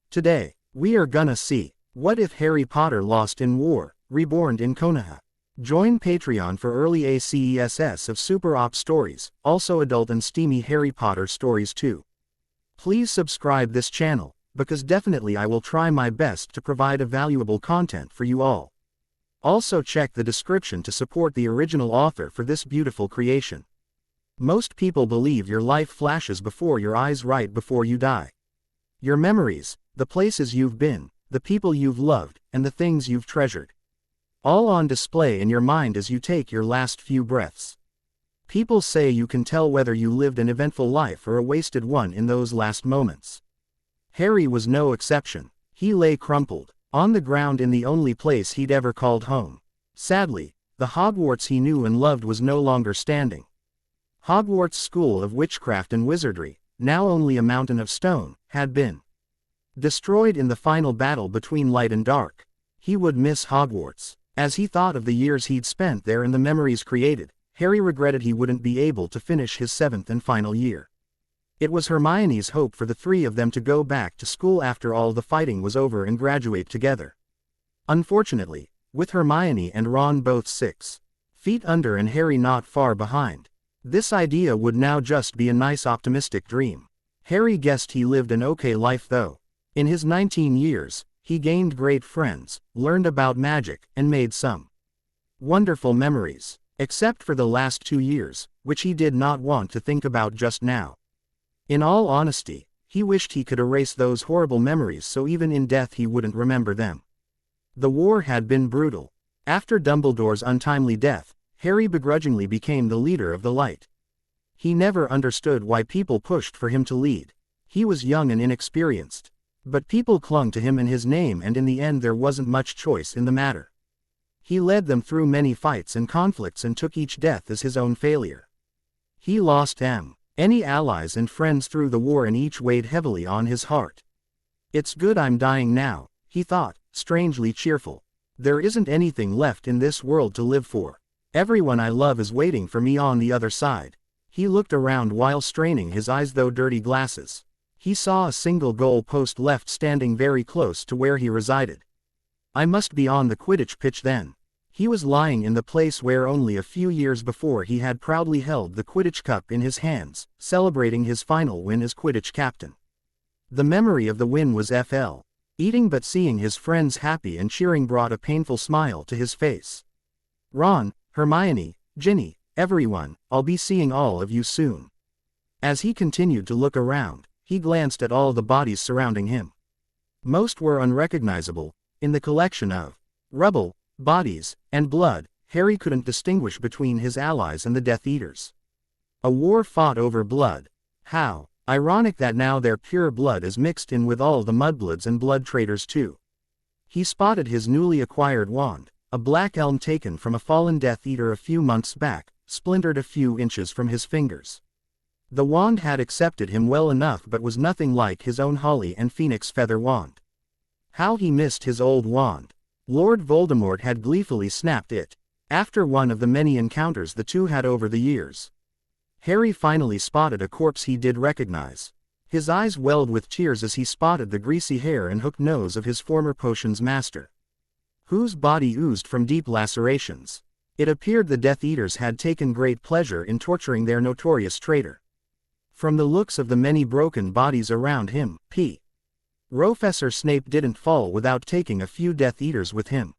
Today, we are gonna see, what if Harry Potter lost in war, reborn in Konoha? Join Patreon for early ACESS of Super Op stories, also adult and steamy Harry Potter stories too. Please subscribe this channel, because definitely I will try my best to provide a valuable content for you all. Also check the description to support the original author for this beautiful creation. Most people believe your life flashes before your eyes right before you die. Your memories, the places you've been, the people you've loved, and the things you've treasured. All on display in your mind as you take your last few breaths. People say you can tell whether you lived an eventful life or a wasted one in those last moments. Harry was no exception. He lay crumpled, on the ground in the only place he'd ever called home. Sadly, the Hogwarts he knew and loved was no longer standing. Hogwarts School of Witchcraft and Wizardry, now only a mountain of stone, had been destroyed in the final battle between light and dark. He would miss Hogwarts. As he thought of the years he'd spent there and the memories created, Harry regretted he wouldn't be able to finish his 7th and final year. It was Hermione's hope for the three of them to go back to school after all the fighting was over and graduate together. Unfortunately, with Hermione and Ron both 6 feet under and Harry not far behind, this idea would now just be a nice optimistic dream. Harry guessed he lived an okay life though. In his 19 years, he gained great friends, learned about magic, and made some wonderful memories. Except for the last 2 years, which he did not want to think about just now. In all honesty, he wished he could erase those horrible memories so even in death he wouldn't remember them. The war had been brutal. After Dumbledore's untimely death, Harry begrudgingly became the leader of the Light. He never understood why people pushed for him to lead. He was young and inexperienced. But people clung to him and his name, and in the end there wasn't much choice in the matter. He led them through many fights and conflicts and took each death as his own failure. He lost any allies and friends through the war, and each weighed heavily on his heart. It's good I'm dying now, he thought, strangely cheerful. There isn't anything left in this world to live for. Everyone I love is waiting for me on the other side. He looked around while straining his eyes through dirty glasses. He saw a single goal post left standing very close to where he resided. I must be on the Quidditch pitch then. He was lying in the place where only a few years before he had proudly held the Quidditch cup in his hands, celebrating his final win as Quidditch captain. The memory of the win was fleeting, but seeing his friends happy and cheering brought a painful smile to his face. Ron, Hermione, Ginny, everyone, I'll be seeing all of you soon. As he continued to look around, he glanced at all the bodies surrounding him. Most were unrecognizable. In the collection of rubble, bodies, and blood, Harry couldn't distinguish between his allies and the Death Eaters. A war fought over blood. How ironic that now their pure blood is mixed in with all the mudbloods and blood traitors too. He spotted his newly acquired wand, a black elm taken from a fallen Death Eater a few months back, splintered a few inches from his fingers. The wand had accepted him well enough but was nothing like his own holly and phoenix feather wand. How he missed his old wand. Lord Voldemort had gleefully snapped it, after one of the many encounters the two had over the years. Harry finally spotted a corpse he did recognize. His eyes welled with tears as he spotted the greasy hair and hooked nose of his former potions master, whose body oozed from deep lacerations. It appeared the Death Eaters had taken great pleasure in torturing their notorious traitor. From the looks of the many broken bodies around him, Professor Snape didn't fall without taking a few Death Eaters with him.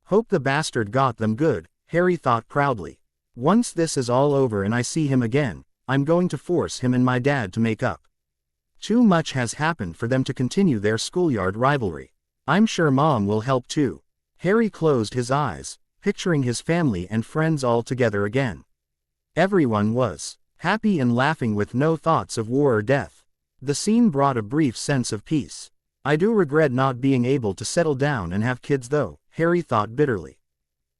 Hope the bastard got them good, Harry thought proudly. Once this is all over and I see him again, I'm going to force him and my dad to make up. Too much has happened for them to continue their schoolyard rivalry. I'm sure Mom will help too. Harry closed his eyes, picturing his family and friends all together again. Everyone was happy and laughing with no thoughts of war or death. The scene brought a brief sense of peace. I do regret not being able to settle down and have kids though, Harry thought bitterly.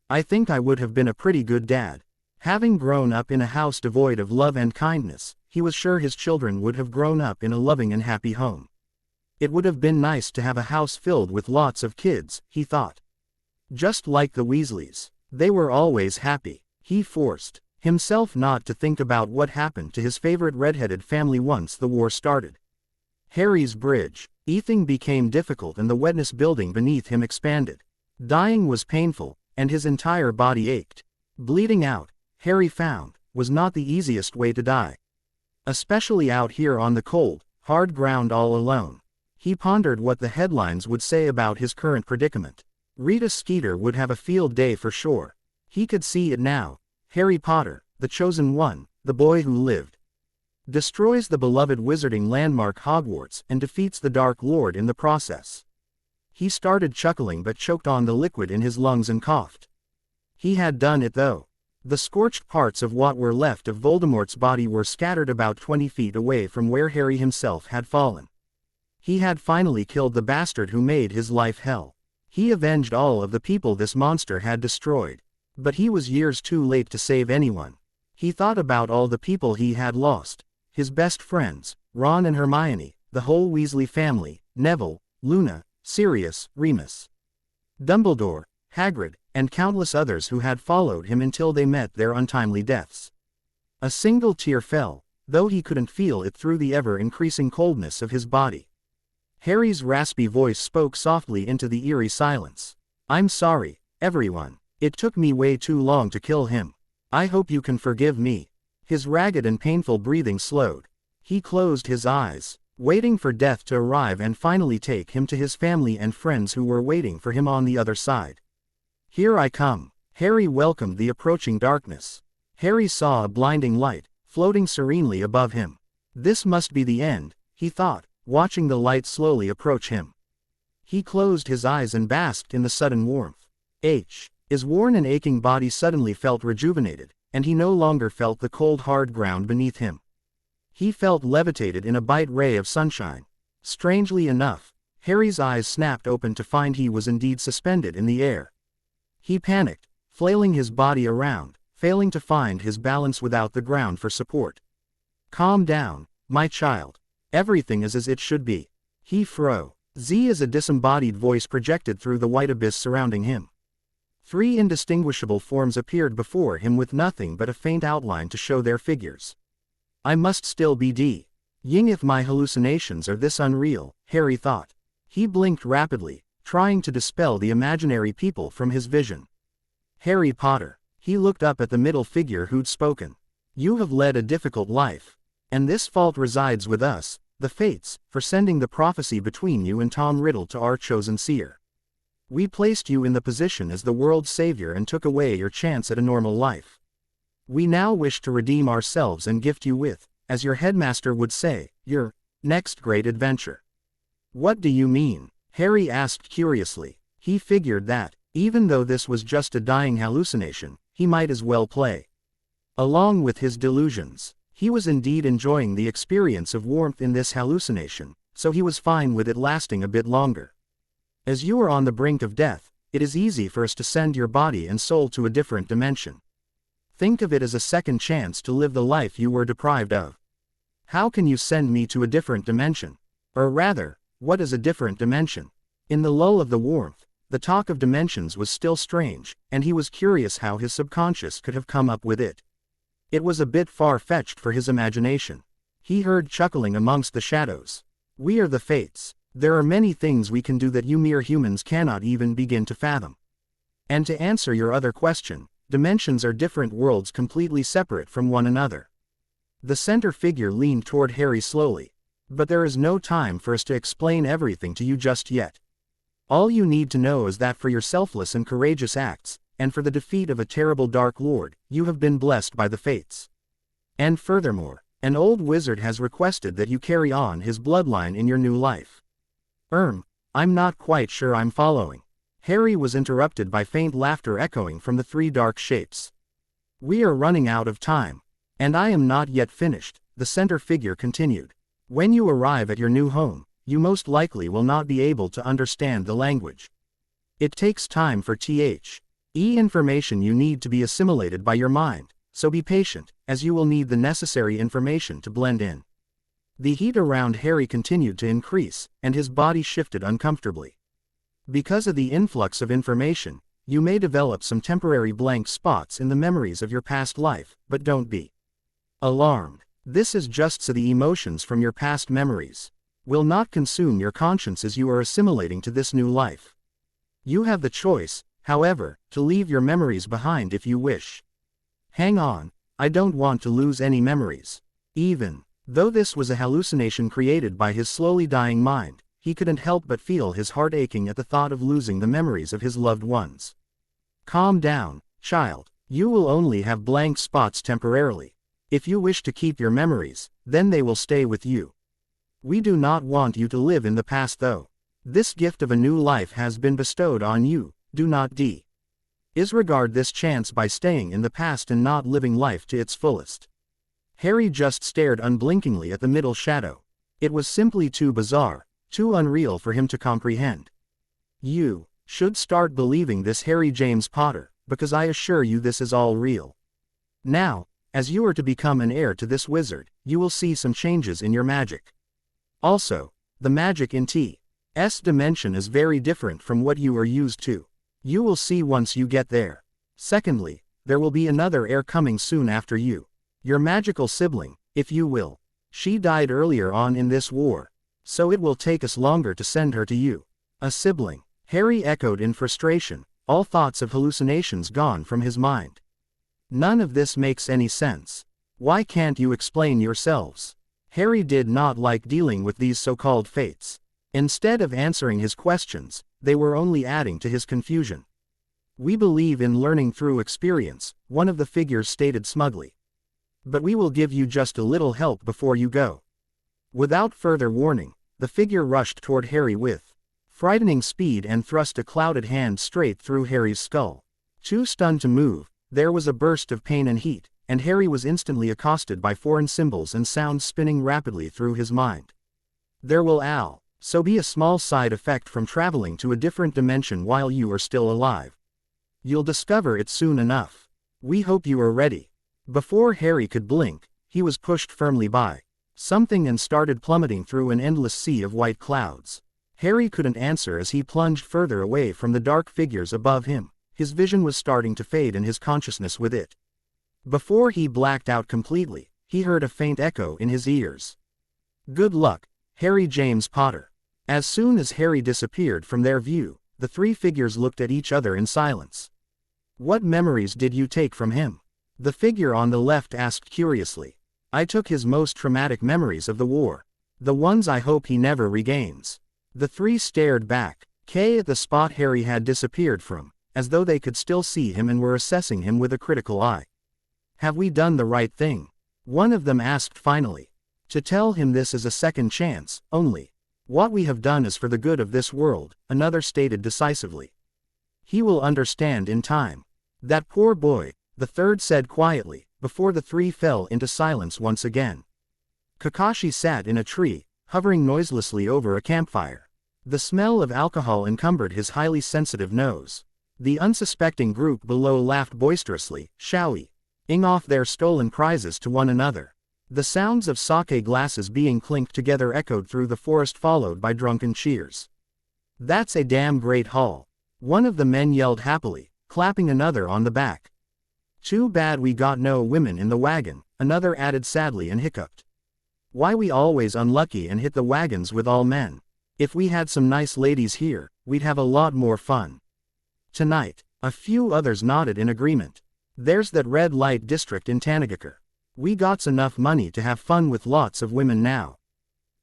I think I would have been a pretty good dad. Having grown up in a house devoid of love and kindness, he was sure his children would have grown up in a loving and happy home. It would have been nice to have a house filled with lots of kids, he thought. Just like the Weasleys. They were always happy. He forced himself not to think about what happened to his favorite redheaded family once the war started. Harry's bridge. Breathing became difficult and the wetness building beneath him expanded. Dying was painful, and his entire body ached. Bleeding out, Harry found, was not the easiest way to die. Especially out here on the cold, hard ground all alone. He pondered what the headlines would say about his current predicament. Rita Skeeter would have a field day for sure. He could see it now. Harry Potter, the chosen one, the boy who lived, destroys the beloved wizarding landmark Hogwarts and defeats the Dark Lord in the process. He started chuckling but choked on the liquid in his lungs and coughed. He had done it though. The scorched parts of what were left of Voldemort's body were scattered about 20 feet away from where Harry himself had fallen. He had finally killed the bastard who made his life hell. He avenged all of the people this monster had destroyed. But he was years too late to save anyone. He thought about all the people he had lost. His best friends, Ron and Hermione, the whole Weasley family, Neville, Luna, Sirius, Remus, Dumbledore, Hagrid, and countless others who had followed him until they met their untimely deaths. A single tear fell, though he couldn't feel it through the ever-increasing coldness of his body. Harry's raspy voice spoke softly into the eerie silence. "I'm sorry, everyone. It took me way too long to kill him. I hope you can forgive me." His ragged and painful breathing slowed. He closed his eyes, waiting for death to arrive and finally take him to his family and friends who were waiting for him on the other side. "Here I come." Harry welcomed the approaching darkness. Harry saw a blinding light, floating serenely above him. This must be the end, he thought, watching the light slowly approach him. He closed his eyes and basked in the sudden warmth. His worn and aching body suddenly felt rejuvenated, and he no longer felt the cold hard ground beneath him. He felt levitated in a bright ray of sunshine. Strangely enough, Harry's eyes snapped open to find he was indeed suspended in the air. He panicked, flailing his body around, failing to find his balance without the ground for support. "Calm down, my child. Everything is as it should be." He froze. As a disembodied voice projected through the white abyss surrounding him. 3 indistinguishable forms appeared before him with nothing but a faint outline to show their figures. "I must still be Ying if my hallucinations are this unreal," Harry thought. He blinked rapidly, trying to dispel the imaginary people from his vision. "Harry Potter." He looked up at the middle figure who'd spoken. "You have led a difficult life. And this fault resides with us, the Fates, for sending the prophecy between you and Tom Riddle to our chosen seer. We placed you in the position as the world's savior and took away your chance at a normal life. We now wish to redeem ourselves and gift you with, as your headmaster would say, your next great adventure." "What do you mean?" Harry asked curiously. He figured that, even though this was just a dying hallucination, he might as well play along with his delusions. He was indeed enjoying the experience of warmth in this hallucination, so he was fine with it lasting a bit longer. "As you are on the brink of death, it is easy for us to send your body and soul to a different dimension. Think of it as a second chance to live the life you were deprived of." "How can you send me to a different dimension? Or rather, what is a different dimension?" In the lull of the warmth, the talk of dimensions was still strange, and he was curious how his subconscious could have come up with it. It was a bit far-fetched for his imagination. He heard chuckling amongst the shadows. "We are the Fates. There are many things we can do that you mere humans cannot even begin to fathom. And to answer your other question, dimensions are different worlds completely separate from one another." The center figure leaned toward Harry slowly. "But there is no time for us to explain everything to you just yet. All you need to know is that for your selfless and courageous acts, and for the defeat of a terrible Dark Lord, you have been blessed by the Fates. And furthermore, an old wizard has requested that you carry on his bloodline in your new life." I'm not quite sure I'm following." Harry was interrupted by faint laughter echoing from the 3 dark shapes. "We are running out of time. And I am not yet finished," the center figure continued. "When you arrive at your new home, you most likely will not be able to understand the language. It takes time for information you need to be assimilated by your mind, so be patient, as you will need the necessary information to blend in." The heat around Harry continued to increase, and his body shifted uncomfortably. "Because of the influx of information, you may develop some temporary blank spots in the memories of your past life, but don't be alarmed. This is just so the emotions from your past memories will not consume your conscience as you are assimilating to this new life. You have the choice, however, to leave your memories behind if you wish. Hang on, I don't want to lose any memories. Even though this was a hallucination created by his slowly dying mind, he couldn't help but feel his heart aching at the thought of losing the memories of his loved ones. Calm down, child. You will only have blank spots temporarily. If you wish to keep your memories, then they will stay with you. We do not want you to live in the past though. This gift of a new life has been bestowed on you, do not disregard this chance by staying in the past and not living life to its fullest. Harry just stared unblinkingly at the middle shadow. It was simply too bizarre, too unreal for him to comprehend. You should start believing this, Harry James Potter, because I assure you this is all real. Now, as you are to become an heir to this wizard, you will see some changes in your magic. Also, the magic in T's dimension is very different from what you are used to. You will see once you get there. Secondly, there will be another heir coming soon after you. Your magical sibling, if you will. She died earlier on in this war, so it will take us longer to send her to you. A sibling, Harry echoed in frustration, all thoughts of hallucinations gone from his mind. None of this makes any sense. Why can't you explain yourselves? Harry did not like dealing with these so-called fates. Instead of answering his questions, they were only adding to his confusion. We believe in learning through experience, one of the figures stated smugly. But we will give you just a little help before you go. Without further warning, the figure rushed toward Harry with frightening speed and thrust a clouded hand straight through Harry's skull. Too stunned to move, there was a burst of pain and heat, and Harry was instantly accosted by foreign symbols and sounds spinning rapidly through his mind. There will also be a small side effect from traveling to a different dimension while you are still alive. You'll discover it soon enough. We hope you are ready. Before Harry could blink, he was pushed firmly by something and started plummeting through an endless sea of white clouds. Harry couldn't answer as he plunged further away from the dark figures above him. His vision was starting to fade and his consciousness with it. Before he blacked out completely, he heard a faint echo in his ears. Good luck, Harry James Potter. As soon as Harry disappeared from their view, the three figures looked at each other in silence. What memories did you take from him? The figure on the left asked curiously. I took his most traumatic memories of the war. The ones I hope he never regains. The three stared back, at the spot Harry had disappeared from, as though they could still see him and were assessing him with a critical eye. Have we done the right thing? One of them asked finally. To tell him this is a second chance, only. What we have done is for the good of this world, another stated decisively. He will understand in time. That poor boy, the third said quietly, before the three fell into silence once again. Kakashi sat in a tree, hovering noiselessly over a campfire. The smell of alcohol encumbered his highly sensitive nose. The unsuspecting group below laughed boisterously, shouting off their stolen prizes to one another. The sounds of sake glasses being clinked together echoed through the forest, followed by drunken cheers. That's a damn great haul. One of the men yelled happily, clapping another on the back. Too bad we got no women in the wagon, another added sadly and hiccuped. Why we always unlucky and hit the wagons with all men. If we had some nice ladies here, we'd have a lot more fun. Tonight, a few others nodded in agreement. There's that red light district in Tanagaker. We gots enough money to have fun with lots of women now.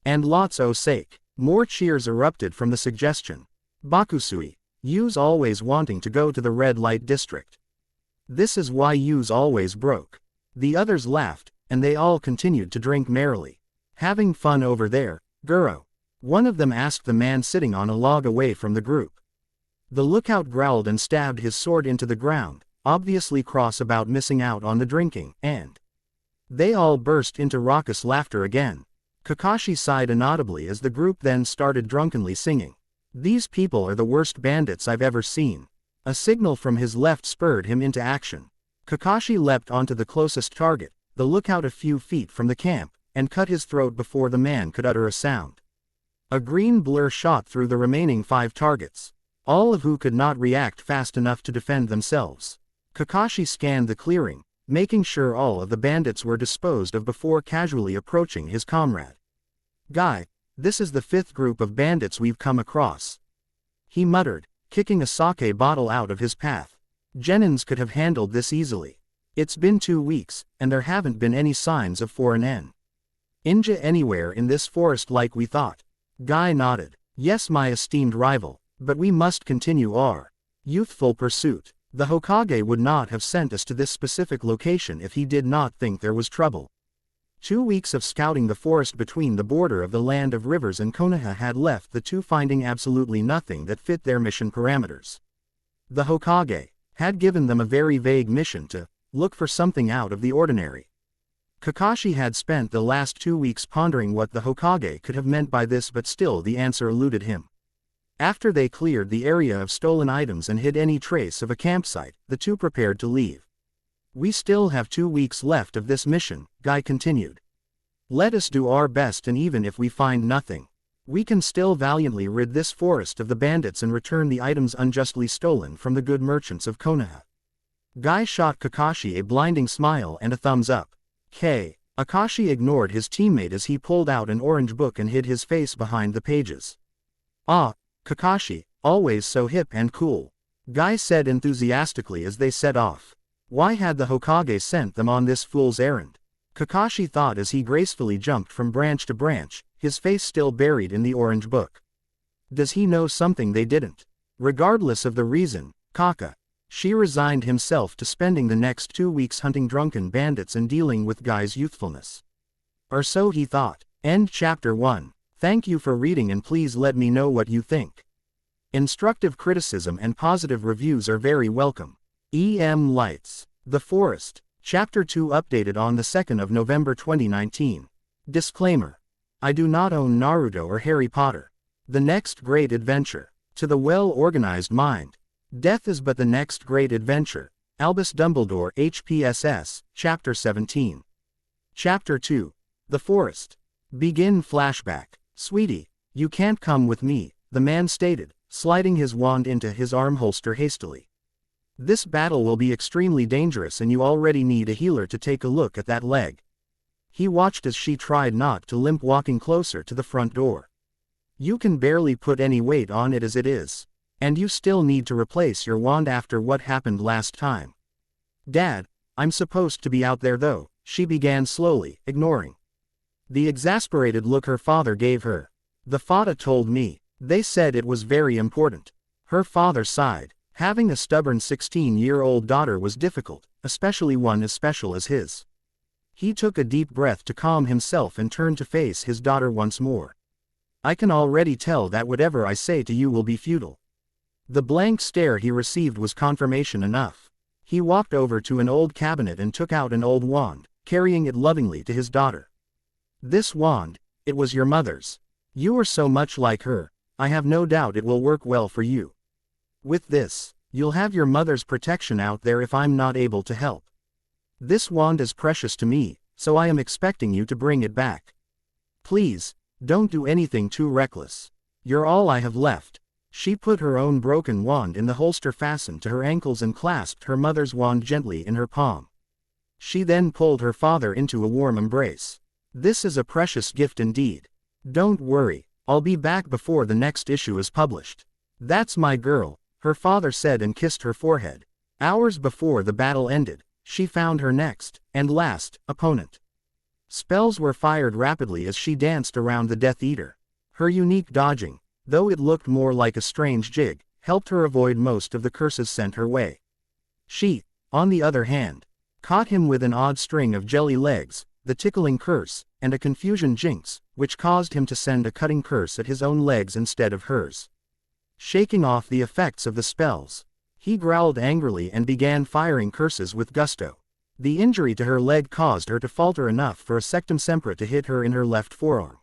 And lots o' sake. More cheers erupted from the suggestion. Bakusui, you's always wanting to go to the red light district. This is why you's always broke. The others laughed, and they all continued to drink merrily. Having fun over there, Guro? One of them asked the man sitting on a log away from the group. The lookout growled and stabbed his sword into the ground, obviously cross about missing out on the drinking, and they all burst into raucous laughter again. Kakashi sighed inaudibly as the group then started drunkenly singing. These people are the worst bandits I've ever seen. A signal from his left spurred him into action. Kakashi leapt onto the closest target, the lookout a few feet from the camp, and cut his throat before the man could utter a sound. A green blur shot through the remaining 5 targets, all of who could not react fast enough to defend themselves. Kakashi scanned the clearing, making sure all of the bandits were disposed of before casually approaching his comrade. Guy, This is the 5th group of bandits we've come across," he muttered, kicking a sake bottle out of his path. "Jennings could have handled this easily. It's been 2 weeks, and there haven't been any signs of foreign ninja anywhere in this forest like we thought." Guy nodded. "Yes, my esteemed rival, but we must continue our youthful pursuit. The Hokage would not have sent us to this specific location if he did not think there was trouble." 2 weeks of scouting the forest between the border of the Land of Rivers and Konoha had left the two finding absolutely nothing that fit their mission parameters. The Hokage had given them a very vague mission to look for something out of the ordinary. Kakashi had spent the last 2 weeks pondering what the Hokage could have meant by this, but still the answer eluded him. After they cleared the area of stolen items and hid any trace of a campsite, the two prepared to leave. "We still have 2 weeks left of this mission," Guy continued. "Let us do our best, and even if we find nothing, we can still valiantly rid this forest of the bandits and return the items unjustly stolen from the good merchants of Konoha." Guy shot Kakashi a blinding smile and a thumbs up. Akashi ignored his teammate as he pulled out an orange book and hid his face behind the pages. "Ah, Kakashi, always so hip and cool," Guy said enthusiastically as they set off. Why had the Hokage sent them on this fool's errand? Kakashi thought as he gracefully jumped from branch to branch, his face still buried in the orange book. Does he know something they didn't? Regardless of the reason, Kakashi resigned himself to spending the next 2 weeks hunting drunken bandits and dealing with Guy's youthfulness. Or so he thought. End chapter 1. Thank you for reading, and please let me know what you think. Instructive criticism and positive reviews are very welcome. Lights. The Forest. Chapter 2 updated on the 2nd of November 2019. Disclaimer. I do not own Naruto or Harry Potter. The next great adventure. To the well-organized mind, death is but the next great adventure. Albus Dumbledore HPSS, Chapter 17. Chapter 2. The Forest. Begin flashback. "Sweetie, you can't come with me," the man stated, sliding his wand into his arm holster hastily. "This battle will be extremely dangerous and you already need a healer to take a look at that leg." He watched as she tried not to limp, walking closer to the front door. "You can barely put any weight on it as it is. And you still need to replace your wand after what happened last time." "Dad, I'm supposed to be out there though," she began slowly, ignoring the exasperated look her father gave her. "The Fada told me. They said it was very important." Her father sighed. Having a stubborn 16-year-old daughter was difficult, especially one as special as his. He took a deep breath to calm himself and turned to face his daughter once more. "I can already tell that whatever I say to you will be futile." The blank stare he received was confirmation enough. He walked over to an old cabinet and took out an old wand, carrying it lovingly to his daughter. "This wand, it was your mother's. You are so much like her, I have no doubt it will work well for you. With this, you'll have your mother's protection out there if I'm not able to help. This wand is precious to me, so I am expecting you to bring it back. Please, don't do anything too reckless. You're all I have left." She put her own broken wand in the holster fastened to her ankles and clasped her mother's wand gently in her palm. She then pulled her father into a warm embrace. "This is a precious gift indeed. Don't worry, I'll be back before the next issue is published." "That's my girl," her father said and kissed her forehead. Hours before the battle ended, she found her next, and last, opponent. Spells were fired rapidly as she danced around the Death Eater. Her unique dodging, though it looked more like a strange jig, helped her avoid most of the curses sent her way. She, on the other hand, caught him with an odd string of jelly legs, the tickling curse, and a confusion jinx, which caused him to send a cutting curse at his own legs instead of hers. Shaking off the effects of the spells, he growled angrily and began firing curses with gusto. The injury to her leg caused her to falter enough for a sectum sempra to hit her in her left forearm.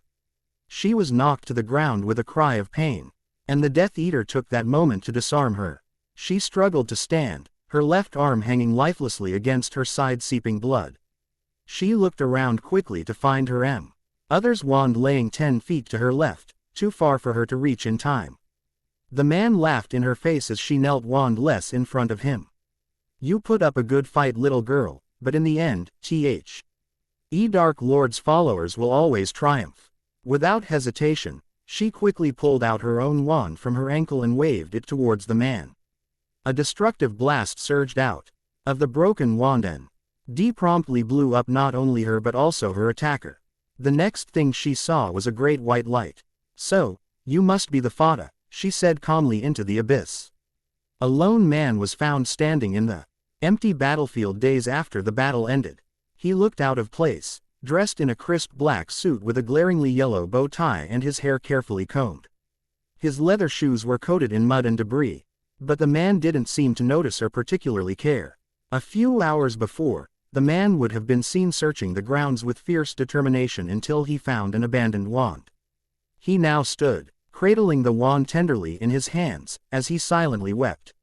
She was knocked to the ground with a cry of pain, and the Death Eater took that moment to disarm her. She struggled to stand, her left arm hanging lifelessly against her side, seeping blood. She looked around quickly to find her other's wand laying 10 feet to her left, too far for her to reach in time. The man laughed in her face as she knelt wandless in front of him. "You put up a good fight, little girl, but in the end, Dark Lord's followers will always triumph. Without hesitation, she quickly pulled out her own wand from her ankle and waved it towards the man. A destructive blast surged out of the broken wand and D promptly blew up not only her but also her attacker. The next thing she saw was a great white light. "So, you must be the Fada," she said calmly into the abyss. A lone man was found standing in the empty battlefield days after the battle ended. He looked out of place, dressed in a crisp black suit with a glaringly yellow bow tie and his hair carefully combed. His leather shoes were coated in mud and debris, but the man didn't seem to notice or particularly care. A few hours before, the man would have been seen searching the grounds with fierce determination until he found an abandoned wand. He now stood, cradling the wand tenderly in his hands, as he silently wept.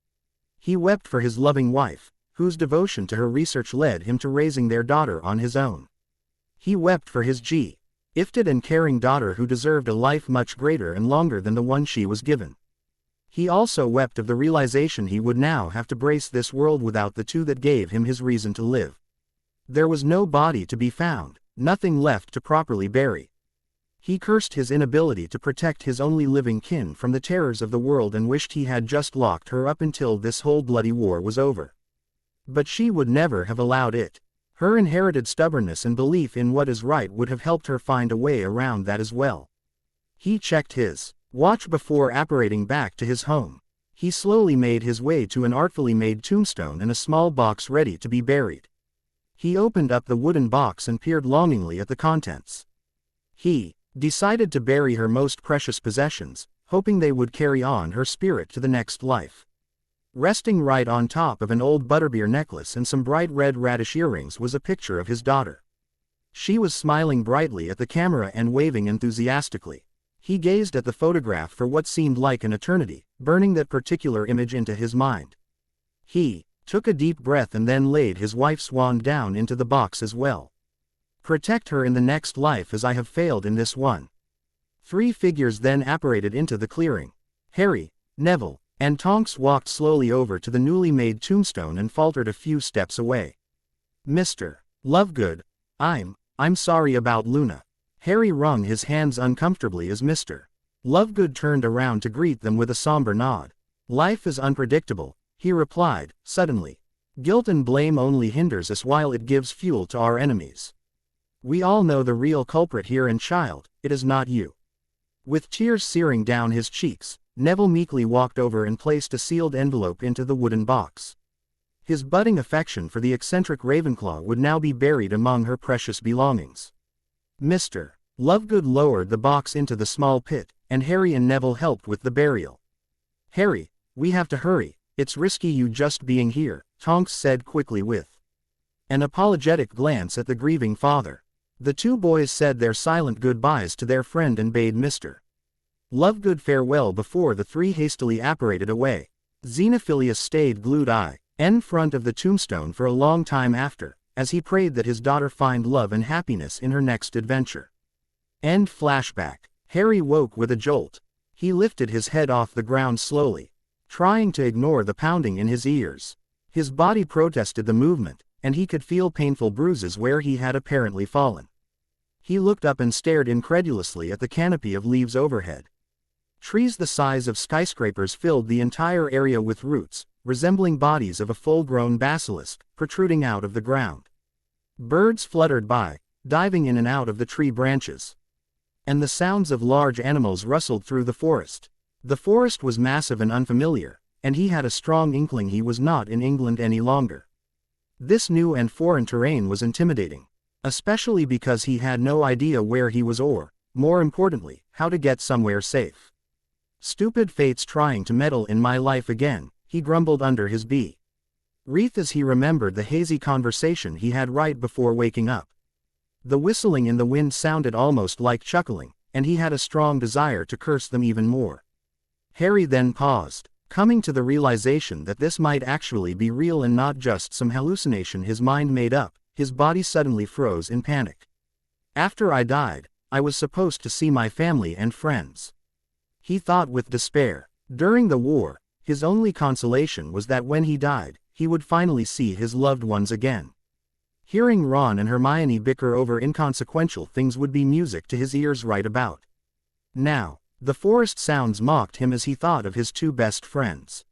He wept for his loving wife, whose devotion to her research led him to raising their daughter on his own. He wept for his gifted and caring daughter who deserved a life much greater and longer than the one she was given. He also wept of the realization he would now have to brace this world without the two that gave him his reason to live. There was no body to be found, nothing left to properly bury. He cursed his inability to protect his only living kin from the terrors of the world and wished he had just locked her up until this whole bloody war was over. But she would never have allowed it. Her inherited stubbornness and belief in what is right would have helped her find a way around that as well. He checked his watch before apparating back to his home. He slowly made his way to an artfully made tombstone and a small box ready to be buried. He opened up the wooden box and peered longingly at the contents. He decided to bury her most precious possessions, hoping they would carry on her spirit to the next life. Resting right on top of an old butterbeer necklace and some bright red radish earrings was a picture of his daughter. She was smiling brightly at the camera and waving enthusiastically. He gazed at the photograph for what seemed like an eternity, burning that particular image into his mind. He took a deep breath and then laid his wife's wand down into the box as well. "Protect her in the next life as I have failed in this one." 3 figures then apparated into the clearing. Harry, Neville, and Tonks walked slowly over to the newly made tombstone and faltered a few steps away. "Mr. Lovegood, I'm sorry about Luna." Harry wrung his hands uncomfortably as Mr. Lovegood turned around to greet them with a somber nod. "Life is unpredictable," he replied, suddenly. "Guilt and blame only hinders us while it gives fuel to our enemies. We all know the real culprit here and child, it is not you." With tears searing down his cheeks, Neville meekly walked over and placed a sealed envelope into the wooden box. His budding affection for the eccentric Ravenclaw would now be buried among her precious belongings. Mr. Lovegood lowered the box into the small pit, and Harry and Neville helped with the burial. "Harry, we have to hurry, it's risky you just being here," Tonks said quickly with an apologetic glance at the grieving father. The 2 boys said their silent goodbyes to their friend and bade Mr. Lovegood farewell before the 3 hastily apparated away. Xenophilius stayed glued-eyed in front of the tombstone for a long time after, as he prayed that his daughter find love and happiness in her next adventure. End flashback. Harry woke with a jolt. He lifted his head off the ground slowly, trying to ignore the pounding in his ears. His body protested the movement, and he could feel painful bruises where he had apparently fallen. He looked up and stared incredulously at the canopy of leaves overhead. Trees the size of skyscrapers filled the entire area with roots, resembling bodies of a full-grown basilisk, protruding out of the ground. Birds fluttered by, diving in and out of the tree branches. And the sounds of large animals rustled through the forest. The forest was massive and unfamiliar, and he had a strong inkling he was not in England any longer. This new and foreign terrain was intimidating, especially because he had no idea where he was or, more importantly, how to get somewhere safe. "Stupid fate's trying to meddle in my life again," he grumbled under his breath as he remembered the hazy conversation he had right before waking up. The whistling in the wind sounded almost like chuckling, and he had a strong desire to curse them even more. Harry then paused, coming to the realization that this might actually be real and not just some hallucination his mind made up. His body suddenly froze in panic. "After I died, I was supposed to see my family and friends," he thought with despair. During the war, his only consolation was that when he died, he would finally see his loved ones again. Hearing Ron and Hermione bicker over inconsequential things would be music to his ears right about now. The forest sounds mocked him as he thought of his two best friends.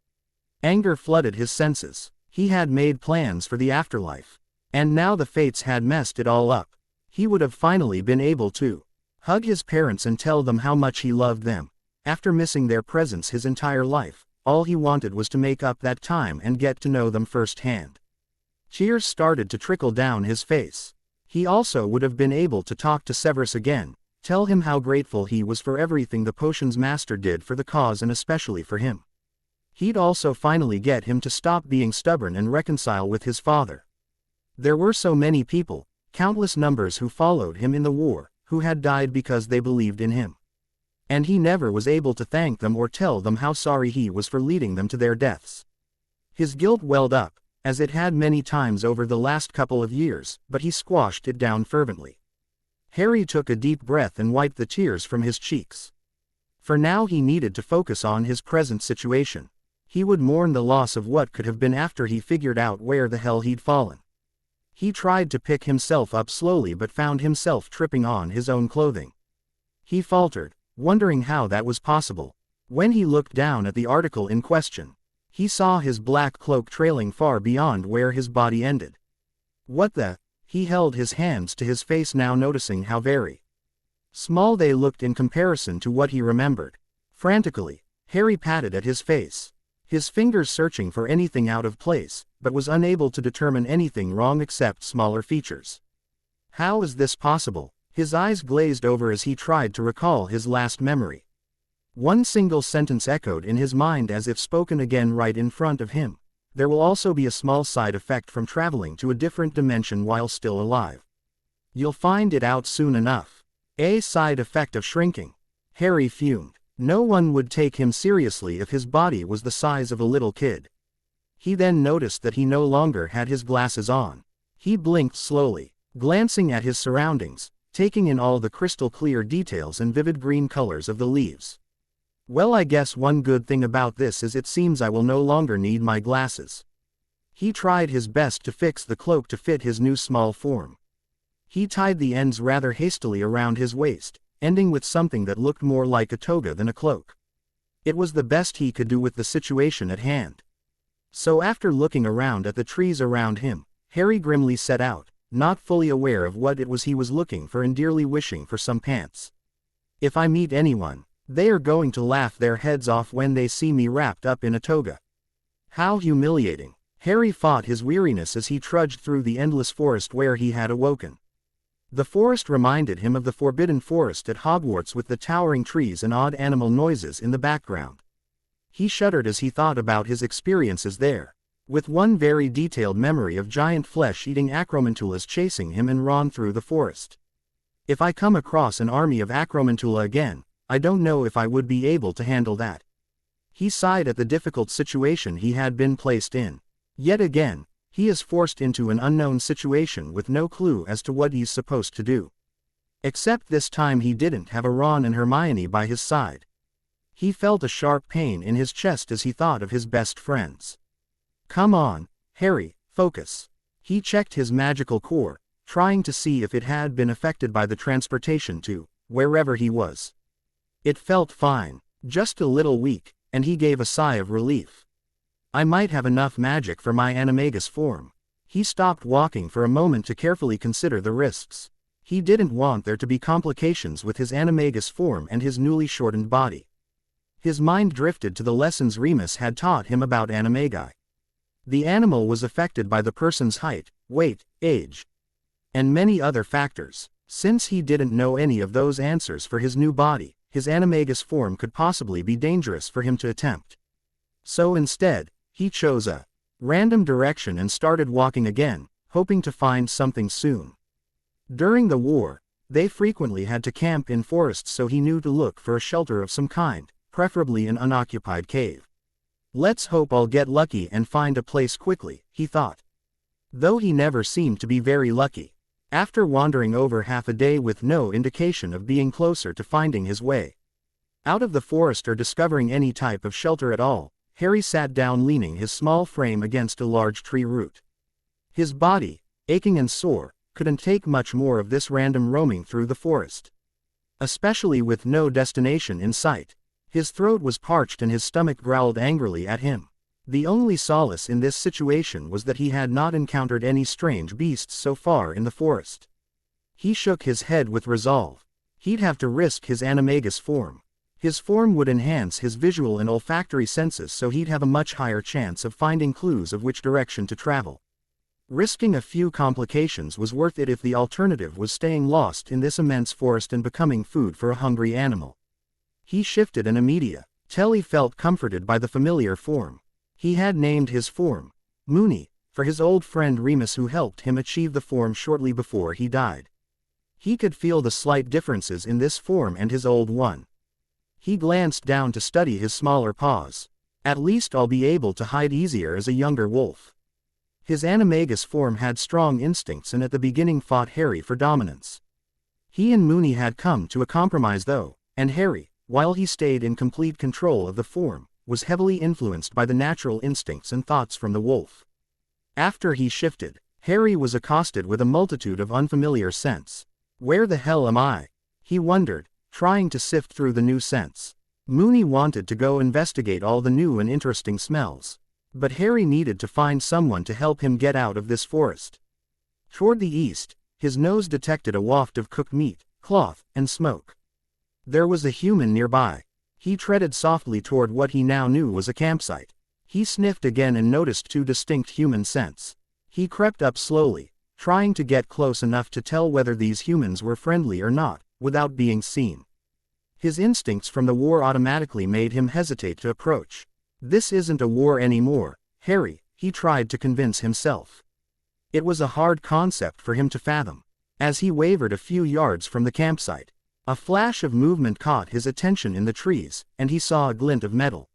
Anger flooded his senses. He had made plans for the afterlife. And now the fates had messed it all up. He would have finally been able to hug his parents and tell them how much he loved them. After missing their presence his entire life, all he wanted was to make up that time and get to know them firsthand. Tears started to trickle down his face. He also would have been able to talk to Severus again, tell him how grateful he was for everything the potions master did for the cause and especially for him. He'd also finally get him to stop being stubborn and reconcile with his father. There were so many people, countless numbers who followed him in the war, who had died because they believed in him. And he never was able to thank them or tell them how sorry he was for leading them to their deaths. His guilt welled up, as it had many times over the last couple of years, but he squashed it down fervently. Harry took a deep breath and wiped the tears from his cheeks. For now he needed to focus on his present situation. He would mourn the loss of what could have been after he figured out where the hell he'd fallen. He tried to pick himself up slowly but found himself tripping on his own clothing. He faltered, wondering how that was possible. When he looked down at the article in question, he saw his black cloak trailing far beyond where his body ended. What the? He held his hands to his face now, noticing how very small they looked in comparison to what he remembered. Frantically, Harry patted at his face, his fingers searching for anything out of place, but was unable to determine anything wrong except smaller features. How is this possible? His eyes glazed over as he tried to recall his last memory. One single sentence echoed in his mind as if spoken again right in front of him. There will also be a small side effect from traveling to a different dimension while still alive. You'll find it out soon enough. A side effect of shrinking. Harry fumed. No one would take him seriously if his body was the size of a little kid. He then noticed that he no longer had his glasses on. He blinked slowly, glancing at his surroundings, taking in all the crystal clear details and vivid green colors of the leaves. Well, I guess one good thing about this is it seems I will no longer need my glasses. He tried his best to fix the cloak to fit his new small form. He tied the ends rather hastily around his waist, ending with something that looked more like a toga than a cloak. It was the best he could do with the situation at hand. So after looking around at the trees around him, Harry grimly set out, not fully aware of what it was he was looking for and dearly wishing for some pants. If I meet anyone, they are going to laugh their heads off when they see me wrapped up in a toga. How humiliating. Harry fought his weariness as he trudged through the endless forest where he had awoken. The forest reminded him of the forbidden forest at Hogwarts with the towering trees and odd animal noises in the background. He shuddered as he thought about his experiences there, with one very detailed memory of giant flesh-eating acromantulas chasing him and Ron through the forest. If I come across an army of acromantula again, I don't know if I would be able to handle that. He sighed at the difficult situation he had been placed in. Yet again, he is forced into an unknown situation with no clue as to what he's supposed to do. Except this time he didn't have a Ron and Hermione by his side. He felt a sharp pain in his chest as he thought of his best friends. Come on, Harry, focus. He checked his magical core, trying to see if it had been affected by the transportation to wherever he was. It felt fine, just a little weak, and he gave a sigh of relief. I might have enough magic for my animagus form. He stopped walking for a moment to carefully consider the risks. He didn't want there to be complications with his animagus form and his newly shortened body. His mind drifted to the lessons Remus had taught him about animagi. The animal was affected by the person's height, weight, age, and many other factors. Since he didn't know any of those answers for his new body, his animagus form could possibly be dangerous for him to attempt. So instead, he chose a random direction and started walking again, hoping to find something soon. During the war, they frequently had to camp in forests, so he knew to look for a shelter of some kind, preferably an unoccupied cave. Let's hope I'll get lucky and find a place quickly, he thought. Though he never seemed to be very lucky. After wandering over half a day with no indication of being closer to finding his way out of the forest or discovering any type of shelter at all, Harry sat down leaning his small frame against a large tree root. His body aching and sore, couldn't take much more of this random roaming through the forest. Especially with no destination in sight. His throat was parched and his stomach growled angrily at him. The only solace in this situation was that he had not encountered any strange beasts so far in the forest. He shook his head with resolve. He'd have to risk his animagus form. His form would enhance his visual and olfactory senses, so he'd have a much higher chance of finding clues of which direction to travel. Risking a few complications was worth it if the alternative was staying lost in this immense forest and becoming food for a hungry animal. He shifted and immediately felt comforted by the familiar form. He had named his form Moony, for his old friend Remus, who helped him achieve the form shortly before he died. He could feel the slight differences in this form and his old one. He glanced down to study his smaller paws. At least I'll be able to hide easier as a younger wolf. His animagus form had strong instincts and at the beginning fought Harry for dominance. He and Moony had come to a compromise though, and Harry, while he stayed in complete control of the form, was heavily influenced by the natural instincts and thoughts from the wolf. After he shifted, Harry was accosted with a multitude of unfamiliar scents. Where the hell am I? He wondered, trying to sift through the new scents. Moony wanted to go investigate all the new and interesting smells. But Harry needed to find someone to help him get out of this forest. Toward the east, his nose detected a waft of cooked meat, cloth, and smoke. There was a human nearby. He treaded softly toward what he now knew was a campsite. He sniffed again and noticed two distinct human scents. He crept up slowly, trying to get close enough to tell whether these humans were friendly or not, without being seen. His instincts from the war automatically made him hesitate to approach. This isn't a war anymore, Harry, he tried to convince himself. It was a hard concept for him to fathom. As he wavered a few yards from the campsite, a flash of movement caught his attention in the trees, and he saw a glint of metal.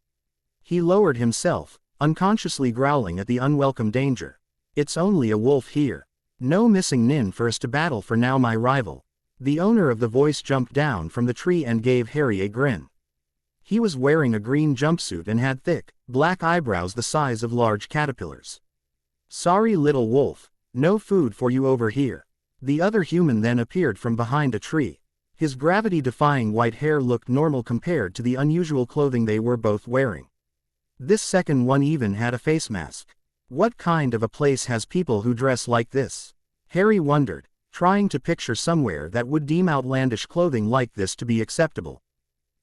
He lowered himself, unconsciously growling at the unwelcome danger. It's only a wolf here. No missing nin for us to battle for now, my rival. The owner of the voice jumped down from the tree and gave Harry a grin. He was wearing a green jumpsuit and had thick, black eyebrows the size of large caterpillars. Sorry little wolf, no food for you over here. The other human then appeared from behind a tree. His gravity-defying white hair looked normal compared to the unusual clothing they were both wearing. This second one even had a face mask. What kind of a place has people who dress like this? Harry wondered, trying to picture somewhere that would deem outlandish clothing like this to be acceptable.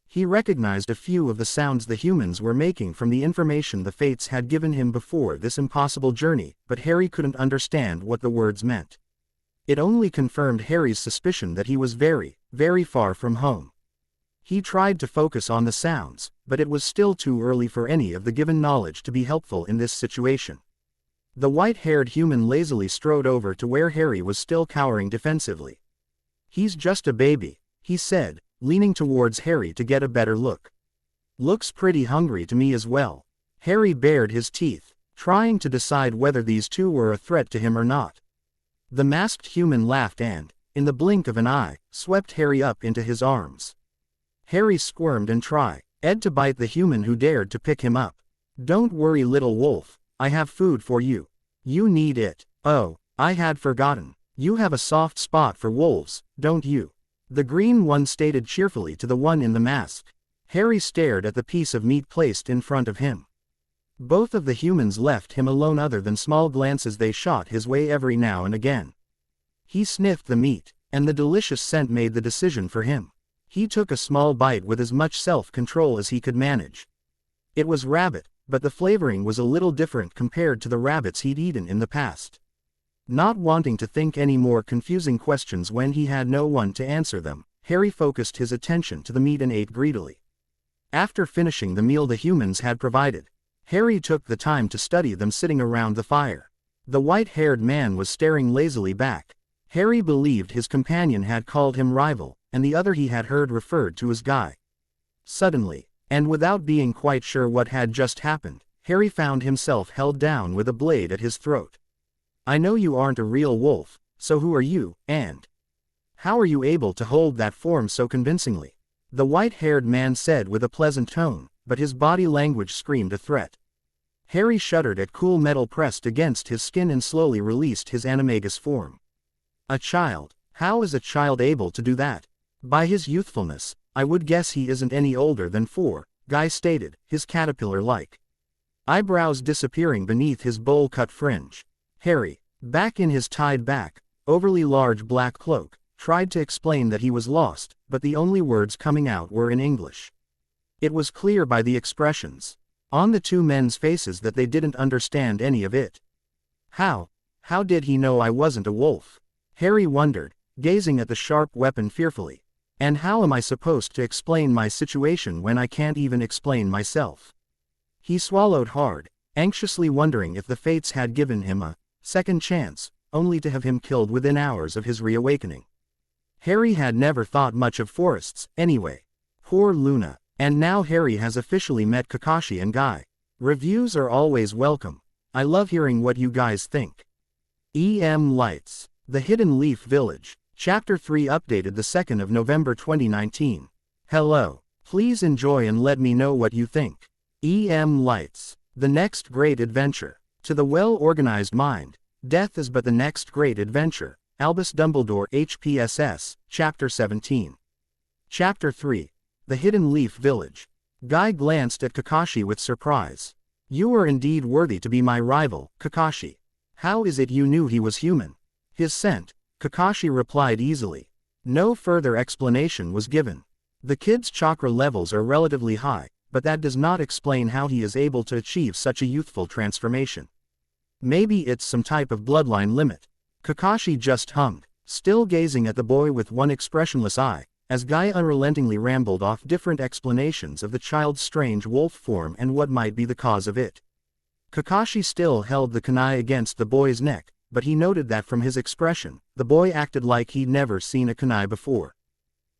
He recognized a few of the sounds the humans were making from the information the Fates had given him before this impossible journey, but Harry couldn't understand what the words meant. It only confirmed Harry's suspicion that he was very, very far from home. He tried to focus on the sounds, but it was still too early for any of the given knowledge to be helpful in this situation. The white-haired human lazily strode over to where Harry was still cowering defensively. He's just a baby, he said, leaning towards Harry to get a better look. Looks pretty hungry to me as well. Harry bared his teeth, trying to decide whether these two were a threat to him or not. The masked human laughed and, in the blink of an eye, swept Harry up into his arms. Harry squirmed and tried to bite the human who dared to pick him up. Don't worry little wolf, I have food for you. You need it. Oh, I had forgotten. You have a soft spot for wolves, don't you? The green one stated cheerfully to the one in the mask. Harry stared at the piece of meat placed in front of him. Both of the humans left him alone other than small glances they shot his way every now and again. He sniffed the meat, and the delicious scent made the decision for him. He took a small bite with as much self-control as he could manage. It was rabbit, but the flavoring was a little different compared to the rabbits he'd eaten in the past. Not wanting to think any more confusing questions when he had no one to answer them, Harry focused his attention to the meat and ate greedily. After finishing the meal the humans had provided, Harry took the time to study them sitting around the fire. The white-haired man was staring lazily back. Harry believed his companion had called him rival, and the other he had heard referred to as guy. Suddenly, and without being quite sure what had just happened, Harry found himself held down with a blade at his throat. I know you aren't a real wolf, so who are you, and how are you able to hold that form so convincingly? The white-haired man said with a pleasant tone, but his body language screamed a threat. Harry shuddered at cool metal pressed against his skin and slowly released his animagus form. A child. How is a child able to do that? By his youthfulness, I would guess he isn't any older than 4, Guy stated, his caterpillar-like eyebrows disappearing beneath his bowl-cut fringe. Harry, back in his tied-back, overly large black cloak, tried to explain that he was lost, but the only words coming out were in English. It was clear by the expressions on the two men's faces that they didn't understand any of it. How did he know I wasn't a wolf? Harry wondered, gazing at the sharp weapon fearfully. And how am I supposed to explain my situation when I can't even explain myself? He swallowed hard, anxiously wondering if the fates had given him a second chance, only to have him killed within hours of his reawakening. Harry had never thought much of forests, anyway. Poor Luna. And now Harry has officially met Kakashi and Guy. Reviews are always welcome. I love hearing what you guys think. E.M. Lights. The Hidden Leaf Village. Chapter 3 updated the 2nd of November 2019. Hello. Please enjoy and let me know what you think. E.M. Lights. The next great adventure. To the well-organized mind, death is but the next great adventure. Albus Dumbledore HPSS, Chapter 17. Chapter 3. The Hidden Leaf Village. Guy glanced at Kakashi with surprise. You are indeed worthy to be my rival, Kakashi. How is it you knew he was human? His scent, Kakashi replied easily. No further explanation was given. The kid's chakra levels are relatively high, but that does not explain how he is able to achieve such a youthful transformation. Maybe it's some type of bloodline limit. Kakashi just hummed, still gazing at the boy with one expressionless eye, as Guy unrelentingly rambled off different explanations of the child's strange wolf form and what might be the cause of it. Kakashi still held the kunai against the boy's neck, but he noted that from his expression, the boy acted like he'd never seen a kunai before.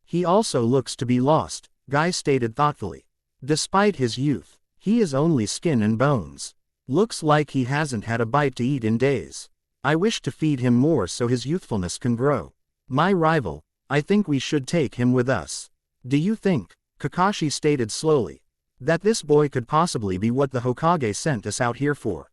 He also looks to be lost, Guy stated thoughtfully. Despite his youth, he is only skin and bones. Looks like he hasn't had a bite to eat in days. I wish to feed him more so his youthfulness can grow. My rival, I think we should take him with us. Do you think, Kakashi stated slowly, that this boy could possibly be what the Hokage sent us out here for?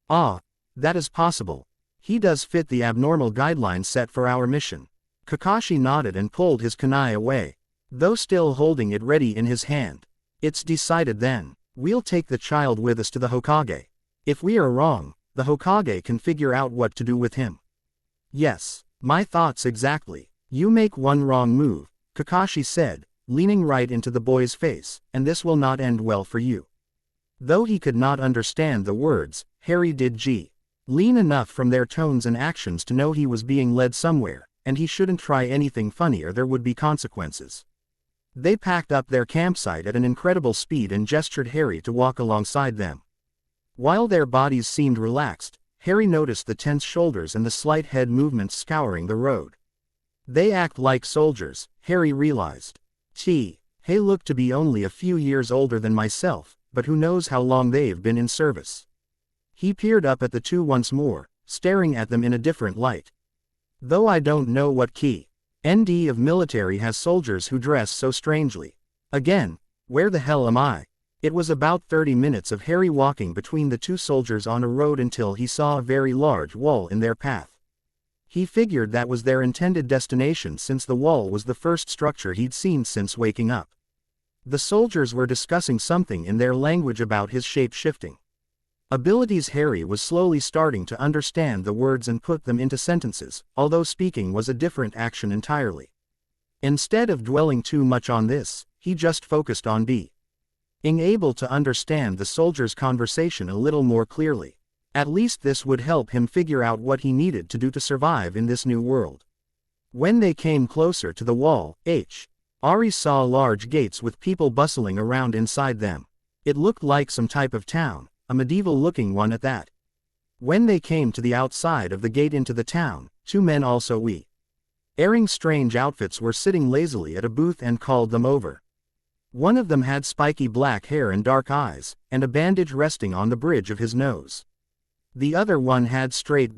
Ah, that is possible. He does fit the abnormal guidelines set for our mission. Kakashi nodded and pulled his kunai away, though still holding it ready in his hand. It's decided then. We'll take the child with us to the Hokage. If we are wrong, the Hokage can figure out what to do with him. Yes, my thoughts exactly. You make one wrong move, Kakashi said, leaning right into the boy's face, and this will not end well for you. Though he could not understand the words, Harry did lean enough from their tones and actions to know he was being led somewhere, and he shouldn't try anything funny or there would be consequences. They packed up their campsite at an incredible speed and gestured Harry to walk alongside them. While their bodies seemed relaxed, Harry noticed the tense shoulders and the slight head movements scouring the road. They act like soldiers, Harry realized. They look to be only a few years older than myself, but who knows how long they've been in service. He peered up at the two once more, staring at them in a different light. Though I don't know what ND of military has soldiers who dress so strangely. Again, where the hell am I? It was about 30 minutes of Harry walking between the two soldiers on a road until he saw a very large wall in their path. He figured that was their intended destination since the wall was the first structure he'd seen since waking up. The soldiers were discussing something in their language about his shape-shifting abilities. Harry was slowly starting to understand the words and put them into sentences, although speaking was a different action entirely. Instead of dwelling too much on this, he just focused on being able to understand the soldiers' conversation a little more clearly. At least this would help him figure out what he needed to do to survive in this new world. When they came closer to the wall, Ari saw large gates with people bustling around inside them. It looked like some type of town, a medieval-looking one at that. When they came to the outside of the gate into the town, two men also wearing strange outfits were sitting lazily at a booth and called them over. One of them had spiky black hair and dark eyes, and a bandage resting on the bridge of his nose. The other one had straight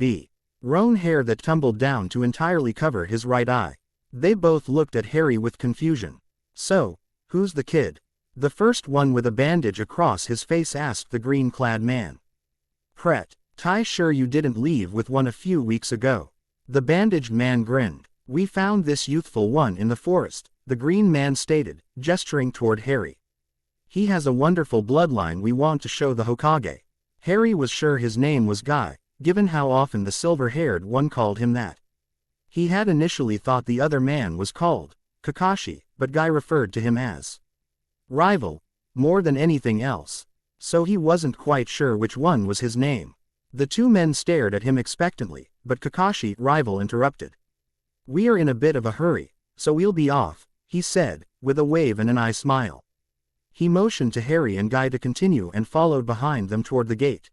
roan hair that tumbled down to entirely cover his right eye. They both looked at Harry with confusion. So, who's the kid? The first one with a bandage across his face asked the green-clad man. Pret, "'Ty sure you didn't leave with one a few weeks ago?" The bandaged man grinned. "We found this youthful one in the forest," the green man stated, gesturing toward Harry. "He has a wonderful bloodline we want to show the Hokage." Harry was sure his name was Guy, given how often the silver-haired one called him that. He had initially thought the other man was called Kakashi, but Guy referred to him as rival, more than anything else. So he wasn't quite sure which one was his name. The two men stared at him expectantly, but Kakashi, rival, interrupted. "We're in a bit of a hurry, so we'll be off," he said, with a wave and an eye smile. He motioned to Harry and Guy to continue and followed behind them toward the gate.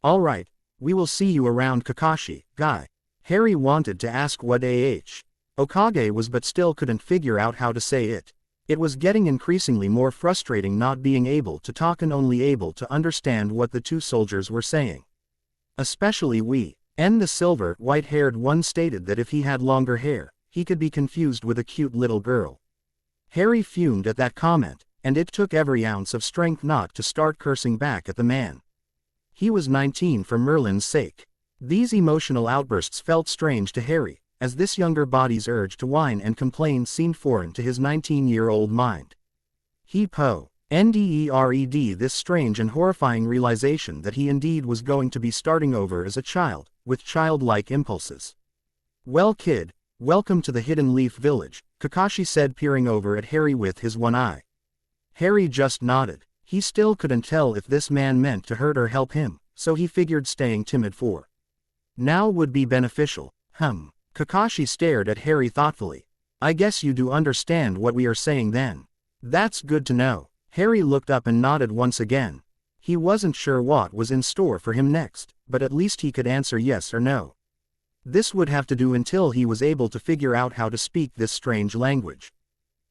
"All right, we will see you around, Kakashi, Guy." Harry wanted to ask what Hokage was but still couldn't figure out how to say it. It was getting increasingly more frustrating not being able to talk and only able to understand what the two soldiers were saying. Especially the silver, white-haired one stated that if he had longer hair, he could be confused with a cute little girl. Harry fumed at that comment, and it took every ounce of strength not to start cursing back at the man. He was 19 for Merlin's sake. These emotional outbursts felt strange to Harry, as this younger body's urge to whine and complain seemed foreign to his 19-year-old mind. He pondered this strange and horrifying realization that he indeed was going to be starting over as a child, with childlike impulses. "Well kid, welcome to the Hidden Leaf Village," Kakashi said, peering over at Harry with his one eye. Harry just nodded. He still couldn't tell if this man meant to hurt or help him, so he figured staying timid for now would be beneficial. Kakashi stared at Harry thoughtfully. "I guess you do understand what we are saying then." "That's good to know." Harry looked up and nodded once again. He wasn't sure what was in store for him next, but at least he could answer yes or no. This would have to do until he was able to figure out how to speak this strange language.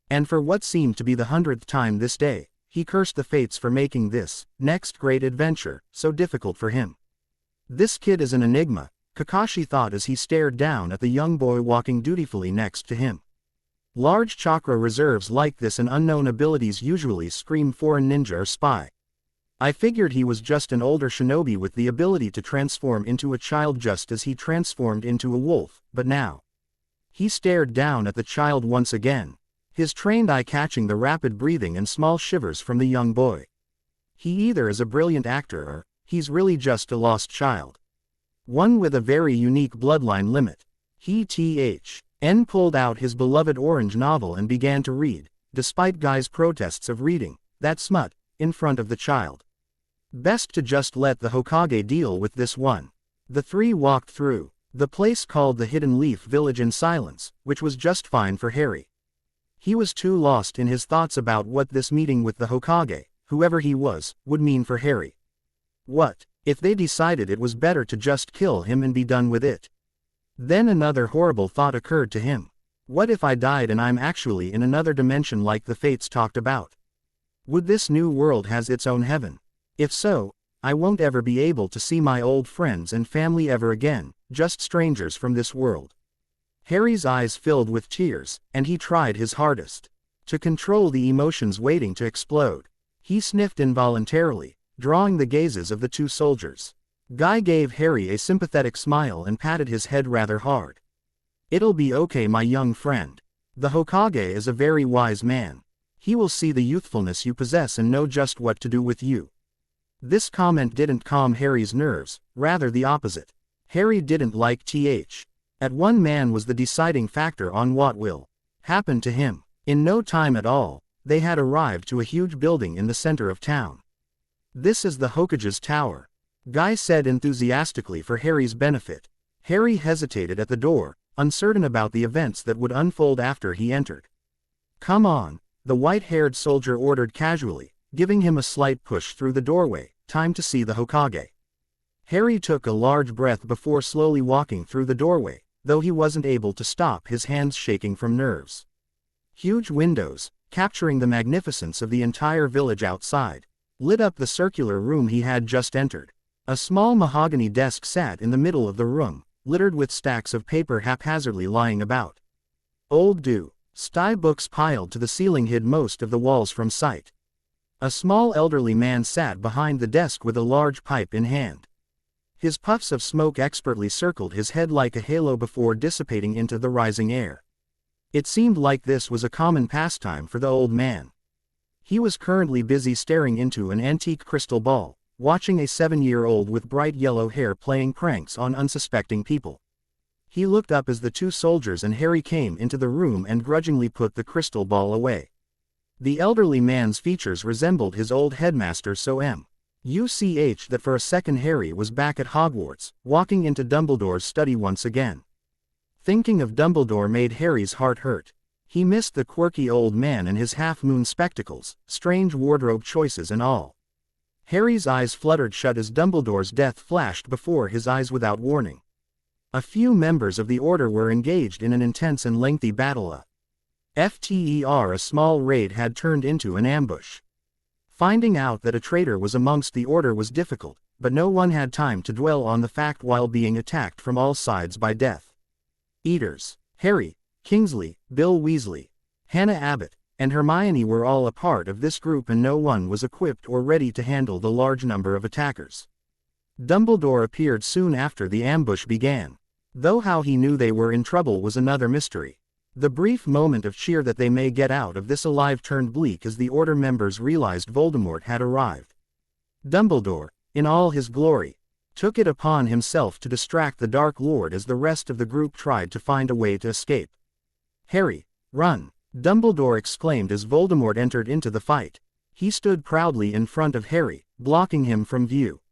And for what seemed to be the 100th time this day, he cursed the fates for making this next great adventure so difficult for him. This kid is an enigma, Kakashi thought as he stared down at the young boy walking dutifully next to him. Large chakra reserves like this and unknown abilities usually scream foreign ninja or spy. I figured he was just an older shinobi with the ability to transform into a child just as he transformed into a wolf, but now. He stared down at the child once again, his trained eye catching the rapid breathing and small shivers from the young boy. He either is a brilliant actor or he's really just a lost child. One with a very unique bloodline limit. He pulled out his beloved orange novel and began to read, despite Guy's protests of reading that smut in front of the child. Best to just let the Hokage deal with this one. The three walked through the place called the Hidden Leaf Village in silence, which was just fine for Harry. He was too lost in his thoughts about what this meeting with the Hokage, whoever he was, would mean for Harry. What if they decided it was better to just kill him and be done with it? Then another horrible thought occurred to him. What if I died and I'm actually in another dimension like the fates talked about? Would this new world has its own heaven? If so, I won't ever be able to see my old friends and family ever again, just strangers from this world. Harry's eyes filled with tears, and he tried his hardest to control the emotions waiting to explode. He sniffed involuntarily, drawing the gazes of the two soldiers. Guy gave Harry a sympathetic smile and patted his head rather hard. "It'll be okay, my young friend. The Hokage is a very wise man. He will see the youthfulness you possess and know just what to do with you." This comment didn't calm Harry's nerves, rather the opposite. Harry didn't like that one man was the deciding factor on what will happen to him. In no time at all, they had arrived to a huge building in the center of town. "This is the Hokage's tower," Guy said enthusiastically for Harry's benefit. Harry hesitated at the door, uncertain about the events that would unfold after he entered. "Come on," the white-haired soldier ordered casually, giving him a slight push through the doorway. "Time to see the Hokage." Harry took a large breath before slowly walking through the doorway, though he wasn't able to stop his hands shaking from nerves. Huge windows, capturing the magnificence of the entire village outside, lit up the circular room he had just entered. A small mahogany desk sat in the middle of the room, littered with stacks of paper haphazardly lying about. Old style books piled to the ceiling hid most of the walls from sight. A small elderly man sat behind the desk with a large pipe in hand. His puffs of smoke expertly circled his head like a halo before dissipating into the rising air. It seemed like this was a common pastime for the old man. He was currently busy staring into an antique crystal ball, watching a 7-year-old with bright yellow hair playing pranks on unsuspecting people. He looked up as the two soldiers and Harry came into the room and grudgingly put the crystal ball away. The elderly man's features resembled his old headmaster so much that for a second Harry was back at Hogwarts, walking into Dumbledore's study once again. Thinking of Dumbledore made Harry's heart hurt. He missed the quirky old man and his half-moon spectacles, strange wardrobe choices and all. Harry's eyes fluttered shut as Dumbledore's death flashed before his eyes without warning. A few members of the Order were engaged in an intense and lengthy battle. A small raid had turned into an ambush. Finding out that a traitor was amongst the Order was difficult, but no one had time to dwell on the fact while being attacked from all sides by Death Eaters. Harry, Kingsley, Bill Weasley, Hannah Abbott, and Hermione were all a part of this group, and no one was equipped or ready to handle the large number of attackers. Dumbledore appeared soon after the ambush began. Though how he knew they were in trouble was another mystery. The brief moment of cheer that they may get out of this alive turned bleak as the Order members realized Voldemort had arrived. Dumbledore, in all his glory, took it upon himself to distract the Dark Lord as the rest of the group tried to find a way to escape. "Harry, run!" Dumbledore exclaimed as Voldemort entered into the fight. He stood proudly in front of Harry, blocking him from view.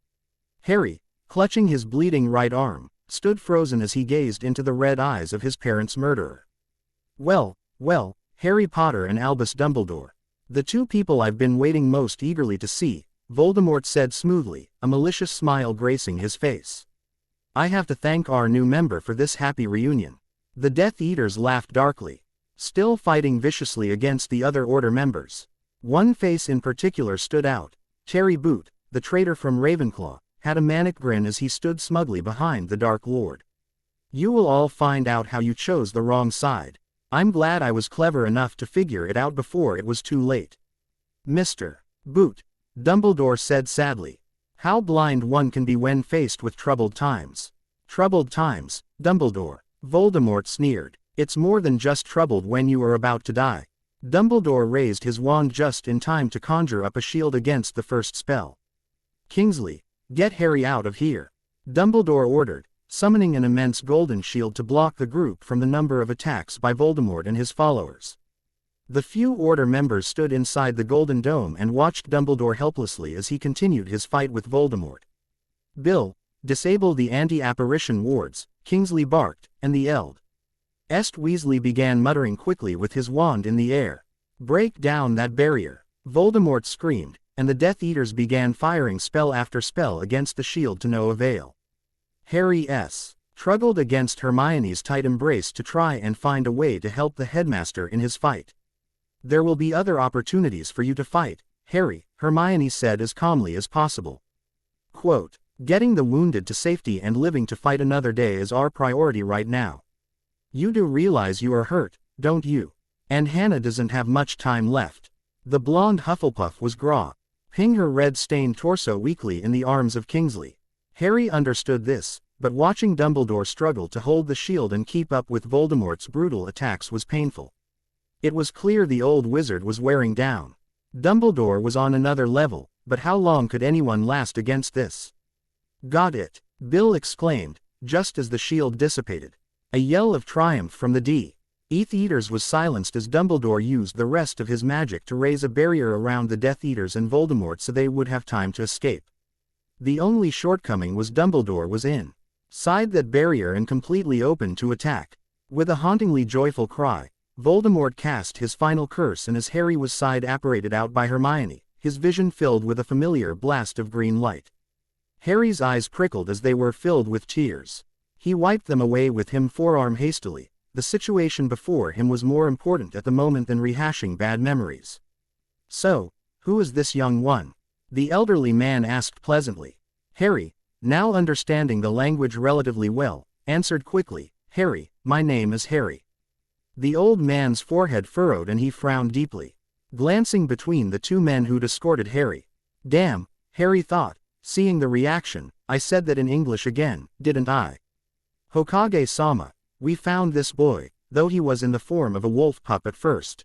Harry, clutching his bleeding right arm, stood frozen as he gazed into the red eyes of his parents' murderer. Well, Harry Potter and Albus Dumbledore. The two people I've been waiting most eagerly to see, Voldemort said smoothly, a malicious smile gracing his face. I have to thank our new member for this happy reunion. The Death Eaters laughed darkly, still fighting viciously against the other Order members. One face in particular stood out. Cherry Boot, the traitor from Ravenclaw, had a manic grin as he stood smugly behind the Dark Lord. You will all find out how you chose the wrong side. I'm glad I was clever enough to figure it out before it was too late. Mr. Boot, Dumbledore said sadly. How blind one can be when faced with troubled times. Troubled times, Dumbledore. Voldemort sneered. It's more than just troubled when you are about to die. Dumbledore raised his wand just in time to conjure up a shield against the first spell. Kingsley, get Harry out of here, Dumbledore ordered, summoning an immense golden shield to block the group from the number of attacks by Voldemort and his followers. The few Order members stood inside the Golden Dome and watched Dumbledore helplessly as he continued his fight with Voldemort. Bill, disable the anti-apparition wards, Kingsley barked, and the Eld. Weasley began muttering quickly with his wand in the air. Break down that barrier, Voldemort screamed, and the Death Eaters began firing spell after spell against the shield to no avail. Harry struggled against Hermione's tight embrace to try and find a way to help the headmaster in his fight. There will be other opportunities for you to fight, Harry, Hermione said as calmly as possible. Quote, getting the wounded to safety and living to fight another day is our priority right now. You do realize you are hurt, don't you? And Hannah doesn't have much time left. The blonde Hufflepuff was grasping her red-stained torso weakly in the arms of Kingsley. Harry understood this, but watching Dumbledore struggle to hold the shield and keep up with Voldemort's brutal attacks was painful. It was clear the old wizard was wearing down. Dumbledore was on another level, but how long could anyone last against this? Got it, Bill exclaimed, just as the shield dissipated. A yell of triumph from the Death Eaters was silenced as Dumbledore used the rest of his magic to raise a barrier around the Death Eaters and Voldemort so they would have time to escape. The only shortcoming was Dumbledore was inside that barrier and completely open to attack. With a hauntingly joyful cry, Voldemort cast his final curse, and as Harry was side-apparated out by Hermione, his vision filled with a familiar blast of green light. Harry's eyes prickled as they were filled with tears. He wiped them away with his forearm hastily. The situation before him was more important at the moment than rehashing bad memories. So, who is this young one? The elderly man asked pleasantly. Harry, now understanding the language relatively well, answered quickly, Harry, my name is Harry. The old man's forehead furrowed and he frowned deeply. glancing between the two men who'd escorted Harry. Damn, Harry thought, seeing the reaction. I said that in English again, didn't I? Hokage-sama, we found this boy, though he was in the form of a wolf pup at first.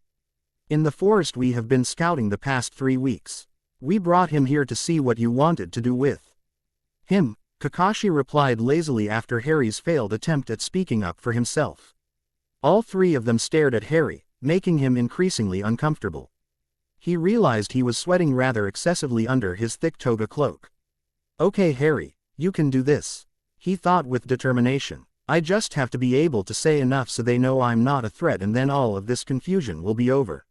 In the forest we have been scouting the past 3 weeks. We brought him here to see what you wanted to do with him, Kakashi replied lazily after Harry's failed attempt at speaking up for himself. All 3 of them stared at Harry, making him increasingly uncomfortable. He realized he was sweating rather excessively under his thick toga cloak. Okay Harry, you can do this, he thought with determination. I just have to be able to say enough so they know I'm not a threat and then all of this confusion will be over.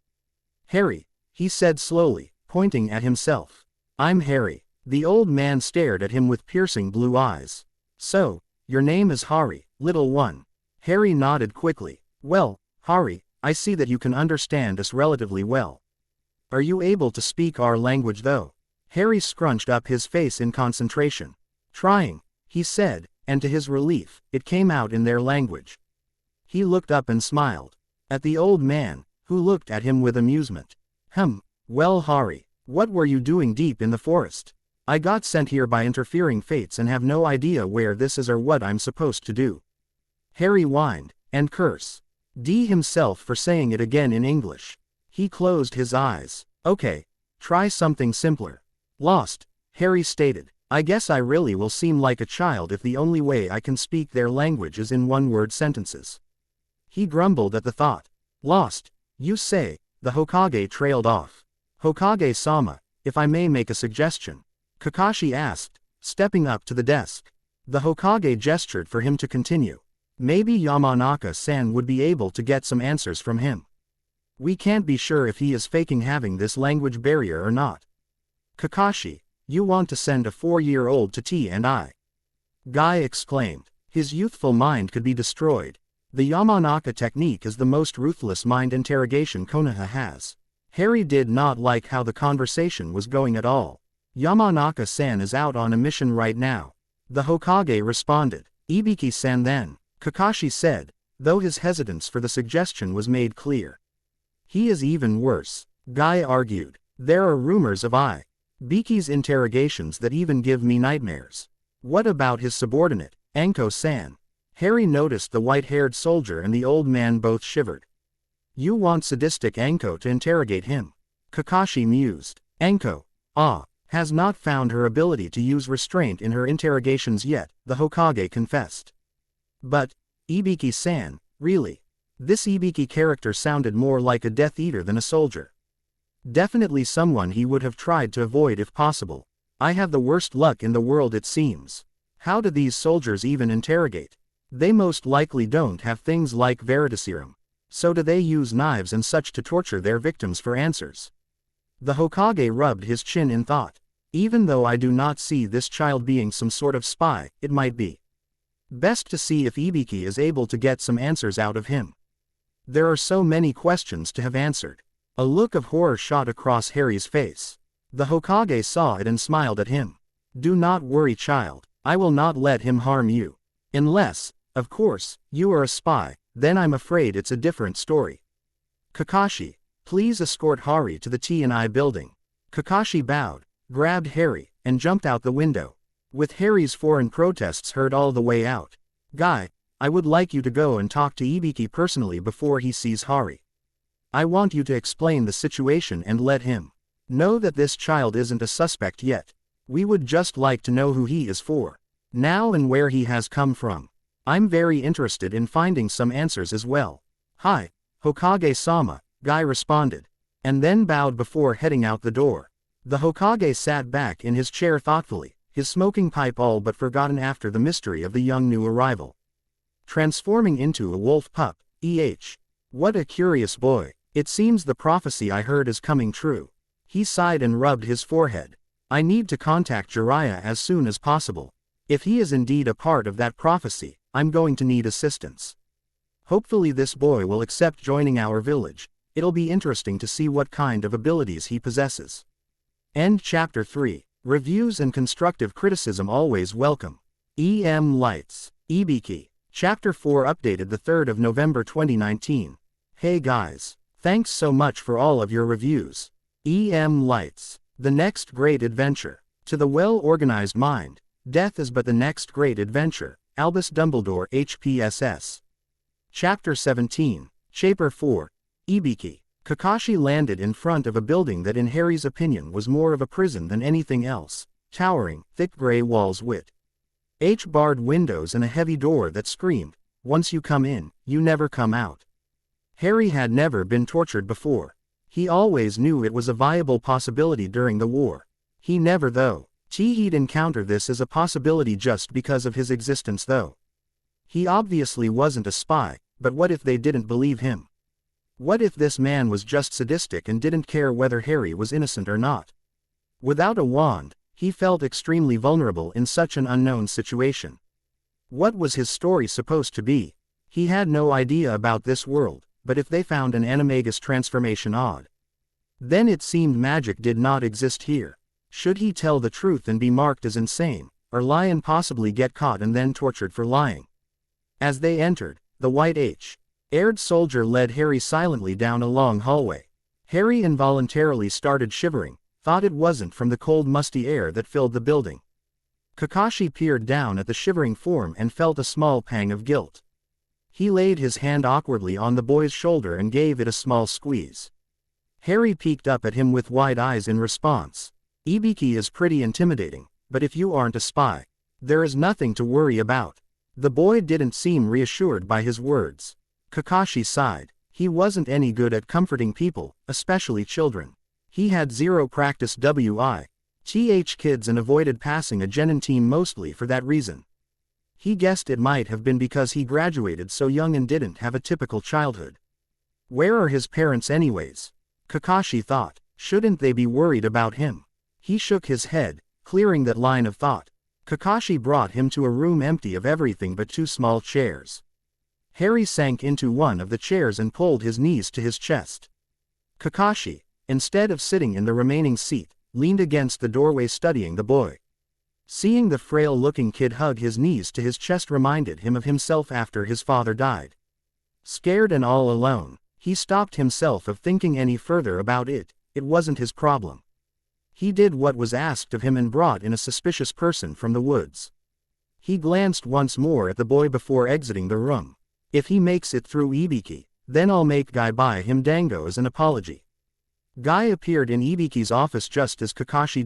Harry, he said slowly, pointing at himself. I'm Harry. The old man stared at him with piercing blue eyes. So, your name is Hari, little one. Harry nodded quickly. Well, Hari, I see that you can understand us relatively well. Are you able to speak our language though? Harry scrunched up his face in concentration. Trying, he said, and to his relief, it came out in their language. He looked up and smiled at the old man, who looked at him with amusement. Well Hari, what were you doing deep in the forest? I got sent here by interfering fates and have no idea where this is or what I'm supposed to do. Harry whined, and curse D himself for saying it again in English. He closed his eyes. Okay, try something simpler. Lost, Harry stated. I guess I really will seem like a child if the only way I can speak their language is in one-word sentences. He grumbled at the thought. Lost, you say, the Hokage trailed off. Hokage-sama, if I may make a suggestion, Kakashi asked, stepping up to the desk. The Hokage gestured for him to continue. Maybe Yamanaka-san would be able to get some answers from him. We can't be sure if he is faking having this language barrier or not. Kakashi, you want to send a 4-year-old to T&I? Guy exclaimed. His youthful mind could be destroyed. The Yamanaka technique is the most ruthless mind interrogation Konoha has. Harry did not like how the conversation was going at all. Yamanaka-san is out on a mission right now. The Hokage responded. Ibiki-san then, Kakashi said, though his hesitance for the suggestion was made clear. He is even worse, Guy argued. There are rumors of Ibiki's interrogations that even give me nightmares. What about his subordinate, Anko-san? Harry noticed the white-haired soldier and the old man both shivered. You want sadistic Anko to interrogate him? Kakashi mused. Anko, has not found her ability to use restraint in her interrogations yet, the Hokage confessed. But, Ibiki-san, really? This Ibiki character sounded more like a Death Eater than a soldier. Definitely someone he would have tried to avoid if possible. I have the worst luck in the world it seems. How do these soldiers even interrogate? They most likely don't have things like veritaserum. So do they use knives and such to torture their victims for answers? The Hokage rubbed his chin in thought. Even though I do not see this child being some sort of spy, it might be best to see if Ibiki is able to get some answers out of him. There are so many questions to have answered. A look of horror shot across Harry's face. The Hokage saw it and smiled at him. Do not worry, child, I will not let him harm you. Unless, of course, you are a spy, then I'm afraid it's a different story. Kakashi, please escort Hari to the T&I building. Kakashi bowed, grabbed Harry, and jumped out the window. With Harry's foreign protests heard all the way out. Guy, I would like you to go and talk to Ibiki personally before he sees Hari. I want you to explain the situation and let him know that this child isn't a suspect yet. We would just like to know who he is for now and where he has come from. I'm very interested in finding some answers as well. Hi, Hokage-sama, Guy responded, and then bowed before heading out the door. The Hokage sat back in his chair thoughtfully, his smoking pipe all but forgotten after the mystery of the young new arrival. Transforming into a wolf pup, What a curious boy. It seems the prophecy I heard is coming true. He sighed and rubbed his forehead. I need to contact Jiraiya as soon as possible. If he is indeed a part of that prophecy, I'm going to need assistance. Hopefully this boy will accept joining our village. It'll be interesting to see what kind of abilities he possesses. End chapter 3. Reviews and constructive criticism always welcome. EM Lights. Ibiki. Chapter 4 updated the 3rd of November 2019. Hey guys. Thanks so much for all of your reviews. E.M. Lights. The next great adventure. To the well-organized mind, death is but the next great adventure. Albus Dumbledore HPSS. Chapter 17. Chapter 4. Ibiki. Kakashi landed in front of a building that in Harry's opinion was more of a prison than anything else. Towering, thick gray walls with H-barred windows and a heavy door that screamed, "Once you come in, you never come out." Harry had never been tortured before. He always knew it was a viable possibility during the war. He never though. He'd encounter this as a possibility just because of his existence though. He obviously wasn't a spy, but what if they didn't believe him? What if this man was just sadistic and didn't care whether Harry was innocent or not? Without a wand, he felt extremely vulnerable in such an unknown situation. What was his story supposed to be? He had no idea about this world, but if they found an animagus transformation odd, then it seemed magic did not exist here. Should he tell the truth and be marked as insane, or lie and possibly get caught and then tortured for lying? As they entered, the white H-aired soldier led Harry silently down a long hallway. Harry involuntarily started shivering, thought it wasn't from the cold musty air that filled the building. Kakashi peered down at the shivering form and felt a small pang of guilt. He laid his hand awkwardly on the boy's shoulder and gave it a small squeeze. Harry peeked up at him with wide eyes in response. Ibiki is pretty intimidating, but if you aren't a spy, there is nothing to worry about. The boy didn't seem reassured by his words. Kakashi sighed. He wasn't any good at comforting people, especially children. He had zero practice with kids and avoided passing a genin team mostly for that reason. He guessed it might have been because he graduated so young and didn't have a typical childhood. Where are his parents anyways? Kakashi thought. Shouldn't they be worried about him? He shook his head, clearing that line of thought. Kakashi brought him to a room empty of everything but two small chairs. Harry sank into one of the chairs and pulled his knees to his chest. Kakashi, instead of sitting in the remaining seat, leaned against the doorway studying the boy. Seeing the frail-looking kid hug his knees to his chest reminded him of himself after his father died. Scared and all alone, he stopped himself of thinking any further about it. It wasn't his problem. He did what was asked of him and brought in a suspicious person from the woods. He glanced once more at the boy before exiting the room. If he makes it through Ibiki, then I'll make Guy buy him dango as an apology. Guy appeared in Ibiki's office just as Kakashi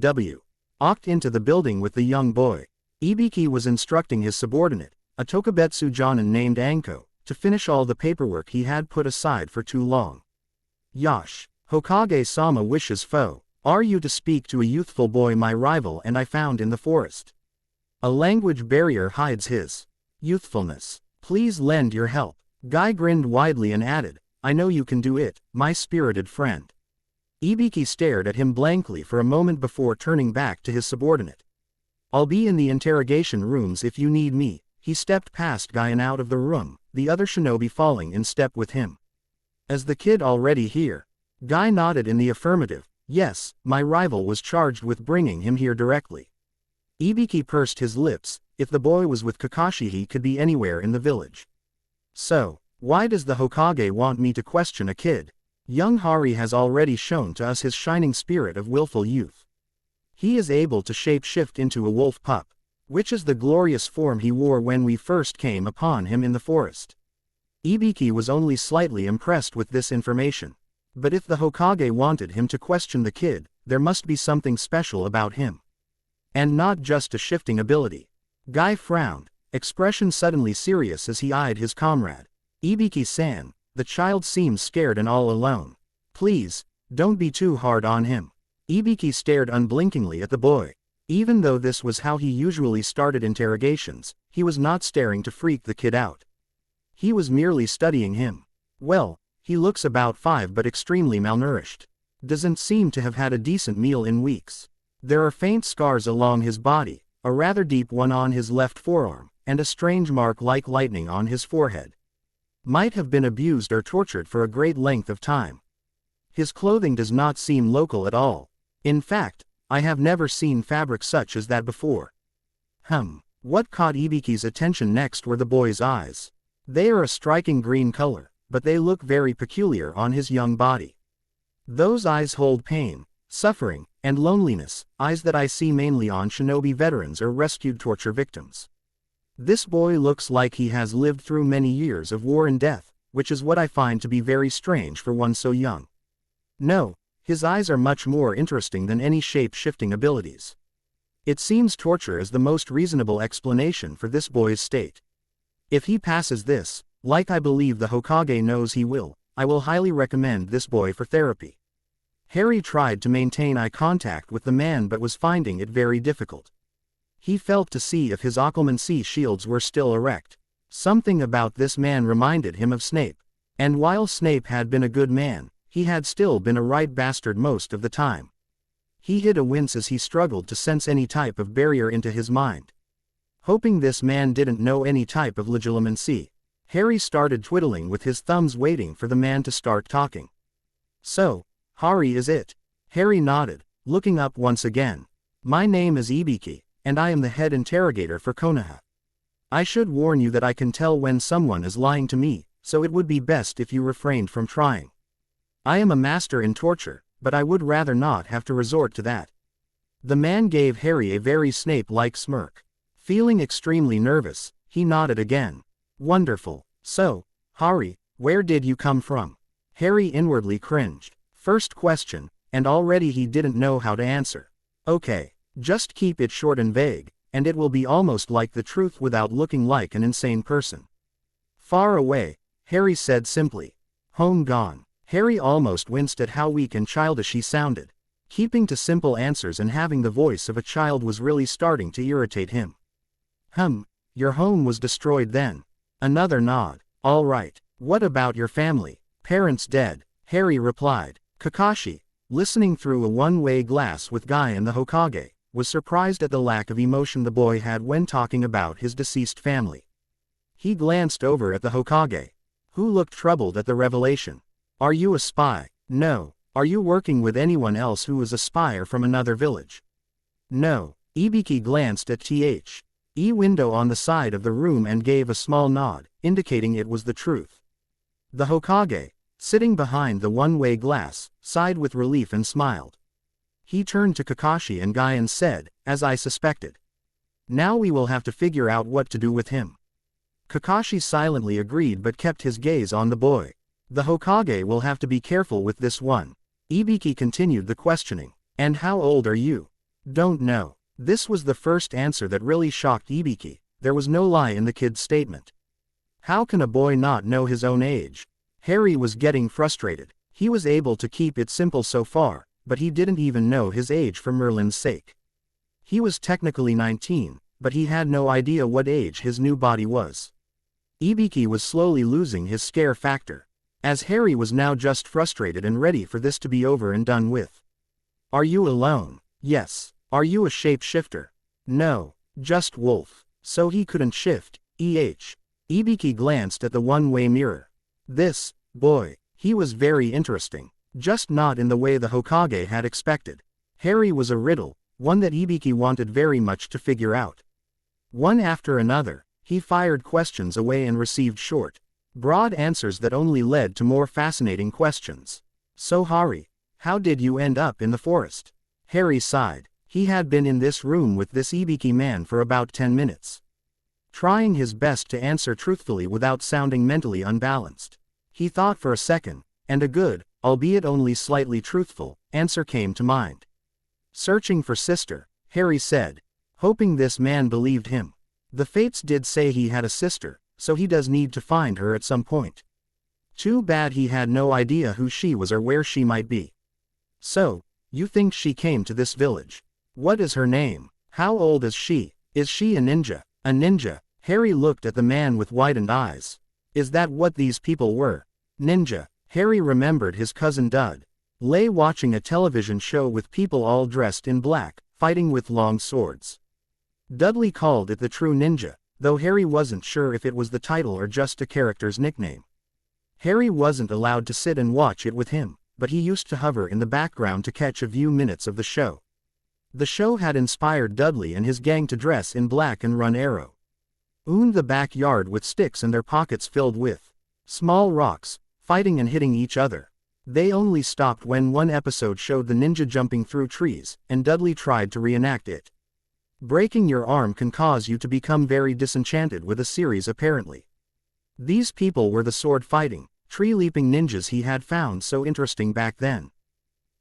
walked into the building with the young boy. Ibiki was instructing his subordinate, a Tokubetsu Jonin named Anko, to finish all the paperwork he had put aside for too long. Yosh, Hokage-sama wishes foe. Are you to speak to a youthful boy my rival and I found in the forest? A language barrier hides his youthfulness. Please lend your help. Guy grinned widely and added, I know you can do it, my spirited friend. Ibiki stared at him blankly for a moment before turning back to his subordinate. I'll be in the interrogation rooms if you need me. He stepped past Guy and out of the room, the other shinobi falling in step with him. Is the kid already here? Guy nodded in the affirmative. Yes, my rival was charged with bringing him here directly. Ibiki pursed his lips. If the boy was with Kakashi he could be anywhere in the village. So, why does the Hokage want me to question a kid? Young Hari has already shown to us his shining spirit of willful youth. He is able to shape-shift into a wolf pup, which is the glorious form he wore when we first came upon him in the forest. Ibiki was only slightly impressed with this information. But if the Hokage wanted him to question the kid, there must be something special about him. And not just a shifting ability. Guy frowned, expression suddenly serious as he eyed his comrade. Ibiki-san, the child seems scared and all alone. Please, don't be too hard on him. Ibiki stared unblinkingly at the boy. Even though this was how he usually started interrogations, he was not staring to freak the kid out. He was merely studying him. Well, he looks about 5 but extremely malnourished. Doesn't seem to have had a decent meal in weeks. There are faint scars along his body, a rather deep one on his left forearm, and a strange mark like lightning on his forehead. Might have been abused or tortured for a great length of time. His clothing does not seem local at all. In fact, I have never seen fabric such as that before. What caught Ibiki's attention next were the boy's eyes. They are a striking green color, but they look very peculiar on his young body. Those eyes hold pain, suffering, and loneliness, eyes that I see mainly on shinobi veterans or rescued torture victims. This boy looks like he has lived through many years of war and death, which is what I find to be very strange for one so young. No, his eyes are much more interesting than any shape-shifting abilities. It seems torture is the most reasonable explanation for this boy's state. If he passes this, like I believe the Hokage knows he will, I will highly recommend this boy for therapy. Harry tried to maintain eye contact with the man but was finding it very difficult. He felt to see if his occlumency shields were still erect. Something about this man reminded him of Snape. And while Snape had been a good man, he had still been a right bastard most of the time. He hid a wince as he struggled to sense any type of barrier into his mind. Hoping this man didn't know any type of legilimency, Harry started twiddling with his thumbs waiting for the man to start talking. "So, Hari is it?" Harry nodded, looking up once again. "My name is Ibiki, and I am the head interrogator for Konoha. I should warn you that I can tell when someone is lying to me, so it would be best if you refrained from trying. I am a master in torture, but I would rather not have to resort to that." The man gave Harry a very Snape-like smirk. Feeling extremely nervous, he nodded again. "Wonderful. So, Hari, where did you come from?" Harry inwardly cringed. First question, and already he didn't know how to answer. "Okay, just keep it short and vague, and it will be almost like the truth without looking like an insane person." "Far away," Harry said simply. "Home gone." Harry almost winced at how weak and childish he sounded. Keeping to simple answers and having the voice of a child was really starting to irritate him. Your home was destroyed then." Another nod. "All right. What about your family?" "Parents dead," Harry replied. Kakashi, listening through a one-way glass with Guy and the Hokage, was surprised at the lack of emotion the boy had when talking about his deceased family. He glanced over at the Hokage, who looked troubled at the revelation. "Are you a spy?" "No." "Are you working with anyone else who is a spy or from another village?" "No." Ibiki glanced at the window on the side of the room and gave a small nod, indicating it was the truth. The Hokage, sitting behind the one-way glass, sighed with relief and smiled. He turned to Kakashi and Guy and said, "As I suspected. Now we will have to figure out what to do with him." Kakashi silently agreed but kept his gaze on the boy. "The Hokage will have to be careful with this one." Ibiki continued the questioning. "And how old are you?" "Don't know." This was the first answer that really shocked Ibiki. There was no lie in the kid's statement. How can a boy not know his own age? Harry was getting frustrated. He was able to keep it simple so far, but he didn't even know his age for Merlin's sake. He was technically 19, but he had no idea what age his new body was. Ibiki was slowly losing his scare factor, as Harry was now just frustrated and ready for this to be over and done with. "Are you alone?" "Yes." "Are you a shapeshifter?" "No. Just wolf." "So he couldn't shift, Ibiki glanced at the one-way mirror. This boy, he was very interesting, just not in the way the Hokage had expected. Harry was a riddle, one that Ibiki wanted very much to figure out. One after another, he fired questions away and received short, broad answers that only led to more fascinating questions. "So Hari, how did you end up in the forest?" Harry sighed. He had been in this room with this Ibiki man for about 10 minutes. Trying his best to answer truthfully without sounding mentally unbalanced. He thought for a second, and a good, albeit only slightly truthful, answer came to mind. "Searching for sister," Harry said, hoping this man believed him. The fates did say he had a sister, so he does need to find her at some point. Too bad he had no idea who she was or where she might be. "So, you think she came to this village? What is her name? How old is she? Is she a ninja?" "A ninja?" Harry looked at the man with widened eyes. "Is that what these people were?" "Ninja." Harry remembered his cousin Dud lay watching a television show with people all dressed in black, fighting with long swords. Dudley called it the true ninja, though Harry wasn't sure if it was the title or just a character's nickname. Harry wasn't allowed to sit and watch it with him, but he used to hover in the background to catch a few minutes of the show. The show had inspired Dudley and his gang to dress in black and run arrow. The backyard with sticks and their pockets filled with Small rocks, fighting and hitting each other. They only stopped when one episode showed the ninja jumping through trees, and Dudley tried to reenact it. Breaking your arm can cause you to become very disenchanted with a series apparently. These people were the sword-fighting, tree-leaping ninjas he had found so interesting back then.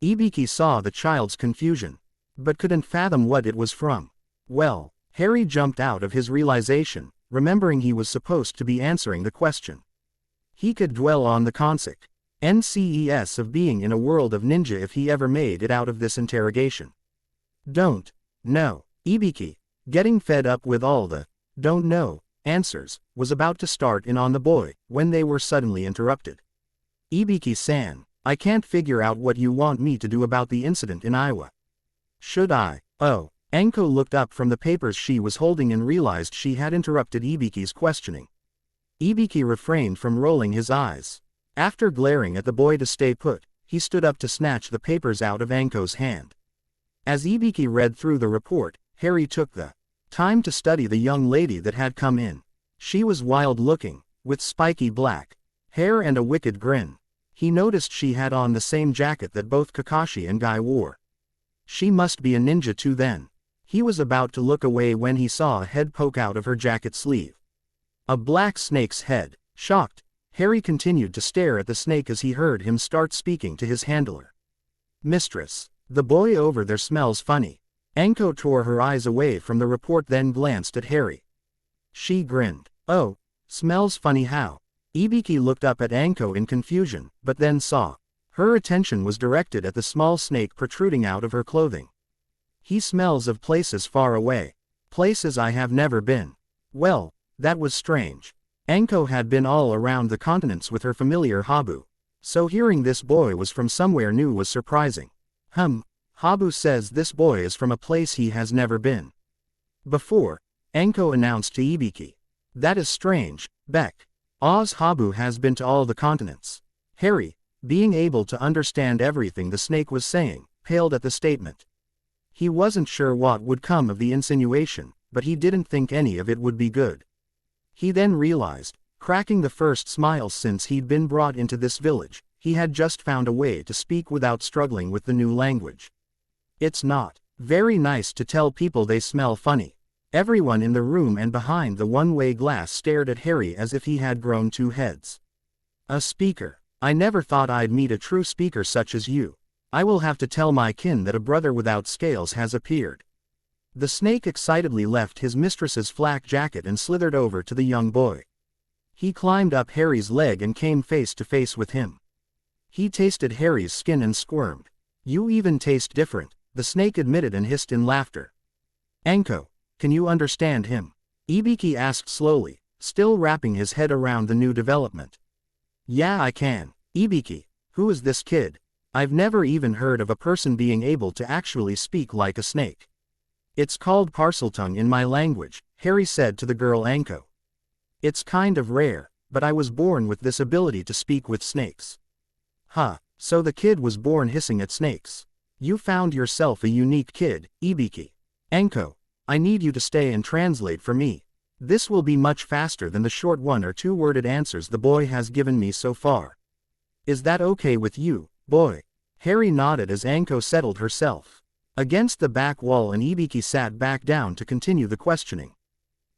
Ibiki saw the child's confusion, but couldn't fathom what it was from. Well, Harry jumped out of his realization, remembering he was supposed to be answering the question. He could dwell on the consequences of being in a world of ninja if he ever made it out of this interrogation. Don't know. Ibiki, getting fed up with all the don't know answers, was about to start in on the boy, when they were suddenly interrupted. Ibiki-san, I can't figure out what you want me to do about the incident in Iowa. Should I? Oh. Anko looked up from the papers she was holding and realized she had interrupted Ibiki's questioning. Ibiki refrained from rolling his eyes. After glaring at the boy to stay put, he stood up to snatch the papers out of Anko's hand. As Ibiki read through the report, Harry took the time to study the young lady that had come in. She was wild-looking, with spiky black hair and a wicked grin. He noticed she had on the same jacket that both Kakashi and Guy wore. She must be a ninja too then. He was about to look away when he saw a head poke out of her jacket sleeve. A black snake's head. Shocked, Harry continued to stare at the snake as he heard him start speaking to his handler. Mistress, the boy over there smells funny. Anko tore her eyes away from the report then glanced at Harry. She grinned. Oh, smells funny how? Ibiki looked up at Anko in confusion, but then saw. Her attention was directed at the small snake protruding out of her clothing. He smells of places far away. Places I have never been. Well, that was strange. Anko had been all around the continents with her familiar Habu. So hearing this boy was from somewhere new was surprising. Habu says this boy is from a place he has never been before, Anko announced to Ibiki. That is strange, Beck. Oz Habu has been to all the continents. Harry, being able to understand everything the snake was saying, paled at the statement. He wasn't sure what would come of the insinuation, but he didn't think any of it would be good. He then realized, cracking the first smile since he'd been brought into this village, he had just found a way to speak without struggling with the new language. It's not very nice to tell people they smell funny. Everyone in the room and behind the one-way glass stared at Harry as if he had grown two heads. A speaker. I never thought I'd meet a true speaker such as you. I will have to tell my kin that a brother without scales has appeared. The snake excitedly left his mistress's flak jacket and slithered over to the young boy. He climbed up Harry's leg and came face to face with him. He tasted Harry's skin and squirmed. You even taste different, the snake admitted and hissed in laughter. Anko, can you understand him? Ibiki asked slowly, still wrapping his head around the new development. Yeah, I can. Ibiki, who is this kid? I've never even heard of a person being able to actually speak like a snake. It's called parseltongue in my language, Harry said to the girl Anko. It's kind of rare, but I was born with this ability to speak with snakes. So the kid was born hissing at snakes. You found yourself a unique kid, Ibiki. Anko, I need you to stay and translate for me. This will be much faster than the short one or two-worded answers the boy has given me so far. Is that okay with you, boy? Harry nodded as Anko settled herself against the back wall and Ibiki sat back down to continue the questioning.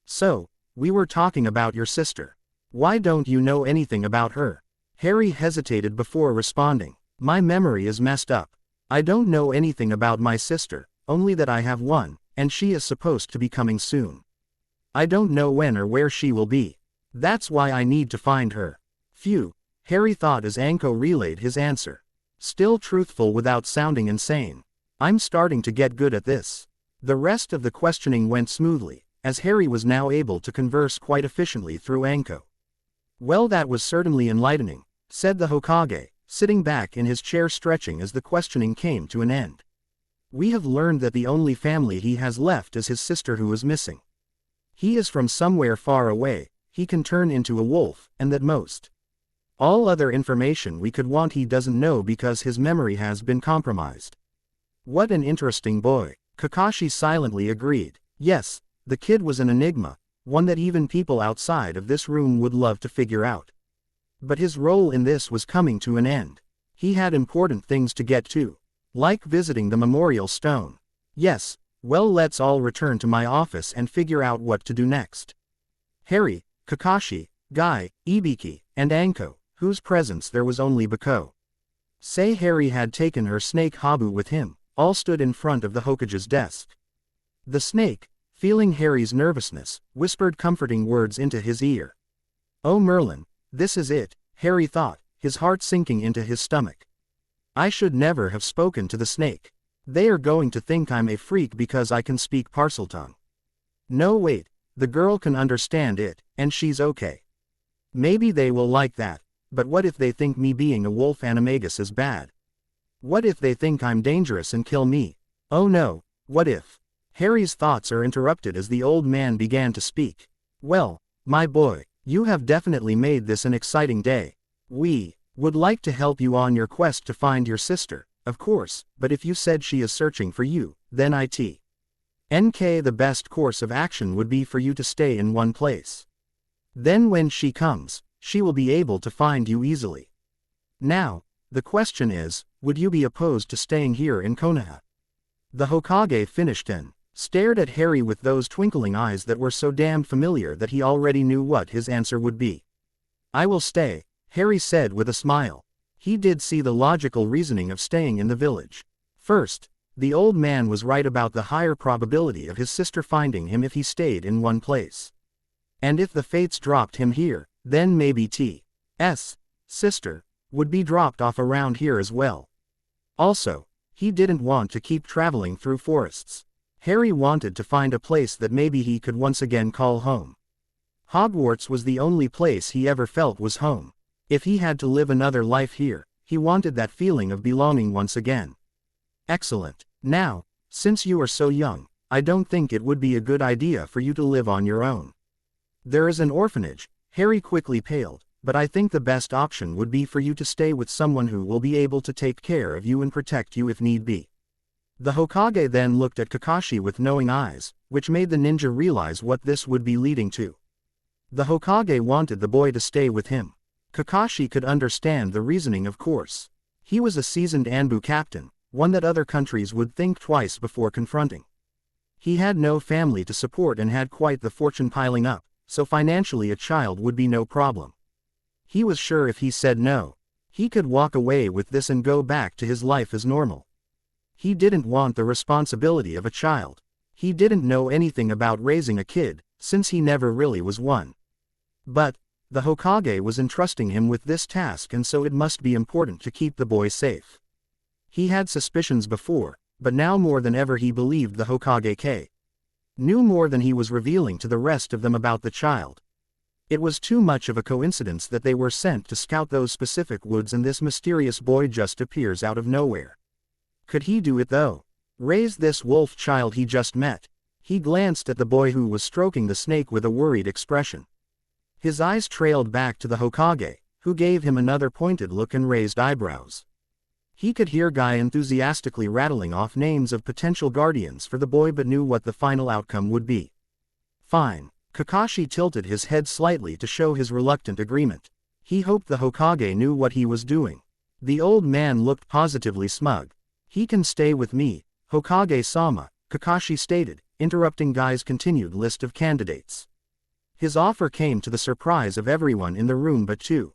So, we were talking about your sister. Why don't you know anything about her? Harry hesitated before responding. My memory is messed up. I don't know anything about my sister, only that I have one, and she is supposed to be coming soon. I don't know when or where she will be. That's why I need to find her. Phew, Harry thought as Anko relayed his answer. Still truthful without sounding insane. I'm starting to get good at this. The rest of the questioning went smoothly, as Harry was now able to converse quite efficiently through Anko. Well, that was certainly enlightening, said the Hokage, sitting back in his chair stretching as the questioning came to an end. We have learned that the only family he has left is his sister who is missing. He is from somewhere far away, he can turn into a wolf, and that most all other information we could want he doesn't know because his memory has been compromised. What an interesting boy. Kakashi silently agreed. Yes, the kid was an enigma, one that even people outside of this room would love to figure out. But his role in this was coming to an end. He had important things to get to. Like visiting the memorial stone. Yes, well, let's all return to my office and figure out what to do next. Harry, Kakashi, Guy, Ibiki, and Anko, whose presence there was only Bako. Say Harry had taken her snake Habu with him, all stood in front of the Hokage's desk. The snake, feeling Harry's nervousness, whispered comforting words into his ear. Oh Merlin, this is it, Harry thought, his heart sinking into his stomach. I should never have spoken to the snake. They are going to think I'm a freak because I can speak Parseltongue. No wait, the girl can understand it, and she's okay. Maybe they will like that, but what if they think me being a wolf animagus is bad? What if they think I'm dangerous and kill me? Oh no, what if? Harry's thoughts are interrupted as the old man began to speak. Well, my boy, you have definitely made this an exciting day. We would like to help you on your quest to find your sister, of course, but if you said she is searching for you, then the best course of action would be for you to stay in one place. Then when she comes, she will be able to find you easily. Now, the question is, would you be opposed to staying here in Konoha? The Hokage finished and stared at Harry with those twinkling eyes that were so damned familiar that he already knew what his answer would be. I will stay, Harry said with a smile. He did see the logical reasoning of staying in the village. First, the old man was right about the higher probability of his sister finding him if he stayed in one place. And if the fates dropped him here, then maybe T.'s sister would be dropped off around here as well. Also, he didn't want to keep traveling through forests. Harry wanted to find a place that maybe he could once again call home. Hogwarts was the only place he ever felt was home. If he had to live another life here, he wanted that feeling of belonging once again. Excellent. Now, since you are so young, I don't think it would be a good idea for you to live on your own. There is an orphanage. Harry quickly paled, but I think the best option would be for you to stay with someone who will be able to take care of you and protect you if need be. The Hokage then looked at Kakashi with knowing eyes, which made the ninja realize what this would be leading to. The Hokage wanted the boy to stay with him. Kakashi could understand the reasoning, of course. He was a seasoned Anbu captain, one that other countries would think twice before confronting. He had no family to support and had quite the fortune piling up, so financially a child would be no problem. He was sure if he said no, he could walk away with this and go back to his life as normal. He didn't want the responsibility of a child. He didn't know anything about raising a kid, since he never really was one. But the Hokage was entrusting him with this task, and so it must be important to keep the boy safe. He had suspicions before, but now more than ever he believed the Hokage knew more than he was revealing to the rest of them about the child. It was too much of a coincidence that they were sent to scout those specific woods and this mysterious boy just appears out of nowhere. Could he do it though? Raise this wolf child he just met? He glanced at the boy who was stroking the snake with a worried expression. His eyes trailed back to the Hokage, who gave him another pointed look and raised eyebrows. He could hear Guy enthusiastically rattling off names of potential guardians for the boy but knew what the final outcome would be. Fine. Kakashi tilted his head slightly to show his reluctant agreement. He hoped the Hokage knew what he was doing. The old man looked positively smug. He can stay with me, Hokage-sama, Kakashi stated, interrupting Guy's continued list of candidates. His offer came to the surprise of everyone in the room but two.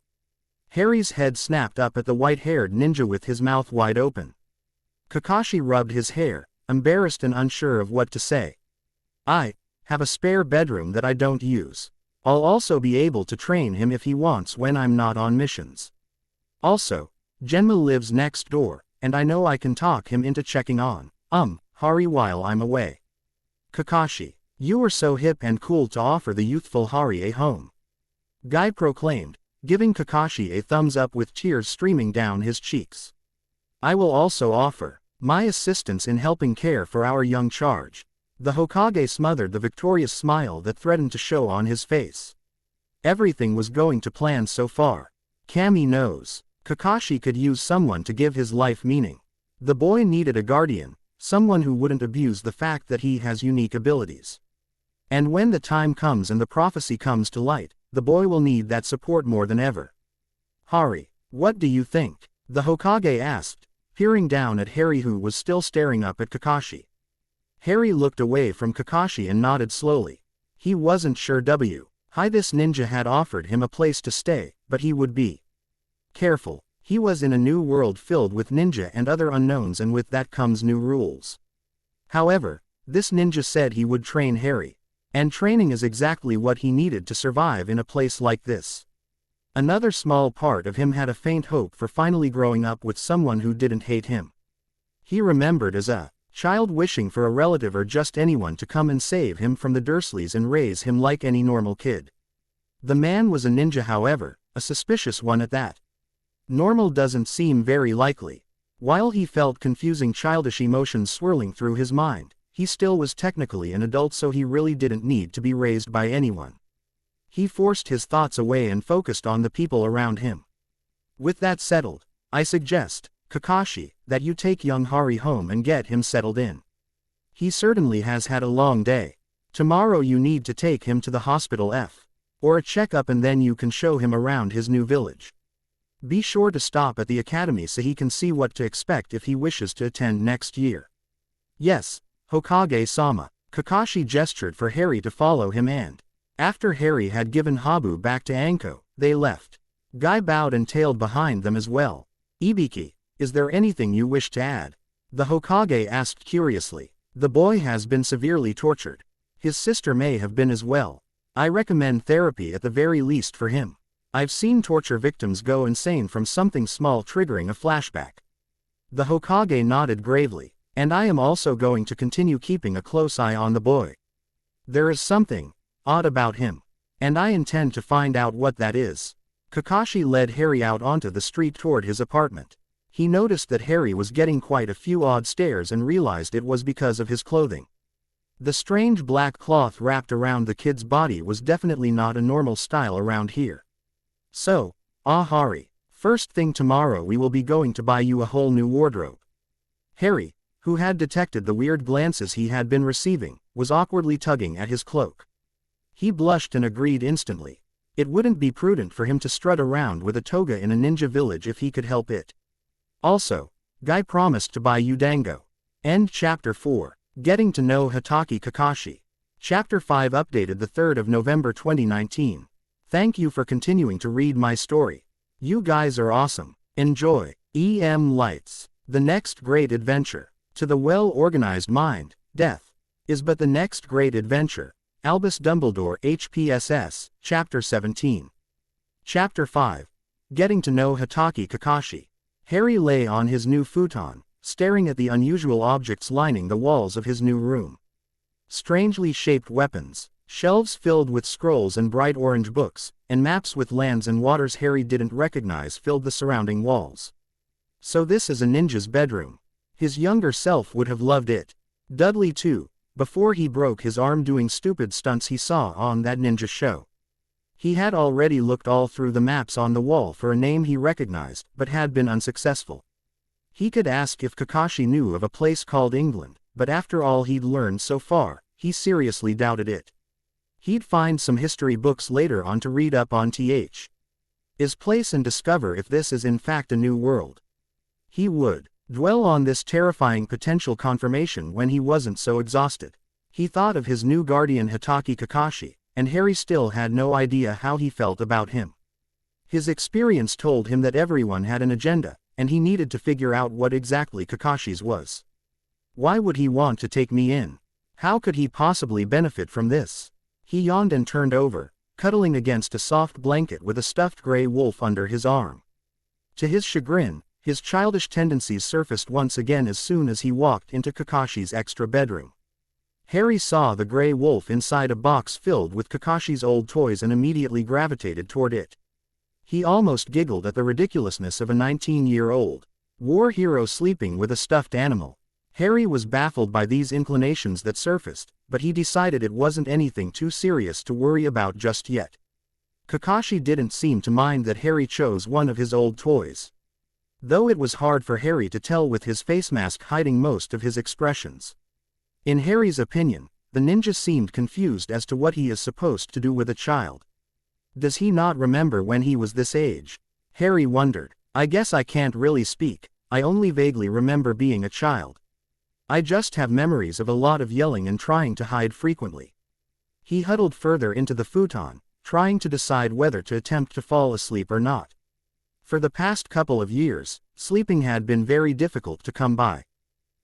Harry's head snapped up at the white-haired ninja with his mouth wide open. Kakashi rubbed his hair, embarrassed and unsure of what to say. I have a spare bedroom that I don't use. I'll also be able to train him if he wants when I'm not on missions. Also, Genma lives next door, and I know I can talk him into checking on Hari while I'm away. Kakashi, you are so hip and cool to offer the youthful Hari a home. Guy proclaimed, giving Kakashi a thumbs up with tears streaming down his cheeks. I will also offer my assistance in helping care for our young charge. The Hokage smothered the victorious smile that threatened to show on his face. Everything was going to plan so far. Kami knows. Kakashi could use someone to give his life meaning. The boy needed a guardian, someone who wouldn't abuse the fact that he has unique abilities. And when the time comes and the prophecy comes to light, the boy will need that support more than ever. Hari, what do you think? The Hokage asked, peering down at Harry who was still staring up at Kakashi. Harry looked away from Kakashi and nodded slowly. He wasn't sure why this ninja had offered him a place to stay, but he would be careful. He was in a new world filled with ninja and other unknowns, and with that comes new rules. However, this ninja said he would train Harry. And training is exactly what he needed to survive in a place like this. Another small part of him had a faint hope for finally growing up with someone who didn't hate him. He remembered as a child wishing for a relative or just anyone to come and save him from the Dursleys and raise him like any normal kid. The man was a ninja, however, a suspicious one at that. Normal doesn't seem very likely. While he felt confusing childish emotions swirling through his mind, he still was technically an adult, so he really didn't need to be raised by anyone. He forced his thoughts away and focused on the people around him. With that settled, I suggest, Kakashi, that you take young Hari home and get him settled in. He certainly has had a long day. Tomorrow you need to take him to the hospital or a checkup, and then you can show him around his new village. Be sure to stop at the academy so he can see what to expect if he wishes to attend next year. Yes, Hokage-sama. Kakashi gestured for Harry to follow him, and after Harry had given Habu back to Anko, they left. Guy bowed and tailed behind them as well. Ibiki, is there anything you wish to add? The Hokage asked curiously. The boy has been severely tortured. His sister may have been as well. I recommend therapy at the very least for him. I've seen torture victims go insane from something small triggering a flashback. The Hokage nodded gravely. And I am also going to continue keeping a close eye on the boy. There is something odd about him, and I intend to find out what that is. Kakashi led Harry out onto the street toward his apartment. He noticed that Harry was getting quite a few odd stares and realized it was because of his clothing. The strange black cloth wrapped around the kid's body was definitely not a normal style around here. So, Hari, first thing tomorrow we will be going to buy you a whole new wardrobe. Harry, who had detected the weird glances he had been receiving, was awkwardly tugging at his cloak. He blushed and agreed instantly. It wouldn't be prudent for him to strut around with a toga in a ninja village if he could help it. Also, Guy promised to buy you dango. End Chapter 4. Getting to know Hatake Kakashi. Chapter 5 updated the 3rd of November 2019. Thank you for continuing to read my story. You guys are awesome. Enjoy. EM Lights. The next great adventure. To the well-organized mind, death is but the next great adventure. Albus Dumbledore HPSS, Chapter 17. Chapter 5. Getting to know Hatake Kakashi. Harry lay on his new futon, staring at the unusual objects lining the walls of his new room. Strangely shaped weapons, shelves filled with scrolls and bright orange books, and maps with lands and waters Harry didn't recognize filled the surrounding walls. So this is a ninja's bedroom. His younger self would have loved it. Dudley too, before he broke his arm doing stupid stunts he saw on that ninja show. He had already looked all through the maps on the wall for a name he recognized, but had been unsuccessful. He could ask if Kakashi knew of a place called England, but after all he'd learned so far, he seriously doubted it. He'd find some history books later on to read up on his place and discover if this is in fact a new world. He would dwell on this terrifying potential confirmation when he wasn't so exhausted. He thought of his new guardian Hatake Kakashi, and Harry still had no idea how he felt about him. His experience told him that everyone had an agenda, and he needed to figure out what exactly Kakashi's was. Why would he want to take me in? How could he possibly benefit from this? He yawned and turned over, cuddling against a soft blanket with a stuffed gray wolf under his arm. To his chagrin, his childish tendencies surfaced once again as soon as he walked into Kakashi's extra bedroom. Harry saw the gray wolf inside a box filled with Kakashi's old toys and immediately gravitated toward it. He almost giggled at the ridiculousness of a 19-year-old war hero sleeping with a stuffed animal. Harry was baffled by these inclinations that surfaced, but he decided it wasn't anything too serious to worry about just yet. Kakashi didn't seem to mind that Harry chose one of his old toys, though it was hard for Harry to tell with his face mask hiding most of his expressions. In Harry's opinion, the ninja seemed confused as to what he is supposed to do with a child. Does he not remember when he was this age? Harry wondered. I guess I can't really speak, I only vaguely remember being a child. I just have memories of a lot of yelling and trying to hide frequently. He huddled further into the futon, trying to decide whether to attempt to fall asleep or not. For the past couple of years, sleeping had been very difficult to come by.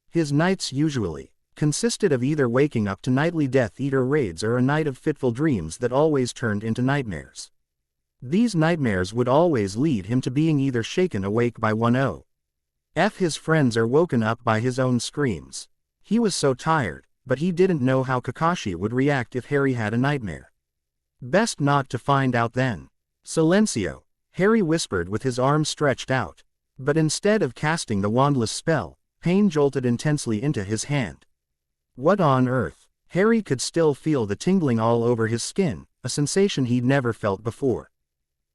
His nights usually consisted of either waking up to nightly Death Eater raids or a night of fitful dreams that always turned into nightmares. These nightmares would always lead him to being either shaken awake by his friends or woken up by his own screams. He was so tired, but he didn't know how Kakashi would react if Harry had a nightmare. Best not to find out then. Silencio, Harry whispered with his arms stretched out. But instead of casting the wandless spell, pain jolted intensely into his hand. What on earth? Harry could still feel the tingling all over his skin, a sensation he'd never felt before.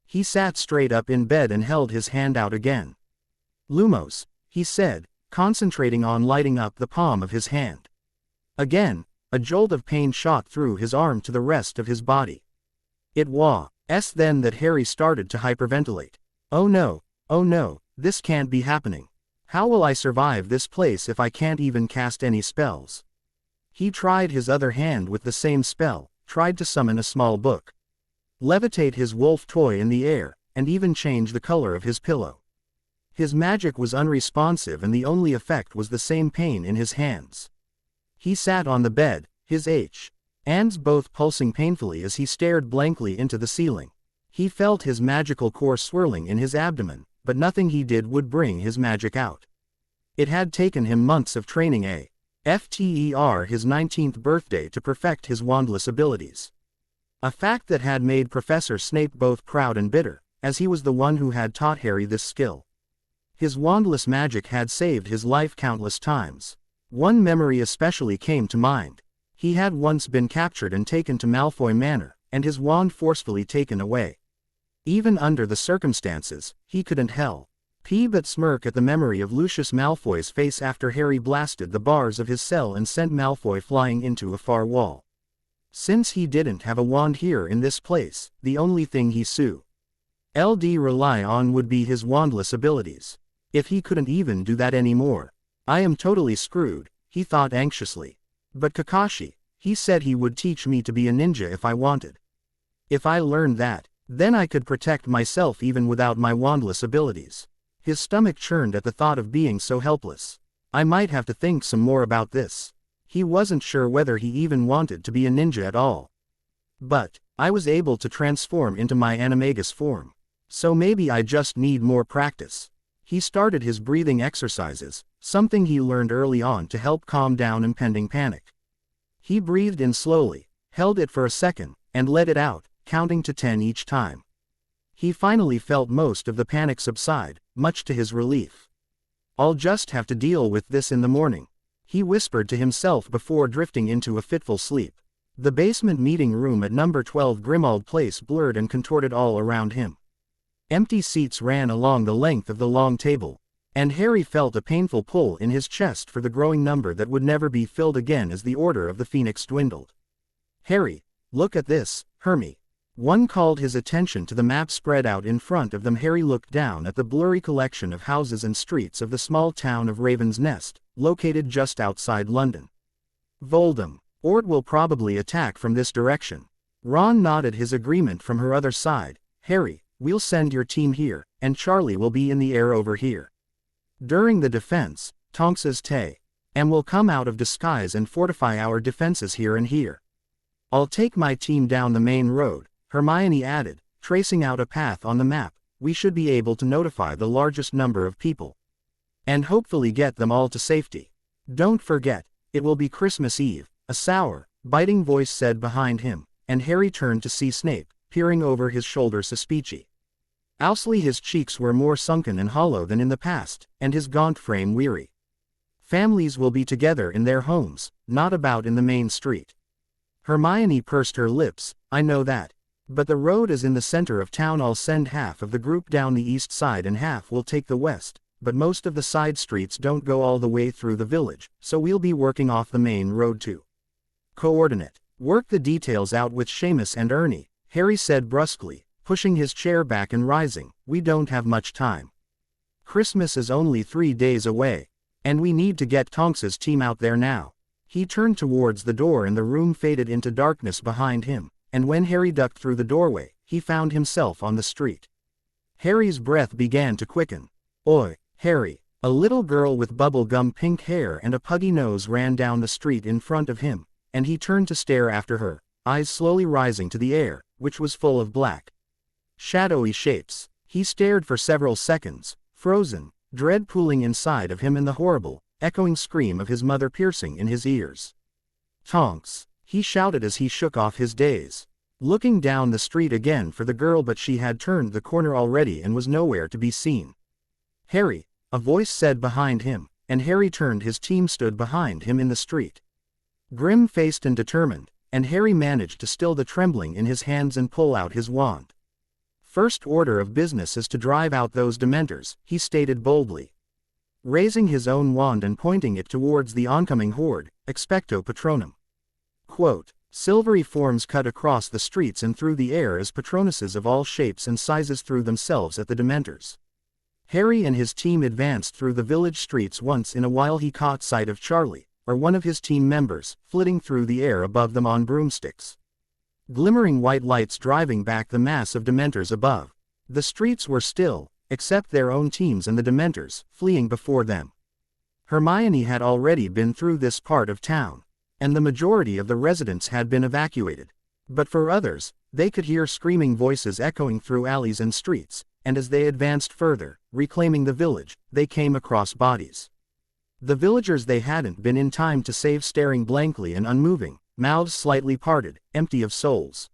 He sat straight up in bed and held his hand out again. Lumos, he said, concentrating on lighting up the palm of his hand. Again, a jolt of pain shot through his arm to the rest of his body. It was then that Harry started to hyperventilate. Oh no, this can't be happening. How will I survive this place if I can't even cast any spells? He tried his other hand with the same spell, tried to summon a small book. Levitate his wolf toy in the air, and even change the color of his pillow. His magic was unresponsive and the only effect was the same pain in his hands. He sat on the bed, his hands both pulsing painfully as he stared blankly into the ceiling. He felt his magical core swirling in his abdomen, but nothing he did would bring his magic out. It had taken him months of training after his 19th birthday to perfect his wandless abilities. A fact that had made Professor Snape both proud and bitter, as he was the one who had taught Harry this skill. His wandless magic had saved his life countless times. One memory especially came to mind. He had once been captured and taken to Malfoy Manor, and his wand forcefully taken away. Even under the circumstances, he couldn't help but smirk at the memory of Lucius Malfoy's face after Harry blasted the bars of his cell and sent Malfoy flying into a far wall. Since he didn't have a wand here in this place, the only thing he rely on would be his wandless abilities. If he couldn't even do that anymore, I am totally screwed, he thought anxiously. But Kakashi, he said he would teach me to be a ninja if I wanted. If I learned that, then I could protect myself even without my wandless abilities. His stomach churned at the thought of being so helpless. I might have to think some more about this. He wasn't sure whether he even wanted to be a ninja at all. But I was able to transform into my animagus form. So maybe I just need more practice. He started his breathing exercises, something he learned early on to help calm down impending panic. He breathed in slowly, held it for a second, and let it out, counting to 10 each time. He finally felt most of the panic subside, much to his relief. I'll just have to deal with this in the morning, he whispered to himself before drifting into a fitful sleep. The basement meeting room at number 12 Grimmauld Place blurred and contorted all around him. Empty seats ran along the length of the long table, and Harry felt a painful pull in his chest for the growing number that would never be filled again as the Order of the Phoenix dwindled. Harry, look at this, Hermione. One called his attention to the map spread out in front of them. Harry looked down at the blurry collection of houses and streets of the small town of Raven's Nest, located just outside London. Voldemort will probably attack from this direction. Ron nodded his agreement from her other side. Harry, we'll send your team here, and Charlie will be in the air over here. During the defense, Tonks's and will come out of disguise and fortify our defenses here and here. I'll take my team down the main road, Hermione added, tracing out a path on the map. We should be able to notify the largest number of people. And hopefully get them all to safety. Don't forget, it will be Christmas Eve, a sour, biting voice said behind him, and Harry turned to see Snape, peering over his shoulder suspicious. Owsley, his cheeks were more sunken and hollow than in the past, and his gaunt frame weary. Families will be together in their homes, not about in the main street. Hermione pursed her lips. I know that. But the road is in the center of town. I'll send half of the group down the east side and half will take the west, but most of the side streets don't go all the way through the village, so we'll be working off the main road too. Coordinate. Work the details out with Seamus and Ernie, Harry said brusquely, pushing his chair back and rising. "We don't have much time. Christmas is only 3 days away. And we need to get Tonks's team out there now." He turned towards the door and the room faded into darkness behind him, and when Harry ducked through the doorway, he found himself on the street. Harry's breath began to quicken. "Oi, Harry." A little girl with bubblegum pink hair and a puggy nose ran down the street in front of him, and he turned to stare after her, eyes slowly rising to the air, which was full of black, shadowy shapes. He stared for several seconds, frozen, dread pooling inside of him and the horrible, echoing scream of his mother piercing in his ears. "Tonks!" he shouted as he shook off his daze, looking down the street again for the girl, but she had turned the corner already and was nowhere to be seen. "Harry," a voice said behind him, and Harry turned. His team stood behind him in the street, grim-faced and determined, and Harry managed to still the trembling in his hands and pull out his wand. "First order of business is to drive out those Dementors," he stated boldly, raising his own wand and pointing it towards the oncoming horde. "Expecto Patronum." Quote, silvery forms cut across the streets and through the air as Patronuses of all shapes and sizes threw themselves at the Dementors. Harry and his team advanced through the village streets. Once in a while he caught sight of Charlie, or one of his team members, flitting through the air above them on broomsticks. Glimmering white lights driving back the mass of Dementors above. The streets were still, except their own teams and the Dementors, fleeing before them. Hermione had already been through this part of town, and the majority of the residents had been evacuated. But for others, they could hear screaming voices echoing through alleys and streets, and as they advanced further, reclaiming the village, they came across bodies. The villagers they hadn't been in time to save staring blankly and unmoving, mouths slightly parted, empty of souls.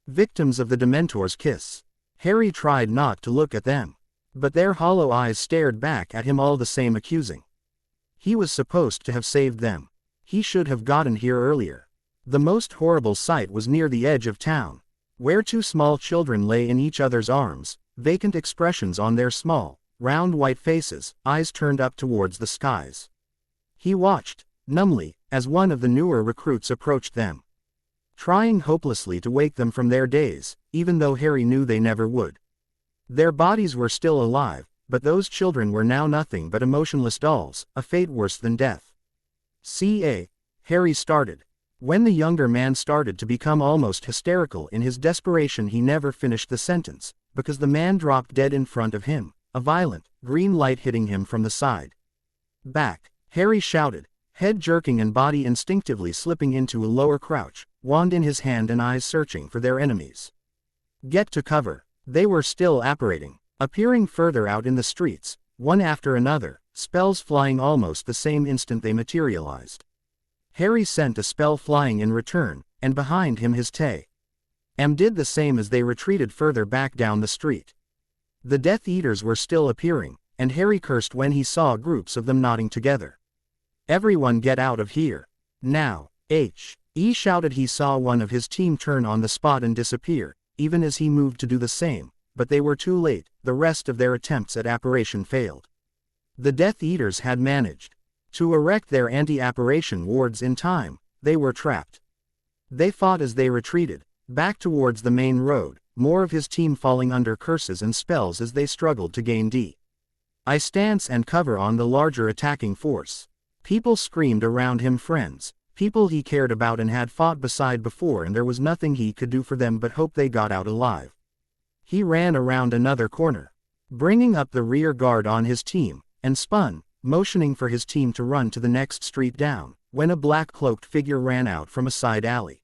Victims of the Dementor's kiss. Harry tried not to look at them, but their hollow eyes stared back at him all the same, accusing. He was supposed to have saved them. He should have gotten here earlier. The most horrible sight was near the edge of town, where two small children lay in each other's arms, vacant expressions on their small, round white faces, eyes turned up towards the skies. He watched, numbly, as one of the newer recruits approached them, trying hopelessly to wake them from their daze, even though Harry knew they never would. Their bodies were still alive, but those children were now nothing but emotionless dolls, a fate worse than death. Harry started. When the younger man started to become almost hysterical in his desperation, he never finished the sentence, because the man dropped dead in front of him, a violent, green light hitting him from the side. "Back!" Harry shouted, head jerking and body instinctively slipping into a lower crouch, wand in his hand and eyes searching for their enemies. "Get to cover!" They were still apparating, appearing further out in the streets, one after another, spells flying almost the same instant they materialized. Harry sent a spell flying in return, and behind him his Am did the same as they retreated further back down the street. The Death Eaters were still appearing, and Harry cursed when he saw groups of them knotting together. "Everyone get out of here. Now!" He shouted. He saw one of his team turn on the spot and disappear, even as he moved to do the same, but they were too late. The rest of their attempts at apparition failed. The Death Eaters had managed to erect their anti-apparition wards in time. They were trapped. They fought as they retreated, back towards the main road, more of his team falling under curses and spells as they struggled to gain I stance and cover on the larger attacking force. People screamed around him, friends, people he cared about and had fought beside before, and there was nothing he could do for them but hope they got out alive. He ran around another corner, bringing up the rear guard on his team, and spun, motioning for his team to run to the next street down, when a black-cloaked figure ran out from a side alley.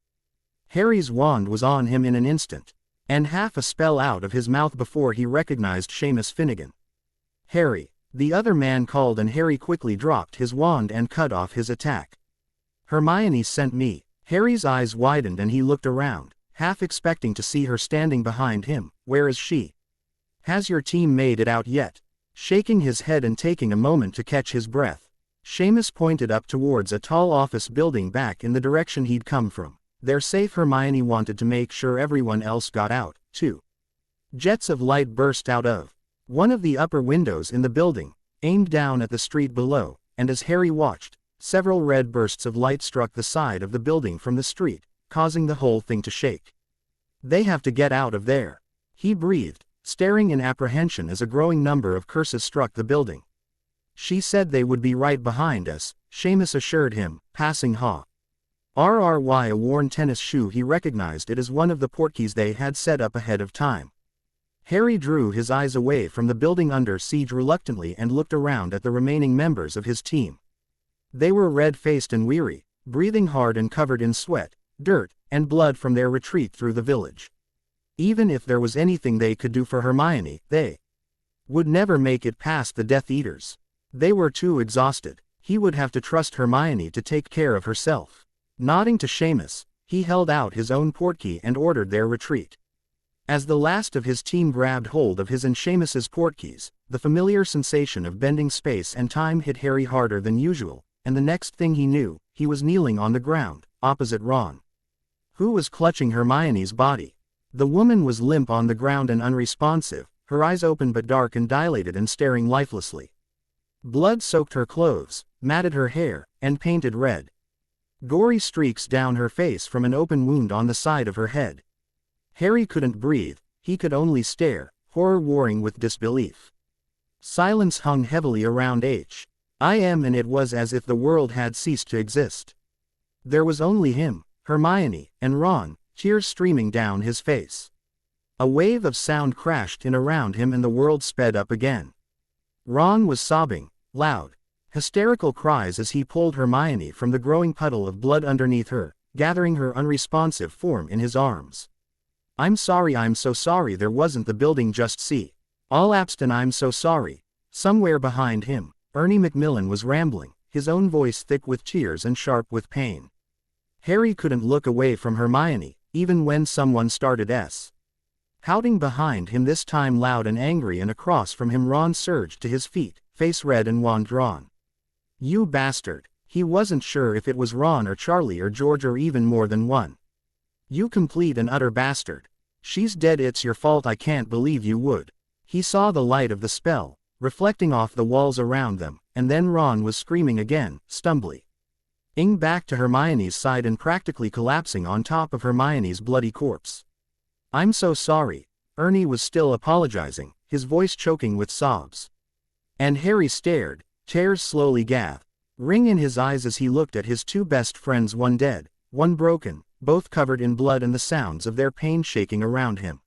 Harry's wand was on him in an instant, and half a spell out of his mouth before he recognized Seamus Finnegan. "Harry," the other man called, and Harry quickly dropped his wand and cut off his attack. "Hermione sent me." Harry's eyes widened and he looked around, half expecting to see her standing behind him. "Where is she? Has your team made it out yet?" Shaking his head and taking a moment to catch his breath, Seamus pointed up towards a tall office building back in the direction he'd come from. "They're safe." Hermione wanted to make sure everyone else got out, too. Jets of light burst out of one of the upper windows in the building, aimed down at the street below, and as Harry watched, several red bursts of light struck the side of the building from the street, causing the whole thing to shake. "They have to get out of there." He breathed, staring in apprehension as a growing number of curses struck the building. She said they would be right behind us, Seamus assured him, passing Ha. RRY, a worn tennis shoe. He recognized it as one of the portkeys they had set up ahead of time. Harry drew his eyes away from the building under siege reluctantly and looked around at the remaining members of his team. They were red-faced and weary, breathing hard and covered in sweat, dirt, and blood from their retreat through the village. Even if there was anything they could do for Hermione, they would never make it past the Death Eaters. They were too exhausted. He would have to trust Hermione to take care of herself. Nodding to Seamus, he held out his own portkey and ordered their retreat. As the last of his team grabbed hold of his and Seamus's portkeys, the familiar sensation of bending space and time hit Harry harder than usual, and the next thing he knew, he was kneeling on the ground, opposite Ron, who was clutching Hermione's body. The woman was limp on the ground and unresponsive, her eyes open but dark and dilated and staring lifelessly. Blood soaked her clothes, matted her hair, and painted red. Gory streaks down her face from an open wound on the side of her head. Harry couldn't breathe, he could only stare, horror warring with disbelief. Silence hung heavily around H.I.M. and it was as if the world had ceased to exist. There was only him, Hermione, and Ron, tears streaming down his face. A wave of sound crashed in around him and the world sped up again. Ron was sobbing, loud, hysterical cries as he pulled Hermione from the growing puddle of blood underneath her, gathering her unresponsive form in his arms. I'm so sorry there wasn't the building just see. All Abston, I'm so sorry. Somewhere behind him, Ernie Macmillan was rambling, his own voice thick with tears and sharp with pain. Harry couldn't look away from Hermione, even when someone started shouting behind him, this time loud and angry, and across from him Ron surged to his feet, face red and wand drawn. You bastard! He wasn't sure if it was Ron or Charlie or George or even more than one. You complete and utter bastard. She's dead, it's your fault, I can't believe you would. He saw the light of the spell, reflecting off the walls around them, and then Ron was screaming again, stumbling back to Hermione's side and practically collapsing on top of Hermione's bloody corpse. I'm so sorry. Ernie was still apologizing, his voice choking with sobs. And Harry stared, tears slowly gathering in his eyes as he looked at his two best friends, one dead, one broken, both covered in blood and the sounds of their pain shaking around him.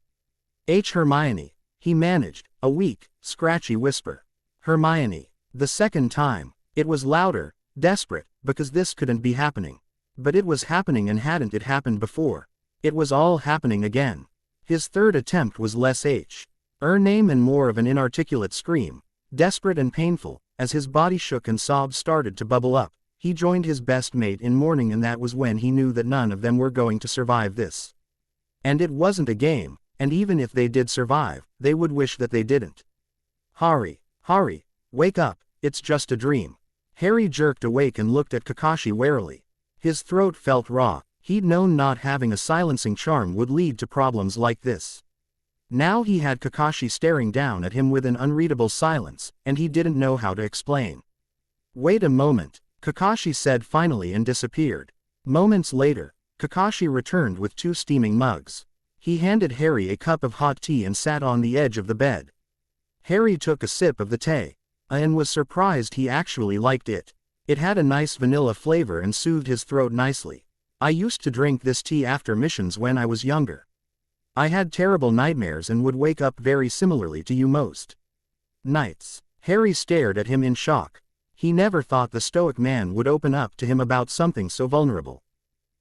Hermione, he managed, a weak, scratchy whisper. Hermione. The second time, it was louder, desperate, because this couldn't be happening. But it was happening, and hadn't it happened before? It was all happening again. His third attempt was less name and more of an inarticulate scream, desperate and painful, as his body shook and sobs started to bubble up. He joined his best mate in mourning, and that was when he knew that none of them were going to survive this. And it wasn't a game, and even if they did survive, they would wish that they didn't. Harry, wake up, it's just a dream. Harry jerked awake and looked at Kakashi warily. His throat felt raw, he'd known not having a silencing charm would lead to problems like this. Now he had Kakashi staring down at him with an unreadable silence, and he didn't know how to explain. Wait a moment. Kakashi said finally and disappeared. Moments later, Kakashi returned with 2 steaming mugs. He handed Harry a cup of hot tea and sat on the edge of the bed. Harry took a sip of the tea, and was surprised he actually liked it. It had a nice vanilla flavor and soothed his throat nicely. I used to drink this tea after missions when I was younger. I had terrible nightmares and would wake up very similarly to you most nights. Harry stared at him in shock. He never thought the stoic man would open up to him about something so vulnerable.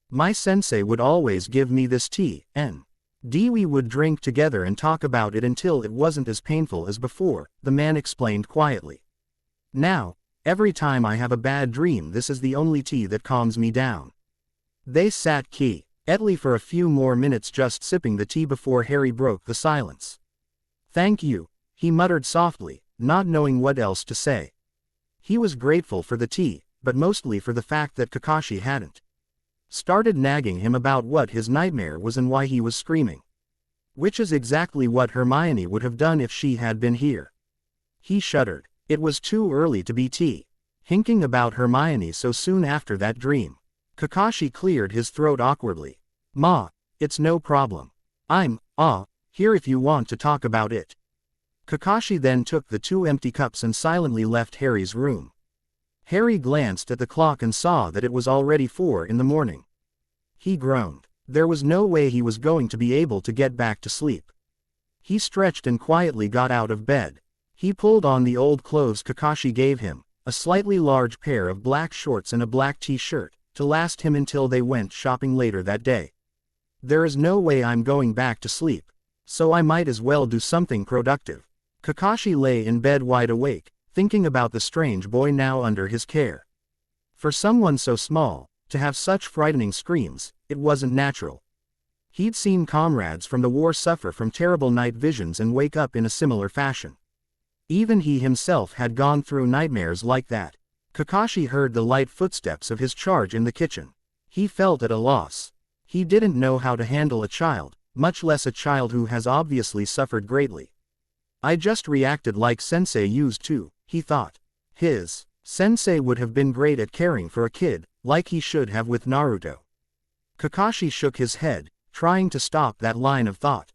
My sensei would always give me this tea, and we would drink together and talk about it until it wasn't as painful as before, the man explained quietly. Now, every time I have a bad dream, this is the only tea that calms me down. They sat quietly for a few more minutes just sipping the tea before Harry broke the silence. Thank you, he muttered softly, not knowing what else to say. He was grateful for the tea, but mostly for the fact that Kakashi hadn't started nagging him about what his nightmare was and why he was screaming. Which is exactly what Hermione would have done if she had been here. He shuddered. It was too early to be hinking about Hermione so soon after that dream. Kakashi cleared his throat awkwardly. Ma, it's no problem. I'm Here if you want to talk about it. Kakashi then took the 2 empty cups and silently left Harry's room. Harry glanced at the clock and saw that it was already 4 in the morning. He groaned. There was no way he was going to be able to get back to sleep. He stretched and quietly got out of bed. He pulled on the old clothes Kakashi gave him, a slightly large pair of black shorts and a black t-shirt, to last him until they went shopping later that day. There is no way I'm going back to sleep, so I might as well do something productive. Kakashi lay in bed wide awake, thinking about the strange boy now under his care. For someone so small, to have such frightening screams, it wasn't natural. He'd seen comrades from the war suffer from terrible night visions and wake up in a similar fashion. Even he himself had gone through nightmares like that. Kakashi heard the light footsteps of his charge in the kitchen. He felt at a loss. He didn't know how to handle a child, much less a child who has obviously suffered greatly. I just reacted like Sensei used to, he thought. His Sensei would have been great at caring for a kid, like he should have with Naruto. Kakashi shook his head, trying to stop that line of thought.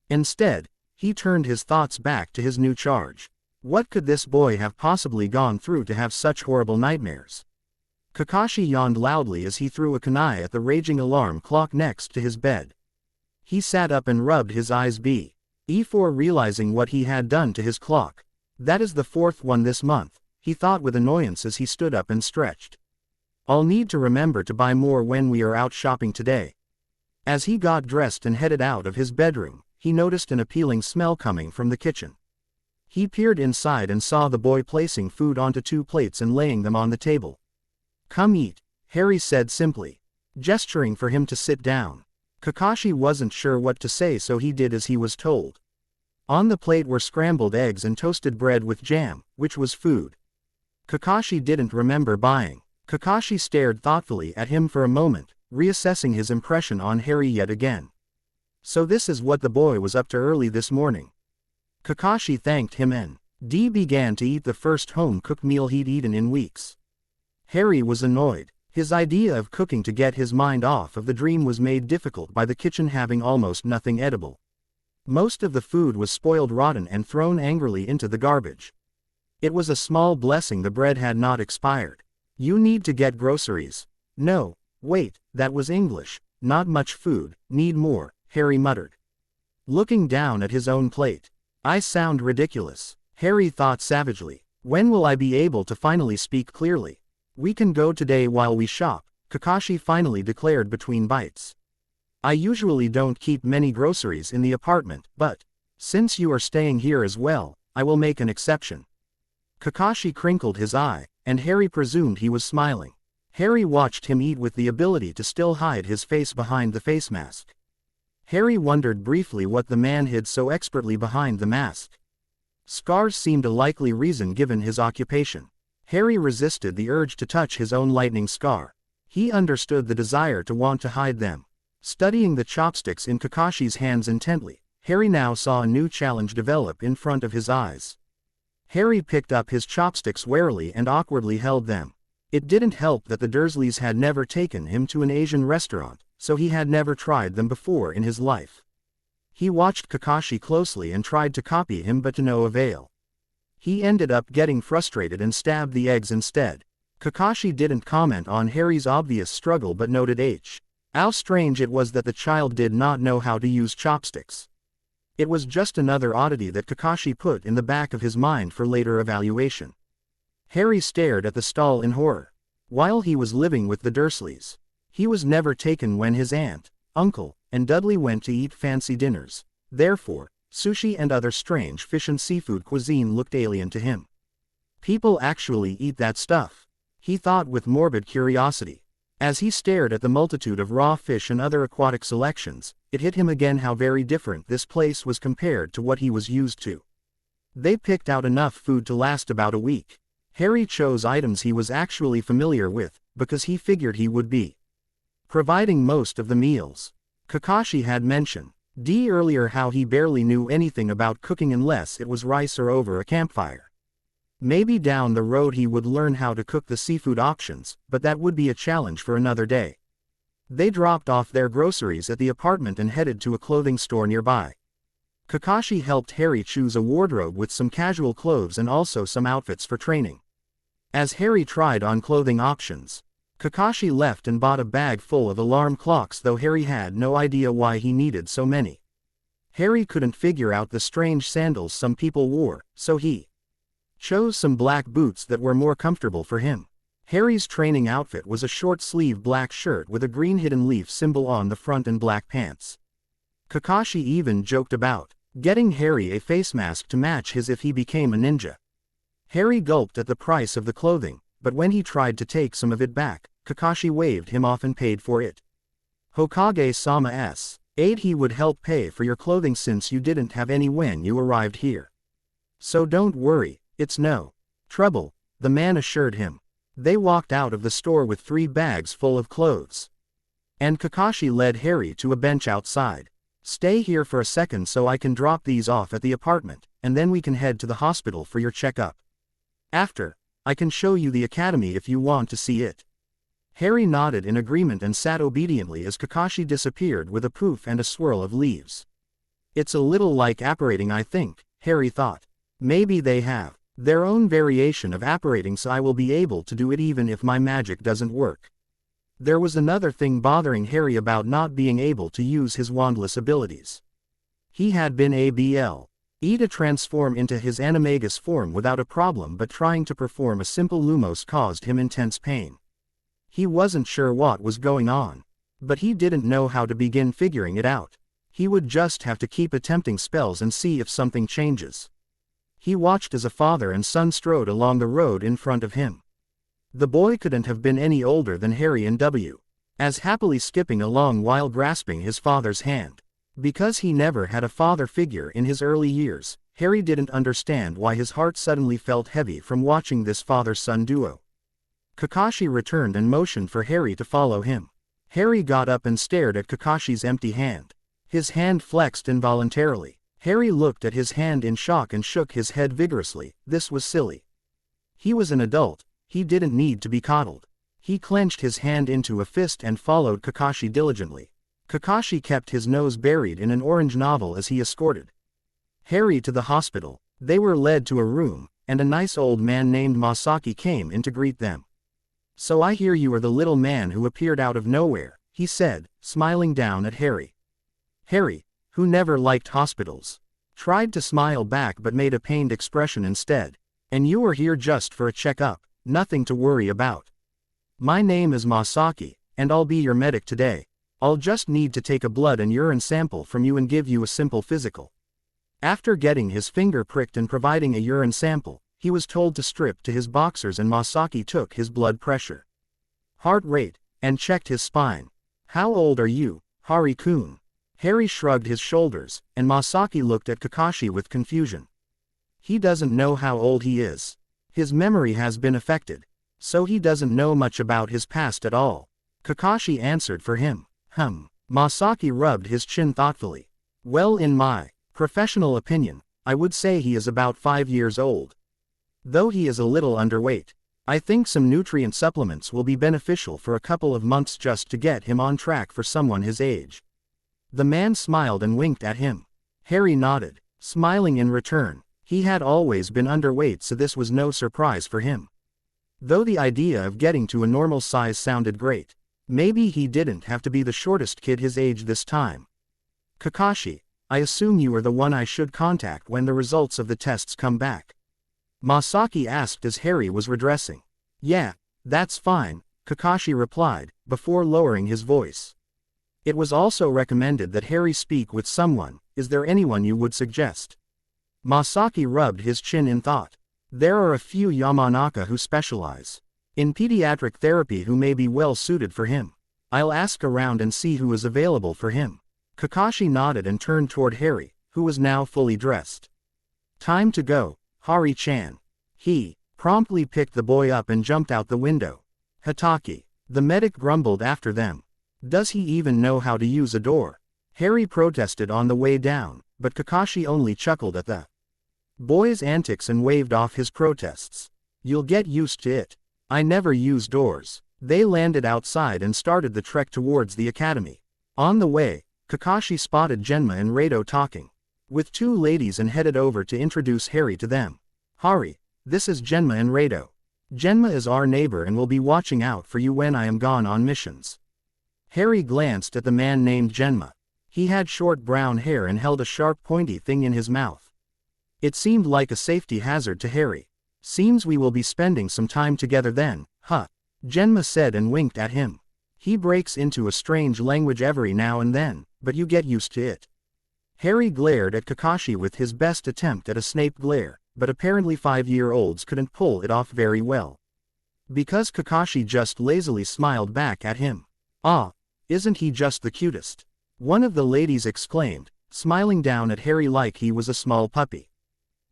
Instead, he turned his thoughts back to his new charge. What could this boy have possibly gone through to have such horrible nightmares? Kakashi yawned loudly as he threw a kunai at the raging alarm clock next to his bed. He sat up and rubbed his eyes before realizing what he had done to his clock. That is the 4th one this month, he thought with annoyance as he stood up and stretched. I'll need to remember to buy more when we are out shopping today. As he got dressed and headed out of his bedroom, he noticed an appealing smell coming from the kitchen. He peered inside and saw the boy placing food onto 2 plates and laying them on the table. Come eat, Harry said simply, gesturing for him to sit down. Kakashi wasn't sure what to say, so he did as he was told. On the plate were scrambled eggs and toasted bread with jam, which was food Kakashi didn't remember buying. Kakashi stared thoughtfully at him for a moment, reassessing his impression on Harry yet again. So this is what the boy was up to early this morning. Kakashi thanked him and began to eat the first home-cooked meal he'd eaten in weeks. Harry was annoyed. His idea of cooking to get his mind off of the dream was made difficult by the kitchen having almost nothing edible. Most of the food was spoiled rotten and thrown angrily into the garbage. It was a small blessing the bread had not expired. You need to get groceries. No, wait, that was English. Not much food, need more, Harry muttered, looking down at his own plate. I sound ridiculous, Harry thought savagely. When will I be able to finally speak clearly? We can go today while we shop, Kakashi finally declared between bites. I usually don't keep many groceries in the apartment, but since you are staying here as well, I will make an exception. Kakashi crinkled his eye, and Harry presumed he was smiling. Harry watched him eat with the ability to still hide his face behind the face mask. Harry wondered briefly what the man hid so expertly behind the mask. Scars seemed a likely reason given his occupation. Harry resisted the urge to touch his own lightning scar. He understood the desire to want to hide them. Studying the chopsticks in Kakashi's hands intently, Harry now saw a new challenge develop in front of his eyes. Harry picked up his chopsticks warily and awkwardly held them. It didn't help that the Dursleys had never taken him to an Asian restaurant, so he had never tried them before in his life. He watched Kakashi closely and tried to copy him, but to no avail. He ended up getting frustrated and stabbed the eggs instead. Kakashi didn't comment on Harry's obvious struggle but noted how strange it was that the child did not know how to use chopsticks. It was just another oddity that Kakashi put in the back of his mind for later evaluation. Harry stared at the stall in horror. While he was living with the Dursleys, he was never taken when his aunt, uncle, and Dudley went to eat fancy dinners. Therefore, sushi and other strange fish and seafood cuisine looked alien to him. People actually eat that stuff, he thought with morbid curiosity. As he stared at the multitude of raw fish and other aquatic selections, it hit him again how very different this place was compared to what he was used to. They picked out enough food to last about a week. Harry chose items he was actually familiar with, because he figured he would be providing most of the meals. Kakashi had mentioned earlier how he barely knew anything about cooking unless it was rice or over a campfire. Maybe down the road he would learn how to cook the seafood options, but that would be a challenge for another day. They dropped off their groceries at the apartment and headed to a clothing store nearby. Kakashi helped Harry choose a wardrobe with some casual clothes and also some outfits for training. As Harry tried on clothing options, Kakashi left and bought a bag full of alarm clocks, though Harry had no idea why he needed so many. Harry couldn't figure out the strange sandals some people wore, so he chose some black boots that were more comfortable for him. Harry's training outfit was a short-sleeved black shirt with a green hidden leaf symbol on the front and black pants. Kakashi even joked about getting Harry a face mask to match his if he became a ninja. Harry gulped at the price of the clothing, but when he tried to take some of it back, Kakashi waved him off and paid for it. Hokage-sama said he would help pay for your clothing since you didn't have any when you arrived here. So don't worry, it's no trouble, the man assured him. They walked out of the store with 3 bags full of clothes. And Kakashi led Harry to a bench outside. Stay here for a second so I can drop these off at the apartment, and then we can head to the hospital for your checkup. After, I can show you the academy if you want to see it. Harry nodded in agreement and sat obediently as Kakashi disappeared with a poof and a swirl of leaves. It's a little like apparating, I think, Harry thought. Maybe they have their own variation of apparating, so I will be able to do it even if my magic doesn't work. There was another thing bothering Harry about not being able to use his wandless abilities. He had been able to transform into his animagus form without a problem, but trying to perform a simple lumos caused him intense pain. He wasn't sure what was going on, but he didn't know how to begin figuring it out. He would just have to keep attempting spells and see if something changes. He watched as a father and son strode along the road in front of him. The boy couldn't have been any older than Harry and as happily skipping along while grasping his father's hand. Because he never had a father figure in his early years, Harry didn't understand why his heart suddenly felt heavy from watching this father-son duo. Kakashi returned and motioned for Harry to follow him. Harry got up and stared at Kakashi's empty hand. His hand flexed involuntarily. Harry looked at his hand in shock and shook his head vigorously. This was silly. He was an adult, he didn't need to be coddled. He clenched his hand into a fist and followed Kakashi diligently. Kakashi kept his nose buried in an orange novel as he escorted Harry to the hospital. They were led to a room, and a nice old man named Masaki came in to greet them. So I hear you are the little man who appeared out of nowhere, he said, smiling down at Harry. Harry, who never liked hospitals, tried to smile back but made a pained expression instead. And you are here just for a checkup, nothing to worry about. My name is Masaki, and I'll be your medic today. I'll just need to take a blood and urine sample from you and give you a simple physical. After getting his finger pricked and providing a urine sample, he was told to strip to his boxers and Masaki took his blood pressure, heart rate, and checked his spine. How old are you, Hari-kun? Harry shrugged his shoulders, and Masaki looked at Kakashi with confusion. He doesn't know how old he is. His memory has been affected, so he doesn't know much about his past at all. Kakashi answered for him. Masaki rubbed his chin thoughtfully. Well, in my professional opinion, I would say he is about 5 years old. Though he is a little underweight, I think some nutrient supplements will be beneficial for a couple of months just to get him on track for someone his age. The man smiled and winked at him. Harry nodded, smiling in return. He had always been underweight, so this was no surprise for him. Though the idea of getting to a normal size sounded great. Maybe he didn't have to be the shortest kid his age this time. Kakashi, I assume you are the one I should contact when the results of the tests come back. Masaki asked as Harry was redressing. Yeah, that's fine, Kakashi replied, before lowering his voice. It was also recommended that Harry speak with someone. Is there anyone you would suggest? Masaki rubbed his chin in thought. There are a few Yamanaka who specialize in pediatric therapy who may be well suited for him. I'll ask around and see who is available for him. Kakashi nodded and turned toward Harry, who was now fully dressed. Time to go, Hari-chan. He promptly picked the boy up and jumped out the window. Hataki. The medic grumbled after them. Does he even know how to use a door? Harry protested on the way down, but Kakashi only chuckled at the boy's antics and waved off his protests. You'll get used to it. I never use doors. They landed outside and started the trek towards the academy. On the way, Kakashi spotted Genma and Rado talking. with 2 ladies and headed over to introduce Harry to them. Hari, this is Genma and Rado. Genma is our neighbor and will be watching out for you when I am gone on missions. Harry glanced at the man named Genma. He had short brown hair and held a sharp pointy thing in his mouth. It seemed like a safety hazard to Harry. Seems we will be spending some time together then, huh? Genma said and winked at him. He breaks into a strange language every now and then, but you get used to it. Harry glared at Kakashi with his best attempt at a Snape glare, but apparently 5-year-olds couldn't pull it off very well. Because Kakashi just lazily smiled back at him. Ah, isn't he just the cutest? One of the ladies exclaimed, smiling down at Harry like he was a small puppy.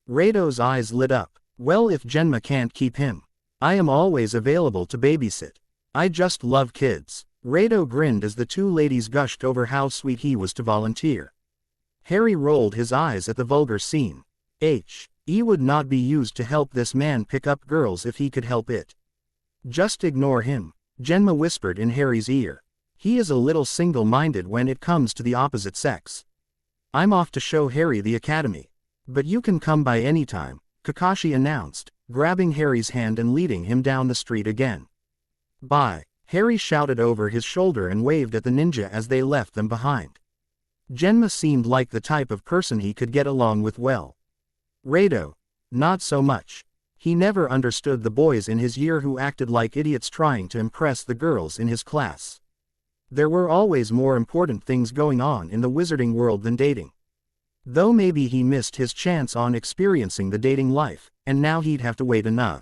Rado's eyes lit up. Well, if Genma can't keep him, I am always available to babysit. I just love kids. Rado grinned as the 2 ladies gushed over how sweet he was to volunteer. Harry rolled his eyes at the vulgar scene. He would not be used to help this man pick up girls if he could help it. Just ignore him, Genma whispered in Harry's ear. He is a little single-minded when it comes to the opposite sex. I'm off to show Harry the academy. But you can come by any time, Kakashi announced, grabbing Harry's hand and leading him down the street again. Bye, Harry shouted over his shoulder and waved at the ninja as they left them behind. Genma seemed like the type of person he could get along with well. Rado, not so much. He never understood the boys in his year who acted like idiots trying to impress the girls in his class. There were always more important things going on in the wizarding world than dating. Though maybe he missed his chance on experiencing the dating life, and now he'd have to wait another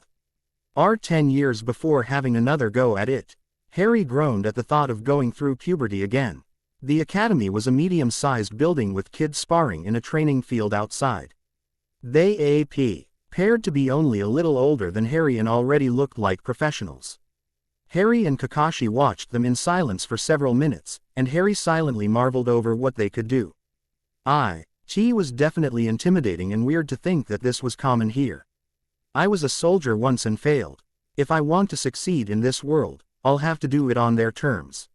10 years before having another go at it. Harry groaned at the thought of going through puberty again. The academy was a medium-sized building with kids sparring in a training field outside. They appeared to be only a little older than Harry and already looked like professionals. Harry and Kakashi watched them in silence for several minutes, and Harry silently marveled over what they could do. It was definitely intimidating and weird to think that this was common here. I was a soldier once and failed. If I want to succeed in this world, I'll have to do it on their terms.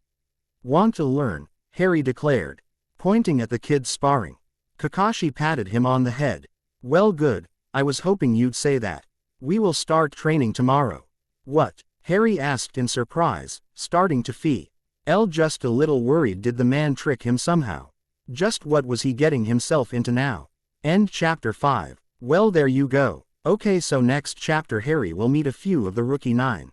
Want to learn, Harry declared, pointing at the kids sparring. Kakashi patted him on the head. Well, good, I was hoping you'd say that. We will start training tomorrow. What? Harry asked in surprise, starting to feel just a little worried. Did the man trick him somehow? Just what was he getting himself into now? End chapter 5. Well, there you go. Okay, so next chapter Harry will meet a few of the rookie 9.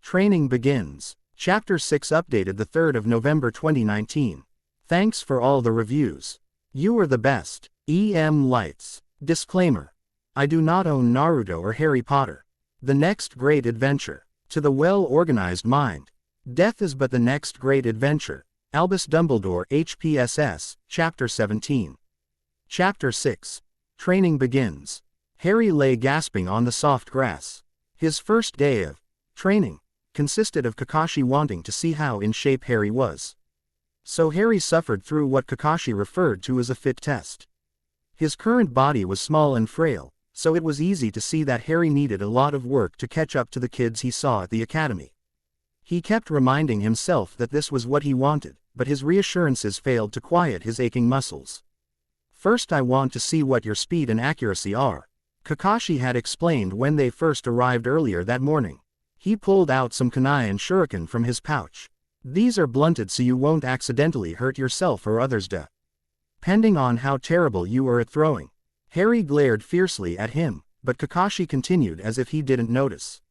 Training begins. Chapter 6 updated the 3rd of November 2019. Thanks for all the reviews. You are the best. Lights. Disclaimer. I do not own Naruto or Harry Potter. The next great adventure. To the well-organized mind. Death is but the next great adventure. Albus Dumbledore HPSS, Chapter 17. Chapter 6. Training begins. Harry lay gasping on the soft grass. His first day of training consisted of Kakashi wanting to see how in shape Harry was. So Harry suffered through what Kakashi referred to as a fit test. His current body was small and frail, so it was easy to see that Harry needed a lot of work to catch up to the kids he saw at the academy. He kept reminding himself that this was what he wanted, but his reassurances failed to quiet his aching muscles. First, I want to see what your speed and accuracy are, Kakashi had explained when they first arrived earlier that morning. He pulled out some kunai and shuriken from his pouch. These are blunted so you won't accidentally hurt yourself or others. Depending on how terrible you are at throwing. Harry glared fiercely at him, but Kakashi continued as if he didn't notice.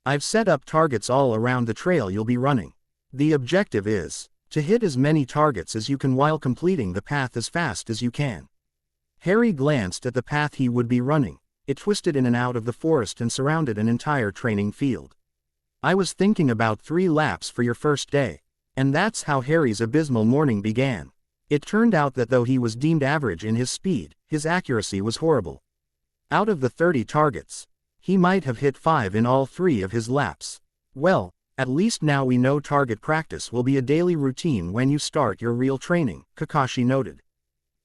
I've set up targets all around the trail you'll be running. The objective is to hit as many targets as you can while completing the path as fast as you can. Harry glanced at the path he would be running. It twisted in and out of the forest and surrounded an entire training field. I was thinking about 3 laps for your first day. And that's how Harry's abysmal morning began. It turned out that though he was deemed average in his speed, his accuracy was horrible. Out of the 30 targets, he might have hit 5 in all 3 of his laps. Well, at least now we know target practice will be a daily routine when you start your real training, Kakashi noted.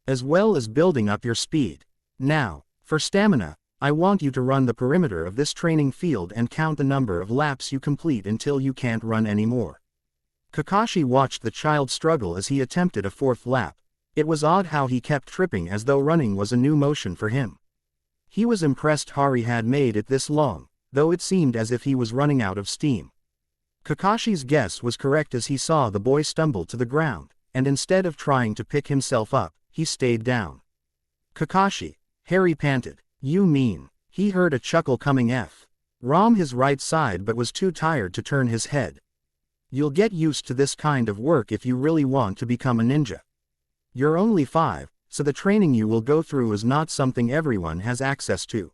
As well as building up your speed. Now, for stamina, I want you to run the perimeter of this training field and count the number of laps you complete until you can't run anymore. Kakashi watched the child struggle as he attempted a 4th lap. It was odd how he kept tripping as though running was a new motion for him. He was impressed Harry had made it this long, though it seemed as if he was running out of steam. Kakashi's guess was correct as he saw the boy stumble to the ground, and instead of trying to pick himself up, he stayed down. Kakashi, Harry panted. You mean? He heard a chuckle coming from his right side but was too tired to turn his head. You'll get used to this kind of work if you really want to become a ninja. You're only 5, so the training you will go through is not something everyone has access to.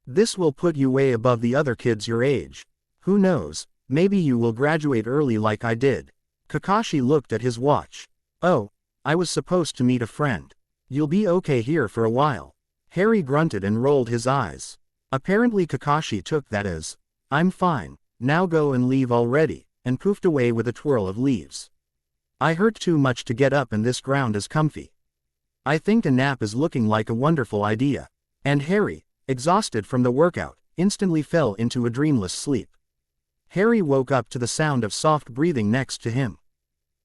This will put you way above the other kids your age. Who knows, maybe you will graduate early like I did. Kakashi looked at his watch. Oh, I was supposed to meet a friend. You'll be okay here for a while. Harry grunted and rolled his eyes. Apparently Kakashi took that as, I'm fine, now go and leave already, and poofed away with a twirl of leaves. I hurt too much to get up and this ground is comfy. I think a nap is looking like a wonderful idea. And Harry, exhausted from the workout, instantly fell into a dreamless sleep. Harry woke up to the sound of soft breathing next to him.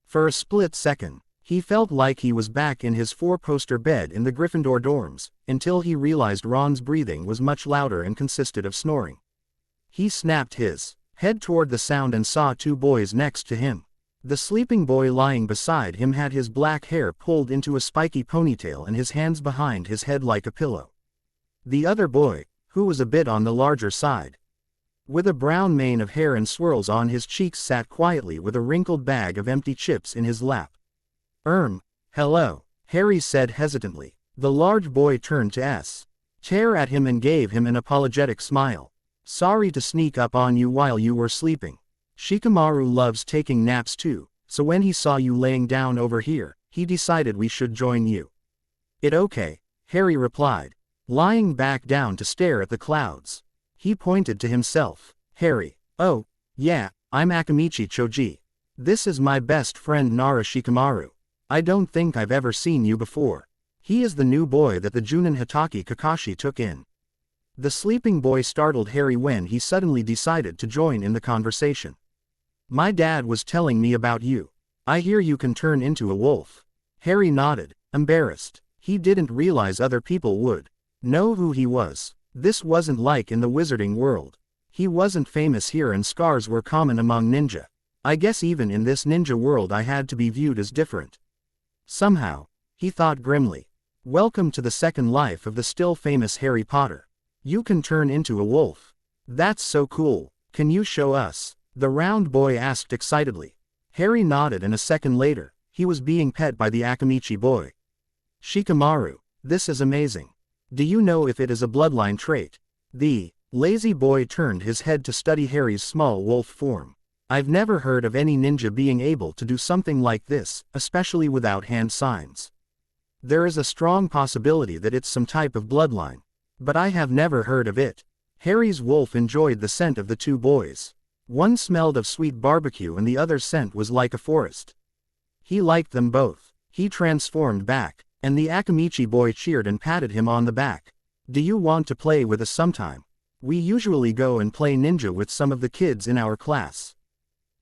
For a split second, he felt like he was back in his 4-poster bed in the Gryffindor dorms, until he realized Ron's breathing was much louder and consisted of snoring. He snapped his head toward the sound and saw 2 boys next to him. The sleeping boy lying beside him had his black hair pulled into a spiky ponytail and his hands behind his head like a pillow. The other boy, who was a bit on the larger side, with a brown mane of hair and swirls on his cheeks, sat quietly with a wrinkled bag of empty chips in his lap. Hello, Harry said hesitantly. The large boy turned to stare at him and gave him an apologetic smile. Sorry to sneak up on you while you were sleeping. Shikamaru loves taking naps too, so when he saw you laying down over here, he decided we should join you. It okay, Harry replied, lying back down to stare at the clouds. He pointed to himself. Harry, oh, yeah, I'm Akamichi Choji. This is my best friend Nara Shikamaru. I don't think I've ever seen you before. He is the new boy that the Junin Hitaki Kakashi took in. The sleeping boy startled Harry when he suddenly decided to join in the conversation. My dad was telling me about you. I hear you can turn into a wolf. Harry nodded, embarrassed. He didn't realize other people would know who he was. This wasn't like in the wizarding world. He wasn't famous here and scars were common among ninja. I guess even in this ninja world I had to be viewed as different. Somehow, he thought grimly. Welcome to the second life of the still famous Harry Potter. You can turn into a wolf. That's so cool. Can you show us? The round boy asked excitedly. Harry nodded and a second later, he was being pet by the Akamichi boy. Shikamaru, this is amazing. Do you know if it is a bloodline trait? The lazy boy turned his head to study Harry's small wolf form. I've never heard of any ninja being able to do something like this, especially without hand signs. There is a strong possibility that it's some type of bloodline. But I have never heard of it. Harry's wolf enjoyed the scent of the 2 boys. One smelled of sweet barbecue and the other's scent was like a forest. He liked them both. He transformed back, and the Akamichi boy cheered and patted him on the back. Do you want to play with us sometime? We usually go and play ninja with some of the kids in our class.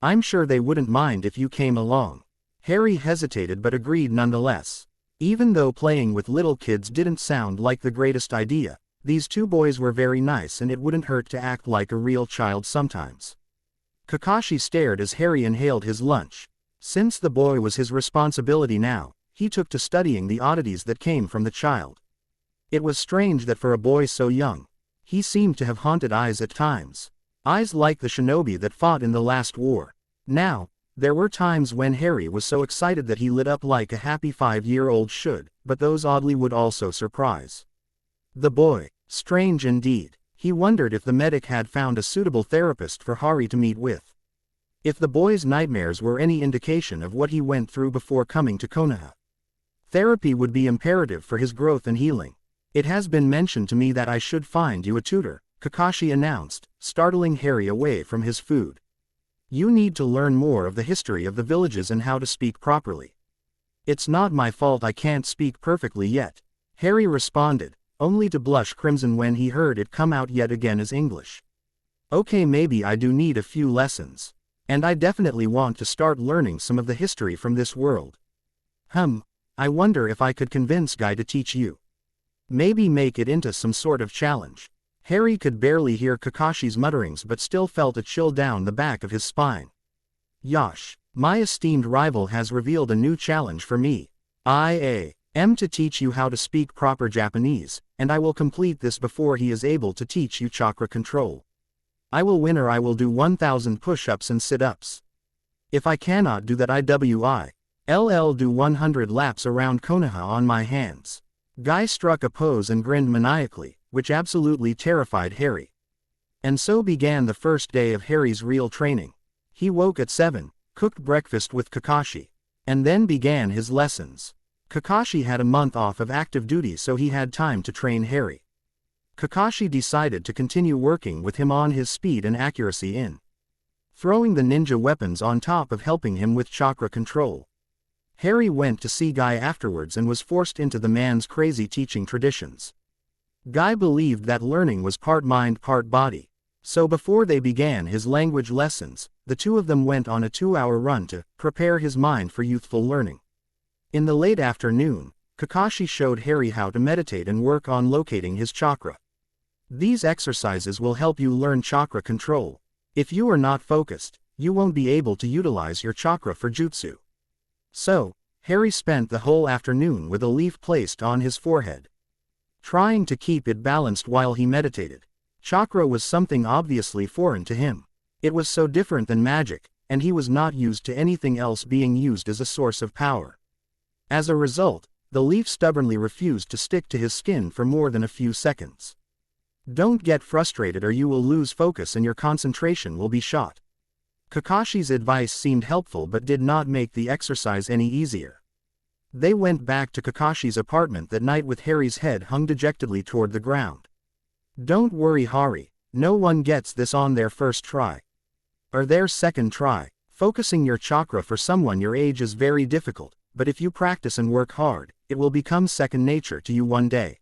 I'm sure they wouldn't mind if you came along. Harry hesitated but agreed nonetheless. Even though playing with little kids didn't sound like the greatest idea, these 2 boys were very nice and it wouldn't hurt to act like a real child sometimes. Kakashi stared as Harry inhaled his lunch. Since the boy was his responsibility now, he took to studying the oddities that came from the child. It was strange that for a boy so young, he seemed to have haunted eyes at times. Eyes like the shinobi that fought in the last war. Now, there were times when Harry was so excited that he lit up like a happy 5-year-old should, but those oddly would also surprise the boy. Strange indeed. He wondered if the medic had found a suitable therapist for Harry to meet with. If the boy's nightmares were any indication of what he went through before coming to Konoha. Therapy would be imperative for his growth and healing. It has been mentioned to me that I should find you a tutor, Kakashi announced, startling Harry away from his food. You need to learn more of the history of the villages and how to speak properly. It's not my fault I can't speak perfectly yet, Harry responded, only to blush crimson when he heard it come out yet again as English. Okay, maybe I do need a few lessons. And I definitely want to start learning some of the history from this world. I wonder if I could convince Guy to teach you. Maybe make it into some sort of challenge. Harry could barely hear Kakashi's mutterings but still felt a chill down the back of his spine. Yosh, my esteemed rival has revealed a new challenge for me. I am to teach you how to speak proper Japanese, and I will complete this before he is able to teach you chakra control. I will win or I will do 1,000 push-ups and sit-ups. If I cannot do that I'll do 100 laps around Konoha on my hands. Guy struck a pose and grinned maniacally, which absolutely terrified Harry. And so began the first day of Harry's real training. He woke at 7, cooked breakfast with Kakashi, and then began his lessons. Kakashi had a month off of active duty so he had time to train Harry. Kakashi decided to continue working with him on his speed and accuracy in throwing the ninja weapons on top of helping him with chakra control. Harry went to see Guy afterwards and was forced into the man's crazy teaching traditions. Guy believed that learning was part mind part body, so before they began his language lessons, the two of them went on a 2-hour run to prepare his mind for youthful learning. In the late afternoon, Kakashi showed Harry how to meditate and work on locating his chakra. These exercises will help you learn chakra control. If you are not focused, you won't be able to utilize your chakra for jutsu. So, Harry spent the whole afternoon with a leaf placed on his forehead, trying to keep it balanced while he meditated. Chakra was something obviously foreign to him. It was so different than magic, and he was not used to anything else being used as a source of power. As a result, the leaf stubbornly refused to stick to his skin for more than a few seconds. Don't get frustrated or you will lose focus and your concentration will be shot. Kakashi's advice seemed helpful but did not make the exercise any easier. They went back to Kakashi's apartment that night with Harry's head hung dejectedly toward the ground. Don't worry Harry, no one gets this on their first try. Or their second try. Focusing your chakra for someone your age is very difficult, but if you practice and work hard, it will become second nature to you one day.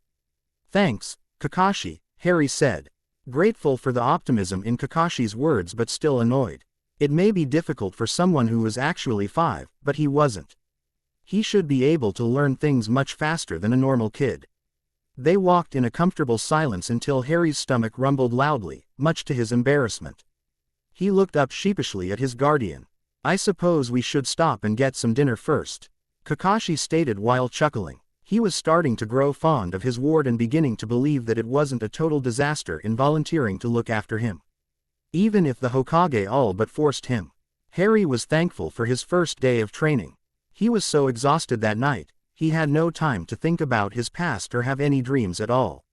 Thanks, Kakashi, Harry said, grateful for the optimism in Kakashi's words but still annoyed. It may be difficult for someone who was actually 5, but he wasn't. He should be able to learn things much faster than a normal kid. They walked in a comfortable silence until Harry's stomach rumbled loudly, much to his embarrassment. He looked up sheepishly at his guardian. I suppose we should stop and get some dinner first, Kakashi stated while chuckling. He was starting to grow fond of his ward and beginning to believe that it wasn't a total disaster in volunteering to look after him. Even if the Hokage all but forced him. Harry was thankful for his first day of training. He was so exhausted that night, he had no time to think about his past or have any dreams at all.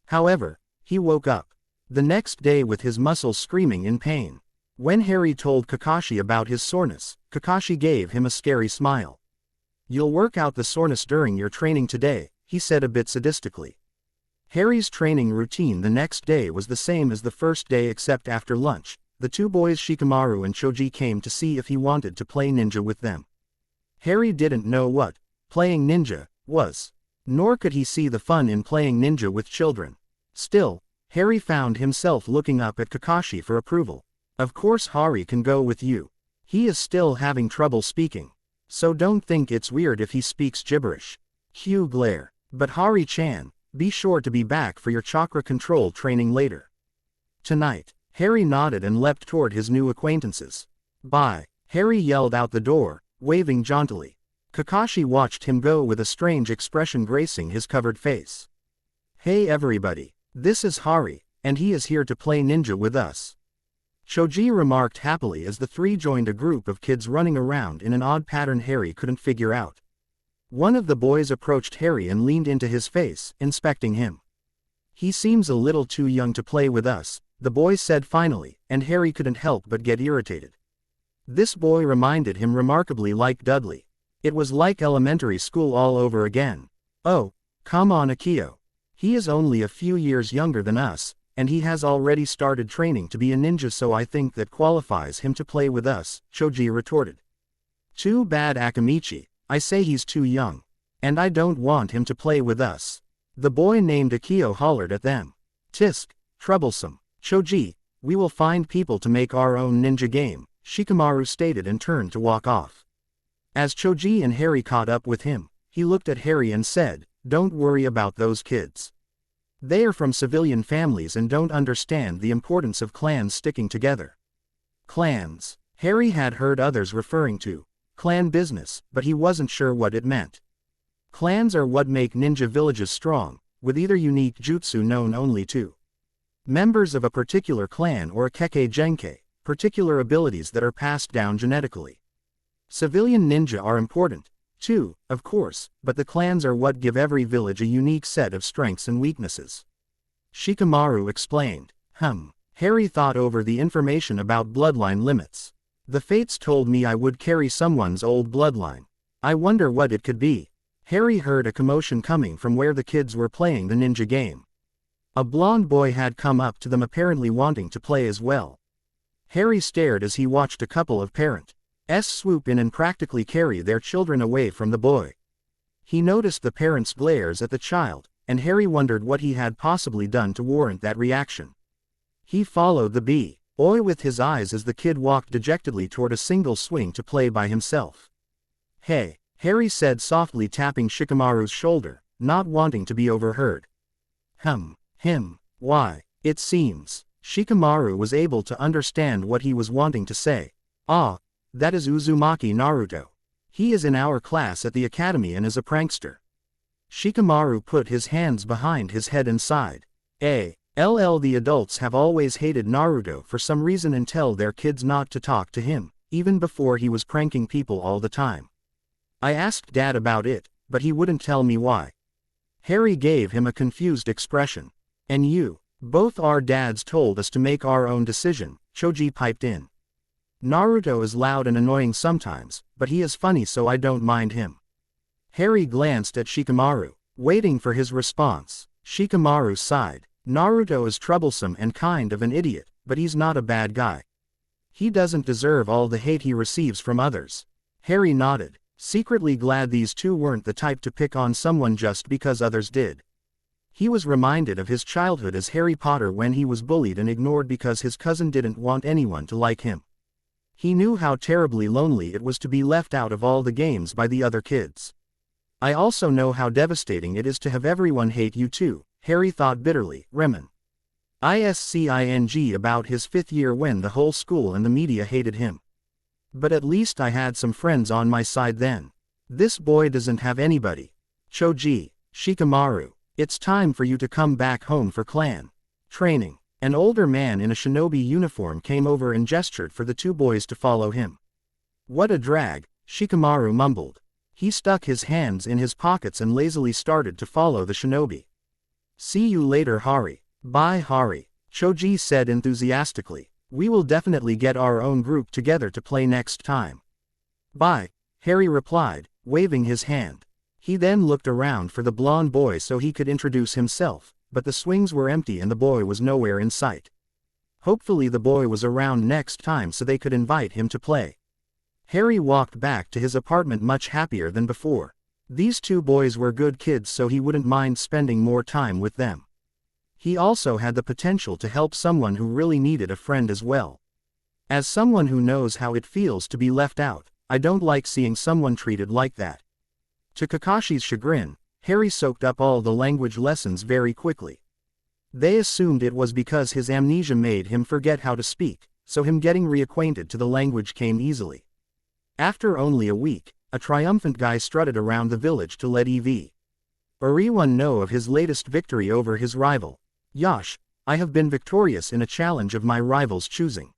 However, he woke up the next day with his muscles screaming in pain. When Harry told Kakashi about his soreness, Kakashi gave him a scary smile. You'll work out the soreness during your training today, he said a bit sadistically. Harry's training routine the next day was the same as the first day except after lunch, the two boys Shikamaru and Choji came to see if he wanted to play ninja with them. Harry didn't know what playing ninja was, nor could he see the fun in playing ninja with children. Still, Harry found himself looking up at Kakashi for approval. Of course Harry can go with you. He is still having trouble speaking. So don't think it's weird if he speaks gibberish. Hugh glare. But Hari-chan, be sure to be back for your chakra control training later tonight. Harry nodded and leapt toward his new acquaintances. Bye. Harry yelled out the door, waving jauntily. Kakashi watched him go with a strange expression gracing his covered face. Hey everybody, this is Hari, and he is here to play ninja with us. Choji remarked happily as the three joined a group of kids running around in an odd pattern Harry couldn't figure out. One of the boys approached Harry and leaned into his face, inspecting him. He seems a little too young to play with us, the boy said finally, and Harry couldn't help but get irritated. This boy reminded him remarkably like Dudley. It was like elementary school all over again. Oh, come on Akio. He is only a few years younger than us, and he has already started training to be a ninja, so I think that qualifies him to play with us, Choji retorted. Too bad Akamichi, I say he's too young. And I don't want him to play with us. The boy named Akio hollered at them. Tisk, troublesome. Choji, we will find people to make our own ninja game, Shikamaru stated and turned to walk off. As Choji and Harry caught up with him, He looked at Harry and said, "Don't worry about those kids. They are from civilian families and don't understand the importance of clans sticking together." Clans. Harry had heard others referring to clan business, but he wasn't sure what it meant. Clans are what make ninja villages strong, with either unique jutsu known only to members of a particular clan or a kekkei genkei, particular abilities that are passed down genetically. Civilian ninja are important, too, of course, but the clans are what give every village a unique set of strengths and weaknesses. Shikamaru explained. Harry thought over the information about bloodline limits. The fates told me I would carry someone's old bloodline. I wonder what it could be. Harry heard a commotion coming from where the kids were playing the ninja game. A blonde boy had come up to them apparently wanting to play as well. Harry stared as he watched a couple of parents swoop in and practically carry their children away from the boy. He noticed the parents' glares at the child, and Harry wondered what he had possibly done to warrant that reaction. He followed the boy with his eyes as the kid walked dejectedly toward a single swing to play by himself. "Hey," Harry said softly, tapping Shikamaru's shoulder, not wanting to be overheard. Why? It seems Shikamaru was able to understand what he was wanting to say. "Ah, that is Uzumaki Naruto. He is in our class at the academy and is a prankster." Shikamaru put his hands behind his head and sighed. The adults have always hated Naruto for some reason and tell their kids not to talk to him, even before he was pranking people all the time. I asked Dad about it, but he wouldn't tell me why. Harry gave him a confused expression. "And you? Both our dads told us to make our own decision," Choji piped in. "Naruto is loud and annoying sometimes, but he is funny, so I don't mind him." Harry glanced at Shikamaru, waiting for his response. Shikamaru sighed. "Naruto is troublesome and kind of an idiot, but he's not a bad guy. He doesn't deserve all the hate he receives from others." Harry nodded, secretly glad these two weren't the type to pick on someone just because others did. He was reminded of his childhood as Harry Potter when he was bullied and ignored because his cousin didn't want anyone to like him. He knew how terribly lonely it was to be left out of all the games by the other kids. "I also know how devastating it is to have everyone hate you too," Harry thought bitterly, reminiscing about his 5th year when the whole school and the media hated him. "But at least I had some friends on my side then. This boy doesn't have anybody." "Choji, Shikamaru, it's time for you to come back home for clan training." An older man in a shinobi uniform came over and gestured for the two boys to follow him. "What a drag," Shikamaru mumbled. He stuck his hands in his pockets and lazily started to follow the shinobi. "See you later, Hari." "Bye, Hari," Choji said enthusiastically. "We will definitely get our own group together to play next time." "Bye," Harry replied, waving his hand. He then looked around for the blonde boy so he could introduce himself, but the swings were empty and the boy was nowhere in sight. Hopefully the boy was around next time so they could invite him to play. Harry walked back to his apartment much happier than before. These two boys were good kids, so he wouldn't mind spending more time with them. He also had the potential to help someone who really needed a friend as well. As someone who knows how it feels to be left out, I don't like seeing someone treated like that. To Kakashi's chagrin, Harry soaked up all the language lessons very quickly. They assumed it was because his amnesia made him forget how to speak, so him getting reacquainted to the language came easily. After only a week, a triumphant guy strutted around the village to let everyone know of his latest victory over his rival. "Yash, I have been victorious in a challenge of my rival's choosing.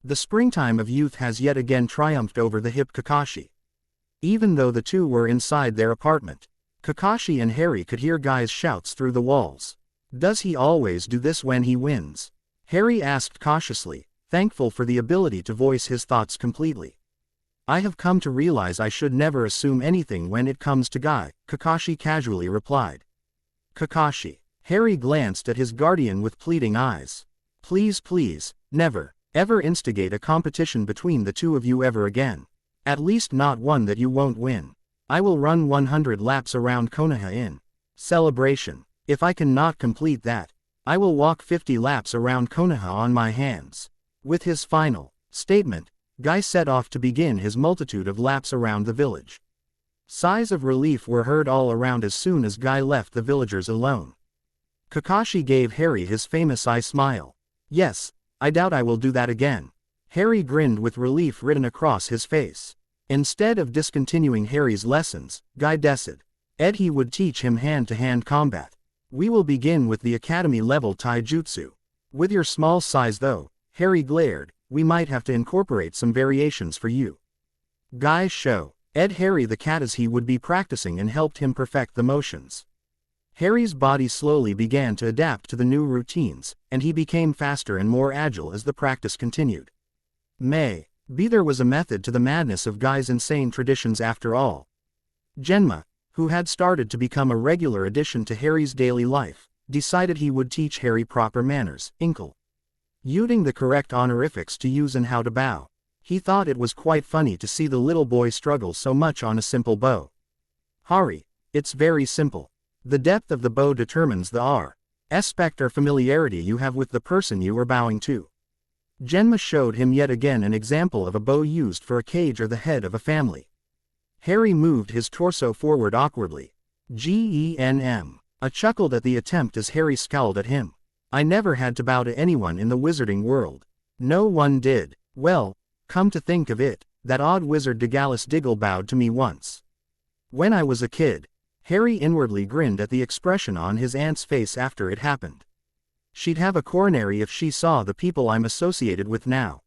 The springtime of youth has yet again triumphed over the hip Kakashi." Even though the two were inside their apartment, Kakashi and Harry could hear guys' shouts through the walls. "Does he always do this when he wins?" Harry asked cautiously, thankful for the ability to voice his thoughts completely. "I have come to realize I should never assume anything when it comes to Guy," Kakashi casually replied. "Kakashi." Harry glanced at his guardian with pleading eyes. Please, never, ever instigate a competition between the two of you ever again. At least not one that you won't win. I will run 100 laps around Konoha in celebration. If I cannot complete that, I will walk 50 laps around Konoha on my hands." With his final statement, Guy set off to begin his multitude of laps around the village. Sighs of relief were heard all around as soon as Guy left the villagers alone. Kakashi gave Harry his famous eye smile. Yes, I doubt I will do that again. Harry grinned with relief written across his face. Instead of discontinuing Harry's lessons, Guy decided he would teach him hand-to-hand combat. We will begin with the academy-level taijutsu. With your small size though, Harry glared, we might have to incorporate some variations for you. Guy's show Harry the cat as he would be practicing and helped him perfect the motions. Harry's body slowly began to adapt to the new routines, and he became faster and more agile as the practice continued. There was a method to the madness of Guy's insane traditions after all. Genma, who had started to become a regular addition to Harry's daily life, decided he would teach Harry proper manners, using the correct honorifics to use and how to bow. He thought it was quite funny to see the little boy struggle so much on a simple bow. Harry, it's very simple. The depth of the bow determines the aspect or familiarity you have with the person you are bowing to. Genma showed him yet again an example of a bow used for a cage or the head of a family. Harry moved his torso forward awkwardly. Chuckled at the attempt as Harry scowled at him. I never had to bow to anyone in the wizarding world. No one did. Well, come to think of it, that odd wizard Digalus Diggle bowed to me once. When I was a kid. Harry inwardly grinned at the expression on his aunt's face after it happened. She'd have a coronary if she saw the people I'm associated with now.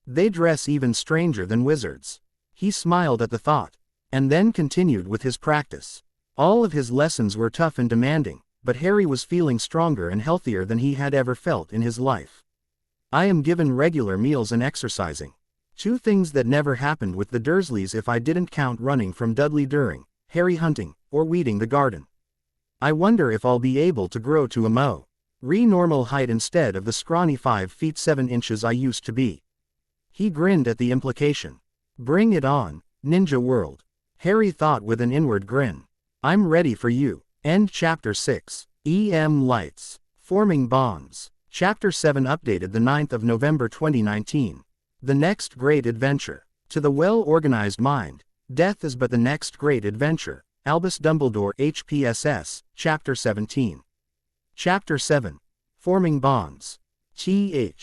They dress even stranger than wizards. He smiled at the thought, and then continued with his practice. All of his lessons were tough and demanding, but Harry was feeling stronger and healthier than he had ever felt in his life. I am given regular meals and exercising. Two things that never happened with the Dursleys if I didn't count running from Dudley During, Harry hunting, or weeding the garden. I wonder if I'll be able to grow to a normal height instead of the scrawny 5 feet 7 inches I used to be. He grinned at the implication. Bring it on, Ninja World. Harry thought with an inward grin. I'm ready for you. End Chapter 6. Lights. Forming Bonds. Chapter 7 updated the 9th of November 2019. The next great adventure. To the well-organized mind, death is but the next great adventure. Albus Dumbledore HPSS, Chapter 17. Chapter 7. Forming Bonds. 3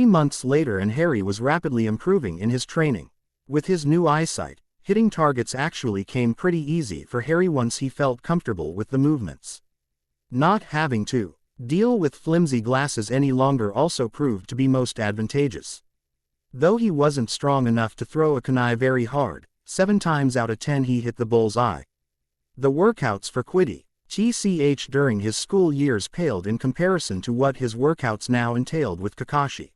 months later and Harry was rapidly improving in his training. With his new eyesight, hitting targets actually came pretty easy for Harry once he felt comfortable with the movements. Not having to deal with flimsy glasses any longer also proved to be most advantageous. Though he wasn't strong enough to throw a kunai very hard, 7 times out of 10 he hit the bullseye. The workouts for TCH during his school years paled in comparison to what his workouts now entailed with Kakashi.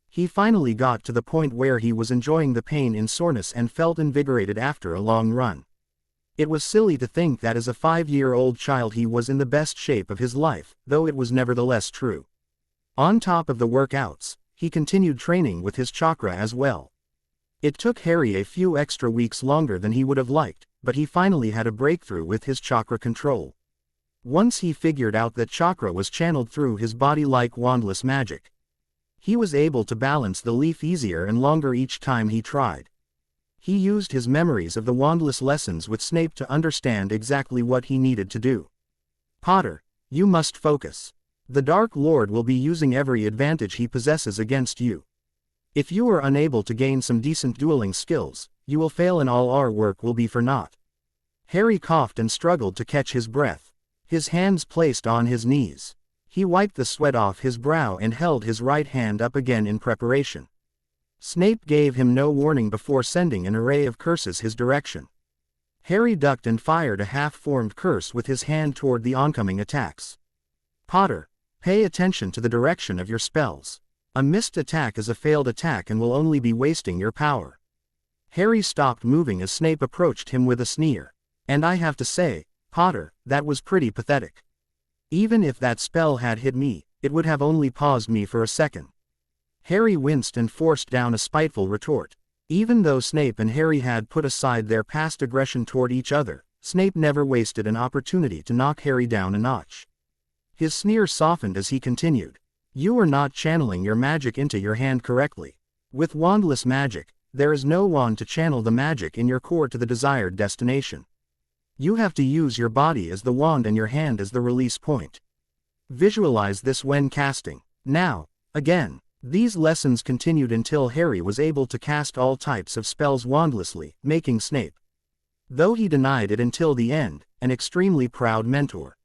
He finally got to the point where he was enjoying the pain in soreness and felt invigorated after a long run. It was silly to think that as a 5-year-old child he was in the best shape of his life, though it was nevertheless true. On top of the workouts, he continued training with his chakra as well. It took Harry a few extra weeks longer than he would have liked, but he finally had a breakthrough with his chakra control. Once he figured out that chakra was channeled through his body like wandless magic. He was able to balance the leaf easier and longer each time he tried. He used his memories of the wandless lessons with Snape to understand exactly what he needed to do. Potter, you must focus. The Dark Lord will be using every advantage he possesses against you. If you are unable to gain some decent dueling skills, you will fail and all our work will be for naught. Harry coughed and struggled to catch his breath. His hands placed on his knees. He wiped the sweat off his brow and held his right hand up again in preparation. Snape gave him no warning before sending an array of curses his direction. Harry ducked and fired a half-formed curse with his hand toward the oncoming attacks. Potter, pay attention to the direction of your spells. A missed attack is a failed attack and will only be wasting your power. Harry stopped moving as Snape approached him with a sneer. And I have to say, Potter, that was pretty pathetic. Even if that spell had hit me, it would have only paused me for a second. Harry winced and forced down a spiteful retort. Even though Snape and Harry had put aside their past aggression toward each other, Snape never wasted an opportunity to knock Harry down a notch. His sneer softened as he continued. You are not channeling your magic into your hand correctly. With wandless magic, There is no wand to channel the magic in your core to the desired destination. You have to use your body as the wand and your hand as the release point. Visualize this when casting. Now, again. These lessons continued until Harry was able to cast all types of spells wandlessly, making Snape, though he denied it until the end, an extremely proud mentor.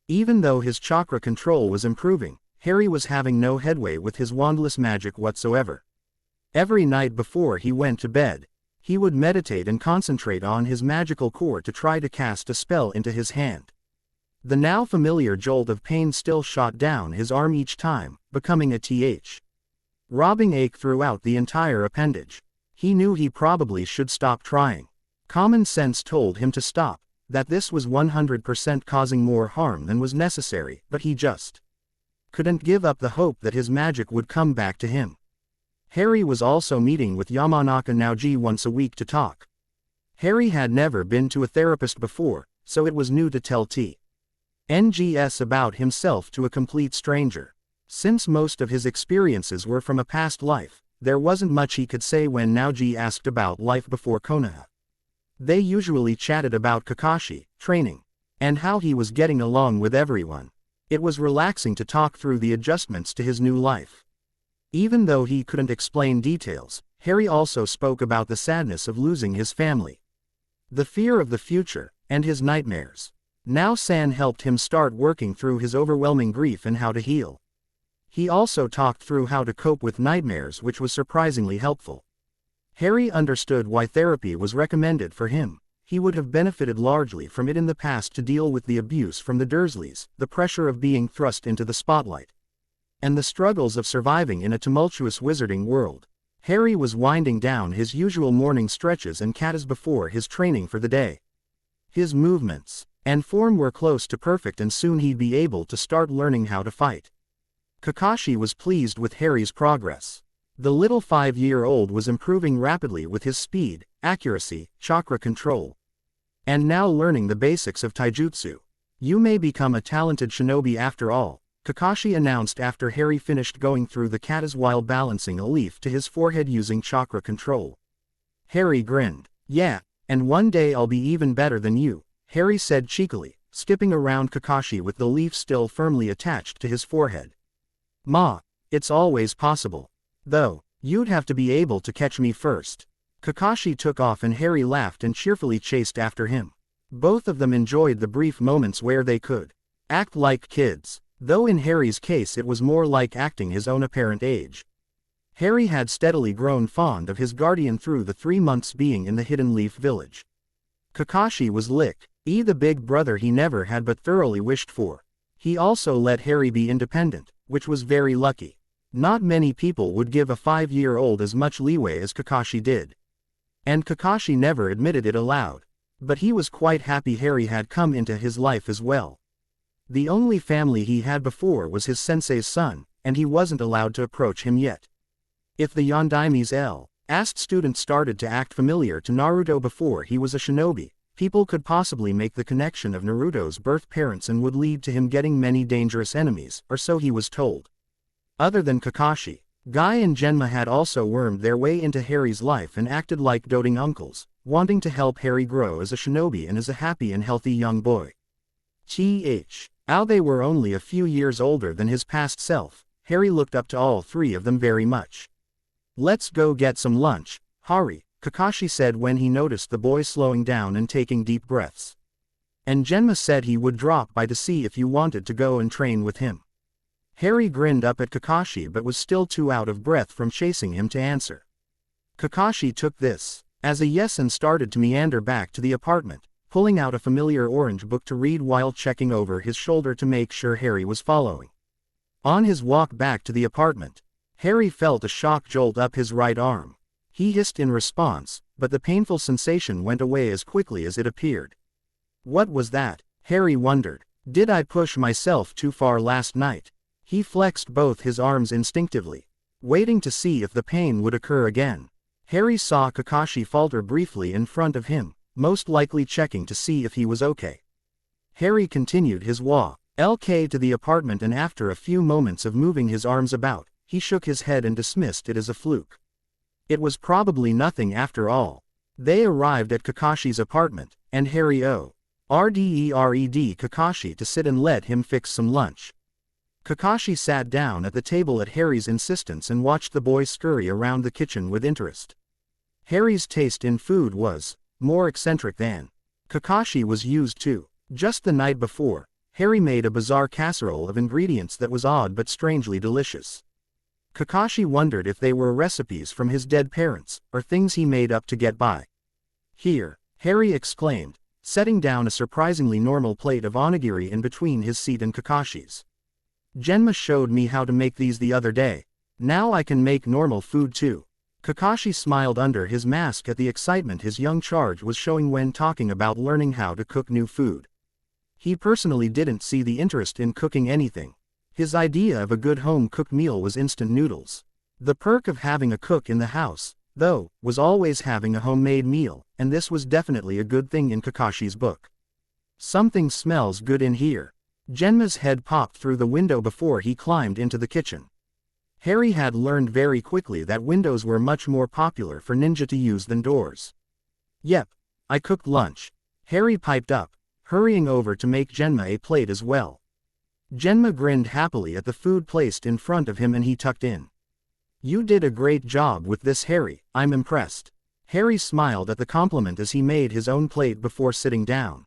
Even though his chakra control was improving, Harry was having no headway with his wandless magic whatsoever. Every night before he went to bed, he would meditate and concentrate on his magical core to try to cast a spell into his hand. The now familiar jolt of pain still shot down his arm each time, becoming a robbing ache throughout the entire appendage. He knew he probably should stop trying. Common sense told him to stop, that this was 100% causing more harm than was necessary, but he just couldn't give up the hope that his magic would come back to him. Harry was also meeting with Yamanaka Naoji once a week to talk. Harry had never been to a therapist before, so it was new to tell TNGS about himself to a complete stranger. Since most of his experiences were from a past life, there wasn't much he could say when Naoji asked about life before Konoha. They usually chatted about Kakashi, training, and how he was getting along with everyone. It was relaxing to talk through the adjustments to his new life. Even though he couldn't explain details, Harry also spoke about the sadness of losing his family, the fear of the future, and his nightmares. Now San helped him start working through his overwhelming grief and how to heal. He also talked through how to cope with nightmares, which was surprisingly helpful. Harry understood why therapy was recommended for him. He would have benefited largely from it in the past to deal with the abuse from the Dursleys, the pressure of being thrust into the spotlight, and the struggles of surviving in a tumultuous wizarding world. Harry was winding down his usual morning stretches and katas before his training for the day. His movements and form were close to perfect, and soon he'd be able to start learning how to fight. Kakashi was pleased with Harry's progress. The little 5-year-old was improving rapidly with his speed, accuracy, chakra control, and now learning the basics of taijutsu. You may become a talented shinobi after all, Kakashi announced after Harry finished going through the katas while balancing a leaf to his forehead using chakra control. Harry grinned. Yeah, and one day I'll be even better than you, Harry said cheekily, skipping around Kakashi with the leaf still firmly attached to his forehead. Ma, it's always possible. Though, you'd have to be able to catch me first. Kakashi took off and Harry laughed and cheerfully chased after him. Both of them enjoyed the brief moments where they could act like kids, though in Harry's case it was more like acting his own apparent age. Harry had steadily grown fond of his guardian through the 3 months being in the Hidden Leaf Village. Kakashi was the big brother he never had but thoroughly wished for. He also let Harry be independent, which was very lucky. Not many people would give a 5-year-old as much leeway as Kakashi did. And Kakashi never admitted it aloud. But he was quite happy Harry had come into his life as well. The only family he had before was his sensei's son, and he wasn't allowed to approach him yet. If the Yondaime's asked student started to act familiar to Naruto before he was a shinobi, people could possibly make the connection of Naruto's birth parents and would lead to him getting many dangerous enemies, or so he was told. Other than Kakashi, Guy and Genma had also wormed their way into Harry's life and acted like doting uncles, wanting to help Harry grow as a shinobi and as a happy and healthy young boy. How they were only a few years older than his past self, Harry looked up to all 3 of them very much. Let's go get some lunch, Hari, Kakashi said when he noticed the boy slowing down and taking deep breaths. And Genma said he would drop by to see if you wanted to go and train with him. Harry grinned up at Kakashi but was still too out of breath from chasing him to answer. Kakashi took this as a yes and started to meander back to the apartment, pulling out a familiar orange book to read while checking over his shoulder to make sure Harry was following. On his walk back to the apartment, Harry felt a shock jolt up his right arm. He hissed in response, but the painful sensation went away as quickly as it appeared. What was that? Harry wondered. Did I push myself too far last night? He flexed both his arms instinctively, waiting to see if the pain would occur again. Harry saw Kakashi falter briefly in front of him, most likely checking to see if he was okay. Harry continued his walk to the apartment, and after a few moments of moving his arms about, he shook his head and dismissed it as a fluke. It was probably nothing after all. They arrived at Kakashi's apartment, and Harry ordered Kakashi to sit and let him fix some lunch. Kakashi sat down at the table at Harry's insistence and watched the boy scurry around the kitchen with interest. Harry's taste in food was more eccentric than Kakashi was used to. Just the night before, Harry made a bizarre casserole of ingredients that was odd but strangely delicious. Kakashi wondered if they were recipes from his dead parents, or things he made up to get by. "Here," Harry exclaimed, setting down a surprisingly normal plate of onigiri in between his seat and Kakashi's. "Genma showed me how to make these the other day. Now I can make normal food too." Kakashi smiled under his mask at the excitement his young charge was showing when talking about learning how to cook new food. He personally didn't see the interest in cooking anything. His idea of a good home-cooked meal was instant noodles. The perk of having a cook in the house, though, was always having a homemade meal, and this was definitely a good thing in Kakashi's book. "Something smells good in here." Genma's head popped through the window before he climbed into the kitchen. Harry had learned very quickly that windows were much more popular for ninja to use than doors. "Yep, I cooked lunch," Harry piped up, hurrying over to make Genma a plate as well. Genma grinned happily at the food placed in front of him and he tucked in. "You did a great job with this, Harry, I'm impressed." Harry smiled at the compliment as he made his own plate before sitting down.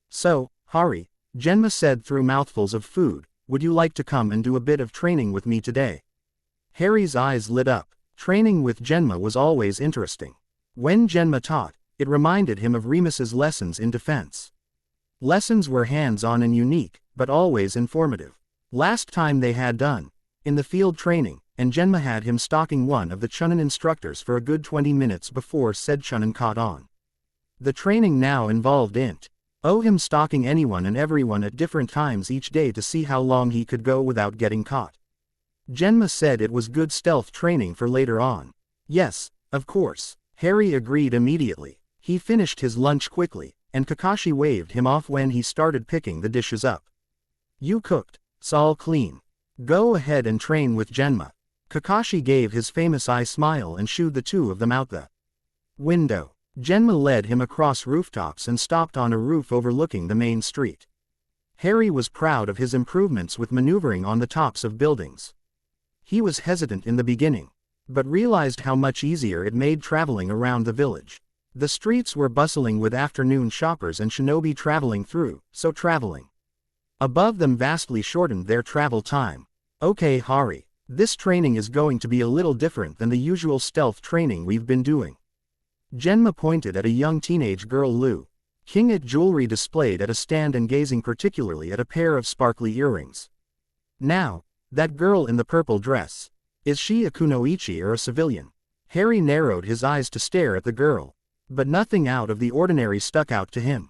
"So, Harry," Genma said through mouthfuls of food, "would you like to come and do a bit of training with me today?" Harry's eyes lit up. Training with Genma was always interesting. When Genma taught, it reminded him of Remus's lessons in defense. Lessons were hands-on and unique, but always informative. Last time they had done, in the field training, and Genma had him stalking one of the Chunin instructors for a good 20 minutes before said Chunin caught on. The training now involved him stalking anyone and everyone at different times each day to see how long he could go without getting caught. Genma said it was good stealth training for later on. "Yes, of course," Harry agreed immediately. He finished his lunch quickly, and Kakashi waved him off when he started picking the dishes up. "You cooked, it's all clean. Go ahead and train with Genma." Kakashi gave his famous eye smile and shooed the two of them out the window. Genma led him across rooftops and stopped on a roof overlooking the main street. Harry was proud of his improvements with maneuvering on the tops of buildings. He was hesitant in the beginning, but realized how much easier it made traveling around the village. The streets were bustling with afternoon shoppers and shinobi traveling through, so traveling above them vastly shortened their travel time. "Okay, Harry, this training is going to be a little different than the usual stealth training we've been doing." Genma pointed at a young teenage girl looking at jewelry displayed at a stand and gazing particularly at a pair of sparkly earrings. "Now, that girl in the purple dress, is she a kunoichi or a civilian?" Harry narrowed his eyes to stare at the girl, but nothing out of the ordinary stuck out to him.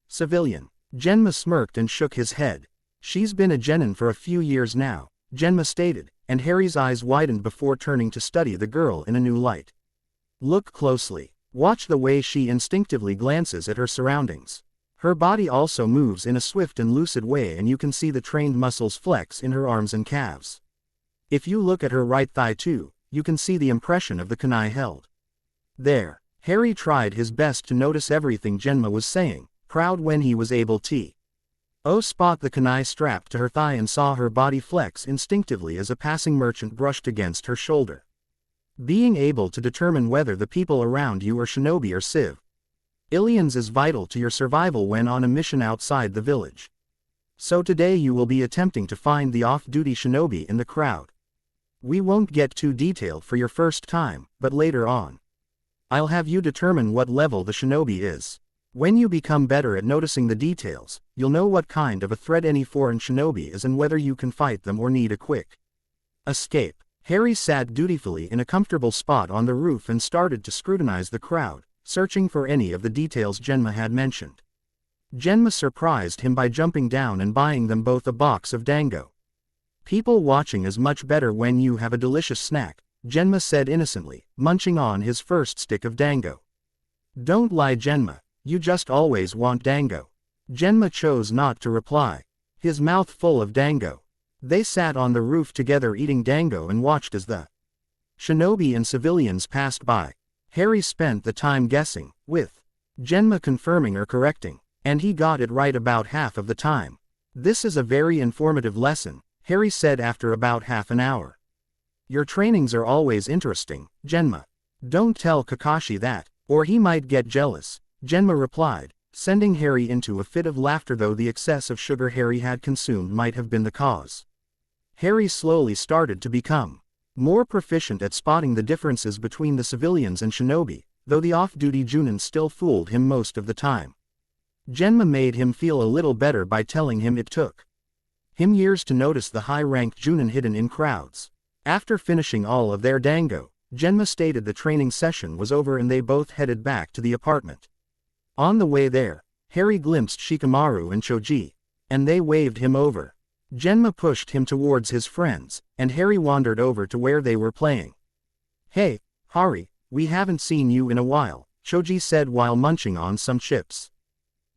Civilian." Genma smirked and shook his head. "She's been a genin for a few years now," Genma stated, and Harry's eyes widened before turning to study the girl in a new light. "Look closely. Watch the way she instinctively glances at her surroundings. Her body also moves in a swift and lucid way and you can see the trained muscles flex in her arms and calves. If you look at her right thigh too, you can see the impression of the kunai held there." Harry tried his best to notice everything Genma was saying, proud when he was able to spot the kunai strapped to her thigh and saw her body flex instinctively as a passing merchant brushed against her shoulder. Being able to determine whether the people around you are shinobi or civilians is vital to your survival when on a mission outside the village. So today you will be attempting to find the off-duty shinobi in the crowd. We won't get too detailed for your first time, but later on, I'll have you determine what level the shinobi is. When you become better at noticing the details, you'll know what kind of a threat any foreign shinobi is and whether you can fight them or need a quick escape. Harry sat dutifully in a comfortable spot on the roof and started to scrutinize the crowd, searching for any of the details Genma had mentioned. Genma surprised him by jumping down and buying them both a box of dango. "People watching is much better when you have a delicious snack," Genma said innocently, munching on his first stick of dango. "Don't lie, Genma, you just always want dango." Genma chose not to reply, his mouth full of dango. They sat on the roof together eating dango and watched as the Shinobi and civilians passed by. Harry spent the time guessing, with Genma confirming or correcting, and he got it right about half of the time. This is a very informative lesson, Harry said after about half an hour. Your trainings are always interesting, Genma. Don't tell Kakashi that, or he might get jealous, Genma replied, sending Harry into a fit of laughter, though the excess of sugar Harry had consumed might have been the cause. Harry slowly started to become more proficient at spotting the differences between the civilians and shinobi, though the off-duty Junin still fooled him most of the time. Genma made him feel a little better by telling him it took him years to notice the high-ranked Junin hidden in crowds. After finishing all of their dango, Genma stated the training session was over and they both headed back to the apartment. On the way there, Harry glimpsed Shikamaru and Choji, and they waved him over. Genma pushed him towards his friends, and Harry wandered over to where they were playing. Hey, Hari, we haven't seen you in a while, Choji said while munching on some chips.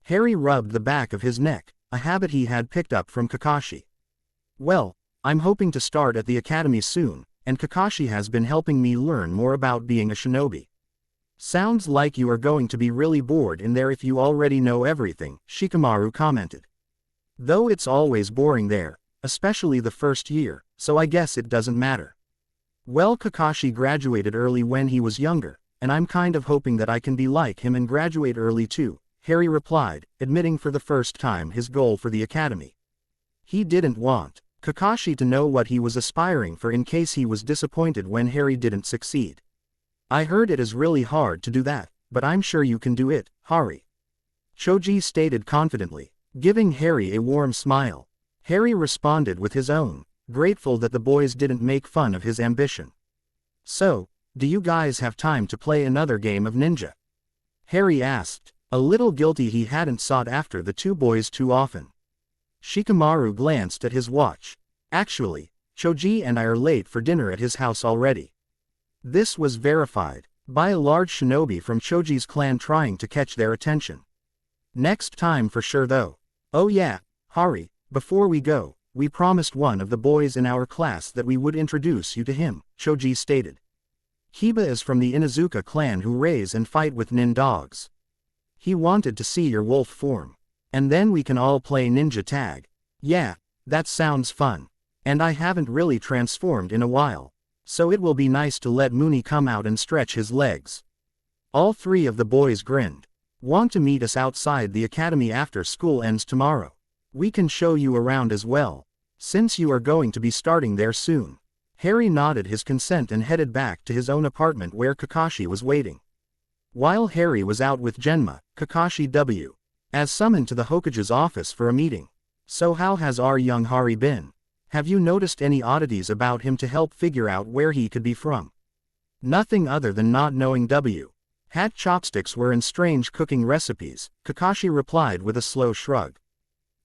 Harry rubbed the back of his neck, a habit he had picked up from Kakashi. Well, I'm hoping to start at the academy soon, and Kakashi has been helping me learn more about being a shinobi. Sounds like you are going to be really bored in there if you already know everything, Shikamaru commented. Though it's always boring there, especially the first year, so I guess it doesn't matter. Well, Kakashi graduated early when he was younger, and I'm kind of hoping that I can be like him and graduate early too, Harry replied, admitting for the first time his goal for the academy. He didn't want Kakashi to know what he was aspiring for in case he was disappointed when Harry didn't succeed. I heard it is really hard to do that, but I'm sure you can do it, Hari. Choji stated confidently, giving Harry a warm smile. Harry responded with his own, grateful that the boys didn't make fun of his ambition. So, do you guys have time to play another game of ninja? Harry asked, a little guilty he hadn't sought after the two boys too often. Shikamaru glanced at his watch. Actually, Choji and I are late for dinner at his house already. This was verified by a large shinobi from Choji's clan trying to catch their attention. Next time for sure though. Oh yeah, Hari, before we go, we promised one of the boys in our class that we would introduce you to him, Choji stated. Kiba is from the Inuzuka clan who raise and fight with nin dogs. He wanted to see your wolf form. And then we can all play ninja tag. Yeah, that sounds fun. And I haven't really transformed in a while. So it will be nice to let Mooney come out and stretch his legs. All three of the boys grinned. Want to meet us outside the academy after school ends tomorrow? We can show you around as well, since you are going to be starting there soon. Harry nodded his consent and headed back to his own apartment where Kakashi was waiting. While Harry was out with Genma, Kakashi W. as summoned to the Hokage's office for a meeting. So how has our young Hari been? Have you noticed any oddities about him to help figure out where he could be from? Nothing other than not knowing W. Hat chopsticks were in strange cooking recipes, Kakashi replied with a slow shrug.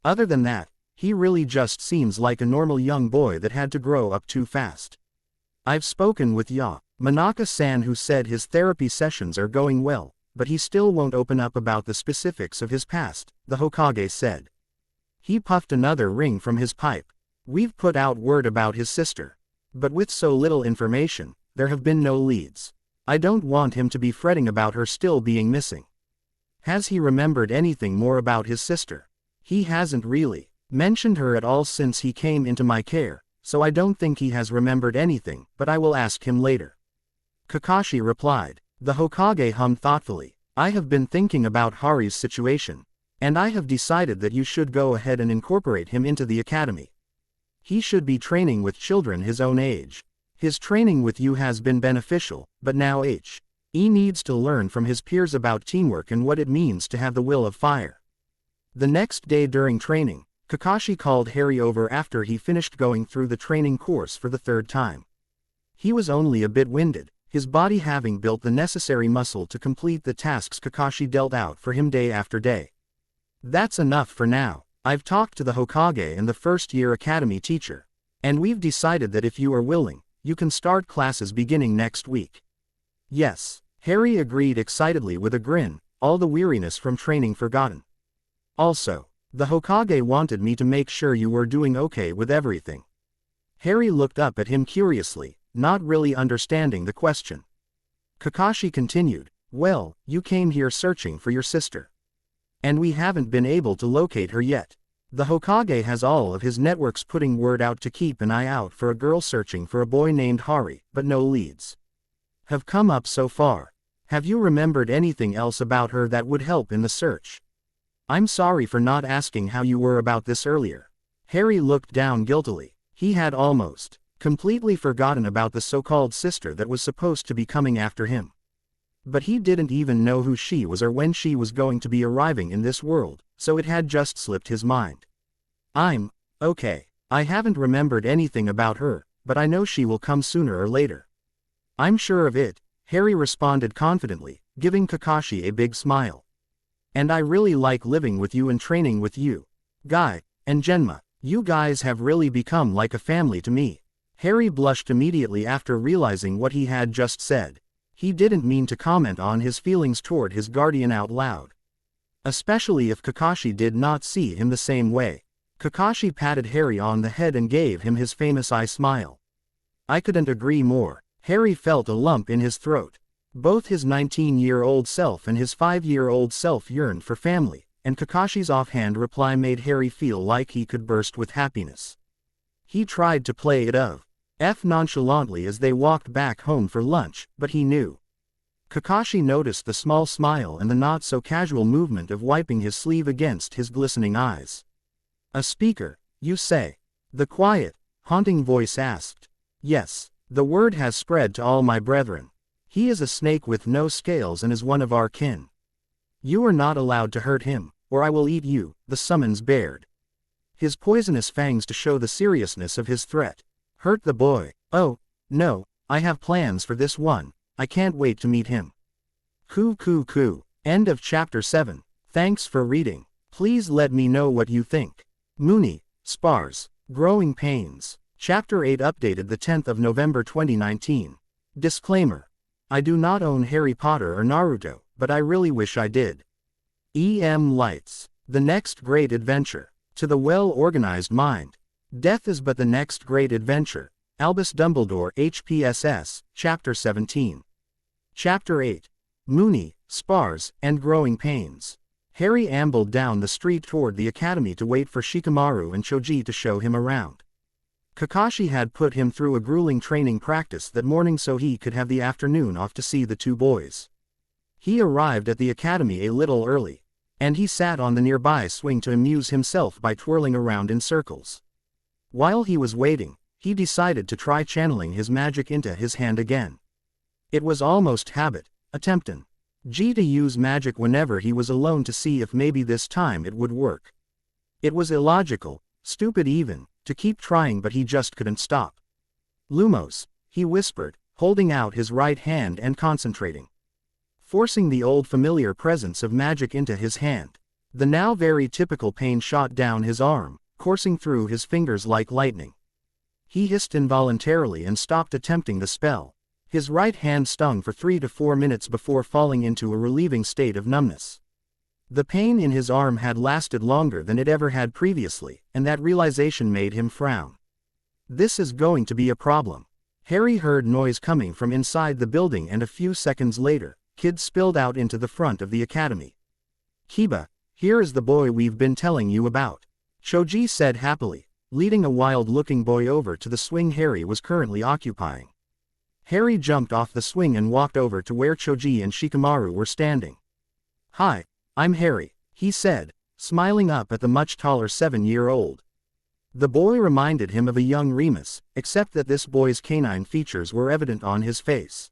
Other than that, he really just seems like a normal young boy that had to grow up too fast. I've spoken with Manaka-san who said his therapy sessions are going well, but he still won't open up about the specifics of his past, the Hokage said. He puffed another ring from his pipe. We've put out word about his sister. But with so little information, there have been no leads. I don't want him to be fretting about her still being missing. Has he remembered anything more about his sister? He hasn't really mentioned her at all since he came into my care, so I don't think he has remembered anything, but I will ask him later. Kakashi replied. The Hokage hummed thoughtfully. I have been thinking about Hari's situation, and I have decided that you should go ahead and incorporate him into the academy. He should be training with children his own age. His training with you has been beneficial, but now he needs to learn from his peers about teamwork and what it means to have the will of fire. The next day during training, Kakashi called Harry over after he finished going through the training course for the third time. He was only a bit winded, his body having built the necessary muscle to complete the tasks Kakashi dealt out for him day after day. That's enough for now. I've talked to the Hokage and the first-year academy teacher, and we've decided that if you are willing, you can start classes beginning next week. Yes, Harry agreed excitedly with a grin, all the weariness from training forgotten. Also, the Hokage wanted me to make sure you were doing okay with everything. Harry looked up at him curiously, not really understanding the question. Kakashi continued, "Well, you came here searching for your sister. And we haven't been able to locate her yet. The Hokage has all of his networks putting word out to keep an eye out for a girl searching for a boy named Hari, but no leads have come up so far. Have you remembered anything else about her that would help in the search? I'm sorry for not asking how you were about this earlier." Harry looked down guiltily. He had almost completely forgotten about the so-called sister that was supposed to be coming after him. But he didn't even know who she was or when she was going to be arriving in this world, so it had just slipped his mind. "I'm okay. I haven't remembered anything about her, but I know she will come sooner or later. I'm sure of it," Harry responded confidently, giving Kakashi a big smile. "And I really like living with you and training with you. Guy and Genma, you guys have really become like a family to me." Harry blushed immediately after realizing what he had just said. He didn't mean to comment on his feelings toward his guardian out loud, especially if Kakashi did not see him the same way. Kakashi patted Harry on the head and gave him his famous eye smile. "I couldn't agree more." Harry felt a lump in his throat. Both his 19-year-old self and his 5-year-old self yearned for family, and Kakashi's offhand reply made Harry feel like he could burst with happiness. He tried to play it off nonchalantly as they walked back home for lunch, but he knew. Kakashi noticed the small smile and the not-so-casual movement of wiping his sleeve against his glistening eyes. "A speaker, you say?" the quiet, haunting voice asked. "Yes, the word has spread to all my brethren. He is a snake with no scales and is one of our kin. You are not allowed to hurt him, or I will eat you," the summons bared his poisonous fangs to show the seriousness of his threat. "Hurt the boy? Oh, no, I have plans for this one. I can't wait to meet him." Coo. End of Chapter 7. Thanks for reading. Please let me know what you think. Mooney, Spars, Growing Pains. Chapter 8 updated the 10th of November 2019. Disclaimer. I do not own Harry Potter or Naruto, but I really wish I did. E.M. Lights. The next great adventure. To the well-organized mind. Death is but the next great adventure. Albus Dumbledore HPSS, Chapter 17. Chapter 8. Mooney, Spars, and Growing Pains. Harry ambled down the street toward the academy to wait for Shikamaru and Choji to show him around. Kakashi had put him through a grueling training practice that morning so he could have the afternoon off to see the two boys. He arrived at the academy a little early, and he sat on the nearby swing to amuse himself by twirling around in circles. While he was waiting, he decided to try channeling his magic into his hand again. It was almost habit, attempting to use magic whenever he was alone to see if maybe this time it would work. It was illogical, stupid even, to keep trying, but he just couldn't stop. "Lumos," he whispered, holding out his right hand and concentrating. Forcing the old familiar presence of magic into his hand, the now very typical pain shot down his arm, coursing through his fingers like lightning. He hissed involuntarily and stopped attempting the spell. His right hand stung for 3 to 4 minutes before falling into a relieving state of numbness. The pain in his arm had lasted longer than it ever had previously, and that realization made him frown. This is going to be a problem. Harry heard noise coming from inside the building, and a few seconds later, kids spilled out into the front of the academy. "Kiba, here is the boy we've been telling you about," Choji said happily, leading a wild-looking boy over to the swing Harry was currently occupying. Harry jumped off the swing and walked over to where Choji and Shikamaru were standing. "Hi, I'm Harry," he said, smiling up at the much taller 7-year-old. The boy reminded him of a young Remus, except that this boy's canine features were evident on his face.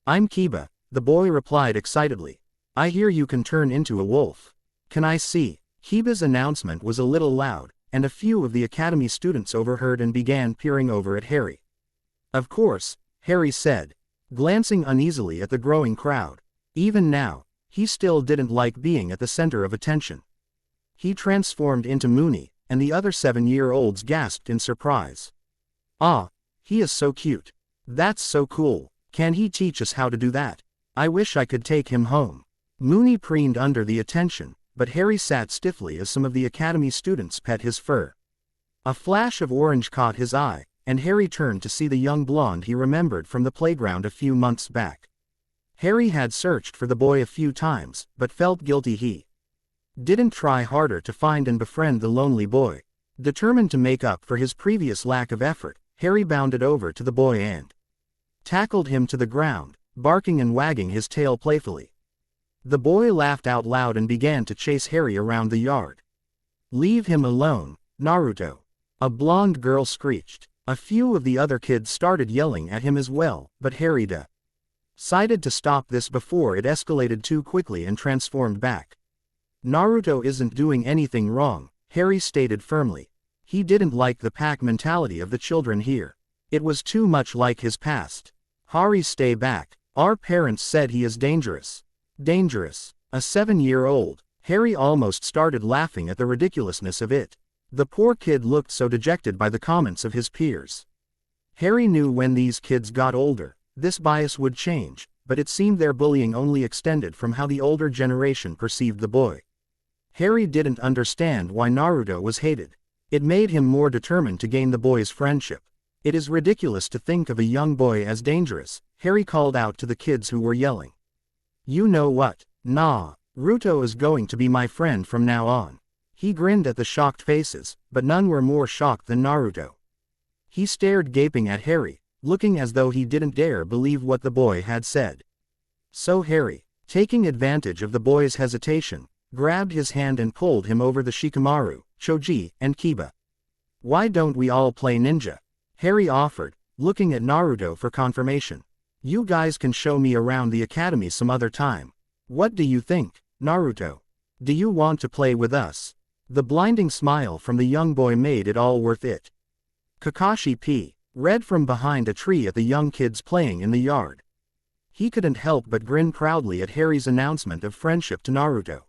"I'm Kiba," the boy replied excitedly. "I hear you can turn into a wolf. Can I see?" Kiba's announcement was a little loud, and a few of the academy students overheard and began peering over at Harry. "Of course," Harry said, glancing uneasily at the growing crowd. Even now, he still didn't like being at the center of attention. He transformed into Mooney, and the other 7-year-olds gasped in surprise. "Ah, he is so cute. That's so cool. Can he teach us how to do that? I wish I could take him home." Mooney preened under the attention, but Harry sat stiffly as some of the academy students pet his fur. A flash of orange caught his eye, and Harry turned to see the young blonde he remembered from the playground a few months back. Harry had searched for the boy a few times, but felt guilty he didn't try harder to find and befriend the lonely boy. Determined to make up for his previous lack of effort, Harry bounded over to the boy and tackled him to the ground, barking and wagging his tail playfully. The boy laughed out loud and began to chase Harry around the yard. "Leave him alone, Naruto," a blonde girl screeched. A few of the other kids started yelling at him as well, but Harry decided to stop this before it escalated too quickly and transformed back. "Naruto isn't doing anything wrong," Harry stated firmly. He didn't like the pack mentality of the children here. It was too much like his past. "Harry, stay back. Our parents said he is dangerous." Dangerous? A 7-year-old? Harry almost started laughing at the ridiculousness of it. The poor kid looked so dejected by the comments of his peers. Harry knew when these kids got older, this bias would change, but it seemed their bullying only extended from how the older generation perceived the boy. Harry didn't understand why Naruto was hated. It made him more determined to gain the boy's friendship. "It is ridiculous to think of a young boy as dangerous," Harry called out to the kids who were yelling. "You know what? Nah, Naruto is going to be my friend from now on." He grinned at the shocked faces, but none were more shocked than Naruto. He stared gaping at Harry, looking as though he didn't dare believe what the boy had said. So Harry, taking advantage of the boy's hesitation, grabbed his hand and pulled him over the Shikamaru, Choji, and Kiba. "Why don't we all play ninja?" Harry offered, looking at Naruto for confirmation. "You guys can show me around the academy some other time. What do you think, Naruto? Do you want to play with us?" The blinding smile from the young boy made it all worth it. Kakashi P. read from behind a tree at the young kids playing in the yard. He couldn't help but grin proudly at Harry's announcement of friendship to Naruto.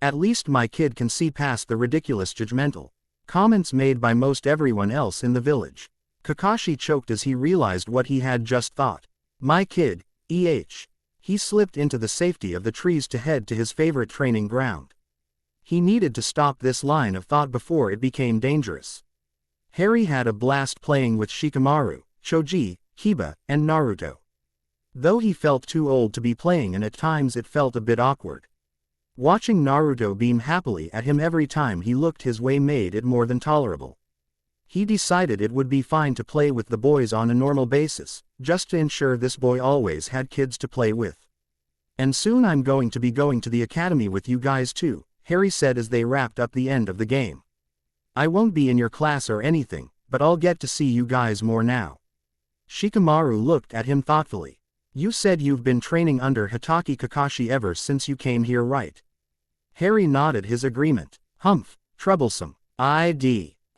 "At least my kid can see past the ridiculous judgmental comments made by most everyone else in the village." Kakashi choked as he realized what he had just thought. "My kid, eh." He slipped into the safety of the trees to head to his favorite training ground. He needed to stop this line of thought before it became dangerous. Harry had a blast playing with Shikamaru, Choji, Kiba, and Naruto. Though he felt too old to be playing and at times it felt a bit awkward. Watching Naruto beam happily at him every time he looked his way made it more than tolerable. He decided it would be fine to play with the boys on a normal basis, just to ensure this boy always had kids to play with. "And soon I'm going to be going to the academy with you guys too," Harry said as they wrapped up the end of the game. "I won't be in your class or anything, but I'll get to see you guys more now." Shikamaru looked at him thoughtfully. "You said you've been training under Hitaki Kakashi ever since you came here, right?" Harry nodded his agreement. "Humph, troublesome.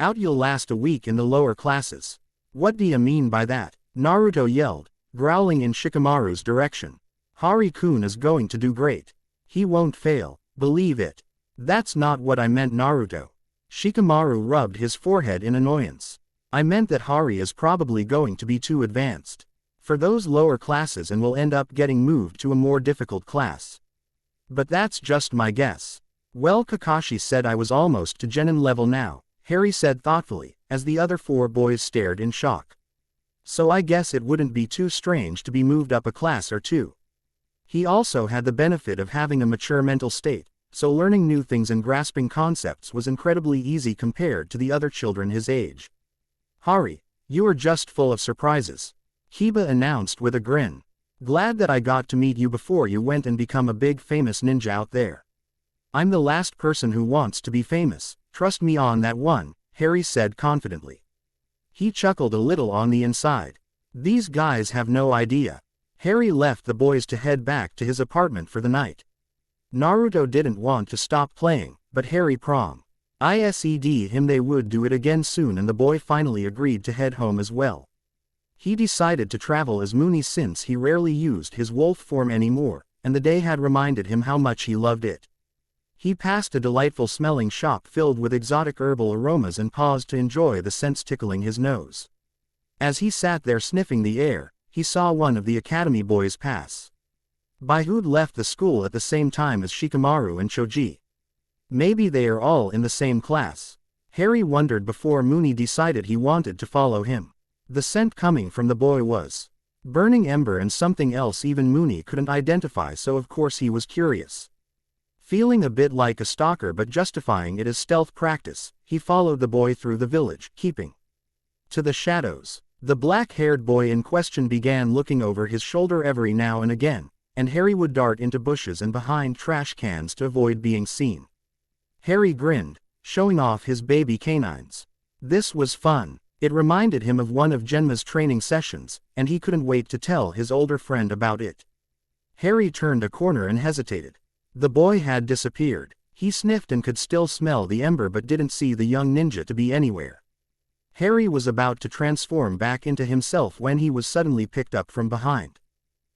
Out you'll last a week in the lower classes." "What do you mean by that?" Naruto yelled, growling in Shikamaru's direction. "Hari-kun is going to do great. He won't fail, believe it." "That's not what I meant, Naruto." Shikamaru rubbed his forehead in annoyance. "I meant that Hari is probably going to be too advanced for those lower classes and will end up getting moved to a more difficult class. But that's just my guess." "Well, Kakashi said I was almost to genin level now," Harry said thoughtfully, as the other 4 boys stared in shock. "So I guess it wouldn't be too strange to be moved up a class or two." He also had the benefit of having a mature mental state, so learning new things and grasping concepts was incredibly easy compared to the other children his age. "Hari, you are just full of surprises," Kiba announced with a grin. "Glad that I got to meet you before you went and become a big famous ninja out there." "I'm the last person who wants to be famous, trust me on that one," Harry said confidently. He chuckled a little on the inside. These guys have no idea. Harry left the boys to head back to his apartment for the night. Naruto didn't want to stop playing, but Harry promised him they would do it again soon and the boy finally agreed to head home as well. He decided to travel as Mooney since he rarely used his wolf form anymore, and the day had reminded him how much he loved it. He passed a delightful smelling shop filled with exotic herbal aromas and paused to enjoy the scents tickling his nose. As he sat there sniffing the air, he saw one of the academy boys pass by who'd left the school at the same time as Shikamaru and Choji. Maybe they are all in the same class. Harry wondered before Mooney decided he wanted to follow him. The scent coming from the boy was burning ember and something else even Mooney couldn't identify, so of course he was curious. Feeling a bit like a stalker but justifying it as stealth practice, he followed the boy through the village, keeping to the shadows. The black-haired boy in question began looking over his shoulder every now and again, and Harry would dart into bushes and behind trash cans to avoid being seen. Harry grinned, showing off his baby canines. This was fun. It reminded him of one of Genma's training sessions, and he couldn't wait to tell his older friend about it. Harry turned a corner and hesitated. The boy had disappeared. He sniffed and could still smell the ember but didn't see the young ninja to be anywhere. Harry was about to transform back into himself when he was suddenly picked up from behind.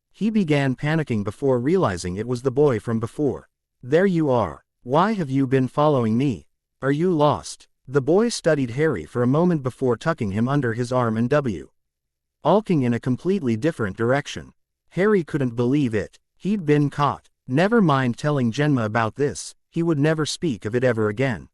He began panicking before realizing it was the boy from before. "There you are. Why have you been following me? Are you lost?" The boy studied Harry for a moment before tucking him under his arm and walking in a completely different direction. Harry couldn't believe it. He'd been caught. Never mind telling Genma about this, he would never speak of it ever again.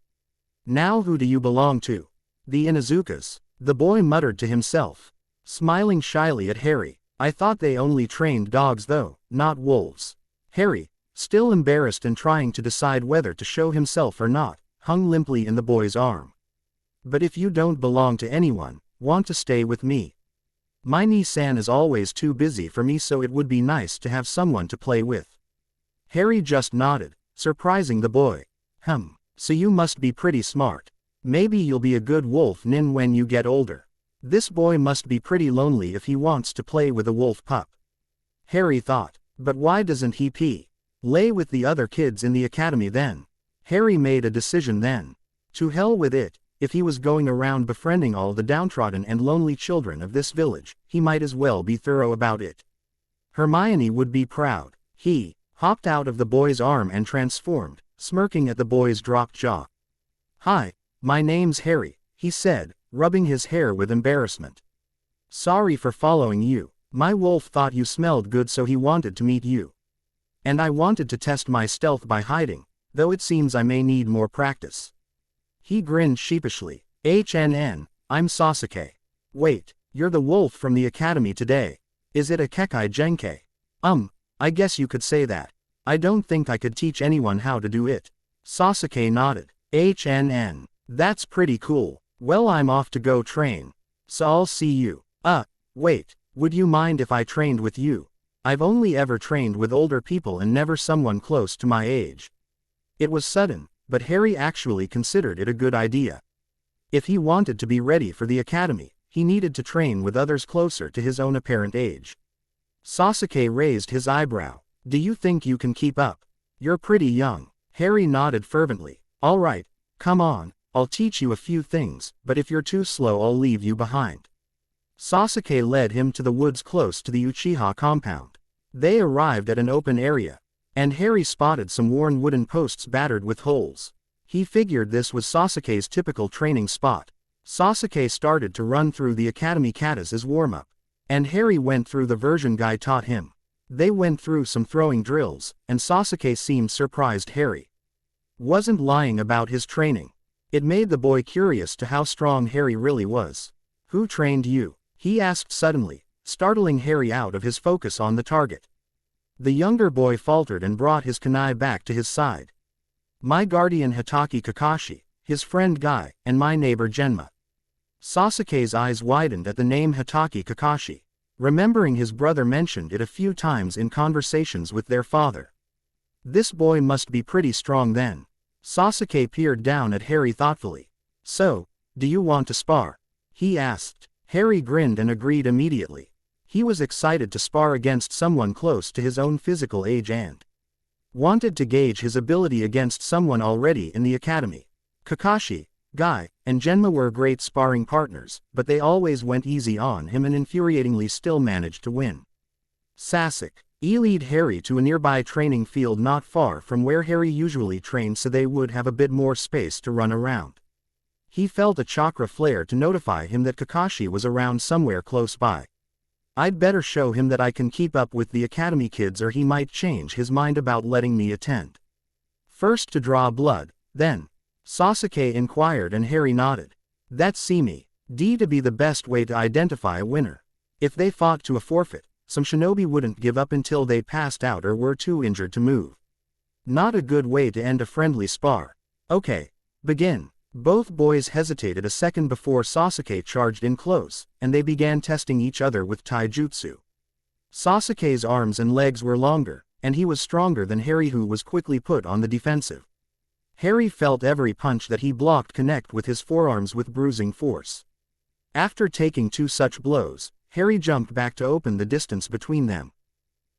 "Now who do you belong to?" "The Inuzukas," the boy muttered to himself, smiling shyly at Harry. "I thought they only trained dogs though, not wolves." Harry, still embarrassed and trying to decide whether to show himself or not, hung limply in the boy's arm. "But if you don't belong to anyone, want to stay with me? My Ni-san is always too busy for me, so it would be nice to have someone to play with." Harry just nodded, surprising the boy. So you must be pretty smart. Maybe you'll be a good wolf nin when you get older." This boy must be pretty lonely if he wants to play with a wolf pup. Harry thought. But why doesn't he lay with the other kids in the academy then? Harry made a decision then. To hell with it, if he was going around befriending all the downtrodden and lonely children of this village, he might as well be thorough about it. Hermione would be proud. He hopped out of the boy's arm and transformed, smirking at the boy's dropped jaw. "Hi, my name's Harry," he said, rubbing his hair with embarrassment. "Sorry for following you. My wolf thought you smelled good, so he wanted to meet you. And I wanted to test my stealth by hiding, though it seems I may need more practice." He grinned sheepishly. I'm Sasuke." "Wait, you're the wolf from the academy today. Is it a Kekai Genkai?" I guess you could say that. I don't think I could teach anyone how to do it." Sasuke nodded. That's pretty cool. Well, I'm off to go train. So I'll see you." Wait, would you mind if I trained with you? I've only ever trained with older people and never someone close to my age." It was sudden, but Harry actually considered it a good idea. If he wanted to be ready for the academy, he needed to train with others closer to his own apparent age. Sasuke raised his eyebrow. "Do you think you can keep up? You're pretty young." Harry nodded fervently. "All right, come on, I'll teach you a few things, but if you're too slow I'll leave you behind." Sasuke led him to the woods close to the Uchiha compound. They arrived at an open area, and Harry spotted some worn wooden posts battered with holes. He figured this was Sasuke's typical training spot. Sasuke started to run through the academy katas as warm-up, and Harry went through the version Guy taught him. They went through some throwing drills, and Sasuke seemed surprised Harry wasn't lying about his training. It made the boy curious to how strong Harry really was. "Who trained you?" he asked suddenly, startling Harry out of his focus on the target. The younger boy faltered and brought his kunai back to his side. "My guardian Hitaki Kakashi, his friend Guy, and my neighbor Genma." Sasuke's eyes widened at the name Hitaki Kakashi, remembering his brother mentioned it a few times in conversations with their father. This boy must be pretty strong then. Sasuke peered down at Harry thoughtfully. "So, do you want to spar?" he asked. Harry grinned and agreed immediately. He was excited to spar against someone close to his own physical age and wanted to gauge his ability against someone already in the academy. Kakashi, Guy, and Genma were great sparring partners, but they always went easy on him and infuriatingly still managed to win. Sasuke lead Harry to a nearby training field not far from where Harry usually trained so they would have a bit more space to run around. He felt a chakra flare to notify him that Kakashi was around somewhere close by. "I'd better show him that I can keep up with the academy kids or he might change his mind about letting me attend." "First to draw blood, then?" Sasuke inquired and Harry nodded. "That's see me. D to be the best way to identify a winner. If they fought to a forfeit, some shinobi wouldn't give up until they passed out or were too injured to move. Not a good way to end a friendly spar. Okay, begin. Both boys hesitated a second before Sasuke charged in close, and they began testing each other with taijutsu. Sasuke's arms and legs were longer, and he was stronger than Harry, who was quickly put on the defensive. Harry felt every punch that he blocked connect with his forearms with bruising force. After taking 2 such blows, Harry jumped back to open the distance between them.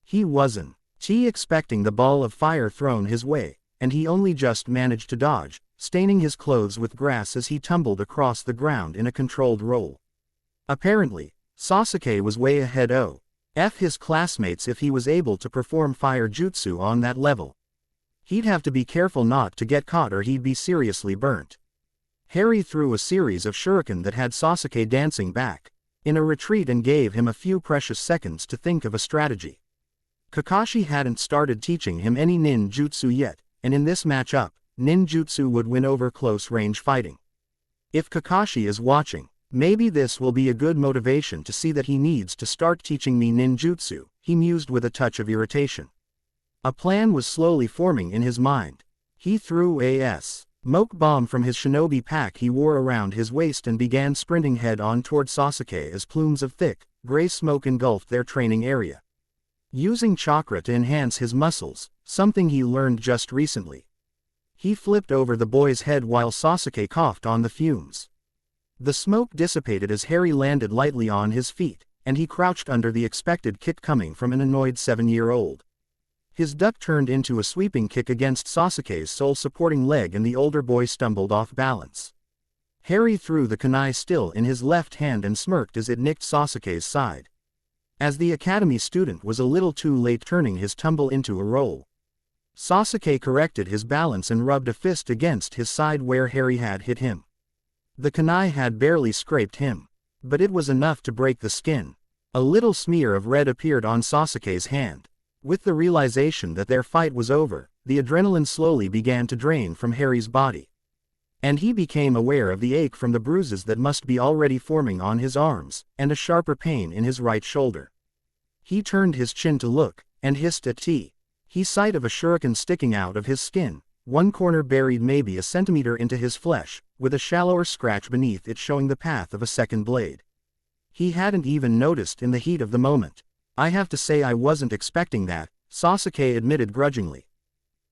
He wasn't expecting the ball of fire thrown his way, and he only just managed to dodge, staining his clothes with grass as he tumbled across the ground in a controlled roll. Apparently, Sasuke was way ahead of his classmates if he was able to perform fire jutsu on that level. He'd have to be careful not to get caught or he'd be seriously burnt. Harry threw a series of shuriken that had Sasuke dancing back in a retreat and gave him a few precious seconds to think of a strategy. Kakashi hadn't started teaching him any ninjutsu yet, and in this matchup, ninjutsu would win over close-range fighting. If Kakashi is watching, maybe this will be a good motivation to see that he needs to start teaching me ninjutsu, he mused with a touch of irritation. A plan was slowly forming in his mind. He threw a smoke bomb from his shinobi pack he wore around his waist and began sprinting head-on toward Sasuke as plumes of thick, gray smoke engulfed their training area. Using chakra to enhance his muscles, something he learned just recently. He flipped over the boy's head while Sasuke coughed on the fumes. The smoke dissipated as Harry landed lightly on his feet, and he crouched under the expected kick coming from an annoyed 7-year-old. His duck turned into a sweeping kick against Sasuke's sole-supporting leg and the older boy stumbled off balance. Harry threw the kunai still in his left hand and smirked as it nicked Sasuke's side. As the academy student was a little too late, turning his tumble into a roll. Sasuke corrected his balance and rubbed a fist against his side where Harry had hit him. The kunai had barely scraped him, but it was enough to break the skin. A little smear of red appeared on Sasuke's hand. With the realization that their fight was over, the adrenaline slowly began to drain from Harry's body. And he became aware of the ache from the bruises that must be already forming on his arms, and a sharper pain in his right shoulder. He turned his chin to look, and hissed at T. He sight of a shuriken sticking out of his skin, one corner buried maybe a centimeter into his flesh, with a shallower scratch beneath it showing the path of a second blade. He hadn't even noticed in the heat of the moment. I have to say I wasn't expecting that, Sasuke admitted grudgingly.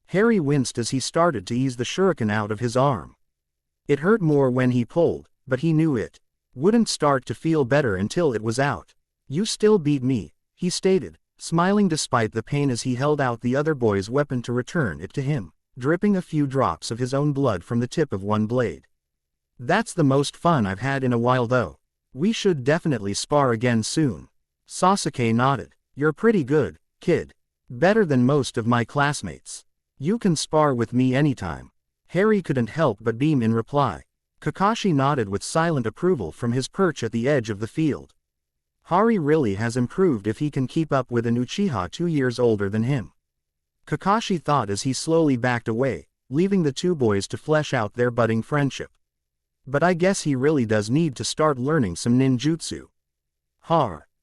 Harry winced as he started to ease the shuriken out of his arm. It hurt more when he pulled, but he knew it wouldn't start to feel better until it was out. You still beat me, he stated, smiling despite the pain as he held out the other boy's weapon to return it to him, dripping a few drops of his own blood from the tip of one blade. That's the most fun I've had in a while though. We should definitely spar again soon. Sasuke nodded. You're pretty good, kid. Better than most of my classmates. You can spar with me anytime. Harry couldn't help but beam in reply. Kakashi nodded with silent approval from his perch at the edge of the field. Hari really has improved if he can keep up with an Uchiha 2 years older than him. Kakashi thought as he slowly backed away, leaving the two boys to flesh out their budding friendship. But I guess he really does need to start learning some ninjutsu.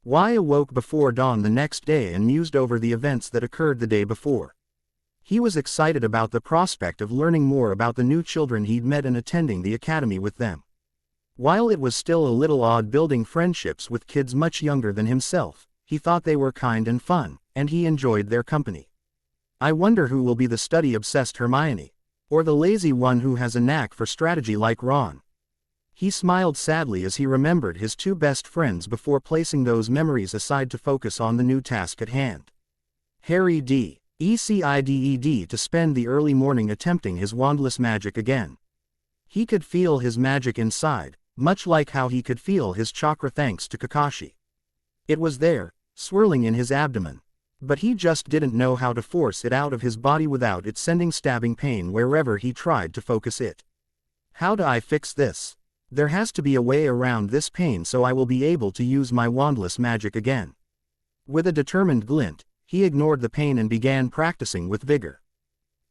Y awoke before dawn the next day and mused over the events that occurred the day before. He was excited about the prospect of learning more about the new children he'd met and attending the academy with them. While it was still a little odd building friendships with kids much younger than himself, he thought they were kind and fun, and he enjoyed their company. I wonder who will be the study-obsessed Hermione, or the lazy one who has a knack for strategy like Ron. He smiled sadly as he remembered his two best friends before placing those memories aside to focus on the new task at hand. Harry decided to spend the early morning attempting his wandless magic again. He could feel his magic inside, much like how he could feel his chakra thanks to Kakashi. It was there, swirling in his abdomen. But he just didn't know how to force it out of his body without it sending stabbing pain wherever he tried to focus it. How do I fix this? There has to be a way around this pain so I will be able to use my wandless magic again. With a determined glint, he ignored the pain and began practicing with vigor.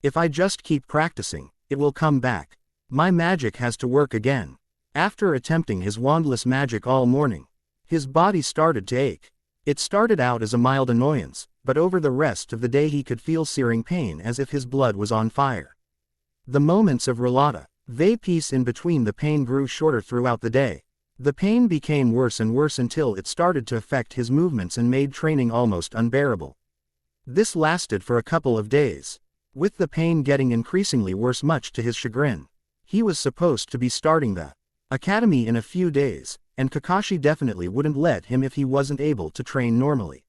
If I just keep practicing, it will come back. My magic has to work again. After attempting his wandless magic all morning, his body started to ache. It started out as a mild annoyance, but over the rest of the day he could feel searing pain as if his blood was on fire. The moments of relata, peace in between the pain grew shorter throughout the day. The pain became worse and worse until it started to affect his movements and made training almost unbearable. This lasted for a couple of days, with the pain getting increasingly worse much to his chagrin. He was supposed to be starting the academy in a few days, and Kakashi definitely wouldn't let him if he wasn't able to train normally.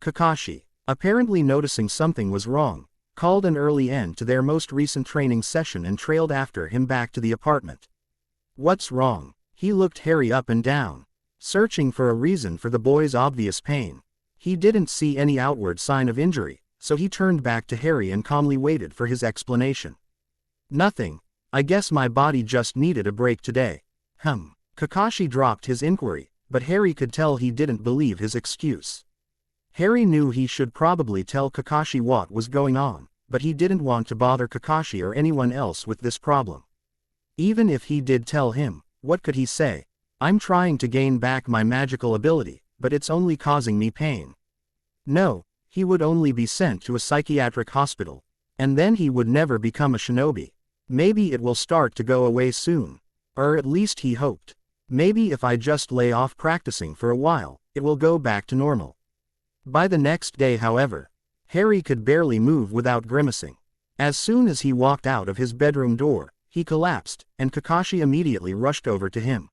Kakashi, apparently noticing something was wrong, called an early end to their most recent training session and trailed after him back to the apartment. What's wrong? He looked Harry up and down, searching for a reason for the boy's obvious pain. He didn't see any outward sign of injury, so he turned back to Harry and calmly waited for his explanation. Nothing. I guess my body just needed a break today. Kakashi dropped his inquiry, but Harry could tell he didn't believe his excuse. Harry knew he should probably tell Kakashi what was going on, but he didn't want to bother Kakashi or anyone else with this problem. Even if he did tell him, what could he say? I'm trying to gain back my magical ability, but it's only causing me pain. No, he would only be sent to a psychiatric hospital, and then he would never become a shinobi. Maybe it will start to go away soon. Or at least he hoped. Maybe if I just lay off practicing for a while, it will go back to normal. By the next day, however, Harry could barely move without grimacing. As soon as he walked out of his bedroom door, he collapsed, and Kakashi immediately rushed over to him.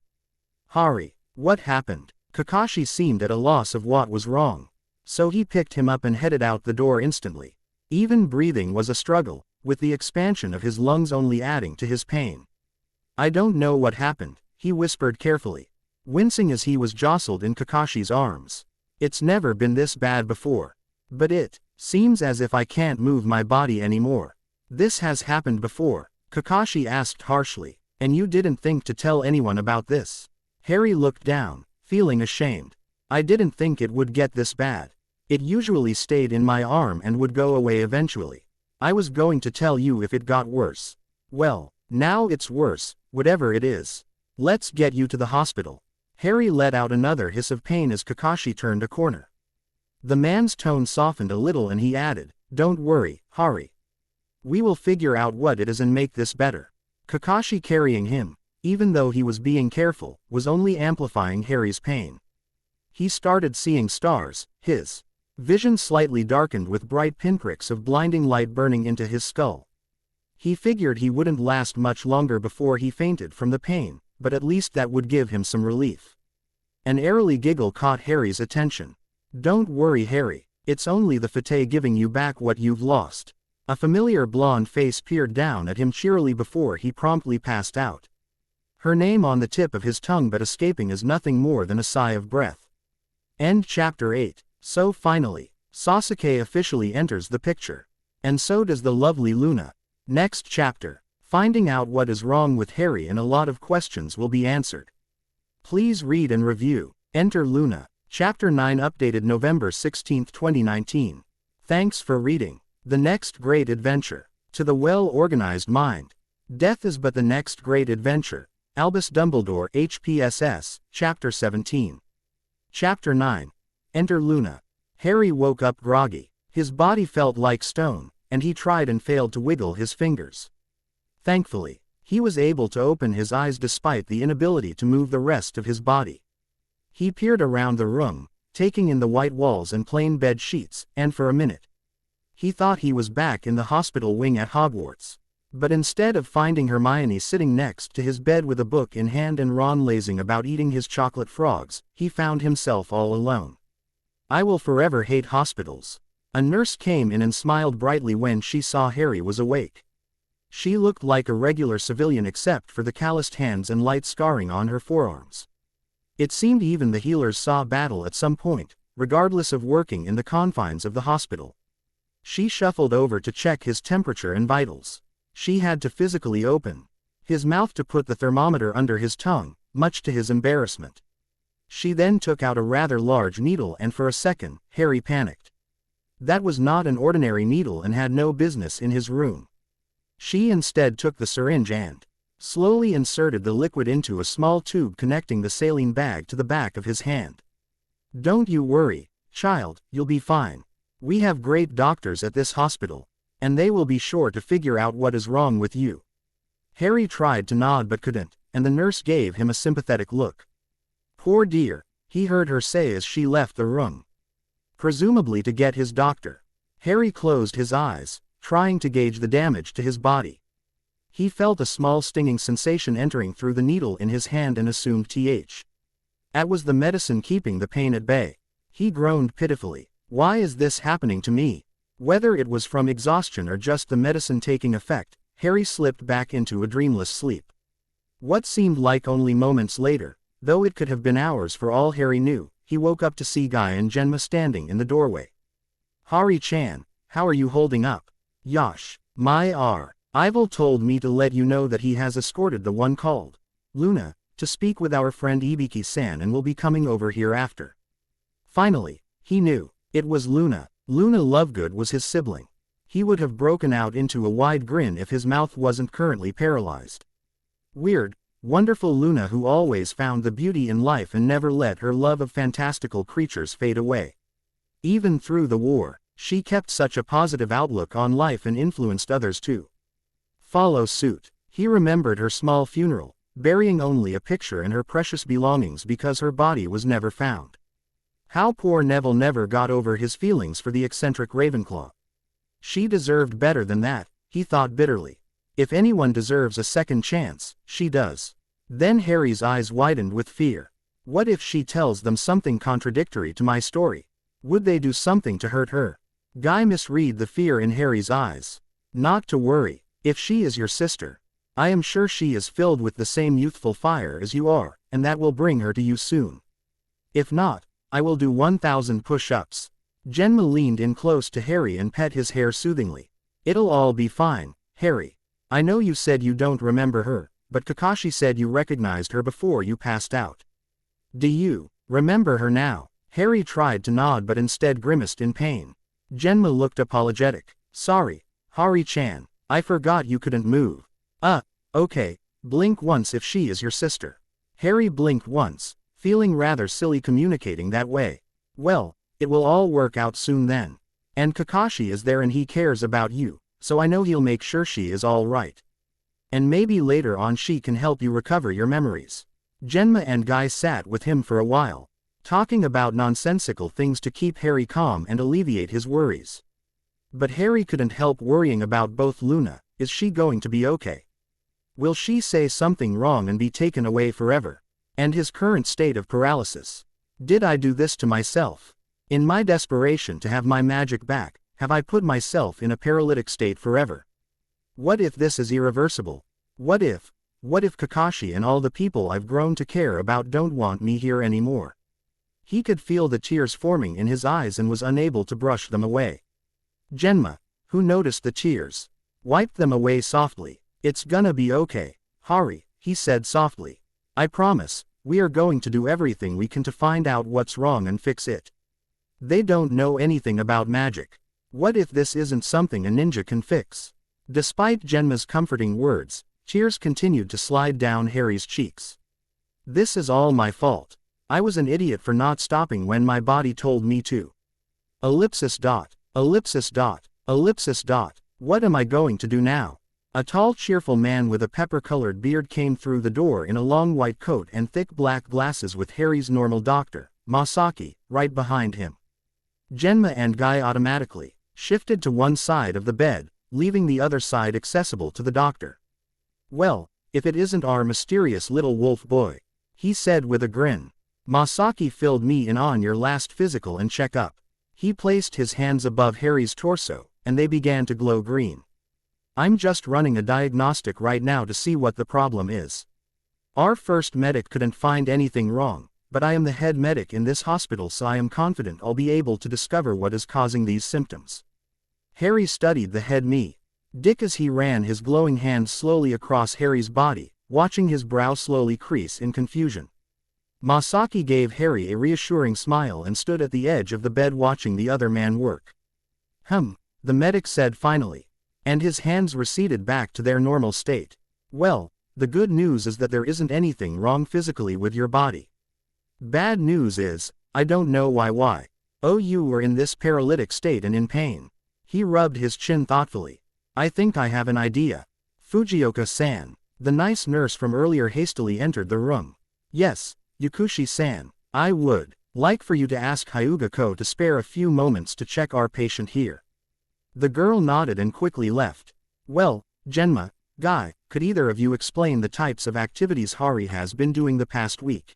Harry, what happened? Kakashi seemed at a loss of what was wrong, so he picked him up and headed out the door instantly. Even breathing was a struggle, with the expansion of his lungs only adding to his pain. I don't know what happened, he whispered carefully, wincing as he was jostled in Kakashi's arms. It's never been this bad before. But it seems as if I can't move my body anymore. This has happened before, Kakashi asked harshly, and you didn't think to tell anyone about this? Harry looked down, feeling ashamed. I didn't think it would get this bad. It usually stayed in my arm and would go away eventually. I was going to tell you if it got worse. Well, now it's worse, whatever it is. Let's get you to the hospital. Harry let out another hiss of pain as Kakashi turned a corner. The man's tone softened a little and he added, don't worry, Harry. We will figure out what it is and make this better. Kakashi carrying him, even though he was being careful, was only amplifying Harry's pain. He started seeing stars, his vision slightly darkened with bright pinpricks of blinding light burning into his skull. He figured he wouldn't last much longer before he fainted from the pain, but at least that would give him some relief. An airy giggle caught Harry's attention. Don't worry, Harry, it's only the fate giving you back what you've lost. A familiar blonde face peered down at him cheerily before he promptly passed out. Her name on the tip of his tongue but escaping as nothing more than a sigh of breath. End chapter 8. So finally, Sasuke officially enters the picture. And so does the lovely Luna. Next chapter. Finding out what is wrong with Harry and a lot of questions will be answered. Please read and review. Enter Luna. Chapter 9 updated November 16, 2019. Thanks for reading. The next great adventure. To the well-organized mind. Death is but the next great adventure. Albus Dumbledore HPSS, Chapter 17. Chapter 9. Enter Luna. Harry woke up groggy. His body felt like stone, and he tried and failed to wiggle his fingers. Thankfully, he was able to open his eyes despite the inability to move the rest of his body. He peered around the room, taking in the white walls and plain bed sheets, and for a minute, he thought he was back in the hospital wing at Hogwarts. But instead of finding Hermione sitting next to his bed with a book in hand and Ron lazing about eating his chocolate frogs, he found himself all alone. I will forever hate hospitals. A nurse came in and smiled brightly when she saw Harry was awake. She looked like a regular civilian except for the calloused hands and light scarring on her forearms. It seemed even the healers saw battle at some point, regardless of working in the confines of the hospital. She shuffled over to check his temperature and vitals. She had to physically open his mouth to put the thermometer under his tongue, much to his embarrassment. She then took out a rather large needle and for a second, Harry panicked. That was not an ordinary needle and had no business in his room. She instead took the syringe and slowly inserted the liquid into a small tube connecting the saline bag to the back of his hand. Don't you worry, child, you'll be fine. We have great doctors at this hospital, and they will be sure to figure out what is wrong with you. Harry tried to nod but couldn't, and the nurse gave him a sympathetic look. Poor dear, he heard her say as she left the room. Presumably to get his doctor. Harry closed his eyes, trying to gauge the damage to his body. He felt a small stinging sensation entering through the needle in his hand and assumed that was the medicine keeping the pain at bay. He groaned pitifully. Why is this happening to me? Whether it was from exhaustion or just the medicine taking effect, Harry slipped back into a dreamless sleep. What seemed like only moments later, though it could have been hours for all Harry knew, he woke up to see Guy and Genma standing in the doorway. Hari-chan, how are you holding up? Yosh, my Ival told me to let you know that he has escorted the one called Luna to speak with our friend Ibiki-san and will be coming over here after. Finally, he knew. It was Luna. Luna Lovegood was his sibling. He would have broken out into a wide grin if his mouth wasn't currently paralyzed. Weird, wonderful Luna who always found the beauty in life and never let her love of fantastical creatures fade away. Even through the war, she kept such a positive outlook on life and influenced others to follow suit. He remembered her small funeral, burying only a picture and her precious belongings because her body was never found. How poor Neville never got over his feelings for the eccentric Ravenclaw. She deserved better than that, he thought bitterly. If anyone deserves a second chance, she does. Then Harry's eyes widened with fear. What if she tells them something contradictory to my story? Would they do something to hurt her? Guy misread the fear in Harry's eyes. Not to worry, if she is your sister. I am sure she is filled with the same youthful fire as you are, and that will bring her to you soon. If not, I will do 1,000 push-ups. Genma leaned in close to Harry and pet his hair soothingly. It'll all be fine, Harry. I know you said you don't remember her, but Kakashi said you recognized her before you passed out. Do you remember her now? Harry tried to nod but instead grimaced in pain. Genma looked apologetic. Sorry, Hari-chan, I forgot you couldn't move. Okay, blink once if she is your sister. Harry blinked once, feeling rather silly communicating that way. Well, it will all work out soon then. And Kakashi is there and he cares about you, so I know he'll make sure she is all right. And maybe later on she can help you recover your memories. Genma and Guy sat with him for a while, talking about nonsensical things to keep Harry calm and alleviate his worries. But Harry couldn't help worrying about both. Luna, is she going to be okay? Will she say something wrong and be taken away forever? And his current state of paralysis. Did I do this to myself? In my desperation to have my magic back, have I put myself in a paralytic state forever? What if this is irreversible? What if Kakashi and all the people I've grown to care about don't want me here anymore? He could feel the tears forming in his eyes and was unable to brush them away. Genma, who noticed the tears, wiped them away softly. It's gonna be okay, Hari, he said softly. I promise, we are going to do everything we can to find out what's wrong and fix it. They don't know anything about magic. What if this isn't something a ninja can fix? Despite Genma's comforting words, tears continued to slide down Harry's cheeks. This is all my fault. I was an idiot for not stopping when my body told me to. Ellipsis dot, ellipsis dot, ellipsis dot. What am I going to do now? A tall cheerful man with a pepper-colored beard came through the door in a long white coat and thick black glasses with Harry's normal doctor, Masaki, right behind him. Genma and Guy automatically shifted to one side of the bed, leaving the other side accessible to the doctor. Well, if it isn't our mysterious little wolf boy, he said with a grin. Masaki filled me in on your last physical and checkup. He placed his hands above Harry's torso, and they began to glow green. I'm just running a diagnostic right now to see what the problem is. Our first medic couldn't find anything wrong, but I am the head medic in this hospital, so I am confident I'll be able to discover what is causing these symptoms. Harry studied the head medic as he ran his glowing hand slowly across Harry's body, watching his brow slowly crease in confusion. Masaki gave Harry a reassuring smile and stood at the edge of the bed watching the other man work. The medic said finally. And his hands receded back to their normal state. Well, The good news is that there isn't anything wrong physically with your body. Bad news is, I don't know why. Oh, you were in this paralytic state and in pain. He rubbed his chin thoughtfully. I think I have an idea. Fujioka-san. The nice nurse from earlier hastily entered the room. Yes, Yakushi-san. I would like for you to ask Hyuga-ko to spare a few moments to check our patient here. The girl nodded and quickly left. Well, Genma, Guy, could either of you explain the types of activities Hari has been doing the past week?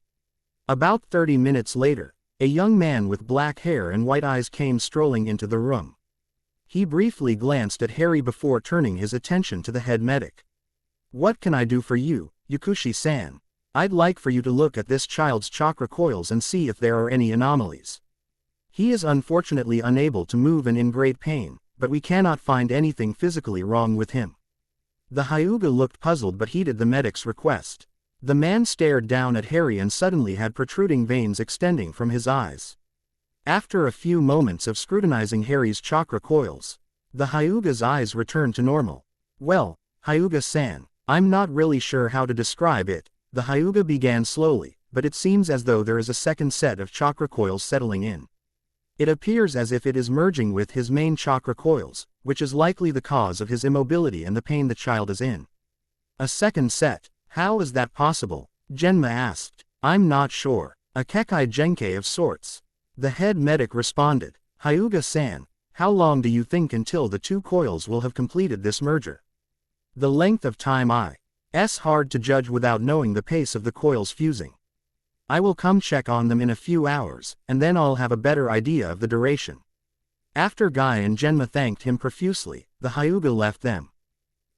About 30 minutes later, a young man with black hair and white eyes came strolling into the room. He briefly glanced at Harry before turning his attention to the head medic. What can I do for you, Yakushi-san? I'd like for you to look at this child's chakra coils and see if there are any anomalies. He is unfortunately unable to move and in great pain, but we cannot find anything physically wrong with him. The Hyuga looked puzzled but heeded the medic's request. The man stared down at Harry and suddenly had protruding veins extending from his eyes. After a few moments of scrutinizing Harry's chakra coils, the Hyuga's eyes returned to normal. Well, Hyuga-san, I'm not really sure how to describe it, the Hyuga began slowly, but it seems as though there is a second set of chakra coils settling in. It appears as if it is merging with his main chakra coils, which is likely the cause of his immobility and the pain the child is in. A second set? How is that possible? Genma asked. I'm not sure. A Kekai Genkai of sorts. The head medic responded. Hyuga-san, how long do you think until the two coils will have completed this merger? The length of time is hard to judge without knowing the pace of the coils fusing. I will come check on them in a few hours, and then I'll have a better idea of the duration. After Guy and Genma thanked him profusely, the Hyuga left them,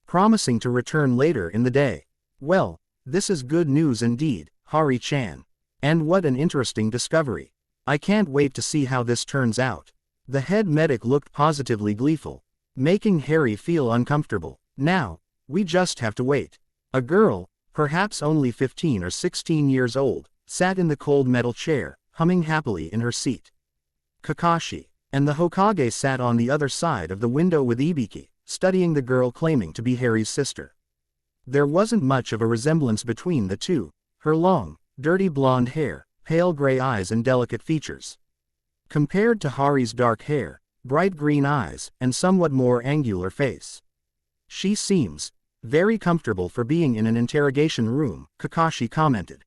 promising to return later in the day. Well, this is good news indeed, Hari-chan. And what an interesting discovery. I can't wait to see how this turns out. The head medic looked positively gleeful, making Harry feel uncomfortable. Now, we just have to wait. A girl, perhaps only 15 or 16 years old, sat in the cold metal chair, humming happily in her seat. Kakashi and the Hokage sat on the other side of the window with Ibiki, studying the girl claiming to be Harry's sister. There wasn't much of a resemblance between the two, her long, dirty blonde hair, pale gray eyes and delicate features. Compared to Hari's dark hair, bright green eyes, and somewhat more angular face. She seems very comfortable for being in an interrogation room, Kakashi commented.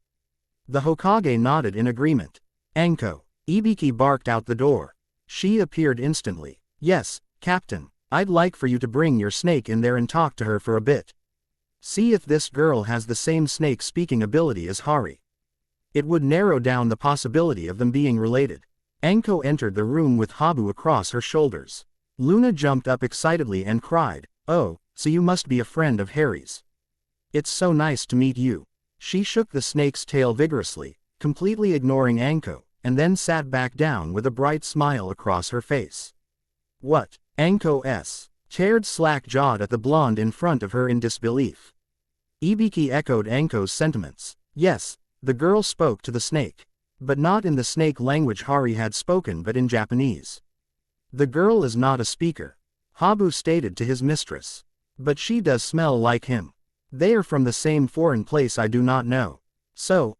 The Hokage nodded in agreement. Anko, Ibiki barked out the door. She appeared instantly. Yes, Captain, I'd like for you to bring your snake in there and talk to her for a bit. See if this girl has the same snake-speaking ability as Hari. It would narrow down the possibility of them being related. Anko entered the room with Habu across her shoulders. Luna jumped up excitedly and cried, "Oh, so you must be a friend of Harry's. It's so nice to meet you." She shook the snake's tail vigorously, completely ignoring Anko, and then sat back down with a bright smile across her face. What? Anko stared slack-jawed at the blonde in front of her in disbelief. Ibiki echoed Anko's sentiments. Yes, the girl spoke to the snake. But not in the snake language Hari had spoken but in Japanese. The girl is not a speaker, Habu stated to his mistress. But she does smell like him. They are from the same foreign place I do not know. So,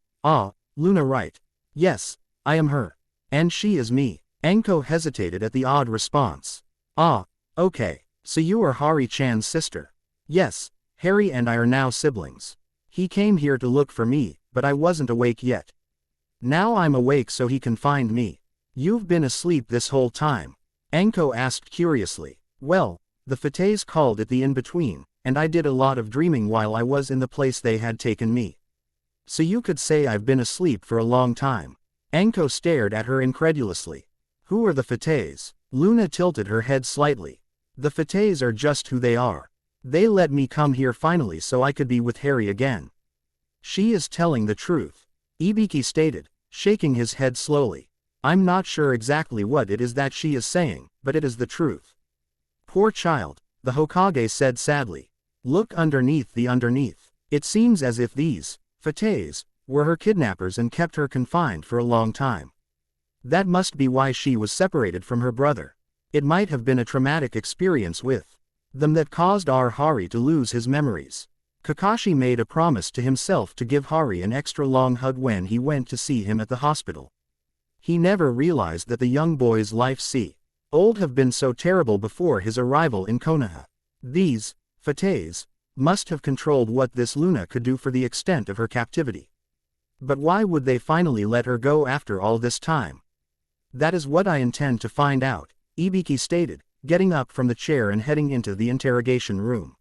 Luna right. Yes, I am her. And she is me. Anko hesitated at the odd response. Okay, so you are Hari-chan's sister. Yes, Harry and I are now siblings. He came here to look for me, but I wasn't awake yet. Now I'm awake so he can find me. You've been asleep this whole time? Anko asked curiously. Well, the Fates called it the in-between, and I did a lot of dreaming while I was in the place they had taken me. So you could say I've been asleep for a long time. Anko stared at her incredulously. Who are the Fates? Luna tilted her head slightly. The Fates are just who they are. They let me come here finally so I could be with Harry again. She is telling the truth, Ibiki stated, shaking his head slowly. I'm not sure exactly what it is that she is saying, but it is the truth. Poor child, the Hokage said sadly. Look underneath the underneath. It seems as if these Fates were her kidnappers and kept her confined for a long time. That must be why she was separated from her brother. It might have been a traumatic experience with them that caused our Hari to lose his memories. Kakashi made a promise to himself to give Hari an extra long hug when he went to see him at the hospital. He never realized that the young boy's life old have been so terrible before his arrival in Konoha. These fates must have controlled what this Luna could do for the extent of her captivity. But why would they finally let her go after all this time? That is what I intend to find out, Ibiki stated, getting up from the chair and heading into the interrogation room.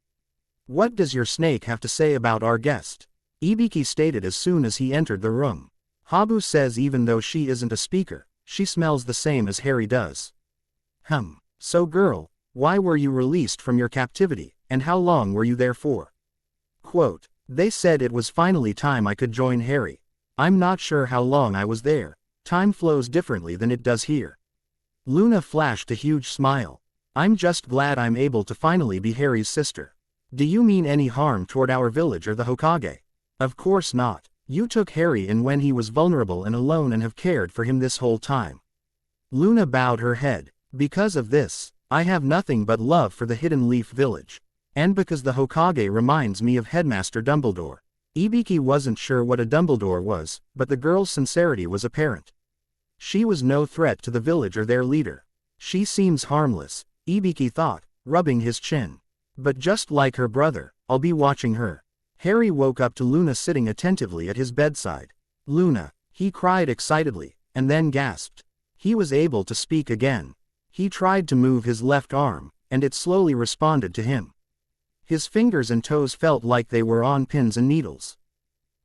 What does your snake have to say about our guest? Ibiki stated as soon as he entered the room. Habu says even though she isn't a speaker, she smells the same as Harry does. So girl, why were you released from your captivity, and how long were you there for? Quote, they said it was finally time I could join Harry. I'm not sure how long I was there. Time flows differently than it does here. Luna flashed a huge smile. I'm just glad I'm able to finally be Harry's sister. Do you mean any harm toward our village or the Hokage? Of course not. You took Harry in when he was vulnerable and alone and have cared for him this whole time. Luna bowed her head. Because of this, I have nothing but love for the Hidden Leaf Village. And because the Hokage reminds me of Headmaster Dumbledore. Ibiki wasn't sure what a Dumbledore was, but the girl's sincerity was apparent. She was no threat to the village or their leader. She seems harmless, Ibiki thought, rubbing his chin. But just like her brother, I'll be watching her. Harry woke up to Luna sitting attentively at his bedside. Luna, he cried excitedly, and then gasped. He was able to speak again. He tried to move his left arm, and it slowly responded to him. His fingers and toes felt like they were on pins and needles.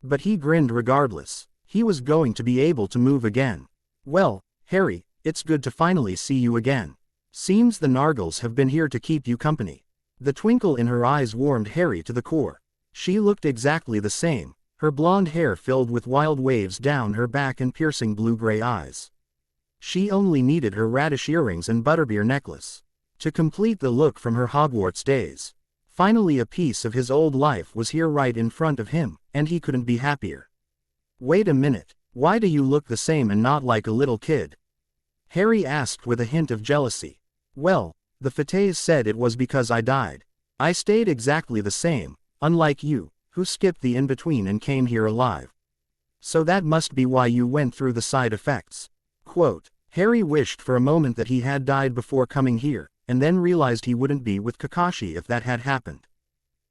But he grinned regardless. He was going to be able to move again. Well, Harry, it's good to finally see you again. Seems the Nargles have been here to keep you company. The twinkle in her eyes warmed Harry to the core. She looked exactly the same, her blonde hair filled with wild waves down her back and piercing blue-gray eyes. She only needed her radish earrings and butterbeer necklace to complete the look from her Hogwarts days. Finally a piece of his old life was here right in front of him, and he couldn't be happier. Wait a minute, why do you look the same and not like a little kid? Harry asked with a hint of jealousy. Well, the fates said it was because I died. I stayed exactly the same, unlike you, who skipped the in-between and came here alive. So that must be why you went through the side effects. Quote, Harry wished for a moment that he had died before coming here, and then realized he wouldn't be with Kakashi if that had happened.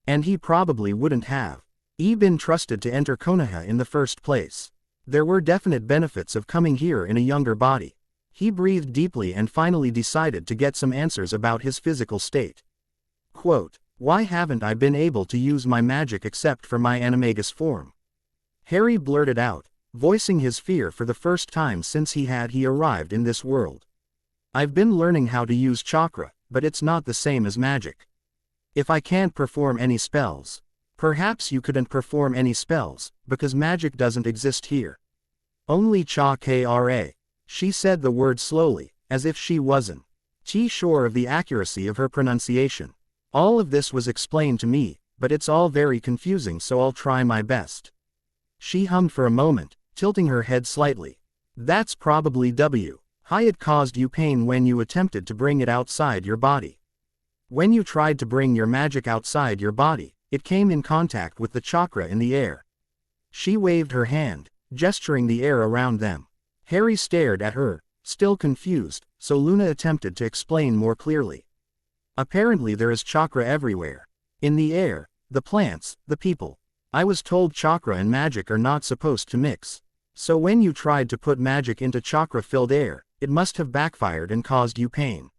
And he probably wouldn't have been trusted to enter Konoha in the first place. There were definite benefits of coming here in a younger body. He breathed deeply and finally decided to get some answers about his physical state. Quote, why haven't I been able to use my magic except for my animagus form? Harry blurted out, voicing his fear for the first time since he arrived in this world. I've been learning how to use chakra, but it's not the same as magic. If I can't perform any spells, perhaps you couldn't perform any spells, because magic doesn't exist here. Only chakra. She said the word slowly, as if she wasn't sure of the accuracy of her pronunciation. All of this was explained to me, but it's all very confusing, so I'll try my best. She hummed for a moment, tilting her head slightly. That's probably why it caused you pain when you attempted to bring it outside your body. When you tried to bring your magic outside your body, it came in contact with the chakra in the air. She waved her hand, gesturing the air around them. Harry stared at her, still confused, so Luna attempted to explain more clearly. Apparently there is chakra everywhere. In the air, the plants, the people. I was told chakra and magic are not supposed to mix. So when you tried to put magic into chakra-filled air, it must have backfired and caused you pain.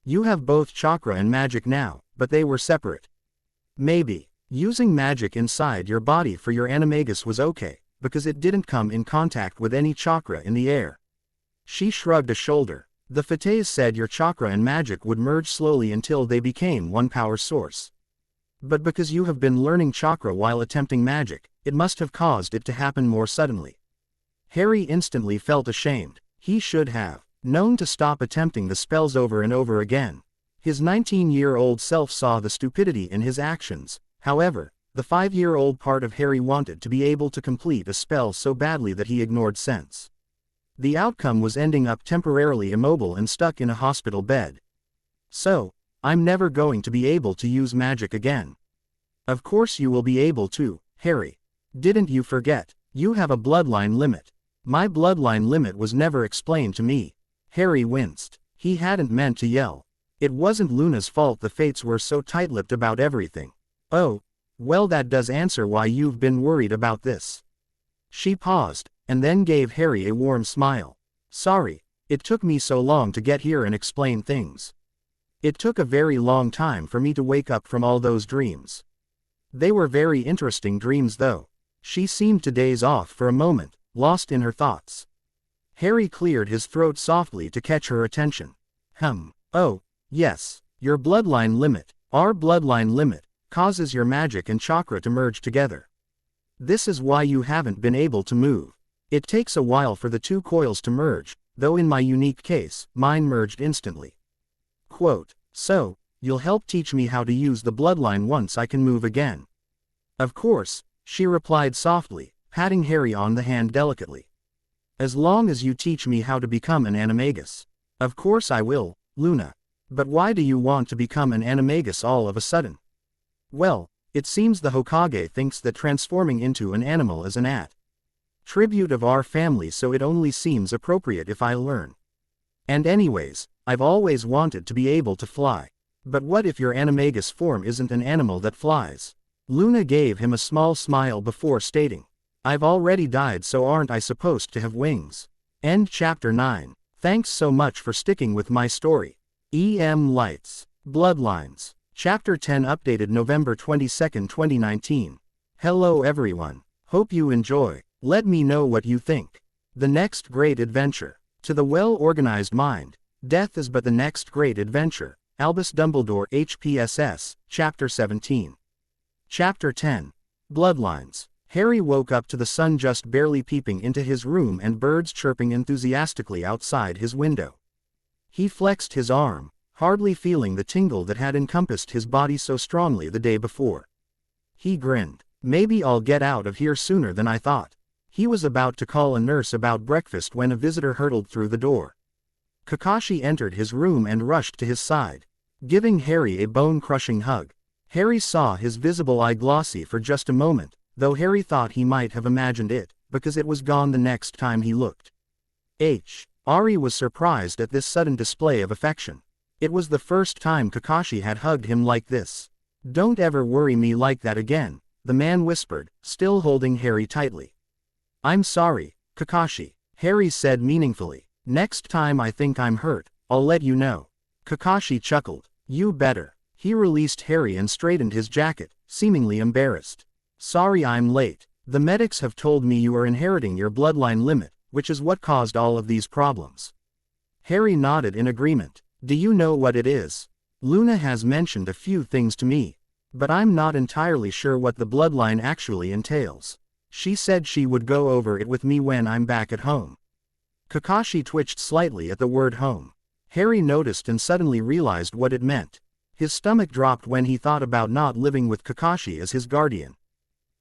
You have both chakra and magic now, but they were separate. Maybe using magic inside your body for your animagus was okay, because it didn't come in contact with any chakra in the air. She shrugged a shoulder. The fates said your chakra and magic would merge slowly until they became one power source. But because you have been learning chakra while attempting magic, it must have caused it to happen more suddenly. Harry instantly felt ashamed. He should have known to stop attempting the spells over and over again. His 19-year-old self saw the stupidity in his actions. However, the 5-year-old part of Harry wanted to be able to complete a spell so badly that he ignored sense. The outcome was ending up temporarily immobile and stuck in a hospital bed. So, I'm never going to be able to use magic again. Of course you will be able to, Harry. Didn't you forget? You have a bloodline limit. My bloodline limit was never explained to me. Harry winced. He hadn't meant to yell. It wasn't Luna's fault the Fates were so tight-lipped about everything. Oh, well, that does answer why you've been worried about this. She paused, and then gave Harry a warm smile. Sorry, it took me so long to get here and explain things. It took a very long time for me to wake up from all those dreams. They were very interesting dreams though. She seemed to daze off for a moment, lost in her thoughts. Harry cleared his throat softly to catch her attention. Oh, yes, your bloodline limit, our bloodline limit, causes your magic and chakra to merge together. This is why you haven't been able to move. It takes a while for the two coils to merge, though in my unique case, mine merged instantly. Quote, so, you'll help teach me how to use the bloodline once I can move again. Of course, she replied softly, patting Harry on the hand delicately. As long as you teach me how to become an animagus. Of course I will, Luna. But why do you want to become an animagus all of a sudden? Well, it seems the Hokage thinks that transforming into an animal is an attribute of our family, so it only seems appropriate if I learn. And anyways, I've always wanted to be able to fly. But what if your animagus form isn't an animal that flies? Luna gave him a small smile before stating, I've already died, so aren't I supposed to have wings? End chapter 9. Thanks so much for sticking with my story. EM Lights. Bloodlines. Chapter 10 updated November 22, 2019. Hello everyone. Hope you enjoy. Let me know what you think. The next great adventure. To the well-organized mind, death is but the next great adventure. Albus Dumbledore HPSS, Chapter 17. Chapter 10. Bloodlines. Harry woke up to the sun just barely peeping into his room and birds chirping enthusiastically outside his window. He flexed his arm, hardly feeling the tingle that had encompassed his body so strongly the day before. He grinned. Maybe I'll get out of here sooner than I thought. He was about to call a nurse about breakfast when a visitor hurtled through the door. Kakashi entered his room and rushed to his side, giving Harry a bone-crushing hug. Harry saw his visible eye glossy for just a moment, though Harry thought he might have imagined it, because it was gone the next time he looked. Ari was surprised at this sudden display of affection. It was the first time Kakashi had hugged him like this. Don't ever worry me like that again, the man whispered, still holding Harry tightly. I'm sorry, Kakashi, Harry said meaningfully. Next time I think I'm hurt, I'll let you know. Kakashi chuckled. You better. He released Harry and straightened his jacket, seemingly embarrassed. Sorry I'm late. The medics have told me you are inheriting your bloodline limit, which is what caused all of these problems. Harry nodded in agreement. Do you know what it is? Luna has mentioned a few things to me, but I'm not entirely sure what the bloodline actually entails. She said she would go over it with me when I'm back at home. Kakashi twitched slightly at the word home. Harry noticed and suddenly realized what it meant. His stomach dropped when he thought about not living with Kakashi as his guardian.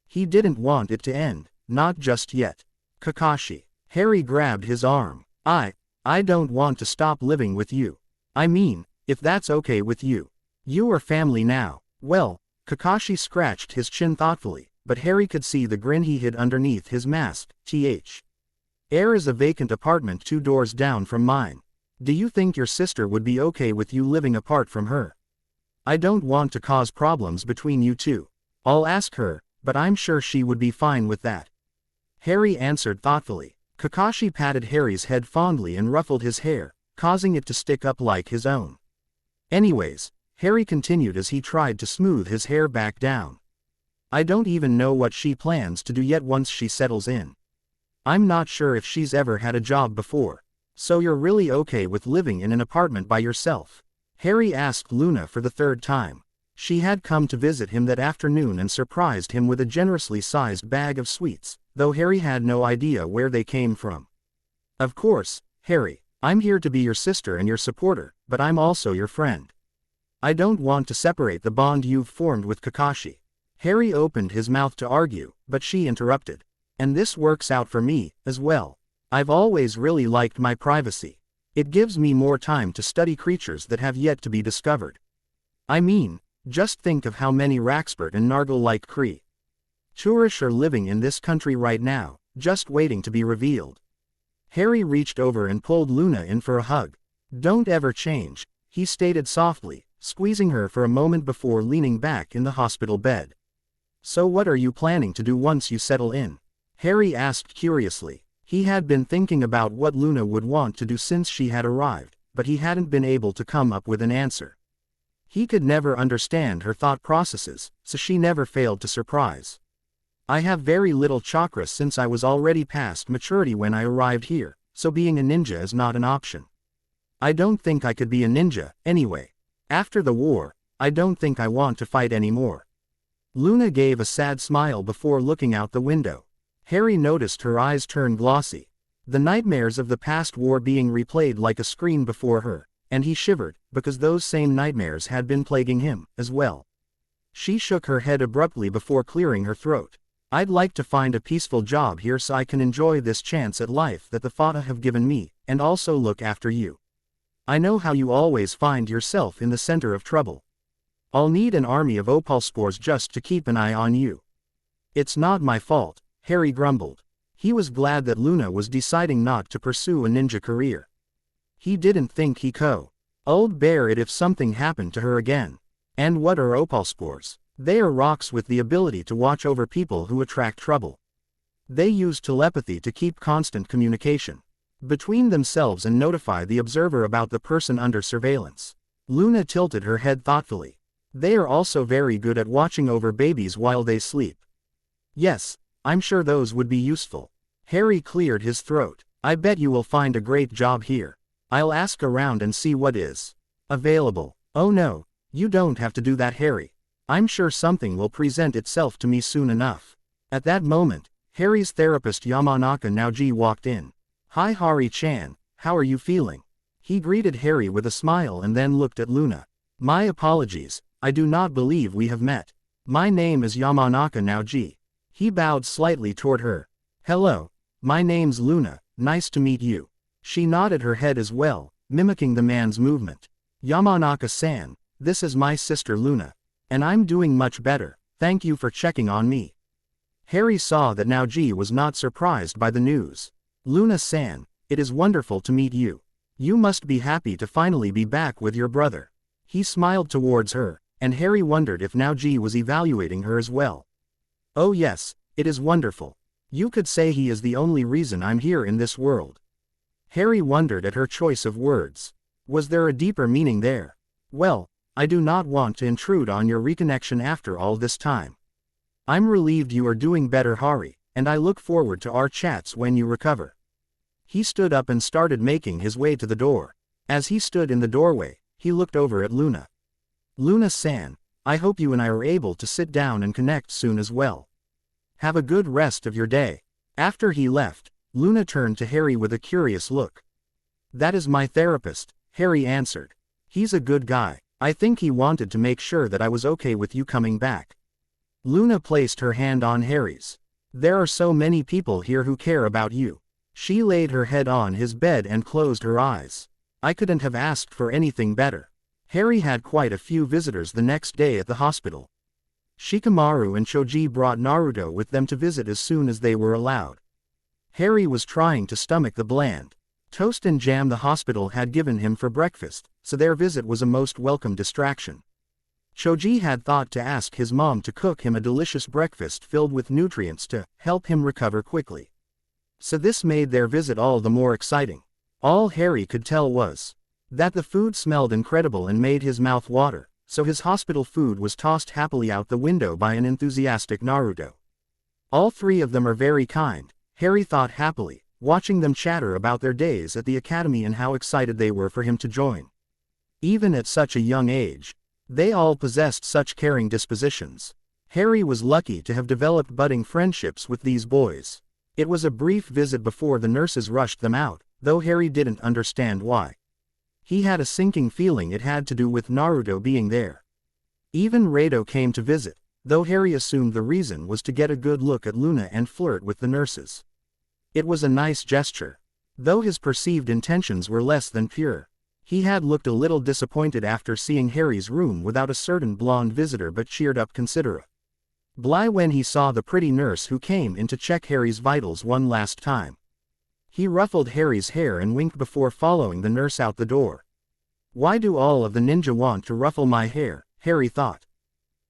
He didn't want it to end, not just yet. Kakashi. Harry grabbed his arm. I don't want to stop living with you. I mean, if that's okay with you. You are family now. Well, Kakashi scratched his chin thoughtfully, but Harry could see the grin he hid underneath his mask. Air is a vacant apartment 2 doors down from mine. Do you think your sister would be okay with you living apart from her? I don't want to cause problems between you two. I'll ask her, but I'm sure she would be fine with that. Harry answered thoughtfully. Kakashi patted Harry's head fondly and ruffled his hair, causing it to stick up like his own. Anyways, Harry continued as he tried to smooth his hair back down. I don't even know what she plans to do yet once she settles in. I'm not sure if she's ever had a job before. So you're really okay with living in an apartment by yourself? Harry asked Luna for the 3rd time. She had come to visit him that afternoon and surprised him with a generously sized bag of sweets, though Harry had no idea where they came from. Of course, Harry, I'm here to be your sister and your supporter, but I'm also your friend. I don't want to separate the bond you've formed with Kakashi. Harry opened his mouth to argue, but she interrupted. And this works out for me, as well. I've always really liked my privacy. It gives me more time to study creatures that have yet to be discovered. I mean, Just think of how many Raxpert and Nargle-like Kree Tourish are living in this country right now, just waiting to be revealed. Harry reached over and pulled Luna in for a hug. Don't ever change, he stated softly, squeezing her for a moment before leaning back in the hospital bed. So what are you planning to do once you settle in? Harry asked curiously. He had been thinking about what Luna would want to do since she had arrived, but he hadn't been able to come up with an answer. He could never understand her thought processes, so she never failed to surprise. I have very little chakra since I was already past maturity when I arrived here, so being a ninja is not an option. I don't think I could be a ninja, anyway. After the war, I don't think I want to fight anymore. Luna gave a sad smile before looking out the window. Harry noticed her eyes turn glossy. The nightmares of the past war being replayed like a screen before her, and he shivered, because those same nightmares had been plaguing him, as well. She shook her head abruptly before clearing her throat. I'd like to find a peaceful job here so I can enjoy this chance at life that the Fata have given me, and also look after you. I know how you always find yourself in the center of trouble. I'll need an army of opalspores just to keep an eye on you. It's not my fault, Harry grumbled. He was glad that Luna was deciding not to pursue a ninja career. He didn't think he could bear it if something happened to her again. And what are opalspores? They are rocks with the ability to watch over people who attract trouble. They use telepathy to keep constant communication between themselves and notify the observer about the person under surveillance. Luna tilted her head thoughtfully. They are also very good at watching over babies while they sleep. Yes, I'm sure those would be useful. Harry cleared his throat. I bet you will find a great job here. I'll ask around and see what is available. Oh no, you don't have to do that, Harry. I'm sure something will present itself to me soon enough. At that moment, Harry's therapist Yamanaka Naoji walked in. Hi Hari-chan, how are you feeling? He greeted Harry with a smile and then looked at Luna. My apologies, I do not believe we have met. My name is Yamanaka Naoji. He bowed slightly toward her. Hello, my name's Luna, nice to meet you. She nodded her head as well, mimicking the man's movement. Yamanaka-san, this is my sister Luna. And I'm doing much better, thank you for checking on me. Harry saw that Naoji was not surprised by the news. Luna-san, it is wonderful to meet you. You must be happy to finally be back with your brother. He smiled towards her, and Harry wondered if Naoji was evaluating her as well. Oh yes, it is wonderful. You could say he is the only reason I'm here in this world. Harry wondered at her choice of words. Was there a deeper meaning there? Well, I do not want to intrude on your reconnection after all this time. I'm relieved you are doing better, Hari, and I look forward to our chats when you recover. He stood up and started making his way to the door. As he stood in the doorway, he looked over at Luna. Luna-san, I hope you and I are able to sit down and connect soon as well. Have a good rest of your day. After he left, Luna turned to Harry with a curious look. That is my therapist, Harry answered. He's a good guy. I think he wanted to make sure that I was okay with you coming back. Luna placed her hand on Harry's. There are so many people here who care about you. She laid her head on his bed and closed her eyes. I couldn't have asked for anything better. Harry had quite a few visitors the next day at the hospital. Shikamaru and Choji brought Naruto with them to visit as soon as they were allowed. Harry was trying to stomach the bland toast and jam the hospital had given him for breakfast, so their visit was a most welcome distraction. Choji had thought to ask his mom to cook him a delicious breakfast filled with nutrients to help him recover quickly. So this made their visit all the more exciting. All Harry could tell was that the food smelled incredible and made his mouth water, so his hospital food was tossed happily out the window by an enthusiastic Naruto. All three of them are very kind, Harry thought happily, watching them chatter about their days at the academy and how excited they were for him to join. Even at such a young age, they all possessed such caring dispositions. Harry was lucky to have developed budding friendships with these boys. It was a brief visit before the nurses rushed them out, though Harry didn't understand why. He had a sinking feeling it had to do with Naruto being there. Even Rado came to visit, though Harry assumed the reason was to get a good look at Luna and flirt with the nurses. It was a nice gesture, though his perceived intentions were less than pure. He had looked a little disappointed after seeing Harry's room without a certain blonde visitor, but cheered up considerably when he saw the pretty nurse who came in to check Harry's vitals one last time. He ruffled Harry's hair and winked before following the nurse out the door. Why do all of the ninja want to ruffle my hair? Harry thought,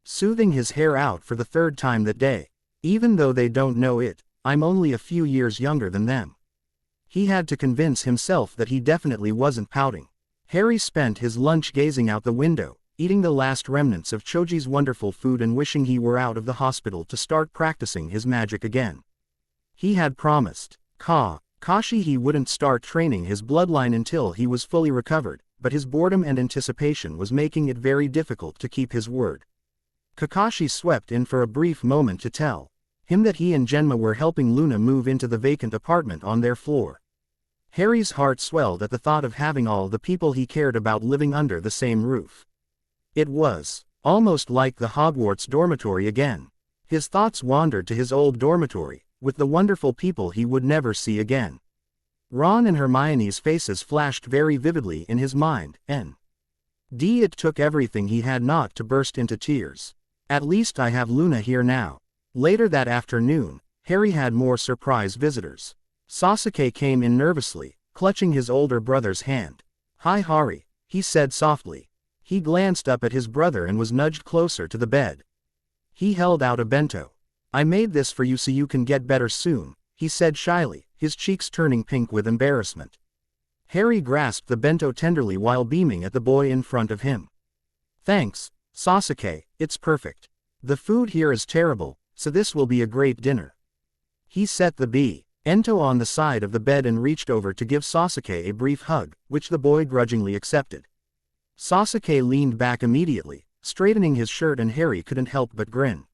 soothing his hair out for the third time that day. Even though they don't know it, I'm only a few years younger than them. He had to convince himself that he definitely wasn't pouting. Harry spent his lunch gazing out the window, eating the last remnants of Choji's wonderful food and wishing he were out of the hospital to start practicing his magic again. He had promised Kakashi he wouldn't start training his bloodline until he was fully recovered, but his boredom and anticipation was making it very difficult to keep his word. Kakashi swept in for a brief moment to tell him that he and Genma were helping Luna move into the vacant apartment on their floor. Harry's heart swelled at the thought of having all the people he cared about living under the same roof. It was almost like the Hogwarts dormitory again. His thoughts wandered to his old dormitory, with the wonderful people he would never see again. Ron and Hermione's faces flashed very vividly in his mind, and it took everything he had not to burst into tears. At least I have Luna here now. Later that afternoon, Harry had more surprise visitors. Sasuke came in nervously, clutching his older brother's hand. "Hi Hari," he said softly. He glanced up at his brother and was nudged closer to the bed. He held out a bento. "I made this for you so you can get better soon," he said shyly, his cheeks turning pink with embarrassment. Harry grasped the bento tenderly while beaming at the boy in front of him. "Thanks, Sasuke, it's perfect. The food here is terrible, so this will be a great dinner." He set the bento on the side of the bed and reached over to give Sasuke a brief hug, which the boy grudgingly accepted. Sasuke leaned back immediately, straightening his shirt, and Harry couldn't help but grin.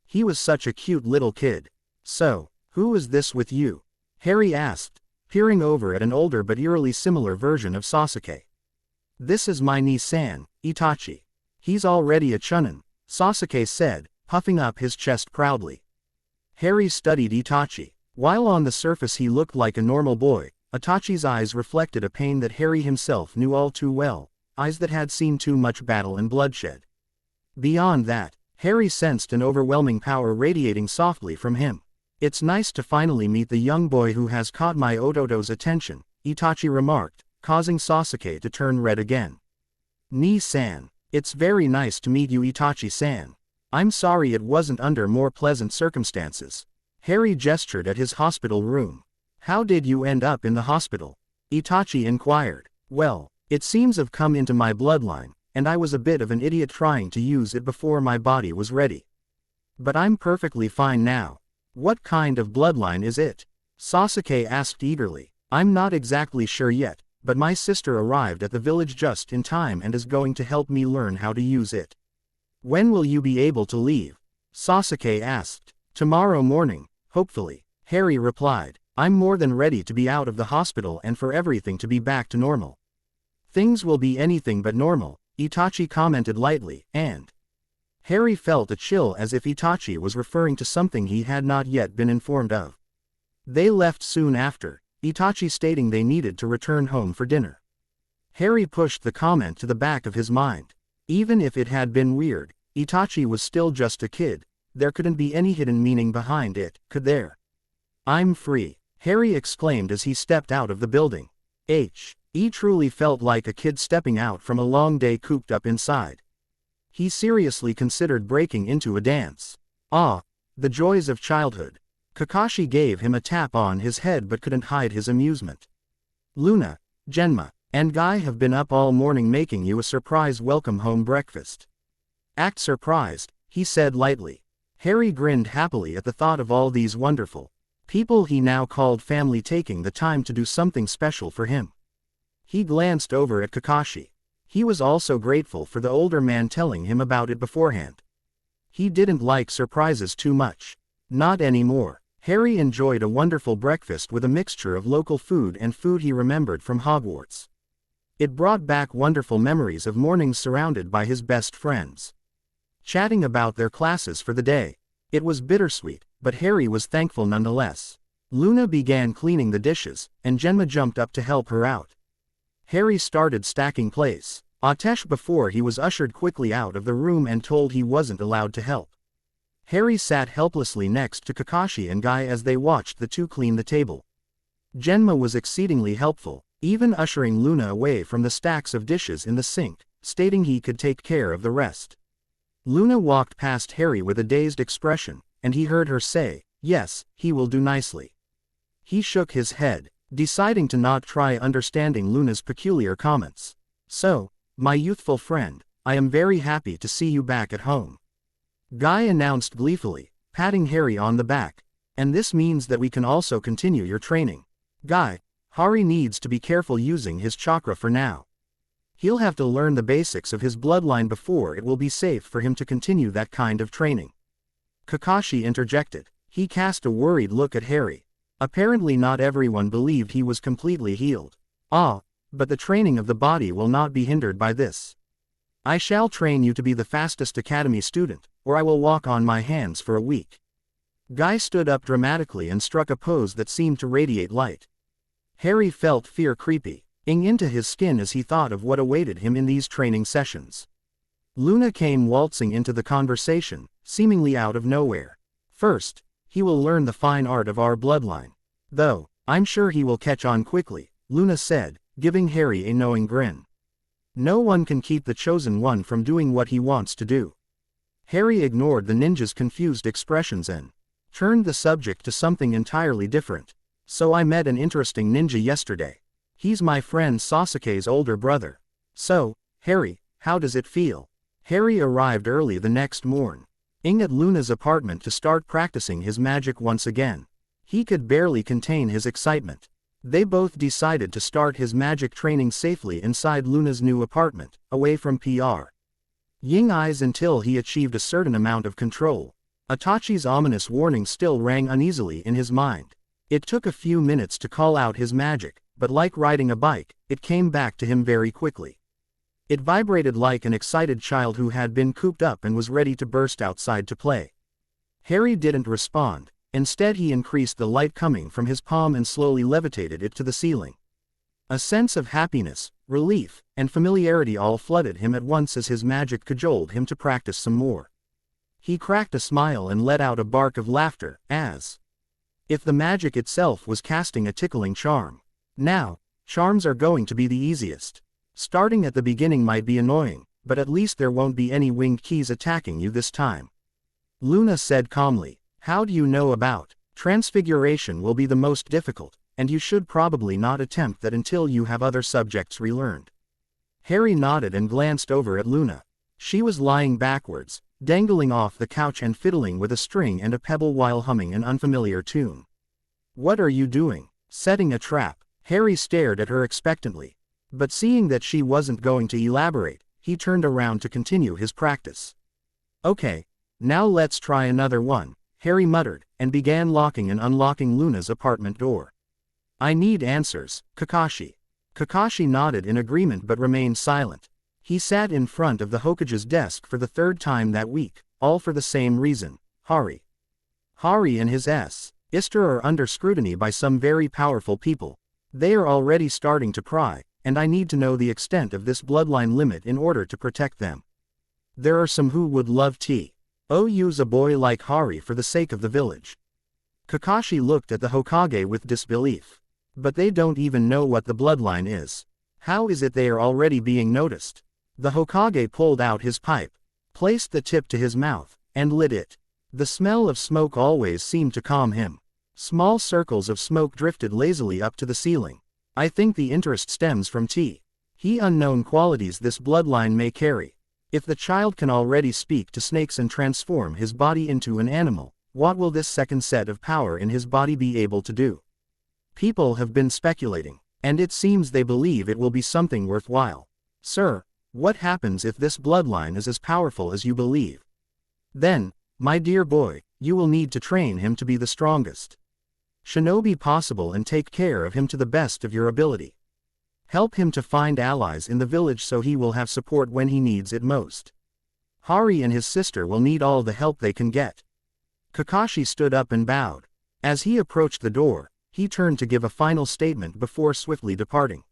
He was such a cute little kid. "So, who is this with you?" Harry asked, peering over at an older but eerily similar version of Sasuke. "This is my niece-san, Itachi. He's already a chunin," Sasuke said, puffing up his chest proudly. Harry studied Itachi. While on the surface he looked like a normal boy, Itachi's eyes reflected a pain that Harry himself knew all too well, eyes that had seen too much battle and bloodshed. Beyond that, Harry sensed an overwhelming power radiating softly from him. "It's nice to finally meet the young boy who has caught my Ototo's attention," Itachi remarked, causing Sasuke to turn red again. "Ni-san, it's very nice to meet you, Itachi-san. I'm sorry it wasn't under more pleasant circumstances." Harry gestured at his hospital room. "How did you end up in the hospital?" Itachi inquired. "Well, it seems I've come into my bloodline, and I was a bit of an idiot trying to use it before my body was ready. But I'm perfectly fine now." "What kind of bloodline is it?" Sasuke asked eagerly. "I'm not exactly sure yet, but my sister arrived at the village just in time and is going to help me learn how to use it." "When will you be able to leave?" Sasuke asked. "Tomorrow morning, hopefully," Harry replied. "I'm more than ready to be out of the hospital and for everything to be back to normal." "Things will be anything but normal," Itachi commented lightly, and Harry felt a chill as if Itachi was referring to something he had not yet been informed of. They left soon after, Itachi stating they needed to return home for dinner. Harry pushed the comment to the back of his mind. Even if it had been weird, Itachi was still just a kid. There couldn't be any hidden meaning behind it, could there? "I'm free," Harry exclaimed as he stepped out of the building. He truly felt like a kid stepping out from a long day cooped up inside. He seriously considered breaking into a dance. The joys of childhood. Kakashi gave him a tap on his head but couldn't hide his amusement. "Luna, Genma, and Guy have been up all morning making you a surprise welcome home breakfast." "Act surprised," he said lightly. Harry grinned happily at the thought of all these wonderful people he now called family taking the time to do something special for him. He glanced over at Kakashi. He was also grateful for the older man telling him about it beforehand. He didn't like surprises too much. Not anymore. Harry enjoyed a wonderful breakfast with a mixture of local food and food he remembered from Hogwarts. It brought back wonderful memories of mornings surrounded by his best friends, chatting about their classes for the day. It was bittersweet, but Harry was thankful nonetheless. Luna began cleaning the dishes, and Genma jumped up to help her out. Harry started stacking plates. Atesh before he was ushered quickly out of the room and told he wasn't allowed to help. Harry sat helplessly next to Kakashi and Guy as they watched the two clean the table. Genma was exceedingly helpful, even ushering Luna away from the stacks of dishes in the sink, stating he could take care of the rest. Luna walked past Harry with a dazed expression, and he heard her say, "Yes, he will do nicely." He shook his head, deciding to not try understanding Luna's peculiar comments. "So, my youthful friend, I am very happy to see you back at home," Guy announced gleefully, patting Harry on the back. "And this means that we can also continue your training. Guy, Harry needs to be careful using his chakra for now. He'll have to learn the basics of his bloodline before it will be safe for him to continue that kind of training." Kakashi interjected. He cast a worried look at Harry. Apparently not everyone believed he was completely healed. But the training of the body will not be hindered by this. I shall train you to be the fastest academy student, or I will walk on my hands for a week. Guy stood up dramatically and struck a pose that seemed to radiate light. Harry felt fear creeping into his skin as he thought of what awaited him in these training sessions. Luna came waltzing into the conversation, seemingly out of nowhere. "First, he will learn the fine art of our bloodline. Though, I'm sure he will catch on quickly," Luna said, giving Harry a knowing grin. "No one can keep the chosen one from doing what he wants to do." Harry ignored the ninja's confused expressions and turned the subject to something entirely different. "So I met an interesting ninja yesterday. He's my friend Sasuke's older brother. So, Harry, how does it feel?" Harry arrived early the next morning at Luna's apartment to start practicing his magic once again. He could barely contain his excitement. They both decided to start his magic training safely inside Luna's new apartment, away from Ying eyes until he achieved a certain amount of control. Itachi's ominous warning still rang uneasily in his mind. It took a few minutes to call out his magic, but like riding a bike, it came back to him very quickly. It vibrated like an excited child who had been cooped up and was ready to burst outside to play. Harry didn't respond. Instead he increased the light coming from his palm and slowly levitated it to the ceiling. A sense of happiness, relief, and familiarity all flooded him at once as his magic cajoled him to practice some more. He cracked a smile and let out a bark of laughter, as if the magic itself was casting a tickling charm. Now, charms are going to be the easiest. Starting at the beginning might be annoying, but at least there won't be any winged keys attacking you this time," Luna said calmly. "How do you know about transfiguration will be the most difficult, and you should probably not attempt that until you have other subjects relearned." Harry nodded and glanced over at Luna. She was lying backwards, dangling off the couch and fiddling with a string and a pebble while humming an unfamiliar tune. "What are you doing? Setting a trap?" Harry stared at her expectantly. But seeing that she wasn't going to elaborate, he turned around to continue his practice. "Okay, now let's try another one," Harry muttered, and began locking and unlocking Luna's apartment door. "I need answers, Kakashi." Kakashi nodded in agreement but remained silent. He sat in front of the Hokage's desk for the third time that week, all for the same reason. Hari and his sister are under scrutiny by some very powerful people. They are already starting to pry, and I need to know the extent of this bloodline limit in order to protect them. There are some who would love to use a boy like Hari for the sake of the village. Kakashi looked at the Hokage with disbelief. But they don't even know what the bloodline is. How is it they are already being noticed? The Hokage pulled out his pipe, placed the tip to his mouth, and lit it. The smell of smoke always seemed to calm him. Small circles of smoke drifted lazily up to the ceiling. I think the interest stems from unknown qualities this bloodline may carry. If the child can already speak to snakes and transform his body into an animal, what will this second set of power in his body be able to do? People have been speculating, and it seems they believe it will be something worthwhile. Sir, what happens if this bloodline is as powerful as you believe? Then, my dear boy, you will need to train him to be the strongest shinobi possible and take care of him to the best of your ability. Help him to find allies in the village so he will have support when he needs it most. Hari and his sister will need all the help they can get. Kakashi stood up and bowed. As he approached the door, he turned to give a final statement before swiftly departing.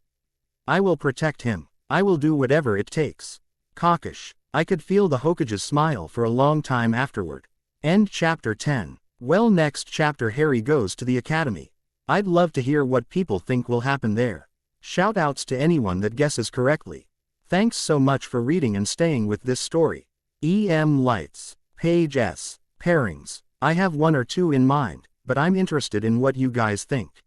I will protect him. I will do whatever it takes. Cawkish. I could feel the Hokage's smile for a long time afterward. End chapter 10. Well, next chapter Harry goes to the academy. I'd love to hear what people think will happen there. Shoutouts to anyone that guesses correctly. Thanks so much for reading and staying with this story. EM Lights. Page S. Pairings. I have one or two in mind, but I'm interested in what you guys think.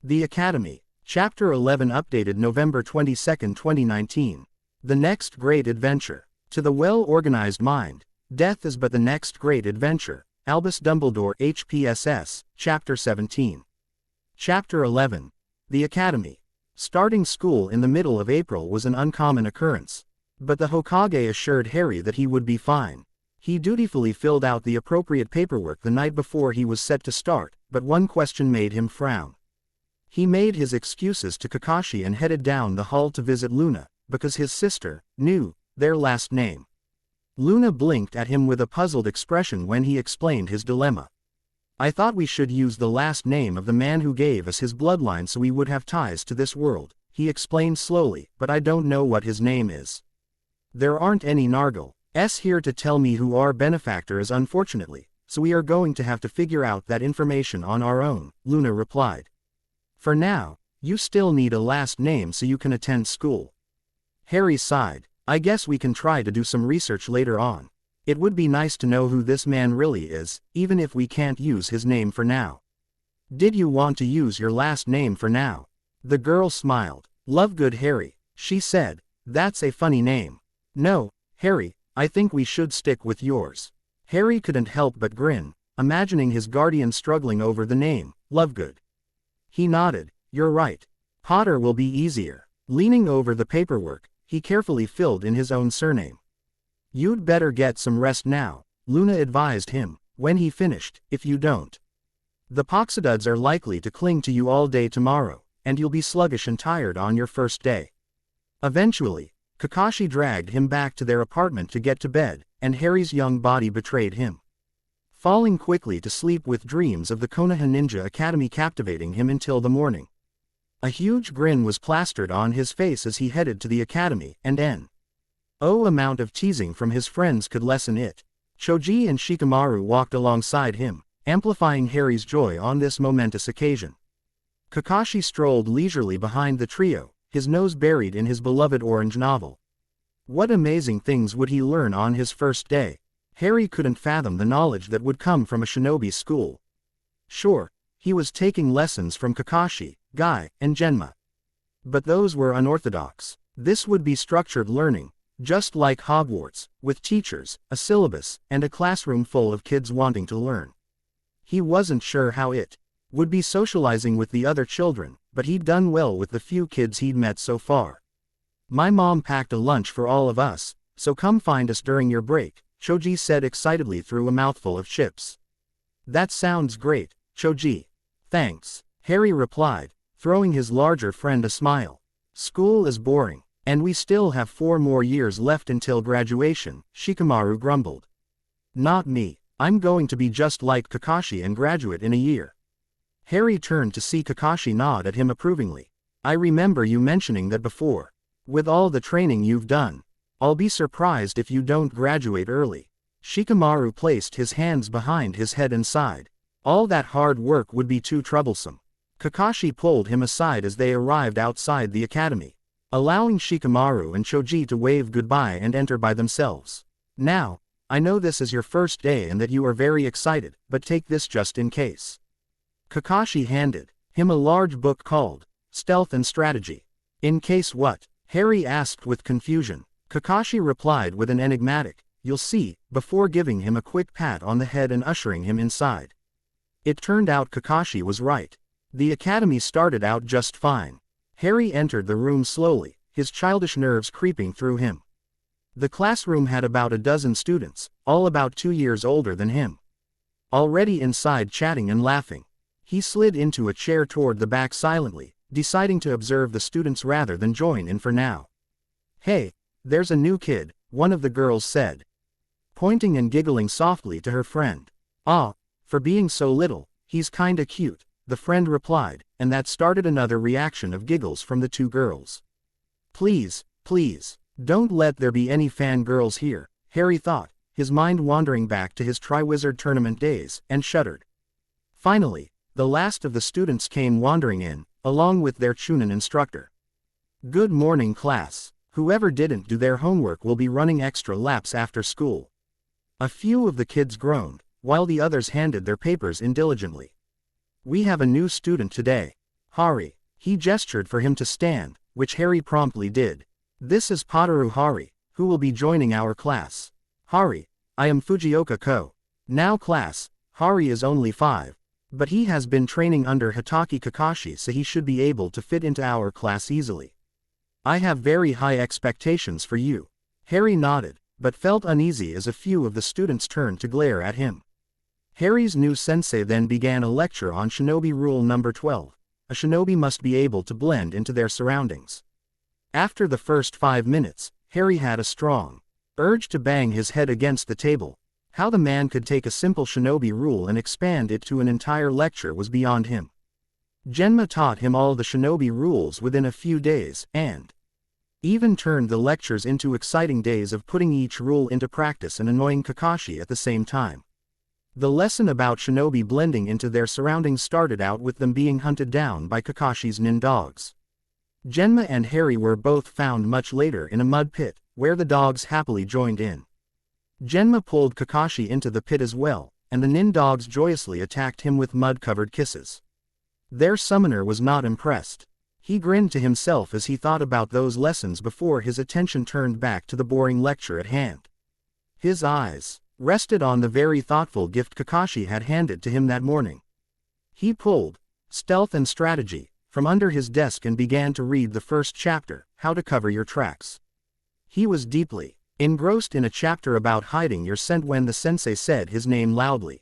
The Academy. Chapter 11 updated November 22, 2019. The next great adventure. To the well-organized mind, death is but the next great adventure. Albus Dumbledore HPSS, Chapter 17. Chapter 11. The Academy. Starting school in the middle of April was an uncommon occurrence. But the Hokage assured Harry that he would be fine. He dutifully filled out the appropriate paperwork the night before he was set to start, but one question made him frown. He made his excuses to Kakashi and headed down the hall to visit Luna, because his sister knew their last name. Luna blinked at him with a puzzled expression when he explained his dilemma. I thought we should use the last name of the man who gave us his bloodline so we would have ties to this world, he explained slowly, but I don't know what his name is. There aren't any Nargles here to tell me who our benefactor is, unfortunately, so we are going to have to figure out that information on our own, Luna replied. For now, you still need a last name so you can attend school. Harry sighed. I guess we can try to do some research later on. It would be nice to know who this man really is, even if we can't use his name for now. Did you want to use your last name for now? The girl smiled. Lovegood Harry, she said. That's a funny name. No, Harry, I think we should stick with yours. Harry couldn't help but grin, imagining his guardian struggling over the name, Lovegood. He nodded. You're right. Potter will be easier. Leaning over the paperwork, he carefully filled in his own surname. You'd better get some rest now, Luna advised him, when he finished. If you don't, the Poxoduds are likely to cling to you all day tomorrow, and you'll be sluggish and tired on your first day. Eventually, Kakashi dragged him back to their apartment to get to bed, and Harry's young body betrayed him. Falling quickly to sleep with dreams of the Konoha Ninja Academy captivating him until the morning. A huge grin was plastered on his face as he headed to the academy, and no amount of teasing from his friends could lessen it. Choji and Shikamaru walked alongside him, amplifying Harry's joy on this momentous occasion. Kakashi strolled leisurely behind the trio, his nose buried in his beloved orange novel. What amazing things would he learn on his first day? Harry couldn't fathom the knowledge that would come from a shinobi school. Sure, he was taking lessons from Kakashi, Guy, and Genma. But those were unorthodox. This would be structured learning, just like Hogwarts, with teachers, a syllabus, and a classroom full of kids wanting to learn. He wasn't sure how it would be socializing with the other children, but he'd done well with the few kids he'd met so far. My mom packed a lunch for all of us, so come find us during your break, Choji said excitedly through a mouthful of chips. That sounds great, Choji. Thanks, Harry replied, throwing his larger friend a smile. School is boring, and we still have 4 more years left until graduation, Shikamaru grumbled. Not me, I'm going to be just like Kakashi and graduate in a year. Harry turned to see Kakashi nod at him approvingly. I remember you mentioning that before. With all the training you've done, I'll be surprised if you don't graduate early. Shikamaru placed his hands behind his head and sighed. All that hard work would be too troublesome. Kakashi pulled him aside as they arrived outside the academy, allowing Shikamaru and Choji to wave goodbye and enter by themselves. Now, I know this is your first day and that you are very excited, but take this just in case. Kakashi handed him a large book called Stealth and Strategy. In case what? Harry asked with confusion. Kakashi replied with an enigmatic, you'll see, before giving him a quick pat on the head and ushering him inside. It turned out Kakashi was right. The academy started out just fine. Harry entered the room slowly, his childish nerves creeping through him. The classroom had about a dozen students, all about 2 years older than him. Already inside chatting and laughing. He slid into a chair toward the back silently, deciding to observe the students rather than join in for now. Hey, there's a new kid, one of the girls said, pointing and giggling softly to her friend. Ah, for being so little, he's kinda cute, the friend replied, and that started another reaction of giggles from the 2 girls. Please, please, don't let there be any fangirls here, Harry thought, his mind wandering back to his Triwizard Tournament days, and shuddered. Finally, the last of the students came wandering in, along with their Chunin instructor. Good morning, class. Whoever didn't do their homework will be running extra laps after school. A few of the kids groaned, while the others handed their papers in diligently. We have a new student today. Hari. He gestured for him to stand, which Harry promptly did. This is Potaru Hari, who will be joining our class. Hari, I am Fujioka Ko. Now class, Hari is only 5. But he has been training under Hitaki Kakashi, so he should be able to fit into our class easily. I have very high expectations for you. Harry nodded, but felt uneasy as a few of the students turned to glare at him. Harry's new sensei then began a lecture on Shinobi Rule number 12. A shinobi must be able to blend into their surroundings. After the first 5 minutes, Harry had a strong urge to bang his head against the table. How the man could take a simple shinobi rule and expand it to an entire lecture was beyond him. Genma taught him all the shinobi rules within a few days, and even turned the lectures into exciting days of putting each rule into practice and annoying Kakashi at the same time. The lesson about shinobi blending into their surroundings started out with them being hunted down by Kakashi's nin dogs. Genma and Harry were both found much later in a mud pit, where the dogs happily joined in. Genma pulled Kakashi into the pit as well, and the nin dogs joyously attacked him with mud-covered kisses. Their summoner was not impressed. He grinned to himself as he thought about those lessons before his attention turned back to the boring lecture at hand. His eyes rested on the very thoughtful gift Kakashi had handed to him that morning. He pulled Stealth and Strategy from under his desk and began to read the first chapter, How to Cover Your Tracks. He was deeply engrossed in a chapter about hiding your scent when the sensei said his name loudly.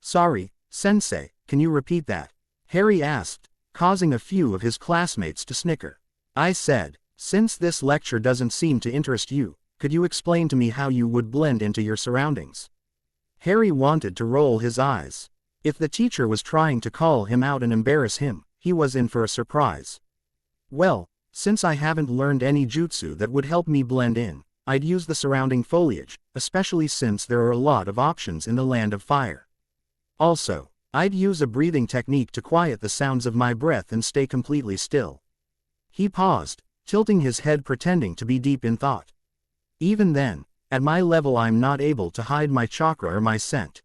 Sorry, sensei, can you repeat that? Harry asked, causing a few of his classmates to snicker. I said, since this lecture doesn't seem to interest you, could you explain to me how you would blend into your surroundings? Harry wanted to roll his eyes. If the teacher was trying to call him out and embarrass him, he was in for a surprise. Well, since I haven't learned any jutsu that would help me blend in, I'd use the surrounding foliage, especially since there are a lot of options in the Land of Fire. Also, I'd use a breathing technique to quiet the sounds of my breath and stay completely still. He paused, tilting his head pretending to be deep in thought. Even then, at my level I'm not able to hide my chakra or my scent.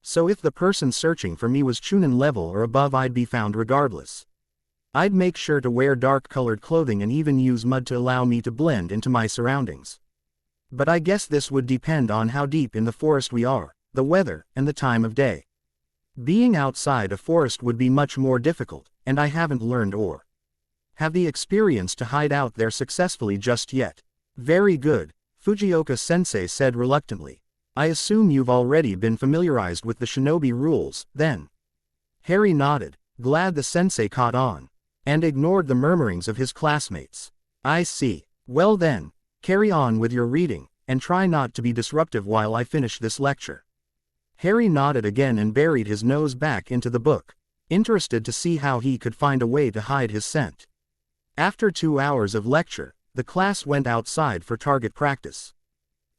So if the person searching for me was Chunin level or above, I'd be found regardless. I'd make sure to wear dark-colored clothing and even use mud to allow me to blend into my surroundings. But I guess this would depend on how deep in the forest we are, the weather, and the time of day. Being outside a forest would be much more difficult, and I haven't learned or have the experience to hide out there successfully just yet. Very good, Fujioka-sensei said reluctantly. I assume you've already been familiarized with the shinobi rules, then. Harry nodded, glad the sensei caught on, and ignored the murmurings of his classmates. I see. Well then, carry on with your reading, and try not to be disruptive while I finish this lecture. Harry nodded again and buried his nose back into the book, interested to see how he could find a way to hide his scent. After 2 hours of lecture, the class went outside for target practice.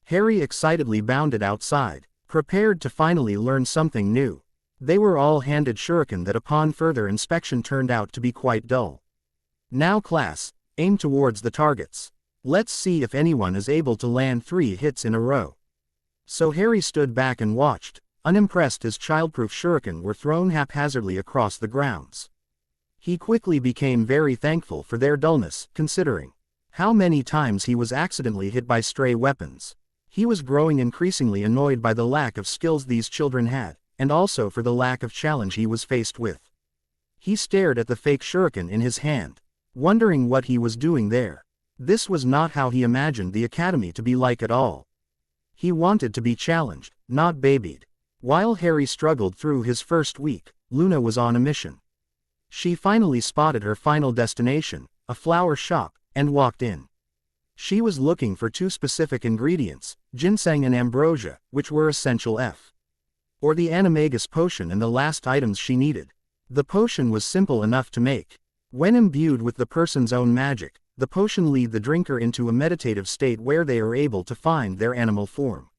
Harry excitedly bounded outside, prepared to finally learn something new. They were all handed shuriken that upon further inspection turned out to be quite dull. Now class, aim towards the targets. Let's see if anyone is able to land 3 hits in a row. So Harry stood back and watched, unimpressed as childproof shuriken were thrown haphazardly across the grounds. He quickly became very thankful for their dullness, considering how many times he was accidentally hit by stray weapons. He was growing increasingly annoyed by the lack of skills these children had, and also for the lack of challenge he was faced with. He stared at the fake shuriken in his hand, wondering what he was doing there. This was not how he imagined the academy to be like at all. He wanted to be challenged, not babied. While Harry struggled through his first week, Luna was on a mission. She finally spotted her final destination, a flower shop, and walked in. She was looking for 2 specific ingredients, ginseng and ambrosia, which were essential or the animagus potion and the last items she needed. The potion was simple enough to make. When imbued with the person's own magic, the potion lead the drinker into a meditative state where they are able to find their animal form.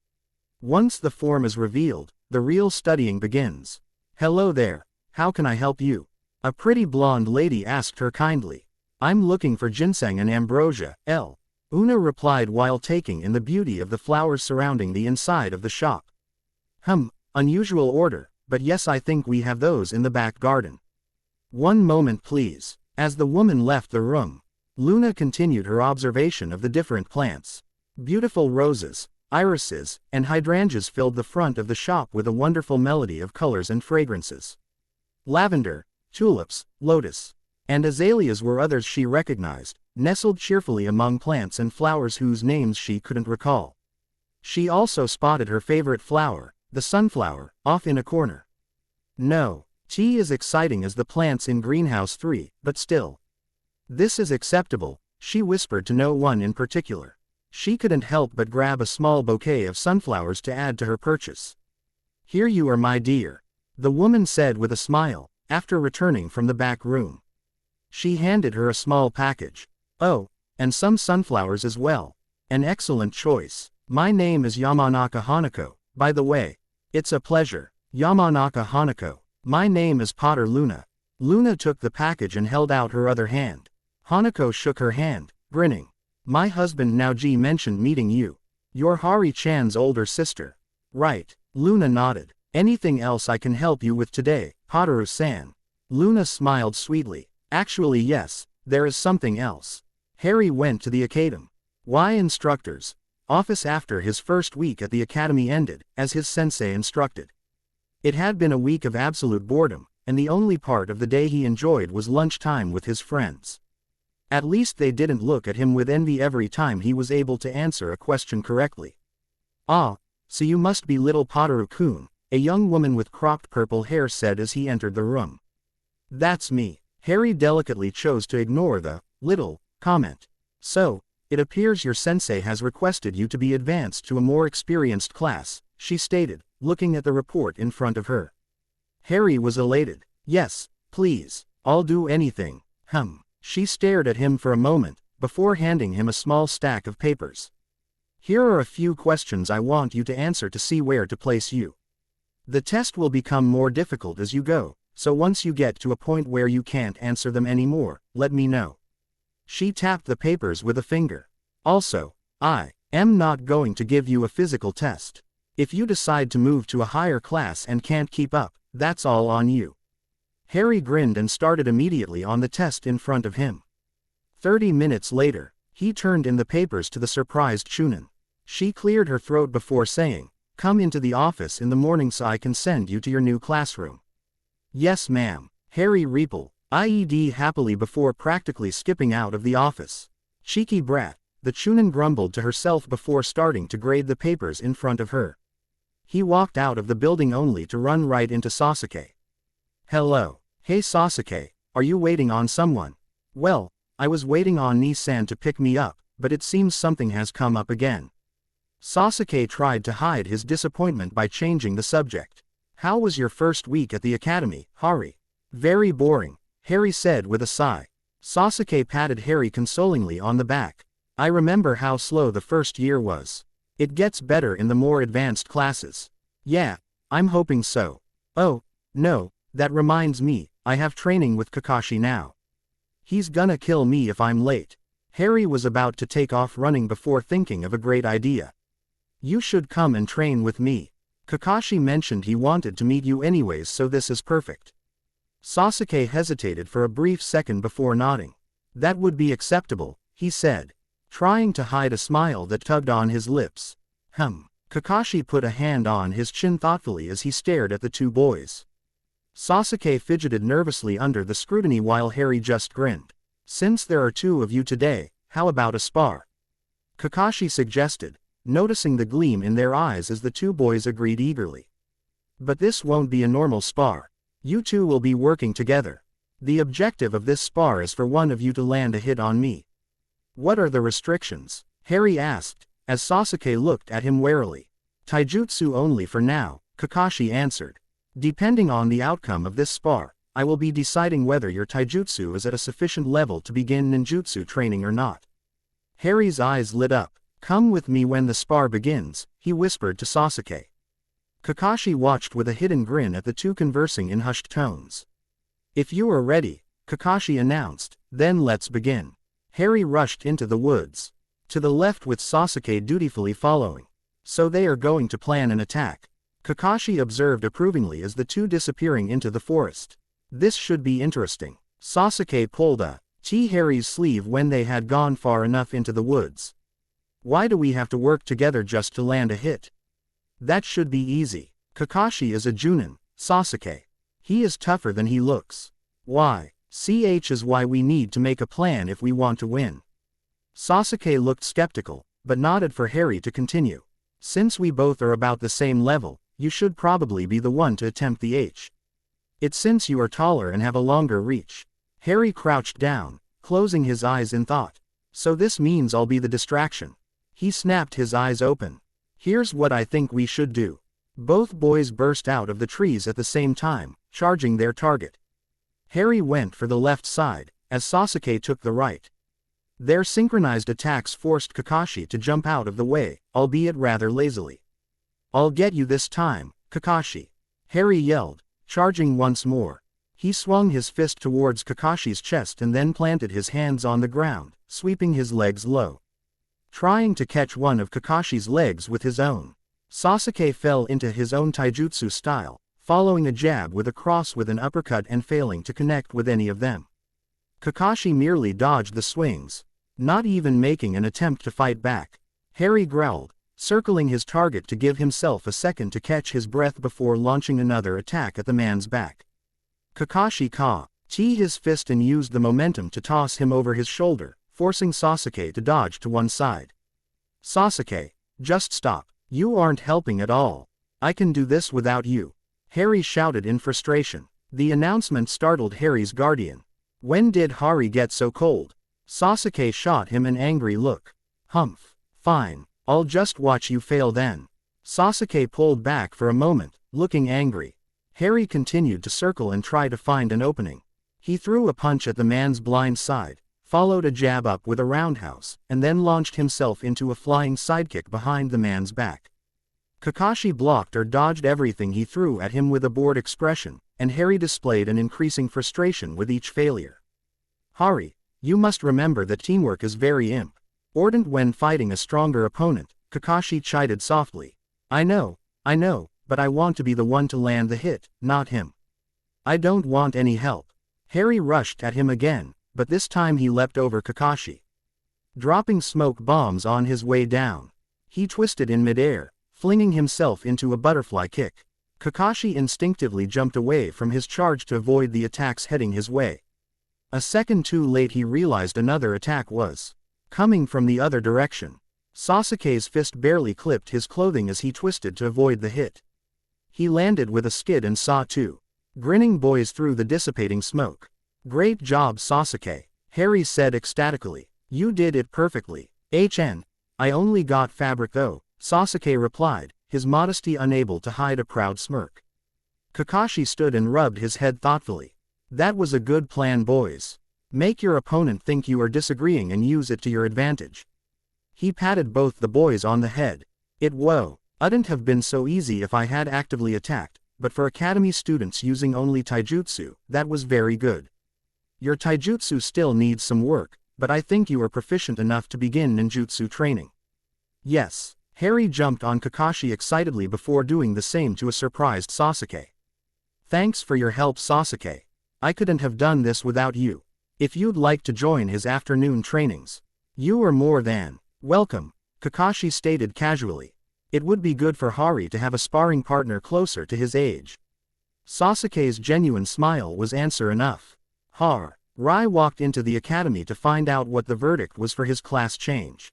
Once the form is revealed, the real studying begins. "Hello there, how can I help you?" a pretty blonde lady asked her kindly. "I'm looking for ginseng and ambrosia, L. Una replied while taking in the beauty of the flowers surrounding the inside of the shop. Unusual order, but yes, I think we have those in the back garden." "One moment please." As the woman left the room, Luna continued her observation of the different plants. Beautiful roses, irises, and hydrangeas filled the front of the shop with a wonderful melody of colors and fragrances. Lavender, tulips, lotus, and azaleas were others she recognized, nestled cheerfully among plants and flowers whose names she couldn't recall. She also spotted her favorite flower, the sunflower, off in a corner. "No, tea is exciting as the plants in Greenhouse 3, but still. This is acceptable," she whispered to no one in particular. She couldn't help but grab a small bouquet of sunflowers to add to her purchase. "Here you are, my dear," the woman said with a smile, after returning from the back room. She handed her a small package. "Oh, and some sunflowers as well. An excellent choice. My name is Yamanaka Hanako, by the way." "It's a pleasure, Yamanaka Hanako. My name is Potter Luna." Luna took the package and held out her other hand. Hanako shook her hand, grinning. "My husband Naoji mentioned meeting you. You're Hari-chan's older sister." "Right," Luna nodded. "Anything else I can help you with today, Potter-san?" Luna smiled sweetly. "Actually yes, there is something else." Harry went to the academy. Y instructor's office after his first week at the academy ended, as his sensei instructed. It had been a week of absolute boredom, and the only part of the day he enjoyed was lunchtime with his friends. At least they didn't look at him with envy every time he was able to answer a question correctly. "Ah, so you must be little Potter-kun," a young woman with cropped purple hair said as he entered the room. "That's me." Harry delicately chose to ignore the little comment. "So, it appears your sensei has requested you to be advanced to a more experienced class," she stated, looking at the report in front of her. Harry was elated. "Yes, please, I'll do anything." She stared at him for a moment, before handing him a small stack of papers. "Here are a few questions I want you to answer to see where to place you. The test will become more difficult as you go, so once you get to a point where you can't answer them anymore, let me know." She tapped the papers with a finger. "Also, I am not going to give you a physical test. If you decide to move to a higher class and can't keep up, that's all on you." Harry grinned and started immediately on the test in front of him. 30 minutes later, he turned in the papers to the surprised Chunin. She cleared her throat before saying, "Come into the office in the morning so I can send you to your new classroom." "Yes ma'am," Harry replied happily before practically skipping out of the office. "Cheeky brat," the Chunin grumbled to herself before starting to grade the papers in front of her. He walked out of the building only to run right into Sasuke. "Hello. Hey Sasuke, are you waiting on someone?" "Well, I was waiting on Nii-san to pick me up, but it seems something has come up again." Sasuke tried to hide his disappointment by changing the subject. "How was your first week at the academy, Hari?" "Very boring," Harry said with a sigh. Sasuke patted Harry consolingly on the back. "I remember how slow the first year was. It gets better in the more advanced classes." "Yeah, I'm hoping so." "Oh, no, that reminds me, I have training with Kakashi now. He's gonna kill me if I'm late." Harry was about to take off running before thinking of a great idea. "You should come and train with me. Kakashi mentioned he wanted to meet you anyways, so this is perfect." Sasuke hesitated for a brief second before nodding. "That would be acceptable," he said, trying to hide a smile that tugged on his lips. Kakashi put a hand on his chin thoughtfully as he stared at the two boys. Sasuke fidgeted nervously under the scrutiny while Harry just grinned. "Since there are two of you today, how about a spar?" Kakashi suggested, noticing the gleam in their eyes as the two boys agreed eagerly. "But this won't be a normal spar. You two will be working together. The objective of this spar is for one of you to land a hit on me." "What are the restrictions?" Harry asked, as Sasuke looked at him warily. "Taijutsu only for now," Kakashi answered. "Depending on the outcome of this spar, I will be deciding whether your taijutsu is at a sufficient level to begin ninjutsu training or not. Harry's eyes lit up. Come with me when the spar begins, he whispered to Sasuke. Kakashi watched with a hidden grin at the two conversing in hushed tones. If you are ready, Kakashi announced, then let's begin. Harry rushed into the woods. To the left with Sasuke dutifully following. So they are going to plan an attack. Kakashi observed approvingly as the two disappearing into the forest. This should be interesting. Sasuke pulled a Harry's sleeve when they had gone far enough into the woods. Why do we have to work together just to land a hit? That should be easy. Kakashi is a Junin, Sasuke. He is tougher than he looks. Why? Is why we need to make a plan if we want to win. Sasuke looked skeptical, but nodded for Harry to continue. Since we both are about the same level, you should probably be the one to attempt the H. It's since you are taller and have a longer reach. Harry crouched down, closing his eyes in thought. So this means I'll be the distraction. He snapped his eyes open. Here's what I think we should do. Both boys burst out of the trees at the same time, charging their target. Harry went for the left side, as Sasuke took the right. Their synchronized attacks forced Kakashi to jump out of the way, albeit rather lazily. I'll get you this time, Kakashi. Harry yelled, charging once more. He swung his fist towards Kakashi's chest and then planted his hands on the ground, sweeping his legs low. Trying to catch one of Kakashi's legs with his own. Sasuke fell into his own taijutsu style, following a jab with a cross with an uppercut and failing to connect with any of them. Kakashi merely dodged the swings, not even making an attempt to fight back. Harry growled, circling his target to give himself a second to catch his breath before launching another attack at the man's back. Kakashi caught his fist and used the momentum to toss him over his shoulder, forcing Sasuke to dodge to one side. Sasuke, just stop. You aren't helping at all. I can do this without you. Harry shouted in frustration. The announcement startled Harry's guardian. When did Harry get so cold? Sasuke shot him an angry look. Humph. Fine. I'll just watch you fail then. Sasuke pulled back for a moment, looking angry. Harry continued to circle and try to find an opening. He threw a punch at the man's blind side, followed a jab up with a roundhouse, and then launched himself into a flying sidekick behind the man's back. Kakashi blocked or dodged everything he threw at him with a bored expression, and Harry displayed an increasing frustration with each failure. Harry, you must remember that teamwork is very important when fighting a stronger opponent, Kakashi chided softly. I know, but I want to be the one to land the hit, not him. I don't want any help. Harry rushed at him again, but this time he leapt over Kakashi. Dropping smoke bombs on his way down. He twisted in midair, flinging himself into a butterfly kick. Kakashi instinctively jumped away from his charge to avoid the attacks heading his way. A second too late he realized another attack was coming from the other direction. Sasuke's fist barely clipped his clothing as he twisted to avoid the hit. He landed with a skid and saw two grinning boys through the dissipating smoke. Great job, Sasuke, Harry said ecstatically. You did it perfectly. I only got fabric though, Sasuke replied, his modesty unable to hide a proud smirk. Kakashi stood and rubbed his head thoughtfully. That was a good plan, boys. Make your opponent think you are disagreeing and use it to your advantage. He patted both the boys on the head. It wouldn't have been so easy if I had actively attacked, but for academy students using only taijutsu, that was very good. Your taijutsu still needs some work, but I think you are proficient enough to begin ninjutsu training. Yes. Harry jumped on Kakashi excitedly before doing the same to a surprised Sasuke. Thanks for your help, Sasuke. I couldn't have done this without you. If you'd like to join his afternoon trainings, you are more than welcome, Kakashi stated casually. It would be good for Harry to have a sparring partner closer to his age. Sasuke's genuine smile was answer enough. Rai walked into the academy to find out what the verdict was for his class change.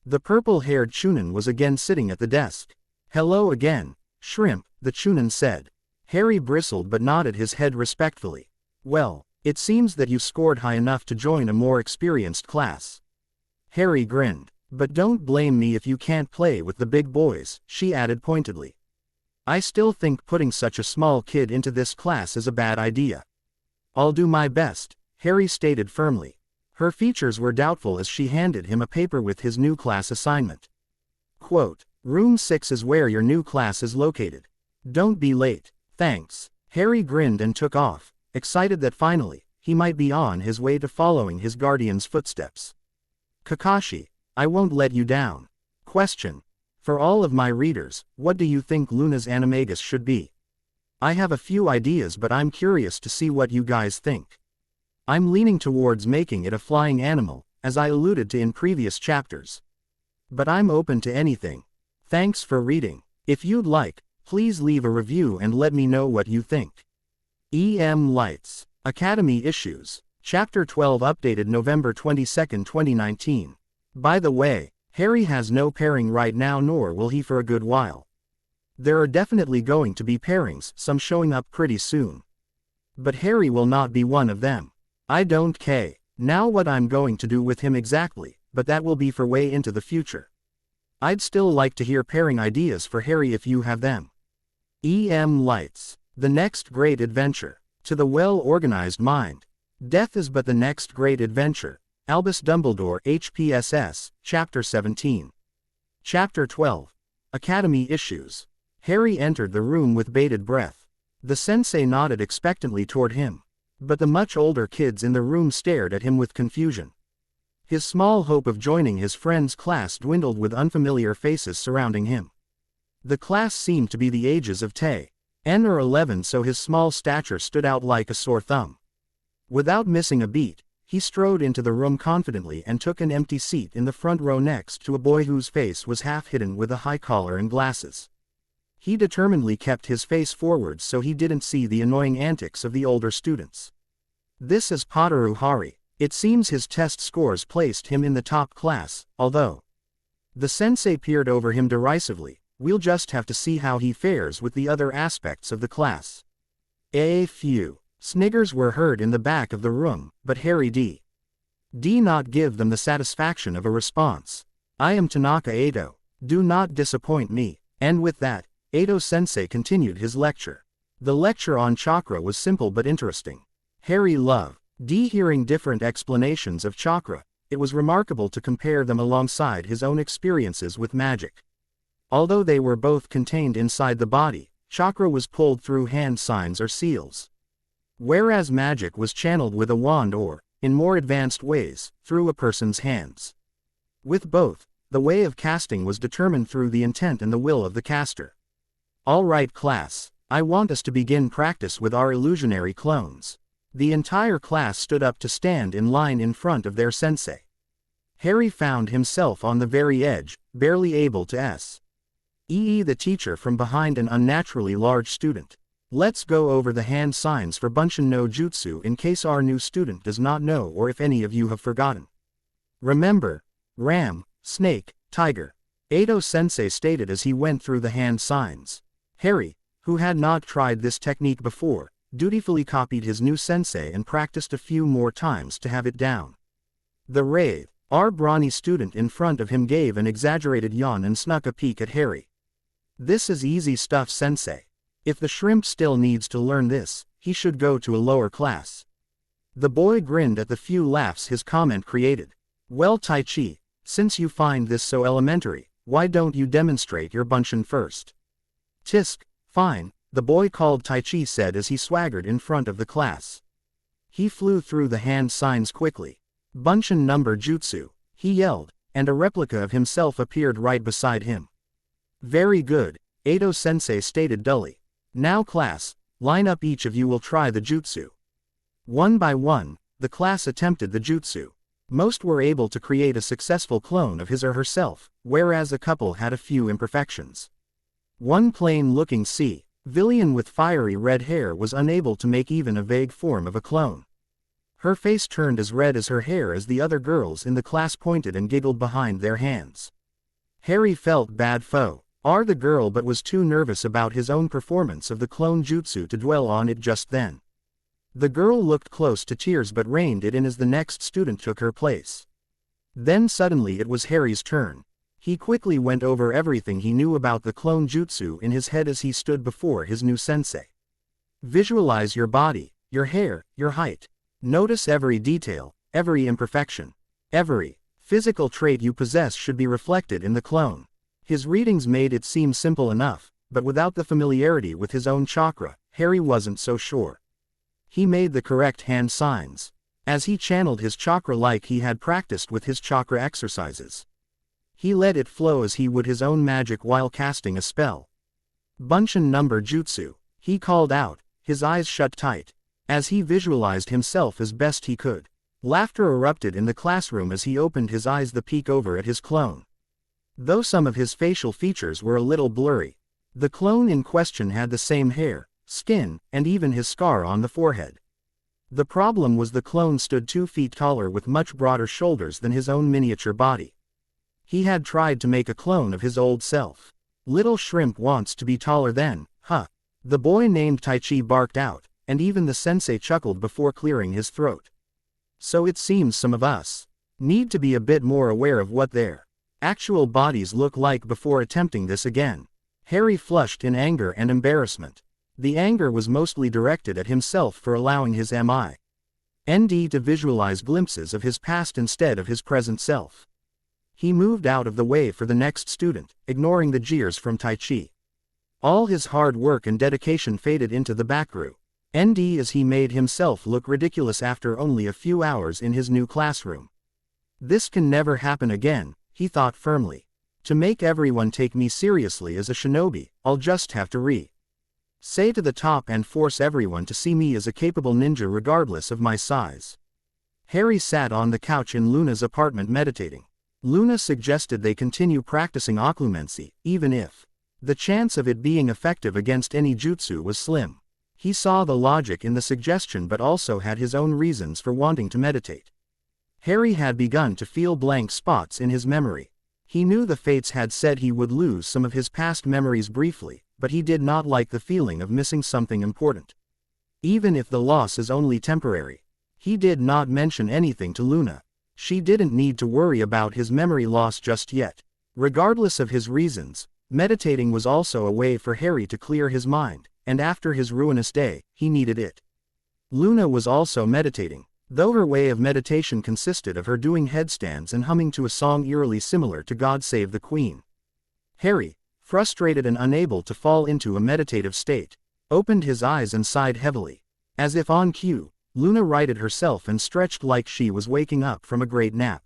The purple-haired Chunin was again sitting at the desk. Hello again, Shrimp, the Chunin said. Harry bristled but nodded his head respectfully. Well, it seems that you scored high enough to join a more experienced class. Harry grinned. But don't blame me if you can't play with the big boys, she added pointedly. I still think putting such a small kid into this class is a bad idea. I'll do my best, Harry stated firmly. Her features were doubtful as she handed him a paper with his new class assignment. Quote, Room 6 is where your new class is located. Don't be late. Thanks. Harry grinned and took off, excited that finally, he might be on his way to following his guardian's footsteps. Kakashi, I won't let you down. Question. For all of my readers, what do you think Luna's animagus should be? I have a few ideas, but I'm curious to see what you guys think. I'm leaning towards making it a flying animal, as I alluded to in previous chapters. But I'm open to anything. Thanks for reading. If you'd like, please leave a review and let me know what you think. E.M. Lights. Academy Issues. Chapter 12 updated November 22, 2019. By the way, Harry has no pairing right now, nor will he for a good while. There are definitely going to be pairings, some showing up pretty soon. But Harry will not be one of them. I don't care now what I'm going to do with him exactly, but that will be for way into the future. I'd still like to hear pairing ideas for Harry if you have them. E.M. Lights. The next great adventure. To the well-organized mind. Death is but the next great adventure. Albus Dumbledore HPSS, Chapter 17. Chapter 12. Academy Issues. Harry entered the room with bated breath. The sensei nodded expectantly toward him. But the much older kids in the room stared at him with confusion. His small hope of joining his friend's class dwindled with unfamiliar faces surrounding him. The class seemed to be the ages of 10 or 11, so his small stature stood out like a sore thumb. Without missing a beat, he strode into the room confidently and took an empty seat in the front row next to a boy whose face was half hidden with a high collar and glasses. He determinedly kept his face forward so he didn't see the annoying antics of the older students. This is Potter Hari. It seems his test scores placed him in the top class, although. The sensei peered over him derisively. We'll just have to see how he fares with the other aspects of the class. A few sniggers were heard in the back of the room, but Harry did not give them the satisfaction of a response. I am Tanaka Edo. Do not disappoint me. And with that, Edo-sensei continued his lecture. The lecture on chakra was simple but interesting. Harry loved hearing different explanations of chakra. It was remarkable to compare them alongside his own experiences with magic. Although they were both contained inside the body, chakra was pulled through hand signs or seals. Whereas magic was channeled with a wand or, in more advanced ways, through a person's hands. With both, the way of casting was determined through the intent and the will of the caster. All right, class, I want us to begin practice with our illusionary clones. The entire class stood up to stand in line in front of their sensei. Harry found himself on the very edge, barely able to see the teacher from behind an unnaturally large student. Let's go over the hand signs for Bunshin no Jutsu in case our new student does not know or if any of you have forgotten. Remember, ram, snake, tiger. Edo-sensei stated as he went through the hand signs. Harry, who had not tried this technique before, dutifully copied his new sensei and practiced a few more times to have it down. The rave, our brawny student in front of him gave an exaggerated yawn and snuck a peek at Harry. This is easy stuff, sensei. If the shrimp still needs to learn this, he should go to a lower class. The boy grinned at the few laughs his comment created. Well, Taichi, since you find this so elementary, why don't you demonstrate your Bunshin first? Tisk, fine, the boy called Taichi said as he swaggered in front of the class. He flew through the hand signs quickly. Bunshin number jutsu, he yelled, and a replica of himself appeared right beside him. Very good, Edo-sensei stated dully. Now class, line up, each of you will try the jutsu. One by one, the class attempted the jutsu. Most were able to create a successful clone of his or herself, whereas a couple had a few imperfections. One plain-looking civilian with fiery red hair was unable to make even a vague form of a clone. Her face turned as red as her hair as the other girls in the class pointed and giggled behind their hands. Harry felt bad for the girl but was too nervous about his own performance of the clone jutsu to dwell on it just then. The girl looked close to tears but reined it in as the next student took her place. Then suddenly it was Harry's turn. He quickly went over everything he knew about the clone jutsu in his head as he stood before his new sensei. Visualize your body, your hair, your height. Notice every detail, every imperfection. Every physical trait you possess should be reflected in the clone. His readings made it seem simple enough, but without the familiarity with his own chakra, Harry wasn't so sure. He made the correct hand signs, as he channeled his chakra like he had practiced with his chakra exercises. He let it flow as he would his own magic while casting a spell. Bunshin number jutsu, he called out, his eyes shut tight, as he visualized himself as best he could. Laughter erupted in the classroom as he opened his eyes to peek over at his clone. Though some of his facial features were a little blurry, the clone in question had the same hair, skin, and even his scar on the forehead. The problem was the clone stood 2 feet taller with much broader shoulders than his own miniature body. He had tried to make a clone of his old self. Little shrimp wants to be taller than, huh? The boy named Taichi barked out, and even the sensei chuckled before clearing his throat. So it seems some of us need to be a bit more aware of what their actual bodies look like before attempting this again. Harry flushed in anger and embarrassment. The anger was mostly directed at himself for allowing his mind to visualize glimpses of his past instead of his present self. He moved out of the way for the next student, ignoring the jeers from Taichi. All his hard work and dedication faded into the background, as he made himself look ridiculous after only a few hours in his new classroom. This can never happen again, he thought firmly. To make everyone take me seriously as a shinobi, I'll just have to say to the top and force everyone to see me as a capable ninja regardless of my size. Harry sat on the couch in Luna's apartment meditating. Luna suggested they continue practicing occlumency, even if the chance of it being effective against any jutsu was slim. He saw the logic in the suggestion but also had his own reasons for wanting to meditate. Harry had begun to feel blank spots in his memory. He knew the fates had said he would lose some of his past memories briefly, but he did not like the feeling of missing something important. Even if the loss is only temporary. He did not mention anything to Luna. She didn't need to worry about his memory loss just yet. Regardless of his reasons, meditating was also a way for Harry to clear his mind, and after his ruinous day, he needed it. Luna was also meditating, though her way of meditation consisted of her doing headstands and humming to a song eerily similar to God Save the Queen. Harry, frustrated and unable to fall into a meditative state, opened his eyes and sighed heavily. As if on cue, Luna righted herself and stretched like she was waking up from a great nap.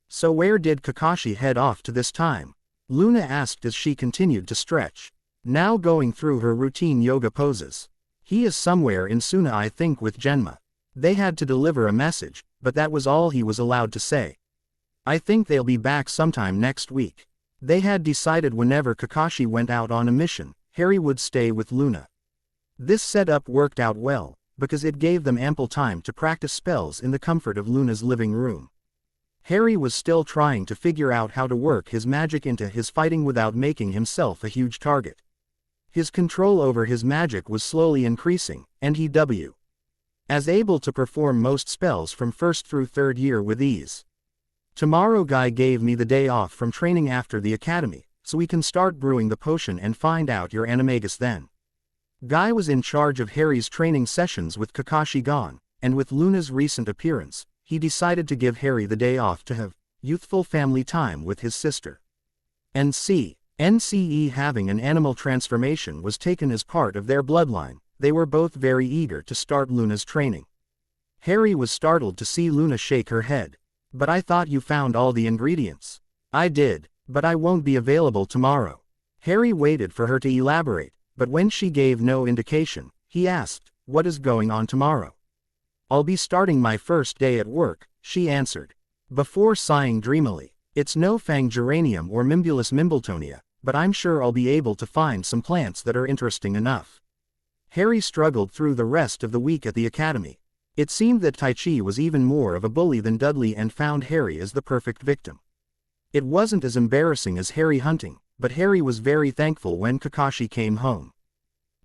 So where did Kakashi head off to this time? Luna asked as she continued to stretch, now going through her routine yoga poses. He is somewhere in Suna, I think, with Genma. They had to deliver a message, but that was all he was allowed to say. I think they'll be back sometime next week. They had decided whenever Kakashi went out on a mission, Harry would stay with Luna. This setup worked out well, because it gave them ample time to practice spells in the comfort of Luna's living room. Harry was still trying to figure out how to work his magic into his fighting without making himself a huge target. His control over his magic was slowly increasing, and he was able to perform most spells from 1st through 3rd year with ease. Tomorrow Guy gave me the day off from training after the academy, so we can start brewing the potion and find out your animagus then. Guy was in charge of Harry's training sessions with Kakashi gone, and with Luna's recent appearance, he decided to give Harry the day off to have youthful family time with his sister. NCE having an animal transformation was taken as part of their bloodline. They were both very eager to start Luna's training. Harry was startled to see Luna shake her head. But I thought you found all the ingredients. I did, but I won't be available tomorrow. Harry waited for her to elaborate, but when she gave no indication, he asked, what is going on tomorrow? I'll be starting my first day at work, she answered. Before sighing dreamily, it's no fang geranium or Mimbulus mimbletonia, but I'm sure I'll be able to find some plants that are interesting enough. Harry struggled through the rest of the week at the academy. It seemed that Taichi was even more of a bully than Dudley and found Harry as the perfect victim. It wasn't as embarrassing as Harry hunting, but Harry was very thankful when Kakashi came home.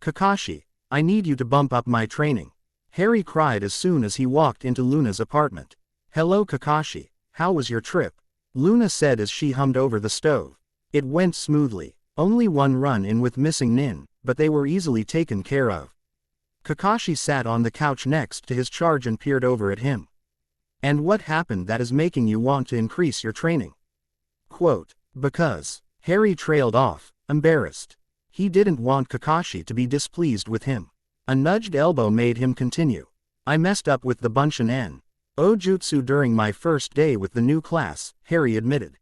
Kakashi, I need you to bump up my training. Harry cried as soon as he walked into Luna's apartment. Hello Kakashi, how was your trip? Luna said as she hummed over the stove. It went smoothly, only one run-in with missing Nin, but they were easily taken care of. Kakashi sat on the couch next to his charge and peered over at him. And what happened that is making you want to increase your training? Quote, because. Harry trailed off, embarrassed. He didn't want Kakashi to be displeased with him. A nudged elbow made him continue. I messed up with the Bunshin N. Ojutsu during my first day with the new class, Harry admitted.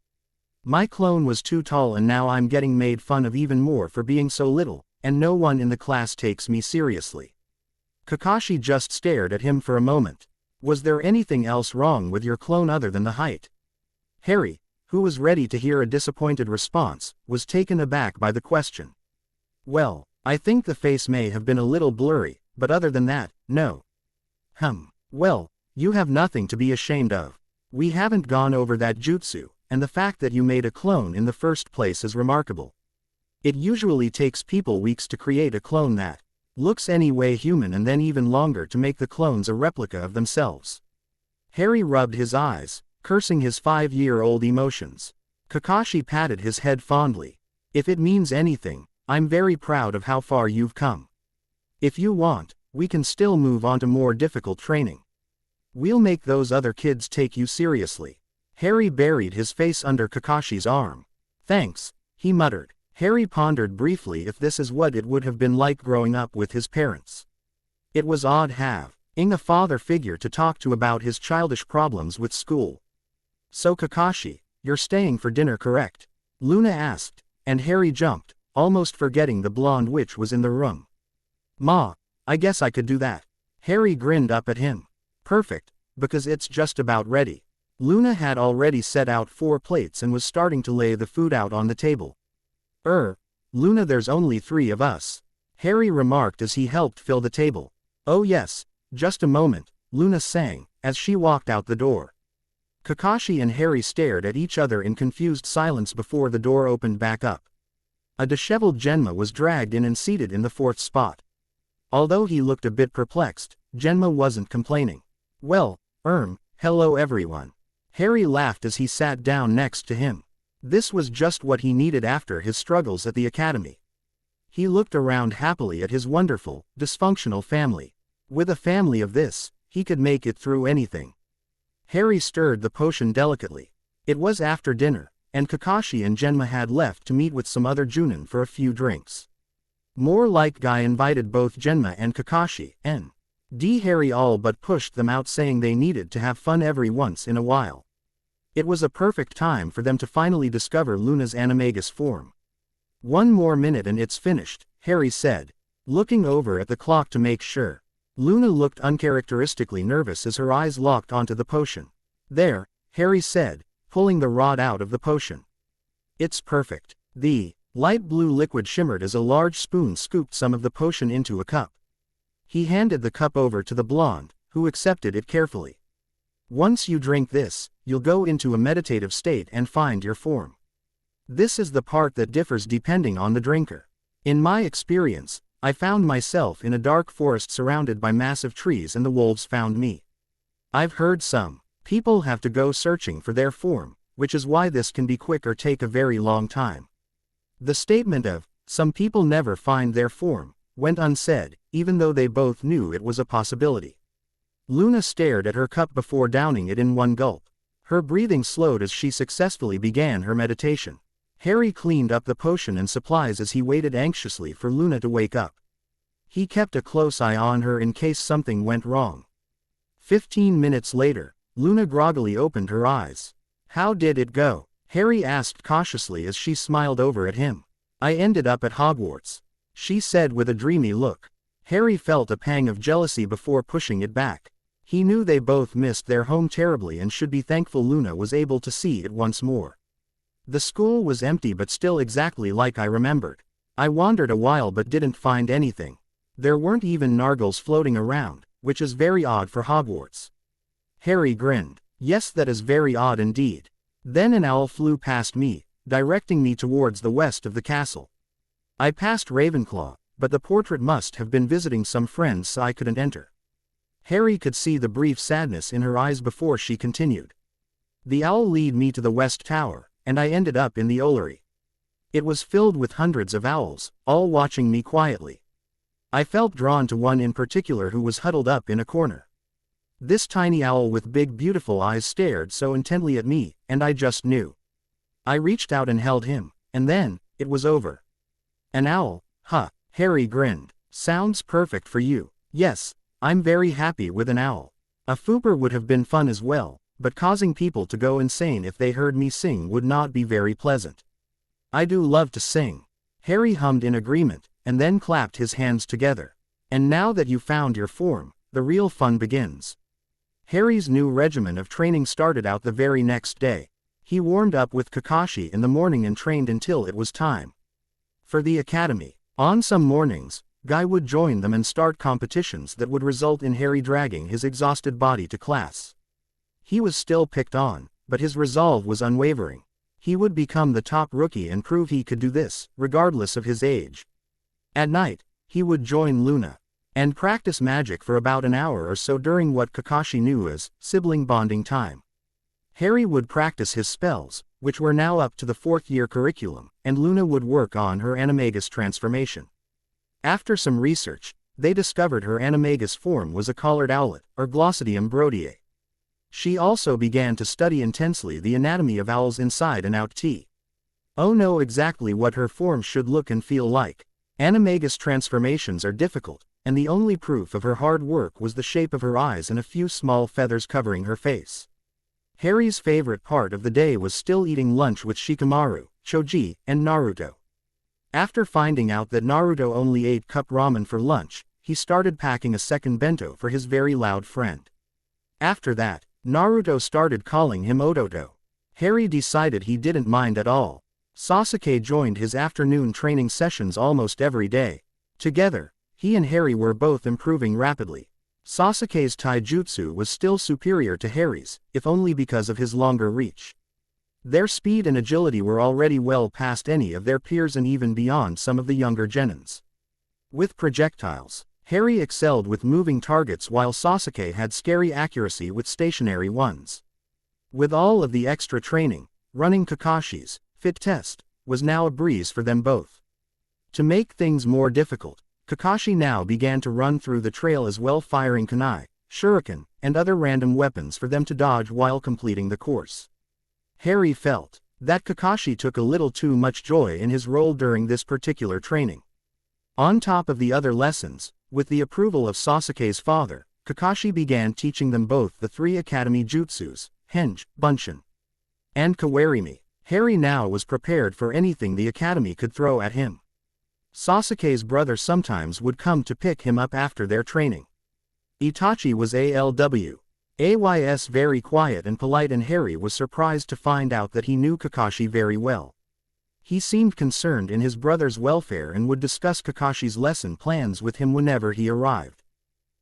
My clone was too tall and now I'm getting made fun of even more for being so little, and no one in the class takes me seriously. Kakashi just stared at him for a moment. Was there anything else wrong with your clone other than the height? Harry, who was ready to hear a disappointed response, was taken aback by the question. Well, I think the face may have been a little blurry, but other than that, no. Well, you have nothing to be ashamed of. We haven't gone over that jutsu, and the fact that you made a clone in the first place is remarkable. It usually takes people weeks to create a clone that looks any way human and then even longer to make the clones a replica of themselves. Harry rubbed his eyes, cursing his 5-year-old emotions. Kakashi patted his head fondly. If it means anything, I'm very proud of how far you've come. If you want, we can still move on to more difficult training. We'll make those other kids take you seriously. Harry buried his face under Kakashi's arm. Thanks, he muttered. Harry pondered briefly if this is what it would have been like growing up with his parents. It was odd having a father figure to talk to about his childish problems with school. So Kakashi, you're staying for dinner, correct? Luna asked, and Harry jumped, almost forgetting the blonde witch was in the room. Ma, I guess I could do that. Harry grinned up at him. Perfect, because it's just about ready. Luna had already set out 4 plates and was starting to lay the food out on the table. Luna, there's only 3 of us, Harry remarked as he helped fill the table. Oh yes, just a moment, Luna sang, as she walked out the door. Kakashi and Harry stared at each other in confused silence before the door opened back up. A disheveled Genma was dragged in and seated in the 4th spot. Although he looked a bit perplexed, Genma wasn't complaining. Well, hello everyone. Harry laughed as he sat down next to him. This was just what he needed after his struggles at the academy. He looked around happily at his wonderful, dysfunctional family. With a family of this, he could make it through anything. Harry stirred the potion delicately. It was after dinner, and Kakashi and Genma had left to meet with some other Junin for a few drinks. More like Guy invited both Genma and Kakashi, and Harry all but pushed them out, saying they needed to have fun every once in a while. It was a perfect time for them to finally discover Luna's animagus form. 1 more minute and it's finished, Harry said, looking over at the clock to make sure. Luna looked uncharacteristically nervous as her eyes locked onto the potion. There, Harry said, pulling the rod out of the potion. It's perfect. The light blue liquid shimmered as a large spoon scooped some of the potion into a cup. He handed the cup over to the blonde, who accepted it carefully. Once you drink this, you'll go into a meditative state and find your form. This is the part that differs depending on the drinker. In my experience, I found myself in a dark forest surrounded by massive trees and the wolves found me. I've heard some people have to go searching for their form, which is why this can be quick or take a very long time. The statement of, some people never find their form, went unsaid, even though they both knew it was a possibility. Luna stared at her cup before downing it in one gulp. Her breathing slowed as she successfully began her meditation. Harry cleaned up the potion and supplies as he waited anxiously for Luna to wake up. He kept a close eye on her in case something went wrong. 15 minutes later, Luna groggily opened her eyes. How did it go? Harry asked cautiously as she smiled over at him. I ended up at Hogwarts, she said with a dreamy look. Harry felt a pang of jealousy before pushing it back. He knew they both missed their home terribly and should be thankful Luna was able to see it once more. The school was empty but still exactly like I remembered. I wandered a while but didn't find anything. There weren't even nargles floating around, which is very odd for Hogwarts. Harry grinned. Yes, that is very odd indeed. Then an owl flew past me, directing me towards the west of the castle. I passed Ravenclaw, but the portrait must have been visiting some friends so I couldn't enter. Harry could see the brief sadness in her eyes before she continued. The owl led me to the West Tower, and I ended up in the Ollery. It was filled with hundreds of owls, all watching me quietly. I felt drawn to one in particular who was huddled up in a corner. This tiny owl with big beautiful eyes stared so intently at me, and I just knew. I reached out and held him, and then, it was over. An owl, huh? Harry grinned. Sounds perfect for you. Yes, I'm very happy with an owl. A fooper would have been fun as well, but causing people to go insane if they heard me sing would not be very pleasant. I do love to sing. Harry hummed in agreement, and then clapped his hands together. And now that you found your form, the real fun begins. Harry's new regimen of training started out the very next day. He warmed up with Kakashi in the morning and trained until it was time for the academy. On some mornings, Guy would join them and start competitions that would result in Harry dragging his exhausted body to class. He was still picked on, but his resolve was unwavering. He would become the top rookie and prove he could do this, regardless of his age. At night, he would join Luna and practice magic for about an hour or so during what Kakashi knew as sibling bonding time. Harry would practice his spells, which were now up to the fourth-year curriculum, and Luna would work on her animagus transformation. After some research, they discovered her animagus form was a collared owlet, or Glossidium brodeae. She also began to study intensely the anatomy of owls inside and out. Know exactly what her form should look and feel like. Animagus transformations are difficult, and the only proof of her hard work was the shape of her eyes and a few small feathers covering her face. Harry's favorite part of the day was still eating lunch with Shikamaru, Choji, and Naruto. After finding out that Naruto only ate cup ramen for lunch, he started packing a second bento for his very loud friend. After that, Naruto started calling him Odoto. Harry decided he didn't mind at all. Sasuke joined his afternoon training sessions almost every day. Together, he and Harry were both improving rapidly. Sasuke's taijutsu was still superior to Harry's, if only because of his longer reach. Their speed and agility were already well past any of their peers and even beyond some of the younger genins. With projectiles, Harry excelled with moving targets while Sasuke had scary accuracy with stationary ones. With all of the extra training, running Kakashi's fit test was now a breeze for them both. To make things more difficult, Kakashi now began to run through the trail as well, firing kunai, shuriken, and other random weapons for them to dodge while completing the course. Harry felt that Kakashi took a little too much joy in his role during this particular training. On top of the other lessons, with the approval of Sasuke's father, Kakashi began teaching them both the 3 academy jutsus, Henge, Bunshin, and Kawarimi. Harry now was prepared for anything the academy could throw at him. Sasuke's brother sometimes would come to pick him up after their training. Itachi was AYS very quiet and polite, and Harry was surprised to find out that he knew Kakashi very well. He seemed concerned in his brother's welfare and would discuss Kakashi's lesson plans with him whenever he arrived.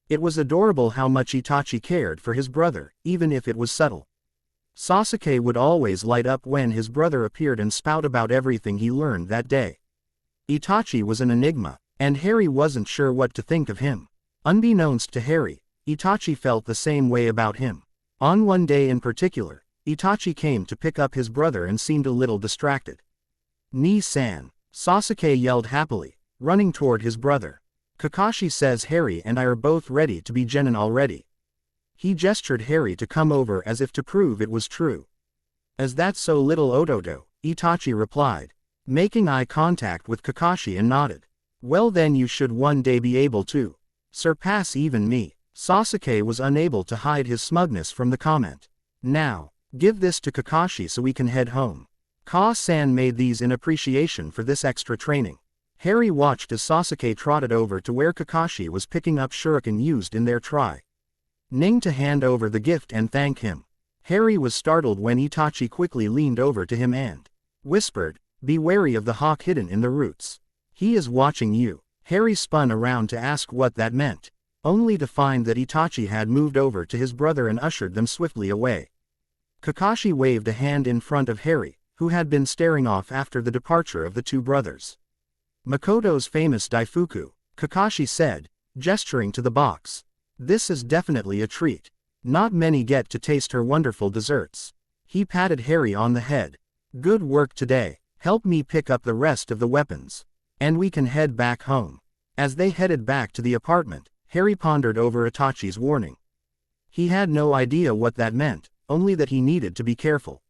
It was adorable how much Itachi cared for his brother, even if it was subtle. Sasuke would always light up when his brother appeared and spout about everything he learned that day. Itachi was an enigma, and Harry wasn't sure what to think of him. Unbeknownst to Harry, Itachi felt the same way about him. On one day in particular, Itachi came to pick up his brother and seemed a little distracted. "Ni-san," Sasuke yelled happily, running toward his brother. "Kakashi says Harry and I are both ready to be genin already." He gestured Harry to come over as if to prove it was true. "Is that so, little Odoto?" Itachi replied, making eye contact with Kakashi, and nodded. "Well then you should one day be able to surpass even me." Sasuke was unable to hide his smugness from the comment. "Now, give this to Kakashi so we can head home. Ka-san made these in appreciation for this extra training." Harry watched as Sasuke trotted over to where Kakashi was picking up shuriken used in their training to hand over the gift and thank him. Harry was startled when Itachi quickly leaned over to him and whispered, "Be wary of the hawk hidden in the roots. He is watching you." Harry spun around to ask what that meant, only to find that Itachi had moved over to his brother and ushered them swiftly away. Kakashi waved a hand in front of Harry, who had been staring off after the departure of the two brothers. "Makoto's famous Daifuku," Kakashi said, gesturing to the box. "This is definitely a treat. Not many get to taste her wonderful desserts." He patted Harry on the head. "Good work today. Help me pick up the rest of the weapons, and we can head back home." As they headed back to the apartment, Harry pondered over Itachi's warning. He had no idea what that meant, only that he needed to be careful.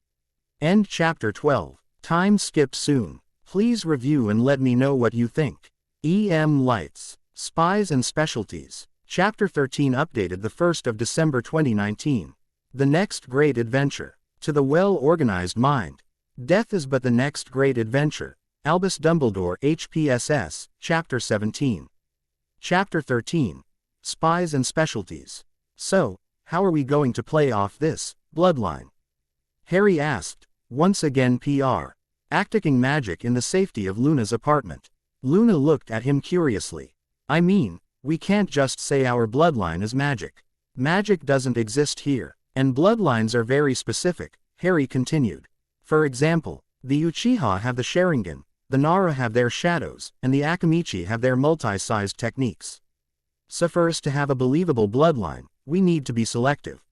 End chapter 12. Time skip soon. Please review and let me know what you think. EM Lights. Spies and Specialties. Chapter 13 updated the 1st of December 2019. The next great adventure. To the well-organized mind. Death is but the next great adventure. Albus Dumbledore HPSS, Chapter 17. Chapter 13. Spies and Specialties. So, how are we going to play off this bloodline? Harry asked. Once again PR. Acting magic in the safety of Luna's apartment. Luna looked at him curiously. I mean, we can't just say our bloodline is magic. Magic doesn't exist here, and bloodlines are very specific, Harry continued. For example, the Uchiha have the Sharingan, the Nara have their shadows, and the Akamichi have their multi-sized techniques. So for us to have a believable bloodline, we need to be selective.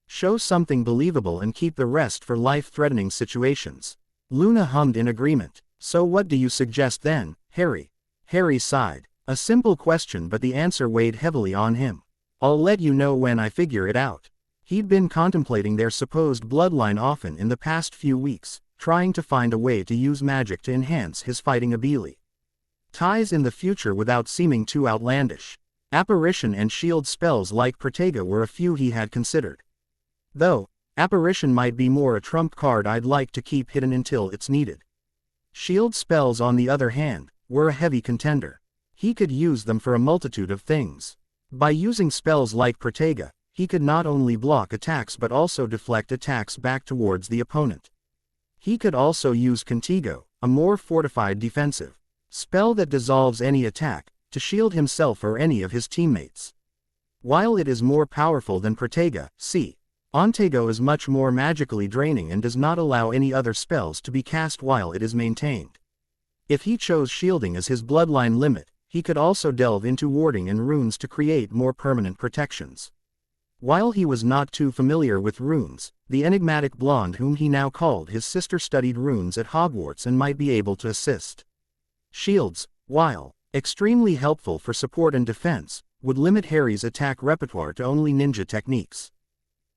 Show something believable and keep the rest for life-threatening situations. Luna hummed in agreement. So what do you suggest then, Harry? Harry sighed. A simple question, but the answer weighed heavily on him. I'll let you know when I figure it out. He'd been contemplating their supposed bloodline often in the past few weeks, trying to find a way to use magic to enhance his fighting ability. Ties in the future without seeming too outlandish. Apparition and shield spells like Protega were a few he had considered. Though, apparition might be more a trump card I'd like to keep hidden until it's needed. Shield spells, on the other hand, were a heavy contender. He could use them for a multitude of things. By using spells like Protega, he could not only block attacks but also deflect attacks back towards the opponent. He could also use Contigo, a more fortified defensive spell that dissolves any attack, to shield himself or any of his teammates. While it is more powerful than Protega, Ontego is much more magically draining and does not allow any other spells to be cast while it is maintained. If he chose shielding as his bloodline limit, he could also delve into warding and runes to create more permanent protections. While he was not too familiar with runes, the enigmatic blonde whom he now called his sister studied runes at Hogwarts and might be able to assist. Shields, while extremely helpful for support and defense, would limit Harry's attack repertoire to only ninja techniques.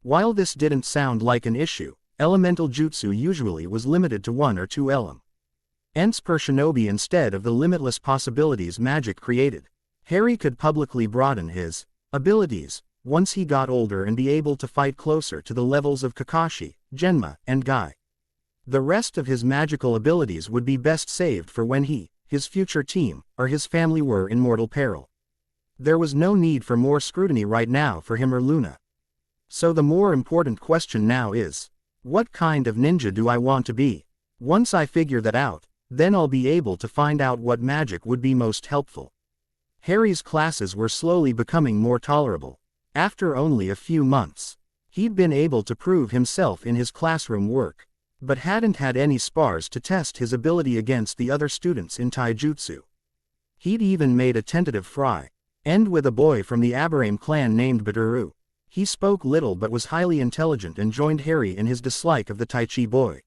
While this didn't sound like an issue, elemental jutsu usually was limited to 1 or 2 elements per shinobi instead of the limitless possibilities magic created. Harry could publicly broaden his abilities once he got older and be able to fight closer to the levels of Kakashi, Genma, and Guy. The rest of his magical abilities would be best saved for when he, his future team, or his family were in mortal peril. There was no need for more scrutiny right now for him or Luna. So the more important question now is, what kind of ninja do I want to be? Once I figure that out, then I'll be able to find out what magic would be most helpful. Harry's classes were slowly becoming more tolerable. After only a few months, he'd been able to prove himself in his classroom work, but hadn't had any spars to test his ability against the other students in taijutsu. He'd even made a tentative friend with a boy from the Aberame clan named Baduru. He spoke little but was highly intelligent and joined Harry in his dislike of the Tai Chi boy.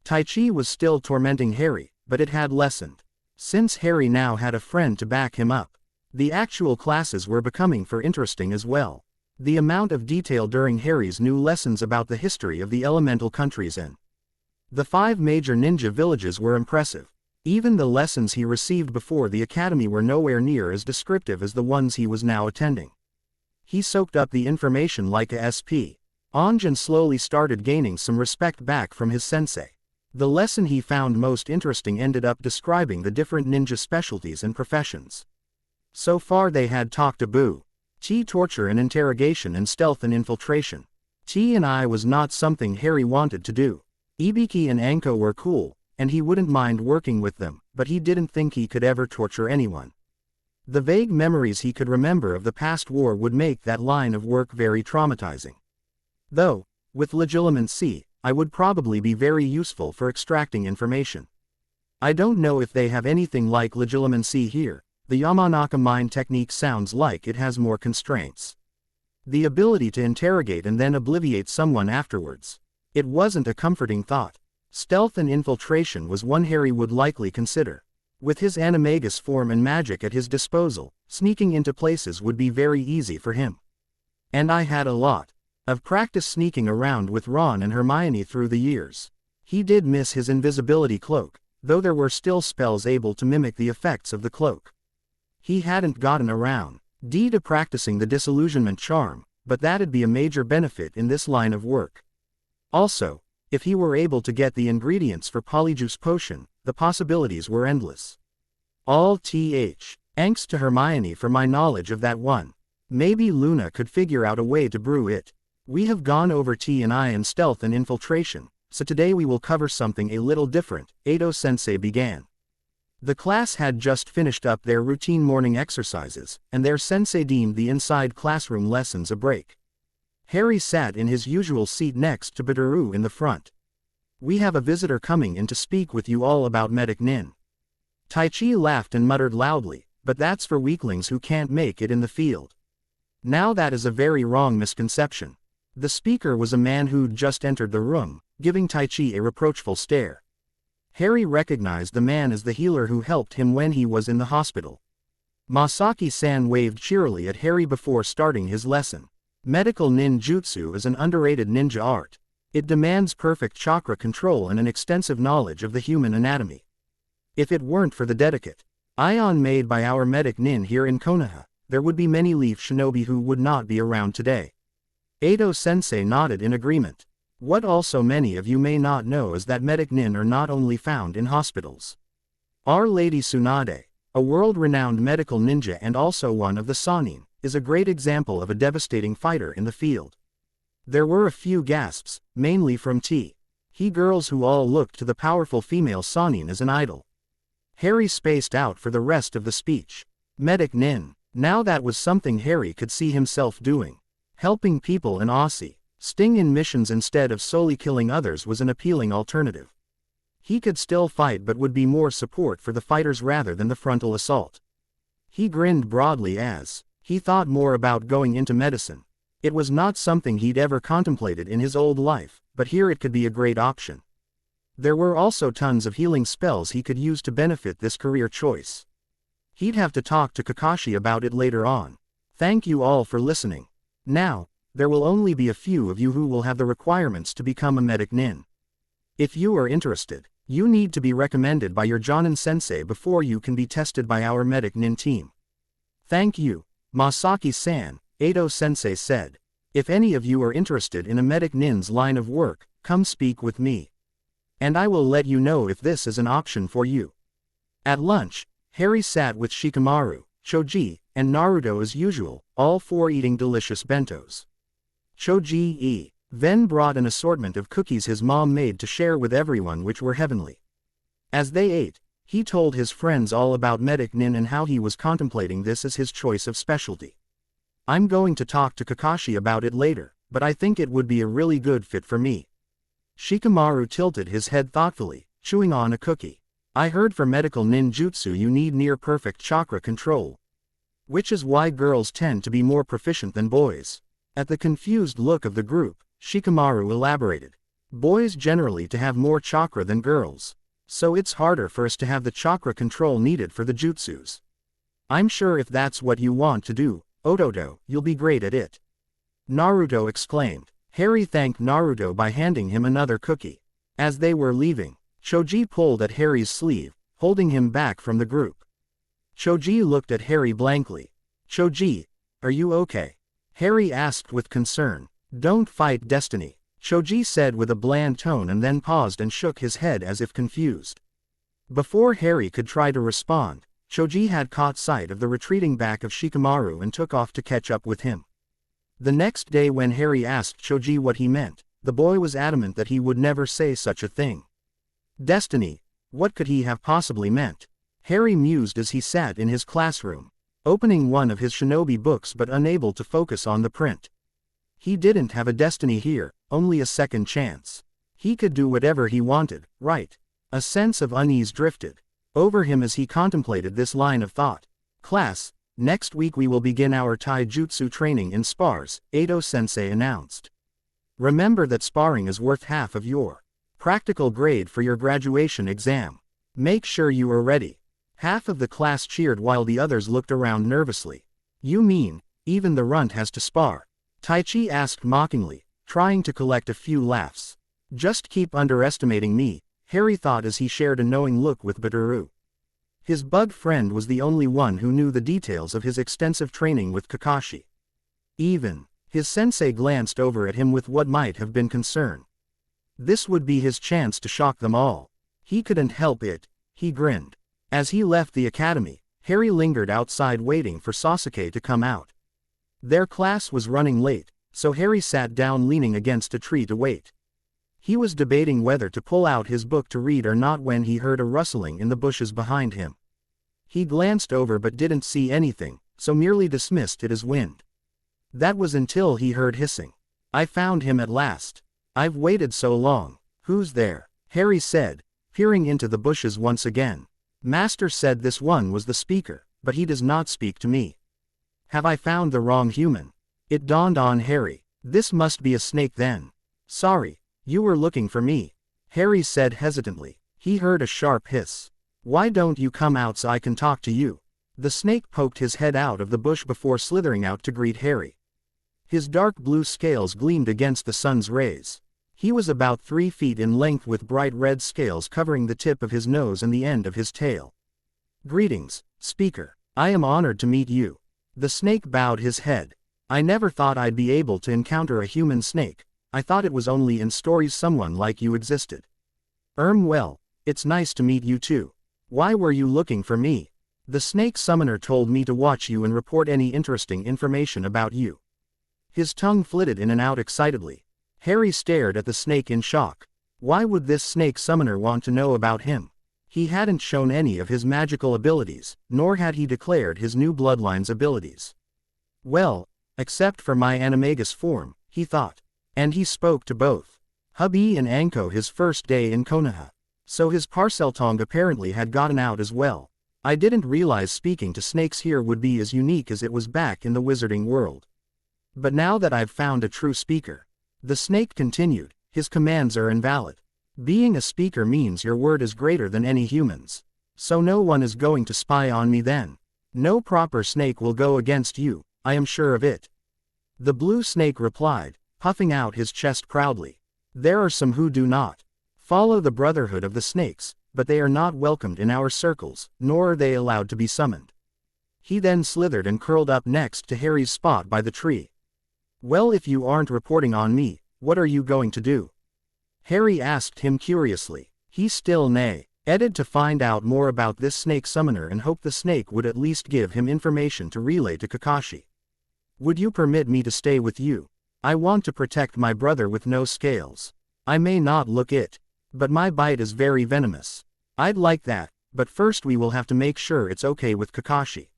Tai Chi was still tormenting Harry, but it had lessened. Since Harry now had a friend to back him up, the actual classes were becoming interesting as well. The amount of detail during Harry's new lessons about the history of the elemental countries and the 5 major ninja villages were impressive. Even the lessons he received before the academy were nowhere near as descriptive as the ones he was now attending. He soaked up the information like a SP. And slowly started gaining some respect back from his sensei. The lesson he found most interesting ended up describing the different ninja specialties and professions. So far they had talked about torture and interrogation and stealth and infiltration. T&I was not something Harry wanted to do. Ibiki and Anko were cool, and he wouldn't mind working with them, but he didn't think he could ever torture anyone. The vague memories he could remember of the past war would make that line of work very traumatizing. Though, with Legilimate C, I would probably be very useful for extracting information. I don't know if they have anything like Legilimate C here. The Yamanaka mind technique sounds like it has more constraints. The ability to interrogate and then obliviate someone afterwards. It wasn't a comforting thought. Stealth and infiltration was one Harry would likely consider. With his animagus form and magic at his disposal, sneaking into places would be very easy for him. And I had a lot of practice sneaking around with Ron and Hermione through the years. He did miss his invisibility cloak, though there were still spells able to mimic the effects of the cloak. He hadn't gotten around to practicing the disillusionment charm, but that'd be a major benefit in this line of work. Also, if he were able to get the ingredients for Polyjuice Potion, the possibilities were endless. All thanks to Hermione for my knowledge of that one. Maybe Luna could figure out a way to brew it. We have gone over T&I and stealth and infiltration, so today we will cover something a little different, Edo-sensei began. The class had just finished up their routine morning exercises, and their sensei deemed the inside classroom lessons a break. Harry sat in his usual seat next to Badaru in the front. We have a visitor coming in to speak with you all about Medic Nin. Taichi laughed and muttered loudly, but that's for weaklings who can't make it in the field. Now that is a very wrong misconception. The speaker was a man who'd just entered the room, giving Taichi a reproachful stare. Harry recognized the man as the healer who helped him when he was in the hospital. Masaki-san waved cheerily at Harry before starting his lesson. Medical ninjutsu is an underrated ninja art. It demands perfect chakra control and an extensive knowledge of the human anatomy. If it weren't for the delicate ion made by our medic nin here in Konoha, there would be many leaf shinobi who would not be around today. Edo-sensei nodded in agreement. What also many of you may not know is that medic nin are not only found in hospitals. Our Lady Tsunade, a world-renowned medical ninja and also one of the Sannin, is a great example of a devastating fighter in the field. There were a few gasps, mainly from he girls who all looked to the powerful female Sannin as an idol. Harry spaced out for the rest of the speech. Medic nin. Now that was something Harry could see himself doing. Helping people in Aussie, sting in missions instead of solely killing others was an appealing alternative. He could still fight but would be more support for the fighters rather than the frontal assault. He grinned broadly as he thought more about going into medicine. It was not something he'd ever contemplated in his old life, but here it could be a great option. There were also tons of healing spells he could use to benefit this career choice. He'd have to talk to Kakashi about it later on. Thank you all for listening. Now, there will only be a few of you who will have the requirements to become a medic nin. If you are interested, you need to be recommended by your Jonin sensei before you can be tested by our medic nin team. Thank you, Masaki-san, Edo-sensei said. If any of you are interested in a medic nin's line of work, come speak with me. And I will let you know if this is an option for you. At lunch, Harry sat with Shikamaru, Choji, and Naruto as usual, all four eating delicious bentos. Choji then brought an assortment of cookies his mom made to share with everyone, which were heavenly. As they ate, he told his friends all about medic nin and how he was contemplating this as his choice of specialty. I'm going to talk to Kakashi about it later, but I think it would be a really good fit for me. Shikamaru tilted his head thoughtfully, chewing on a cookie. I heard for medical ninjutsu you need near-perfect chakra control. Which is why girls tend to be more proficient than boys. At the confused look of the group, Shikamaru elaborated. Boys generally to have more chakra than girls. So it's harder for us to have the chakra control needed for the jutsus. I'm sure if that's what you want to do, Ototo, you'll be great at it. Naruto exclaimed. Harry thanked Naruto by handing him another cookie. As they were leaving, Choji pulled at Harry's sleeve, holding him back from the group. Choji looked at Harry blankly. Choji, are you okay? Harry asked with concern. Don't fight destiny, Choji said with a bland tone and then paused and shook his head as if confused. Before Harry could try to respond, Choji had caught sight of the retreating back of Shikamaru and took off to catch up with him. The next day when Harry asked Choji what he meant, the boy was adamant that he would never say such a thing. Destiny, what could he have possibly meant? Harry mused as he sat in his classroom, opening one of his shinobi books but unable to focus on the print. He didn't have a destiny here, only a second chance. He could do whatever he wanted, right? A sense of unease drifted over him as he contemplated this line of thought. Class, next week we will begin our taijutsu training in spars, Edo-sensei announced. Remember that sparring is worth half of your practical grade for your graduation exam. Make sure you are ready. Half of the class cheered while the others looked around nervously. You mean, even the runt has to spar? Taichi asked mockingly, trying to collect a few laughs. Just keep underestimating me, Harry thought as he shared a knowing look with Badaru. His bug friend was the only one who knew the details of his extensive training with Kakashi. Even, his sensei glanced over at him with what might have been concern. This would be his chance to shock them all. He couldn't help it, he grinned. As he left the academy, Harry lingered outside waiting for Sasuke to come out. Their class was running late, so Harry sat down leaning against a tree to wait. He was debating whether to pull out his book to read or not when he heard a rustling in the bushes behind him. He glanced over but didn't see anything, so merely dismissed it as wind. That was until he heard hissing. I found him at last. I've waited so long. Who's there? Harry said, peering into the bushes once again. Master said this one was the speaker, but he does not speak to me. Have I found the wrong human? It dawned on Harry. This must be a snake then. Sorry, you were looking for me, Harry said hesitantly. He heard a sharp hiss. Why don't you come out so I can talk to you? The snake poked his head out of the bush before slithering out to greet Harry. His dark blue scales gleamed against the sun's rays. He was about 3 feet in length with bright red scales covering the tip of his nose and the end of his tail. Greetings, speaker. I am honored to meet you. The snake bowed his head. I never thought I'd be able to encounter a human snake. I thought it was only in stories someone like you existed. Well, it's nice to meet you too. Why were you looking for me? The snake summoner told me to watch you and report any interesting information about you. His tongue flitted in and out excitedly. Harry stared at the snake in shock. Why would this snake summoner want to know about him? He hadn't shown any of his magical abilities, nor had he declared his new bloodline's abilities. Well, except for my animagus form, he thought. And he spoke to both Hubby and Anko his first day in Konoha. So his parcel tongue apparently had gotten out as well. I didn't realize speaking to snakes here would be as unique as it was back in the wizarding world. But now that I've found a true speaker. The snake continued, his commands are invalid. Being a speaker means your word is greater than any human's. So no one is going to spy on me then. No proper snake will go against you, I am sure of it. The blue snake replied, puffing out his chest proudly. There are some who do not follow the brotherhood of the snakes, but they are not welcomed in our circles, nor are they allowed to be summoned. He then slithered and curled up next to Harry's spot by the tree. Well, if you aren't reporting on me, what are you going to do? Harry asked him curiously. He still needed to find out more about this snake summoner and hoped the snake would at least give him information to relay to Kakashi. Would you permit me to stay with you? I want to protect my brother with no scales. I may not look it, but my bite is very venomous. I'd like that, but first we will have to make sure it's okay with Kakashi.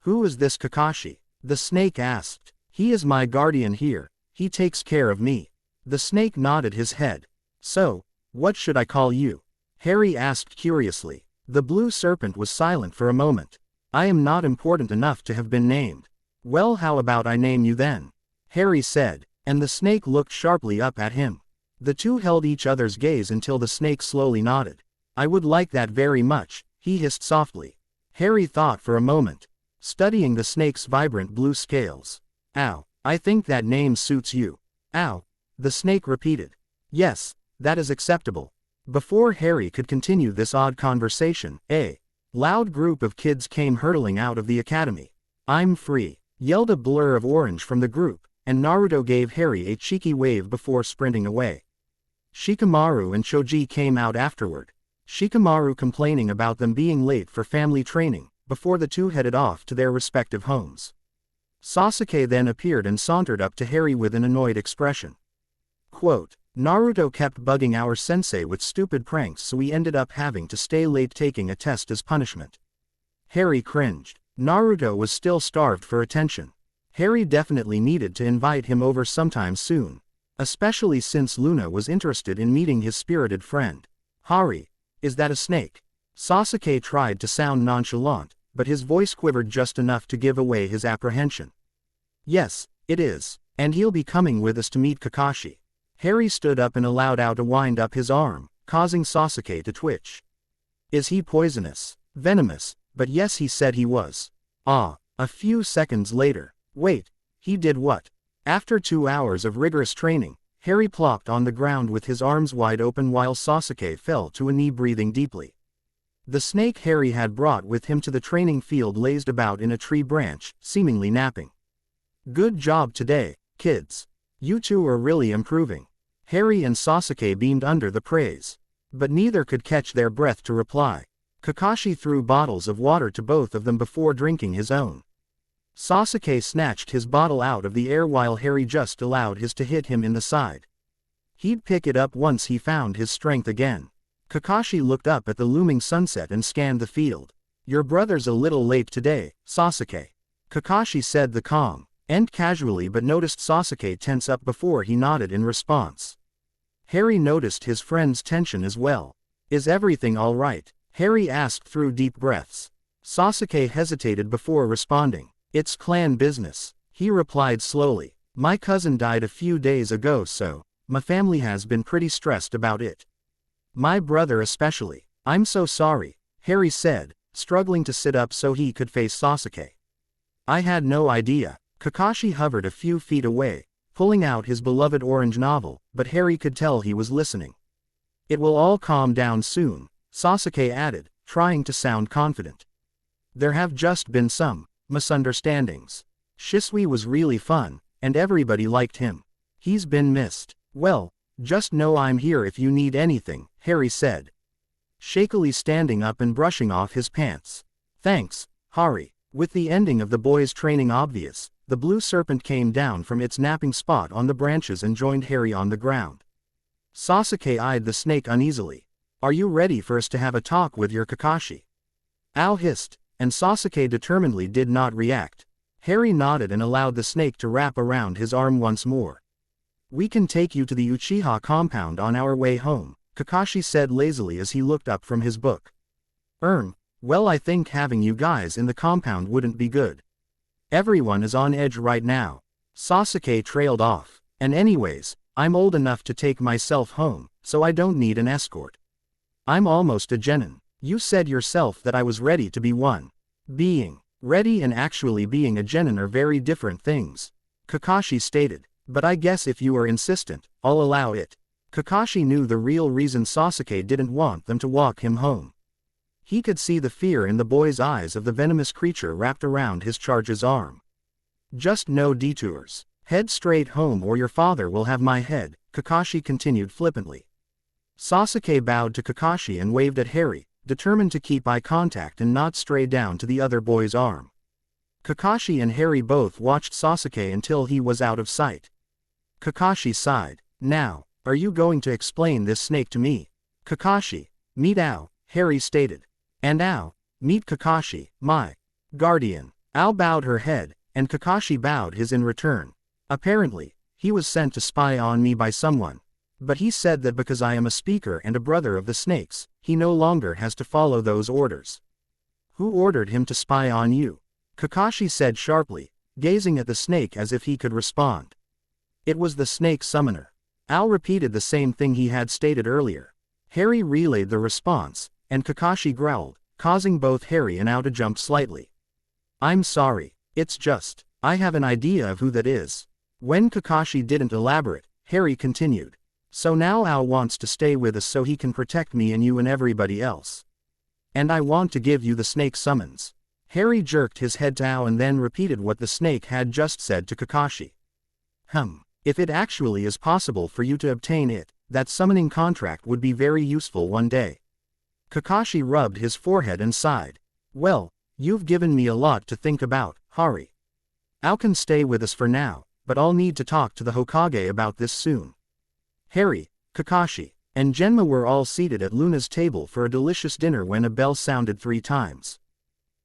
Who is this Kakashi? The snake asked. He is my guardian here, he takes care of me. The snake nodded his head. So, what should I call you? Harry asked curiously. The blue serpent was silent for a moment. I am not important enough to have been named. Well, how about I name you then? Harry said, and the snake looked sharply up at him. The two held each other's gaze until the snake slowly nodded. I would like that very much, he hissed softly. Harry thought for a moment, studying the snake's vibrant blue scales. Ow, I think that name suits you. Ow, the snake repeated. Yes, that is acceptable. Before Harry could continue this odd conversation, a loud group of kids came hurtling out of the academy. I'm free, yelled a blur of orange from the group, and Naruto gave Harry a cheeky wave before sprinting away. Shikamaru and Choji came out afterward. Shikamaru complaining about them being late for family training, before the two headed off to their respective homes. Sasuke then appeared and sauntered up to Harry with an annoyed expression. Quote, Naruto kept bugging our sensei with stupid pranks, so we ended up having to stay late taking a test as punishment. Harry cringed. Naruto was still starved for attention. Harry definitely needed to invite him over sometime soon, especially since Luna was interested in meeting his spirited friend. Hari, is that a snake? Sasuke tried to sound nonchalant, but his voice quivered just enough to give away his apprehension. Yes, it is, and he'll be coming with us to meet Kakashi. Harry stood up and allowed out a wind up his arm, causing Sasuke to twitch. Is he poisonous? Venomous, but yes, he said he was. Ah, a few seconds later. Wait, he did what? After 2 hours of rigorous training, Harry plopped on the ground with his arms wide open while Sasuke fell to a knee breathing deeply. The snake Harry had brought with him to the training field lazed about in a tree branch, seemingly napping. Good job today, kids. You two are really improving. Harry and Sasuke beamed under the praise. But neither could catch their breath to reply. Kakashi threw bottles of water to both of them before drinking his own. Sasuke snatched his bottle out of the air while Harry just allowed his to hit him in the side. He'd pick it up once he found his strength again. Kakashi looked up at the looming sunset and scanned the field. Your brother's a little late today, Sasuke. Kakashi said the calm and casually, but noticed Sasuke tense up before he nodded in response. Harry noticed his friend's tension as well. Is everything all right? Harry asked through deep breaths. Sasuke hesitated before responding. It's clan business, he replied slowly. My cousin died a few days ago, so my family has been pretty stressed about it. My brother especially. I'm so sorry, Harry said, struggling to sit up so he could face Sasuke. I had no idea. Kakashi hovered a few feet away, pulling out his beloved orange novel, but Harry could tell he was listening. It will all calm down soon, Sasuke added, trying to sound confident. There have just been some misunderstandings. Shisui was really fun, and everybody liked him. He's been missed. Well, just know I'm here if you need anything, Harry said, shakily standing up and brushing off his pants. Thanks, Hari. With the ending of the boys' training obvious, the blue serpent came down from its napping spot on the branches and joined Harry on the ground. Sasuke eyed the snake uneasily. Are you ready for us to have a talk with your Kakashi? Ow hissed, and Sasuke determinedly did not react. Harry nodded and allowed the snake to wrap around his arm once more. We can take you to the Uchiha compound on our way home, Kakashi said lazily as he looked up from his book. Well, I think having you guys in the compound wouldn't be good. Everyone is on edge right now. Sasuke trailed off. And anyways, I'm old enough to take myself home, so I don't need an escort. I'm almost a genin. You said yourself that I was ready to be one. Being ready and actually being a genin are very different things, Kakashi stated. But I guess if you are insistent, I'll allow it. Kakashi knew the real reason Sasuke didn't want them to walk him home. He could see the fear in the boy's eyes of the venomous creature wrapped around his charge's arm. Just no detours. Head straight home or your father will have my head, Kakashi continued flippantly. Sasuke bowed to Kakashi and waved at Harry, determined to keep eye contact and not stray down to the other boy's arm. Kakashi and Harry both watched Sasuke until he was out of sight. Kakashi sighed. Now, are you going to explain this snake to me? Kakashi, meet Ao, Harry stated. And Ao, meet Kakashi, my guardian. Ao bowed her head, and Kakashi bowed his in return. Apparently, he was sent to spy on me by someone. But he said that because I am a speaker and a brother of the snakes, he no longer has to follow those orders. Who ordered him to spy on you? Kakashi said sharply, gazing at the snake as if he could respond. It was the snake summoner. Ao repeated the same thing he had stated earlier. Harry relayed the response, and Kakashi growled, causing both Harry and Ao to jump slightly. I'm sorry, it's just, I have an idea of who that is. When Kakashi didn't elaborate, Harry continued. So now Ao wants to stay with us so he can protect me and you and everybody else. And I want to give you the snake summons. Harry jerked his head to Ao and then repeated what the snake had just said to Kakashi. If it actually is possible for you to obtain it, that summoning contract would be very useful one day. Kakashi rubbed his forehead and sighed. Well, you've given me a lot to think about, Hari. Ao can stay with us for now, but I'll need to talk to the Hokage about this soon. Harry, Kakashi, and Genma were all seated at Luna's table for a delicious dinner when a bell sounded 3 times.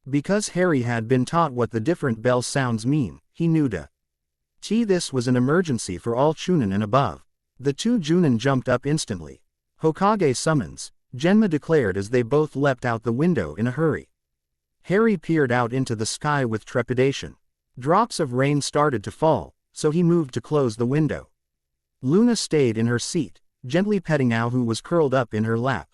Because Harry had been taught what the different bell sounds mean, he knew this was an emergency for all Chunin and above. The 2 Junin jumped up instantly. Hokage summons, Genma declared as they both leapt out the window in a hurry. Harry peered out into the sky with trepidation. Drops of rain started to fall, so he moved to close the window. Luna stayed in her seat, gently petting Ao who was curled up in her lap.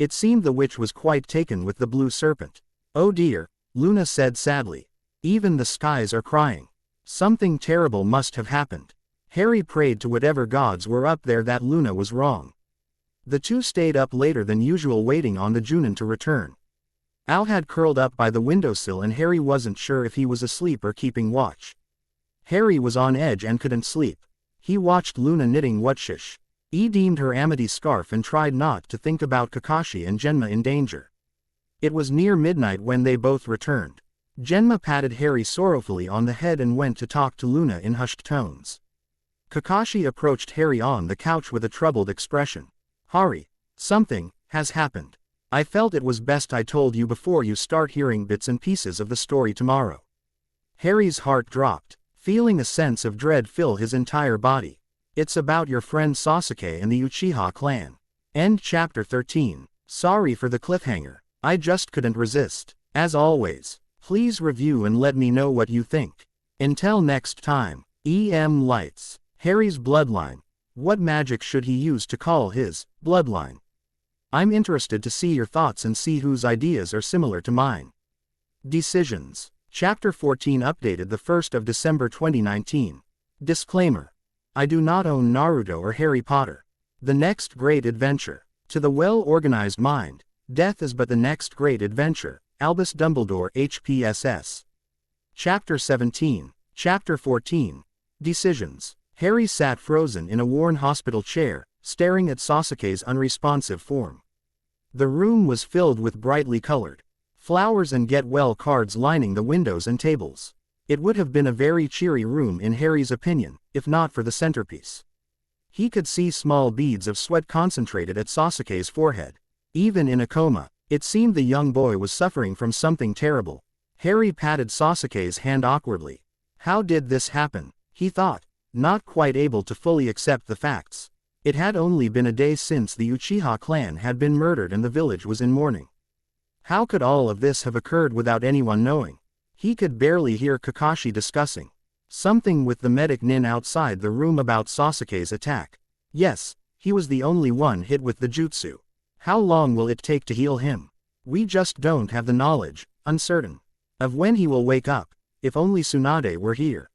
It seemed the witch was quite taken with the blue serpent. Oh dear, Luna said sadly. Even the skies are crying. Something terrible must have happened. Harry prayed to whatever gods were up there that Luna was wrong. The two stayed up later than usual waiting on the Junon to return. Al had curled up by the windowsill and Harry wasn't sure if he was asleep or keeping watch. Harry was on edge and couldn't sleep. He watched Luna knitting wutshish. He deemed her amity scarf and tried not to think about Kakashi and Genma in danger. It was near midnight when they both returned. Genma patted Harry sorrowfully on the head and went to talk to Luna in hushed tones. Kakashi approached Harry on the couch with a troubled expression. Harry, something has happened. I felt it was best I told you before you start hearing bits and pieces of the story tomorrow. Harry's heart dropped, feeling a sense of dread fill his entire body. It's about your friend Sasuke and the Uchiha clan. End chapter 13. Sorry for the cliffhanger. I just couldn't resist. As always, please review and let me know what you think. Until next time. EM Lights. Harry's bloodline. What magic should he use to call his bloodline? I'm interested to see your thoughts and see whose ideas are similar to mine. Decisions. Chapter 14 updated the 1st of December 2019. Disclaimer. I do not own Naruto or Harry Potter. The next great adventure. To the well-organized mind, death is but the next great adventure. Albus Dumbledore HPSS. Chapter 17. Chapter 14. Decisions. Harry sat frozen in a worn hospital chair, staring at Sasuke's unresponsive form. The room was filled with brightly colored flowers and get well cards lining the windows and tables. It would have been a very cheery room in Harry's opinion, if not for the centerpiece. He could see small beads of sweat concentrated at Sasuke's forehead. Even in a coma, it seemed the young boy was suffering from something terrible. Harry patted Sasuke's hand awkwardly. How did this happen? He thought, not quite able to fully accept the facts. It had only been a day since the Uchiha clan had been murdered and the village was in mourning. How could all of this have occurred without anyone knowing? He could barely hear Kakashi discussing something with the medic Nin outside the room about Sasuke's attack. Yes, he was the only one hit with the jutsu. How long will it take to heal him? We just don't have the knowledge, uncertain, of when he will wake up. If only Tsunade were here.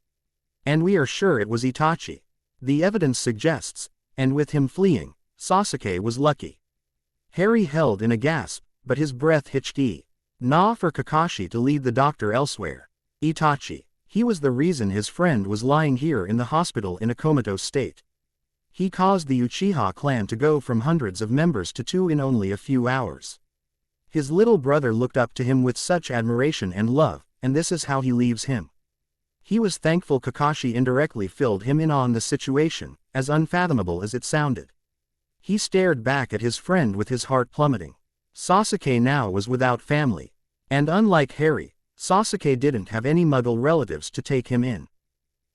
And we are sure it was Itachi. The evidence suggests, and with him fleeing, Sasuke was lucky. Harry held in a gasp, but his breath hitched for Kakashi to lead the doctor elsewhere. Itachi. He was the reason his friend was lying here in the hospital in a comatose state. He caused the Uchiha clan to go from hundreds of members to 2 in only a few hours. His little brother looked up to him with such admiration and love, and this is how he leaves him. He was thankful Kakashi indirectly filled him in on the situation, as unfathomable as it sounded. He stared back at his friend with his heart plummeting. Sasuke now was without family. And unlike Harry, Sasuke didn't have any Muggle relatives to take him in.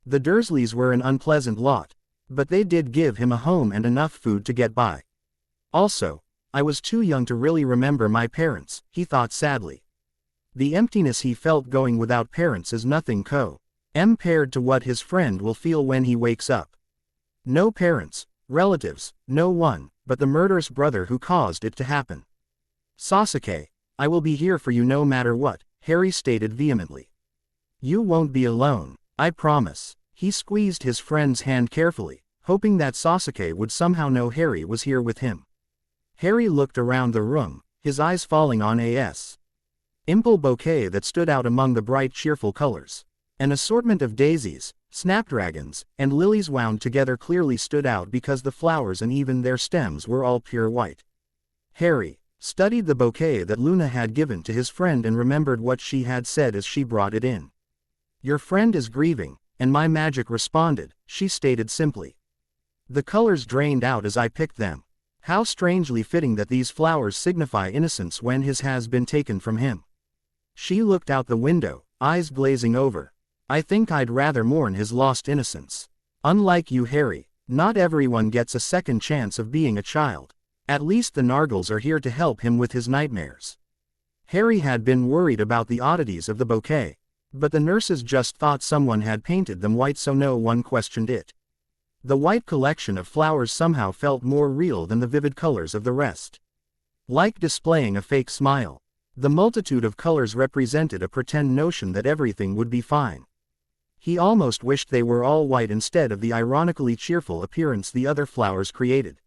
The Dursleys were an unpleasant lot, but they did give him a home and enough food to get by. Also, I was too young to really remember my parents, he thought sadly. The emptiness he felt going without parents is nothing compared to what his friend will feel when he wakes up. No parents, relatives, no one, but the murderous brother who caused it to happen. Sasuke, I will be here for you no matter what, Harry stated vehemently. You won't be alone, I promise. He squeezed his friend's hand carefully, hoping that Sasuke would somehow know Harry was here with him. Harry looked around the room, his eyes falling on a impulse bouquet that stood out among the bright cheerful colors. An assortment of daisies, snapdragons, and lilies wound together clearly stood out because the flowers and even their stems were all pure white. Harry studied the bouquet that Luna had given to his friend and remembered what she had said as she brought it in. Your friend is grieving, and my magic responded, she stated simply. The colors drained out as I picked them. How strangely fitting that these flowers signify innocence when his has been taken from him. She looked out the window, eyes glazing over. I think I'd rather mourn his lost innocence. Unlike you, Harry, not everyone gets a second chance of being a child. At least the Nargles are here to help him with his nightmares. Harry had been worried about the oddities of the bouquet, but the nurses just thought someone had painted them white so no one questioned it. The white collection of flowers somehow felt more real than the vivid colors of the rest. like displaying a fake smile. The multitude of colors represented a pretend notion that everything would be fine. He almost wished they were all white instead of the ironically cheerful appearance the other flowers created.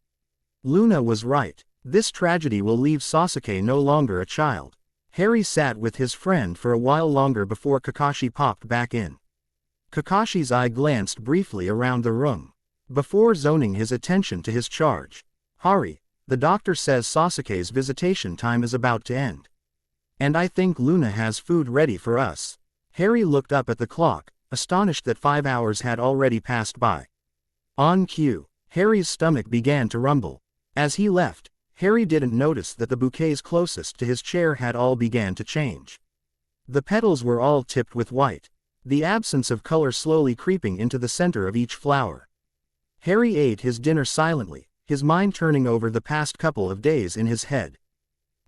Luna was right. This tragedy will leave Sasuke no longer a child. Harry sat with his friend for a while longer before Kakashi popped back in. Kakashi's eye glanced briefly around the room, before zoning his attention to his charge. "Hari, the doctor says Sasuke's visitation time is about to end. And I think Luna has food ready for us." Harry looked up at the clock, astonished that 5 hours had already passed by. On cue, Harry's stomach began to rumble. As he left, Harry didn't notice that the bouquets closest to his chair had all began to change. The petals were all tipped with white, the absence of color slowly creeping into the center of each flower. Harry ate his dinner silently, his mind turning over the past couple of days in his head.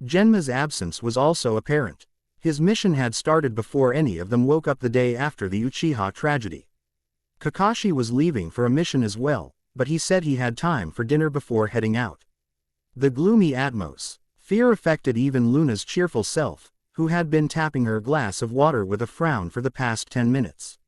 Genma's absence was also apparent. His mission had started before any of them woke up the day after the Uchiha tragedy. Kakashi was leaving for a mission as well, but he said he had time for dinner before heading out. The gloomy atmos. Fear affected even Luna's cheerful self, who had been tapping her glass of water with a frown for the past 10 minutes.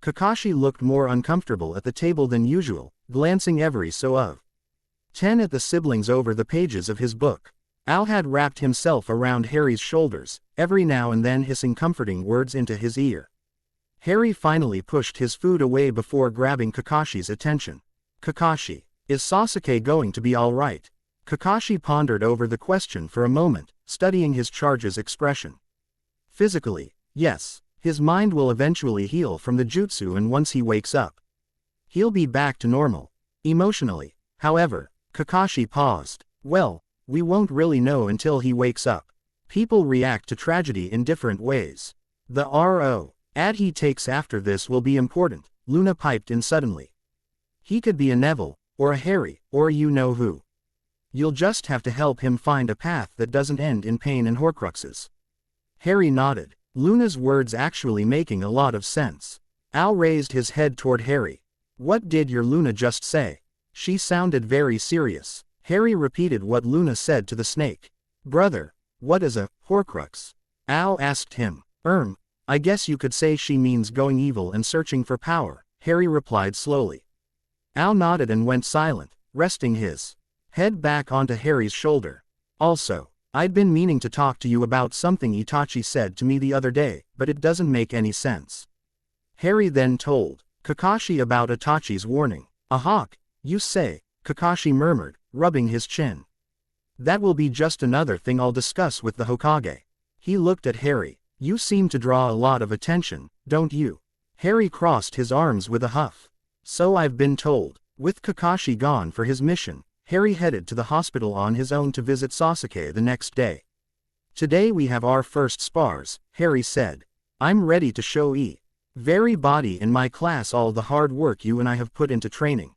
Kakashi looked more uncomfortable at the table than usual, glancing every so often at the siblings over the pages of his book. Al had wrapped himself around Harry's shoulders, every now and then hissing comforting words into his ear. Harry finally pushed his food away before grabbing Kakashi's attention. "Kakashi, is Sasuke going to be all right?" Kakashi pondered over the question for a moment, studying his charge's expression. "Physically, yes. His mind will eventually heal from the jutsu, and once he wakes up, he'll be back to normal. Emotionally, however," Kakashi paused. "Well, we won't really know until he wakes up. People react to tragedy in different ways. The road he takes after this will be important," Luna piped in suddenly. "He could be a Neville, or a Harry, or a you-know-who. You'll just have to help him find a path that doesn't end in pain and Horcruxes." Harry nodded, Luna's words actually making a lot of sense. Al raised his head toward Harry. "What did your Luna just say?" She sounded very serious. Harry repeated what Luna said to the snake. "Brother, what is a Horcrux?" Al asked him. I guess you could say she means going evil and searching for power," Harry replied slowly. Al nodded and went silent, resting his head back onto Harry's shoulder. "Also, I'd been meaning to talk to you about something Itachi said to me the other day, but it doesn't make any sense." Harry then told Kakashi about Itachi's warning. "A hawk, you say?" Kakashi murmured, rubbing his chin. "That will be just another thing I'll discuss with the Hokage." He looked at Harry. "You seem to draw a lot of attention, don't you?" Harry crossed his arms with a huff. "So I've been told." With Kakashi gone for his mission, Harry headed to the hospital on his own to visit Sasuke the next day. "Today we have our first spars," Harry said. "I'm ready to show very body in my class all the hard work you and I have put into training."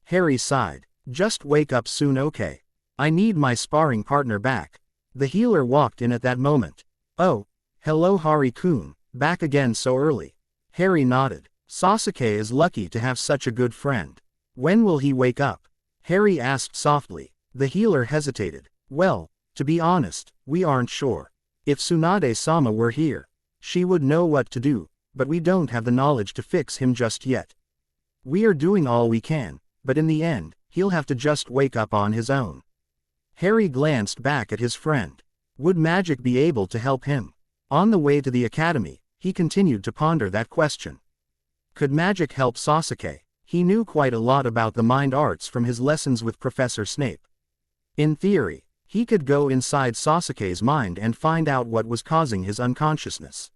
Harry sighed. "Just wake up soon, okay? I need my sparring partner back." The healer walked in at that moment. "Oh, hello Hari-kun, back again so early." Harry nodded. Sasuke is lucky to have such a good friend. "When will he wake up?" Harry asked softly. The healer hesitated. "Well, to be honest, we aren't sure. If Tsunade-sama were here, she would know what to do, but we don't have the knowledge to fix him just yet. We are doing all we can, but in the end, he'll have to just wake up on his own." Harry glanced back at his friend. Would magic be able to help him? On the way to the academy, he continued to ponder that question. Could magic help Sasuke? He knew quite a lot about the mind arts from his lessons with Professor Snape. In theory, he could go inside Sasuke's mind and find out what was causing his unconsciousness.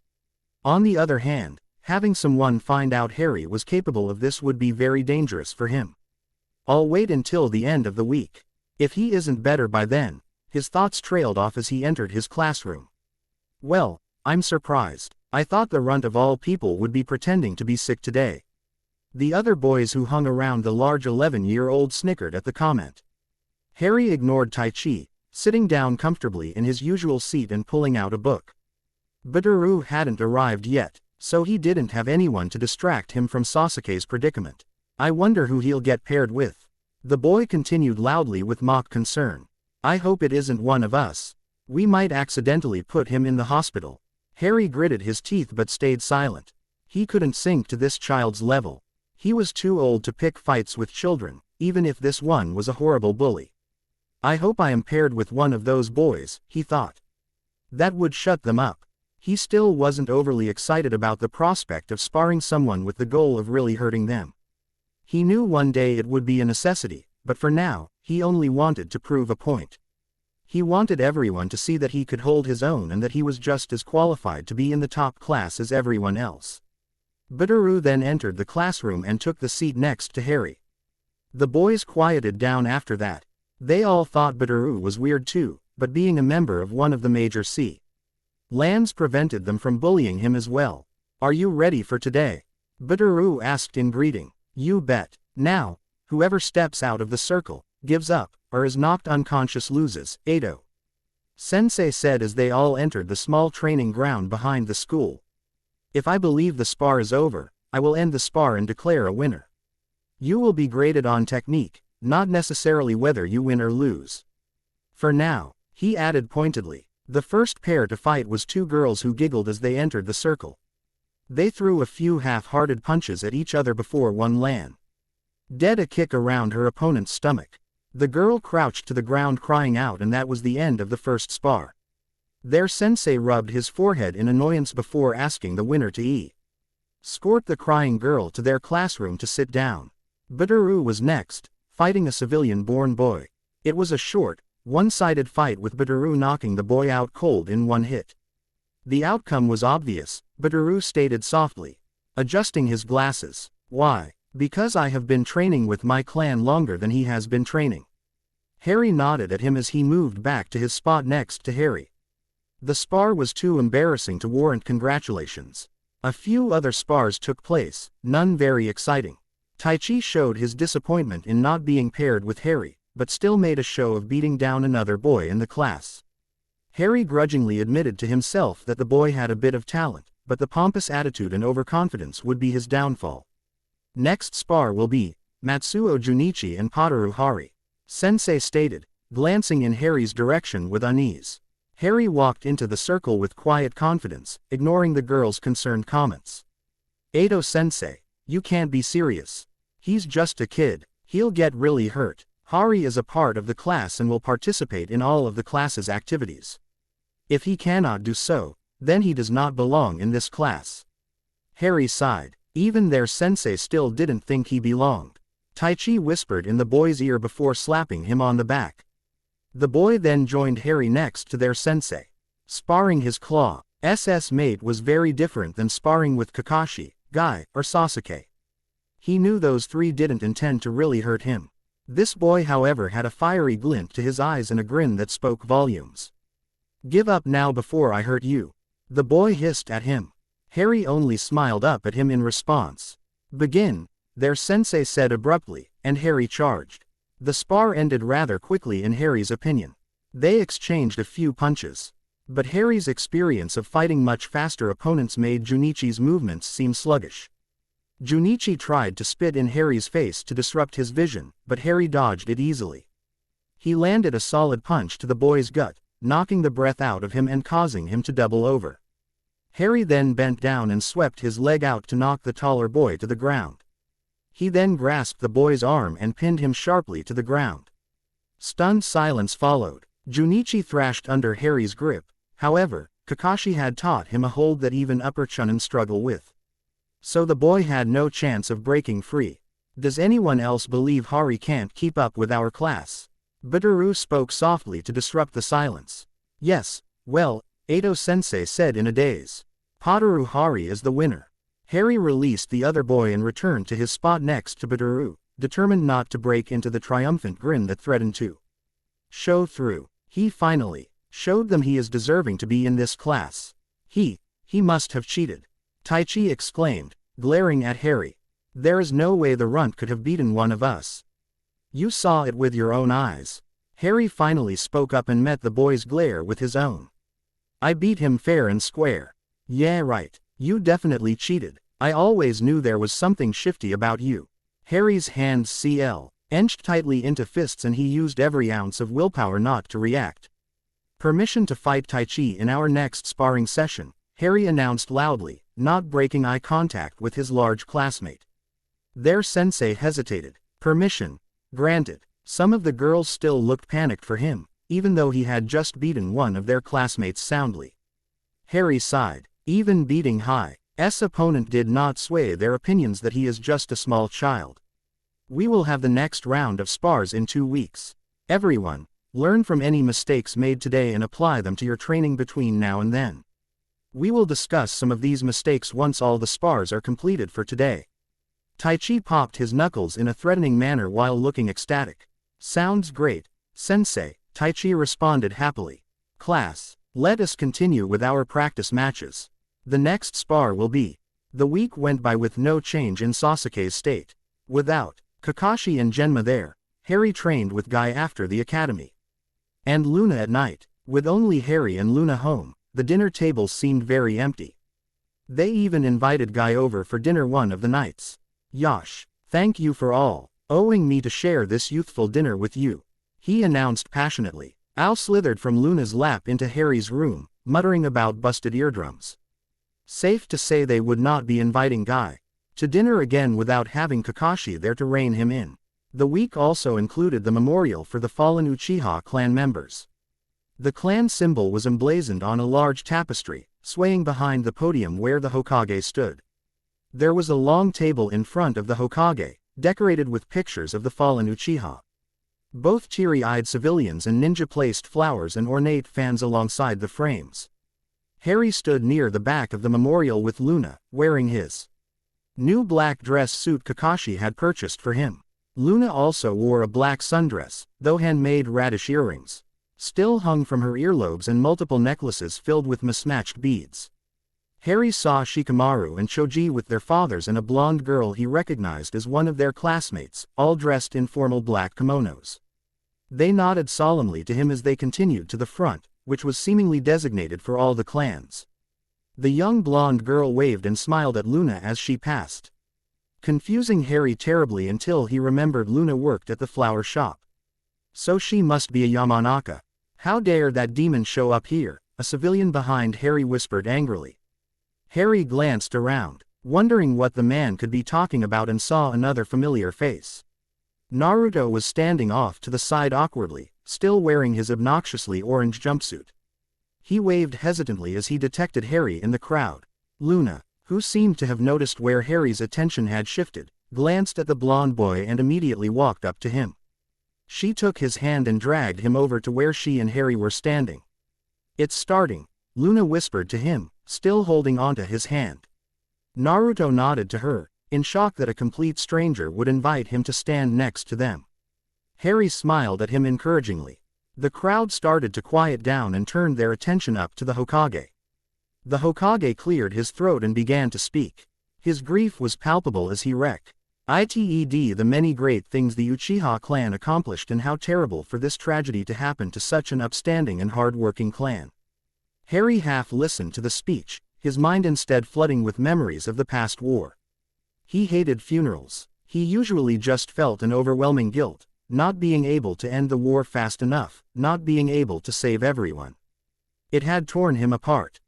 On the other hand, having someone find out Harry was capable of this would be very dangerous for him. "I'll wait until the end of the week. If he isn't better by then," his thoughts trailed off as he entered his classroom. "Well, I'm surprised. I thought the runt of all people would be pretending to be sick today." The other boys who hung around the large 11-year-old snickered at the comment. Harry ignored Taichi, sitting down comfortably in his usual seat and pulling out a book. Badaru hadn't arrived yet, so he didn't have anyone to distract him from Sasuke's predicament. "I wonder who he'll get paired with." The boy continued loudly with mock concern. I hope it isn't one of us. We might accidentally put him in the hospital. Harry gritted his teeth but stayed silent. He couldn't sink to this child's level. He was too old to pick fights with children, even if this one was a horrible bully. I hope I am paired with one of those boys, he thought. That would shut them up. He still wasn't overly excited about the prospect of sparring someone with the goal of really hurting them. He knew one day it would be a necessity, but for now, he only wanted to prove a point. He wanted everyone to see that he could hold his own and that he was just as qualified to be in the top class as everyone else. Bitteroo then entered the classroom and took the seat next to Harry. The boys quieted down after that. They all thought Bitteroo was weird too, but being a member of one of the major lands prevented them from bullying him as well. Are you ready for today? Bitteroo asked in greeting. You bet. Now, whoever steps out of the circle, gives up, or is knocked unconscious loses, Edo Sensei said as they all entered the small training ground behind the school. If I believe the spar is over, I will end the spar and declare a winner. You will be graded on technique, not necessarily whether you win or lose. For now, he added pointedly. The first pair to fight was two girls who giggled as they entered the circle. They threw a few half-hearted punches at each other before one landed a kick around her opponent's stomach. The girl crouched to the ground crying out, and that was the end of the first spar. Their sensei rubbed his forehead in annoyance before asking the winner to escort the crying girl to their classroom to sit down. Bitteroo was next, fighting a civilian-born boy. It was a short, one-sided fight with Bitteroo knocking the boy out cold in one hit. The outcome was obvious, Bitteroo stated softly, adjusting his glasses. Why? Because I have been training with my clan longer than he has been training. Harry nodded at him as he moved back to his spot next to Harry. The spar was too embarrassing to warrant congratulations. A few other spars took place, none very exciting. Taichi showed his disappointment in not being paired with Harry, but still made a show of beating down another boy in the class. Harry grudgingly admitted to himself that the boy had a bit of talent, but the pompous attitude and overconfidence would be his downfall. Next spar will be Matsuo Junichi and Padaru Hari, Sensei stated, glancing in Harry's direction with unease. Harry walked into the circle with quiet confidence, ignoring the girl's concerned comments. Edo Sensei, you can't be serious. He's just a kid, he'll get really hurt. Hari is a part of the class and will participate in all of the class's activities. If he cannot do so, then he does not belong in this class. Harry sighed. Even their sensei still didn't think he belonged. Taichi whispered in the boy's ear before slapping him on the back. The boy then joined Harry next to their sensei. Sparring his class mate was very different than sparring with Kakashi, Guy, or Sasuke. He knew those three didn't intend to really hurt him. This boy, however, had a fiery glint to his eyes and a grin that spoke volumes. Give up now before I hurt you. The boy hissed at him. Harry only smiled up at him in response. Begin, their sensei said abruptly, and Harry charged. The spar ended rather quickly in Harry's opinion. They exchanged a few punches. But Harry's experience of fighting much faster opponents made Junichi's movements seem sluggish. Junichi tried to spit in Harry's face to disrupt his vision, but Harry dodged it easily. He landed a solid punch to the boy's gut, knocking the breath out of him and causing him to double over. Harry then bent down and swept his leg out to knock the taller boy to the ground. He then grasped the boy's arm and pinned him sharply to the ground. Stunned silence followed. Junichi thrashed under Harry's grip. However, Kakashi had taught him a hold that even upper chunin struggle with. So the boy had no chance of breaking free. Does anyone else believe Hari can't keep up with our class? Bitteroo spoke softly to disrupt the silence. Yes, well, Edo Sensei said in a daze. Padaru Hari is the winner. Harry released the other boy and returned to his spot next to Bitteroo, determined not to break into the triumphant grin that threatened to show through. He finally showed them he is deserving to be in this class. He must have cheated. Taichi exclaimed, glaring at Harry. There is no way the runt could have beaten one of us. You saw it with your own eyes. Harry finally spoke up and met the boy's glare with his own. I beat him fair and square. Yeah, right. You definitely cheated. I always knew there was something shifty about you. Harry's hands Enched tightly into fists, and he used every ounce of willpower not to react. "Permission to fight Tai Chi in our next sparring session," Harry announced loudly, not breaking eye contact with his large classmate. Their sensei hesitated. "Permission. Granted." Some of the girls still looked panicked for him, even though he had just beaten one of their classmates soundly. Harry sighed. Even beating Hi's opponent did not sway their opinions that he is just a small child. "We will have the next round of spars in 2 weeks. Everyone, learn from any mistakes made today and apply them to your training between now and then. We will discuss some of these mistakes once all the spars are completed for today." Tai Chi popped his knuckles in a threatening manner while looking ecstatic. "Sounds great, Sensei," Tai Chi responded happily. "Class, let us continue with our practice matches. The next spar will be." The week went by with no change in Sasuke's state. Without Kakashi and Genma there, Harry trained with Guy after the academy. And Luna at night. With only Harry and Luna home, the dinner table seemed very empty. They even invited Guy over for dinner one of the nights. "Yash, thank you for allowing me to share this youthful dinner with you," he announced passionately. Al slithered from Luna's lap into Harry's room, muttering about busted eardrums. Safe to say they would not be inviting Guy to dinner again without having Kakashi there to rein him in. The week also included the memorial for the fallen Uchiha clan members. The clan symbol was emblazoned on a large tapestry, swaying behind the podium where the Hokage stood. There was a long table in front of the Hokage, decorated with pictures of the fallen Uchiha. Both teary-eyed civilians and ninja placed flowers and ornate fans alongside the frames. Harry stood near the back of the memorial with Luna, wearing his new black dress suit Kakashi had purchased for him. Luna also wore a black sundress, though handmade radish earrings still hung from her earlobes and multiple necklaces filled with mismatched beads. Harry saw Shikamaru and Choji with their fathers and a blonde girl he recognized as one of their classmates, all dressed in formal black kimonos. They nodded solemnly to him as they continued to the front, which was seemingly designated for all the clans. The young blonde girl waved and smiled at Luna as she passed, confusing Harry terribly until he remembered Luna worked at the flower shop. So she must be a Yamanaka. How dare that demon show up here? A civilian behind Harry whispered angrily. Harry glanced around, wondering what the man could be talking about, and saw another familiar face. Naruto was standing off to the side awkwardly, still wearing his obnoxiously orange jumpsuit. He waved hesitantly as he detected Harry in the crowd. Luna, who seemed to have noticed where Harry's attention had shifted, glanced at the blonde boy and immediately walked up to him. She took his hand and dragged him over to where she and Harry were standing. "It's starting," Luna whispered to him, still holding onto his hand. Naruto nodded to her, in shock that a complete stranger would invite him to stand next to them. Harry smiled at him encouragingly. The crowd started to quiet down and turned their attention up to the Hokage. The Hokage cleared his throat and began to speak. His grief was palpable as he recalled the many great things the Uchiha clan accomplished and how terrible for this tragedy to happen to such an upstanding and hard-working clan. Harry half listened to the speech, his mind instead flooding with memories of the past war. He hated funerals. He usually just felt an overwhelming guilt, not being able to end the war fast enough, not being able to save everyone. It had torn him apart.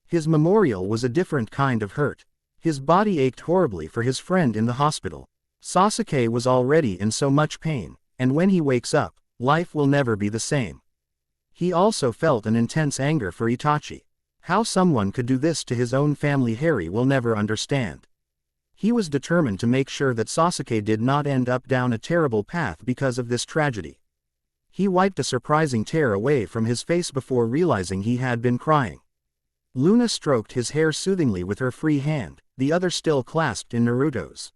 His memorial was a different kind of hurt. His body ached horribly for his friend in the hospital. Sasuke was already in so much pain, and when he wakes up, life will never be the same. He also felt an intense anger for Itachi. How someone could do this to his own family Harry will never understand. He was determined to make sure that Sasuke did not end up down a terrible path because of this tragedy. He wiped a surprising tear away from his face before realizing he had been crying. Luna stroked his hair soothingly with her free hand, the other still clasped in Naruto's.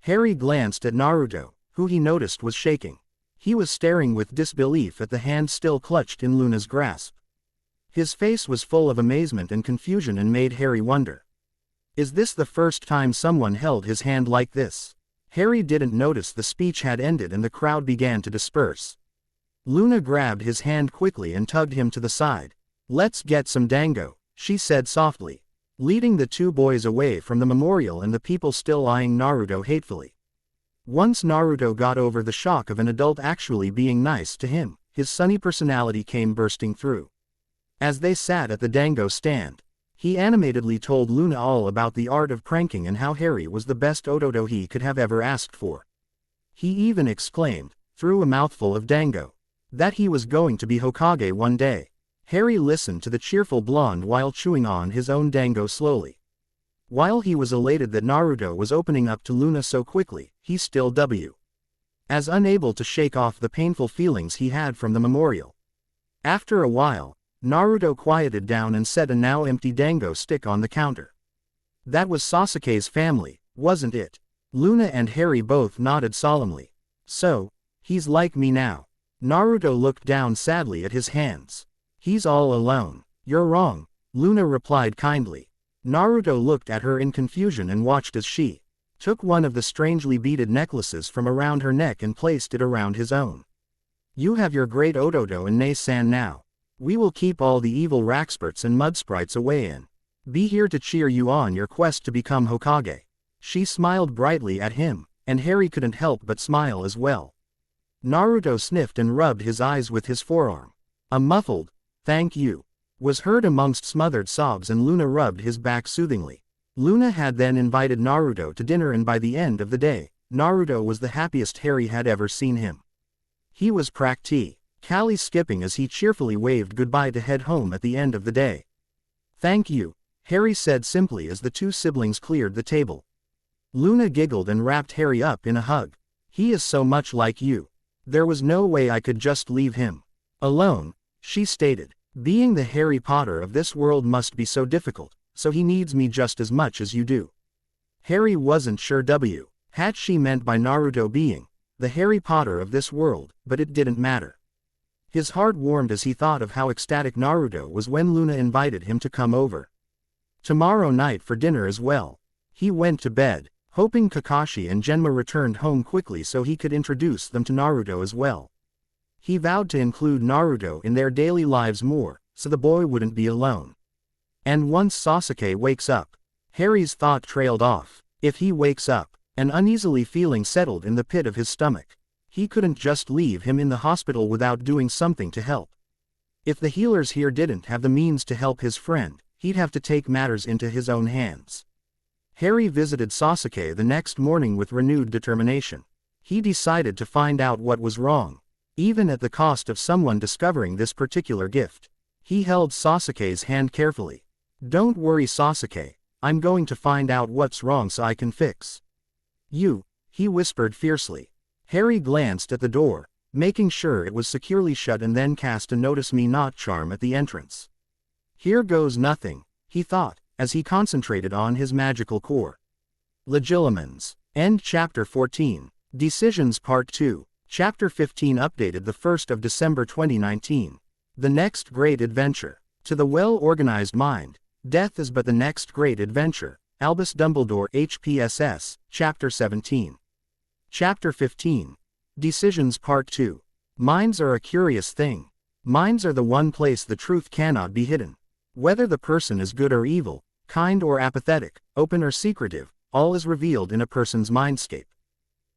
Harry glanced at Naruto, who he noticed was shaking. He was staring with disbelief at the hand still clutched in Luna's grasp. His face was full of amazement and confusion and made Harry wonder. Is this the first time someone held his hand like this? Harry didn't notice the speech had ended and the crowd began to disperse. Luna grabbed his hand quickly and tugged him to the side. "Let's get some dango," she said softly, leading the two boys away from the memorial and the people still eyeing Naruto hatefully. Once Naruto got over the shock of an adult actually being nice to him, his sunny personality came bursting through. As they sat at the dango stand, he animatedly told Luna all about the art of pranking and how Harry was the best Ototo he could have ever asked for. He even exclaimed, through a mouthful of dango, that he was going to be Hokage one day. Harry listened to the cheerful blonde while chewing on his own dango slowly. While he was elated that Naruto was opening up to Luna so quickly, he still was as unable to shake off the painful feelings he had from the memorial. After a while, Naruto quieted down and set a now empty dango stick on the counter. That was Sasuke's family, wasn't it? Luna and Harry both nodded solemnly. So, he's like me now. Naruto looked down sadly at his hands. He's all alone. You're wrong, Luna replied kindly. Naruto looked at her in confusion and watched as she took one of the strangely beaded necklaces from around her neck and placed it around his own. You have your great Ototo and Nei-san now. We will keep all the evil Raxperts and mud sprites away and be here to cheer you on your quest to become Hokage. She smiled brightly at him, and Harry couldn't help but smile as well. Naruto sniffed and rubbed his eyes with his forearm. A muffled, "Thank you," was heard amongst smothered sobs, and Luna rubbed his back soothingly. Luna had then invited Naruto to dinner, and by the end of the day, Naruto was the happiest Harry had ever seen him. He was practically skipping as he cheerfully waved goodbye to head home at the end of the day. Thank you, Harry said simply as the two siblings cleared the table. Luna giggled and wrapped Harry up in a hug. He is so much like you. There was no way I could just leave him alone, she stated. Being the Harry Potter of this world must be so difficult, so he needs me just as much as you do. Harry wasn't sure what she meant by Naruto being the Harry Potter of this world, but it didn't matter. His heart warmed as he thought of how ecstatic Naruto was when Luna invited him to come over tomorrow night for dinner as well. He went to bed, hoping Kakashi and Genma returned home quickly so he could introduce them to Naruto as well. He vowed to include Naruto in their daily lives more, so the boy wouldn't be alone. And once Sasuke wakes up, Harry's thought trailed off. If he wakes up, an uneasy feeling settled in the pit of his stomach. He couldn't just leave him in the hospital without doing something to help. If the healers here didn't have the means to help his friend, he'd have to take matters into his own hands. Harry visited Sasuke the next morning with renewed determination. He decided to find out what was wrong, even at the cost of someone discovering this particular gift. He held Sasuke's hand carefully. Don't worry, Sasuke, I'm going to find out what's wrong so I can fix you, he whispered fiercely. Harry glanced at the door, making sure it was securely shut, and then cast a notice me not charm at the entrance. Here goes nothing, he thought, as he concentrated on his magical core. Legilimens. End Chapter 14. Decisions Part 2. Chapter 15 updated the 1st of December 2019. The next great adventure. To the well-organized mind, death is but the next great adventure. Albus Dumbledore HPSS, Chapter 17. Chapter 15. Decisions Part 2. Minds are a curious thing. Minds are the one place the truth cannot be hidden. Whether the person is good or evil, kind or apathetic, open or secretive, all is revealed in a person's mindscape.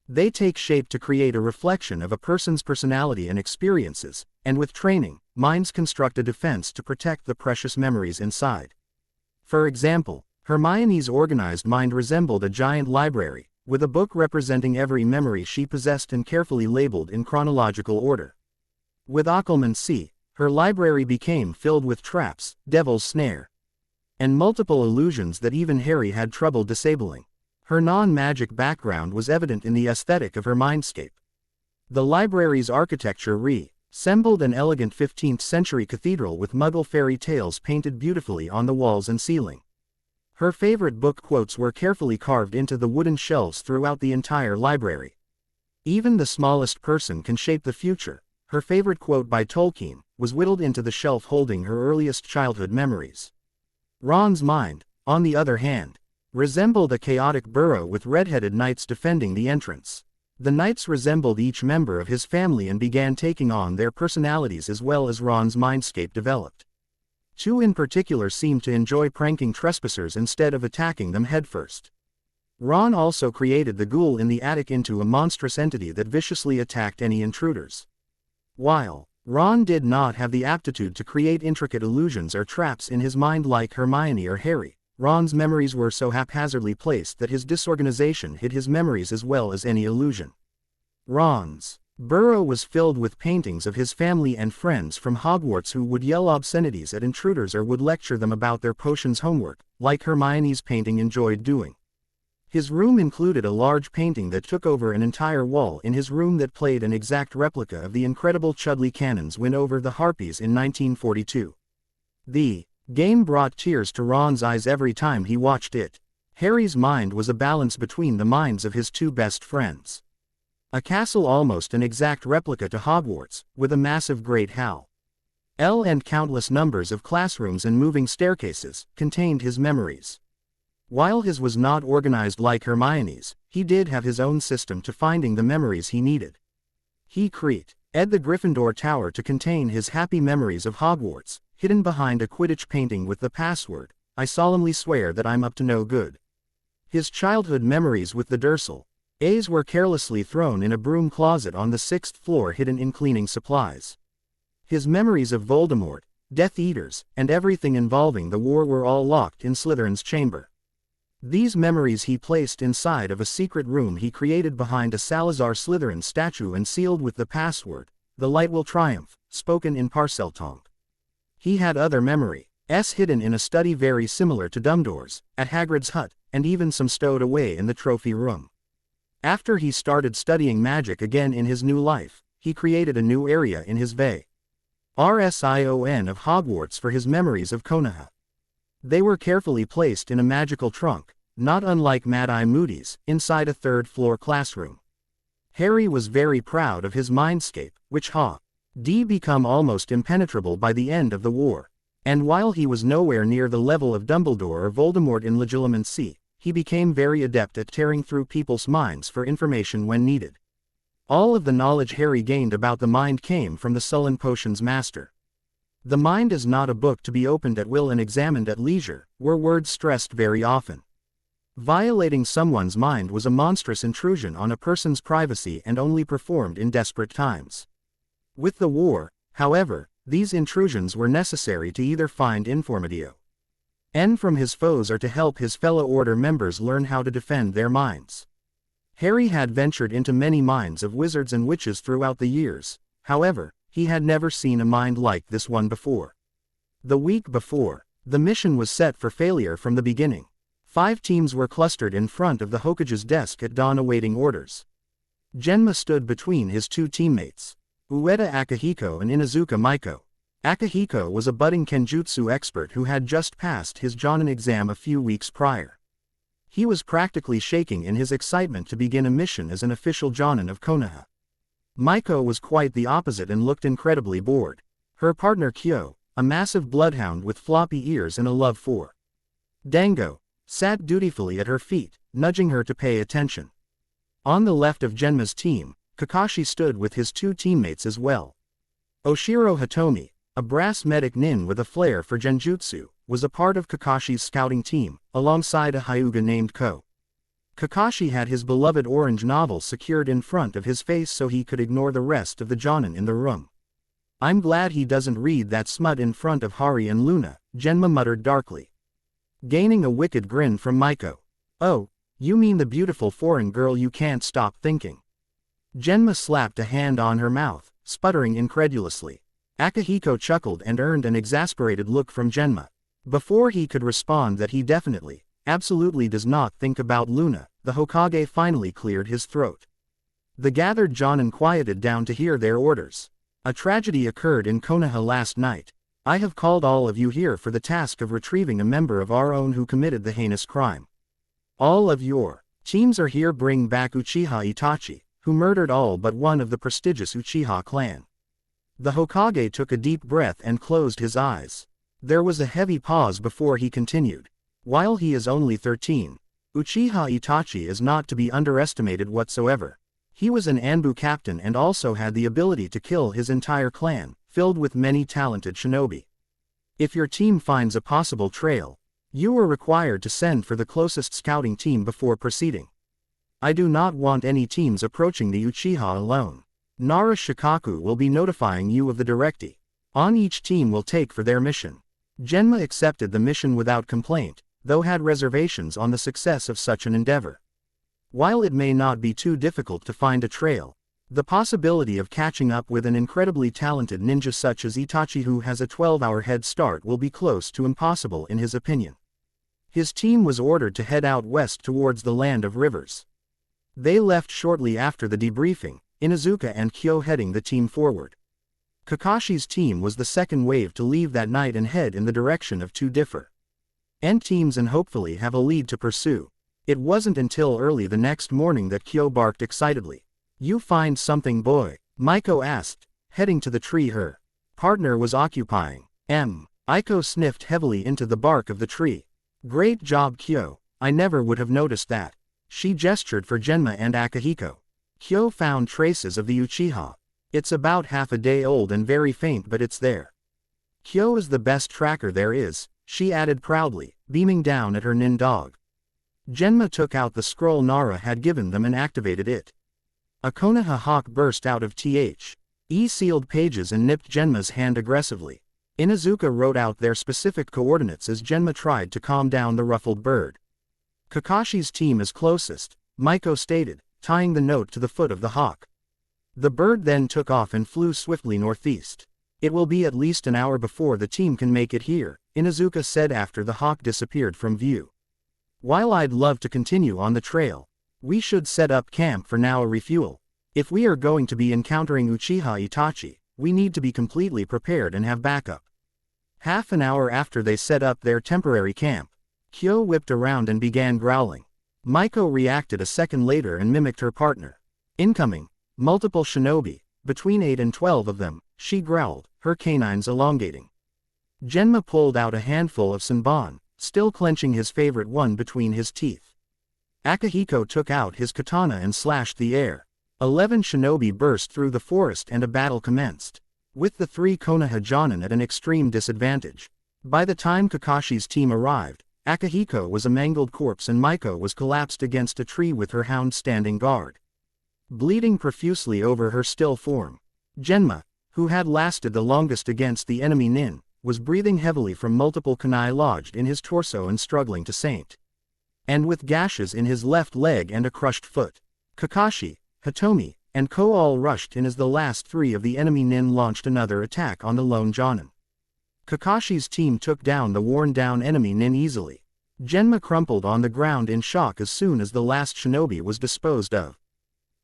They take shape to create a reflection of a person's personality and experiences, and with training, minds construct a defense to protect the precious memories inside. For example, Hermione's organized mind resembled a giant library, with a book representing every memory she possessed and carefully labeled in chronological order. With occlumency, her library became filled with traps, devil's snare, and multiple illusions that even Harry had trouble disabling. Her non-magic background was evident in the aesthetic of her mindscape. The library's architecture resembled an elegant 15th-century cathedral with Muggle fairy tales painted beautifully on the walls and ceiling. Her favorite book quotes were carefully carved into the wooden shelves throughout the entire library. Even the smallest person can shape the future. Her favorite quote by Tolkien was whittled into the shelf holding her earliest childhood memories. Ron's mind, on the other hand, resembled a chaotic burrow with red-headed knights defending the entrance. The knights resembled each member of his family and began taking on their personalities as well as Ron's mindscape developed. Two in particular seemed to enjoy pranking trespassers instead of attacking them headfirst. Ron also created the ghoul in the attic into a monstrous entity that viciously attacked any intruders. While Ron did not have the aptitude to create intricate illusions or traps in his mind like Hermione or Harry, Ron's memories were so haphazardly placed that his disorganization hid his memories as well as any illusion. Ron's burrow was filled with paintings of his family and friends from Hogwarts who would yell obscenities at intruders or would lecture them about their potions homework, like Hermione's painting enjoyed doing. His room included a large painting that took over an entire wall in his room that played an exact replica of the incredible Chudley Cannon's win over the Harpies in 1942. The game brought tears to Ron's eyes every time he watched it. Harry's mind was a balance between the minds of his two best friends. A castle almost an exact replica to Hogwarts, with a massive Great Hall and countless numbers of classrooms and moving staircases, contained his memories. While his was not organized like Hermione's, he did have his own system to finding the memories he needed. He created the Gryffindor Tower to contain his happy memories of Hogwarts, hidden behind a Quidditch painting with the password, "I solemnly swear that I'm up to no good." His childhood memories with the Dursleys were carelessly thrown in a broom closet on the 6th floor hidden in cleaning supplies. His memories of Voldemort, Death Eaters, and everything involving the war were all locked in Slytherin's chamber. These memories he placed inside of a secret room he created behind a Salazar Slytherin statue and sealed with the password, "The light will triumph," spoken in Parseltongue. He had other memories hidden in a study very similar to Dumbledore's, at Hagrid's hut, and even some stowed away in the trophy room. After he started studying magic again in his new life, he created a new area in his version of Hogwarts for his memories of Konoha. They were carefully placed in a magical trunk, not unlike Mad-Eye Moody's, inside a third-floor classroom. Harry was very proud of his mindscape, which had become almost impenetrable by the end of the war, and while he was nowhere near the level of Dumbledore or Voldemort in legilimency, he became very adept at tearing through people's minds for information when needed. All of the knowledge Harry gained about the mind came from the Sullen Potions Master. "The mind is not a book to be opened at will and examined at leisure," were words stressed very often. Violating someone's mind was a monstrous intrusion on a person's privacy and only performed in desperate times. With the war, however, these intrusions were necessary to either find information from his foes or to help his fellow Order members learn how to defend their minds. Harry had ventured into many minds of wizards and witches throughout the years, however, he had never seen a mind like this one before. The week before, the mission was set for failure from the beginning. 5 teams were clustered in front of the Hokage's desk at dawn awaiting orders. Genma stood between his 2 teammates, Ueda Akihiko and Inuzuka Maiko. Akihiko was a budding Kenjutsu expert who had just passed his Jonin exam a few weeks prior. He was practically shaking in his excitement to begin a mission as an official Jonin of Konoha. Maiko was quite the opposite and looked incredibly bored. Her partner Kyo, a massive bloodhound with floppy ears and a love for Dango, sat dutifully at her feet, nudging her to pay attention. On the left of Genma's team, Kakashi stood with his 2 teammates as well. Oshiro Hitomi, a brass medic nin with a flair for genjutsu, was a part of Kakashi's scouting team, alongside a Hyuga named Ko. Kakashi had his beloved orange novel secured in front of his face so he could ignore the rest of the Jonin in the room. "I'm glad he doesn't read that smut in front of Hari and Luna," Genma muttered darkly. Gaining a wicked grin from Maiko. "Oh, you mean the beautiful foreign girl you can't stop thinking." Genma slapped a hand on her mouth, sputtering incredulously. Akihiko chuckled and earned an exasperated look from Genma. Before he could respond that he definitely, absolutely does not think about Luna, the Hokage finally cleared his throat. The gathered Jonin quieted down to hear their orders. "A tragedy occurred in Konoha last night. I have called all of you here for the task of retrieving a member of our own who committed the heinous crime. All of your teams are here. Bring back Uchiha Itachi, who murdered all but one of the prestigious Uchiha clan." The Hokage took a deep breath and closed his eyes. There was a heavy pause before he continued. "While he is only 13, Uchiha Itachi is not to be underestimated whatsoever. He was an Anbu captain and also had the ability to kill his entire clan, filled with many talented shinobi. If your team finds a possible trail, You were required to send for the closest scouting team before proceeding. I do not want any teams approaching the Uchiha alone. Nara Shikaku will be notifying you of the directee on each team will take for their mission. Genma accepted the mission without complaint, though had reservations on the success of such an endeavor. While it may not be too difficult to find a trail, the possibility of catching up with an incredibly talented ninja such as Itachi who has a 12-hour head start will be close to impossible in his opinion. His team was ordered to head out west towards the land of rivers. They left shortly after the debriefing, Inuzuka and Kyo heading the team forward. Kakashi's team was the second wave to leave that night and head in the direction of two different teams and hopefully have a lead to pursue. It wasn't until early the next morning that Kyo barked excitedly. You find something, boy? Maiko asked, heading to the tree her partner was occupying. Aiko sniffed heavily into the bark of the tree. Great job, Kyo. I never would have noticed that. She gestured for Genma and Akihiko. Kyo found traces of the Uchiha. It's about half a day old and very faint, but it's there. Kyo is the best tracker there is, she added proudly, beaming down at her nin dog. Genma took out the scroll Nara had given them and activated it. A Konoha hawk burst out of sealed pages and nipped Genma's hand aggressively. Inuzuka wrote out their specific coordinates as Genma tried to calm down the ruffled bird. Kakashi's team is closest, Maiko stated, tying the note to the foot of the hawk. The bird then took off and flew swiftly northeast. It will be at least an hour before the team can make it here, Inuzuka said after the hawk disappeared from view. While I'd love to continue on the trail, we should set up camp for now. A refuel. If we are going to be encountering Uchiha Itachi, we need to be completely prepared and have backup. Half an hour after they set up their temporary camp, Kyo whipped around and began growling. Maiko reacted a second later and mimicked her partner. Incoming, multiple shinobi, between 8 and 12 of them, she growled, her canines elongating. Genma pulled out a handful of senbon, still clenching his favorite one between his teeth. Akihiko took out his katana and slashed the air. 11 shinobi burst through the forest and a battle commenced, with the 3 Konoha Jonin at an extreme disadvantage. By the time Kakashi's team arrived, Akihiko was a mangled corpse and Maiko was collapsed against a tree with her hound standing guard, bleeding profusely over her still form. Genma, who had lasted the longest against the enemy nin, was breathing heavily from multiple kunai lodged in his torso and struggling to saint. And with gashes in his left leg and a crushed foot. Kakashi, Hitomi, and Ko all rushed in as the last 3 of the enemy nin launched another attack on the lone Jonin. Kakashi's team took down the worn-down enemy nin easily. Genma crumpled on the ground in shock as soon as the last shinobi was disposed of.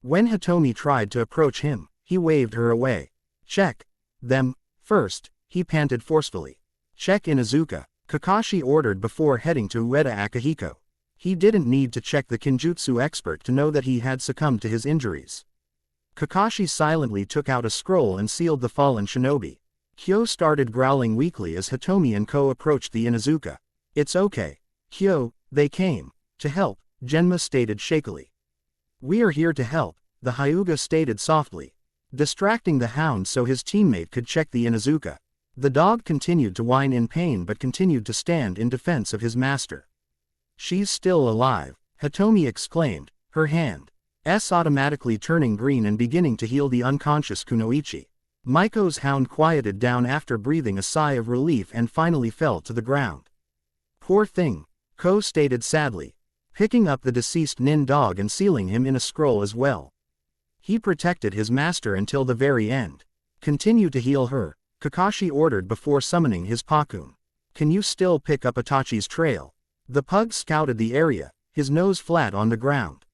When Hitomi tried to approach him, he waved her away. Check them first, he panted forcefully. Check Inuzuka, Kakashi ordered before heading to Ueda Akihiko. He didn't need to check the Kinjutsu expert to know that he had succumbed to his injuries. Kakashi silently took out a scroll and sealed the fallen shinobi. Kyo started growling weakly as Hitomi and Ko approached the Inuzuka. It's okay, Kyo, they came to help, Genma stated shakily. We are here to help, the Hyuga stated softly, distracting the hound so his teammate could check the Inuzuka. The dog continued to whine in pain but continued to stand in defense of his master. She's still alive, Hitomi exclaimed, her hand automatically turning green and beginning to heal the unconscious Kunoichi. Maiko's hound quieted down after breathing a sigh of relief and finally fell to the ground. Poor thing, Ko stated sadly, picking up the deceased nin dog and sealing him in a scroll as well. He protected his master until the very end. Continue to heal her, Kakashi ordered before summoning his Pakun. Can you still pick up Itachi's trail? The pug scouted the area, his nose flat on the ground.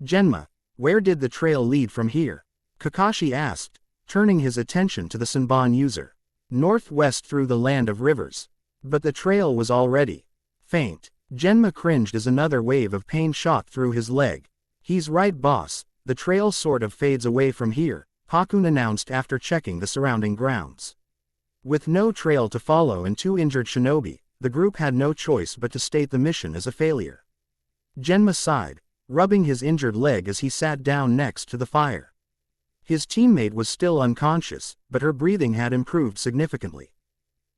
Genma, where did the trail lead from here? Kakashi asked, turning his attention to the senbon user. Northwest through the land of rivers. But the trail was already faint. Genma cringed as another wave of pain shot through his leg. He's right, boss, the trail sort of fades away from here, Pakun announced after checking the surrounding grounds. With no trail to follow and 2 injured shinobi, the group had no choice but to state the mission as a failure. Genma sighed, rubbing his injured leg as he sat down next to the fire. His teammate was still unconscious, but her breathing had improved significantly.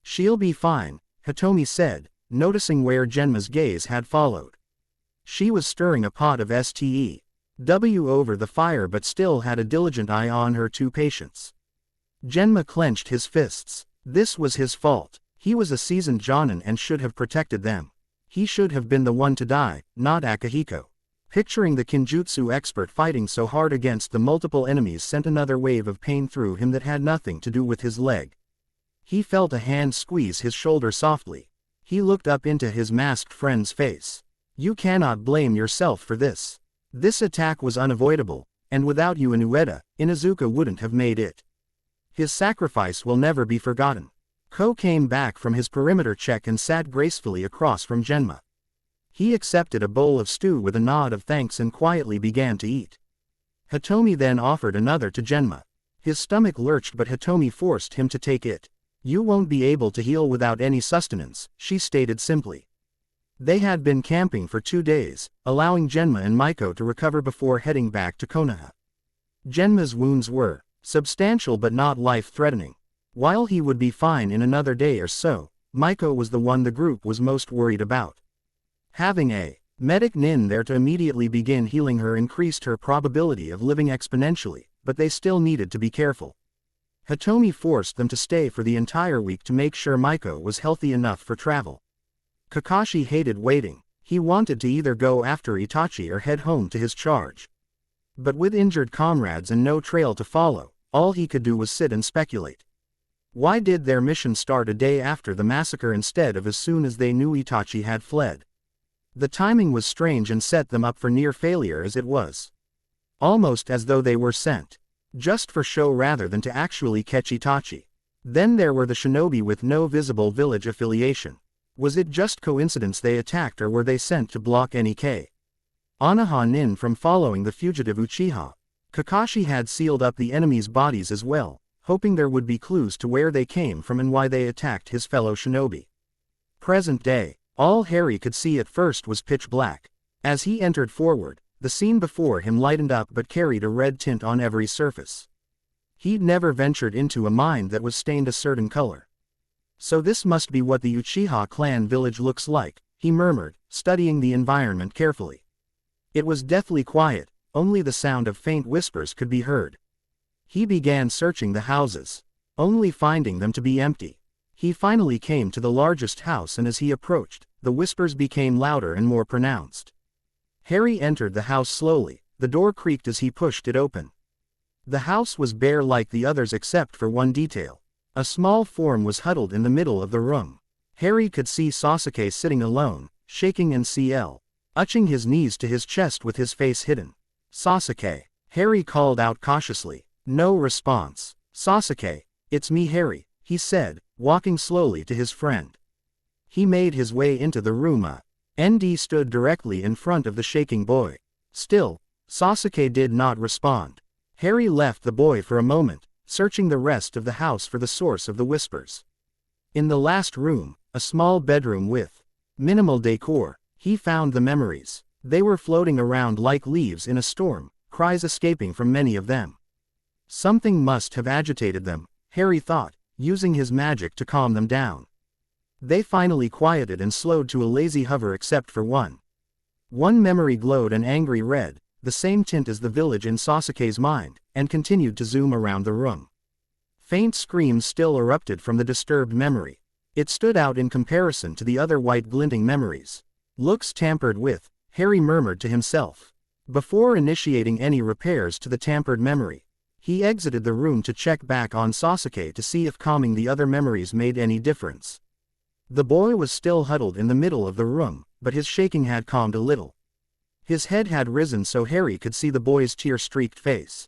She'll be fine, Hitomi said, noticing where Genma's gaze had followed. She was stirring a pot of stew over the fire but still had a diligent eye on her two patients. Genma clenched his fists. This was his fault. He was a seasoned Jonin and should have protected them. He should have been the one to die, not Akihiko. Picturing the Kinjutsu expert fighting so hard against the multiple enemies sent another wave of pain through him that had nothing to do with his leg. He felt a hand squeeze his shoulder softly. He looked up into his masked friend's face. You cannot blame yourself for this. This attack was unavoidable, and without you and Ueda, Inuzuka wouldn't have made it. His sacrifice will never be forgotten. Ko came back from his perimeter check and sat gracefully across from Genma. He accepted a bowl of stew with a nod of thanks and quietly began to eat. Hitomi then offered another to Genma. His stomach lurched but Hitomi forced him to take it. You won't be able to heal without any sustenance, she stated simply. They had been camping for 2 days, allowing Genma and Maiko to recover before heading back to Konoha. Genma's wounds were substantial but not life-threatening. While he would be fine in another day or so, Maiko was the one the group was most worried about. Having a medic nin there to immediately begin healing her increased her probability of living exponentially, but they still needed to be careful. Hitomi forced them to stay for the entire week to make sure Maiko was healthy enough for travel. Kakashi hated waiting. He wanted to either go after Itachi or head home to his charge. But with injured comrades and no trail to follow, all he could do was sit and speculate. Why did their mission start a day after the massacre instead of as soon as they knew Itachi had fled? The timing was strange and set them up for near failure as it was. Almost as though they were sent just for show rather than to actually catch Itachi. Then there were the shinobi with no visible village affiliation. Was it just coincidence they attacked or were they sent to block any Konoha nin from following the fugitive Uchiha? Kakashi had sealed up the enemy's bodies as well, hoping there would be clues to where they came from and why they attacked his fellow shinobi. Present day. All Harry could see at first was pitch black. As he entered forward, the scene before him lightened up but carried a red tint on every surface. He'd never ventured into a mine that was stained a certain color. So this must be what the Uchiha clan village looks like, he murmured, studying the environment carefully. It was deathly quiet, only the sound of faint whispers could be heard. He began searching the houses, only finding them to be empty. He finally came to the largest house and as he approached, the whispers became louder and more pronounced. Harry entered the house slowly, the door creaked as he pushed it open. The house was bare like the others except for one detail. A small form was huddled in the middle of the room. Harry could see Sasuke sitting alone, shaking and uching his knees to his chest with his face hidden. Sasuke, Harry called out cautiously. No response. Sasuke, it's me Harry, he said, walking slowly to his friend. He made his way into the room. ND stood directly in front of the shaking boy. Still, Sasuke did not respond. Harry left the boy for a moment, searching the rest of the house for the source of the whispers. In the last room, a small bedroom with minimal decor, he found the memories. They were floating around like leaves in a storm, cries escaping from many of them. Something must have agitated them, Harry thought, using his magic to calm them down. They finally quieted and slowed to a lazy hover except for one. One memory glowed an angry red, the same tint as the village in Sasuke's mind, and continued to zoom around the room. Faint screams still erupted from the disturbed memory. It stood out in comparison to the other white glinting memories. Looks tampered with, Harry murmured to himself. Before initiating any repairs to the tampered memory, he exited the room to check back on Sasuke to see if calming the other memories made any difference. The boy was still huddled in the middle of the room, but his shaking had calmed a little. His head had risen so Harry could see the boy's tear-streaked face.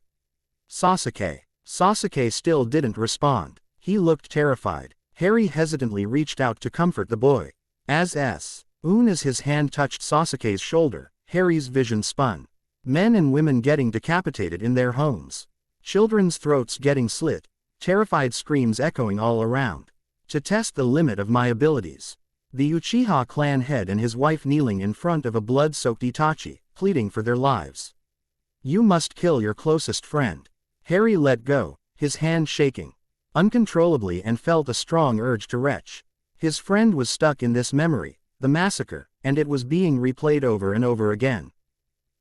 Sasuke. Sasuke still didn't respond. He looked terrified. Harry hesitantly reached out to comfort the boy. As soon as his hand touched Sasuke's shoulder, Harry's vision spun. Men and women getting decapitated in their homes. Children's throats getting slit. Terrified screams echoing all around. To test the limit of my abilities. The Uchiha clan head and his wife kneeling in front of a blood-soaked Itachi, pleading for their lives. You must kill your closest friend. Harry let go, his hand shaking uncontrollably and felt a strong urge to retch. His friend was stuck in this memory, the massacre, and it was being replayed over and over again.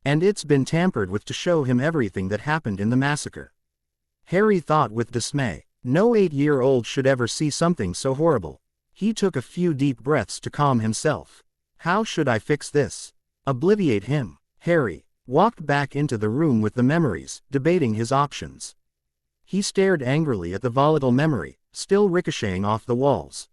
And it's been tampered with to show him everything that happened in the massacre. Harry thought with dismay. No 8-year-old should ever see something so horrible. He took a few deep breaths to calm himself. How should I fix this? Obliviate him. Harry walked back into the room with the memories, debating his options. He stared angrily at the volatile memory, still ricocheting off the walls.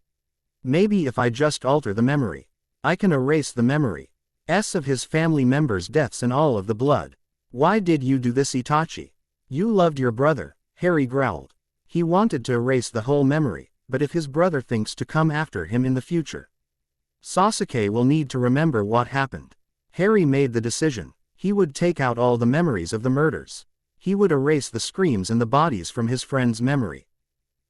Maybe if I just alter the memory, I can erase the memory of his family members' deaths and all of the blood. Why did you do this, Itachi? You loved your brother, Harry growled. He wanted to erase the whole memory, but if his brother thinks to come after him in the future, Sasuke will need to remember what happened. Harry made the decision. He would take out all the memories of the murders. He would erase the screams and the bodies from his friend's memory.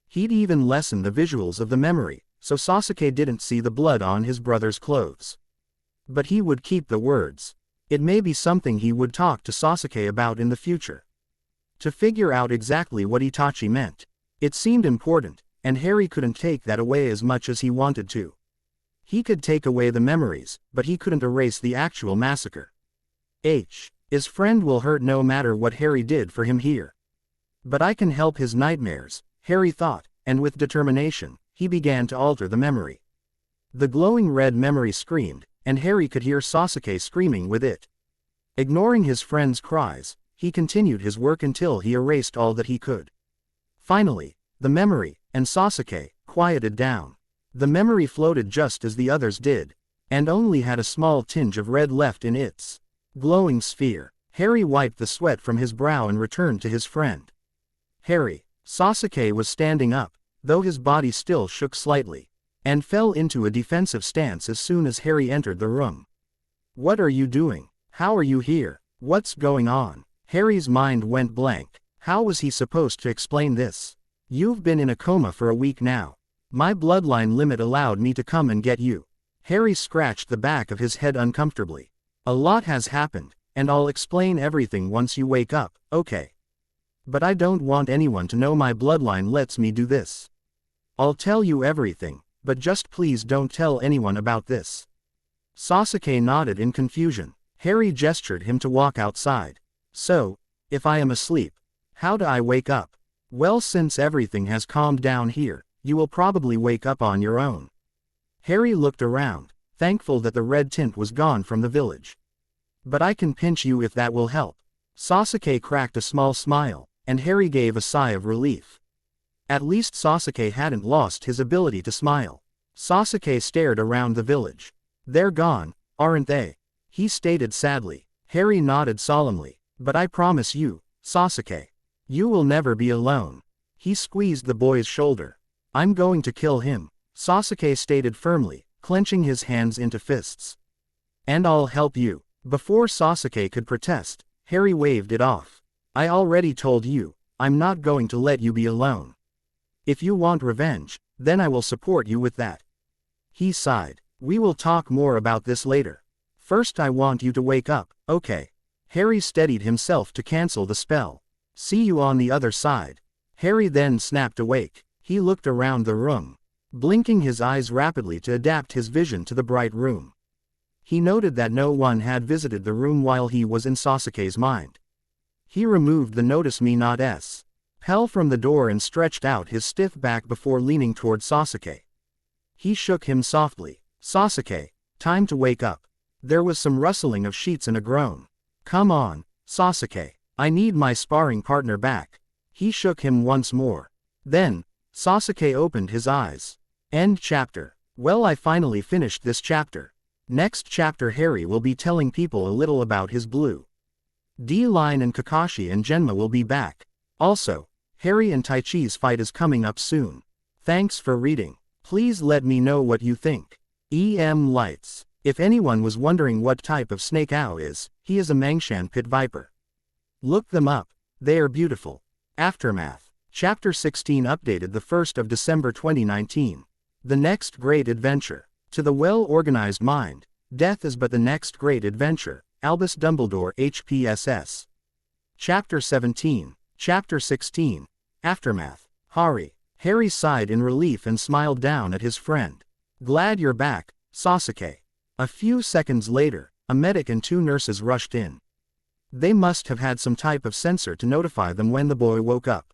He'd even lessen the visuals of the memory, so Sasuke didn't see the blood on his brother's clothes. But he would keep the words. It may be something he would talk to Sasuke about in the future. To figure out exactly what Itachi meant. It seemed important, and Harry couldn't take that away as much as he wanted to. He could take away the memories, but he couldn't erase the actual massacre. His friend will hurt no matter what Harry did for him here. But I can help his nightmares, Harry thought, and with determination, he began to alter the memory. The glowing red memory screamed, and Harry could hear Sasuke screaming with it. Ignoring his friend's cries, he continued his work until he erased all that he could. Finally, the memory, and Sasuke, quieted down. The memory floated just as the others did, and only had a small tinge of red left in its glowing sphere. Harry wiped the sweat from his brow and returned to his friend. Harry, Sasuke was standing up, though his body still shook slightly, and fell into a defensive stance as soon as Harry entered the room. What are you doing? How are you here? What's going on? Harry's mind went blank. How was he supposed to explain this? You've been in a coma for a week now. My bloodline limit allowed me to come and get you. Harry scratched the back of his head uncomfortably. A lot has happened, and I'll explain everything once you wake up, okay? But I don't want anyone to know my bloodline lets me do this. I'll tell you everything, but just please don't tell anyone about this. Sasuke nodded in confusion. Harry gestured him to walk outside. So, if I am asleep, how do I wake up? Well, since everything has calmed down here, you will probably wake up on your own. Harry looked around, thankful that the red tint was gone from the village. But I can pinch you if that will help. Sasuke cracked a small smile, and Harry gave a sigh of relief. At least Sasuke hadn't lost his ability to smile. Sasuke stared around the village. They're gone, aren't they? He stated sadly. Harry nodded solemnly. But I promise you, Sasuke, you will never be alone. He squeezed the boy's shoulder. I'm going to kill him, Sasuke stated firmly, clenching his hands into fists. And I'll help you. Before Sasuke could protest, Harry waved it off. I already told you, I'm not going to let you be alone. If you want revenge, then I will support you with that. He sighed. We will talk more about this later. First I want you to wake up, okay? Harry steadied himself to cancel the spell. See you on the other side. Harry then snapped awake. He looked around the room, blinking his eyes rapidly to adapt his vision to the bright room. He noted that no one had visited the room while he was in Sasuke's mind. He removed the notice me not spell from the door and stretched out his stiff back before leaning toward Sasuke. He shook him softly. Sasuke, time to wake up. There was some rustling of sheets and a groan. Come on, Sasuke. I need my sparring partner back. He shook him once more. Then, Sasuke opened his eyes. End chapter. Well, I finally finished this chapter. Next chapter Harry will be telling people a little about his blue D-line and Kakashi and Genma will be back. Also, Harry and Taichi's fight is coming up soon. Thanks for reading. Please let me know what you think. Lights. If anyone was wondering what type of snake owl is, he is a Mangshan pit viper. Look them up. They are beautiful. Aftermath. Chapter 16 updated the 1st of December 2019. The next great adventure. To the well-organized mind, death is but the next great adventure. Albus Dumbledore HPSS. Chapter 17. Chapter 16. Aftermath. Harry. Harry sighed in relief and smiled down at his friend. Glad you're back, Sasuke. A few seconds later, a medic and 2 nurses rushed in. They must have had some type of sensor to notify them when the boy woke up.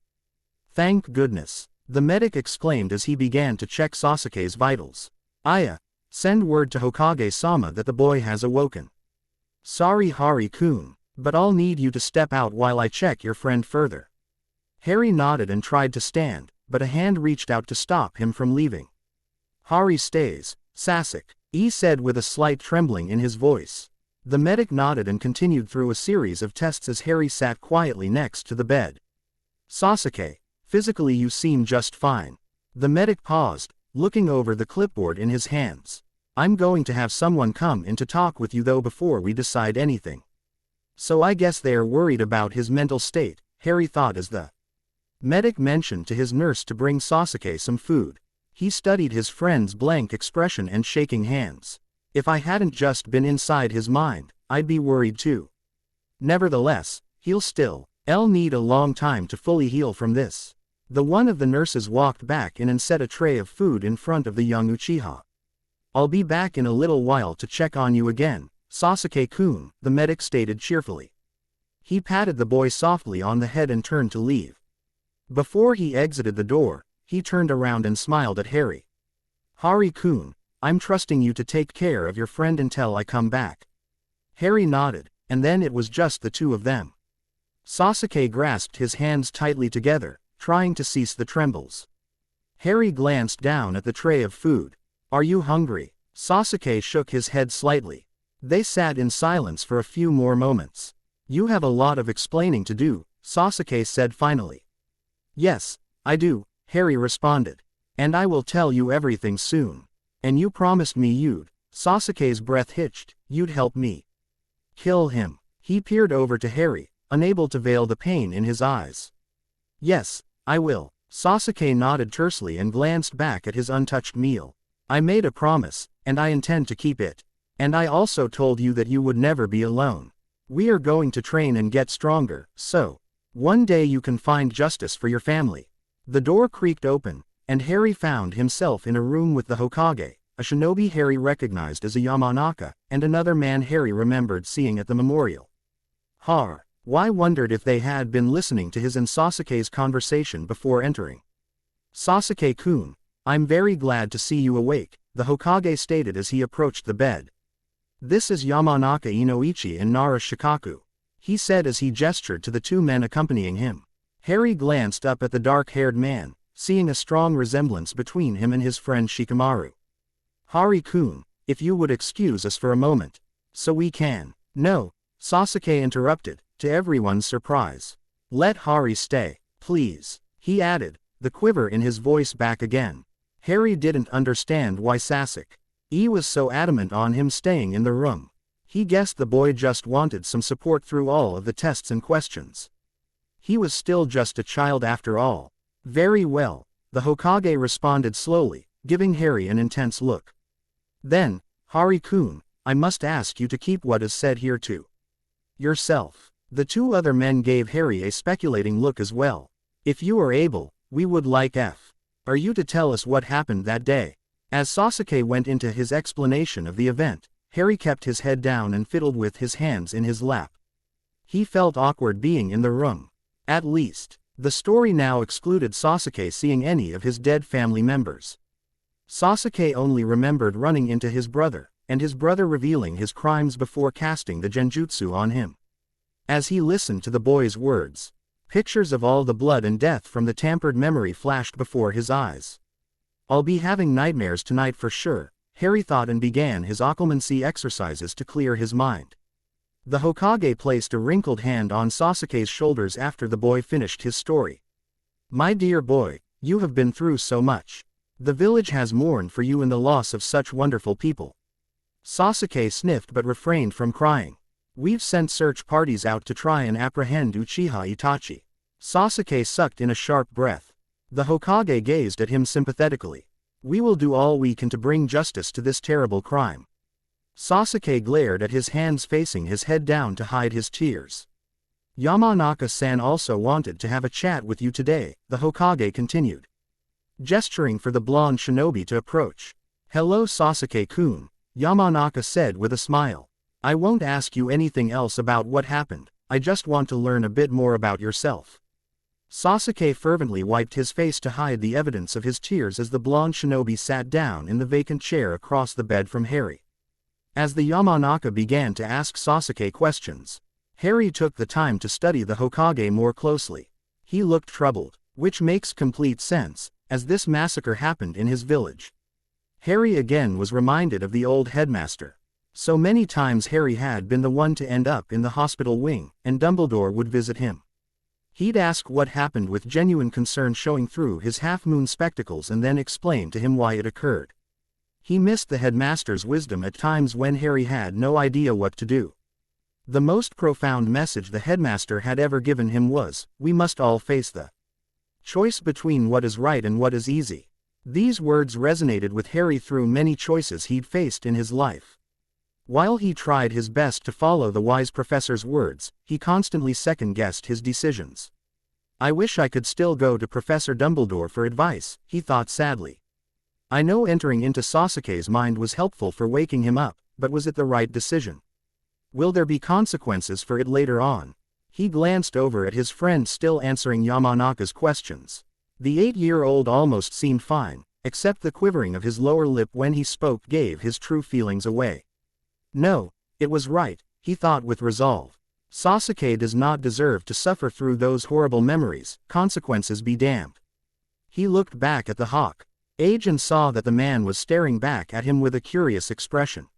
Thank goodness, the medic exclaimed as he began to check Sasuke's vitals. Aya, send word to Hokage-sama that the boy has awoken. Sorry Hari-kun, but I'll need you to step out while I check your friend further. Harry nodded and tried to stand, but a hand reached out to stop him from leaving. Hari stays, Sasuke, he said with a slight trembling in his voice. The medic nodded and continued through a series of tests as Harry sat quietly next to the bed. Sasuke, physically you seem just fine. The medic paused, looking over the clipboard in his hands. I'm going to have someone come in to talk with you though before we decide anything. So I guess they're worried about his mental state, Harry thought as the medic mentioned to his nurse to bring Sasuke some food. He studied his friend's blank expression and shaking hands. If I hadn't just been inside his mind, I'd be worried too. Nevertheless, he'll still need a long time to fully heal from this. The one of the nurses walked back in and set a tray of food in front of the young Uchiha. I'll be back in a little while to check on you again, Sasuke-kun, the medic stated cheerfully. He patted the boy softly on the head and turned to leave. Before he exited the door, he turned around and smiled at Harry. Hari-kun, I'm trusting you to take care of your friend until I come back. Harry nodded, and then it was just the 2 of them. Sasuke grasped his hands tightly together, trying to cease the trembles. Harry glanced down at the tray of food. Are you hungry? Sasuke shook his head slightly. They sat in silence for a few more moments. You have a lot of explaining to do, Sasuke said finally. Yes, I do, Harry responded. And I will tell you everything soon. And you promised me you'd, Sasuke's breath hitched, you'd help me kill him. He peered over to Harry, unable to veil the pain in his eyes. Yes, I will. Sasuke nodded tersely and glanced back at his untouched meal. I made a promise, and I intend to keep it. And I also told you that you would never be alone. We are going to train and get stronger, so one day you can find justice for your family. The door creaked open, and Harry found himself in a room with the Hokage, a shinobi Harry recognized as a Yamanaka, and another man Harry remembered seeing at the memorial. Why wondered if they had been listening to his and Sasuke's conversation before entering. Sasuke-kun, I'm very glad to see you awake, the Hokage stated as he approached the bed. This is Yamanaka Inoichi and Nara Shikaku, he said as he gestured to the 2 men accompanying him. Harry glanced up at the dark-haired man, seeing a strong resemblance between him and his friend Shikamaru. Hari-kun, if you would excuse us for a moment. So we can. No, Sasuke interrupted, to everyone's surprise. Let Hari stay, please, he added, the quiver in his voice back again. Harry didn't understand why Sasuke was so adamant on him staying in the room. He guessed the boy just wanted some support through all of the tests and questions. He was still just a child after all. Very well, the Hokage responded slowly, giving Harry an intense look. Then, Hari-kun, I must ask you to keep what is said here to yourself. The 2 other men gave Harry a speculating look as well. If you are able, we would like are you to tell us what happened that day? As Sasuke went into his explanation of the event, Harry kept his head down and fiddled with his hands in his lap. He felt awkward being in the room. At least, the story now excluded Sasuke seeing any of his dead family members. Sasuke only remembered running into his brother, and his brother revealing his crimes before casting the genjutsu on him. As he listened to the boy's words, pictures of all the blood and death from the tampered memory flashed before his eyes. I'll be having nightmares tonight for sure, Harry thought and began his occlumency exercises to clear his mind. The Hokage placed a wrinkled hand on Sasuke's shoulders after the boy finished his story. My dear boy, you have been through so much. The village has mourned for you in the loss of such wonderful people. Sasuke sniffed but refrained from crying. We've sent search parties out to try and apprehend Uchiha Itachi. Sasuke sucked in a sharp breath. The Hokage gazed at him sympathetically. We will do all we can to bring justice to this terrible crime. Sasuke glared at his hands, facing his head down to hide his tears. Yamanaka-san also wanted to have a chat with you today, the Hokage continued, gesturing for the blonde shinobi to approach. Hello Sasuke-kun, Yamanaka said with a smile. I won't ask you anything else about what happened, I just want to learn a bit more about yourself. Sasuke fervently wiped his face to hide the evidence of his tears as the blonde shinobi sat down in the vacant chair across the bed from Harry. As the Yamanaka began to ask Sasuke questions, Harry took the time to study the Hokage more closely. He looked troubled, which makes complete sense, as this massacre happened in his village. Harry again was reminded of the old headmaster. So many times Harry had been the one to end up in the hospital wing, and Dumbledore would visit him. He'd ask what happened with genuine concern showing through his half-moon spectacles and then explain to him why it occurred. He missed the headmaster's wisdom at times when Harry had no idea what to do. The most profound message the headmaster had ever given him was, we must all face the choice between what is right and what is easy. These words resonated with Harry through many choices he'd faced in his life. While he tried his best to follow the wise professor's words, he constantly second-guessed his decisions. I wish I could still go to Professor Dumbledore for advice, he thought sadly. I know entering into Sasuke's mind was helpful for waking him up, but was it the right decision? Will there be consequences for it later on? He glanced over at his friend still answering Yamanaka's questions. The 8-year-old almost seemed fine, except the quivering of his lower lip when he spoke gave his true feelings away. No, it was right, he thought with resolve. Sasuke does not deserve to suffer through those horrible memories, consequences be damned. He looked back at the hawk age and saw that the man was staring back at him with a curious expression.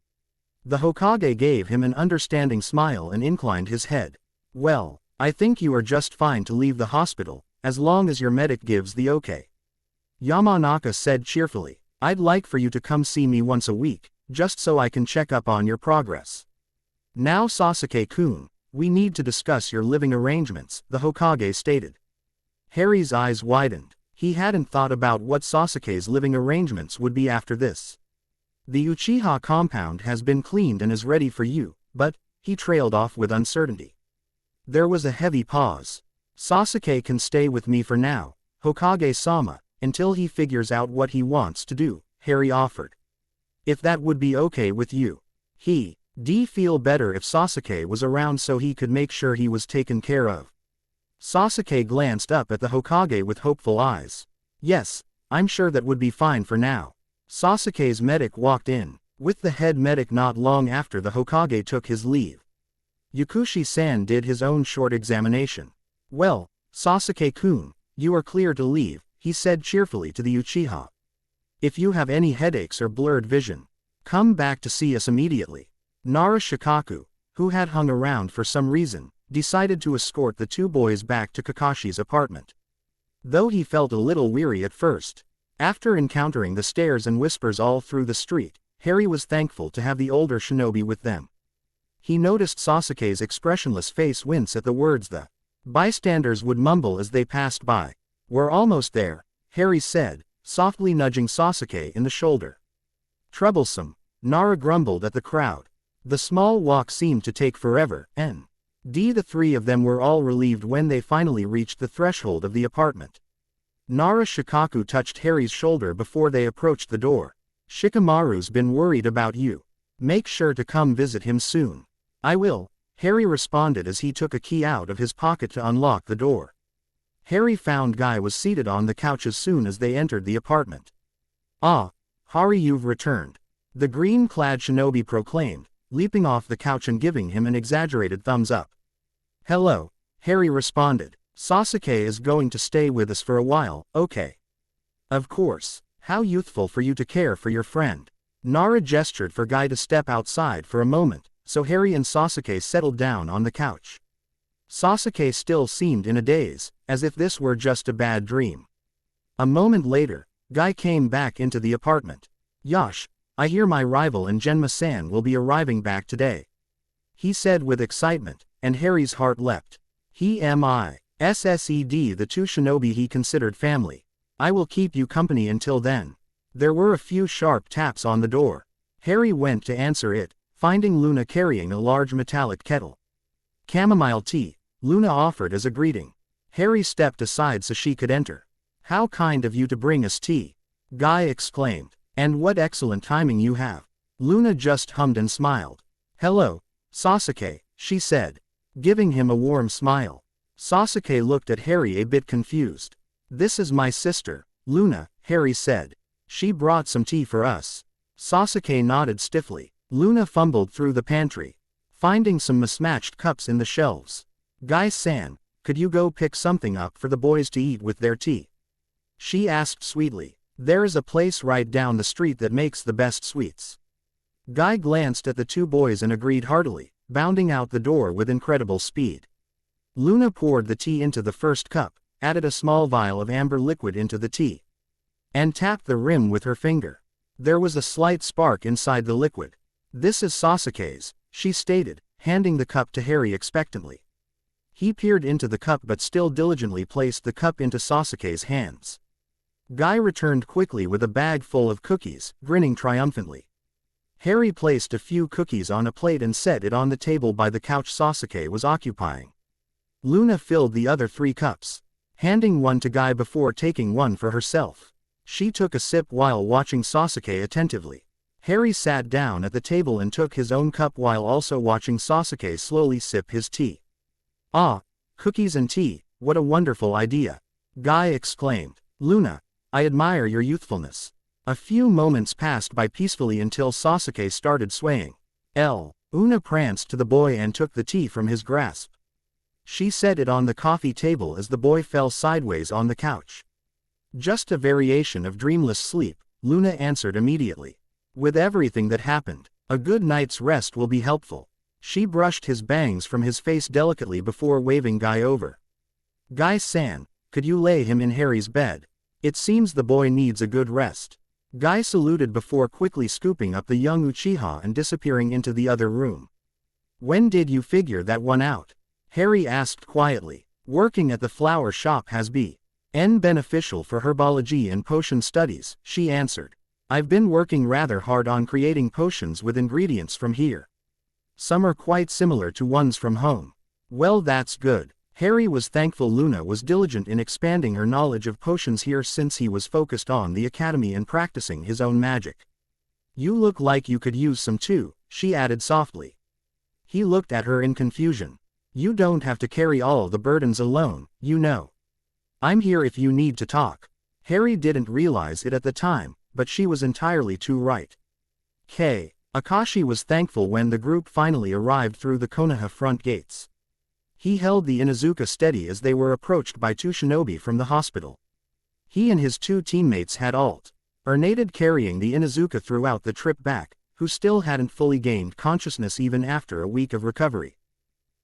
The Hokage gave him an understanding smile and inclined his head. Well, I think you are just fine to leave the hospital, as long as your medic gives the okay. Yamanaka said cheerfully, I'd like for you to come see me once a week, just so I can check up on your progress. Now Sasuke-kun, we need to discuss your living arrangements, the Hokage stated. Harry's eyes widened. He hadn't thought about what Sasuke's living arrangements would be after this. The Uchiha compound has been cleaned and is ready for you, but, he trailed off with uncertainty. There was a heavy pause. Sasuke can stay with me for now, Hokage-sama, until he figures out what he wants to do, Harry offered. If that would be okay with you. He'd feel better if Sasuke was around so he could make sure he was taken care of. Sasuke glanced up at the Hokage with hopeful eyes. Yes, I'm sure that would be fine for now. Sasuke's medic walked in, with the head medic not long after the Hokage took his leave. Yakushi-san did his own short examination. Well, Sasuke-kun, you are clear to leave, he said cheerfully to the Uchiha. If you have any headaches or blurred vision, come back to see us immediately. Nara Shikaku, who had hung around for some reason, decided to escort the two boys back to Kakashi's apartment. Though he felt a little weary at first, after encountering the stares and whispers all through the street, Harry was thankful to have the older shinobi with them. He noticed Sasuke's expressionless face wince at the words the bystanders would mumble as they passed by. We're almost there, Harry said, softly nudging Sasuke in the shoulder. Troublesome, Nara grumbled at the crowd. The small walk seemed to take forever, and the three of them were all relieved when they finally reached the threshold of the apartment. Nara Shikaku touched Harry's shoulder before they approached the door. Shikamaru's been worried about you. Make sure to come visit him soon. I will, Harry responded as he took a key out of his pocket to unlock the door. Harry found Guy was seated on the couch as soon as they entered the apartment. Ah, Hari, you've returned. The green-clad shinobi proclaimed, leaping off the couch and giving him an exaggerated thumbs up. Hello, Harry responded. Sasuke is going to stay with us for a while, okay? Of course. How youthful for you to care for your friend. Nara gestured for Guy to step outside for a moment, so Harry and Sasuke settled down on the couch. Sasuke still seemed in a daze, as if this were just a bad dream. A moment later, Guy came back into the apartment. Yash, I hear my rival and Genma-san will be arriving back today. He said with excitement, and Harry's heart leapt. He SSED the two shinobi he considered family. I will keep you company until then. There were a few sharp taps on the door. Harry went to answer it, finding Luna carrying a large metallic kettle. Chamomile tea, Luna offered as a greeting. Harry stepped aside so she could enter. How kind of you to bring us tea, Guy exclaimed. And what excellent timing you have. Luna just hummed and smiled. Hello, Sasuke, she said, giving him a warm smile. Sasuke looked at Harry a bit confused. This is my sister, Luna, Harry said. She brought some tea for us. Sasuke nodded stiffly. Luna fumbled through the pantry, finding some mismatched cups in the shelves. Guy-san, could you go pick something up for the boys to eat with their tea? She asked sweetly. There is a place right down the street that makes the best sweets. Guy glanced at the two boys and agreed heartily, bounding out the door with incredible speed. Luna poured the tea into the first cup, added a small vial of amber liquid into the tea, and tapped the rim with her finger. There was a slight spark inside the liquid. This is Sasuke's, she stated, handing the cup to Harry expectantly. He peered into the cup but still diligently placed the cup into Sasuke's hands. Guy returned quickly with a bag full of cookies, grinning triumphantly. Harry placed a few cookies on a plate and set it on the table by the couch Sasuke was occupying. Luna filled the other 3 cups, handing one to Guy before taking one for herself. She took a sip while watching Sasuke attentively. Harry sat down at the table and took his own cup while also watching Sasuke slowly sip his tea. Ah, cookies and tea, what a wonderful idea! Guy exclaimed. Luna, I admire your youthfulness. A few moments passed by peacefully until Sasuke started swaying. Una pranced to the boy and took the tea from his grasp. She set it on the coffee table as the boy fell sideways on the couch. Just a variation of dreamless sleep, Luna answered immediately. With everything that happened, a good night's rest will be helpful. She brushed his bangs from his face delicately before waving Guy over. Guy-san, could you lay him in Harry's bed? It seems the boy needs a good rest. Guy saluted before quickly scooping up the young Uchiha and disappearing into the other room. When did you figure that one out? Harry asked quietly. Working at the flower shop has been beneficial for herbology and potion studies, she answered. I've been working rather hard on creating potions with ingredients from here. Some are quite similar to ones from home. Well, that's good. Harry was thankful Luna was diligent in expanding her knowledge of potions here since he was focused on the academy and practicing his own magic. You look like you could use some too, she added softly. He looked at her in confusion. You don't have to carry all the burdens alone, you know. I'm here if you need to talk. Harry didn't realize it at the time, but she was entirely too right. Akashi was thankful when the group finally arrived through the Konoha front gates. He held the Inuzuka steady as they were approached by 2 shinobi from the hospital. He and his 2 teammates had alternated carrying the Inuzuka throughout the trip back, who still hadn't fully gained consciousness even after a week of recovery.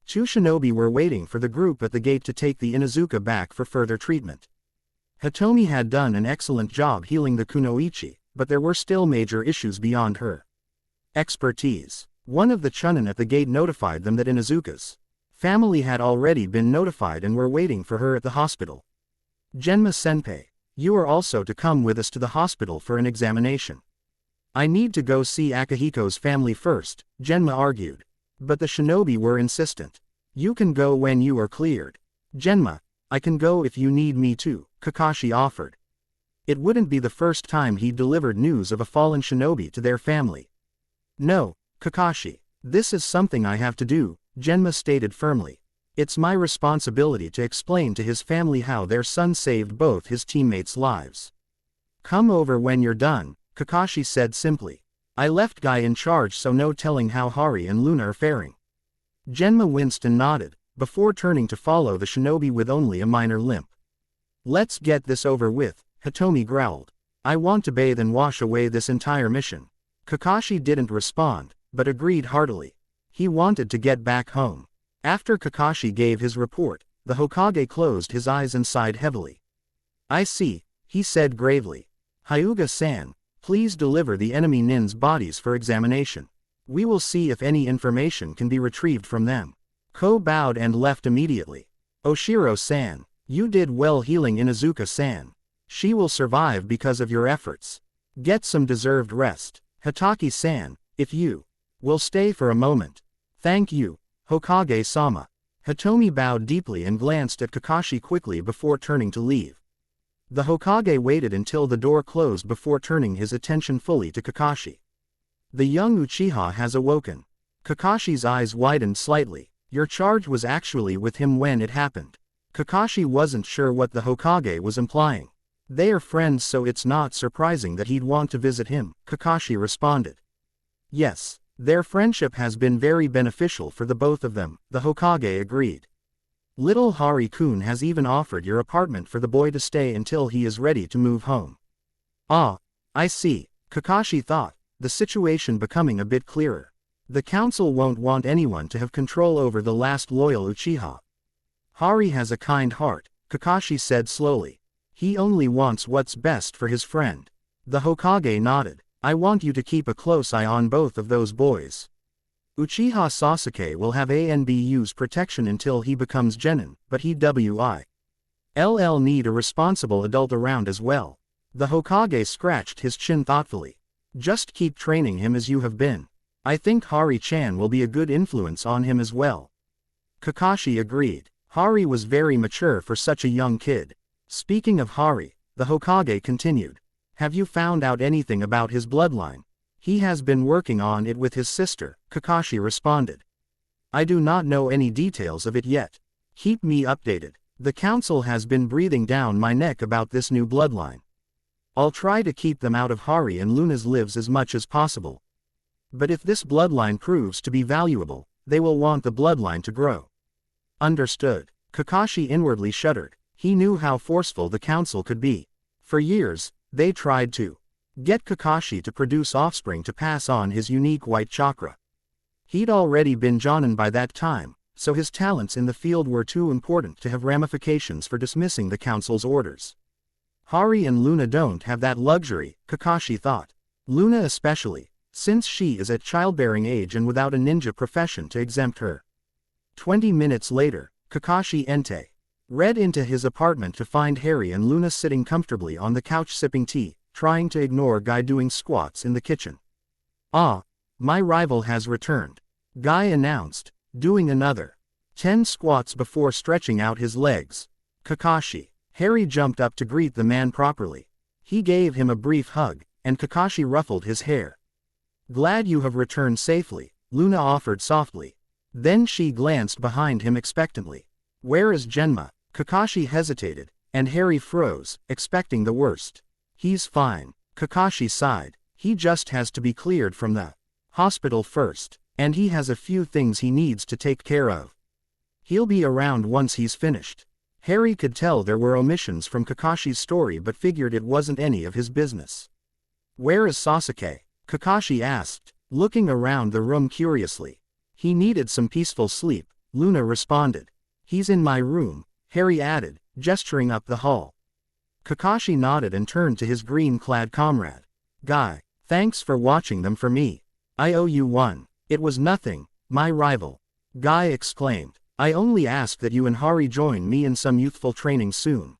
2 shinobi were waiting for the group at the gate to take the Inuzuka back for further treatment. Hitomi had done an excellent job healing the kunoichi, but there were still major issues beyond her expertise. One of the chunin at the gate notified them that Inuzuka's family had already been notified and were waiting for her at the hospital. Genma-senpai, you are also to come with us to the hospital for an examination. I need to go see Akihiko's family first, Genma argued. But the shinobi were insistent. You can go when you are cleared. Genma, I can go if you need me to, Kakashi offered. It wouldn't be the first time he'd delivered news of a fallen shinobi to their family. No, Kakashi, this is something I have to do, Genma stated firmly. It's my responsibility to explain to his family how their son saved both his teammates' lives. Come over when you're done, Kakashi said simply. I left Guy in charge so no telling how Hari and Luna are faring. Genma winced and nodded, before turning to follow the shinobi with only a minor limp. Let's get this over with, Hitomi growled. I want to bathe and wash away this entire mission. Kakashi didn't respond, but agreed heartily. He wanted to get back home. After Kakashi gave his report, the Hokage closed his eyes and sighed heavily. I see, he said gravely. Hyuga-san, please deliver the enemy nin's bodies for examination. We will see if any information can be retrieved from them. Ko bowed and left immediately. Oshiro-san, you did well healing Inuzuka-san. She will survive because of your efforts. Get some deserved rest. Hitaki-san, if you will stay for a moment. Thank you, Hokage-sama. Hitomi bowed deeply and glanced at Kakashi quickly before turning to leave. The Hokage waited until the door closed before turning his attention fully to Kakashi. The young Uchiha has awoken. Kakashi's eyes widened slightly. Your charge was actually with him when it happened. Kakashi wasn't sure what the Hokage was implying. They are friends, so it's not surprising that he'd want to visit him, Kakashi responded. Yes, their friendship has been very beneficial for the both of them, the Hokage agreed. Little Hari-kun has even offered your apartment for the boy to stay until he is ready to move home. Ah, I see, Kakashi thought, the situation becoming a bit clearer. The council won't want anyone to have control over the last loyal Uchiha. Hari has a kind heart, Kakashi said slowly. He only wants what's best for his friend. The Hokage nodded. I want you to keep a close eye on both of those boys. Uchiha Sasuke will have ANBU's protection until he becomes Genin, but he will need a responsible adult around as well. The Hokage scratched his chin thoughtfully. Just keep training him as you have been. I think Hari-chan will be a good influence on him as well. Kakashi agreed. Hari was very mature for such a young kid. Speaking of Hari, the Hokage continued. Have you found out anything about his bloodline? He has been working on it with his sister, Kakashi responded. I do not know any details of it yet. Keep me updated. The council has been breathing down my neck about this new bloodline. I'll try to keep them out of Hari and Luna's lives as much as possible. But if this bloodline proves to be valuable, they will want the bloodline to grow. Understood. Kakashi inwardly shuddered. He knew how forceful the council could be. For years, they tried to get Kakashi to produce offspring to pass on his unique white chakra. He'd already been Jonin by that time, so his talents in the field were too important to have ramifications for dismissing the council's orders. Hari and Luna don't have that luxury, Kakashi thought. Luna especially, since she is at childbearing age and without a ninja profession to exempt her. 20 minutes later, Kakashi read into his apartment to find Harry and Luna sitting comfortably on the couch sipping tea, trying to ignore Guy doing squats in the kitchen. Ah, my rival has returned, Guy announced, doing another 10 squats before stretching out his legs. Kakashi. Harry jumped up to greet the man properly. He gave him a brief hug, and Kakashi ruffled his hair. Glad you have returned safely, Luna offered softly. Then she glanced behind him expectantly. Where is Genma? Kakashi hesitated, and Harry froze, expecting the worst. He's fine, Kakashi sighed. He just has to be cleared from the hospital first, and he has a few things he needs to take care of. He'll be around once he's finished. Harry could tell there were omissions from Kakashi's story but figured it wasn't any of his business. Where is Sasuke? Kakashi asked, looking around the room curiously. He needed some peaceful sleep, Luna responded. He's in my room, Harry added, gesturing up the hall. Kakashi nodded and turned to his green-clad comrade. Guy, thanks for watching them for me. I owe you one. It was nothing, my rival. Guy exclaimed. I only ask that you and Hari join me in some youthful training soon.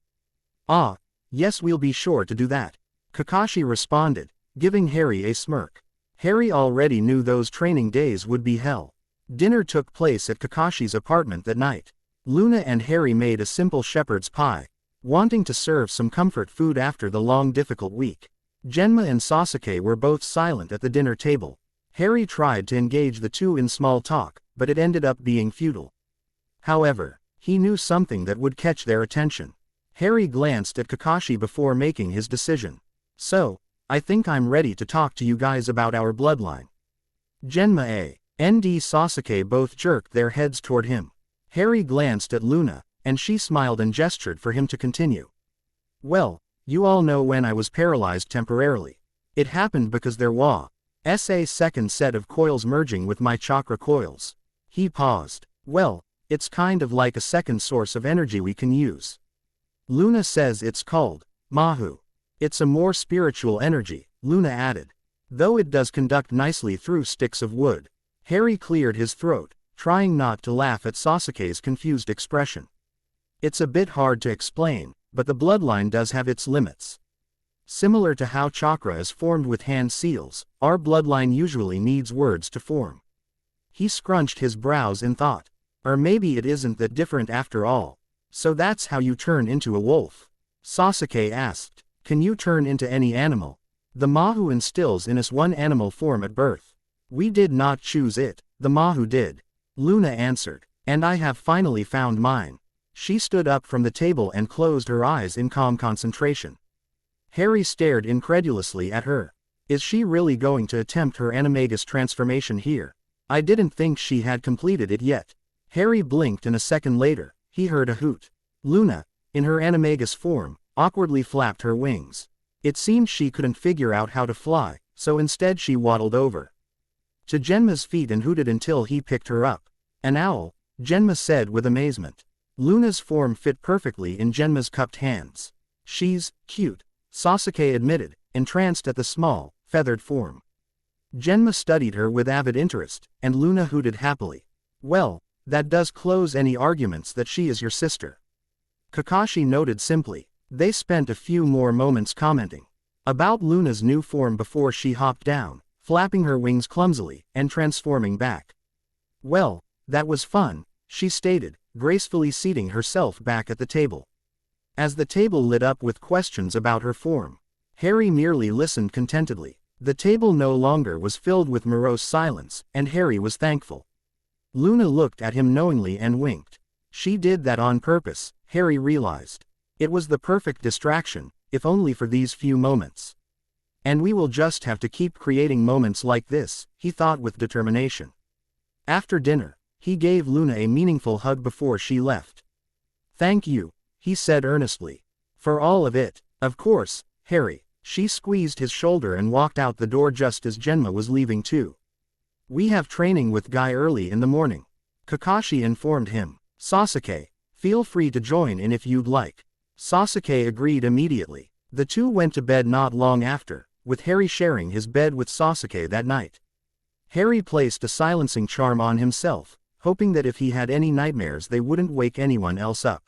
Ah, yes, we'll be sure to do that, Kakashi responded, giving Harry a smirk. Harry already knew those training days would be hell. Dinner took place at Kakashi's apartment that night. Luna and Harry made a simple shepherd's pie, wanting to serve some comfort food after the long difficult week. Genma and Sasuke were both silent at the dinner table. Harry tried to engage the two in small talk, but it ended up being futile. However, he knew something that would catch their attention. Harry glanced at Kakashi before making his decision. So, I think I'm ready to talk to you guys about our bloodline. Genma and Sasuke both jerked their heads toward him. Harry glanced at Luna, and she smiled and gestured for him to continue. Well, you all know when I was paralyzed temporarily. It happened because there was a second set of coils merging with my chakra coils. He paused. Well, it's kind of like a second source of energy we can use. Luna says it's called Mahu. It's a more spiritual energy, Luna added. Though it does conduct nicely through sticks of wood. Harry cleared his throat, trying not to laugh at Sasuke's confused expression. It's a bit hard to explain, but the bloodline does have its limits. Similar to how chakra is formed with hand seals, our bloodline usually needs words to form. He scrunched his brows in thought. Or maybe it isn't that different after all. So that's how you turn into a wolf. Sasuke asked. Can you turn into any animal? The Mahu instills in us one animal form at birth. We did not choose it, the Mahu did. Luna answered. And I have finally found mine. She stood up from the table and closed her eyes in calm concentration. Harry stared incredulously at her. Is she really going to attempt her animagus transformation here? I didn't think she had completed it yet. Harry blinked, and a second later, he heard a hoot. Luna, in her animagus form, awkwardly flapped her wings. It seemed she couldn't figure out how to fly, so instead she waddled over to Genma's feet and hooted until he picked her up. An owl, Genma said with amazement. Luna's form fit perfectly in Genma's cupped hands. She's cute, Sasuke admitted, entranced at the small, feathered form. Genma studied her with avid interest, and Luna hooted happily. Well, that does close any arguments that she is your sister. Kakashi noted simply. They spent a few more moments commenting about Luna's new form before she hopped down, flapping her wings clumsily, and transforming back. Well, that was fun, she stated, gracefully seating herself back at the table. As the table lit up with questions about her form, Harry merely listened contentedly. The table no longer was filled with morose silence, and Harry was thankful. Luna looked at him knowingly and winked. She did that on purpose, Harry realized. It was the perfect distraction, if only for these few moments. And we will just have to keep creating moments like this, he thought with determination. After dinner, he gave Luna a meaningful hug before she left. Thank you, he said earnestly. For all of it, of course, Harry. She squeezed his shoulder and walked out the door just as Genma was leaving too. We have training with Guy early in the morning, Kakashi informed him. Sasuke, feel free to join in if you'd like. Sasuke agreed immediately. The two went to bed not long after, with Harry sharing his bed with Sasuke that night. Harry placed a silencing charm on himself, hoping that if he had any nightmares they wouldn't wake anyone else up.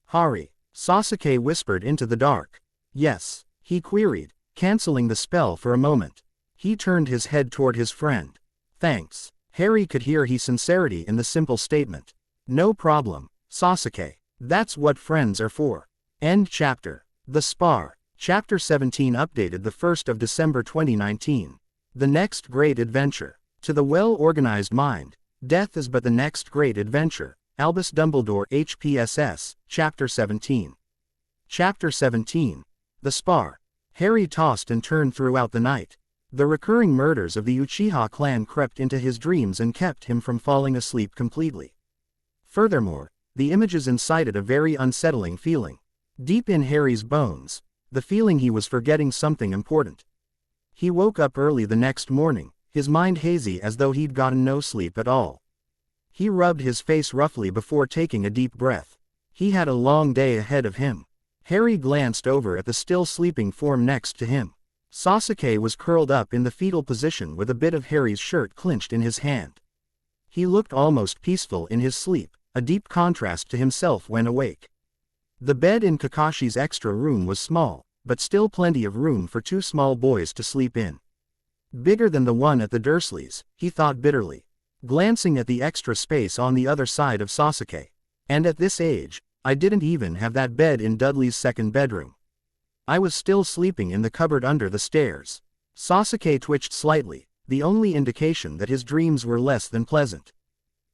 Hari, Sasuke whispered into the dark. Yes, he queried, canceling the spell for a moment. He turned his head toward his friend. Thanks. Harry could hear his sincerity in the simple statement. No problem, Sasuke. That's what friends are for. End chapter. The Spar. Chapter 17 updated the 1st of December 2019. The next great adventure. To the well-organized mind, death is but the next great adventure. Albus Dumbledore HPSS, Chapter 17. Chapter 17. The Spar. Harry tossed and turned throughout the night. The recurring murders of the Uchiha clan crept into his dreams and kept him from falling asleep completely. Furthermore, the images incited a very unsettling feeling. Deep in Harry's bones, the feeling he was forgetting something important. He woke up early the next morning, his mind hazy as though he'd gotten no sleep at all. He rubbed his face roughly before taking a deep breath. He had a long day ahead of him. Harry glanced over at the still sleeping form next to him. Sasuke was curled up in the fetal position with a bit of Harry's shirt clenched in his hand. He looked almost peaceful in his sleep, a deep contrast to himself when awake. The bed in Kakashi's extra room was small, but still plenty of room for two small boys to sleep in. Bigger than the one at the Dursleys, he thought bitterly, glancing at the extra space on the other side of Sasuke. And at this age, I didn't even have that bed in Dudley's second bedroom. I was still sleeping in the cupboard under the stairs. Sasuke twitched slightly, the only indication that his dreams were less than pleasant.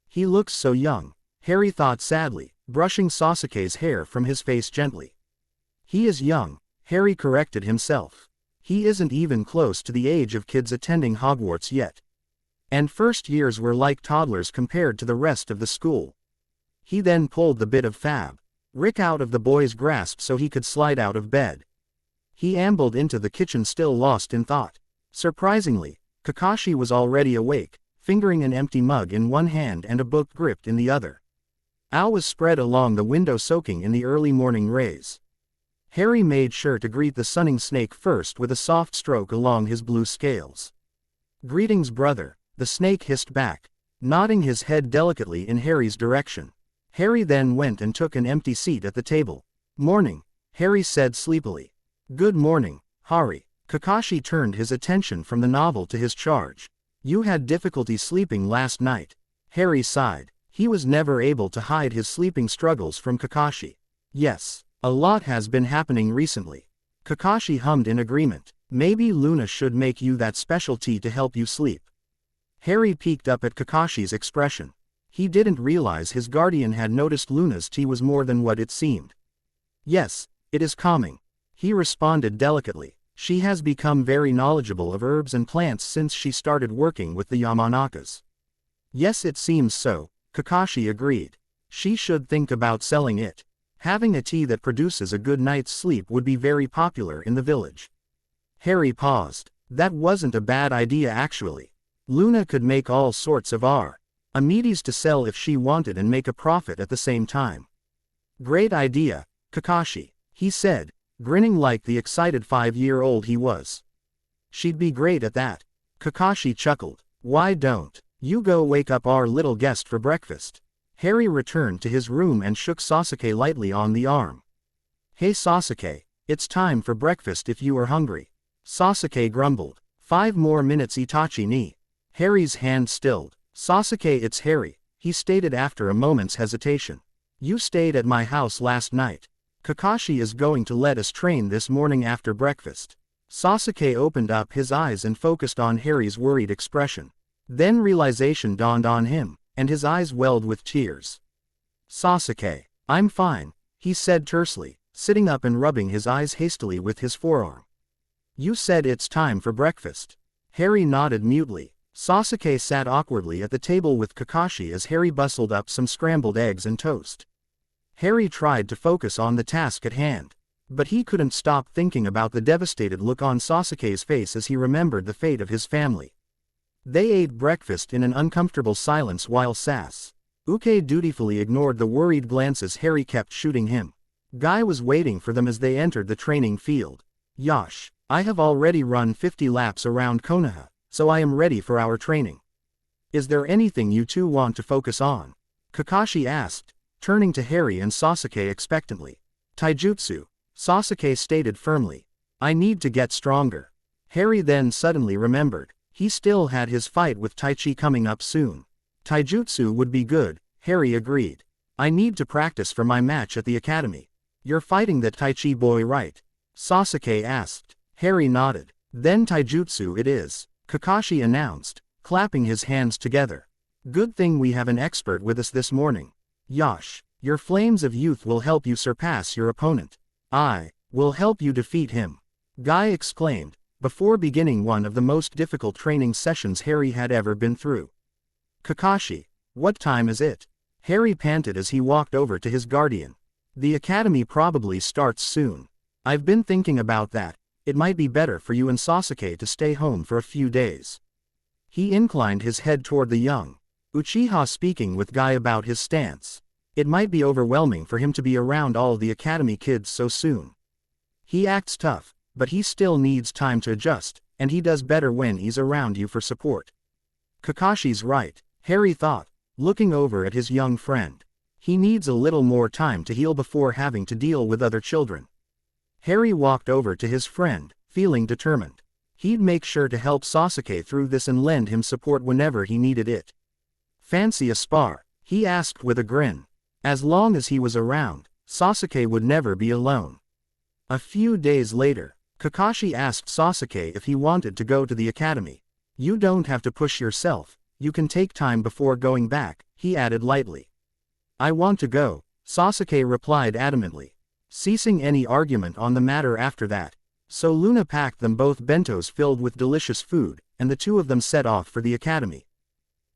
He looks so young, Harry thought sadly, brushing Sasuke's hair from his face gently. He is young, Harry corrected himself. He isn't even close to the age of kids attending Hogwarts yet. And first years were like toddlers compared to the rest of the school. He then pulled the bit of fabric out of the boy's grasp so he could slide out of bed. He ambled into the kitchen still lost in thought. Surprisingly, Kakashi was already awake, fingering an empty mug in one hand and a book gripped in the other. Al was spread along the window soaking in the early morning rays. Harry made sure to greet the sunning snake first with a soft stroke along his blue scales. Greetings, brother, the snake hissed back, nodding his head delicately in Harry's direction. Harry then went and took an empty seat at the table. Morning, Harry said sleepily. Good morning, Hari. Kakashi turned his attention from the novel to his charge. You had difficulty sleeping last night. Harry sighed. He was never able to hide his sleeping struggles from Kakashi. Yes, A lot has been happening recently. Kakashi hummed in agreement. Maybe Luna should make you that special tea to help you sleep. Harry peeked up at Kakashi's expression. He didn't realize his guardian had noticed Luna's tea was more than what it seemed. Yes, it is calming. He responded delicately. She has become very knowledgeable of herbs and plants since she started working with the Yamanakas. Yes, it seems so, Kakashi agreed. She should think about selling it. Having a tea that produces a good night's sleep would be very popular in the village. Harry paused. That wasn't a bad idea actually. Luna could make all sorts of amenities to sell if she wanted and make a profit at the same time. Great idea, Kakashi, he said, grinning like the excited 5-year-old he was. She'd be great at that. Kakashi chuckled. Why don't you go wake up our little guest for breakfast? Harry returned to his room and shook Sasuke lightly on the arm. Hey Sasuke, it's time for breakfast if you are hungry. Sasuke grumbled. 5 more minutes Itachi ni. Harry's hand stilled. Sasuke, it's Harry, he stated after a moment's hesitation. You stayed at my house last night. Kakashi is going to let us train this morning after breakfast. Sasuke opened up his eyes and focused on Harry's worried expression. Then realization dawned on him, and his eyes welled with tears. Sasuke, I'm fine, he said tersely, sitting up and rubbing his eyes hastily with his forearm. You said it's time for breakfast. Harry nodded mutely. Sasuke sat awkwardly at the table with Kakashi as Harry bustled up some scrambled eggs and toast. Harry tried to focus on the task at hand, but he couldn't stop thinking about the devastated look on Sasuke's face as he remembered the fate of his family. They ate breakfast in an uncomfortable silence while Sasuke dutifully ignored the worried glances Harry kept shooting him. Guy was waiting for them as they entered the training field. Yash, I have already run 50 laps around Konoha, so I am ready for our training. Is there anything you two want to focus on? Kakashi asked, turning to Harry and Sasuke expectantly. Taijutsu, Sasuke stated firmly. I need to get stronger. Harry then suddenly remembered. He still had his fight with Taichi coming up soon. Taijutsu would be good, Harry agreed. I need to practice for my match at the academy. You're fighting that Taichi boy, right? Sasuke asked. Harry nodded. Then Taijutsu it is, Kakashi announced, clapping his hands together. Good thing we have an expert with us this morning. Yash, your flames of youth will help you surpass your opponent. I will help you defeat him. Guy exclaimed, before beginning one of the most difficult training sessions Harry had ever been through. Kakashi, what time is it? Harry panted as he walked over to his guardian. The academy probably starts soon. I've been thinking about that. It might be better for you and Sasuke to stay home for a few days. He inclined his head toward the young Uchiha, speaking with Guy about his stance. It might be overwhelming for him to be around all the academy kids so soon. He acts tough, but he still needs time to adjust, and he does better when he's around you for support. Kakashi's right, Harry thought, looking over at his young friend. He needs a little more time to heal before having to deal with other children. Harry walked over to his friend, feeling determined. He'd make sure to help Sasuke through this and lend him support whenever he needed it. Fancy a spar? He asked with a grin. As long as he was around, Sasuke would never be alone. A few days later, Kakashi asked Sasuke if he wanted to go to the academy. You don't have to push yourself, you can take time before going back, he added lightly. I want to go, Sasuke replied adamantly, ceasing any argument on the matter after that. So Luna packed them both bentos filled with delicious food, and the two of them set off for the academy.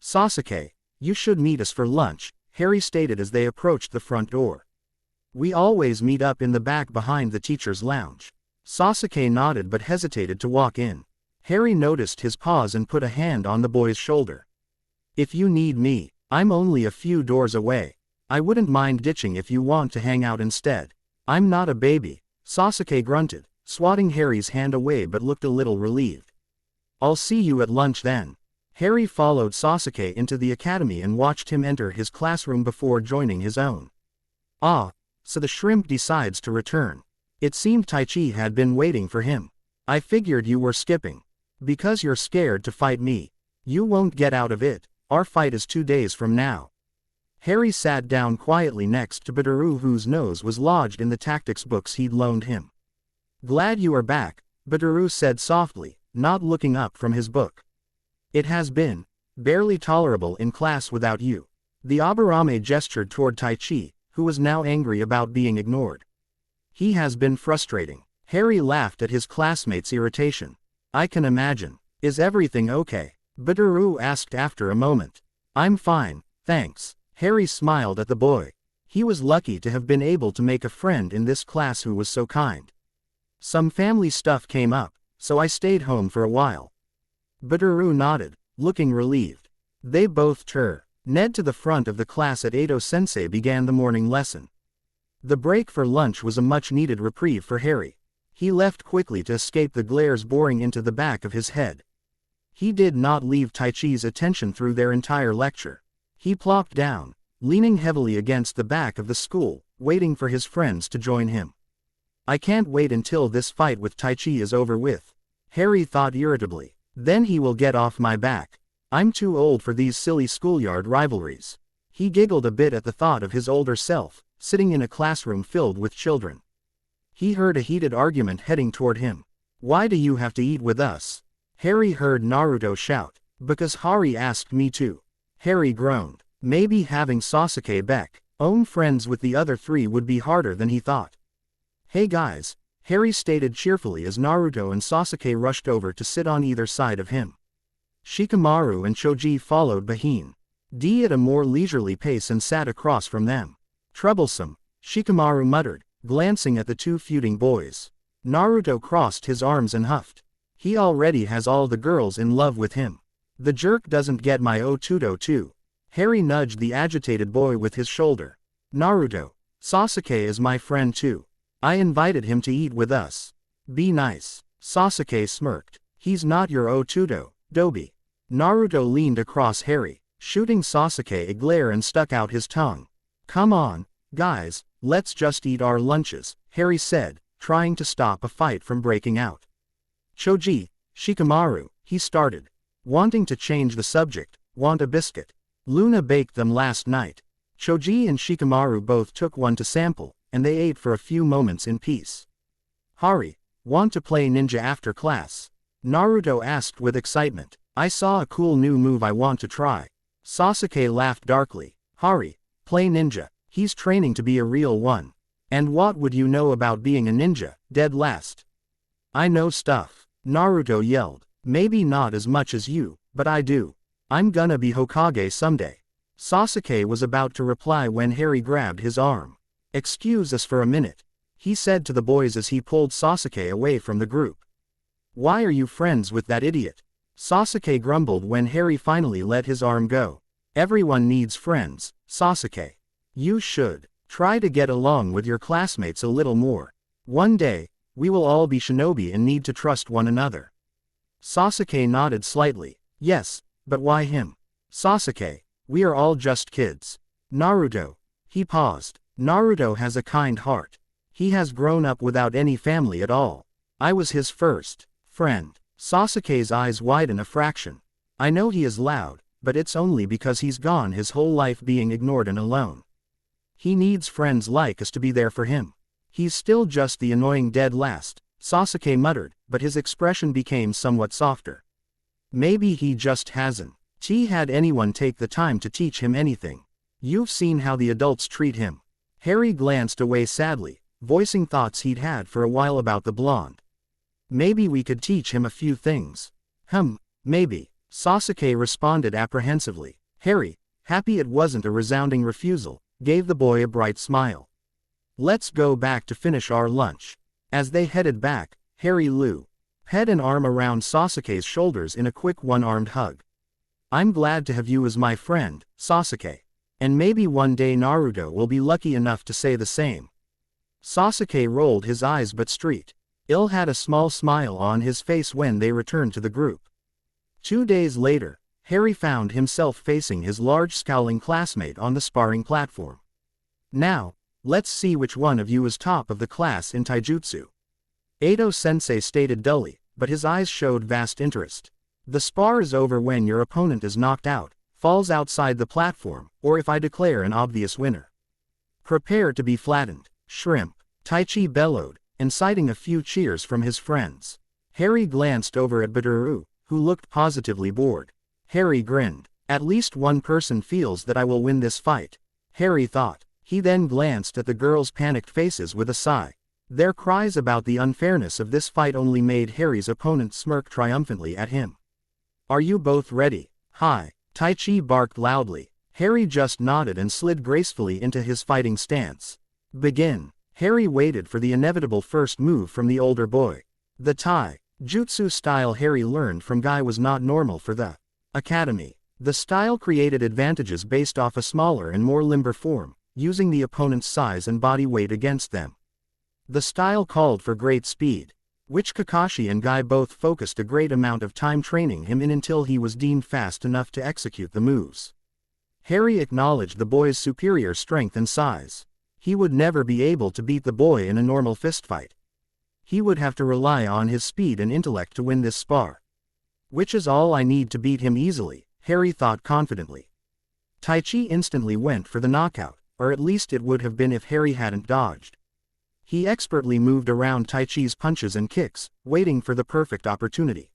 Sasuke, you should meet us for lunch, Harry stated as they approached the front door. We always meet up in the back behind the teacher's lounge. Sasuke nodded but hesitated to walk in. Harry noticed his pause and put a hand on the boy's shoulder. If you need me, I'm only a few doors away. I wouldn't mind ditching if you want to hang out instead. I'm not a baby, Sasuke grunted, swatting Harry's hand away but looked a little relieved. I'll see you at lunch then. Harry followed Sasuke into the academy and watched him enter his classroom before joining his own. Ah, so the shrimp decides to return. It seemed Taichi had been waiting for him. I figured you were skipping. Because you're scared to fight me. You won't get out of it, our fight is 2 days from now. Harry sat down quietly next to Badaru, whose nose was lodged in the tactics books he'd loaned him. "Glad you are back," Badaru said softly, not looking up from his book. "It has been barely tolerable in class without you." The Aburame gestured toward Taichi, who was now angry about being ignored. "He has been frustrating." Harry laughed at his classmate's irritation. "I can imagine. Is everything okay?" Badaru asked after a moment. "I'm fine, thanks." Harry smiled at the boy. He was lucky to have been able to make a friend in this class who was so kind. "Some family stuff came up, so I stayed home for a while." Badaru nodded, looking relieved. They both Ned to the front of the class at Edo-sensei began the morning lesson. The break for lunch was a much-needed reprieve for Harry. He left quickly to escape the glares boring into the back of his head. He did not leave Taichi's attention through their entire lecture. He plopped down, leaning heavily against the back of the school, waiting for his friends to join him. "I can't wait until this fight with Taichi is over with," Harry thought irritably. "Then he will get off my back. I'm too old for these silly schoolyard rivalries." He giggled a bit at the thought of his older self, sitting in a classroom filled with children. He heard a heated argument heading toward him. "Why do you have to eat with us?" Harry heard Naruto shout. "Because Hari asked me to." Harry groaned. Maybe having Sasuke back, own friends with the other three would be harder than he thought. "Hey guys," Harry stated cheerfully as Naruto and Sasuke rushed over to sit on either side of him. Shikamaru and Choji followed behind D at a more leisurely pace and sat across from them. "Troublesome," Shikamaru muttered, glancing at the two feuding boys. Naruto crossed his arms and huffed. "He already has all the girls in love with him. The jerk doesn't get my Otudo too." Harry nudged the agitated boy with his shoulder. "Naruto, Sasuke is my friend too. I invited him to eat with us. Be nice." Sasuke smirked. "He's not your Otudo, Dobi." Naruto leaned across Harry, shooting Sasuke a glare and stuck out his tongue. "Come on, guys, let's just eat our lunches," Harry said, trying to stop a fight from breaking out. "Choji, Shikamaru," he started. "Wanting to change the subject, want a biscuit? Luna baked them last night." Choji and Shikamaru both took one to sample, and they ate for a few moments in peace. "Hari, want to play ninja after class?" Naruto asked with excitement. "I saw a cool new move I want to try." Sasuke laughed darkly. "Hari, play ninja. He's training to be a real one. And what would you know about being a ninja, dead last?" "I know stuff," Naruto yelled. "Maybe not as much as you, but I do. I'm gonna be Hokage someday." Sasuke was about to reply when Harry grabbed his arm. "Excuse us for a minute," he said to the boys as he pulled Sasuke away from the group. "Why are you friends with that idiot?" Sasuke grumbled when Harry finally let his arm go. "Everyone needs friends, Sasuke. You should try to get along with your classmates a little more. One day, we will all be shinobi and need to trust one another." Sasuke nodded slightly. "Yes, but why him?" "Sasuke, we are all just kids." "Naruto." He paused. "Naruto has a kind heart. He has grown up without any family at all. I was his first friend." Sasuke's eyes widen a fraction. "I know he is loud, but it's only because he's gone his whole life being ignored and alone. He needs friends like us to be there for him. He's still just the annoying dead last," Sasuke muttered, but his expression became somewhat softer. "Maybe he just hasn't had anyone take the time to teach him anything. You've seen how the adults treat him." Harry glanced away sadly, voicing thoughts he'd had for a while about the blonde. "Maybe we could teach him a few things." Maybe," Sasuke responded apprehensively. Harry, happy it wasn't a resounding refusal, gave the boy a bright smile. "Let's go back to finish our lunch." As they headed back, Harry had an arm around Sasuke's shoulders in a quick one-armed hug. "I'm glad to have you as my friend, Sasuke. And maybe one day Naruto will be lucky enough to say the same." Sasuke rolled his eyes but Street Il had a small smile on his face when they returned to the group. 2 days later, Harry found himself facing his large scowling classmate on the sparring platform. "Now, let's see which one of you is top of the class in taijutsu," Edo-sensei stated dully, but his eyes showed vast interest. "The spar is over when your opponent is knocked out," falls outside the platform, or if I declare an obvious winner. Prepare to be flattened, shrimp, Taichi bellowed, inciting a few cheers from his friends. Harry glanced over at Badaru, who looked positively bored. Harry grinned. At least one person feels that I will win this fight, Harry thought. He then glanced at the girls' panicked faces with a sigh. Their cries about the unfairness of this fight only made Harry's opponent smirk triumphantly at him. Are you both ready? Hi, Taichi barked loudly. Harry just nodded and slid gracefully into his fighting stance. Begin. Harry waited for the inevitable first move from the older boy. The Tai Jutsu style Harry learned from Guy was not normal for the academy. The style created advantages based off a smaller and more limber form, using the opponent's size and body weight against them. The style called for great speed, which Kakashi and Guy both focused a great amount of time training him in until he was deemed fast enough to execute the moves. Harry acknowledged the boy's superior strength and size. He would never be able to beat the boy in a normal fistfight. He would have to rely on his speed and intellect to win this spar. Which is all I need to beat him easily, Harry thought confidently. Taichi instantly went for the knockout, or at least it would have been if Harry hadn't dodged. He expertly moved around Taichi's punches and kicks, waiting for the perfect opportunity.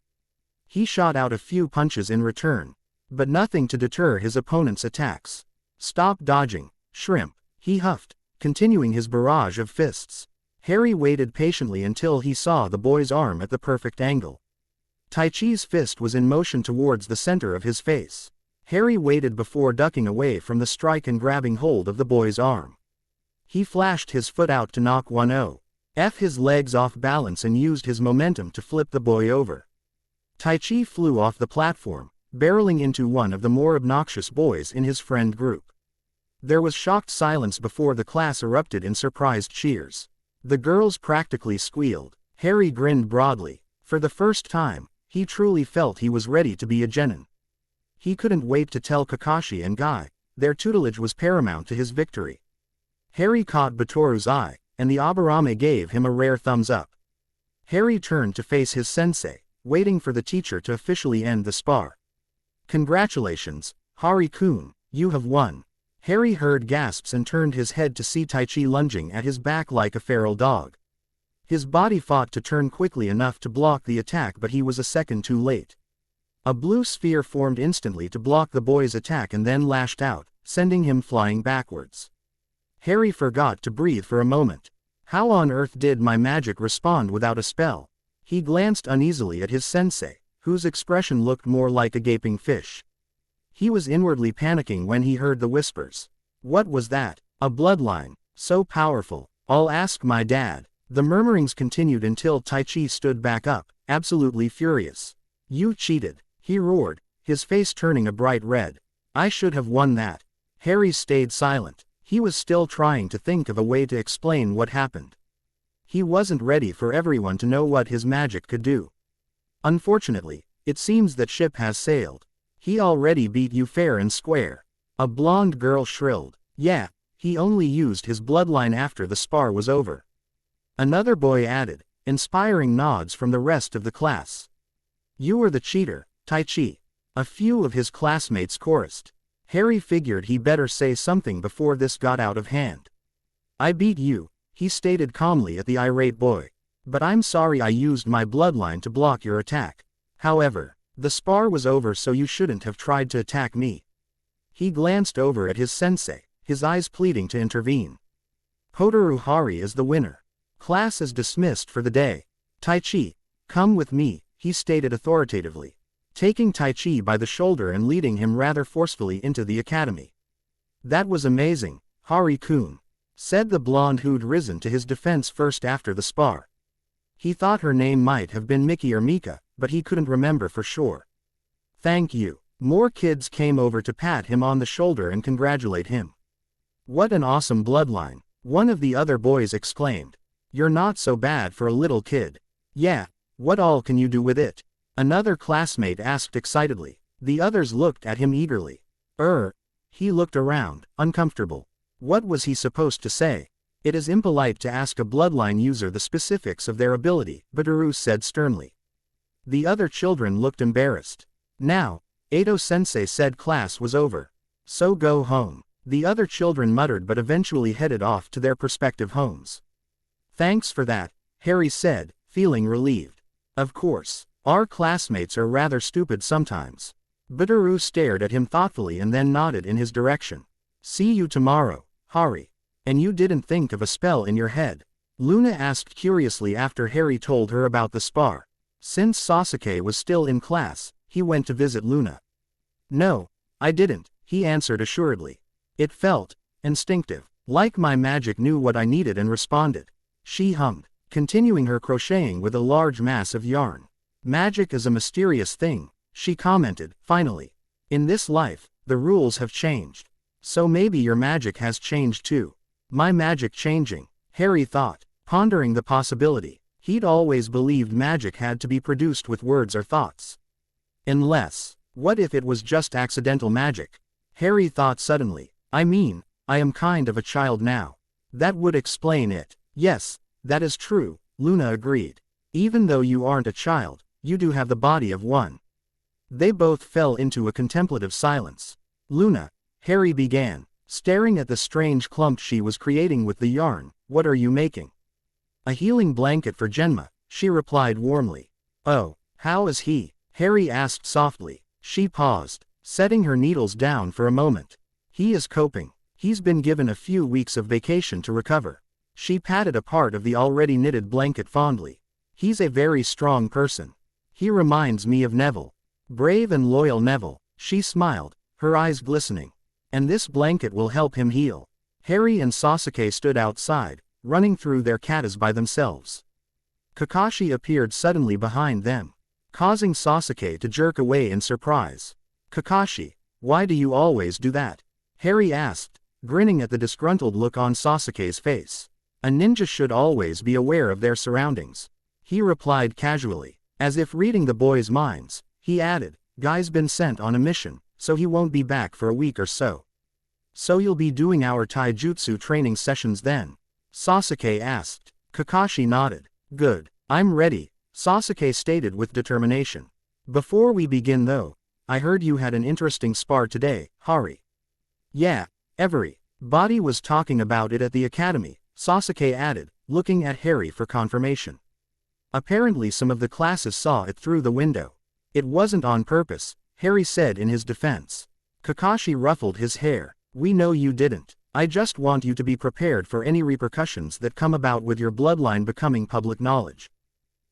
He shot out a few punches in return, but nothing to deter his opponent's attacks. Stop dodging, shrimp, he huffed, continuing his barrage of fists. Harry waited patiently until he saw the boy's arm at the perfect angle. Taichi's fist was in motion towards the center of his face. Harry waited before ducking away from the strike and grabbing hold of the boy's arm. He flashed his foot out to knock 1-0. His legs off balance and used his momentum to flip the boy over. Taichi flew off the platform, barreling into one of the more obnoxious boys in his friend group. There was shocked silence before the class erupted in surprised cheers. The girls practically squealed. Harry grinned broadly. For the first time, he truly felt he was ready to be a genin. He couldn't wait to tell Kakashi and Guy. Their tutelage was paramount to his victory. Harry caught Batoru's eye, and the Aburame gave him a rare thumbs up. Harry turned to face his sensei, waiting for the teacher to officially end the spar. Congratulations, Hari-kun, you have won. Harry heard gasps and turned his head to see Taichi lunging at his back like a feral dog. His body fought to turn quickly enough to block the attack, but he was a second too late. A blue sphere formed instantly to block the boy's attack and then lashed out, sending him flying backwards. Harry forgot to breathe for a moment. How on earth did my magic respond without a spell? He glanced uneasily at his sensei, whose expression looked more like a gaping fish. He was inwardly panicking when he heard the whispers. What was that? A bloodline, so powerful. I'll ask my dad. The murmurings continued until Taichi stood back up, absolutely furious. You cheated, he roared, his face turning a bright red. I should have won that. Harry stayed silent. He was still trying to think of a way to explain what happened. He wasn't ready for everyone to know what his magic could do. Unfortunately, it seems that ship has sailed. He already beat you fair and square. A blonde girl shrilled. Yeah, he only used his bloodline after the spar was over. Another boy added, inspiring nods from the rest of the class. You were the cheater, Taichi. A few of his classmates chorused. Harry figured he better say something before this got out of hand. I beat you, he stated calmly at the irate boy. But I'm sorry I used my bloodline to block your attack. However, the spar was over, so you shouldn't have tried to attack me. He glanced over at his sensei, his eyes pleading to intervene. Hotaru Hari is the winner. Class is dismissed for the day. Taichi, come with me, he stated authoritatively, taking Taichi by the shoulder and leading him rather forcefully into the academy. That was amazing, Hari-kun, said the blonde who'd risen to his defense first after the spar. He thought her name might have been Miki or Mika, but he couldn't remember for sure. Thank you. More kids came over to pat him on the shoulder and congratulate him. What an awesome bloodline, one of the other boys exclaimed. You're not so bad for a little kid. Yeah, what all can you do with it? Another classmate asked excitedly. The others looked at him eagerly. He looked around, uncomfortable. What was he supposed to say? It is impolite to ask a bloodline user the specifics of their ability, Badaru said sternly. The other children looked embarrassed. Now, Edo-sensei said class was over. So go home. The other children muttered but eventually headed off to their respective homes. Thanks for that, Harry said, feeling relieved. Of course, our classmates are rather stupid sometimes. Butteru stared at him thoughtfully and then nodded in his direction. See you tomorrow, Harry. And you didn't think of a spell in your head? Luna asked curiously after Harry told her about the spar. Since Sasuke was still in class, he went to visit Luna. No, I didn't, he answered assuredly. It felt instinctive, like my magic knew what I needed and responded. She hummed, continuing her crocheting with a large mass of yarn. Magic is a mysterious thing, she commented, finally. In this life, the rules have changed. So maybe your magic has changed too. My magic changing, Harry thought, pondering the possibility. He'd always believed magic had to be produced with words or thoughts. Unless, what if it was just accidental magic? Harry thought suddenly. I mean, I am kind of a child now. That would explain it. Yes, that is true, Luna agreed. Even though you aren't a child, you do have the body of one. They both fell into a contemplative silence. Luna, Harry began, staring at the strange clump she was creating with the yarn. What are you making? A healing blanket for Genma, she replied warmly. Oh, how is he? Harry asked softly. She paused, setting her needles down for a moment. He is coping. He's been given a few weeks of vacation to recover. She patted a part of the already knitted blanket fondly. He's a very strong person. He reminds me of Neville. Brave and loyal Neville, she smiled, her eyes glistening. And this blanket will help him heal. Harry and Sasuke stood outside, running through their katas by themselves. Kakashi appeared suddenly behind them, causing Sasuke to jerk away in surprise. Kakashi, why do you always do that? Harry asked, grinning at the disgruntled look on Sasuke's face. A ninja should always be aware of their surroundings. He replied casually, as if reading the boys' minds. He added, Guy's been sent on a mission, so he won't be back for a week or so. So you'll be doing our taijutsu training sessions then? Sasuke asked. Kakashi nodded. Good, I'm ready, Sasuke stated with determination. Before we begin though, I heard you had an interesting spar today, Hari. Yeah, everybody was talking about it at the academy, Sasuke added, looking at Harry for confirmation. Apparently some of the classes saw it through the window. It wasn't on purpose, Harry said in his defense. Kakashi ruffled his hair. We know you didn't. I just want you to be prepared for any repercussions that come about with your bloodline becoming public knowledge.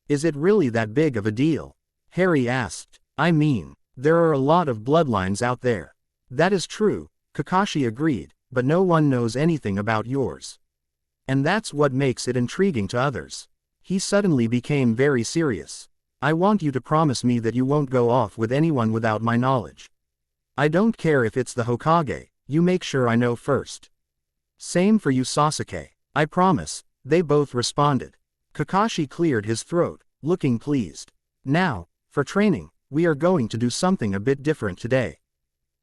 Is it really that big of a deal? Harry asked. I mean, there are a lot of bloodlines out there. That is true, Kakashi agreed, but no one knows anything about yours. And that's what makes it intriguing to others. He suddenly became very serious. I want you to promise me that you won't go off with anyone without my knowledge. I don't care if it's the Hokage, you make sure I know first. Same for you Sasuke. I promise, they both responded. Kakashi cleared his throat, looking pleased. Now, for training, we are going to do something a bit different today.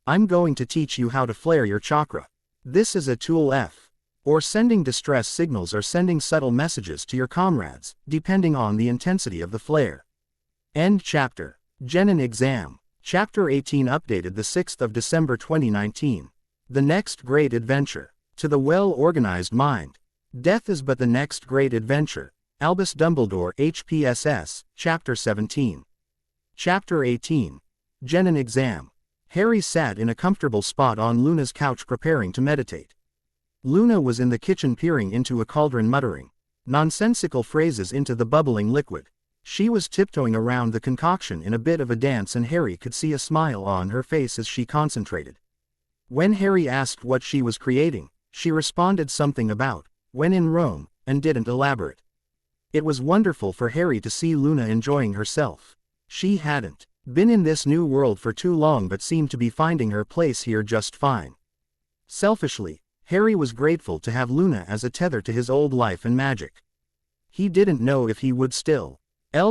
I'm going to teach you how to flare your chakra. This is a tool F. Or sending distress signals or sending subtle messages to your comrades, depending on the intensity of the flare. End chapter. Genin exam. Chapter 18 updated the 6th of December 2019. The next great adventure. To the well-organized mind. Death is but the next great adventure. Albus Dumbledore HPSS, Chapter 17. Chapter 18. Genin exam. Harry sat in a comfortable spot on Luna's couch preparing to meditate. Luna was in the kitchen peering into a cauldron muttering nonsensical phrases into the bubbling liquid. She was tiptoeing around the concoction in a bit of a dance and Harry could see a smile on her face as she concentrated. When Harry asked what she was creating, she responded something about, when in Rome, and didn't elaborate. It was wonderful for Harry to see Luna enjoying herself. She hadn't been in this new world for too long but seemed to be finding her place here just fine. Selfishly, Harry was grateful to have Luna as a tether to his old life and magic. He didn't know if he would still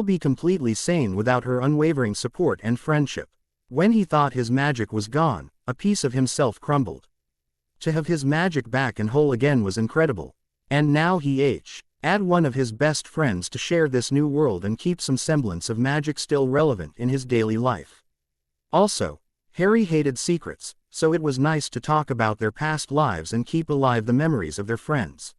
be completely sane without her unwavering support and friendship. When he thought his magic was gone, a piece of himself crumbled. To have his magic back and whole again was incredible. And now he had one of his best friends to share this new world and keep some semblance of magic still relevant in his daily life. Also, Harry hated secrets, so it was nice to talk about their past lives and keep alive the memories of their friends,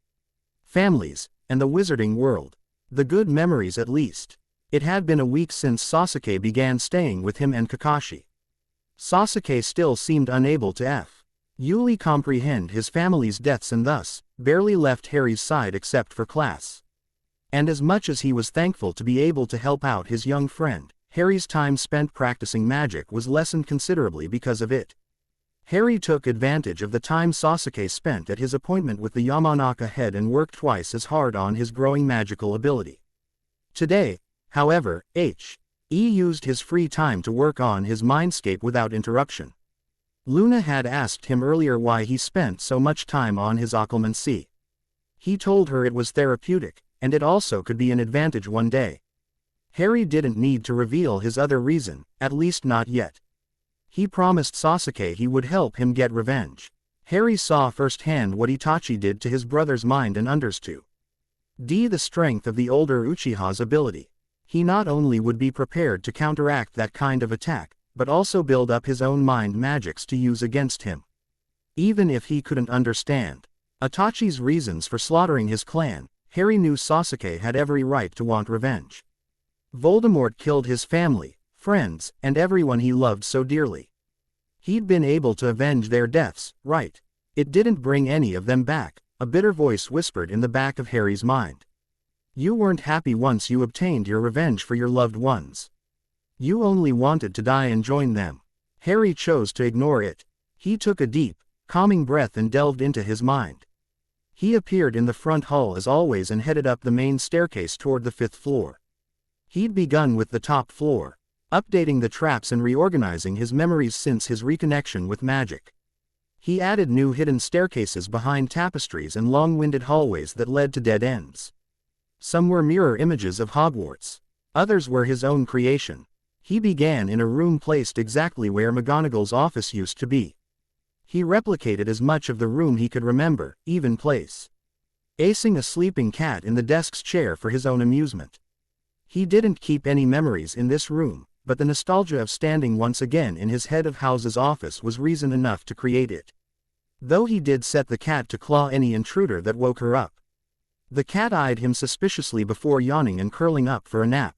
families, and the wizarding world. The good memories at least. It had been a week since Sasuke began staying with him and Kakashi. Sasuke still seemed unable to fully comprehend his family's deaths and thus, barely left Harry's side except for class. And as much as he was thankful to be able to help out his young friend, Harry's time spent practicing magic was lessened considerably because of it. Harry took advantage of the time Sasuke spent at his appointment with the Yamanaka head and worked twice as hard on his growing magical ability. Today, however, he used his free time to work on his mindscape without interruption. Luna had asked him earlier why he spent so much time on his occlumency. He told her it was therapeutic, and it also could be an advantage one day. Harry didn't need to reveal his other reason, at least not yet. He promised Sasuke he would help him get revenge. Harry saw firsthand what Itachi did to his brother's mind and understood the strength of the older Uchiha's ability. He not only would be prepared to counteract that kind of attack, but also build up his own mind magics to use against him. Even if he couldn't understand Itachi's reasons for slaughtering his clan, Harry knew Sasuke had every right to want revenge. Voldemort killed his family, friends, and everyone he loved so dearly. He'd been able to avenge their deaths, right? It didn't bring any of them back, a bitter voice whispered in the back of Harry's mind. You weren't happy once you obtained your revenge for your loved ones. You only wanted to die and join them. Harry chose to ignore it. He took a deep, calming breath and delved into his mind. He appeared in the front hall as always and headed up the main staircase toward the 5th floor. He'd begun with the top floor, updating the traps and reorganizing his memories since his reconnection with magic. He added new hidden staircases behind tapestries and long-winded hallways that led to dead ends. Some were mirror images of Hogwarts. Others were his own creation. He began in a room placed exactly where McGonagall's office used to be. He replicated as much of the room he could remember, even acing a sleeping cat in the desk's chair for his own amusement. He didn't keep any memories in this room, but the nostalgia of standing once again in his head of house's office was reason enough to create it. Though he did set the cat to claw any intruder that woke her up. The cat eyed him suspiciously before yawning and curling up for a nap.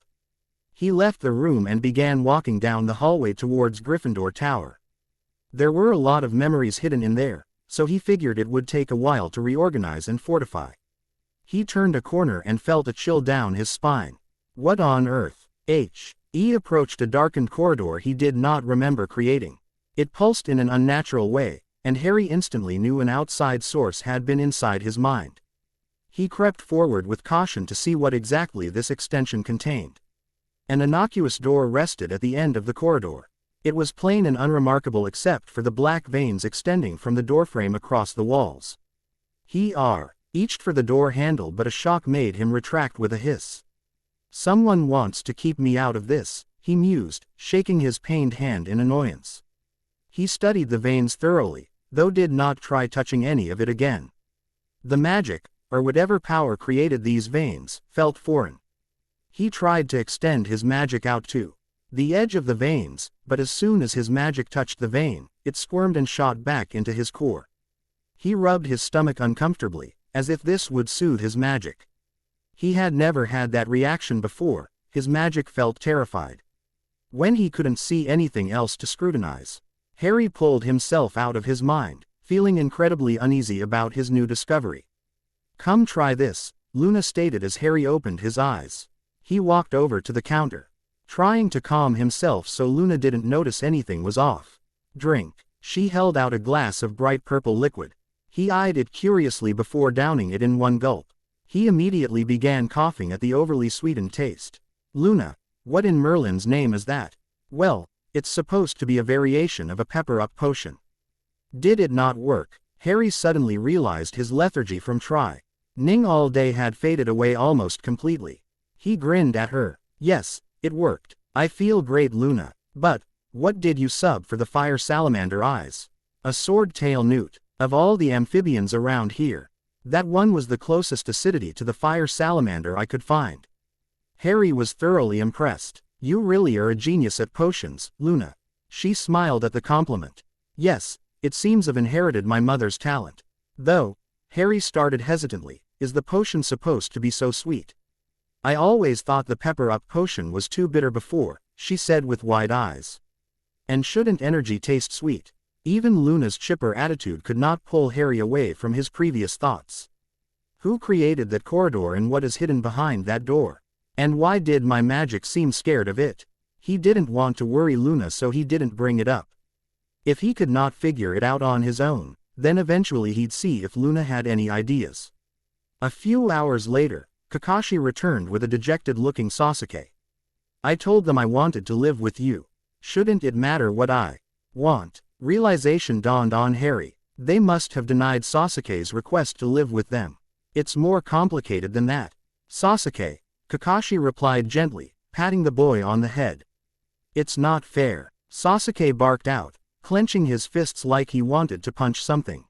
He left the room and began walking down the hallway towards Gryffindor Tower. There were a lot of memories hidden in there, so he figured it would take a while to reorganize and fortify. He turned a corner and felt a chill down his spine. What on earth? He approached a darkened corridor he did not remember creating. It pulsed in an unnatural way, and Harry instantly knew an outside source had been inside his mind. He crept forward with caution to see what exactly this extension contained. An innocuous door rested at the end of the corridor. It was plain and unremarkable except for the black veins extending from the doorframe across the walls. He reached for the door handle, but a shock made him retract with a hiss. Someone wants to keep me out of this, he mused, shaking his pained hand in annoyance. He studied the veins thoroughly, though did not try touching any of it again. The magic, or whatever power created these veins, felt foreign. He tried to extend his magic out to the edge of the veins, but as soon as his magic touched the vein, it squirmed and shot back into his core. He rubbed his stomach uncomfortably, as if this would soothe his magic. He had never had that reaction before. His magic felt terrified. When he couldn't see anything else to scrutinize, Harry pulled himself out of his mind, feeling incredibly uneasy about his new discovery. Come try this, Luna stated as Harry opened his eyes. He walked over to the counter, trying to calm himself so Luna didn't notice anything was off. Drink. She held out a glass of bright purple liquid. He eyed it curiously before downing it in one gulp. He immediately began coughing at the overly sweetened taste. Luna, what in Merlin's name is that? Well, it's supposed to be a variation of a pepper-up potion. Did it not work? Harry suddenly realized his lethargy from trying all day had faded away almost completely. He grinned at her. Yes, it worked. I feel great, Luna. But, what did you sub for the fire salamander eyes? A sword-tail newt. Of all the amphibians around here, that one was the closest acidity to the fire salamander I could find. Harry was thoroughly impressed. You really are a genius at potions, Luna. She smiled at the compliment. Yes, it seems I've inherited my mother's talent. Though, Harry started hesitantly, is the potion supposed to be so sweet? I always thought the pepper-up potion was too bitter before, she said with wide eyes. And shouldn't energy taste sweet? Even Luna's chipper attitude could not pull Harry away from his previous thoughts. Who created that corridor and what is hidden behind that door? And why did my magic seem scared of it? He didn't want to worry Luna, so he didn't bring it up. If he could not figure it out on his own, then eventually he'd see if Luna had any ideas. A few hours later, Kakashi returned with a dejected-looking Sasuke. I told them I wanted to live with you. Shouldn't it matter what I want? Realization dawned on Harry. They must have denied Sasuke's request to live with them. It's more complicated than that. Sasuke, Kakashi replied gently, patting the boy on the head. It's not fair. Sasuke barked out, clenching his fists like he wanted to punch something.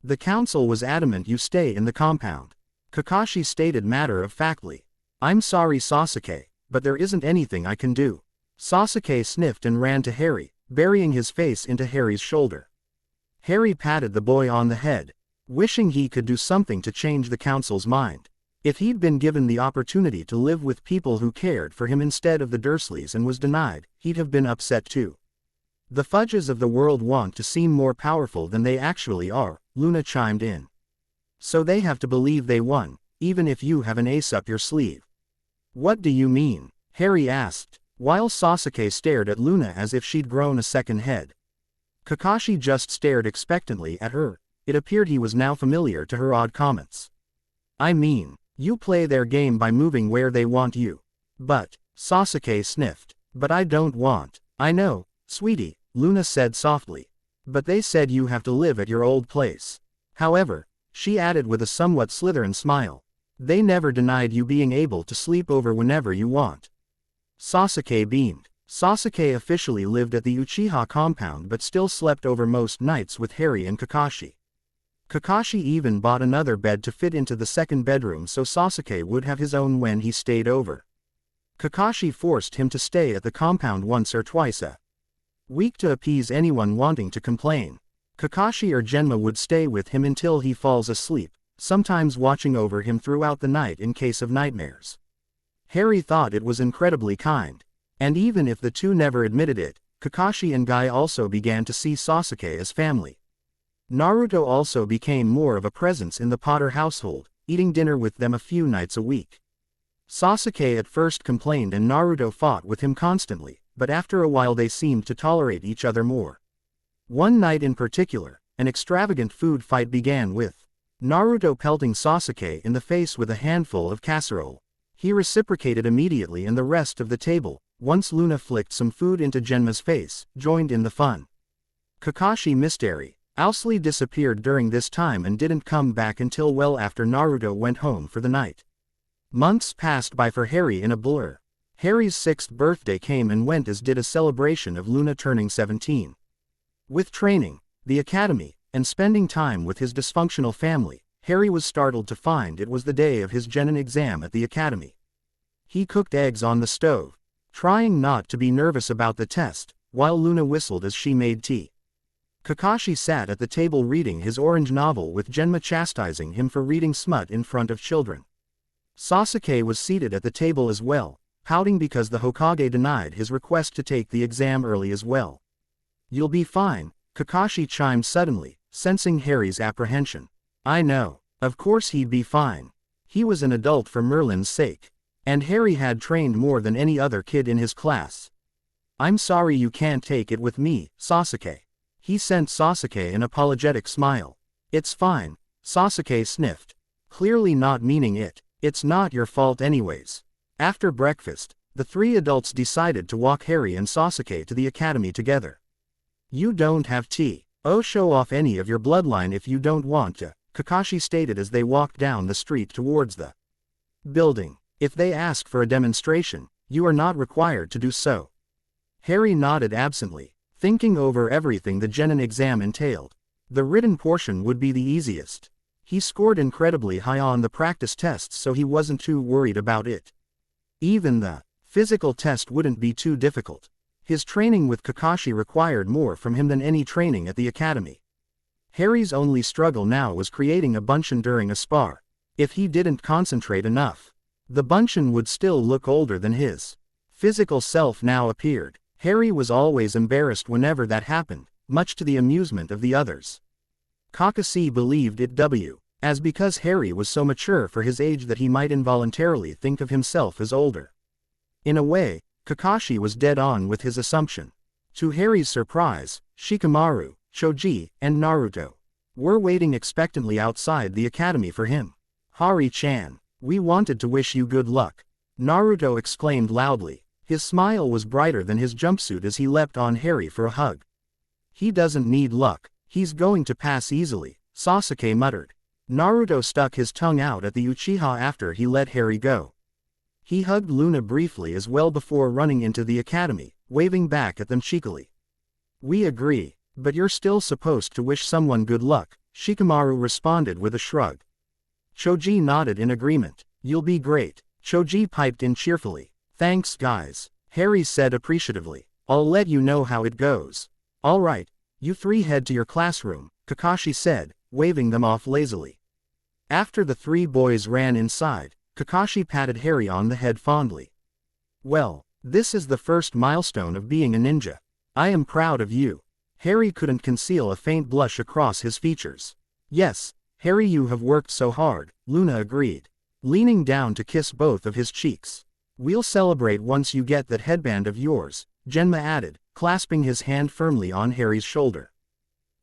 The council was adamant you stay in the compound. Kakashi stated matter-of-factly. I'm sorry Sasuke, but there isn't anything I can do. Sasuke sniffed and ran to Harry, burying his face into Harry's shoulder. Harry patted the boy on the head, wishing he could do something to change the council's mind. If he'd been given the opportunity to live with people who cared for him instead of the Dursleys and was denied, he'd have been upset too. The fudges of the world want to seem more powerful than they actually are, Luna chimed in. So they have to believe they won, even if you have an ace up your sleeve. What do you mean? Harry asked, while Sasuke stared at Luna as if she'd grown a second head. Kakashi just stared expectantly at her. It appeared he was now familiar to her odd comments. I mean, you play their game by moving where they want you. But, Sasuke sniffed. But I don't want. I know, sweetie, Luna said softly. But they said you have to live at your old place. However, she added with a somewhat Slytherin smile, they never denied you being able to sleep over whenever you want. Sasuke beamed. Sasuke officially lived at the Uchiha compound but still slept over most nights with Harry and Kakashi. Kakashi even bought another bed to fit into the second bedroom so Sasuke would have his own when he stayed over. Kakashi forced him to stay at the compound once or twice a week to appease anyone wanting to complain. Kakashi or Genma would stay with him until he falls asleep, sometimes watching over him throughout the night in case of nightmares. Harry thought it was incredibly kind. And even if the two never admitted it, Kakashi and Guy also began to see Sasuke as family. Naruto also became more of a presence in the Potter household, eating dinner with them a few nights a week. Sasuke at first complained and Naruto fought with him constantly, but after a while they seemed to tolerate each other more. One night in particular, an extravagant food fight began with Naruto pelting Sasuke in the face with a handful of casserole. He reciprocated immediately and the rest of the table, once Luna flicked some food into Genma's face, joined in the fun. Kakashi Mystery Owsley disappeared during this time and didn't come back until well after Naruto went home for the night. Months passed by for Harry in a blur. Harry's 6th birthday came and went as did a celebration of Luna turning 17. With training, the academy, and spending time with his dysfunctional family, Harry was startled to find it was the day of his Genin exam at the academy. He cooked eggs on the stove, trying not to be nervous about the test, while Luna whistled as she made tea. Kakashi sat at the table reading his orange novel with Genma chastising him for reading smut in front of children. Sasuke was seated at the table as well, pouting because the Hokage denied his request to take the exam early as well. You'll be fine, Kakashi chimed suddenly, sensing Harry's apprehension. I know. Of course he'd be fine. He was an adult for Merlin's sake. And Harry had trained more than any other kid in his class. I'm sorry you can't take it with me, Sasuke. He sent Sasuke an apologetic smile. It's fine, Sasuke sniffed, clearly not meaning it. It's not your fault anyways. After breakfast, the three adults decided to walk Harry and Sasuke to the academy together. You don't have tea. Oh, show off any of your bloodline if you don't want to, Kakashi stated as they walked down the street towards the building. If they ask for a demonstration, you are not required to do so. Harry nodded absently, thinking over everything the Genin exam entailed. The written portion would be the easiest. He scored incredibly high on the practice tests so he wasn't too worried about it. Even the physical test wouldn't be too difficult. His training with Kakashi required more from him than any training at the academy. Harry's only struggle now was creating a bunchin during a spar. If he didn't concentrate enough, the bunchin would still look older than his physical self now appeared. Harry was always embarrassed whenever that happened, much to the amusement of the others. Kakashi believed it as because Harry was so mature for his age that he might involuntarily think of himself as older. In a way, Kakashi was dead on with his assumption. To Harry's surprise, Shikamaru, Choji, and Naruto were waiting expectantly outside the academy for him. "Hari-chan, we wanted to wish you good luck," Naruto exclaimed loudly. His smile was brighter than his jumpsuit as he leapt on Harry for a hug. "He doesn't need luck, he's going to pass easily," Sasuke muttered. Naruto stuck his tongue out at the Uchiha after he let Harry go. He hugged Luna briefly as well before running into the academy, waving back at them cheekily. "We agree, but you're still supposed to wish someone good luck," Shikamaru responded with a shrug. Choji nodded in agreement. "You'll be great," Choji piped in cheerfully. "Thanks guys," Harry said appreciatively. "I'll let you know how it goes." "All right, you three head to your classroom," Kakashi said, waving them off lazily. After the three boys ran inside, Kakashi patted Harry on the head fondly. "Well, this is the first milestone of being a ninja. I am proud of you." Harry couldn't conceal a faint blush across his features. "Yes, Harry, you have worked so hard," Luna agreed, leaning down to kiss both of his cheeks. "We'll celebrate once you get that headband of yours," Genma added, clasping his hand firmly on Harry's shoulder.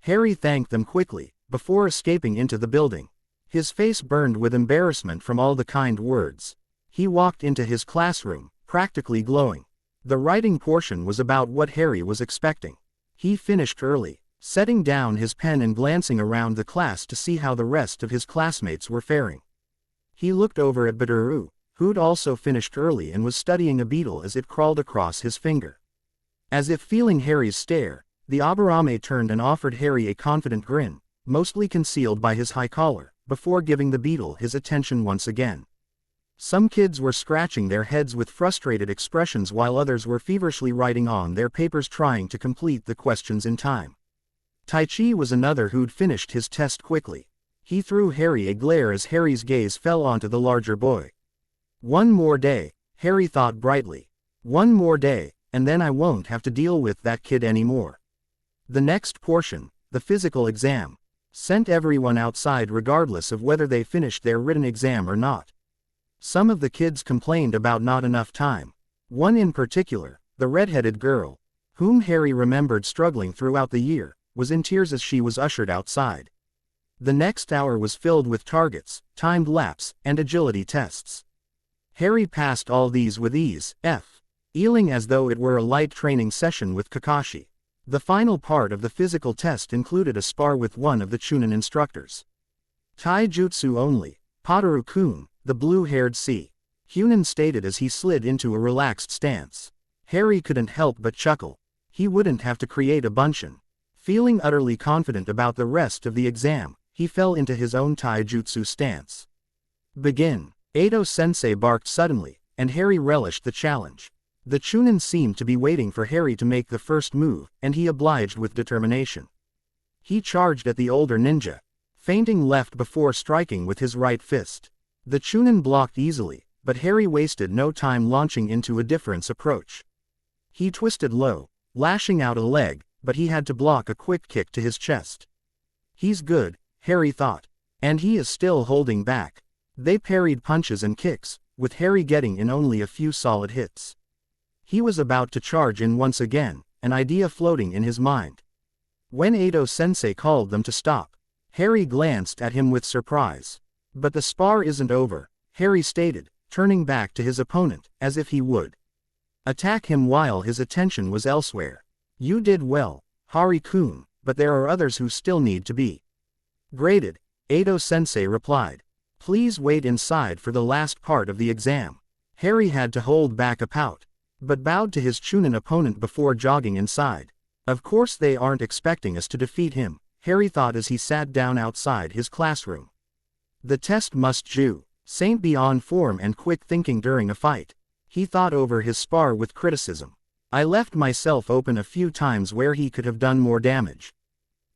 Harry thanked them quickly, before escaping into the building. His face burned with embarrassment from all the kind words. He walked into his classroom, practically glowing. The writing portion was about what Harry was expecting. He finished early, setting down his pen and glancing around the class to see how the rest of his classmates were faring. He looked over at Baduru, who'd also finished early and was studying a beetle as it crawled across his finger. As if feeling Harry's stare, the Aburame turned and offered Harry a confident grin, mostly concealed by his high collar, before giving the beetle his attention once again. Some kids were scratching their heads with frustrated expressions while others were feverishly writing on their papers trying to complete the questions in time. Taichi was another who'd finished his test quickly. He threw Harry a glare as Harry's gaze fell onto the larger boy. "One more day," Harry thought brightly. "One more day, and then I won't have to deal with that kid anymore." The next portion, the physical exam, sent everyone outside regardless of whether they finished their written exam or not. Some of the kids complained about not enough time. One in particular, the red-headed girl, whom Harry remembered struggling throughout the year, was in tears as she was ushered outside. The next hour was filled with targets, timed laps, and agility tests. Harry passed all these with ease, feeling as though it were a light training session with Kakashi. The final part of the physical test included a spar with one of the Chunin instructors. "Taijutsu only, Pataru-kun," the blue-haired Hunin stated as he slid into a relaxed stance. Harry couldn't help but chuckle. He wouldn't have to create a bunchin. Feeling utterly confident about the rest of the exam, he fell into his own taijutsu stance. "Begin," Edo-sensei barked suddenly, and Harry relished the challenge. The Chunin seemed to be waiting for Harry to make the first move, and he obliged with determination. He charged at the older ninja, feinting left before striking with his right fist. The Chunin blocked easily, but Harry wasted no time launching into a different approach. He twisted low, lashing out a leg, but he had to block a quick kick to his chest. "He's good," Harry thought. "And he is still holding back." They parried punches and kicks, with Harry getting in only a few solid hits. He was about to charge in once again, an idea floating in his mind. When Edo-sensei called them to stop, Harry glanced at him with surprise. "But the spar isn't over," Harry stated, turning back to his opponent, as if he would attack him while his attention was elsewhere. "You did well, Hari-kun, but there are others who still need to be graded," Edo-sensei replied. "Please wait inside for the last part of the exam." Harry had to hold back a pout, but bowed to his Chunin opponent before jogging inside. Of course they aren't expecting us to defeat him, Harry thought as he sat down outside his classroom. The test must Saint be on form and quick thinking during a fight. He thought over his spar with criticism. I left myself open a few times where he could have done more damage.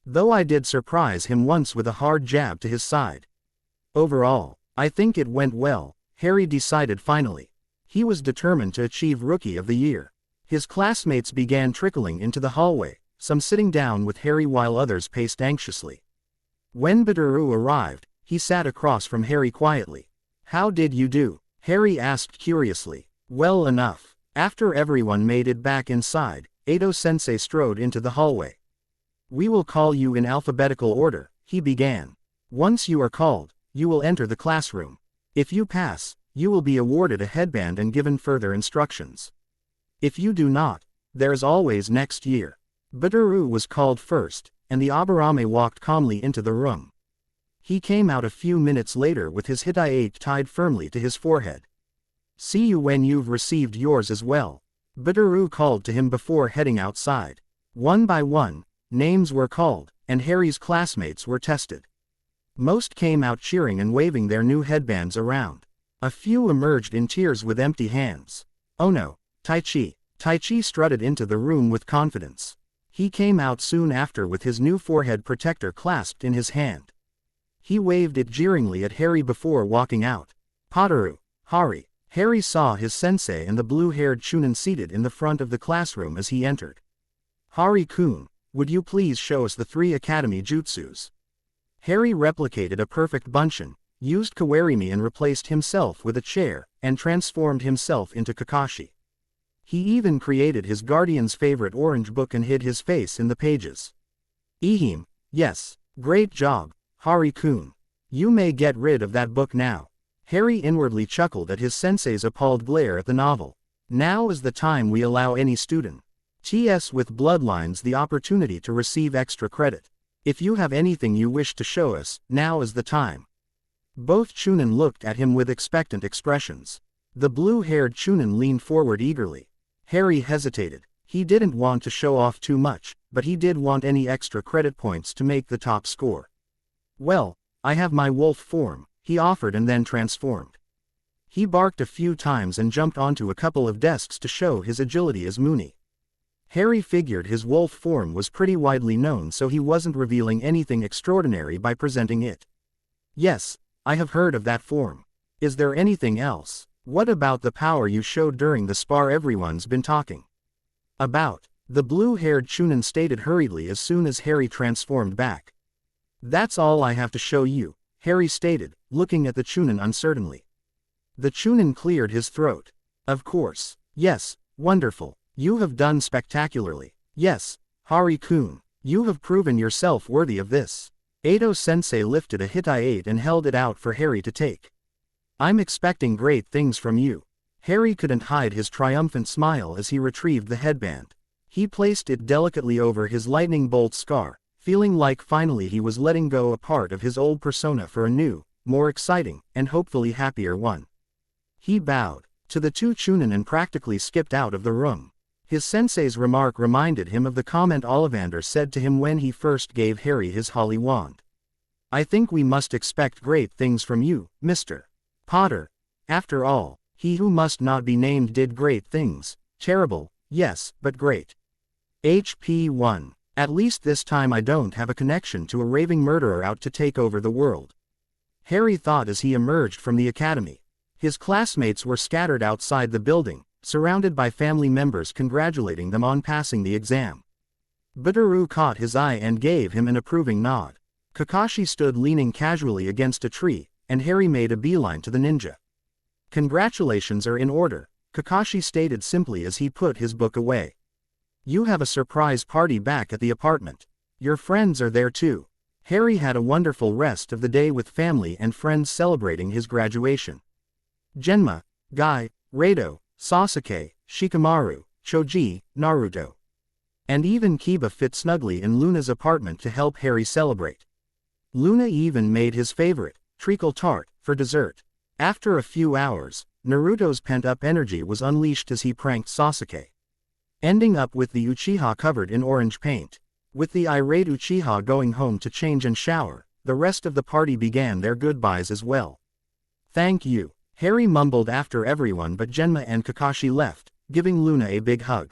Though I did surprise him once with a hard jab to his side. Overall, I think it went well, Harry decided finally. He was determined to achieve Rookie of the Year. His classmates began trickling into the hallway, some sitting down with Harry while others paced anxiously. When Badaru arrived, he sat across from Harry quietly. "How did you do?" Harry asked curiously. "Well enough." After everyone made it back inside, Edo-sensei strode into the hallway. "We will call you in alphabetical order," he began. "Once you are called, you will enter the classroom. If you pass, you will be awarded a headband and given further instructions. If you do not, there's always next year." Badaru was called first, and the Aburame walked calmly into the room. He came out a few minutes later with his hitai tied firmly to his forehead. "See you when you've received yours as well," Badaru called to him before heading outside. One by one, names were called, and Harry's classmates were tested. Most came out cheering and waving their new headbands around. A few emerged in tears with empty hands. "Oh no, Taichi." Taichi strutted into the room with confidence. He came out soon after with his new forehead protector clasped in his hand. He waved it jeeringly at Harry before walking out. "Potaru, Hari." Harry saw his sensei and the blue-haired Chunin seated in the front of the classroom as he entered. "Hari-kun, would you please show us the 3 academy jutsus?" Harry replicated a perfect bunshin, used kawarimi and replaced himself with a chair, and transformed himself into Kakashi. He even created his guardian's favorite orange book and hid his face in the pages. "Ehim, yes, great job, Hari-kun. You may get rid of that book now." Harry inwardly chuckled at his sensei's appalled glare at the novel. "Now is the time we allow any student TS with bloodlines the opportunity to receive extra credit. If you have anything you wish to show us, now is the time." Both Chunin looked at him with expectant expressions. The blue-haired Chunin leaned forward eagerly. Harry hesitated. He didn't want to show off too much, but he did want any extra credit points to make the top score. "Well, I have my wolf form," he offered and then transformed. He barked a few times and jumped onto a couple of desks to show his agility as Mooney. Harry figured his wolf form was pretty widely known, so he wasn't revealing anything extraordinary by presenting it. "Yes, I have heard of that form. Is there anything else? What about the power you showed during the spar everyone's been talking about?" the blue-haired Chunin stated hurriedly as soon as Harry transformed back. "That's all I have to show you," Harry stated, looking at the Chunin uncertainly. The Chunin cleared his throat. "Of course. Yes, wonderful. You have done spectacularly. Yes, Hari-kun, you have proven yourself worthy of this." Edo-sensei lifted a hitai and held it out for Harry to take. "I'm expecting great things from you." Harry couldn't hide his triumphant smile as he retrieved the headband. He placed it delicately over his lightning bolt scar, feeling like finally he was letting go a part of his old persona for a new, more exciting, and hopefully happier one. He bowed to the 2 Chunin and practically skipped out of the room. His sensei's remark reminded him of the comment Ollivander said to him when he first gave Harry his holly wand. "I think we must expect great things from you, Mr. Potter. After all, he who must not be named did great things. Terrible, yes, but great." HP 1. "At least this time I don't have a connection to a raving murderer out to take over the world," Harry thought as he emerged from the academy. His classmates were scattered outside the building, surrounded by family members congratulating them on passing the exam. Badaru caught his eye and gave him an approving nod. Kakashi stood leaning casually against a tree, and Harry made a beeline to the ninja. "Congratulations are in order," Kakashi stated simply as he put his book away. "You have a surprise party back at the apartment. Your friends are there too." Harry had a wonderful rest of the day with family and friends celebrating his graduation. Genma, Guy, Rado, Sasuke, Shikamaru, Choji, Naruto, and even Kiba fit snugly in Luna's apartment to help Harry celebrate. Luna even made his favorite, treacle tart, for dessert. After a few hours, Naruto's pent-up energy was unleashed as he pranked Sasuke, ending up with the Uchiha covered in orange paint. With the irate Uchiha going home to change and shower, the rest of the party began their goodbyes as well. "Thank you," Harry mumbled after everyone but Genma and Kakashi left, giving Luna a big hug.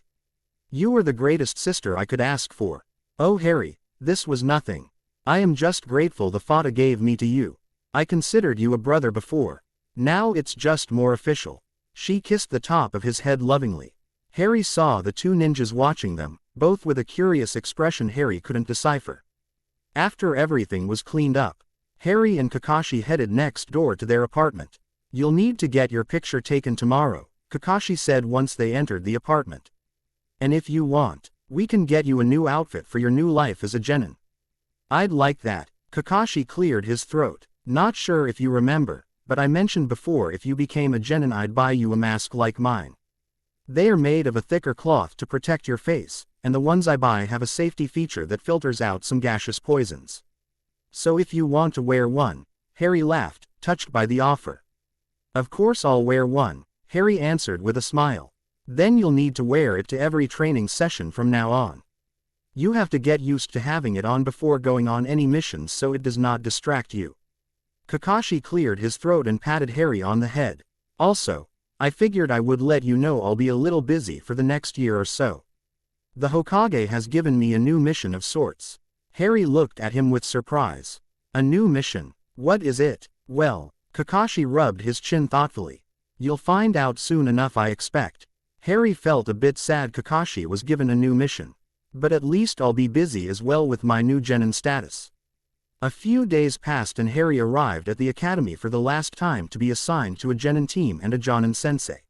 You were the greatest sister I could ask for. Oh Harry, this was nothing. I am just grateful the Fata gave me to you. I considered you a brother before. Now it's just more official. She kissed the top of his head lovingly. Harry saw the two ninjas watching them, both with a curious expression Harry couldn't decipher. After everything was cleaned up, Harry and Kakashi headed next door to their apartment. You'll need to get your picture taken tomorrow, Kakashi said once they entered the apartment. And if you want, we can get you a new outfit for your new life as a genin. I'd like that. Kakashi cleared his throat. Not sure if you remember, but I mentioned before if you became a genin I'd buy you a mask like mine. They are made of a thicker cloth to protect your face, and the ones I buy have a safety feature that filters out some gaseous poisons. So if you want to wear one, Harry laughed, touched by the offer. Of course I'll wear one, Harry answered with a smile. Then you'll need to wear it to every training session from now on. You have to get used to having it on before going on any missions so it does not distract you. Kakashi cleared his throat and patted Harry on the head. Also, I figured I would let you know I'll be a little busy for the next year or so. The Hokage has given me a new mission of sorts. Harry looked at him with surprise. A new mission? What is it? Well, Kakashi rubbed his chin thoughtfully. You'll find out soon enough I expect. Harry felt a bit sad Kakashi was given a new mission. But at least I'll be busy as well with my new genin status. A few days passed and Harry arrived at the academy for the last time to be assigned to a genin team and a jonin sensei.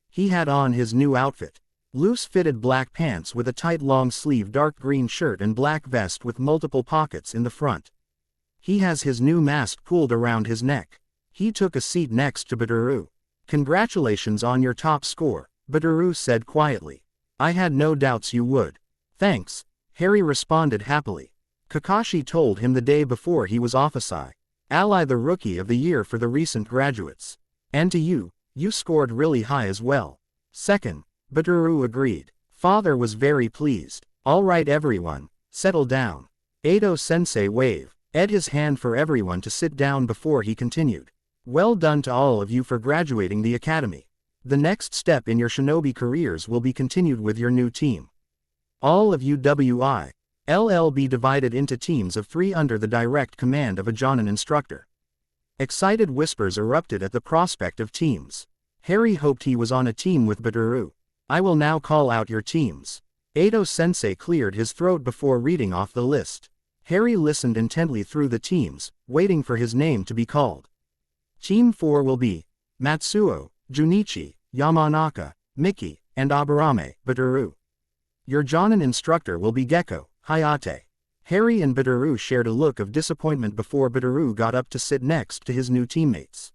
He had on his new outfit. Loose-fitted black pants with a tight long-sleeve dark green shirt and black vest with multiple pockets in the front. He has his new mask pulled around his neck. He took a seat next to Badaru. Congratulations on your top score, Badaru said quietly. I had no doubts you would. Thanks, Harry responded happily. Kakashi told him the day before he was Officer Ally the Rookie of the Year for the recent graduates. And to you, you scored really high as well. Second, Badaru agreed. Father was very pleased. All right everyone, settle down. Edo-sensei waved his hand for everyone to sit down before he continued. Well done to all of you for graduating the academy. The next step in your shinobi careers will be continued with your new team. All of you will be divided into teams of 3 under the direct command of a jonin instructor. Excited whispers erupted at the prospect of teams. Harry hoped he was on a team with Badaru. I will now call out your teams. Edo-sensei cleared his throat before reading off the list. Harry listened intently through the teams, waiting for his name to be called. Team 4 will be Matsuo, Junichi, Yamanaka, Miki, and Aburame, Badaru. Your jonin instructor will be Gecko, Hayate. Harry and Badaru shared a look of disappointment before Badaru got up to sit next to his new teammates.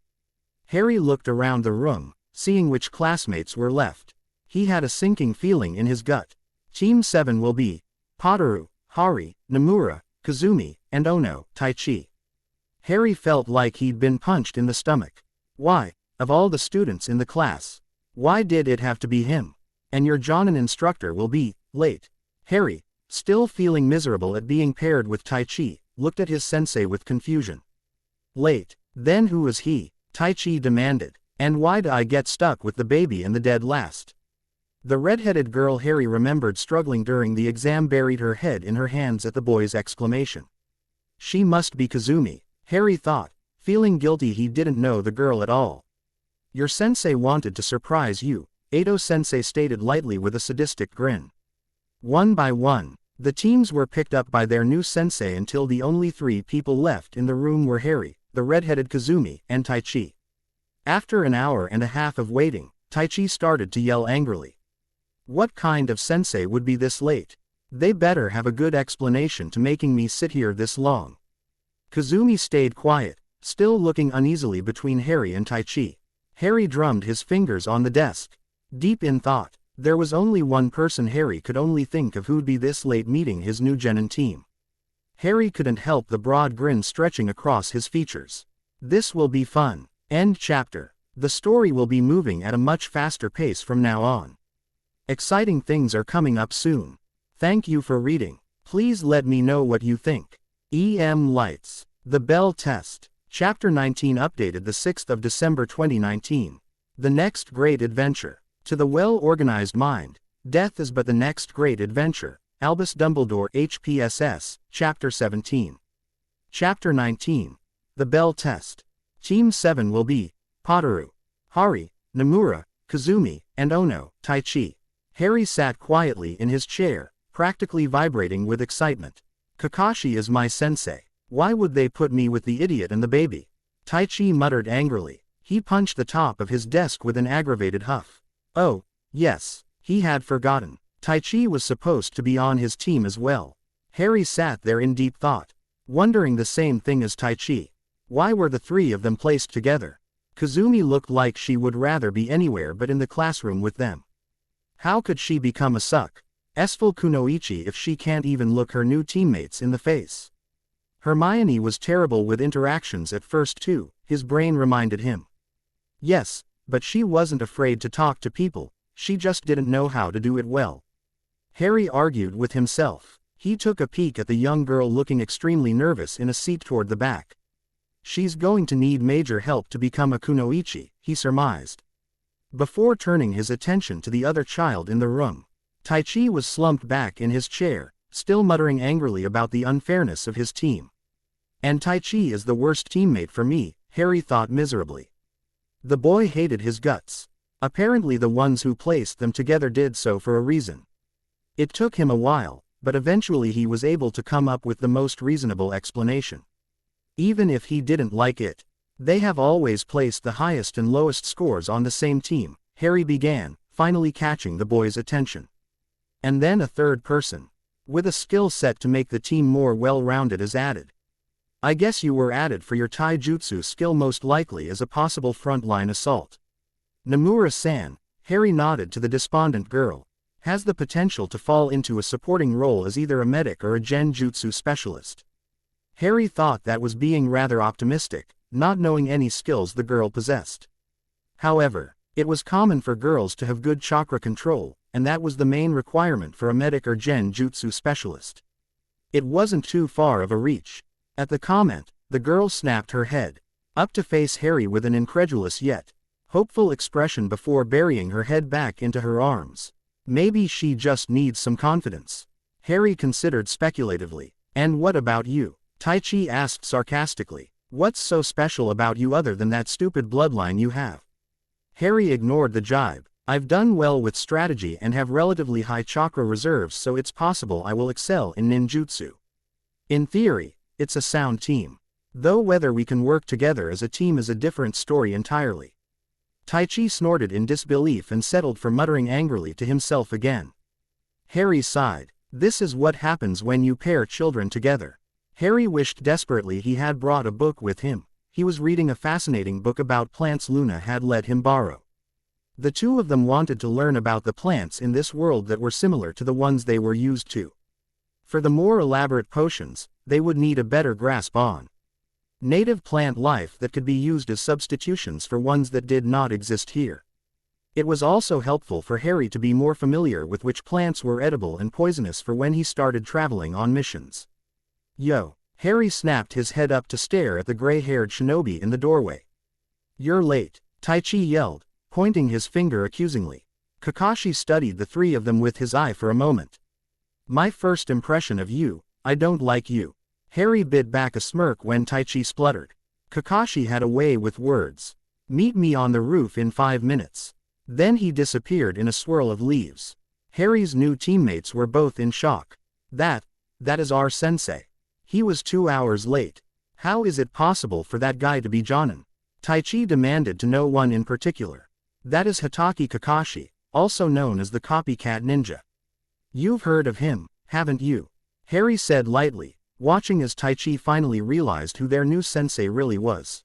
Harry looked around the room, seeing which classmates were left. He had a sinking feeling in his gut. Team 7 will be Padaru, Hari, Nomura, Kazumi, and Ono, Taichi. Harry felt like he'd been punched in the stomach. Why, of all the students in the class, why did it have to be him? And your jonin instructor will be late. Harry, still feeling miserable at being paired with Taichi, looked at his sensei with confusion. Late. Then who is he? Taichi demanded. And why do I get stuck with the baby and the dead last? The red-headed girl Harry remembered struggling during the exam buried her head in her hands at the boy's exclamation. She must be Kazumi, Harry thought, feeling guilty he didn't know the girl at all. Your sensei wanted to surprise you, Edo-sensei stated lightly with a sadistic grin. One by one, the teams were picked up by their new sensei until the only 3 people left in the room were Harry, the red-headed Kazumi, and Taichi. After an hour and a half of waiting, Taichi started to yell angrily. What kind of sensei would be this late? They better have a good explanation to making me sit here this long. Kazumi stayed quiet, still looking uneasily between Harry and Taichi. Harry drummed his fingers on the desk. Deep in thought, there was only one person Harry could only think of who'd be this late meeting his new genin team. Harry couldn't help the broad grin stretching across his features. This will be fun. End chapter. The story will be moving at a much faster pace from now on. Exciting things are coming up soon. Thank you for reading. Please let me know what you think. EM Lights. The Bell Test. Chapter 19 updated the 6th of December 2019. The next great adventure. To the well-organized mind, Death is but the next great adventure. Albus Dumbledore HPSS, Chapter 17. Chapter 19. The Bell Test. Team 7 will be Potaru, Hari, Nomura, Kazumi, and Ono, Taichi. Harry sat quietly in his chair, practically vibrating with excitement. Kakashi is my sensei. Why would they put me with the idiot and the baby? Taichi muttered angrily. He punched the top of his desk with an aggravated huff. Oh, yes, he had forgotten. Taichi was supposed to be on his team as well. Harry sat there in deep thought, wondering the same thing as Taichi. Why were the three of them placed together? Kazumi looked like she would rather be anywhere but in the classroom with them. How could she become a successful kunoichi if she can't even look her new teammates in the face? Hermione was terrible with interactions at first too, his brain reminded him. Yes, but she wasn't afraid to talk to people, she just didn't know how to do it well. Harry argued with himself. He took a peek at the young girl looking extremely nervous in a seat toward the back. She's going to need major help to become a kunoichi, he surmised. Before turning his attention to the other child in the room, Taichi was slumped back in his chair, still muttering angrily about the unfairness of his team. And Taichi is the worst teammate for me, Harry thought miserably. The boy hated his guts. Apparently the ones who placed them together did so for a reason. It took him a while, but eventually he was able to come up with the most reasonable explanation. Even if he didn't like it, they have always placed the highest and lowest scores on the same team, Harry began, finally catching the boy's attention. And then a third person, with a skill set to make the team more well-rounded, is added. I guess you were added for your taijutsu skill, most likely as a possible frontline assault. Nomura-san, Harry nodded to the despondent girl, has the potential to fall into a supporting role as either a medic or a genjutsu specialist. Harry thought that was being rather optimistic, not knowing any skills the girl possessed. However, it was common for girls to have good chakra control, and that was the main requirement for a medic or genjutsu specialist. It wasn't too far of a reach. At the comment, the girl snapped her head up to face Harry with an incredulous yet hopeful expression before burying her head back into her arms. Maybe she just needs some confidence. Harry considered speculatively. And what about you? Taichi asked sarcastically. What's so special about you other than that stupid bloodline you have? Harry ignored the jibe. I've done well with strategy and have relatively high chakra reserves, so it's possible I will excel in ninjutsu. In theory, it's a sound team. Though whether we can work together as a team is a different story entirely. Taichi snorted in disbelief and settled for muttering angrily to himself again. Harry sighed. This is what happens when you pair children together. Harry wished desperately he had brought a book with him. He was reading a fascinating book about plants Luna had let him borrow. The two of them wanted to learn about the plants in this world that were similar to the ones they were used to. For the more elaborate potions, they would need a better grasp on native plant life that could be used as substitutions for ones that did not exist here. It was also helpful for Harry to be more familiar with which plants were edible and poisonous for when he started traveling on missions. Yo! Harry snapped his head up to stare at the gray-haired shinobi in the doorway. You're late, Taichi yelled, pointing his finger accusingly. Kakashi studied the three of them with his eye for a moment. My first impression of you, I don't like you. Harry bit back a smirk when Taichi spluttered. Kakashi had a way with words. Meet me on the roof in 5 minutes. Then he disappeared in a swirl of leaves. Harry's new teammates were both in shock. That is our sensei. He was 2 hours late. How is it possible for that guy to be Jonin? Taichi demanded to know one in particular. That is Hitaki Kakashi, also known as the copycat ninja. You've heard of him, haven't you? Harry said lightly, watching as Taichi finally realized who their new sensei really was.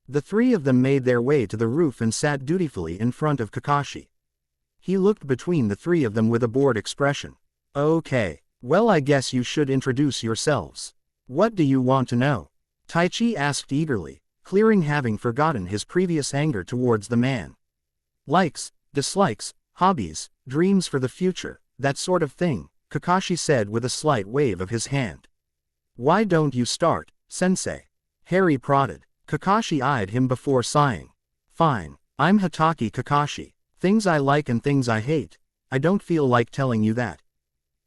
The three of them made their way to the roof and sat dutifully in front of Kakashi. He looked between the three of them with a bored expression. Okay, well, I guess you should introduce yourselves. What do you want to know? Taichi asked eagerly, clearing having forgotten his previous anger towards the man. Likes, dislikes, hobbies, dreams for the future, that sort of thing, Kakashi said with a slight wave of his hand. Why don't you start, sensei? Harry prodded. Kakashi eyed him before sighing. Fine, I'm Hitaki Kakashi. Things I like and things I hate. I don't feel like telling you that.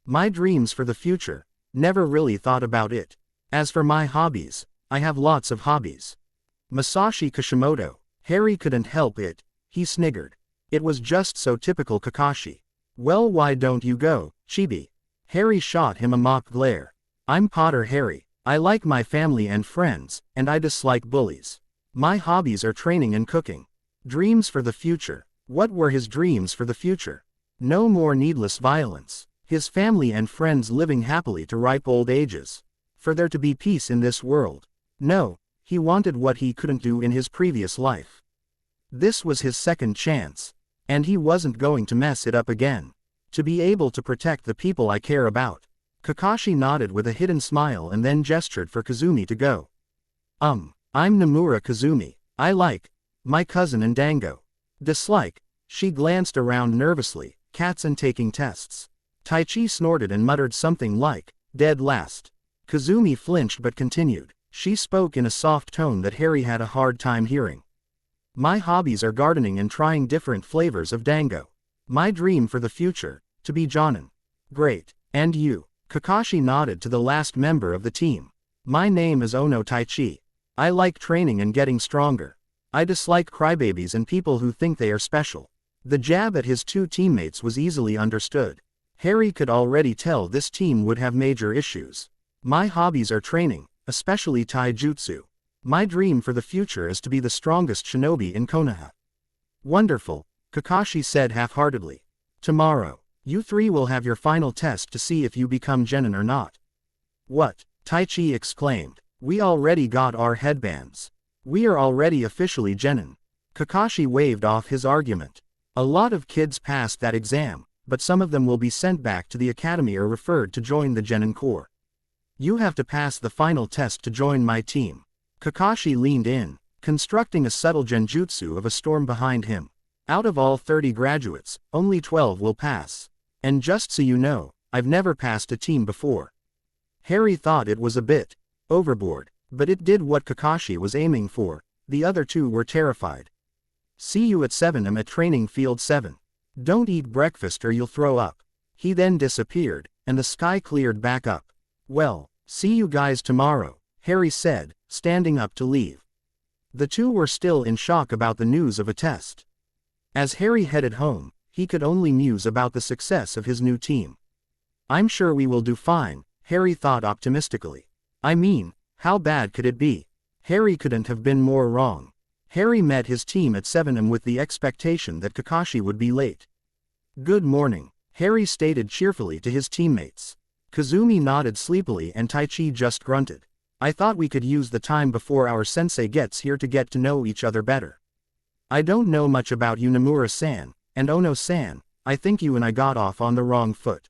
My dreams for the future, never really thought about it. As for my hobbies, I have lots of hobbies. Masashi Kishimoto, Harry couldn't help it, he sniggered. It was just so typical Kakashi. Well, why don't you go, Chibi? Harry shot him a mock glare. I'm Potter Harry. I like my family and friends, and I dislike bullies. My hobbies are training and cooking. Dreams for the future. What were his dreams for the future? No more needless violence. His family and friends living happily to ripe old ages. For there to be peace in this world. No, he wanted what he couldn't do in his previous life. This was his second chance. And he wasn't going to mess it up again. To be able to protect the people I care about. Kakashi nodded with a hidden smile and then gestured for Kazumi to go. I'm Nomura Kazumi. I like my cousin and Dango. Dislike. She glanced around nervously, cats and taking tests. Taichi snorted and muttered something like, dead last. Kazumi flinched but continued. She spoke in a soft tone that Harry had a hard time hearing. My hobbies are gardening and trying different flavors of dango. My dream for the future, to be Jonin. Great. And you? Kakashi nodded to the last member of the team. My name is Ono Taichi. I like training and getting stronger. I dislike crybabies and people who think they are special. The jab at his two teammates was easily understood. Harry could already tell this team would have major issues. My hobbies are training, especially taijutsu. My dream for the future is to be the strongest shinobi in Konoha. Wonderful, Kakashi said half-heartedly. Tomorrow, you three will have your final test to see if you become genin or not. What? Taichi exclaimed. We already got our headbands. We are already officially genin. Kakashi waved off his argument. A lot of kids passed that exam, but some of them will be sent back to the academy or referred to join the genin corps. You have to pass the final test to join my team. Kakashi leaned in, constructing a subtle genjutsu of a storm behind him. Out of all 30 graduates, only 12 will pass. And just so you know, I've never passed a team before. Harry thought it was a bit overboard, but it did what Kakashi was aiming for. The other two were terrified. See you at 7 am at training field 7. Don't eat breakfast or you'll throw up. He then disappeared, and the sky cleared back up. Well, see you guys tomorrow, Harry said, standing up to leave. The two were still in shock about the news of a test. As Harry headed home, he could only muse about the success of his new team. I'm sure we will do fine, Harry thought optimistically. I mean, how bad could it be? Harry couldn't have been more wrong. Harry met his team at 7 am with the expectation that Kakashi would be late. Good morning, Harry stated cheerfully to his teammates. Kazumi nodded sleepily and Taichi just grunted. I thought we could use the time before our sensei gets here to get to know each other better. I don't know much about you, Nomura-san, and Ono-san, I think you and I got off on the wrong foot.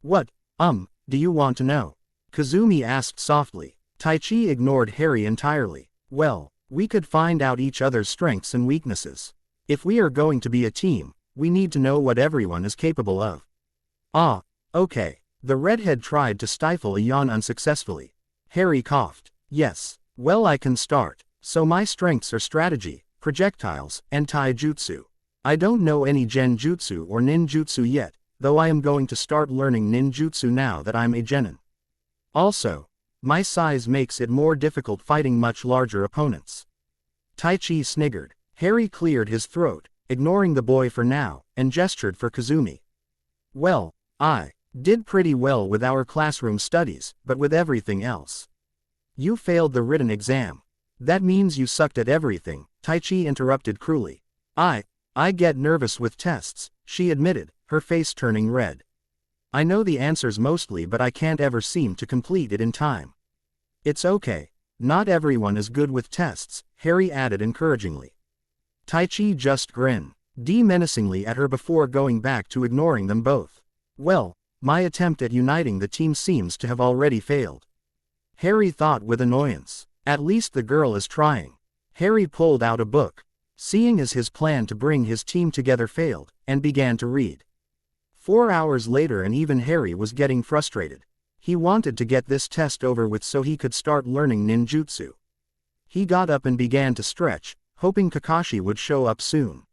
What, do you want to know? Kazumi asked softly. Taichi ignored Harry entirely. Well, we could find out each other's strengths and weaknesses. If we are going to be a team, we need to know what everyone is capable of. Ah, okay. The redhead tried to stifle a yawn unsuccessfully. Harry coughed. Yes, well, I can start. So my strengths are strategy, projectiles, and taijutsu. I don't know any genjutsu or ninjutsu yet, though I am going to start learning ninjutsu now that I'm a genin. Also, my size makes it more difficult fighting much larger opponents. Taichi sniggered. Harry cleared his throat, ignoring the boy for now, and gestured for Kazumi. Well, I did pretty well with our classroom studies, but with everything else. You failed the written exam. That means you sucked at everything, Taichi interrupted cruelly. I get nervous with tests, she admitted, her face turning red. I know the answers mostly, but I can't ever seem to complete it in time. It's okay. Not everyone is good with tests, Harry added encouragingly. Taichi just grinned menacingly at her before going back to ignoring them both. Well, my attempt at uniting the team seems to have already failed. Harry thought with annoyance. At least the girl is trying. Harry pulled out a book, seeing as his plan to bring his team together failed, and began to read. 4 hours later and even Harry was getting frustrated. He wanted to get this test over with so he could start learning ninjutsu. He got up and began to stretch, hoping Kakashi would show up soon.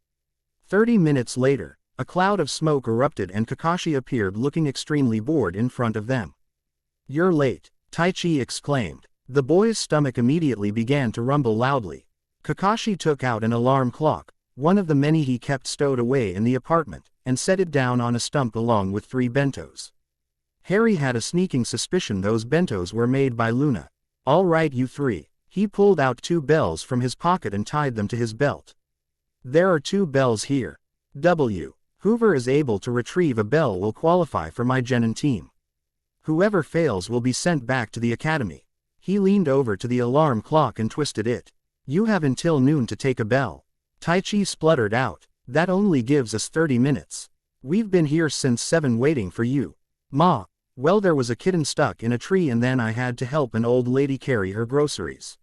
30 minutes later, A cloud of smoke erupted and Kakashi appeared looking extremely bored in front of them. "You're late," Taichi exclaimed. The boy's stomach immediately began to rumble loudly. Kakashi took out an alarm clock, one of the many he kept stowed away in the apartment, and set it down on a stump along with 3 bentos. Harry had a sneaking suspicion those bentos were made by Luna. "All right, you 3. He pulled out 2 bells from his pocket and tied them to his belt. "There are 2 bells here. Whoever is able to retrieve a bell will qualify for my genin team. Whoever fails will be sent back to the academy." He leaned over to the alarm clock and twisted it. "You have until noon to take a bell." Taichi spluttered out. "That only gives us 30 minutes. We've been here since 7 waiting for you." "Ma, well, there was a kitten stuck in a tree and then I had to help an old lady carry her groceries."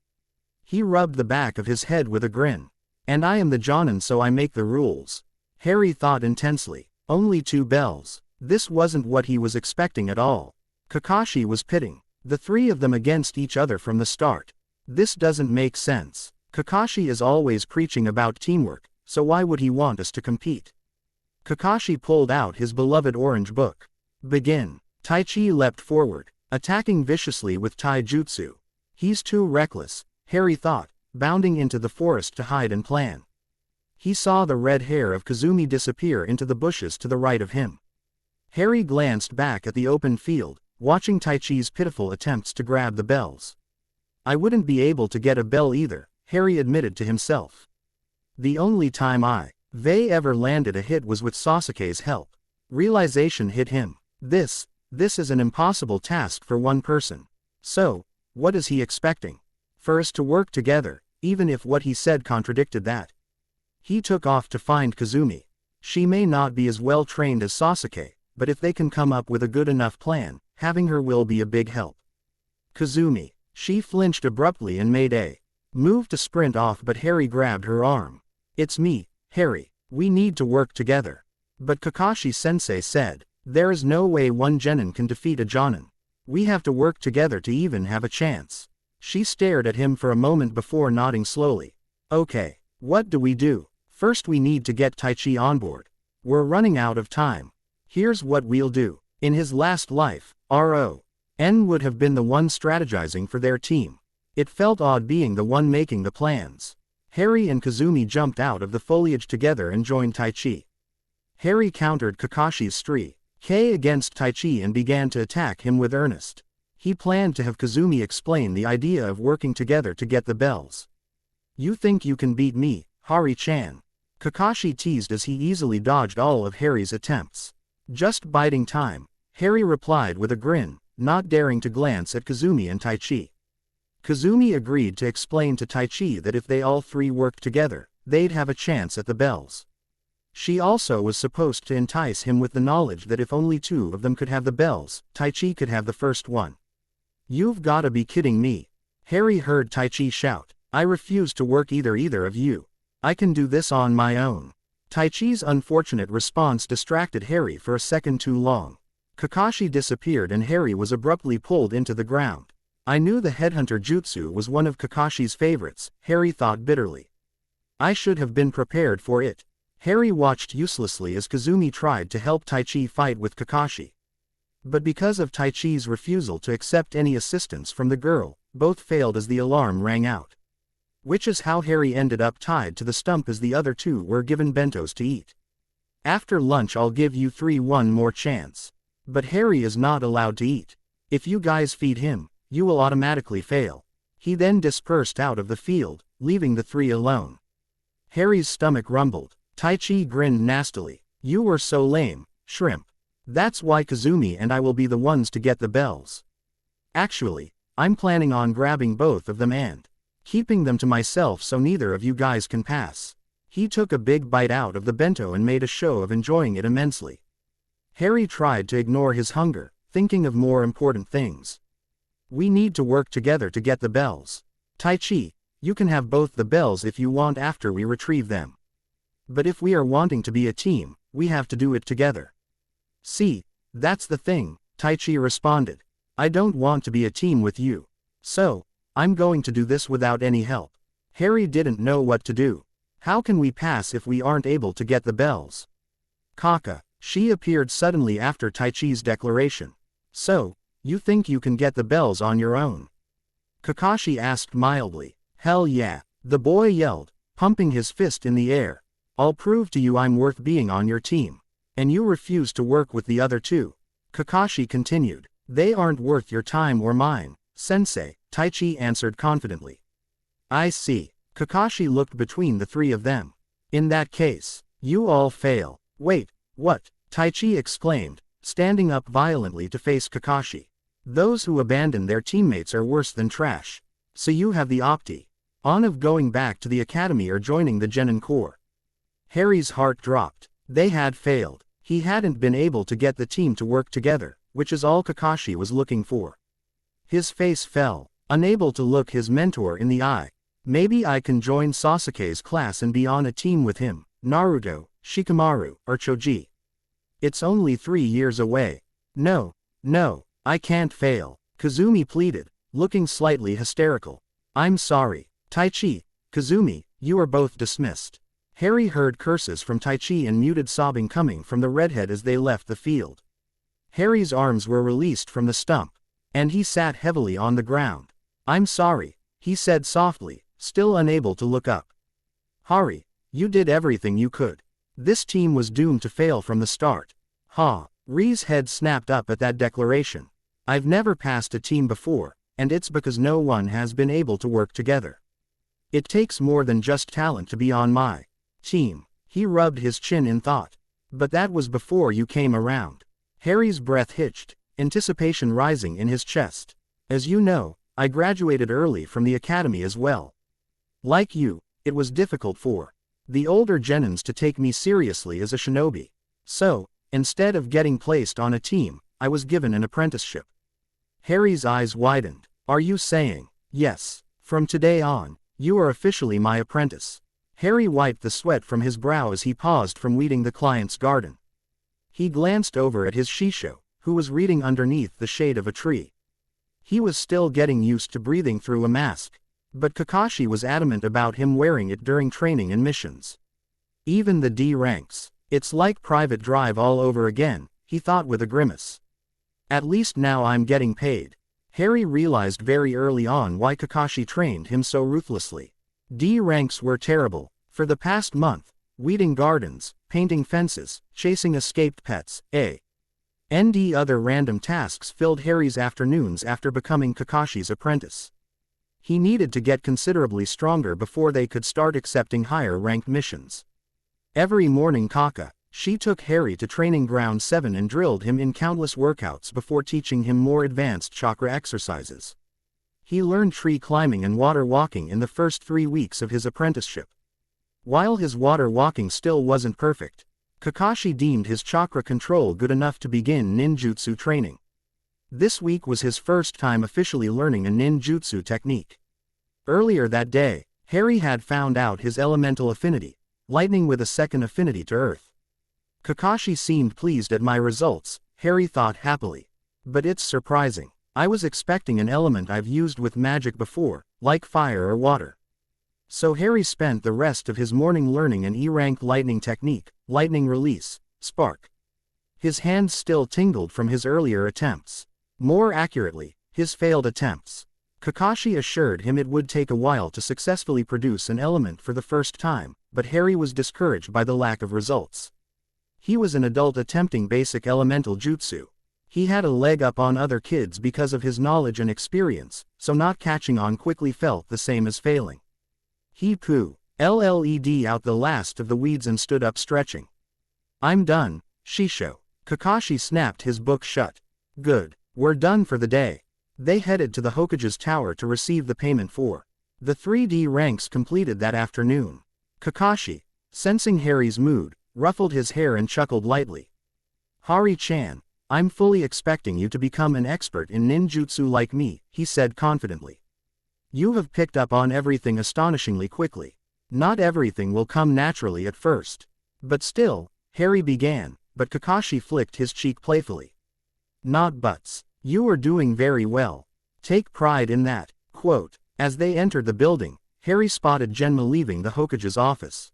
He rubbed the back of his head with a grin. "And I am the Jonin, so I make the rules." Harry thought intensely. Only 2 bells. This wasn't what he was expecting at all. Kakashi was pitting the 3 of them against each other from the start. This doesn't make sense. Kakashi is always preaching about teamwork, so why would he want us to compete? Kakashi pulled out his beloved orange book. "Begin." Taichi leapt forward, attacking viciously with taijutsu. He's too reckless, Harry thought, bounding into the forest to hide and plan. He saw the red hair of Kazumi disappear into the bushes to the right of him. Harry glanced back at the open field, watching Taichi's pitiful attempts to grab the bells. "I wouldn't be able to get a bell either," Harry admitted to himself. "The only time they ever landed a hit was with Sasuke's help." Realization hit him. This is an impossible task for one person. So, what is he expecting? For us to work together, even if what he said contradicted that. He took off to find Kazumi. She may not be as well trained as Sasuke, but if they can come up with a good enough plan, having her will be a big help. Kazumi. She flinched abruptly and made a move to sprint off, but Harry grabbed her arm. "It's me, Harry. We need to work together." But Kakashi-sensei said, "There is no way one genin can defeat a jonin. We have to work together to even have a chance." She stared at him for a moment before nodding slowly. "Okay, what do we do? First we need to get Taichi on board. We're running out of time. Here's what we'll do." In his last life, Ron would have been the one strategizing for their team. It felt odd being the one making the plans. Harry and Kazumi jumped out of the foliage together and joined Taichi. Harry countered Kakashi's streak against Taichi and began to attack him with earnest. He planned to have Kazumi explain the idea of working together to get the bells. "You think you can beat me, Hari-chan?" Kakashi teased as he easily dodged all of Harry's attempts. "Just biding time," Harry replied with a grin, not daring to glance at Kazumi and Taichi. Kazumi agreed to explain to Taichi that if they all 3 worked together, they'd have a chance at the bells. She also was supposed to entice him with the knowledge that if only 2 of them could have the bells, Taichi could have the first one. "You've gotta be kidding me." Harry heard Taichi shout, "I refuse to work either of you. I can do this on my own." Taichi's unfortunate response distracted Harry for a second too long. Kakashi disappeared and Harry was abruptly pulled into the ground. I knew the headhunter jutsu was one of Kakashi's favorites, Harry thought bitterly. I should have been prepared for it. Harry watched uselessly as Kazumi tried to help Taichi fight with Kakashi. But because of Taichi's refusal to accept any assistance from the girl, both failed as the alarm rang out. Which is how Harry ended up tied to the stump as the other 2 were given bentos to eat. "After lunch I'll give you 3 one more chance. But Harry is not allowed to eat. If you guys feed him, you will automatically fail." He then dispersed out of the field, leaving the 3 alone. Harry's stomach rumbled. Taichi grinned nastily. "You were so lame, shrimp. That's why Kazumi and I will be the ones to get the bells. Actually, I'm planning on grabbing both of them and keeping them to myself so neither of you guys can pass." He took a big bite out of the bento and made a show of enjoying it immensely. Harry tried to ignore his hunger, thinking of more important things. "We need to work together to get the bells. Taichi, you can have both the bells if you want after we retrieve them. But if we are wanting to be a team, we have to do it together." "See, that's the thing," Taichi responded. "I don't want to be a team with you. So, I'm going to do this without any help." Harry didn't know what to do. How can we pass if we aren't able to get the bells? Kaka. She appeared suddenly after Taichi's declaration. So, you think you can get the bells on your own? Kakashi asked mildly. Hell yeah, the boy yelled, pumping his fist in the air. I'll prove to you I'm worth being on your team. And you refuse to work with the other two. Kakashi continued. They aren't worth your time or mine, sensei, Taichi answered confidently. I see. Kakashi looked between the three of them. In that case, you all fail. Wait, what? Taichi exclaimed, standing up violently to face Kakashi. Those who abandon their teammates are worse than trash. So you have the on of going back to the academy or joining the Genin Corps. Harry's heart dropped. They had failed. He hadn't been able to get the team to work together, which is all Kakashi was looking for. His face fell, unable to look his mentor in the eye. Maybe I can join Sasuke's class and be on a team with him, Naruto, Shikamaru, or Choji. It's only 3 years away. No, I can't fail, Kazumi pleaded, looking slightly hysterical. I'm sorry, Taichi, Kazumi, you are both dismissed. Harry heard curses from Taichi and muted sobbing coming from the redhead as they left the field. Harry's arms were released from the stump, and he sat heavily on the ground. I'm sorry, he said softly, still unable to look up. Hari, you did everything you could. This team was doomed to fail from the start. Ri's head snapped up at that declaration. I've never passed a team before, and it's because no one has been able to work together. It takes more than just talent to be on my team. He rubbed his chin in thought. But that was before you came around. Harry's breath hitched, anticipation rising in his chest. As you know, I graduated early from the academy as well. Like you, it was difficult for the older Genins to take me seriously as a shinobi. So, instead of getting placed on a team, I was given an apprenticeship. Harry's eyes widened. Are you saying, yes, from today on, you are officially my apprentice? Harry wiped the sweat from his brow as he paused from weeding the client's garden. He glanced over at his Shisho, who was reading underneath the shade of a tree. He was still getting used to breathing through a mask, but Kakashi was adamant about him wearing it during training and missions. Even the D ranks. It's like Private Drive all over again, he thought with a grimace. At least now I'm getting paid. Harry realized very early on why Kakashi trained him so ruthlessly. D ranks were terrible. For the past month, weeding gardens, painting fences, chasing escaped pets, and other random tasks filled Harry's afternoons after becoming Kakashi's apprentice. He needed to get considerably stronger before they could start accepting higher-ranked missions. Every morning she took Harry to Training Ground 7 and drilled him in countless workouts before teaching him more advanced chakra exercises. He learned tree climbing and water walking in the first 3 weeks of his apprenticeship. While his water walking still wasn't perfect, Kakashi deemed his chakra control good enough to begin ninjutsu training. This week was his first time officially learning a ninjutsu technique. Earlier that day, Harry had found out his elemental affinity, lightning with a second affinity to earth. Kakashi seemed pleased at my results, Harry thought happily. But it's surprising. I was expecting an element I've used with magic before, like fire or water. So Harry spent the rest of his morning learning an E-rank lightning technique, lightning release, spark. His hands still tingled from his earlier attempts. More accurately, his failed attempts. Kakashi assured him it would take a while to successfully produce an element for the first time, but Harry was discouraged by the lack of results. He was an adult attempting basic elemental jutsu. He had a leg up on other kids because of his knowledge and experience, so not catching on quickly felt the same as failing. He LLED out the last of the weeds and stood up stretching. I'm done, Shisho. Kakashi snapped his book shut. Good, we're done for the day. They headed to the Hokage's tower to receive the payment for the 3D ranks completed that afternoon. Kakashi, sensing Harry's mood, ruffled his hair and chuckled lightly. Hari-chan, I'm fully expecting you to become an expert in ninjutsu like me, he said confidently. You have picked up on everything astonishingly quickly. Not everything will come naturally at first. But still, Harry began, but Kakashi flicked his cheek playfully. Not buts. You are doing very well. Take pride in that. Quote. As they entered the building, Harry spotted Genma leaving the Hokage's office.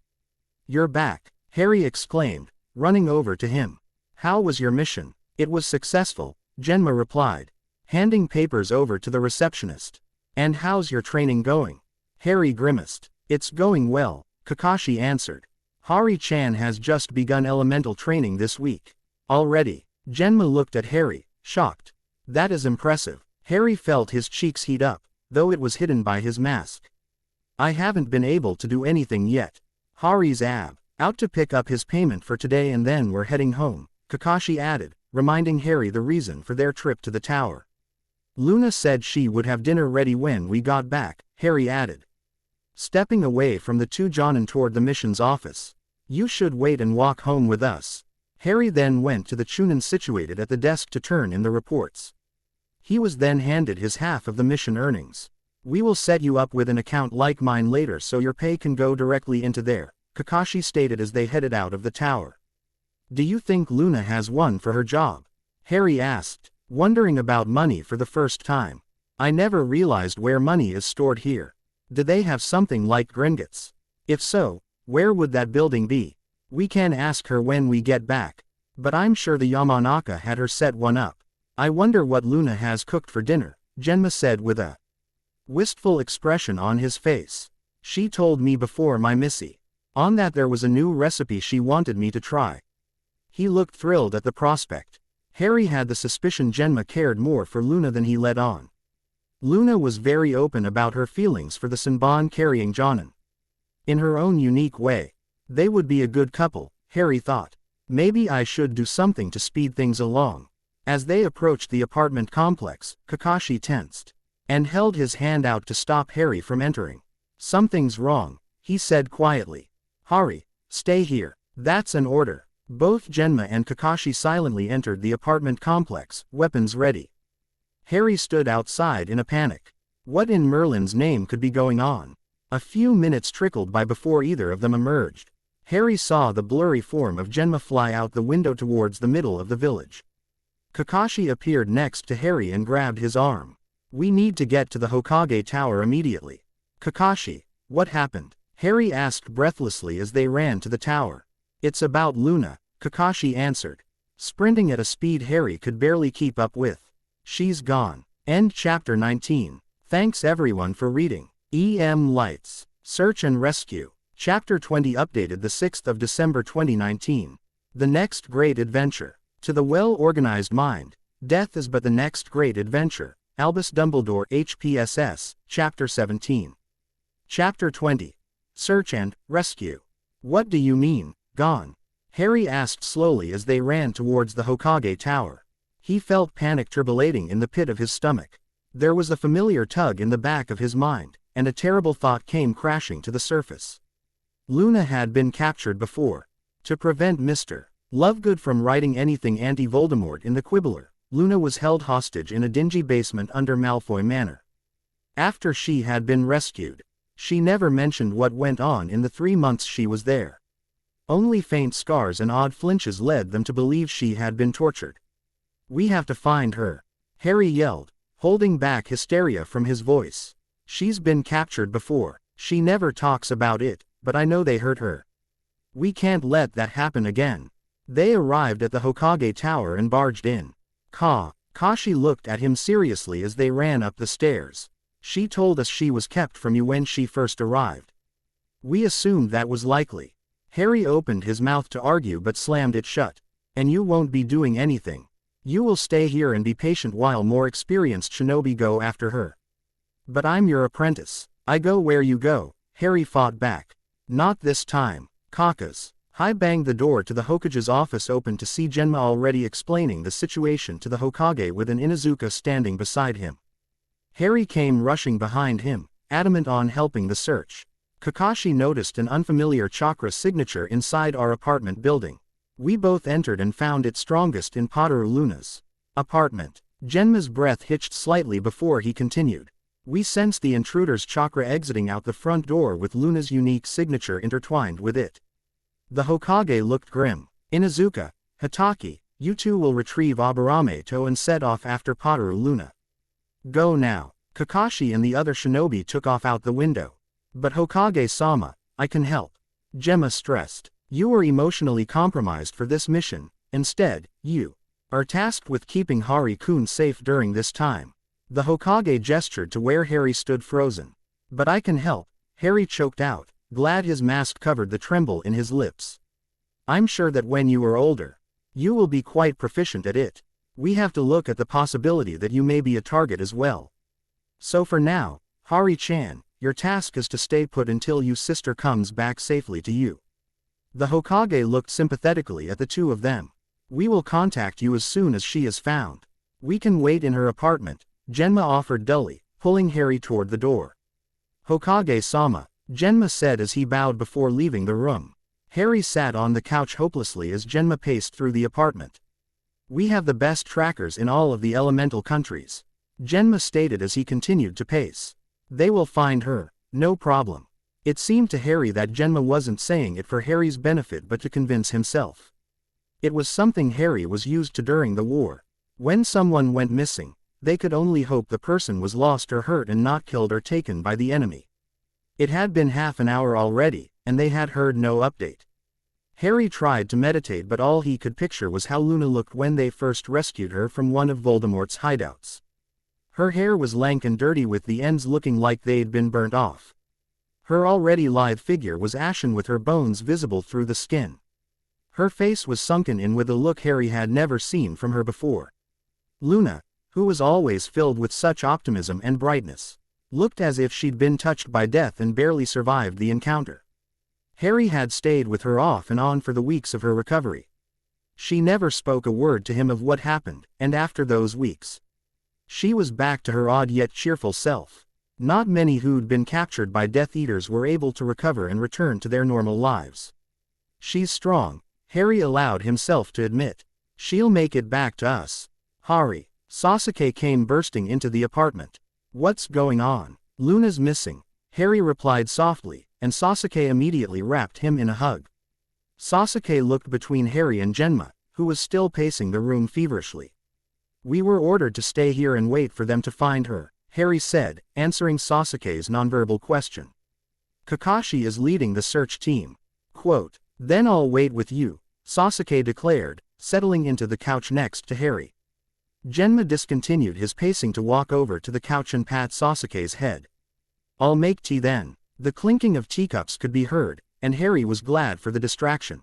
You're back, Harry exclaimed, running over to him. "How was your mission?" "It was successful," Genma replied, handing papers over to the receptionist. "And how's your training going?" Harry grimaced. "It's going well," Kakashi answered. "Hari-chan has just begun elemental training this week." "Already?" Genma looked at Harry, shocked. "That is impressive." Harry felt his cheeks heat up, though it was hidden by his mask. "I haven't been able to do anything yet." Hari's out to pick up his payment for today and then we're heading home, Kakashi added, reminding Harry the reason for their trip to the tower. "Luna said she would have dinner ready when we got back," Harry added. Stepping away from the two Jonin toward the mission's office. "You should wait and walk home with us." Harry then went to the Chunin situated at the desk to turn in the reports. He was then handed his half of the mission earnings. "We will set you up with an account like mine later so your pay can go directly into there," Kakashi stated as they headed out of the tower. "Do you think Luna has one for her job?" Harry asked, wondering about money for the first time. "I never realized where money is stored here. Do they have something like Gringotts? If so, where would that building be? We can ask her when we get back. But I'm sure the Yamanaka had her set one up. I wonder what Luna has cooked for dinner," Genma said with a wistful expression on his face. "She told me before my missy on that there was a new recipe she wanted me to try." He looked thrilled at the prospect. Harry had the suspicion Genma cared more for Luna than he let on. Luna was very open about her feelings for the Senbon-carrying Jonin. In her own unique way, they would be a good couple, Harry thought. Maybe I should do something to speed things along. As they approached the apartment complex, Kakashi tensed and held his hand out to stop Harry from entering. "Something's wrong," he said quietly. "Hari, stay here. That's an order." Both Genma and Kakashi silently entered the apartment complex, weapons ready. Harry stood outside in a panic. What in Merlin's name could be going on? A few minutes trickled by before either of them emerged. Harry saw the blurry form of Genma fly out the window towards the middle of the village. Kakashi appeared next to Harry and grabbed his arm. "We need to get to the Hokage Tower immediately." "Kakashi, what happened?" Harry asked breathlessly as they ran to the tower. "It's about Luna," Kakashi answered, sprinting at a speed Harry could barely keep up with. "She's gone." End chapter 19. Thanks everyone for reading. Lights. Search and Rescue. Chapter 20 updated the 6th of December 2019. The next great adventure. To the well-organized mind, death is but the next great adventure. Albus Dumbledore HPSS, Chapter 17. Chapter 20. Search and Rescue. "What do you mean, gone?" Harry asked slowly as they ran towards the Hokage Tower. He felt panic turbulating in the pit of his stomach. There was a familiar tug in the back of his mind, and a terrible thought came crashing to the surface. Luna had been captured before. To prevent Mr. Lovegood from writing anything anti-Voldemort in the Quibbler, Luna was held hostage in a dingy basement under Malfoy Manor. After she had been rescued, she never mentioned what went on in the 3 months she was there. Only faint scars and odd flinches led them to believe she had been tortured. "We have to find her," Harry yelled, holding back hysteria from his voice. "She's been captured before. She never talks about it, but I know they hurt her. We can't let that happen again." They arrived at the Hokage Tower and barged in. Kashi looked at him seriously as they ran up the stairs. "She told us she was kept from you when she first arrived. We assumed that was likely." Harry opened his mouth to argue but slammed it shut. "And you won't be doing anything. You will stay here and be patient while more experienced shinobi go after her." "But I'm your apprentice. I go where you go," Harry fought back. "Not this time, Kakas." He banged the door to the Hokage's office open to see Genma already explaining the situation to the Hokage with an Inuzuka standing beside him. Harry came rushing behind him, adamant on helping the search. Kakashi noticed an unfamiliar chakra signature inside our apartment building. We both entered and found it strongest in Potter Luna's apartment. Genma's breath hitched slightly before he continued. We sensed the intruder's chakra exiting out the front door with Luna's unique signature intertwined with it. The Hokage looked grim. "Inuzuka, Hitaki, you two will retrieve Abarameto and set off after Potter Luna. Go now." Kakashi and the other shinobi took off out the window. "But Hokage-sama, I can help," Gemma stressed. You were emotionally compromised for this mission. Instead, you are tasked with keeping Harry-kun safe during this time. The Hokage gestured to where Harry stood frozen. But I can help, Harry choked out, glad his mask covered the tremble in his lips. I'm sure that when you are older, you will be quite proficient at it. We have to look at the possibility that you may be a target as well. So for now, Hari-chan, your task is to stay put until your sister comes back safely to you. The Hokage looked sympathetically at the two of them. We will contact you as soon as she is found. We can wait in her apartment, Genma offered dully, pulling Harry toward the door. Hokage-sama, Genma said as he bowed before leaving the room. Harry sat on the couch hopelessly as Genma paced through the apartment. We have the best trackers in all of the elemental countries, Genma stated as he continued to pace. They will find her, no problem. It seemed to Harry that Genma wasn't saying it for Harry's benefit but to convince himself. It was something Harry was used to during the war. When someone went missing, they could only hope the person was lost or hurt and not killed or taken by the enemy. It had been half an hour already, and they had heard no update. Harry tried to meditate but all he could picture was how Luna looked when they first rescued her from one of Voldemort's hideouts. Her hair was lank and dirty with the ends looking like they'd been burnt off. Her already lithe figure was ashen with her bones visible through the skin. Her face was sunken in with a look Harry had never seen from her before. Luna, who was always filled with such optimism and brightness, looked as if she'd been touched by death and barely survived the encounter. Harry had stayed with her off and on for the weeks of her recovery. She never spoke a word to him of what happened, and after those weeks, she was back to her odd yet cheerful self. Not many who'd been captured by Death Eaters were able to recover and return to their normal lives. She's strong, Harry allowed himself to admit. She'll make it back to us. Hari. Sasuke came bursting into the apartment. What's going on? Luna's missing, Harry replied softly, and Sasuke immediately wrapped him in a hug. Sasuke looked between Harry and Genma, who was still pacing the room feverishly. We were ordered to stay here and wait for them to find her, Harry said, answering Sasuke's nonverbal question. Kakashi is leading the search team. Quote, then I'll wait with you, Sasuke declared, settling into the couch next to Harry. Genma discontinued his pacing to walk over to the couch and pat Sasuke's head. I'll make tea then. The clinking of teacups could be heard, and Harry was glad for the distraction.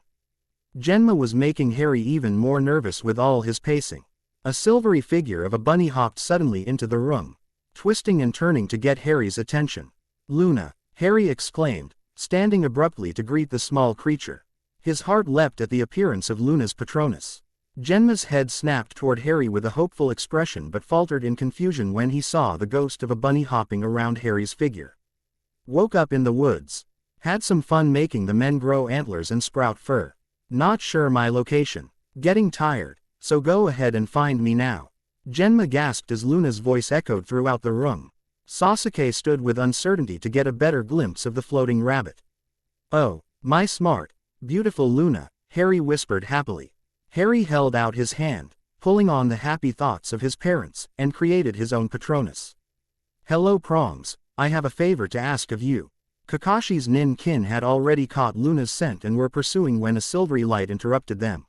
Genma was making Harry even more nervous with all his pacing. A silvery figure of a bunny hopped suddenly into the room, twisting and turning to get Harry's attention. Luna, Harry exclaimed, standing abruptly to greet the small creature. His heart leapt at the appearance of Luna's Patronus. Genma's head snapped toward Harry with a hopeful expression but faltered in confusion when he saw the ghost of a bunny hopping around Harry's figure. Woke up in the woods. Had some fun making the men grow antlers and sprout fur. Not sure my location. Getting tired, so go ahead and find me now. Genma gasped as Luna's voice echoed throughout the room. Sasuke stood with uncertainty to get a better glimpse of the floating rabbit. Oh, my smart, beautiful Luna, Harry whispered happily. Harry held out his hand, pulling on the happy thoughts of his parents, and created his own Patronus. Hello Prongs, I have a favor to ask of you. Kakashi's nin-kin had already caught Luna's scent and were pursuing when a silvery light interrupted them.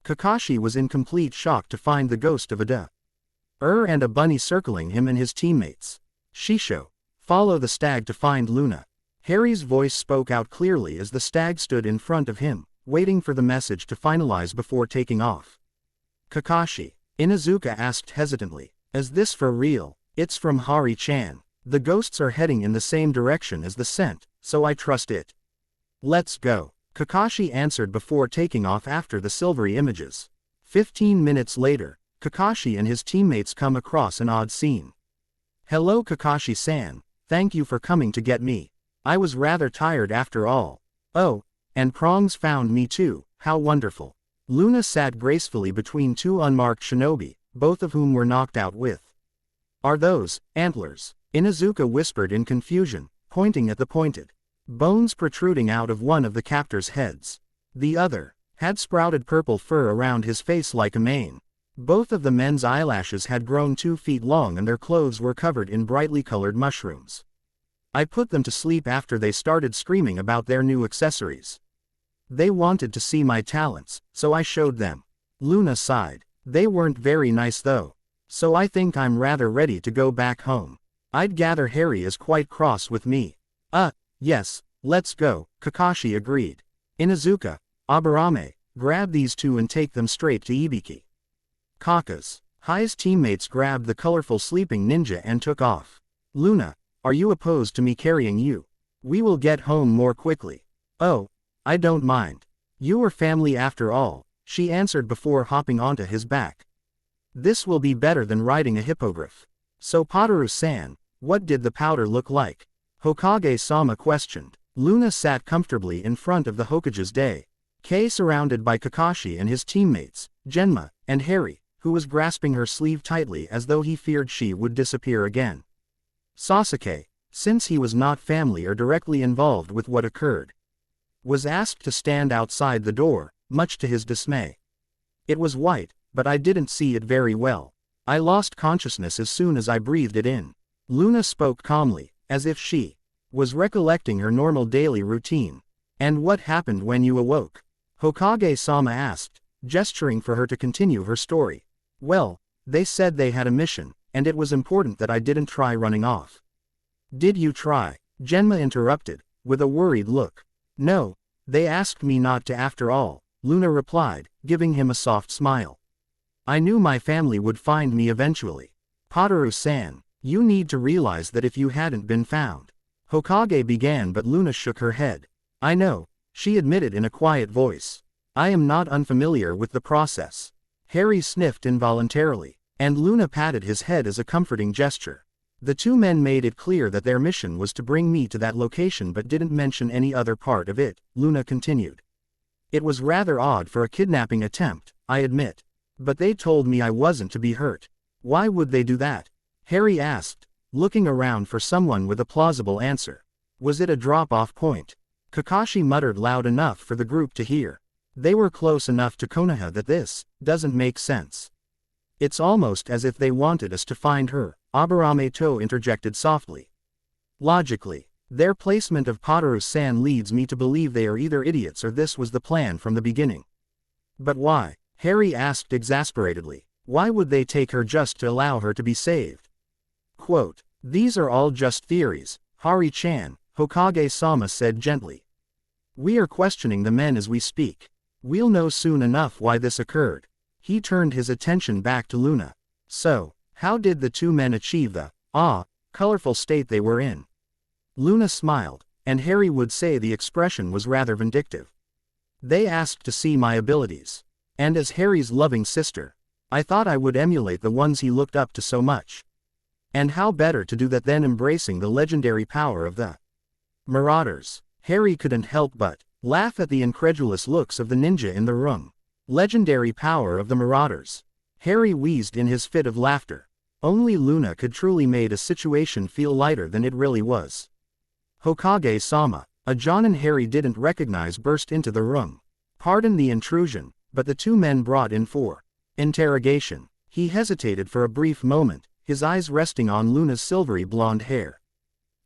Kakashi was in complete shock to find the ghost of a duh-er and a bunny circling him and his teammates. Shisho, follow the stag to find Luna. Harry's voice spoke out clearly as the stag stood in front of him, waiting for the message to finalize before taking off. Kakashi, Inuzuka asked hesitantly, is this for real? It's from Hari-chan. The ghosts are heading in the same direction as the scent, so I trust it. Let's go, Kakashi answered before taking off after the silvery images. 15 minutes later, Kakashi and his teammates come across an odd scene. Hello Kakashi-san, thank you for coming to get me. I was rather tired after all. Oh, and Prongs found me too, how wonderful. Luna sat gracefully between two unmarked shinobi, both of whom were knocked out with. Are those antlers? Inuzuka whispered in confusion, pointing at the pointed bones protruding out of one of the captors' heads. The other had sprouted purple fur around his face like a mane. Both of the men's eyelashes had grown 2 feet long and their clothes were covered in brightly colored mushrooms. I put them to sleep after they started screaming about their new accessories. They wanted to see my talents, so I showed them. Luna sighed. They weren't very nice though. So I think I'm rather ready to go back home. I'd gather Harry is quite cross with me. Yes, let's go, Kakashi agreed. Inuzuka, Aburame, grab these two and take them straight to Ibiki. Kaka's High's teammates grabbed the colorful sleeping ninja and took off. Luna, are you opposed to me carrying you? We will get home more quickly. Oh, I don't mind. You are family after all, she answered before hopping onto his back. This will be better than riding a hippogriff. So Potaru-san, what did the powder look like? Hokage-sama questioned. Luna sat comfortably in front of the Hokage's day. Kei surrounded by Kakashi and his teammates, Genma, and Harry, who was grasping her sleeve tightly as though he feared she would disappear again. Sasuke, since he was not family or directly involved with what occurred, was asked to stand outside the door, much to his dismay. It was white, but I didn't see it very well. I lost consciousness as soon as I breathed it in. Luna spoke calmly, as if she was recollecting her normal daily routine. And what happened when you awoke? Hokage-sama asked, gesturing for her to continue her story. Well, they said they had a mission, and it was important that I didn't try running off. Did you try? Genma interrupted, with a worried look. No, they asked me not to after all, Luna replied, giving him a soft smile. I knew my family would find me eventually. Potaru-san, you need to realize that if you hadn't been found. Hokage began, but Luna shook her head. I know, she admitted in a quiet voice. I am not unfamiliar with the process. Harry sniffed involuntarily, and Luna patted his head as a comforting gesture. The two men made it clear that their mission was to bring me to that location but didn't mention any other part of it, Luna continued. It was rather odd for a kidnapping attempt, I admit. But they told me I wasn't to be hurt. Why would they do that? Harry asked, looking around for someone with a plausible answer. Was it a drop-off point? Kakashi muttered loud enough for the group to hear. They were close enough to Konoha that this doesn't make sense. It's almost as if they wanted us to find her, Aburame-to interjected softly. Logically, their placement of Potaru-san leads me to believe they are either idiots or this was the plan from the beginning. But why? Harry asked exasperatedly. Why would they take her just to allow her to be saved? Quote, these are all just theories, Hari-chan, Hokage-sama said gently. We are questioning the men as we speak. We'll know soon enough why this occurred. He turned his attention back to Luna. So, how did the two men achieve the, colorful state they were in? Luna smiled, and Harry would say the expression was rather vindictive. They asked to see my abilities. And as Harry's loving sister, I thought I would emulate the ones he looked up to so much. And how better to do that than embracing the legendary power of the Marauders? Harry couldn't help but laugh at the incredulous looks of the ninja in the room. Legendary power of the Marauders. Harry wheezed in his fit of laughter. Only Luna could truly make a situation feel lighter than it really was. Hokage-sama, a Jonin Harry didn't recognize burst into the room. Pardon the intrusion, but the two men brought in for interrogation. He hesitated for a brief moment, his eyes resting on Luna's silvery blonde hair.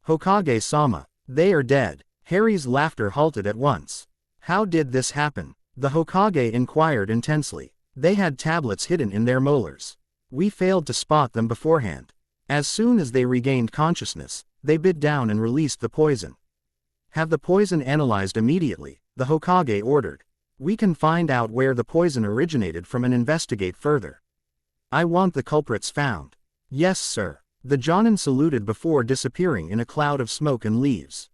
Hokage-sama, they are dead. Harry's laughter halted at once. How did this happen? The Hokage inquired intensely. They had tablets hidden in their molars. We failed to spot them beforehand. As soon as they regained consciousness, they bit down and released the poison. Have the poison analyzed immediately, the Hokage ordered. We can find out where the poison originated from and investigate further. I want the culprits found. Yes, sir. The Jonin saluted before disappearing in a cloud of smoke and leaves.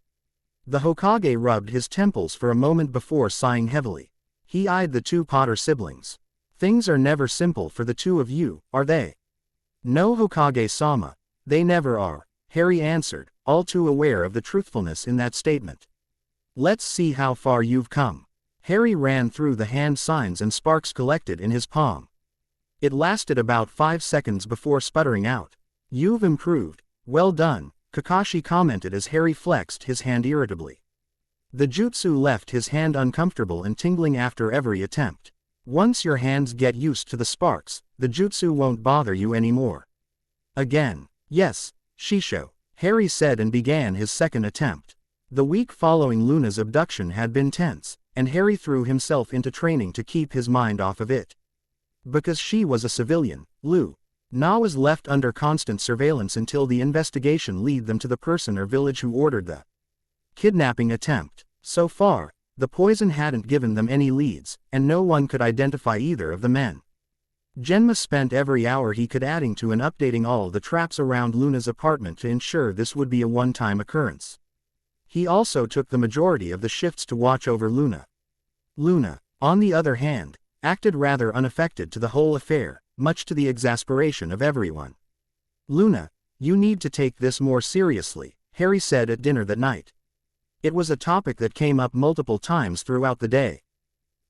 The Hokage rubbed his temples for a moment before sighing heavily. He eyed the two Potter siblings. Things are never simple for the two of you, are they? No, Hokage-sama. They never are, Harry answered, all too aware of the truthfulness in that statement. Let's see how far you've come. Harry ran through the hand signs and sparks collected in his palm. It lasted about 5 seconds before sputtering out. You've improved. Well done, Kakashi commented as Harry flexed his hand irritably. The jutsu left his hand uncomfortable and tingling after every attempt. Once your hands get used to the sparks, the jutsu won't bother you anymore. Again. Yes, Shisho, Harry said and began his second attempt. The week following Luna's abduction had been tense, and Harry threw himself into training to keep his mind off of it. Because she was a civilian, Luna was left under constant surveillance until the investigation led them to the person or village who ordered the kidnapping attempt. So far, the poison hadn't given them any leads, and no one could identify either of the men. Genma spent every hour he could adding to and updating all the traps around Luna's apartment to ensure this would be a one-time occurrence. He also took the majority of the shifts to watch over Luna. Luna, on the other hand, acted rather unaffected to the whole affair, much to the exasperation of everyone. "Luna, you need to take this more seriously," Harry said at dinner that night. It was a topic that came up multiple times throughout the day.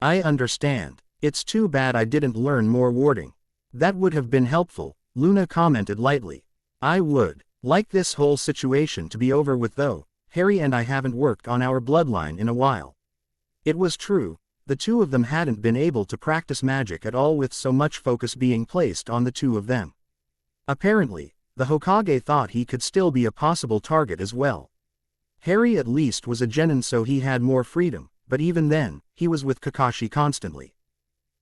"I understand. It's too bad I didn't learn more warding. That would have been helpful," Luna commented lightly. "I would like this whole situation to be over with though. Harry and I haven't worked on our bloodline in a while." It was true, the two of them hadn't been able to practice magic at all with so much focus being placed on the two of them. Apparently, the Hokage thought he could still be a possible target as well. Harry at least was a genin so he had more freedom, but even then, he was with Kakashi constantly.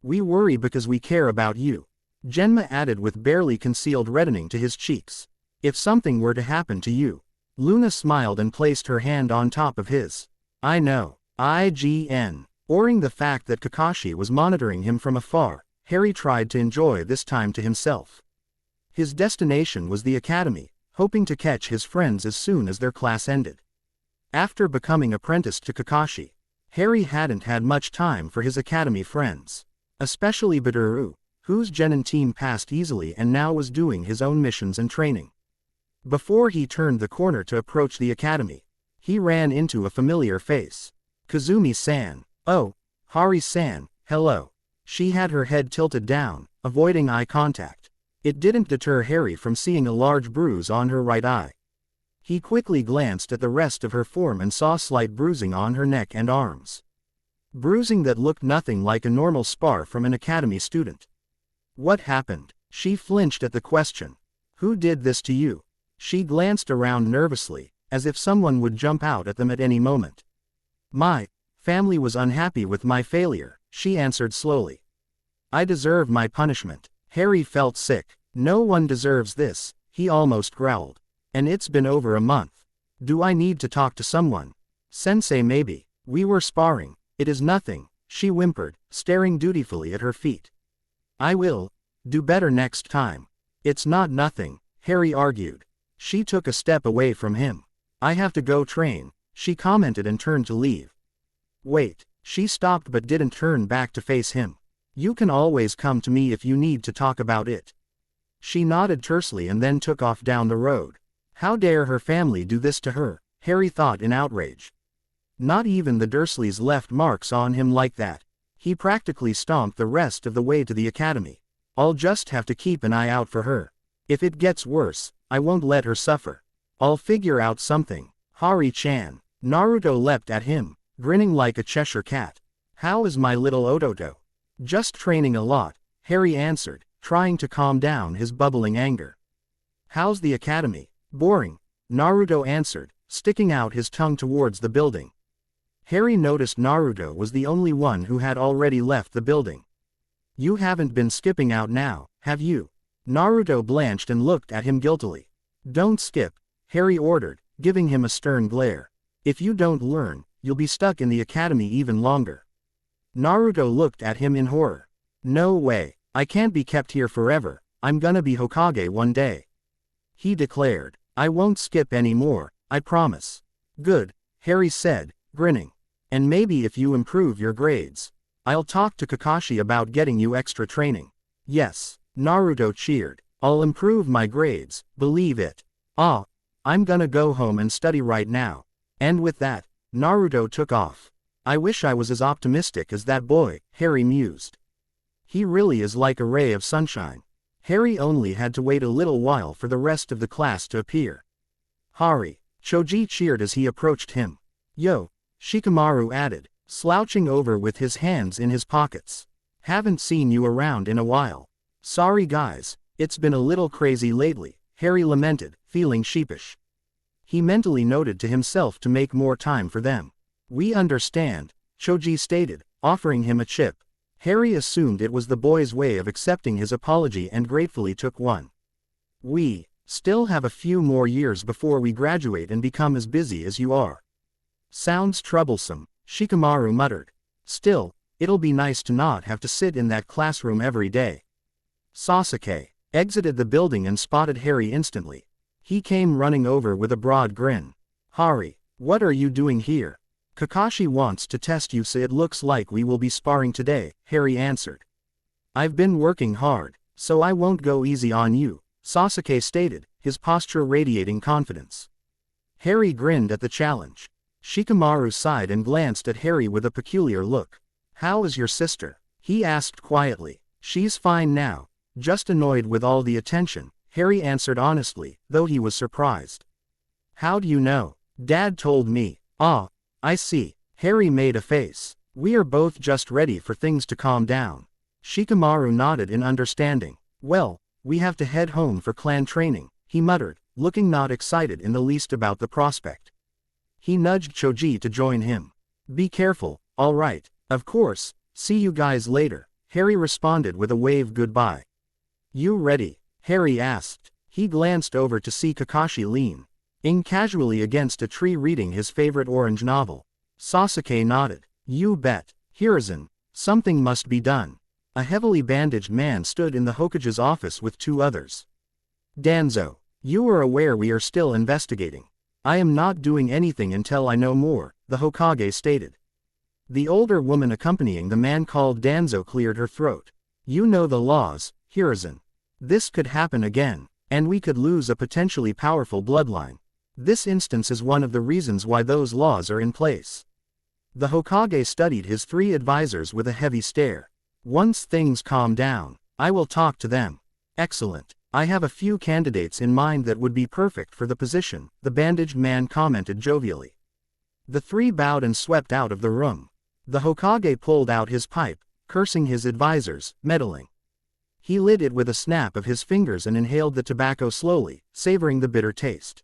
"We worry because we care about you," Genma added with barely concealed reddening to his cheeks. "If something were to happen to you." Luna smiled and placed her hand on top of his. "I know." Ignoring the fact that Kakashi was monitoring him from afar, Harry tried to enjoy this time to himself. His destination was the academy, hoping to catch his friends as soon as their class ended. After becoming apprenticed to Kakashi, Harry hadn't had much time for his academy friends. Especially Baduru, whose genin team passed easily and now was doing his own missions and training. Before he turned the corner to approach the academy, he ran into a familiar face. "Kazumi-san." "Oh, Hari-san, hello." She had her head tilted down, avoiding eye contact. It didn't deter Harry from seeing a large bruise on her right eye. He quickly glanced at the rest of her form and saw slight bruising on her neck and arms. Bruising that looked nothing like a normal spar from an academy student. "What happened?" She flinched at the question. "Who did this to you?" She glanced around nervously, as if someone would jump out at them at any moment. "My family was unhappy with my failure," she answered slowly. "I deserve my punishment." Harry felt sick. "No one deserves this," he almost growled. "And it's been over a month. Do I need to talk to someone?" "Sensei maybe. We were sparring. It is nothing," she whimpered, staring dutifully at her feet. "I will do better next time." "It's not nothing," Harry argued. She took a step away from him. "I have to go train," she commented and turned to leave. "Wait." She stopped but didn't turn back to face him. "You can always come to me if you need to talk about it." She nodded tersely and then took off down the road. How dare her family do this to her, Harry thought in outrage. Not even the Dursleys left marks on him like that. He practically stomped the rest of the way to the academy. "I'll just have to keep an eye out for her. If it gets worse, I won't let her suffer. I'll figure out something." "Hari-chan." Naruto leapt at him, grinning like a Cheshire cat. "How is my little Ototo?" "Just training a lot," Harry answered, trying to calm down his bubbling anger. "How's the academy?" "Boring," Naruto answered, sticking out his tongue towards the building. Harry noticed Naruto was the only one who had already left the building. "You haven't been skipping out now, have you?" Naruto blanched and looked at him guiltily. "Don't skip," Harry ordered, giving him a stern glare. "If you don't learn, you'll be stuck in the academy even longer." Naruto looked at him in horror. "No way, I can't be kept here forever, I'm gonna be Hokage one day," he declared. "I won't skip anymore, I promise." "Good," Harry said, grinning. "And maybe if you improve your grades, I'll talk to Kakashi about getting you extra training." "Yes," Naruto cheered. "I'll improve my grades, believe it." "Ah, I'm gonna go home and study right now." And with that, Naruto took off. "I wish I was as optimistic as that boy," Harry mused. "He really is like a ray of sunshine." Harry only had to wait a little while for the rest of the class to appear. "Hari," Choji cheered as he approached him. "Yo," Shikamaru added, slouching over with his hands in his pockets. "Haven't seen you around in a while." "Sorry guys, it's been a little crazy lately," Harry lamented, feeling sheepish. He mentally noted to himself to make more time for them. "We understand," Choji stated, offering him a chip. Harry assumed it was the boy's way of accepting his apology and gratefully took one. We still have a few more years before we graduate and become as busy as you are. Sounds troublesome, Shikamaru muttered. Still, it'll be nice to not have to sit in that classroom every day. Sasuke exited the building and spotted Harry instantly. He came running over with a broad grin. Hari, what are you doing here? Kakashi wants to test you, so it looks like we will be sparring today, Harry answered. I've been working hard, so I won't go easy on you, Sasuke stated, his posture radiating confidence. Harry grinned at the challenge. Shikamaru sighed and glanced at Harry with a peculiar look. How is your sister? He asked quietly. She's fine now, just annoyed with all the attention, Harry answered honestly, though he was surprised. How do you know? Dad told me. Ah, I see. Harry made a face. We are both just ready for things to calm down. Shikamaru nodded in understanding. Well, we have to head home for clan training, he muttered, looking not excited in the least about the prospect. He nudged Choji to join him. Be careful, all right, of course, see you guys later, Harry responded with a wave goodbye. You ready? Harry asked. He glanced over to see Kakashi leaning casually against a tree reading his favorite orange novel. Sasuke nodded. You bet. Hiruzen, something must be done. A heavily bandaged man stood in the Hokage's office with two others. Danzo, you are aware we are still investigating. I am not doing anything until I know more, the Hokage stated. The older woman accompanying the man called Danzo cleared her throat. You know the laws, Hiruzen. This could happen again, and we could lose a potentially powerful bloodline. This instance is one of the reasons why those laws are in place. The Hokage studied his three advisors with a heavy stare. Once things calm down, I will talk to them. Excellent. I have a few candidates in mind that would be perfect for the position, the bandaged man commented jovially. The three bowed and swept out of the room. The Hokage pulled out his pipe, cursing his advisors, meddling. He lit it with a snap of his fingers and inhaled the tobacco slowly, savoring the bitter taste.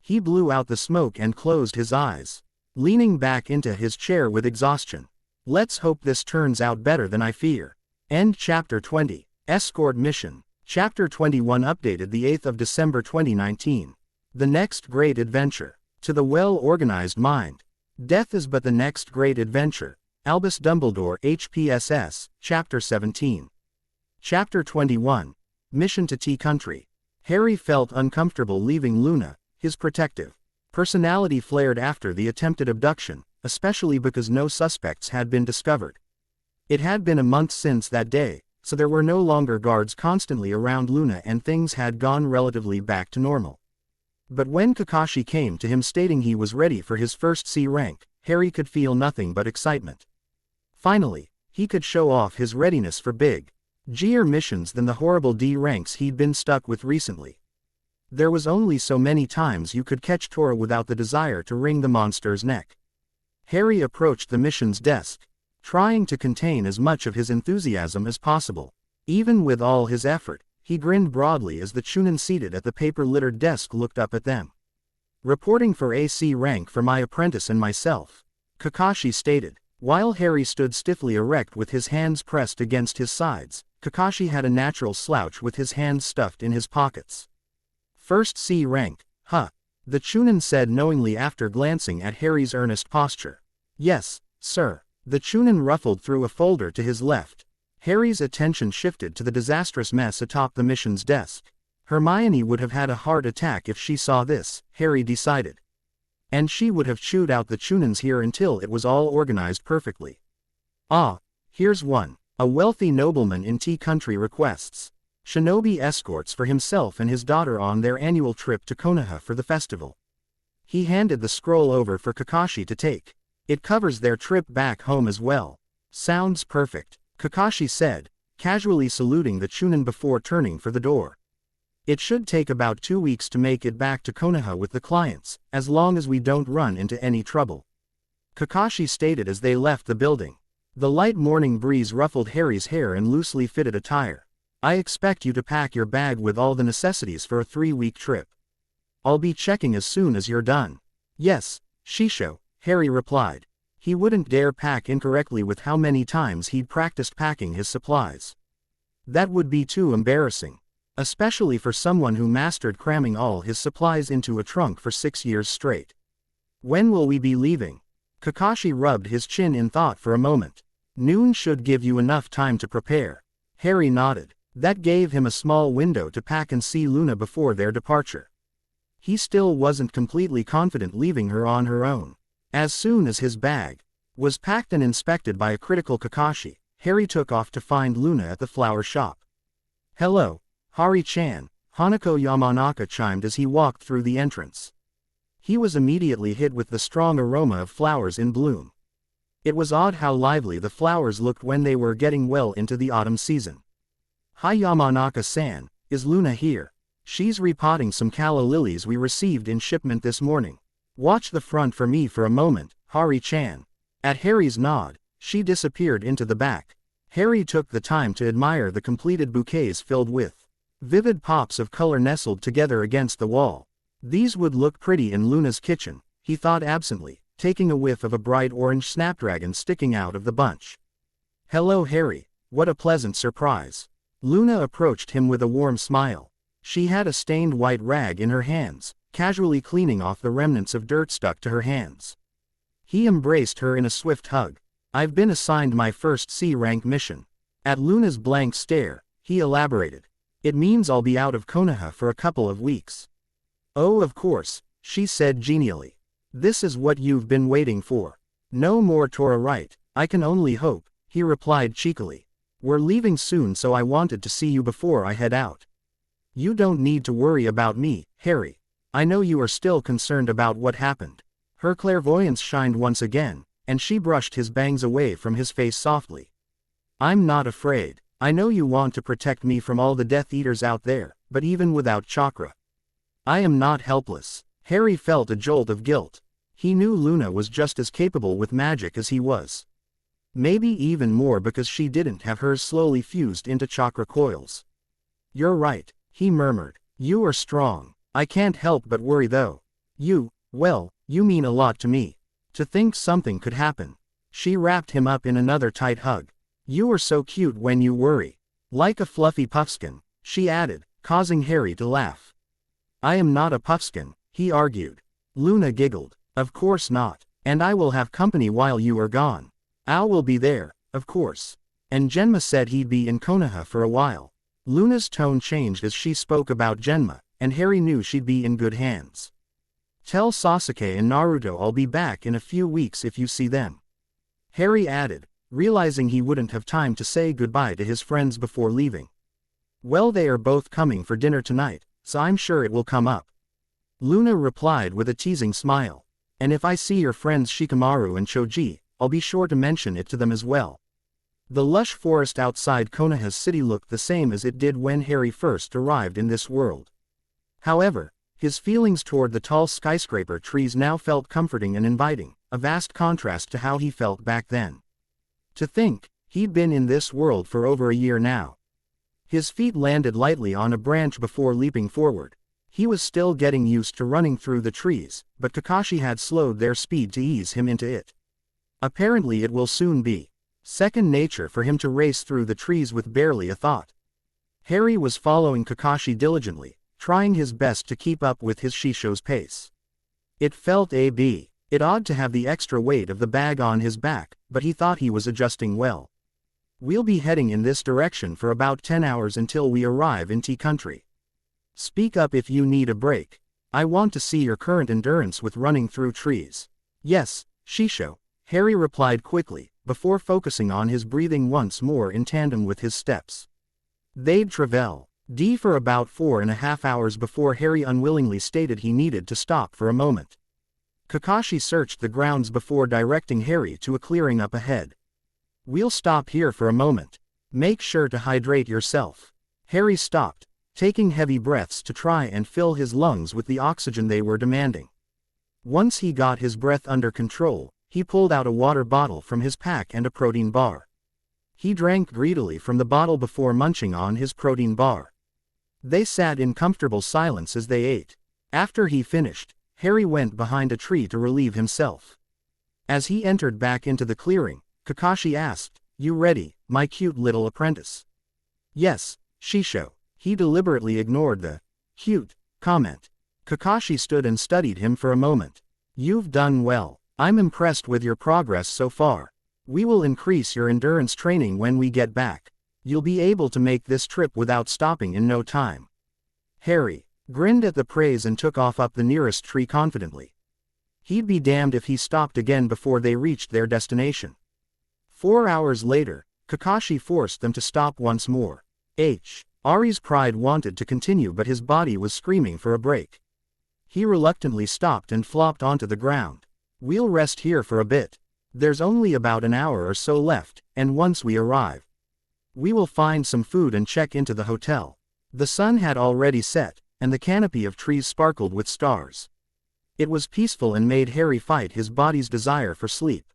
He blew out the smoke and closed his eyes, leaning back into his chair with exhaustion. Let's hope this turns out better than I fear. End Chapter 20. Escort Mission. Chapter 21 updated the 8th of December 2019. The next great adventure. To the well-organized mind. Death is but the next great adventure. Albus Dumbledore HPSS, Chapter 17. Chapter 21. Mission to Tea Country. Harry felt uncomfortable leaving Luna, his protective personality flared after the attempted abduction, especially because no suspects had been discovered. It had been a month since that day, so there were no longer guards constantly around Luna and things had gone relatively back to normal. But when Kakashi came to him stating he was ready for his first C rank, Harry could feel nothing but excitement. Finally, he could show off his readiness for bigger missions than the horrible D ranks he'd been stuck with recently. There was only so many times you could catch Tora without the desire to wring the monster's neck. Harry approached the mission's desk, trying to contain as much of his enthusiasm as possible. Even with all his effort, he grinned broadly as the Chunin seated at the paper-littered desk looked up at them. Reporting for AC rank for my apprentice and myself, Kakashi stated. While Harry stood stiffly erect with his hands pressed against his sides, Kakashi had a natural slouch with his hands stuffed in his pockets. First C rank, huh? The Chunin said knowingly after glancing at Harry's earnest posture. Yes, sir. The Chunin ruffled through a folder to his left. Harry's attention shifted to the disastrous mess atop the mission's desk. Hermione would have had a heart attack if she saw this, Harry decided. And she would have chewed out the Chunins here until it was all organized perfectly. Ah, here's one. A wealthy nobleman in Tea Country requests shinobi escorts for himself and his daughter on their annual trip to Konoha for the festival. He handed the scroll over for Kakashi to take. It covers their trip back home as well. Sounds perfect, Kakashi said, casually saluting the Chunin before turning for the door. It should take about 2 weeks to make it back to Konoha with the clients, as long as we don't run into any trouble. Kakashi stated as they left the building. The light morning breeze ruffled Harry's hair and loosely fitted attire. I expect you to pack your bag with all the necessities for a 3-week trip. I'll be checking as soon as you're done. Yes, Shisho, Harry replied. He wouldn't dare pack incorrectly with how many times he'd practiced packing his supplies. That would be too embarrassing. Especially for someone who mastered cramming all his supplies into a trunk for 6 years straight. When will we be leaving? Kakashi rubbed his chin in thought for a moment. Noon should give you enough time to prepare. Harry nodded. That gave him a small window to pack and see Luna before their departure. He still wasn't completely confident leaving her on her own. As soon as his bag was packed and inspected by a critical Kakashi, Harry took off to find Luna at the flower shop. "Hello, Hari-chan," Hanako Yamanaka chimed as he walked through the entrance. He was immediately hit with the strong aroma of flowers in bloom. It was odd how lively the flowers looked when they were getting well into the autumn season. "Hi Yamanaka-san, is Luna here? She's repotting some calla lilies we received in shipment this morning. Watch the front for me for a moment, Hari-chan." At Harry's nod, she disappeared into the back. Harry took the time to admire the completed bouquets filled with vivid pops of color nestled together against the wall. These would look pretty in Luna's kitchen, he thought absently, taking a whiff of a bright orange snapdragon sticking out of the bunch. "Hello Harry, what a pleasant surprise." Luna approached him with a warm smile. She had a stained white rag in her hands, casually cleaning off the remnants of dirt stuck to her hands. He embraced her in a swift hug. "I've been assigned my first C-rank mission." At Luna's blank stare, he elaborated. "It means I'll be out of Konoha for a couple of weeks." "Oh of course," she said genially. "This is what you've been waiting for." "No more Tora, right? I can only hope," he replied cheekily. "We're leaving soon, so I wanted to see you before I head out." "You don't need to worry about me, Harry. I know you are still concerned about what happened." Her clairvoyance shined once again, and she brushed his bangs away from his face softly. "I'm not afraid. I know you want to protect me from all the Death Eaters out there, but even without chakra, I am not helpless." Harry felt a jolt of guilt. He knew Luna was just as capable with magic as he was. Maybe even more because she didn't have hers slowly fused into chakra coils. "You're right," he murmured. "You are strong. I can't help but worry though. Well, you mean a lot to me. To think something could happen." She wrapped him up in another tight hug. "You are so cute when you worry. Like a fluffy puffskin," she added, causing Harry to laugh. "I am not a puffskin," he argued. Luna giggled. "Of course not. And I will have company while you are gone. Al will be there, of course. And Genma said he'd be in Konoha for a while." Luna's tone changed as she spoke about Genma, and Harry knew she'd be in good hands. "Tell Sasuke and Naruto I'll be back in a few weeks if you see them," Harry added, realizing he wouldn't have time to say goodbye to his friends before leaving. "Well, they are both coming for dinner tonight, so I'm sure it will come up." Luna replied with a teasing smile. "And if I see your friends Shikamaru and Choji, I'll be sure to mention it to them as well." The lush forest outside Konoha's city looked the same as it did when Harry first arrived in this world. However, his feelings toward the tall skyscraper trees now felt comforting and inviting, a vast contrast to how he felt back then. To think, he'd been in this world for over a year now. His feet landed lightly on a branch before leaping forward. He was still getting used to running through the trees, but Kakashi had slowed their speed to ease him into it. Apparently it will soon be second nature for him to race through the trees with barely a thought. Harry was following Kakashi diligently, trying his best to keep up with his Shisho's pace. It felt a bit odd to have the extra weight of the bag on his back, but he thought he was adjusting well. "We'll be heading in this direction for about 10 hours until we arrive in Tea Country. Speak up if you need a break. I want to see your current endurance with running through trees." "Yes, Shisho," Harry replied quickly, before focusing on his breathing once more in tandem with his steps. They'd travel for about 4.5 hours before Harry unwillingly stated he needed to stop for a moment. Kakashi searched the grounds before directing Harry to a clearing up ahead. "We'll stop here for a moment. Make sure to hydrate yourself." Harry stopped, taking heavy breaths to try and fill his lungs with the oxygen they were demanding. Once he got his breath under control, he pulled out a water bottle from his pack and a protein bar. He drank greedily from the bottle before munching on his protein bar. They sat in comfortable silence as they ate. After he finished, Harry went behind a tree to relieve himself. As he entered back into the clearing, Kakashi asked, "You ready, my cute little apprentice?" "Yes, Shisho." He deliberately ignored the cute comment. Kakashi stood and studied him for a moment. "You've done well. I'm impressed with your progress so far. We will increase your endurance training when we get back. You'll be able to make this trip without stopping in no time." Harry grinned at the praise and took off up the nearest tree confidently. He'd be damned if he stopped again before they reached their destination. 4 hours later, Kakashi forced them to stop once more. Ari's pride wanted to continue, but his body was screaming for a break. He reluctantly stopped and flopped onto the ground. "We'll rest here for a bit. There's only about an hour or so left, and once we arrive, we will find some food and check into the hotel." The sun had already set, and the canopy of trees sparkled with stars. It was peaceful and made Harry fight his body's desire for sleep.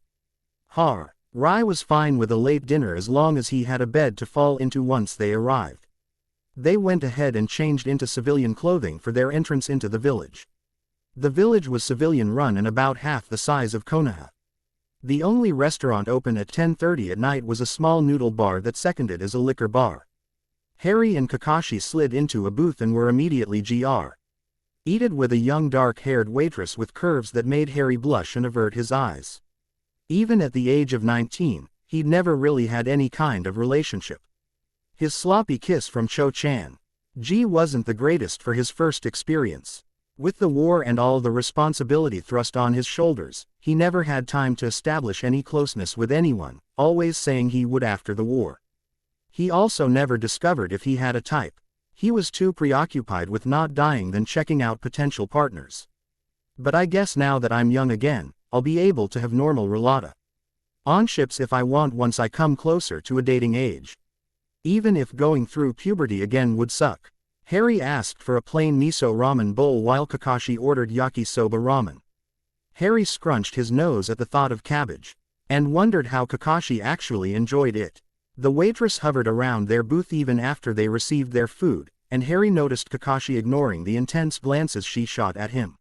Rai was fine with a late dinner as long as he had a bed to fall into once they arrived. They went ahead and changed into civilian clothing for their entrance into the village. The village was civilian-run and about half the size of Konoha. The only restaurant open at 10:30 at night was a small noodle bar that seconded as a liquor bar. Harry and Kakashi slid into a booth and were immediately greeted with a young dark-haired waitress with curves that made Harry blush and avert his eyes. Even at the age of 19, he'd never really had any kind of relationship. His sloppy kiss from Cho-chan wasn't the greatest for his first experience. With the war and all the responsibility thrust on his shoulders, he never had time to establish any closeness with anyone, always saying he would after the war. He also never discovered if he had a type. He was too preoccupied with not dying than checking out potential partners. "But I guess now that I'm young again, I'll be able to have normal relationships if I want once I come closer to a dating age. Even if going through puberty again would suck." Harry asked for a plain miso ramen bowl while Kakashi ordered yakisoba ramen. Harry scrunched his nose at the thought of cabbage, and wondered how Kakashi actually enjoyed it. The waitress hovered around their booth even after they received their food, and Harry noticed Kakashi ignoring the intense glances she shot at him.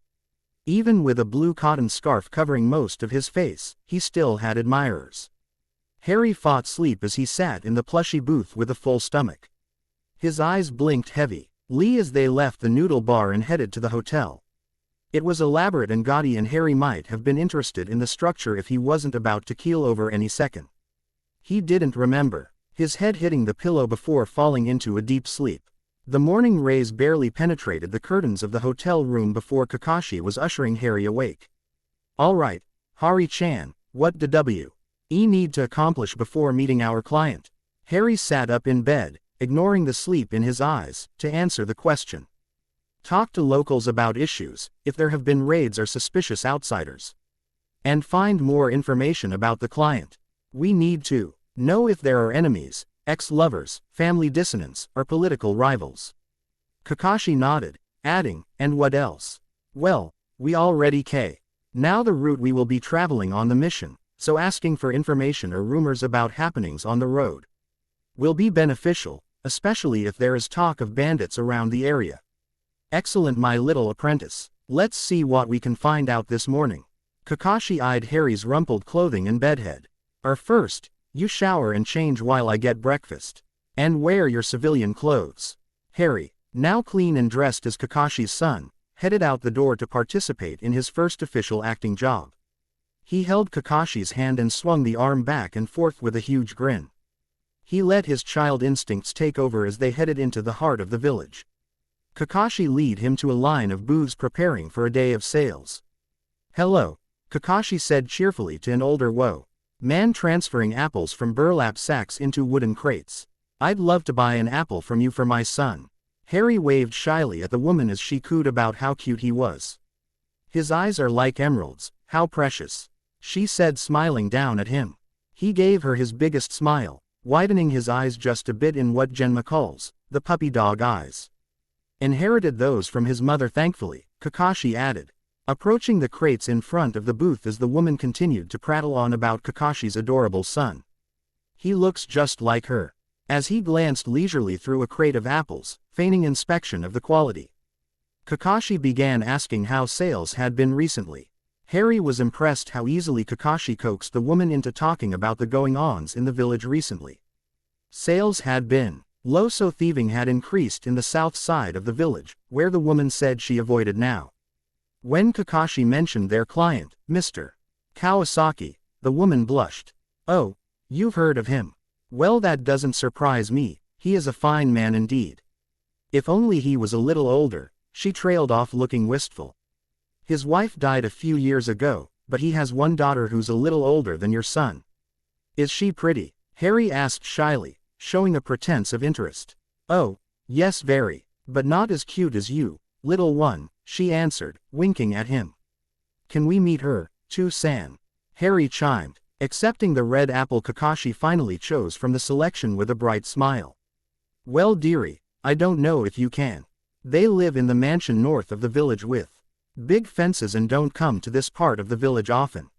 Even with a blue cotton scarf covering most of his face, he still had admirers. Harry fought sleep as he sat in the plushy booth with a full stomach. His eyes blinked heavily as they left the noodle bar and headed to the hotel. It was elaborate and gaudy, and Harry might have been interested in the structure if he wasn't about to keel over any second. He didn't remember his head hitting the pillow before falling into a deep sleep. The morning rays barely penetrated the curtains of the hotel room before Kakashi was ushering Harry awake. "All right, Hari-chan, what do we need to accomplish before meeting our client?" Harry sat up in bed, ignoring the sleep in his eyes, to answer the question. "Talk to locals about issues, if there have been raids or suspicious outsiders. And find more information about the client. We need to know if there are enemies, ex-lovers, family dissonance, or political rivals." Kakashi nodded, adding, "And what else?" "Well, we already know the route we will be traveling on the mission, so asking for information or rumors about happenings on the road will be beneficial, especially if there is talk of bandits around the area." "Excellent, my little apprentice. Let's see what we can find out this morning." Kakashi eyed Harry's rumpled clothing and bedhead. First, you shower and change while I get breakfast. And wear your civilian clothes." Harry, now clean and dressed as Kakashi's son, headed out the door to participate in his first official acting job. He held Kakashi's hand and swung the arm back and forth with a huge grin. He let his child instincts take over as they headed into the heart of the village. Kakashi led him to a line of booths preparing for a day of sales. "Hello," Kakashi said cheerfully to an older man transferring apples from burlap sacks into wooden crates. "I'd love to buy an apple from you for my son." Harry waved shyly at the woman as she cooed about how cute he was. "His eyes are like emeralds, how precious," she said, smiling down at him. He gave her his biggest smile, widening his eyes just a bit in what Genma calls the puppy dog eyes. "Inherited those from his mother, thankfully," Kakashi added, approaching the crates in front of the booth as the woman continued to prattle on about Kakashi's adorable son. "He looks just like her," as he glanced leisurely through a crate of apples, feigning inspection of the quality. Kakashi began asking how sales had been recently. Harry was impressed how easily Kakashi coaxed the woman into talking about the going-ons in the village recently. Sales had been low, so thieving had increased in the south side of the village, where the woman said she avoided now. When Kakashi mentioned their client, Mr. Kawasaki, the woman blushed. "Oh, you've heard of him. Well, that doesn't surprise me, he is a fine man indeed. If only he was a little older," she trailed off looking wistful. "His wife died a few years ago, but he has one daughter who's a little older than your son." "Is she pretty?" Harry asked shyly, showing a pretense of interest. "Oh, yes, very, but not as cute as you, little one," she answered, winking at him. "Can we meet her, too, San?" Harry chimed, accepting the red apple Kakashi finally chose from the selection with a bright smile. "Well, dearie, I don't know if you can. They live in the mansion north of the village with big fences and don't come to this part of the village often."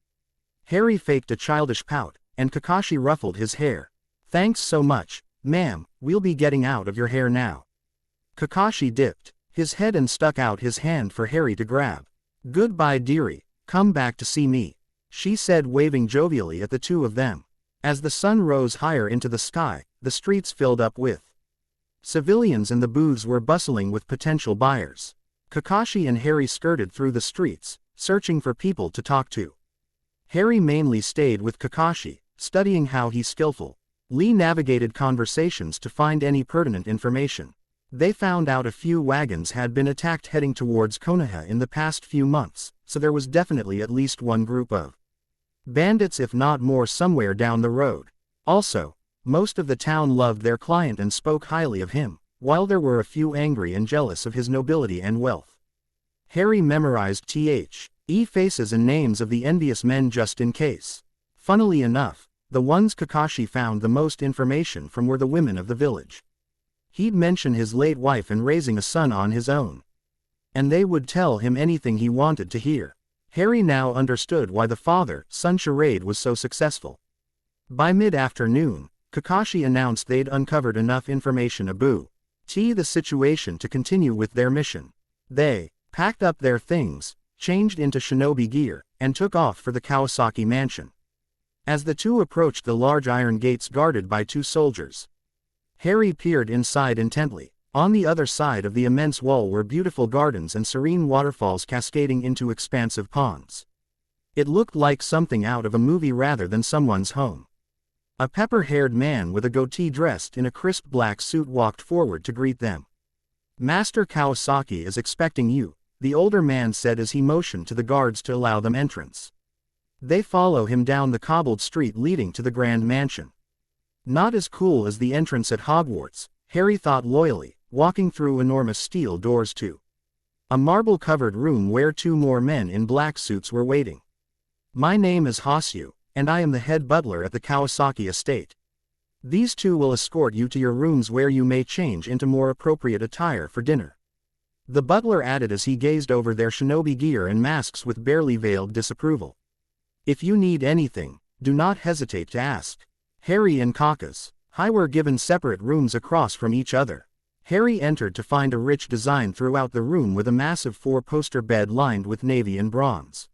Harry faked a childish pout, and Kakashi ruffled his hair. "Thanks so much, ma'am, we'll be getting out of your hair now." Kakashi dipped his head and stuck out his hand for Harry to grab. "Goodbye, dearie, come back to see me," she said, waving jovially at the two of them. As the sun rose higher into the sky, the streets filled up with civilians and the booths were bustling with potential buyers. Kakashi and Harry skirted through the streets, searching for people to talk to. Harry mainly stayed with Kakashi, studying how he skillfully navigated conversations to find any pertinent information. They found out a few wagons had been attacked heading towards Konoha in the past few months, so there was definitely at least one group of bandits, if not more, somewhere down the road. Also, most of the town loved their client and spoke highly of him, while there were a few angry and jealous of his nobility and wealth. Harry memorized the faces and names of the envious men just in case. Funnily enough, the ones Kakashi found the most information from were the women of the village. He'd mention his late wife and raising a son on his own, and they would tell him anything he wanted to hear. Harry now understood why the father-son charade was so successful. By mid-afternoon, Kakashi announced they'd uncovered enough information about the situation to continue with their mission. They packed up their things, changed into shinobi gear, and took off for the Kawasaki mansion. As the two approached the large iron gates guarded by two soldiers, Harry peered inside intently. On the other side of the immense wall were beautiful gardens and serene waterfalls cascading into expansive ponds. It looked like something out of a movie rather than someone's home. A pepper-haired man with a goatee dressed in a crisp black suit walked forward to greet them. "Master Kawasaki is expecting you," the older man said as he motioned to the guards to allow them entrance. They follow him down the cobbled street leading to the grand mansion. Not as cool as the entrance at Hogwarts, Harry thought loyally, walking through enormous steel doors to a marble-covered room where two more men in black suits were waiting. "My name is Hasu, and I am the head butler at the Kawasaki estate. These two will escort you to your rooms where you may change into more appropriate attire for dinner," the butler added as he gazed over their shinobi gear and masks with barely veiled disapproval. "If you need anything, do not hesitate to ask." Harry and Kakashi were given separate rooms across from each other. Harry entered to find a rich design throughout the room with a massive four-poster bed lined with navy and bronze.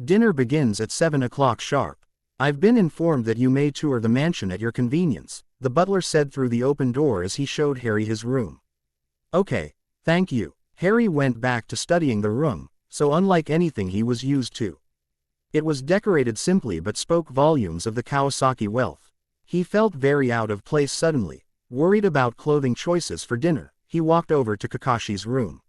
"Dinner begins at 7 o'clock sharp. I've been informed that you may tour the mansion at your convenience," the butler said through the open door as he showed Harry his room. "Okay, thank you." Harry went back to studying the room, so unlike anything he was used to. It was decorated simply but spoke volumes of the Kawasaki wealth. He felt very out of place suddenly. Worried about clothing choices for dinner, he walked over to Kakashi's room.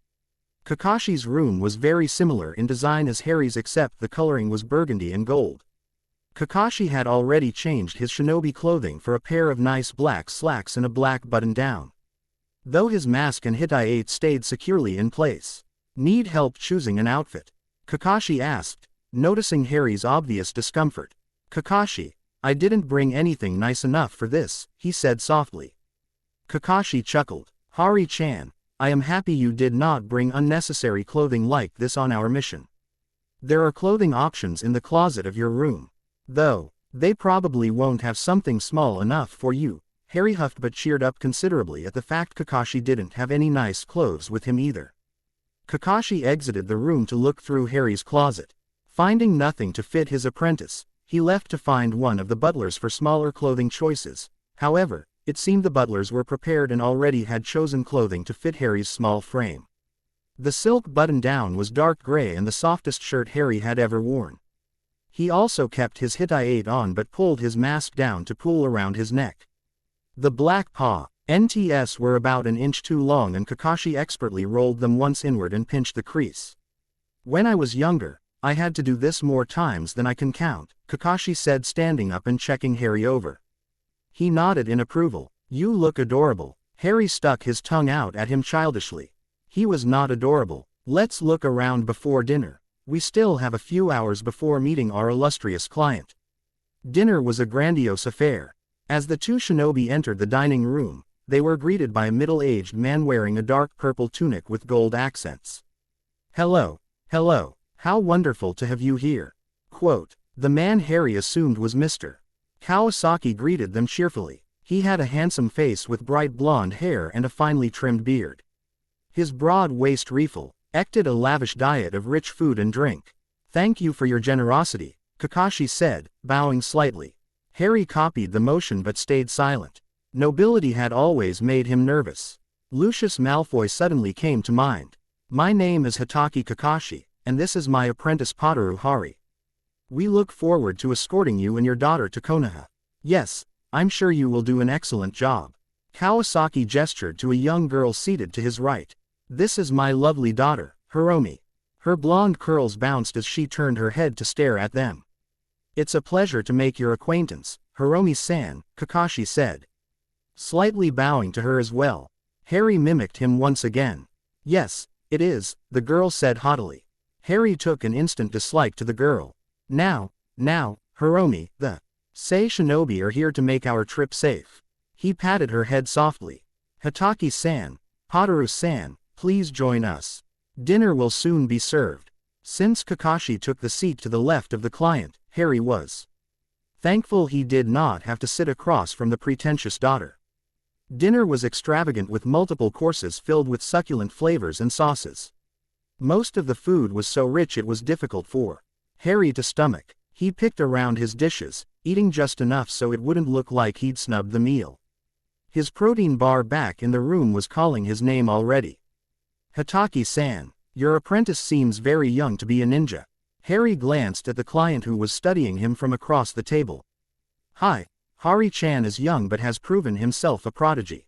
Kakashi's room was very similar in design as Harry's, except the coloring was burgundy and gold. Kakashi had already changed his shinobi clothing for a pair of nice black slacks and a black button-down, though his mask and hitai stayed securely in place. "Need help choosing an outfit?" Kakashi asked, noticing Harry's obvious discomfort. "Kakashi, I didn't bring anything nice enough for this," he said softly. Kakashi chuckled. "Hari-chan, I am happy you did not bring unnecessary clothing like this on our mission. There are clothing options in the closet of your room. Though, they probably won't have something small enough for you." Harry huffed but cheered up considerably at the fact Kakashi didn't have any nice clothes with him either. Kakashi exited the room to look through Harry's closet. Finding nothing to fit his apprentice, he left to find one of the butlers for smaller clothing choices. However, it seemed the butlers were prepared and already had chosen clothing to fit Harry's small frame. The silk button-down was dark gray and the softest shirt Harry had ever worn. He also kept his Hittite on but pulled his mask down to pull around his neck. The black paw NTS were about an inch too long and Kakashi expertly rolled them once inward and pinched the crease. When I was younger, I had to do this more times than I can count, Kakashi said, standing up and checking Harry over. He nodded in approval. You look adorable. Harry stuck his tongue out at him childishly. He was not adorable. Let's look around before dinner. We still have a few hours before meeting our illustrious client. Dinner was a grandiose affair. As the two shinobi entered the dining room, they were greeted by a middle-aged man wearing a dark purple tunic with gold accents. Hello, hello, how wonderful to have you here. Quote, the man Harry assumed was Mr. Kawasaki greeted them cheerfully. He had a handsome face with bright blonde hair and a finely trimmed beard. His broad waist reflected a lavish diet of rich food and drink. Thank you for your generosity, Kakashi said, bowing slightly. Harry copied the motion but stayed silent. Nobility had always made him nervous. Lucius Malfoy suddenly came to mind. My name is Hitaki Kakashi, and this is my apprentice Potaru Hari. We look forward to escorting you and your daughter to Konoha. Yes, I'm sure you will do an excellent job. Kawasaki gestured to a young girl seated to his right. This is my lovely daughter, Hiromi. Her blonde curls bounced as she turned her head to stare at them. It's a pleasure to make your acquaintance, Hiromi-san, Kakashi said. Slightly bowing to her as well. Harry mimicked him once again. Yes, it is, the girl said haughtily. Harry took an instant dislike to the girl. Now, Hiromi, the Sei Shinobi are here to make our trip safe. He patted her head softly. Hitaki-san, Potaru-san, please join us. Dinner will soon be served. Since Kakashi took the seat to the left of the client, Harry was thankful he did not have to sit across from the pretentious daughter. Dinner was extravagant with multiple courses filled with succulent flavors and sauces. Most of the food was so rich it was difficult for Harry to stomach. He picked around his dishes, eating just enough so it wouldn't look like he'd snubbed the meal. His protein bar back in the room was calling his name already. Hitaki-san, your apprentice seems very young to be a ninja. Harry glanced at the client who was studying him from across the table. Hi, Hari-chan is young but has proven himself a prodigy.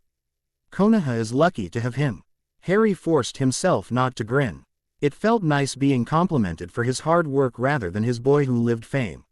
Konoha is lucky to have him. Harry forced himself not to grin. It felt nice being complimented for his hard work rather than his boy who lived fame.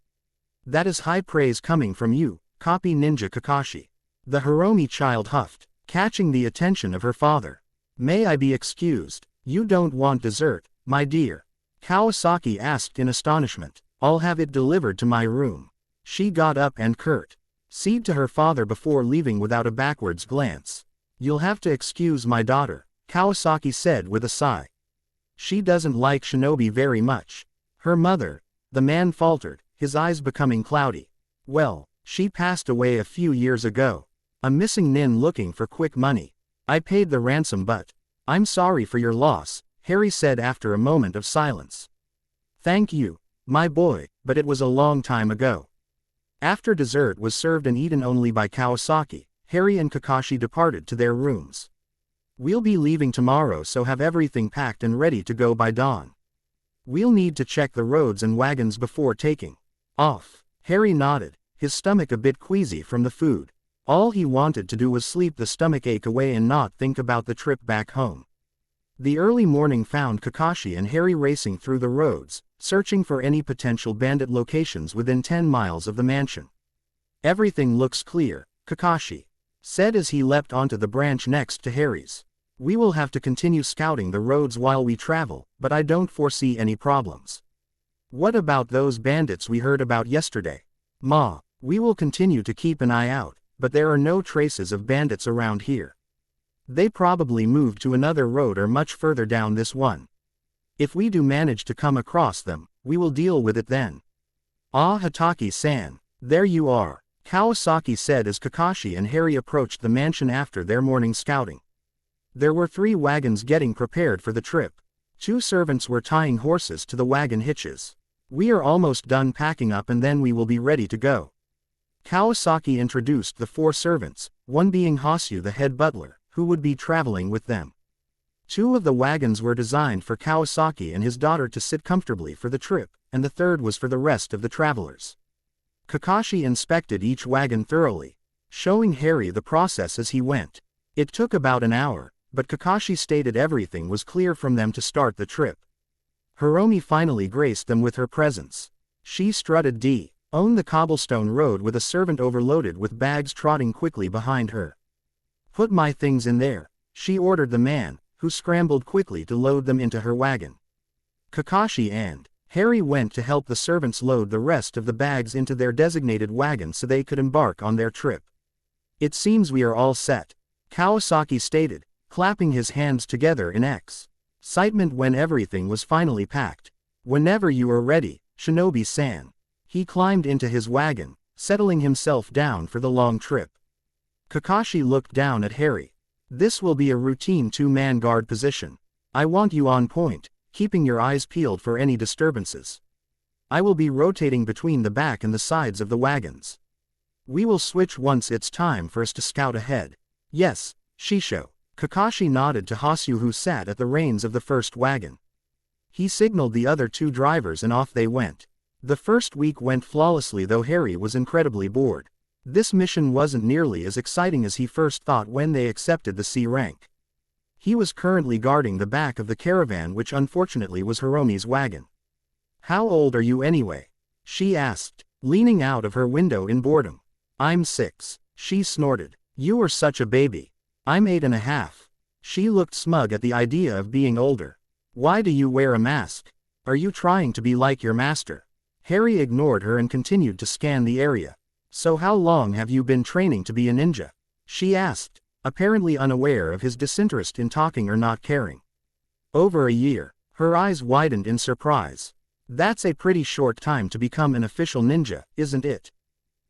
That is high praise coming from you, copy ninja Kakashi. The Hiromi child huffed, catching the attention of her father. May I be excused? You don't want dessert, my dear? Kawasaki asked in astonishment. I'll have it delivered to my room. She got up and curtsied to her father before leaving without a backwards glance. You'll have to excuse my daughter, Kawasaki said with a sigh. She doesn't like shinobi very much. Her mother, the man faltered, his eyes becoming cloudy. Well, she passed away a few years ago. A missing nin looking for quick money. I paid the ransom but I'm sorry for your loss, Harry said after a moment of silence. Thank you, my boy, but it was a long time ago. After dessert was served and eaten only by Kawasaki, Harry and Kakashi departed to their rooms. We'll be leaving tomorrow, so have everything packed and ready to go by dawn. We'll need to check the roads and wagons before taking off. Harry nodded, his stomach a bit queasy from the food. All he wanted to do was sleep the stomach ache away and not think about the trip back home. The early morning found Kakashi and Harry racing through the roads, searching for any potential bandit locations within 10 miles of the mansion. Everything looks clear, Kakashi said as he leapt onto the branch next to Harry's. We will have to continue scouting the roads while we travel, but I don't foresee any problems. What about those bandits we heard about yesterday? Ma, we will continue to keep an eye out, but there are no traces of bandits around here. They probably moved to another road or much further down this one. If we do manage to come across them, we will deal with it then. Ah, Hitaki-san, there you are, Kawasaki said as Kakashi and Harry approached the mansion after their morning scouting. There were 3 wagons getting prepared for the trip. 2 servants were tying horses to the wagon hitches. We are almost done packing up and then we will be ready to go. Kawasaki introduced the 4 servants, one being Hosyu the head butler, who would be traveling with them. 2 of the wagons were designed for Kawasaki and his daughter to sit comfortably for the trip, and the third was for the rest of the travelers. Kakashi inspected each wagon thoroughly, showing Harry the process as he went. It took about an hour, but Kakashi stated everything was clear from them to start the trip. Hiromi finally graced them with her presence. She strutted on the cobblestone road with a servant overloaded with bags trotting quickly behind her. "Put my things in there," she ordered the man, who scrambled quickly to load them into her wagon. Kakashi and Harry went to help the servants load the rest of the bags into their designated wagon so they could embark on their trip. "It seems we are all set," Kawasaki stated, clapping his hands together in excitement when everything was finally packed. "Whenever you are ready, Shinobi-san." He climbed into his wagon, settling himself down for the long trip. Kakashi looked down at Harry. "This will be a routine 2-man guard position. I want you on point, keeping your eyes peeled for any disturbances. I will be rotating between the back and the sides of the wagons. We will switch once it's time for us to scout ahead." "Yes, Shisho." Kakashi nodded to Hosyu who sat at the reins of the first wagon. He signaled the other 2 drivers and off they went. The first week went flawlessly though Harry was incredibly bored. This mission wasn't nearly as exciting as he first thought when they accepted the C rank. He was currently guarding the back of the caravan which unfortunately was Hiromi's wagon. "How old are you anyway?" she asked, leaning out of her window in boredom. "I'm 6, she snorted. "You are such a baby." "I'm 8.5. She looked smug at the idea of being older. "Why do you wear a mask? Are you trying to be like your master?" Harry ignored her and continued to scan the area. "So how long have you been training to be a ninja?" she asked, apparently unaware of his disinterest in talking or not caring. "Over a year." Her eyes widened in surprise. "That's a pretty short time to become an official ninja, isn't it?"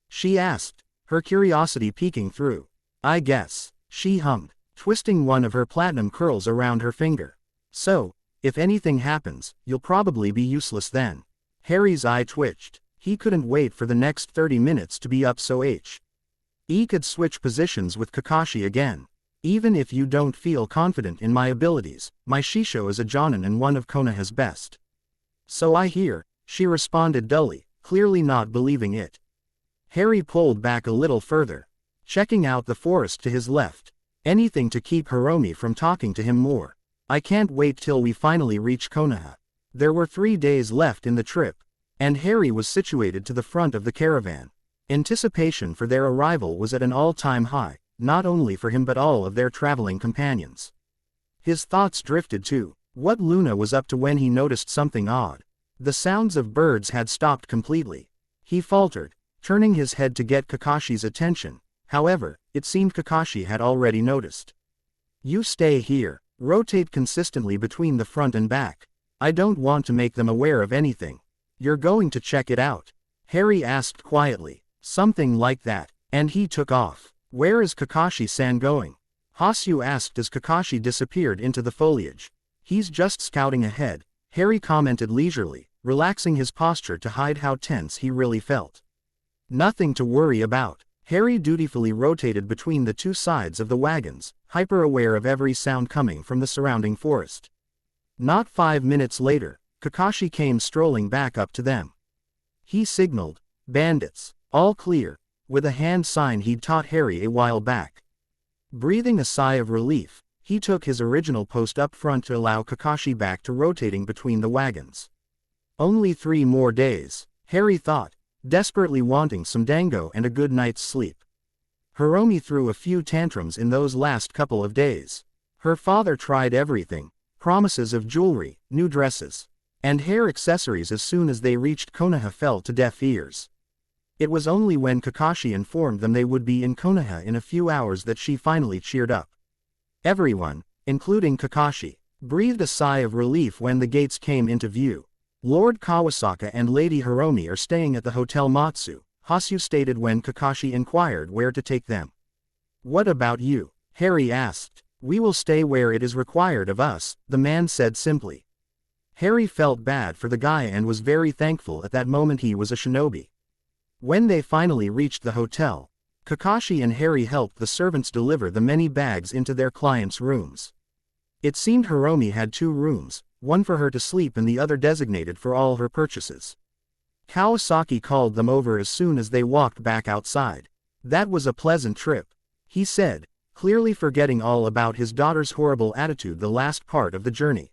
she asked, her curiosity peeking through. "I guess," she hummed, twisting one of her platinum curls around her finger. "So, if anything happens, you'll probably be useless then." Harry's eye twitched. He couldn't wait for the next 30 minutes to be up so he could switch positions with Kakashi again. "Even if you don't feel confident in my abilities, my Shisho is a Jonin and one of Konoha's best." "So I hear," she responded dully, clearly not believing it. Harry pulled back a little further, checking out the forest to his left. Anything to keep Hiromi from talking to him more. "I can't wait till we finally reach Konoha." There were 3 days left in the trip, and Harry was situated to the front of the caravan. Anticipation for their arrival was at an all-time high, not only for him but all of their traveling companions. His thoughts drifted to what Luna was up to when he noticed something odd. The sounds of birds had stopped completely. He faltered, turning his head to get Kakashi's attention. However, it seemed Kakashi had already noticed. "You stay here. Rotate consistently between the front and back. I don't want to make them aware of anything." "You're going to check it out?" Harry asked quietly. "Something like that." And he took off. "Where is Kakashi-san going?" Hosyu asked as Kakashi disappeared into the foliage. "He's just scouting ahead," Harry commented leisurely, relaxing his posture to hide how tense he really felt. "Nothing to worry about." Harry dutifully rotated between the 2 sides of the wagons, hyper-aware of every sound coming from the surrounding forest. Not 5 minutes later, Kakashi came strolling back up to them. He signaled, "Bandits, all clear," with a hand sign he'd taught Harry a while back. Breathing a sigh of relief, he took his original post up front to allow Kakashi back to rotating between the wagons. Only 3 more days, Harry thought, desperately wanting some dango and a good night's sleep. Hiromi threw a few tantrums in those last couple of days. Her father tried everything, promises of jewelry, new dresses, and hair accessories. As soon as they reached Konoha fell to deaf ears. It was only when Kakashi informed them they would be in Konoha in a few hours that she finally cheered up. Everyone, including Kakashi, breathed a sigh of relief when the gates came into view. "Lord Kawasaka and Lady Hiromi are staying at the Hotel Matsu," Hosyu stated when Kakashi inquired where to take them. "What about you?" Harry asked. "We will stay where it is required of us," the man said simply. Harry felt bad for the guy and was very thankful at that moment he was a shinobi. When they finally reached the hotel, Kakashi and Harry helped the servants deliver the many bags into their clients' rooms. It seemed Hiromi had 2 rooms, one for her to sleep and the other designated for all her purchases. Kawasaki called them over as soon as they walked back outside. That was a pleasant trip, he said, clearly forgetting all about his daughter's horrible attitude the last part of the journey.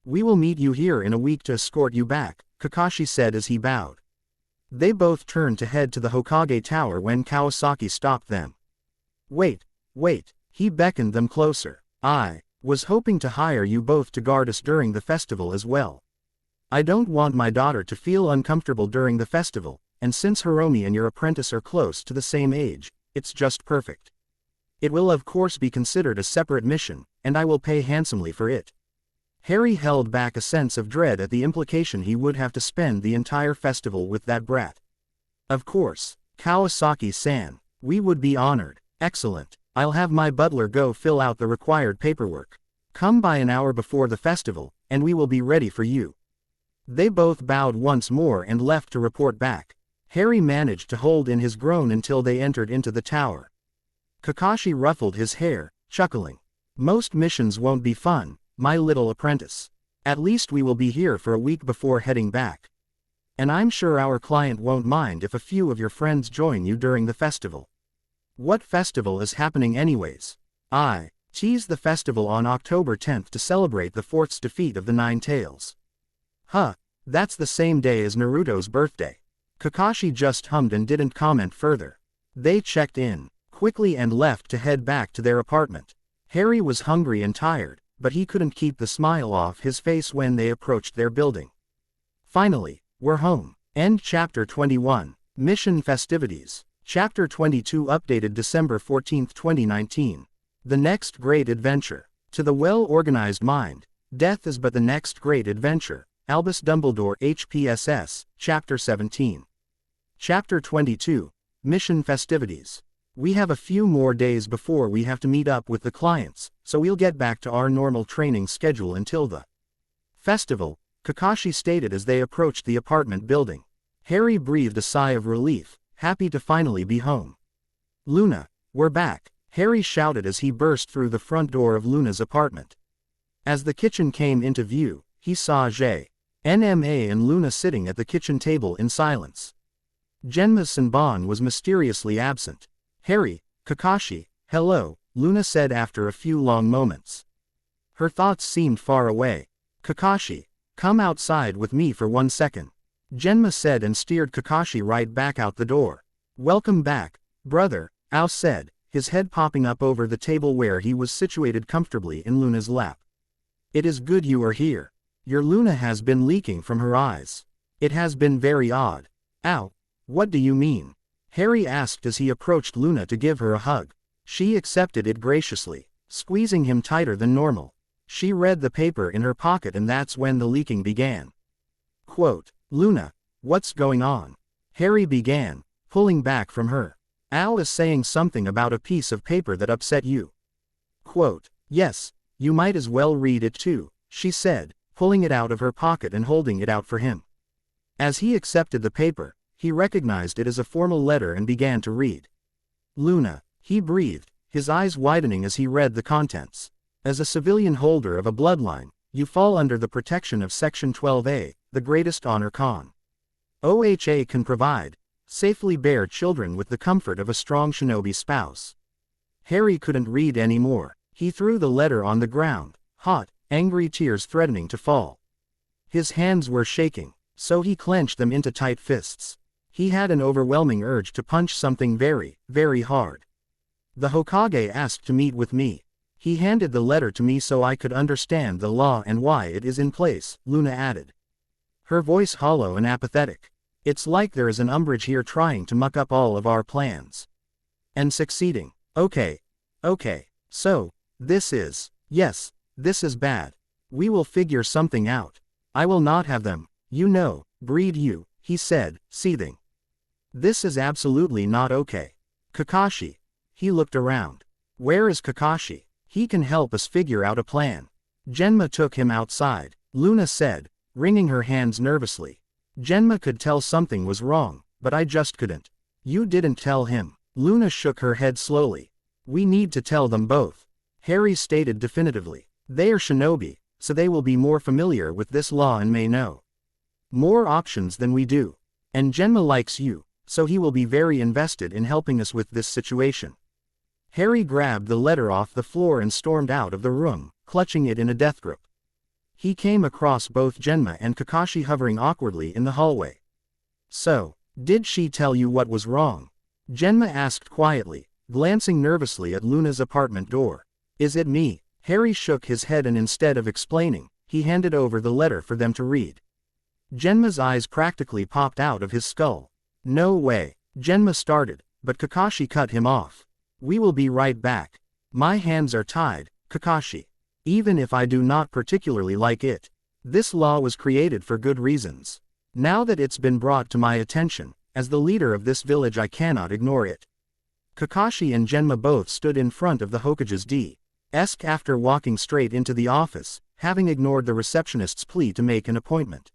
We will meet you here in a week to escort you back, Kakashi said as he bowed. They both turned to head to the Hokage Tower when Kawasaki stopped them. Wait, he beckoned them closer. I was hoping to hire you both to guard us during the festival as well. I don't want my daughter to feel uncomfortable during the festival, and since Hiromi and your apprentice are close to the same age, it's just perfect. It will of course be considered a separate mission, and I will pay handsomely for it. Harry held back a sense of dread at the implication he would have to spend the entire festival with that brat. Of course, Kawasaki-san, we would be honored. Excellent. I'll have my butler go fill out the required paperwork. Come by an hour before the festival, and we will be ready for you. They both bowed once more and left to report back. Harry managed to hold in his groan until they entered into the tower. Kakashi ruffled his hair, chuckling. Most missions won't be fun, my little apprentice. At least we will be here for a week before heading back. And I'm sure our client won't mind if a few of your friends join you during the festival. What festival is happening anyways? I tease the festival on October 10th to celebrate the Fourth's defeat of the Nine Tails. Huh, that's the same day as Naruto's birthday. Kakashi just hummed and didn't comment further. They checked in quickly and left to head back to their apartment. Harry was hungry and tired, but he couldn't keep the smile off his face when they approached their building. Finally, we're home. End Chapter 21. Mission Festivities. Chapter 22 updated December 14, 2019. The next great adventure. To the well-organized mind, death is but the next great adventure. Albus Dumbledore HPSS, Chapter 17. Chapter 22. Mission Festivities. We have a few more days before we have to meet up with the clients, so we'll get back to our normal training schedule until the festival, Kakashi stated as they approached the apartment building. Harry breathed a sigh of relief, happy to finally be home. Luna, we're back, Harry shouted as he burst through the front door of Luna's apartment. As the kitchen came into view, he saw Nma and Luna sitting at the kitchen table in silence. Genma Sanbon was mysteriously absent. Harry, Kakashi, hello, Luna said after a few long moments. Her thoughts seemed far away. Kakashi, come outside with me for 1 second. Genma said and steered Kakashi right back out the door. Welcome back, brother, Ao said, his head popping up over the table where he was situated comfortably in Luna's lap. It is good you are here. Your Luna has been leaking from her eyes. It has been very odd. Ow, what do you mean? Harry asked as he approached Luna to give her a hug. She accepted it graciously, squeezing him tighter than normal. She read the paper in her pocket and that's when the leaking began. Quote, Luna, what's going on? Harry began, pulling back from her. Al is saying something about a piece of paper that upset you. Quote, yes, you might as well read it too, she said, pulling it out of her pocket and holding it out for him. As he accepted the paper, he recognized it as a formal letter and began to read. Luna, he breathed, his eyes widening as he read the contents. As a civilian holder of a bloodline, you fall under the protection of Section 12A, the greatest honor OHA can provide. Safely bear children with the comfort of a strong shinobi spouse. Harry couldn't read anymore. He threw the letter on the ground, hot, angry tears threatening to fall. His hands were shaking, so he clenched them into tight fists. He had an overwhelming urge to punch something very, very hard. The Hokage asked to meet with me. He handed the letter to me so I could understand the law and why it is in place, Luna added. Her voice hollow and apathetic. It's like there is an Umbridge here trying to muck up all of our plans. And succeeding. Okay. So, yes, this is bad. We will figure something out. I will not have them, breed you, he said, seething. This is absolutely not okay. Kakashi. He looked around. Where is Kakashi? He can help us figure out a plan. Genma took him outside. Luna said, wringing her hands nervously. Genma could tell something was wrong, but I just couldn't. You didn't tell him. Luna shook her head slowly. We need to tell them both. Harry stated definitively. They are shinobi, so they will be more familiar with this law and may know more options than we do. And Genma likes you, so he will be very invested in helping us with this situation. Harry grabbed the letter off the floor and stormed out of the room, clutching it in a death grip. He came across both Genma and Kakashi hovering awkwardly in the hallway. So, did she tell you what was wrong? Genma asked quietly, glancing nervously at Luna's apartment door. Is it me? Harry shook his head and instead of explaining, he handed over the letter for them to read. Genma's eyes practically popped out of his skull. No way. Genma started, but Kakashi cut him off. We will be right back. My hands are tied, Kakashi. Even if I do not particularly like it. This law was created for good reasons. Now that it's been brought to my attention, as the leader of this village I cannot ignore it. Kakashi and Genma both stood in front of the Hokage's desk after walking straight into the office, having ignored the receptionist's plea to make an appointment.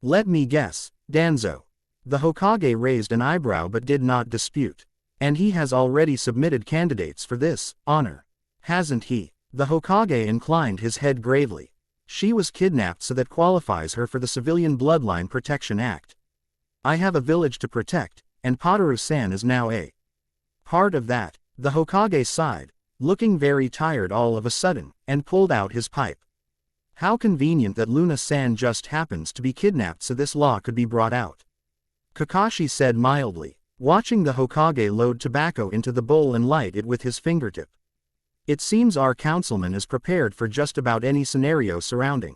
Let me guess, Danzo. The Hokage raised an eyebrow but did not dispute. And he has already submitted candidates for this honor. Hasn't he? The Hokage inclined his head gravely. She was kidnapped, so that qualifies her for the Civilian Bloodline Protection Act. I have a village to protect, and Potaru-san is now a part of that. The Hokage sighed, looking very tired all of a sudden, and pulled out his pipe. How convenient that Luna-san just happens to be kidnapped so this law could be brought out. Kakashi said mildly, watching the Hokage load tobacco into the bowl and light it with his fingertip. It seems our councilman is prepared for just about any scenario surrounding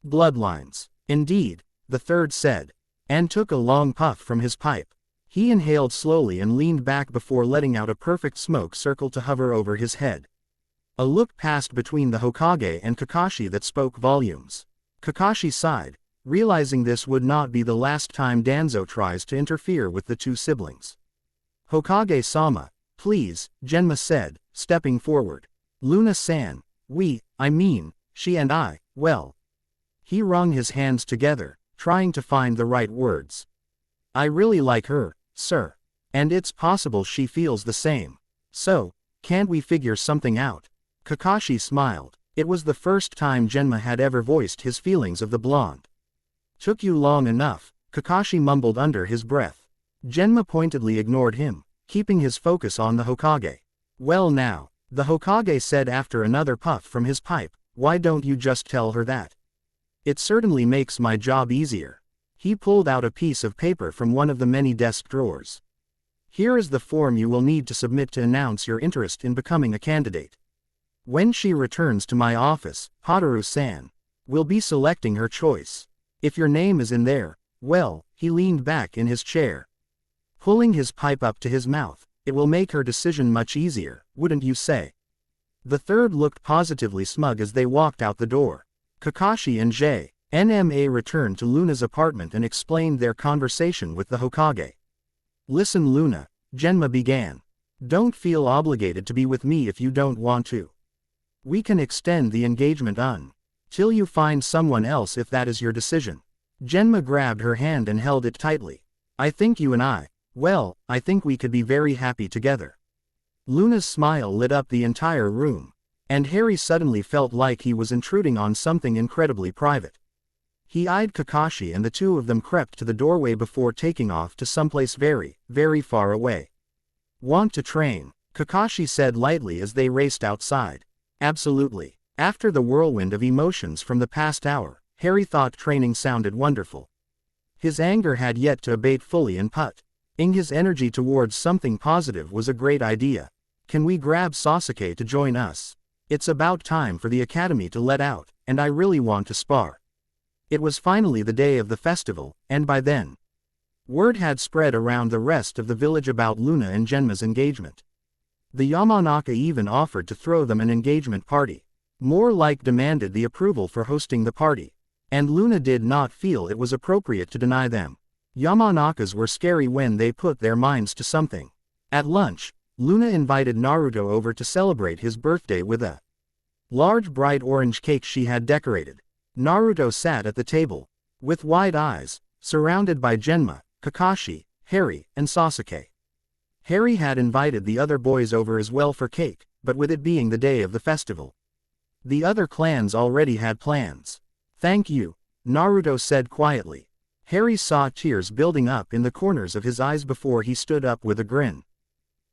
bloodlines. Indeed, the third said, and took a long puff from his pipe. He inhaled slowly and leaned back before letting out a perfect smoke circle to hover over his head. A look passed between the Hokage and Kakashi that spoke volumes. Kakashi sighed, realizing this would not be the last time Danzo tries to interfere with the two siblings. Hokage-sama, please, Genma said, stepping forward. Luna-san, she and I, well. He wrung his hands together, trying to find the right words. I really like her, sir. And it's possible she feels the same. So, can't we figure something out? Kakashi smiled. It was the first time Genma had ever voiced his feelings of the blonde. Took you long enough, Kakashi mumbled under his breath. Genma pointedly ignored him, keeping his focus on the Hokage. Well now, the Hokage said after another puff from his pipe, why don't you just tell her that? It certainly makes my job easier. He pulled out a piece of paper from one of the many desk drawers. Here is the form you will need to submit to announce your interest in becoming a candidate. When she returns to my office, Hotaru-san will be selecting her choice. If your name is in there, well, he leaned back in his chair, pulling his pipe up to his mouth. It will make her decision much easier, wouldn't you say? The third looked positively smug as they walked out the door. Kakashi and J.N.M.A. returned to Luna's apartment and explained their conversation with the Hokage. Listen, Luna, Genma began. Don't feel obligated to be with me if you don't want to. We can extend the engagement until you find someone else if that is your decision. Genma grabbed her hand and held it tightly. I think you and I think we could be very happy together. Luna's smile lit up the entire room, and Harry suddenly felt like he was intruding on something incredibly private. He eyed Kakashi and the two of them crept to the doorway before taking off to someplace very, very far away. Want to train? Kakashi said lightly as they raced outside. Absolutely. After the whirlwind of emotions from the past hour, Harry thought training sounded wonderful. His anger had yet to abate fully and putting his energy towards something positive was a great idea. Can we grab Sasuke to join us? It's about time for the academy to let out, and I really want to spar. It was finally the day of the festival, and by then, word had spread around the rest of the village about Luna and Genma's engagement. The Yamanaka even offered to throw them an engagement party. More like demanded the approval for hosting the party. And Luna did not feel it was appropriate to deny them. Yamanakas were scary when they put their minds to something. At lunch, Luna invited Naruto over to celebrate his birthday with a large bright orange cake she had decorated. Naruto sat at the table, with wide eyes, surrounded by Genma, Kakashi, Harry, and Sasuke. Harry had invited the other boys over as well for cake, but with it being the day of the festival, the other clans already had plans. Thank you, Naruto said quietly. Harry saw tears building up in the corners of his eyes before he stood up with a grin.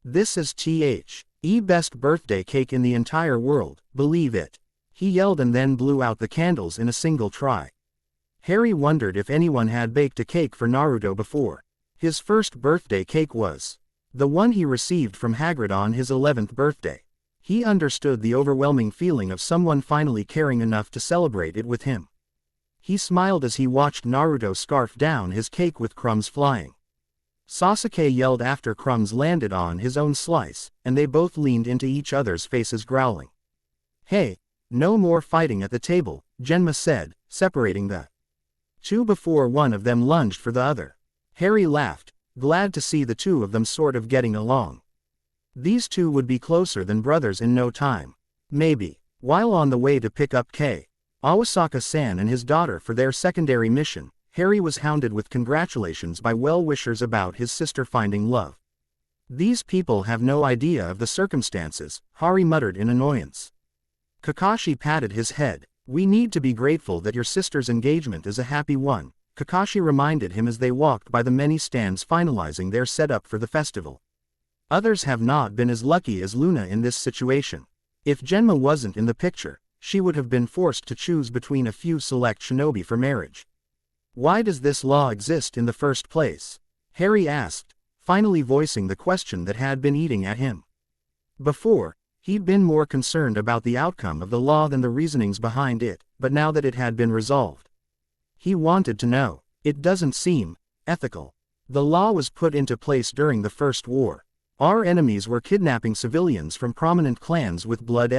This is the best birthday cake in the entire world, believe it. He yelled and then blew out the candles in a single try. Harry wondered if anyone had baked a cake for Naruto before. His first birthday cake was the one he received from Hagrid on his 11th birthday. He understood the overwhelming feeling of someone finally caring enough to celebrate it with him. He smiled as he watched Naruto scarf down his cake with crumbs flying. Sasuke yelled after crumbs landed on his own slice, and they both leaned into each other's faces growling. Hey, no more fighting at the table, Genma said, separating the two before one of them lunged for the other. Harry laughed, glad to see the two of them sort of getting along. These two would be closer than brothers in no time. Maybe. While on the way to pick up Awasaka-san and his daughter for their secondary mission, Harry was hounded with congratulations by well-wishers about his sister finding love. These people have no idea of the circumstances, Hari muttered in annoyance. Kakashi patted his head. We need to be grateful that your sister's engagement is a happy one, Kakashi reminded him as they walked by the many stands finalizing their setup for the festival. Others have not been as lucky as Luna in this situation. If Genma wasn't in the picture, she would have been forced to choose between a few select shinobi for marriage. Why does this law exist in the first place? Harry asked, finally voicing the question that had been eating at him. Before, he'd been more concerned about the outcome of the law than the reasonings behind it, but now that it had been resolved, he wanted to know. It doesn't seem ethical. The law was put into place during the First War. Our enemies were kidnapping civilians from prominent clans with blood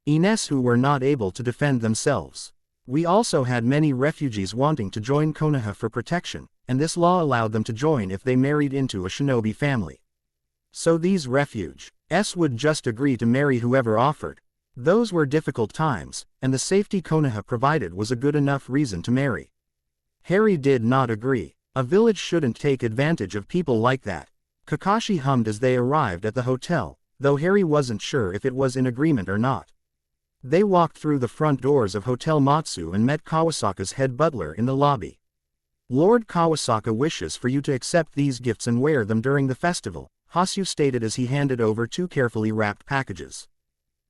Ines who were not able to defend themselves. We also had many refugees wanting to join Konoha for protection, and this law allowed them to join if they married into a shinobi family. So these refugees would just agree to marry whoever offered. Those were difficult times, and the safety Konoha provided was a good enough reason to marry. Harry did not agree. A village shouldn't take advantage of people like that. Kakashi hummed as they arrived at the hotel, though Harry wasn't sure if it was in agreement or not. They walked through the front doors of Hotel Matsu and met Kawasaka's head butler in the lobby. Lord Kawasaka wishes for you to accept these gifts and wear them during the festival, Hasu stated as he handed over two carefully wrapped packages.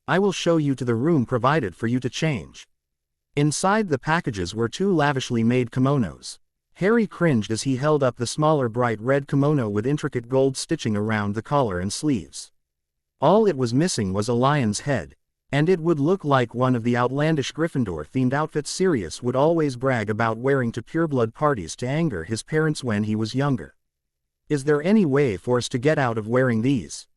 I will show you to the room provided for you to change. Inside the packages were two lavishly made kimonos. Harry cringed as he held up the smaller bright red kimono with intricate gold stitching around the collar and sleeves. All it was missing was a lion's head, and it would look like one of the outlandish Gryffindor-themed outfits Sirius would always brag about wearing to pureblood parties to anger his parents when he was younger. Is there any way for us to get out of wearing these?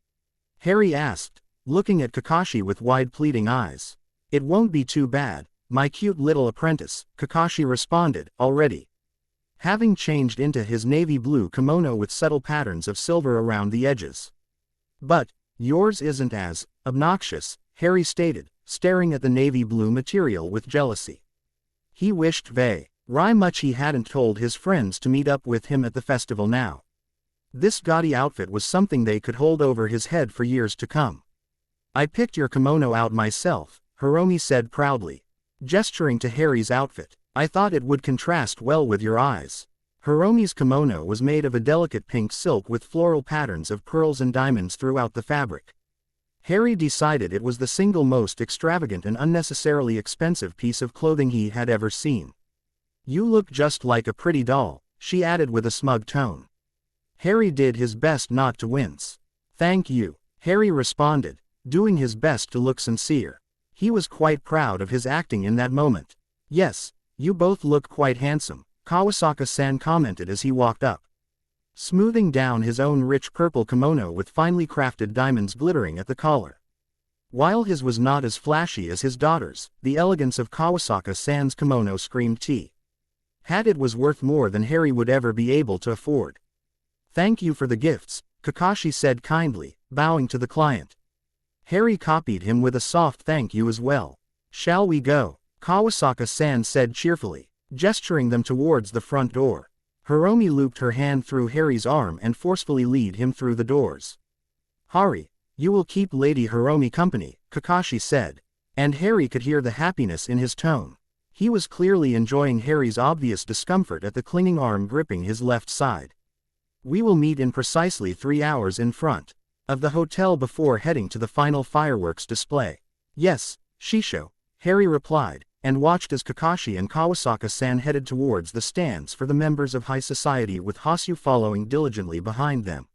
Harry asked, looking at Kakashi with wide pleading eyes. It won't be too bad, my cute little apprentice, Kakashi responded, already having changed into his navy blue kimono with subtle patterns of silver around the edges. But yours isn't as obnoxious, Harry stated, staring at the navy blue material with jealousy. He wished very much he hadn't told his friends to meet up with him at the festival now. This gaudy outfit was something they could hold over his head for years to come. I picked your kimono out myself, Hiromi said proudly, gesturing to Harry's outfit. I thought it would contrast well with your eyes. Hiromi's kimono was made of a delicate pink silk with floral patterns of pearls and diamonds throughout the fabric. Harry decided it was the single most extravagant and unnecessarily expensive piece of clothing he had ever seen. You look just like a pretty doll, she added with a smug tone. Harry did his best not to wince. Thank you, Harry responded, doing his best to look sincere. He was quite proud of his acting in that moment. Yes, you both look quite handsome, Kawasaka-san commented as he walked up, smoothing down his own rich purple kimono with finely crafted diamonds glittering at the collar. While his was not as flashy as his daughter's, the elegance of Kawasaka-san's kimono screamed tea. Had it was worth more than Harry would ever be able to afford. Thank you for the gifts, Kakashi said kindly, bowing to the client. Harry copied him with a soft thank you as well. Shall we go? Kawasaka-san said cheerfully, gesturing them towards the front door. Hiromi looped her hand through Harry's arm and forcefully led him through the doors. "Hari, you will keep Lady Hiromi company," Kakashi said. And Harry could hear the happiness in his tone. He was clearly enjoying Harry's obvious discomfort at the clinging arm gripping his left side. "We will meet in precisely 3 hours in front of the hotel before heading to the final fireworks display." "Yes, Shisho," Harry replied, and watched as Kakashi and Kawasaka-san headed towards the stands for the members of high society with Hasu following diligently behind them.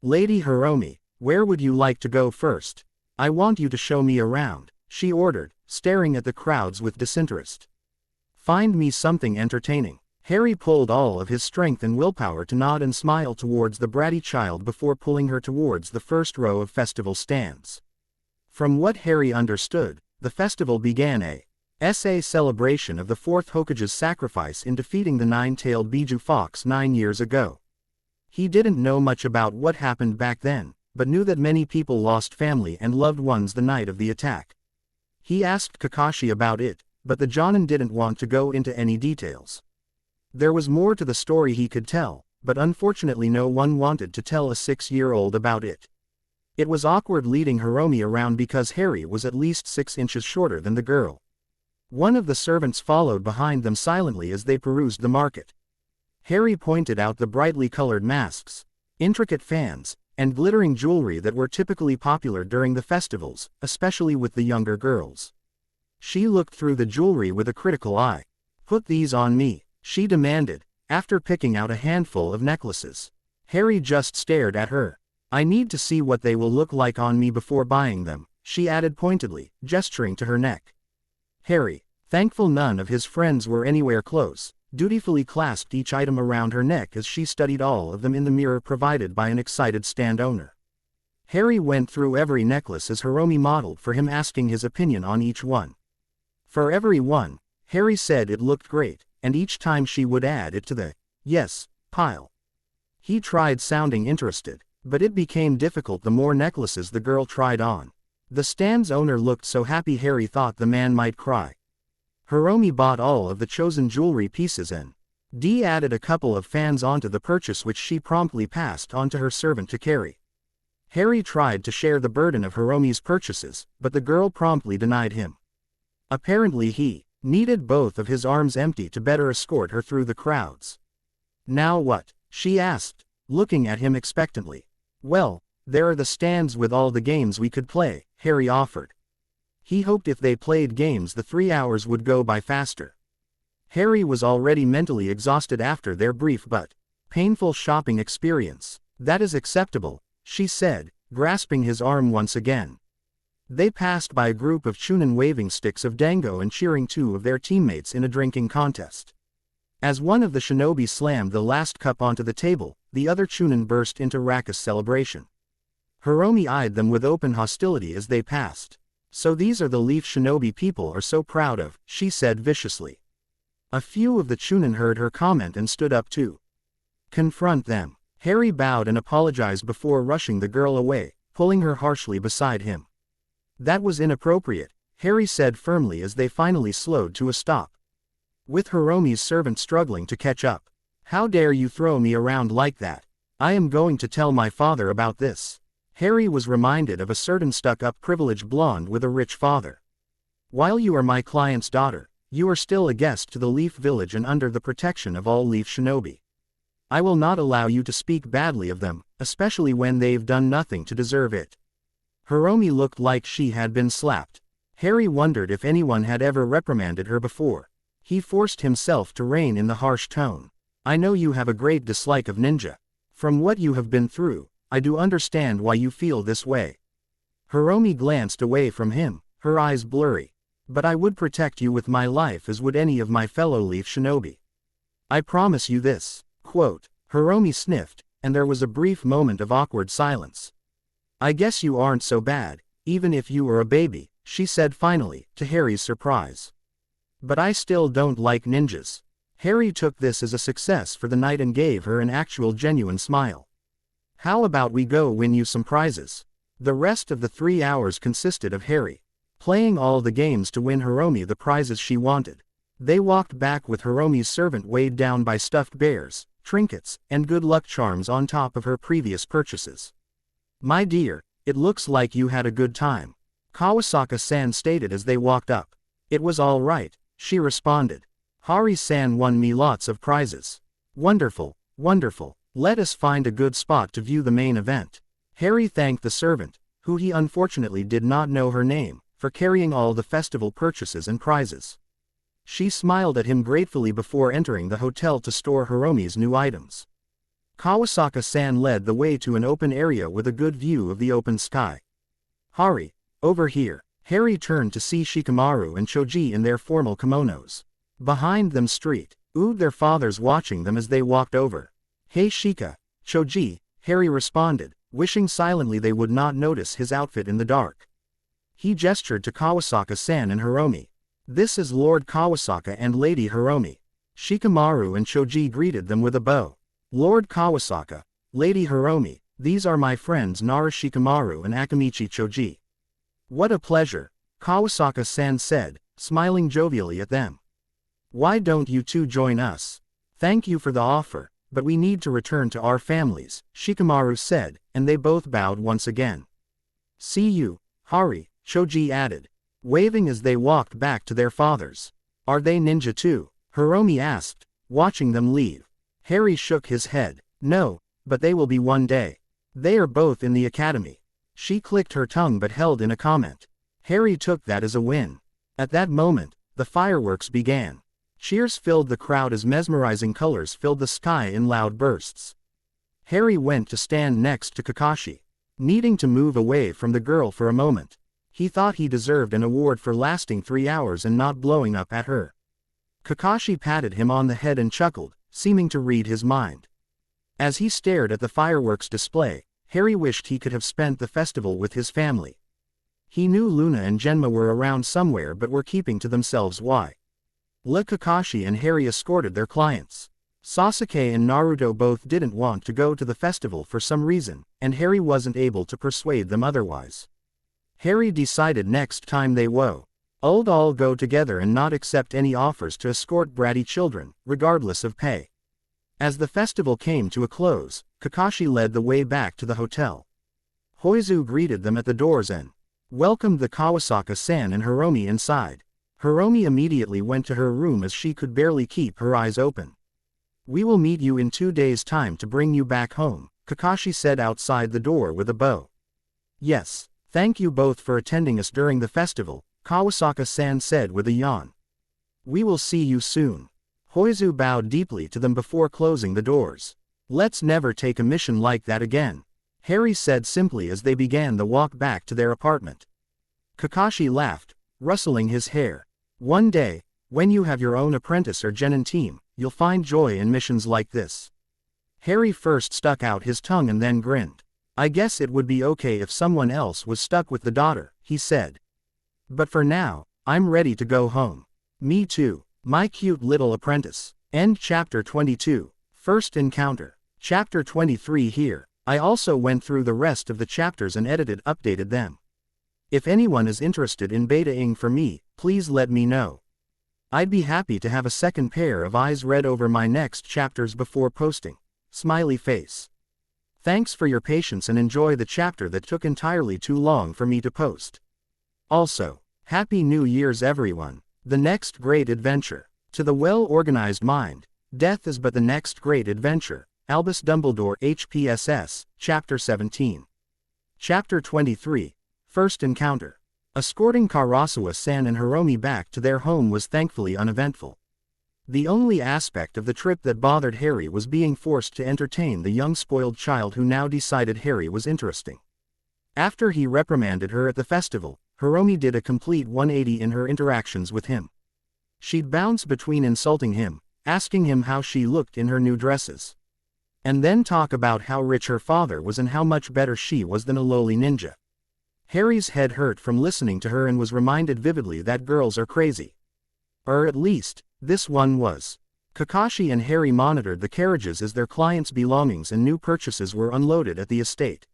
"Lady Hiromi, where would you like to go first? I want you to show me around," she ordered, staring at the crowds with disinterest. "Find me something entertaining." Harry pulled all of his strength and willpower to nod and smile towards the bratty child before pulling her towards the first row of festival stands. From what Harry understood, the festival began a celebration of the fourth Hokage's sacrifice in defeating the nine-tailed Biju fox 9 years ago. He didn't know much about what happened back then, but knew that many people lost family and loved ones the night of the attack. He asked Kakashi about it, but the Jonin didn't want to go into any details. There was more to the story he could tell, but unfortunately no one wanted to tell a 6-year-old about it. It was awkward leading Hiromi around because Harry was at least 6 inches shorter than the girl. One of the servants followed behind them silently as they perused the market. Harry pointed out the brightly colored masks, intricate fans, and glittering jewelry that were typically popular during the festivals, especially with the younger girls. She looked through the jewelry with a critical eye. "Put these on me," she demanded, after picking out a handful of necklaces. Harry just stared at her. "I need to see what they will look like on me before buying them," she added pointedly, gesturing to her neck. Harry, thankful none of his friends were anywhere close, dutifully clasped each item around her neck as she studied all of them in the mirror provided by an excited stand owner. Harry went through every necklace as Hiromi modeled for him, asking his opinion on each one. For every one, Harry said it looked great, and each time she would add it to the "yes" pile. He tried sounding interested, but it became difficult the more necklaces the girl tried on. The stand's owner looked so happy Harry thought the man might cry. Hiromi bought all of the chosen jewelry pieces and added a couple of fans onto the purchase, which she promptly passed on to her servant to carry. Harry tried to share the burden of Hiromi's purchases, but the girl promptly denied him. Apparently he needed both of his arms empty to better escort her through the crowds. "Now what?" she asked, looking at him expectantly. "Well, there are the stands with all the games we could play," Harry offered. He hoped if they played games the 3 hours would go by faster. Harry was already mentally exhausted after their brief but painful shopping experience. "That is acceptable," she said, grasping his arm once again. They passed by a group of Chunin waving sticks of dango and cheering 2 of their teammates in a drinking contest. As one of the shinobi slammed the last cup onto the table, the other Chunin burst into raucous celebration. Hiromi eyed them with open hostility as they passed. "So these are the Leaf Shinobi people are so proud of," she said viciously. A few of the Chunin heard her comment and stood up to confront them. Harry bowed and apologized before rushing the girl away, pulling her harshly beside him. "That was inappropriate," Harry said firmly as they finally slowed to a stop. With Hiromi's servant struggling to catch up. "How dare you throw me around like that? I am going to tell my father about this." Harry was reminded of a certain stuck-up privileged blonde with a rich father. "While you are my client's daughter, you are still a guest to the Leaf Village and under the protection of all Leaf Shinobi. I will not allow you to speak badly of them, especially when they've done nothing to deserve it." Hiromi looked like she had been slapped. Harry wondered if anyone had ever reprimanded her before. He forced himself to rein in the harsh tone. "I know you have a great dislike of ninja. From what you have been through, I do understand why you feel this way." Hiromi glanced away from him, her eyes blurry. "But I would protect you with my life as would any of my fellow Leaf Shinobi. I promise you this." Quote. Hiromi sniffed, and there was a brief moment of awkward silence. "I guess you aren't so bad, even if you were a baby," she said finally, to Harry's surprise. "But I still don't like ninjas." Harry took this as a success for the night and gave her an actual genuine smile. "How about we go win you some prizes?" The rest of the 3 hours consisted of Harry playing all the games to win Hermione the prizes she wanted. They walked back with Hermione's servant weighed down by stuffed bears, trinkets, and good luck charms on top of her previous purchases. "My dear, it looks like you had a good time," Kawasaka-san stated as they walked up. "It was all right," she responded. "Hari-san won me lots of prizes." "Wonderful, wonderful. Let us find a good spot to view the main event." Harry thanked the servant, who he unfortunately did not know her name, for carrying all the festival purchases and prizes. She smiled at him gratefully before entering the hotel to store Hermione's new items. Kawasaka-san led the way to an open area with a good view of the open sky. "Hari, over here." Harry turned to see Shikamaru and Choji in their formal kimonos. Behind them their fathers watching them as they walked over. "Hey Shika, Choji," Harry responded, wishing silently they would not notice his outfit in the dark. He gestured to Kawasaka-san and Hiromi. "This is Lord Kawasaka and Lady Hiromi." Shikamaru and Choji greeted them with a bow. "Lord Kawasaka, Lady Hiromi, these are my friends Nara Shikamaru and Akamichi Choji." "What a pleasure," Kawasaka-san said, smiling jovially at them. "Why don't you two join us?" "Thank you for the offer, but we need to return to our families," Shikamaru said, and they both bowed once again. "See you, Hari," Choji added, waving as they walked back to their fathers. "Are they ninja too?" Hiromi asked, watching them leave. Harry shook his head. "No, but they will be one day. They are both in the academy." She clicked her tongue but held in a comment. Harry took that as a win. At that moment, the fireworks began. Cheers filled the crowd as mesmerizing colors filled the sky in loud bursts. Harry went to stand next to Kakashi, needing to move away from the girl for a moment. He thought he deserved an award for lasting 3 hours and not blowing up at her. Kakashi patted him on the head and chuckled, seeming to read his mind. As he stared at the fireworks display, Harry wished he could have spent the festival with his family. He knew Luna and Genma were around somewhere but were keeping to themselves. Kakashi and Harry escorted their clients. Sasuke and Naruto both didn't want to go to the festival for some reason, and Harry wasn't able to persuade them otherwise. Harry decided next time they would all go together and not accept any offers to escort bratty children, regardless of pay. As the festival came to a close, Kakashi led the way back to the hotel. Hoizu greeted them at the doors and welcomed the Kawasaka-san and Hiromi inside. Hiromi immediately went to her room as she could barely keep her eyes open. "We will meet you in 2 days' time to bring you back home," Kakashi said outside the door with a bow. "Yes, thank you both for attending us during the festival," Kawasaka-san said with a yawn. "We will see you soon." Hoizu bowed deeply to them before closing the doors. "Let's never take a mission like that again," Harry said simply as they began the walk back to their apartment. Kakashi laughed, rustling his hair. "One day, when you have your own apprentice or genin team, you'll find joy in missions like this." Harry first stuck out his tongue and then grinned. "I guess it would be okay if someone else was stuck with the daughter," he said. "But for now, I'm ready to go home." "Me too, my cute little apprentice." End chapter 22. First encounter. Chapter 23 here. I also went through the rest of the chapters and updated them. If anyone is interested in beta-ing for me, please let me know. I'd be happy to have a second pair of eyes read over my next chapters before posting. Smiley face. Thanks for your patience and enjoy the chapter that took entirely too long for me to post. Also, Happy New Year's everyone. The next great adventure. To the well-organized mind, death is but the next great adventure. Albus Dumbledore HPSS, Chapter 17. Chapter 23. First encounter. Escorting Karasawa-san and Hiromi back to their home was thankfully uneventful. The only aspect of the trip that bothered Harry was being forced to entertain the young spoiled child who now decided Harry was interesting. After he reprimanded her at the festival, Hiromi did a complete 180 in her interactions with him. She'd bounce between insulting him, asking him how she looked in her new dresses, and then talk about how rich her father was and how much better she was than a lowly ninja. Harry's head hurt from listening to her and was reminded vividly that girls are crazy. Or at least, this one was. Kakashi and Harry monitored the carriages as their clients' belongings and new purchases were unloaded at the estate.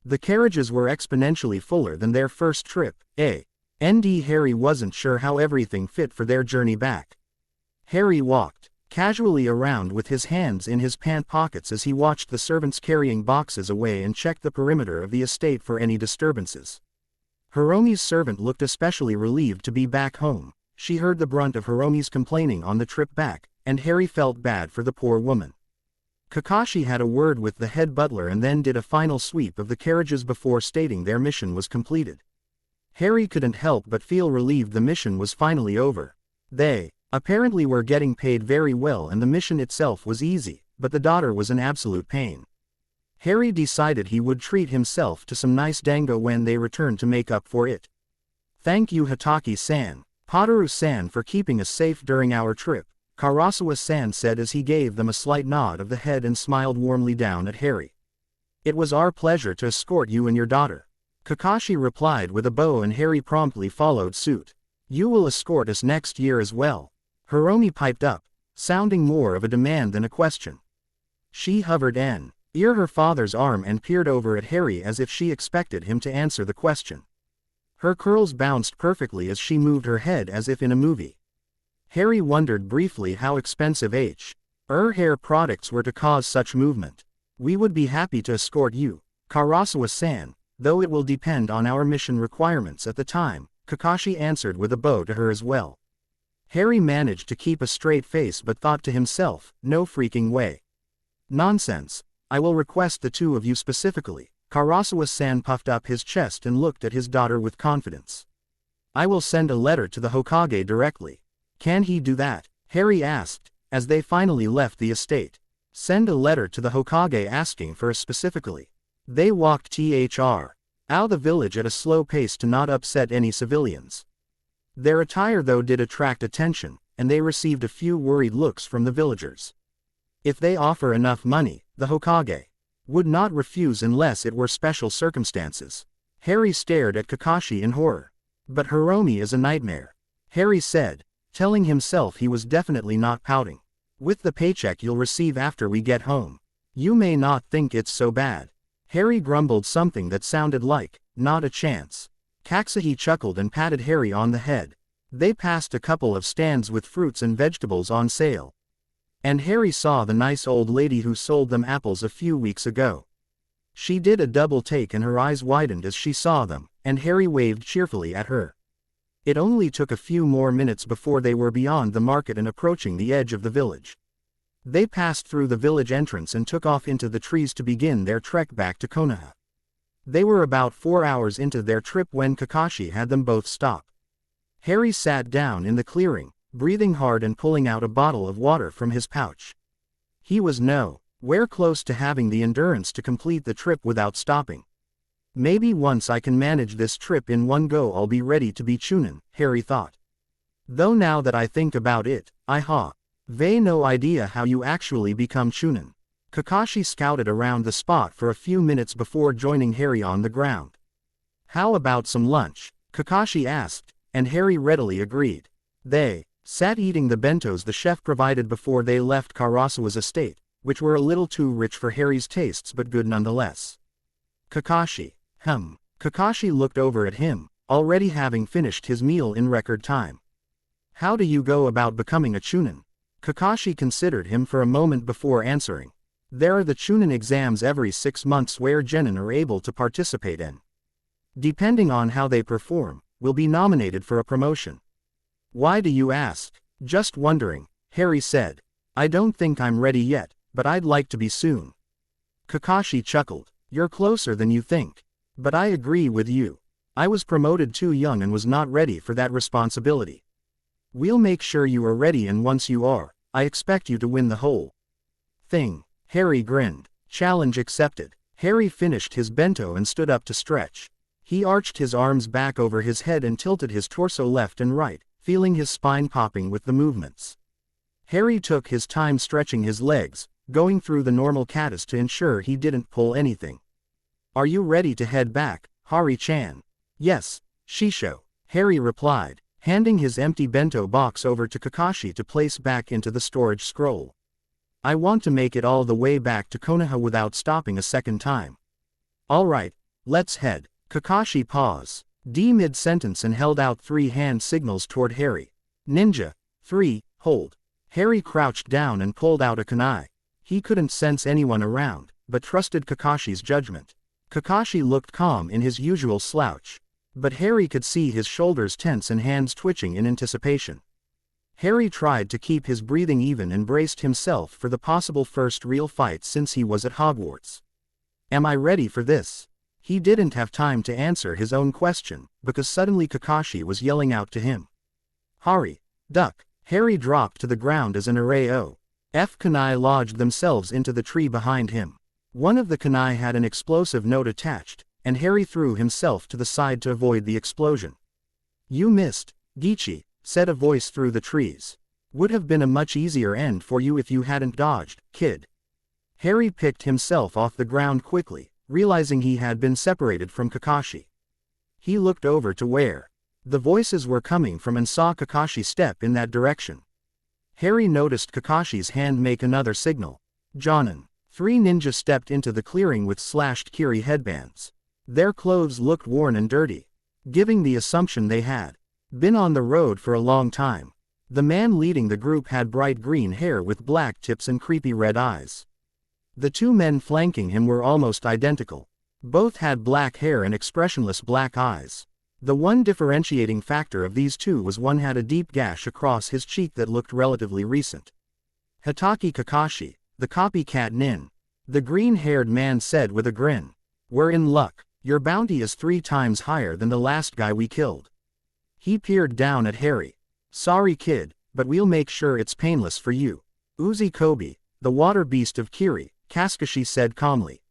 The carriages were exponentially fuller than their first trip, Harry wasn't sure how everything fit for their journey back. Harry walked casually around with his hands in his pant pockets as he watched the servants carrying boxes away and checked the perimeter of the estate for any disturbances. Hermione's servant looked especially relieved to be back home. She heard the brunt of Hermione's complaining on the trip back, and Harry felt bad for the poor woman. Kakashi had a word with the head butler and then did a final sweep of the carriages before stating their mission was completed. Harry couldn't help but feel relieved the mission was finally over. They apparently were getting paid very well and the mission itself was easy, but the daughter was an absolute pain. Harry decided he would treat himself to some nice dango when they returned to make up for it. "Thank you Hataki-san, Potaru-san for keeping us safe during our trip," Karasawa-san said as he gave them a slight nod of the head and smiled warmly down at Harry. "It was our pleasure to escort you and your daughter," Kakashi replied with a bow and Harry promptly followed suit. "You will escort us next year as well," Hermione piped up, sounding more of a demand than a question. She hovered near her father's arm and peered over at Harry as if she expected him to answer the question. Her curls bounced perfectly as she moved her head as if in a movie. Harry wondered briefly how expensive hair products were to cause such movement. "We would be happy to escort you, Karasawa-san, though it will depend on our mission requirements at the time," Kakashi answered with a bow to her as well. Harry managed to keep a straight face but thought to himself, "No freaking way. Nonsense. I will request the two of you specifically." Karasawa-san puffed up his chest and looked at his daughter with confidence. "I will send a letter to the Hokage directly." "Can he do that?" Harry asked, as they finally left the estate. "Send a letter to the Hokage asking for us specifically." They walked out the village at a slow pace to not upset any civilians. Their attire though did attract attention, and they received a few worried looks from the villagers. If they offer enough money, the Hokage would not refuse unless it were special circumstances. Harry stared at Kakashi in horror. "But Hermione is a nightmare," Harry said, telling himself he was definitely not pouting. "With the paycheck you'll receive after we get home, you may not think it's so bad." Harry grumbled something that sounded like, "Not a chance." Katsuhi chuckled and patted Harry on the head. They passed a couple of stands with fruits and vegetables on sale. And Harry saw the nice old lady who sold them apples a few weeks ago. She did a double take and her eyes widened as she saw them, and Harry waved cheerfully at her. It only took a few more minutes before they were beyond the market and approaching the edge of the village. They passed through the village entrance and took off into the trees to begin their trek back to Konoha. They were about 4 hours into their trip when Kakashi had them both stop. Harry sat down in the clearing, breathing hard and pulling out a bottle of water from his pouch. He was nowhere close to having the endurance to complete the trip without stopping. "Maybe once I can manage this trip in one go I'll be ready to be Chunin," Harry thought. "Though now that I think about it, I have no idea how you actually become Chunin." Kakashi scouted around the spot for a few minutes before joining Harry on the ground. "How about some lunch?" Kakashi asked, and Harry readily agreed. They sat eating the bentos the chef provided before they left Karasawa's estate, which were a little too rich for Harry's tastes but good nonetheless. Kakashi looked over at him, already having finished his meal in record time. "How do you go about becoming a Chunin?" Kakashi considered him for a moment before answering. "There are the Chunin exams every 6 months where genin are able to participate in. Depending on how they perform, will be nominated for a promotion." "Why do you ask?" "Just wondering," Harry said. "I don't think I'm ready yet, but I'd like to be soon." Kakashi chuckled. "You're closer than you think. But I agree with you. I was promoted too young and was not ready for that responsibility. We'll make sure you are ready, and once you are, I expect you to win the whole thing." Harry grinned. "Challenge accepted." Harry finished his bento and stood up to stretch. He arched his arms back over his head and tilted his torso left and right, feeling his spine popping with the movements. Harry took his time stretching his legs, going through the normal katas to ensure he didn't pull anything. "Are you ready to head back, Hari-chan?" "Yes, Shisho," Harry replied, handing his empty bento box over to Kakashi to place back into the storage scroll. "I want to make it all the way back to Konoha without stopping a second time." "All right, let's head." Kakashi paused, D mid-sentence and held out 3 hand signals toward Harry. Ninja. 3, hold. Harry crouched down and pulled out a kunai. He couldn't sense anyone around, but trusted Kakashi's judgment. Kakashi looked calm in his usual slouch, but Harry could see his shoulders tense and hands twitching in anticipation. Harry tried to keep his breathing even and braced himself for the possible first real fight since he was at Hogwarts. Am I ready for this? He didn't have time to answer his own question, because suddenly Kakashi was yelling out to him. Hari, duck! Harry dropped to the ground as an array of kunai lodged themselves into the tree behind him. One of the kunai had an explosive note attached, and Harry threw himself to the side to avoid the explosion. You missed, Gichi, said a voice through the trees. Would have been a much easier end for you if you hadn't dodged, kid. Harry picked himself off the ground quickly, realizing he had been separated from Kakashi. He looked over to where the voices were coming from and saw Kakashi step in that direction. Harry noticed Kakashi's hand make another signal. Jonin. 3 ninjas stepped into the clearing with slashed kiri headbands. Their clothes looked worn and dirty, giving the assumption they had been on the road for a long time. The man leading the group had bright green hair with black tips and creepy red eyes. The 2 men flanking him were almost identical. Both had black hair and expressionless black eyes. The one differentiating factor of these 2 was one had a deep gash across his cheek that looked relatively recent. Hitaki Kakashi, the copycat nin. The green-haired man said with a grin. We're in luck. Your bounty is 3 times higher than the last guy we killed. He peered down at Harry. Sorry kid, but we'll make sure it's painless for you. Uzi Kobe, the water beast of Kiri, Kakashi said calmly.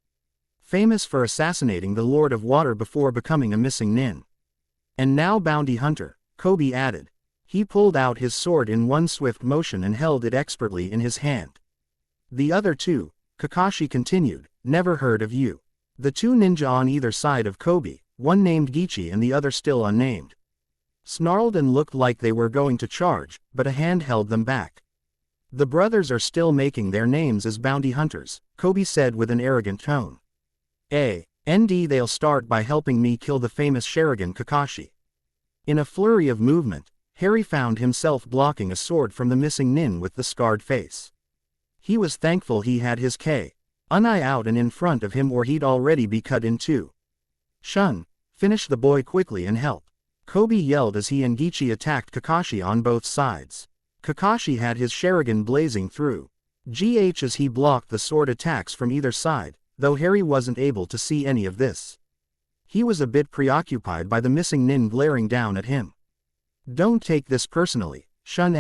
Famous for assassinating the Lord of Water before becoming a missing nin. And now bounty hunter, Kobe added. He pulled out his sword in one swift motion and held it expertly in his hand. The other 2, Kakashi continued, never heard of you. The 2 ninja on either side of Kobe, one named Gichi and the other still unnamed, snarled and looked like they were going to charge, but a hand held them back. The brothers are still making their names as bounty hunters, Kobe said with an arrogant tone. They'll start by helping me kill the famous Sharingan Kakashi. In a flurry of movement, Harry found himself blocking a sword from the missing nin with the scarred face. He was thankful he had his kunai out and in front of him or he'd already be cut in 2. Shun, finish the boy quickly and help. Kobe yelled as he and Gichi attacked Kakashi on both sides. Kakashi had his Sharingan blazing through as he blocked the sword attacks from either side, though Harry wasn't able to see any of this. He was a bit preoccupied by the missing nin glaring down at him. Don't take this personally, Shun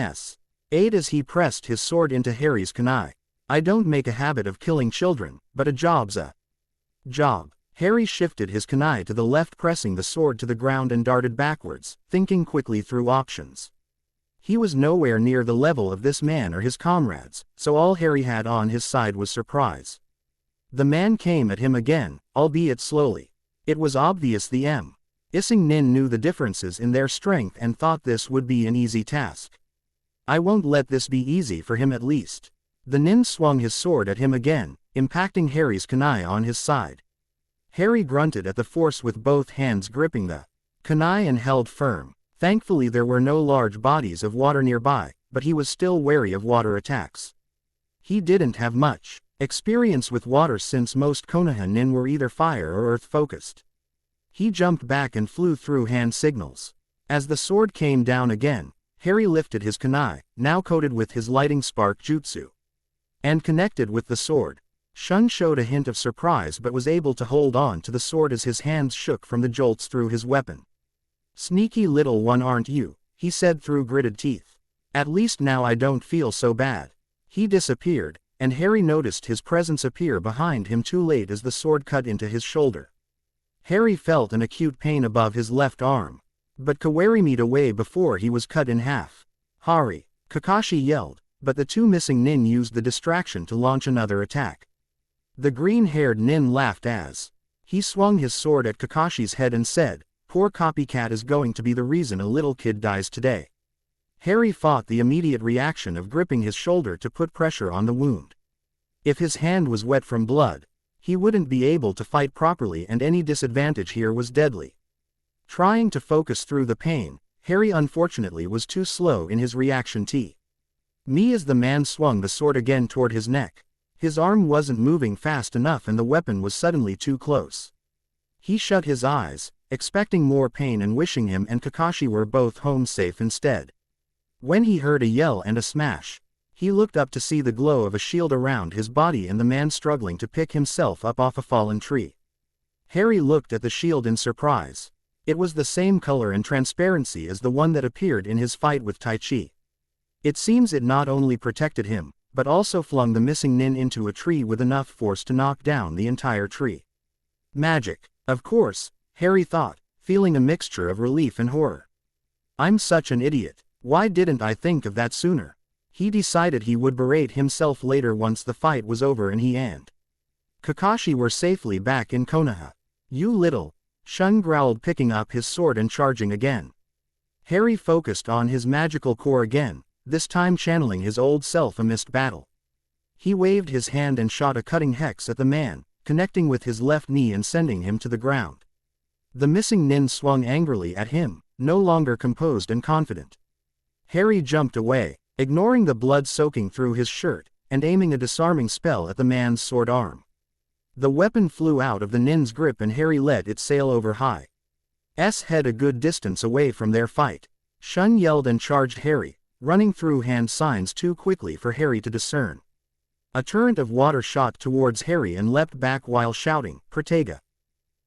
aid as he pressed his sword into Harry's kunai. I don't make a habit of killing children, but a job's a job. Harry shifted his kunai to the left, pressing the sword to the ground and darted backwards, thinking quickly through options. He was nowhere near the level of this man or his comrades, so all Harry had on his side was surprise. The man came at him again, albeit slowly. It was obvious the missing nin knew the differences in their strength and thought this would be an easy task. I won't let this be easy for him at least. The nin swung his sword at him again, impacting Harry's kunai on his side. Harry grunted at the force with both hands gripping the kunai and held firm. Thankfully there were no large bodies of water nearby, but he was still wary of water attacks. He didn't have much experience with water since most Konoha nin were either fire or earth focused. He jumped back and flew through hand signals. As the sword came down again, Harry lifted his kunai, now coated with his lighting spark jutsu, and connected with the sword. Shun showed a hint of surprise but was able to hold on to the sword as his hands shook from the jolts through his weapon. Sneaky little one, aren't you? He said through gritted teeth. At least now I don't feel so bad. He disappeared, and Harry noticed his presence appear behind him too late as the sword cut into his shoulder. Harry felt an acute pain above his left arm, but Kawarii away before he was cut in half. Hari! Kakashi yelled, but the 2 missing nin used the distraction to launch another attack. The green-haired nin laughed as he swung his sword at Kakashi's head and said, "Poor copycat is going to be the reason a little kid dies today." Harry fought the immediate reaction of gripping his shoulder to put pressure on the wound. If his hand was wet from blood, he wouldn't be able to fight properly and any disadvantage here was deadly. Trying to focus through the pain, Harry unfortunately was too slow in his reaction. Me as the man swung the sword again toward his neck. His arm wasn't moving fast enough and the weapon was suddenly too close. He shut his eyes, expecting more pain and wishing him and Kakashi were both home safe instead. When he heard a yell and a smash, he looked up to see the glow of a shield around his body and the man struggling to pick himself up off a fallen tree. Harry looked at the shield in surprise. It was the same color and transparency as the one that appeared in his fight with Tai Chi. It seems it not only protected him, but also flung the missing nin into a tree with enough force to knock down the entire tree. Magic, of course, Harry thought, feeling a mixture of relief and horror. I'm such an idiot. Why didn't I think of that sooner? He decided he would berate himself later once the fight was over and he and Kakashi were safely back in Konoha. You little, Shun growled, picking up his sword and charging again. Harry focused on his magical core again, this time channeling his old self amidst battle. He waved his hand and shot a cutting hex at the man, connecting with his left knee and sending him to the ground. The missing nin swung angrily at him, no longer composed and confident. Harry jumped away, ignoring the blood soaking through his shirt, and aiming a disarming spell at the man's sword arm. The weapon flew out of the nin's grip and Harry let it sail over high. Head a good distance away from their fight. Shun yelled and charged Harry, running through hand signs too quickly for Harry to discern. A torrent of water shot towards Harry and leapt back while shouting, Protega.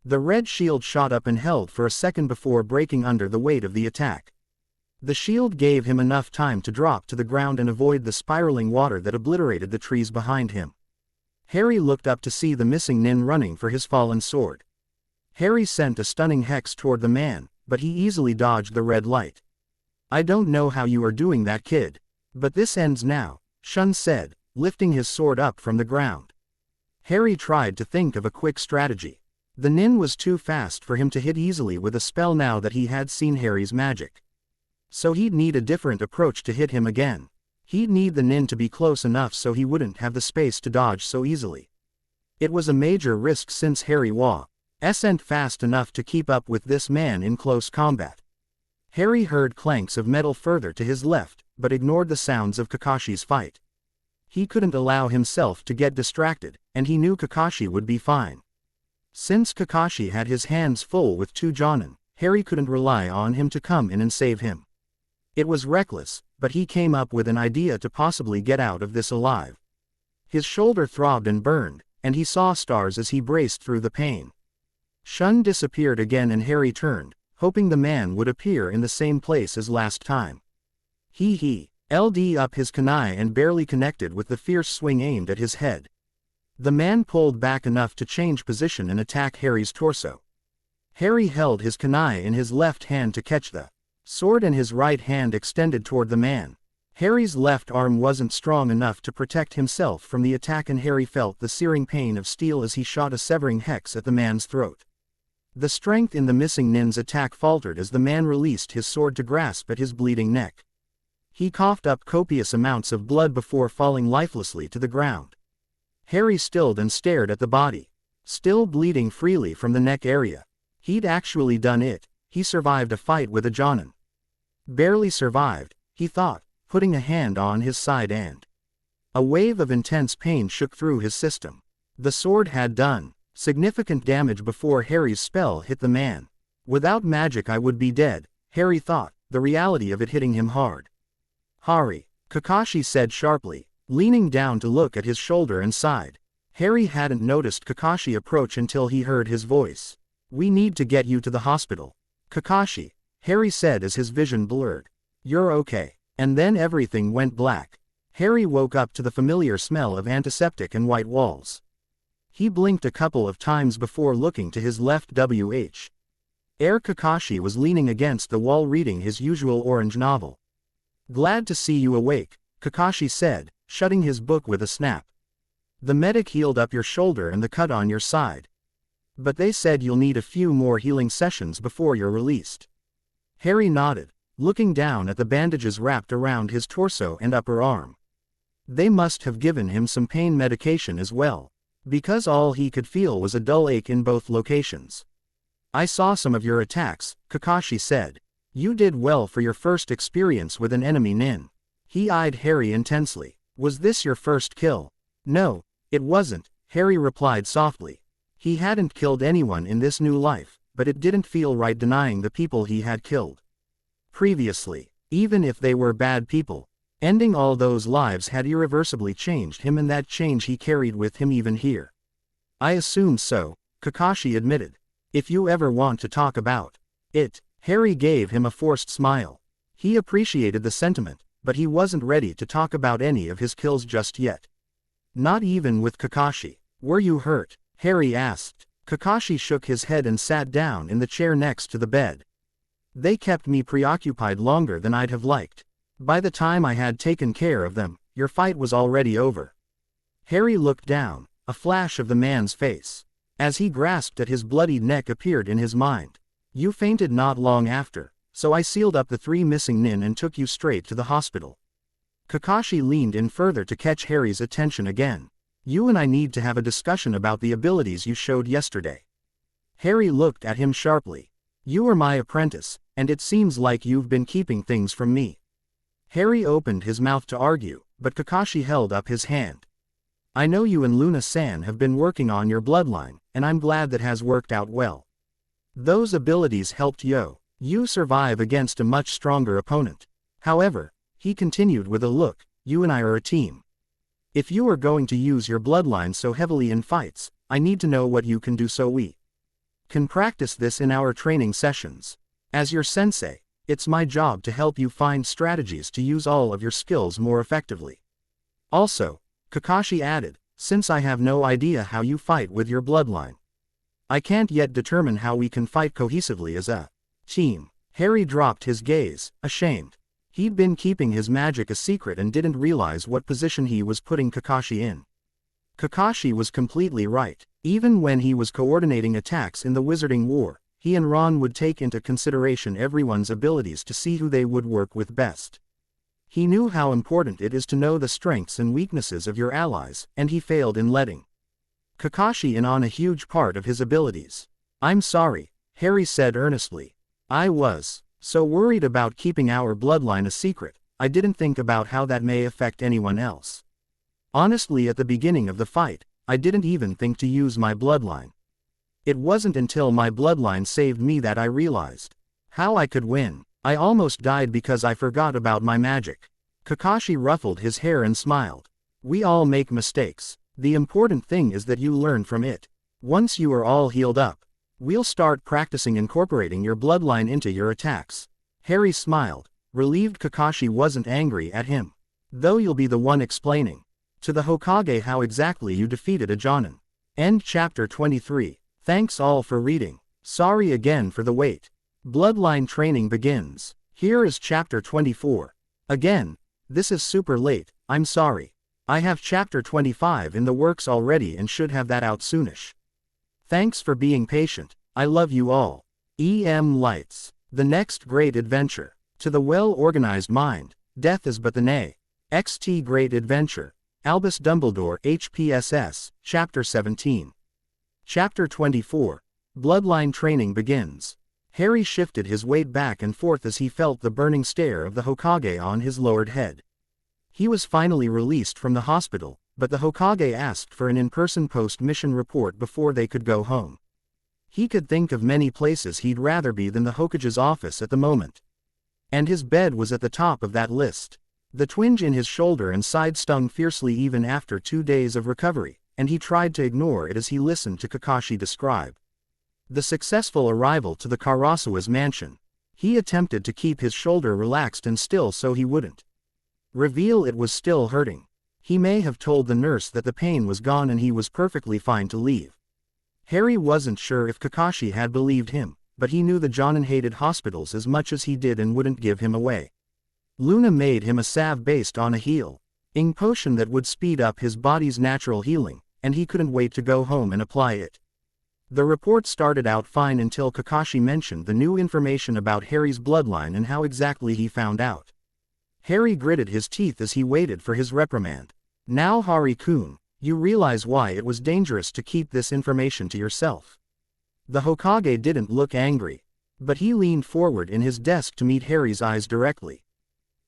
The red shield shot up and held for a second before breaking under the weight of the attack. The shield gave him enough time to drop to the ground and avoid the spiraling water that obliterated the trees behind him. Harry looked up to see the missing nin running for his fallen sword. Harry sent a stunning hex toward the man, but he easily dodged the red light. I don't know how you are doing that, kid. But this ends now, Shun said, lifting his sword up from the ground. Harry tried to think of a quick strategy. The nin was too fast for him to hit easily with a spell now that he had seen Harry's magic. So he'd need a different approach to hit him again. He'd need the nin to be close enough so he wouldn't have the space to dodge so easily. It was a major risk since Harry wasn't fast enough to keep up with this man in close combat. Harry heard clanks of metal further to his left, but ignored the sounds of Kakashi's fight. He couldn't allow himself to get distracted, and he knew Kakashi would be fine. Since Kakashi had his hands full with two Jonin, Harry couldn't rely on him to come in and save him. It was reckless, but he came up with an idea to possibly get out of this alive. His shoulder throbbed and burned, and he saw stars as he braced through the pain. Shun disappeared again and Harry turned, hoping the man would appear in the same place as last time. He LD up his kunai and barely connected with the fierce swing aimed at his head. The man pulled back enough to change position and attack Harry's torso. Harry held his kunai in his left hand to catch the sword and his right hand extended toward the man. Harry's left arm wasn't strong enough to protect himself from the attack and Harry felt the searing pain of steel as he shot a severing hex at the man's throat. The strength in the missing nin's attack faltered as the man released his sword to grasp at his bleeding neck. He coughed up copious amounts of blood before falling lifelessly to the ground. Harry stilled and stared at the body. Still bleeding freely from the neck area. He'd actually done it. He survived a fight with a Jonin. Barely survived, he thought, putting a hand on his side and a wave of intense pain shook through his system. The sword had done significant damage before Harry's spell hit the man. Without magic I would be dead, Harry thought, the reality of it hitting him hard. Hari, Kakashi said sharply, leaning down to look at his shoulder and side. Harry hadn't noticed Kakashi approach until he heard his voice. We need to get you to the hospital. Kakashi, Harry said as his vision blurred. You're okay. And then everything went black. Harry woke up to the familiar smell of antiseptic and white walls. He blinked a couple of times before looking to his left. Kakashi was leaning against the wall reading his usual orange novel. Glad to see you awake, Kakashi said, shutting his book with a snap. The medic healed up your shoulder and the cut on your side. But they said you'll need a few more healing sessions before you're released. Harry nodded, looking down at the bandages wrapped around his torso and upper arm. They must have given him some pain medication as well, because all he could feel was a dull ache in both locations. I saw some of your attacks, Kakashi said. You did well for your first experience with an enemy nin. He eyed Harry intensely. Was this your first kill? No, it wasn't, Harry replied softly. He hadn't killed anyone in this new life, but it didn't feel right denying the people he had killed previously, even if they were bad people. Ending all those lives had irreversibly changed him, and that change he carried with him even here. I assumed so, Kakashi admitted. If you ever want to talk about it, Harry gave him a forced smile. He appreciated the sentiment, but he wasn't ready to talk about any of his kills just yet. Not even with Kakashi. Were you hurt? Harry asked. Kakashi shook his head and sat down in the chair next to the bed. They kept me preoccupied longer than I'd have liked. By the time I had taken care of them, your fight was already over. Harry looked down, a flash of the man's face. As he grasped at his bloodied neck appeared in his mind. You fainted not long after, so I sealed up the 3 missing nin and took you straight to the hospital. Kakashi leaned in further to catch Harry's attention again. You and I need to have a discussion about the abilities you showed yesterday. Harry looked at him sharply. You are my apprentice, and it seems like you've been keeping things from me. Harry opened his mouth to argue, but Kakashi held up his hand. I know you and Luna-san have been working on your bloodline, and I'm glad that has worked out well. Those abilities helped you survive against a much stronger opponent. However, he continued with a look, you and I are a team. If you are going to use your bloodline so heavily in fights, I need to know what you can do so we can practice this in our training sessions. As your sensei, it's my job to help you find strategies to use all of your skills more effectively. Also, Kakashi added, since I have no idea how you fight with your bloodline, I can't yet determine how we can fight cohesively as a team. Harry dropped his gaze, ashamed. He'd been keeping his magic a secret and didn't realize what position he was putting Kakashi in. Kakashi was completely right. Even when he was coordinating attacks in the Wizarding War, he and Ron would take into consideration everyone's abilities to see who they would work with best. He knew how important it is to know the strengths and weaknesses of your allies, and he failed in letting Kakashi in on a huge part of his abilities. I'm sorry, Harry said earnestly. I was so worried about keeping our bloodline a secret, I didn't think about how that may affect anyone else. Honestly, at the beginning of the fight, I didn't even think to use my bloodline. It wasn't until my bloodline saved me that I realized how I could win. I almost died because I forgot about my magic. Kakashi ruffled his hair and smiled. We all make mistakes. The important thing is that you learn from it. Once you are all healed up, we'll start practicing incorporating your bloodline into your attacks. Harry smiled, relieved Kakashi wasn't angry at him. Though you'll be the one explaining to the Hokage how exactly you defeated a Jonin. End chapter 23. Thanks all for reading. Sorry again for the wait. Bloodline training begins. Here is chapter 24. Again, this is super late, I'm sorry. I have chapter 25 in the works already and should have that out soonish. Thanks for being patient, I love you all. EM Lights. The next great adventure. To the well-organized mind, death is but the next great adventure. Albus Dumbledore HPSS, Chapter 17. Chapter 24. Bloodline training begins. Harry shifted his weight back and forth as he felt the burning stare of the Hokage on his lowered head. He was finally released from the hospital, but the Hokage asked for an in-person post-mission report before they could go home. He could think of many places he'd rather be than the Hokage's office at the moment. And his bed was at the top of that list. The twinge in his shoulder and side stung fiercely even after 2 days of recovery, and he tried to ignore it as he listened to Kakashi describe the successful arrival to the Karasawa's mansion. He attempted to keep his shoulder relaxed and still so he wouldn't reveal it was still hurting. He may have told the nurse that the pain was gone and he was perfectly fine to leave. Harry wasn't sure if Kakashi had believed him, but he knew the Jonin hated hospitals as much as he did and wouldn't give him away. Luna made him a salve based on a healing potion that would speed up his body's natural healing, and he couldn't wait to go home and apply it. The report started out fine until Kakashi mentioned the new information about Harry's bloodline and how exactly he found out. Harry gritted his teeth as he waited for his reprimand. Now Hari-kun, you realize why it was dangerous to keep this information to yourself. The Hokage didn't look angry. But he leaned forward in his desk to meet Harry's eyes directly.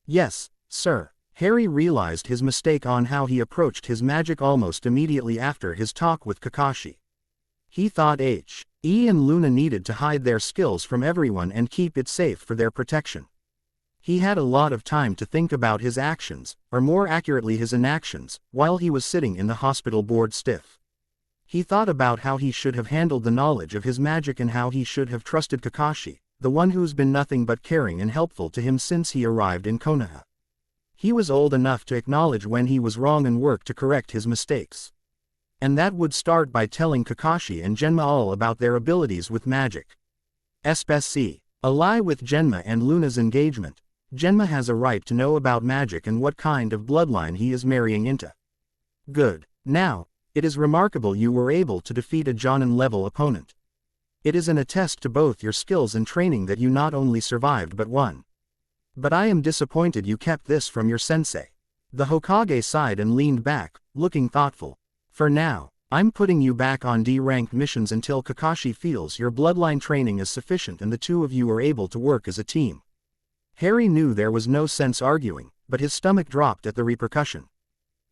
Yes, sir. Harry realized his mistake on how he approached his magic almost immediately after his talk with Kakashi. He thought H.E. and Luna needed to hide their skills from everyone and keep it safe for their protection. He had a lot of time to think about his actions, or more accurately his inactions, while he was sitting in the hospital bored stiff. He thought about how he should have handled the knowledge of his magic and how he should have trusted Kakashi, the one who's been nothing but caring and helpful to him since he arrived in Konoha. He was old enough to acknowledge when he was wrong and work to correct his mistakes. And that would start by telling Kakashi and Genma all about their abilities with magic. Especially, ally with Genma and Luna's engagement, Genma has a right to know about magic and what kind of bloodline he is marrying into. Good. Now, it is remarkable you were able to defeat a Jonin-level opponent. It is an attest to both your skills and training that you not only survived but won. But I am disappointed you kept this from your sensei. The Hokage sighed and leaned back, looking thoughtful. For now, I'm putting you back on D-ranked missions until Kakashi feels your bloodline training is sufficient and the two of you are able to work as a team. Harry knew there was no sense arguing, but his stomach dropped at the repercussion.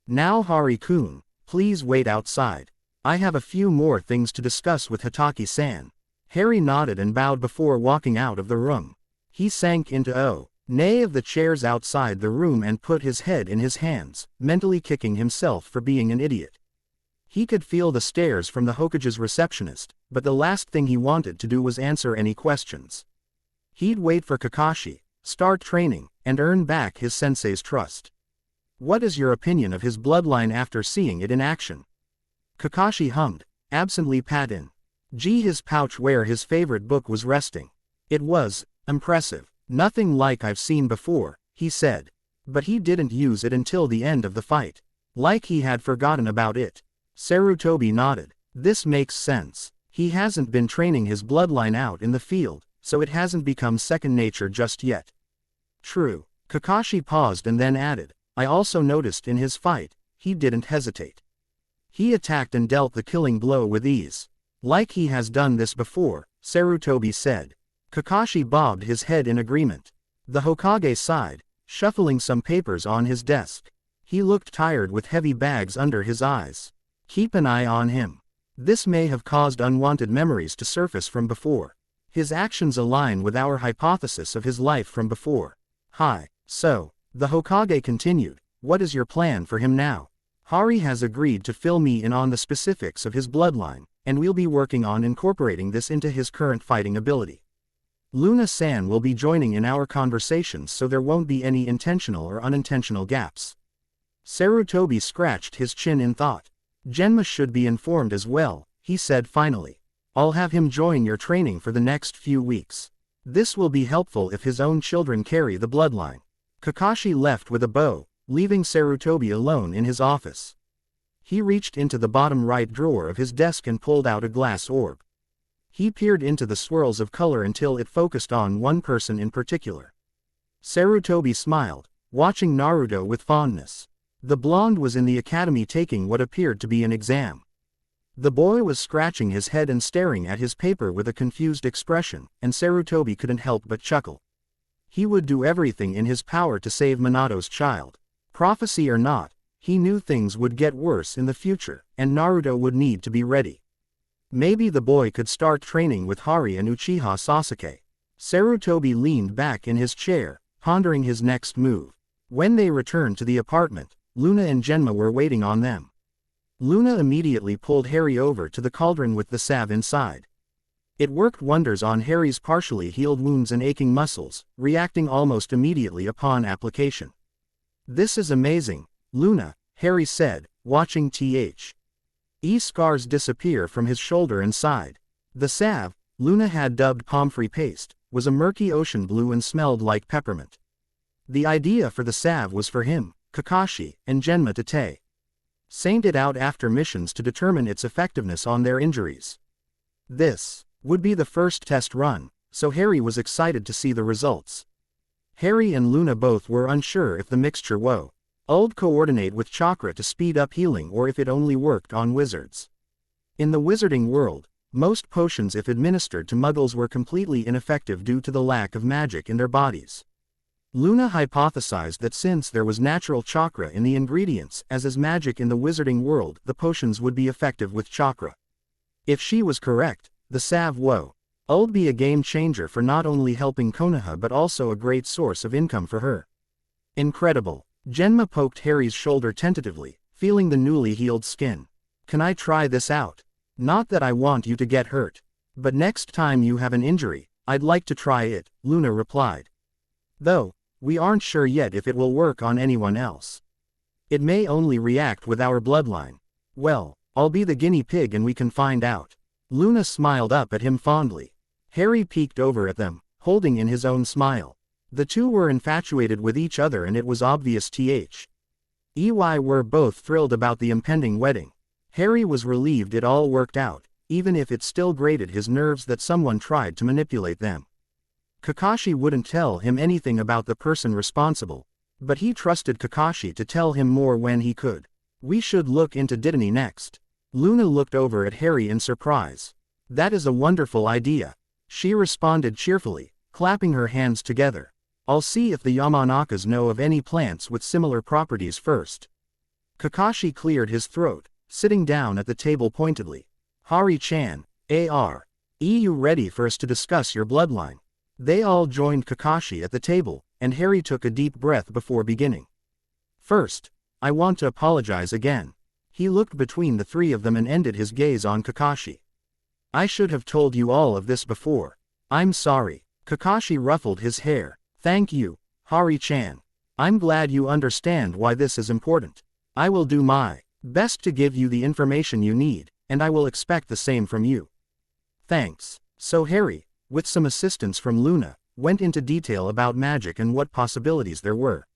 Now Hari-kun, please wait outside. I have a few more things to discuss with Hataki-san. Harry nodded and bowed before walking out of the room. He sank into nay of the chairs outside the room and put his head in his hands, mentally kicking himself for being an idiot. He could feel the stares from the Hokage's receptionist, but the last thing he wanted to do was answer any questions. He'd wait for Kakashi, start training, and earn back his sensei's trust. What is your opinion of his bloodline after seeing it in action? Kakashi hummed, absently pat in his pouch where his favorite book was resting. It was impressive. Nothing like I've seen before, he said. But he didn't use it until the end of the fight. Like he had forgotten about it. Sarutobi nodded. This makes sense. He hasn't been training his bloodline out in the field, so it hasn't become second nature just yet. True. Kakashi paused and then added, I also noticed in his fight, he didn't hesitate. He attacked and dealt the killing blow with ease. Like he has done this before, Sarutobi said. Kakashi bobbed his head in agreement. The Hokage sighed, shuffling some papers on his desk. He looked tired with heavy bags under his eyes. Keep an eye on him. This may have caused unwanted memories to surface from before. His actions align with our hypothesis of his life from before. Hi. So, the Hokage continued, what is your plan for him now? Hari has agreed to fill me in on the specifics of his bloodline, and we'll be working on incorporating this into his current fighting ability. Luna-san will be joining in our conversations so there won't be any intentional or unintentional gaps. Sarutobi scratched his chin in thought. Genma should be informed as well, he said finally. I'll have him join your training for the next few weeks. This will be helpful if his own children carry the bloodline. Kakashi left with a bow, leaving Sarutobi alone in his office. He reached into the bottom right drawer of his desk and pulled out a glass orb. He peered into the swirls of color until it focused on one person in particular. Sarutobi smiled, watching Naruto with fondness. The blonde was in the academy taking what appeared to be an exam. The boy was scratching his head and staring at his paper with a confused expression, and Sarutobi couldn't help but chuckle. He would do everything in his power to save Minato's child. Prophecy or not, he knew things would get worse in the future, and Naruto would need to be ready. Maybe the boy could start training with Hari and Uchiha Sasuke. Sarutobi leaned back in his chair, pondering his next move. When they returned to the apartment, Luna and Genma were waiting on them. Luna immediately pulled Harry over to the cauldron with the salve inside. It worked wonders on Harry's partially healed wounds and aching muscles, reacting almost immediately upon application. This is amazing, Luna, Harry said, watching scars disappear from his shoulder and side. The salve, Luna had dubbed Pomfrey paste, was a murky ocean blue and smelled like peppermint. The idea for the salve was for him, Kakashi, and Genma to saint it out after missions to determine its effectiveness on their injuries. This would be the first test run, so Harry was excited to see the results. Harry and Luna both were unsure if the mixture would coordinate with chakra to speed up healing or if it only worked on wizards. In the wizarding world, Most potions if administered to muggles were completely ineffective due to the lack of magic in their bodies. Luna hypothesized that since there was natural chakra in the ingredients as is magic in the wizarding world, the potions would be effective with chakra. If she was correct, the salve would be a game changer for not only helping Konoha but also a great source of income for her. Incredible. Genma poked Harry's shoulder tentatively, feeling the newly healed skin. Can I try this out? Not that I want you to get hurt. But next time you have an injury, I'd like to try it, Luna replied. Though, we aren't sure yet if it will work on anyone else. It may only react with our bloodline. Well, I'll be the guinea pig and we can find out. Luna smiled up at him fondly. Harry peeked over at them, holding in his own smile. The two were infatuated with each other and it was obvious they were both thrilled about the impending wedding. Harry was relieved it all worked out, even if it still grated his nerves that someone tried to manipulate them. Kakashi wouldn't tell him anything about the person responsible, but he trusted Kakashi to tell him more when he could. We should look into Dittany next. Luna looked over at Harry in surprise. That is a wonderful idea. She responded cheerfully, clapping her hands together. I'll see if the Yamanakas know of any plants with similar properties first. Kakashi cleared his throat, sitting down at the table pointedly. Hari-chan, you ready for us to discuss your bloodline? They all joined Kakashi at the table, and Harry took a deep breath before beginning. First, I want to apologize again. He looked between the three of them and ended his gaze on Kakashi. I should have told you all of this before. I'm sorry. Kakashi ruffled his hair. Thank you, Hari-chan. I'm glad you understand why this is important. I will do my best to give you the information you need, and I will expect the same from you. Thanks. So Harry, with some assistance from Luna, went into detail about magic and what possibilities there were.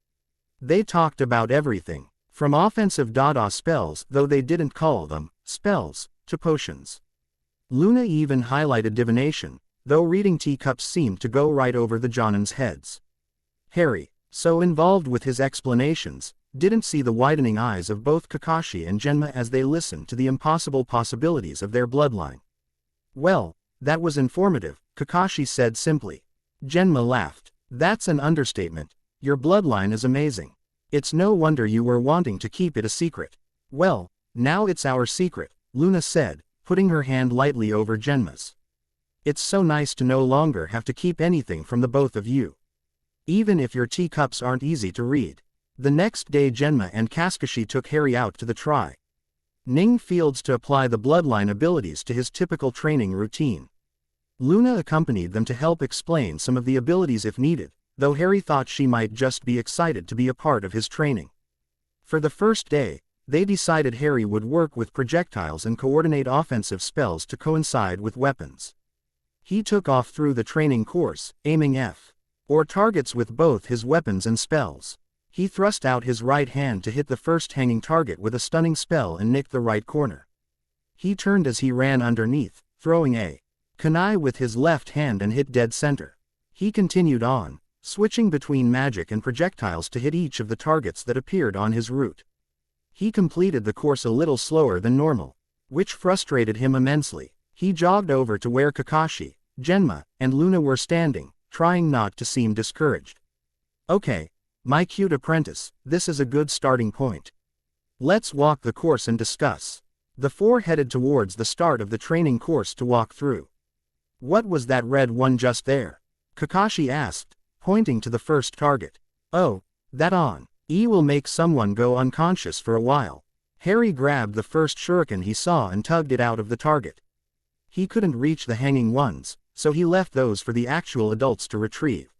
They talked about everything, from offensive Dada spells, though they didn't call them spells, to potions. Luna even highlighted divination, though reading teacups seemed to go right over the Jonins' heads. Harry, so involved with his explanations, didn't see the widening eyes of both Kakashi and Genma as they listened to the impossible possibilities of their bloodline. Well, that was informative, Kakashi said simply. Genma laughed. That's an understatement. Your bloodline is amazing. It's no wonder you were wanting to keep it a secret. Well, now it's our secret, Luna said, putting her hand lightly over Genma's. It's so nice to no longer have to keep anything from the both of you. Even if your teacups aren't easy to read. The next day Genma and Kakashi took Harry out to the training fields to apply the bloodline abilities to his typical training routine. Luna accompanied them to help explain some of the abilities if needed, though Harry thought she might just be excited to be a part of his training. For the first day, they decided Harry would work with projectiles and coordinate offensive spells to coincide with weapons. He took off through the training course, aiming targets with both his weapons and spells. He thrust out his right hand to hit the first hanging target with a stunning spell and nicked the right corner. He turned as he ran underneath, throwing a kunai with his left hand and hit dead center. He continued on, switching between magic and projectiles to hit each of the targets that appeared on his route. He completed the course a little slower than normal, which frustrated him immensely. He jogged over to where Kakashi, Genma, and Luna were standing, trying not to seem discouraged. Okay, my cute apprentice, this is a good starting point. Let's walk the course and discuss. The four headed towards the start of the training course to walk through. What was that red one just there? Kakashi asked, pointing to the first target. Oh, that will make someone go unconscious for a while. Harry grabbed the first shuriken he saw and tugged it out of the target. He couldn't reach the hanging ones, so he left those for the actual adults to retrieve.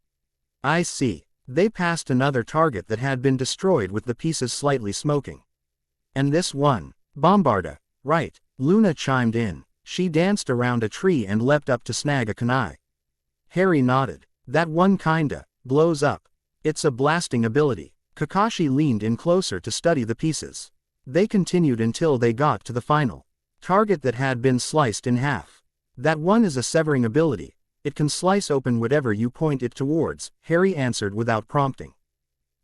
I see. They passed another target that had been destroyed with the pieces slightly smoking. And this one, Bombarda, right, Luna chimed in. She danced around a tree and leapt up to snag a kunai. Harry nodded. That one kinda blows up. It's a blasting ability. Kakashi leaned in closer to study the pieces. They continued until they got to the final target that had been sliced in half. That one is a severing ability. It can slice open whatever you point it towards, Harry answered without prompting.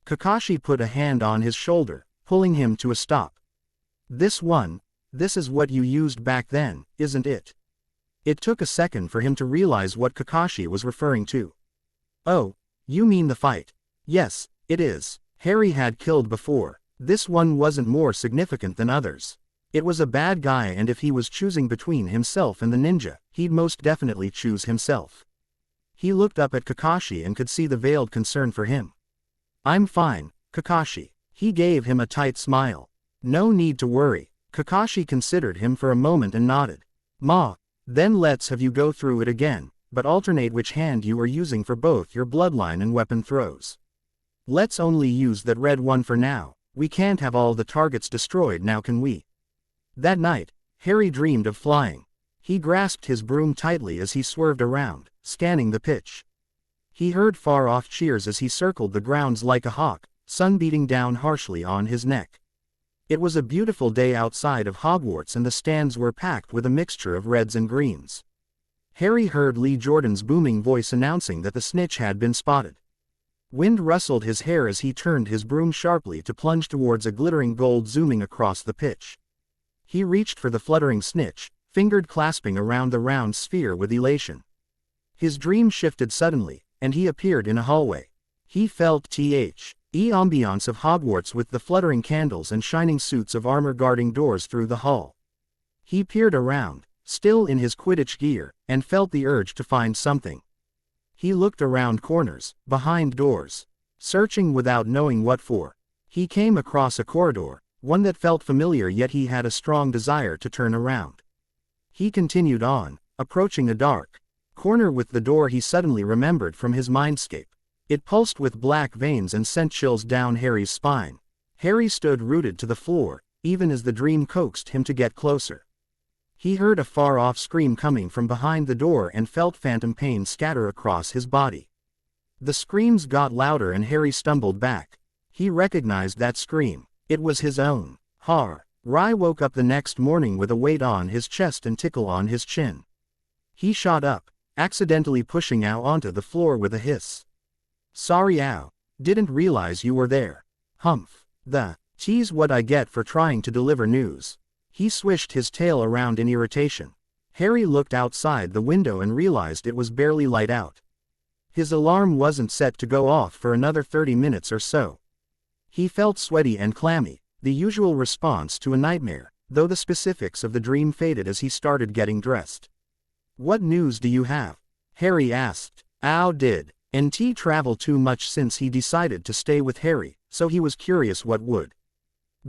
Kakashi put a hand on his shoulder, pulling him to a stop. This is what you used back then, isn't it? It took a second for him to realize what Kakashi was referring to. Oh, you mean the fight? Yes, it is. Harry had killed before. This one wasn't more significant than others. It was a bad guy, and if he was choosing between himself and the ninja, he'd most definitely choose himself. He looked up at Kakashi and could see the veiled concern for him. I'm fine, Kakashi. He gave him a tight smile. No need to worry. Kakashi considered him for a moment and nodded. Then let's have you go through it again, but alternate which hand you are using for both your bloodline and weapon throws. Let's only use that red one for now. We can't have all the targets destroyed now, can we? That night, Harry dreamed of flying. He grasped his broom tightly as he swerved around, scanning the pitch. He heard far-off cheers as he circled the grounds like a hawk, sun beating down harshly on his neck. It was a beautiful day outside of Hogwarts, and the stands were packed with a mixture of reds and greens. Harry heard Lee Jordan's booming voice announcing that the snitch had been spotted. Wind rustled his hair as he turned his broom sharply to plunge towards a glittering gold zooming across the pitch. He reached for the fluttering snitch, fingered clasping around the round sphere with elation. His dream shifted suddenly, and he appeared in a hallway. He felt the ambiance of Hogwarts with the fluttering candles and shining suits of armor guarding doors through the hall. He peered around, still in his Quidditch gear, and felt the urge to find something. He looked around corners, behind doors, searching without knowing what for. He came across a corridor, one that felt familiar, yet he had a strong desire to turn around. He continued on, approaching a dark corner with the door he suddenly remembered from his mindscape. It pulsed with black veins and sent chills down Harry's spine. Harry stood rooted to the floor, even as the dream coaxed him to get closer. He heard a far-off scream coming from behind the door and felt phantom pain scatter across his body. The screams got louder and Harry stumbled back. He recognized that scream. It was his own. Rai woke up the next morning with a weight on his chest and tickle on his chin. He shot up, accidentally pushing Ao onto the floor with a hiss. Sorry Ao, didn't realize you were there. Humph. Tease what I get for trying to deliver news. He swished his tail around in irritation. Harry looked outside the window and realized it was barely light out. His alarm wasn't set to go off for another 30 minutes or so. He felt sweaty and clammy, the usual response to a nightmare, though the specifics of the dream faded as he started getting dressed. What news do you have? Harry asked. Ao did. NT travel too much since he decided to stay with Harry, so he was curious what would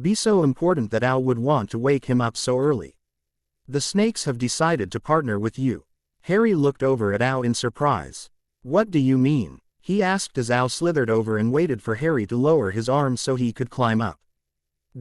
be so important that Ao would want to wake him up so early. The snakes have decided to partner with you. Harry looked over at Ao in surprise. What do you mean? He asked as Ao slithered over and waited for Harry to lower his arms so he could climb up.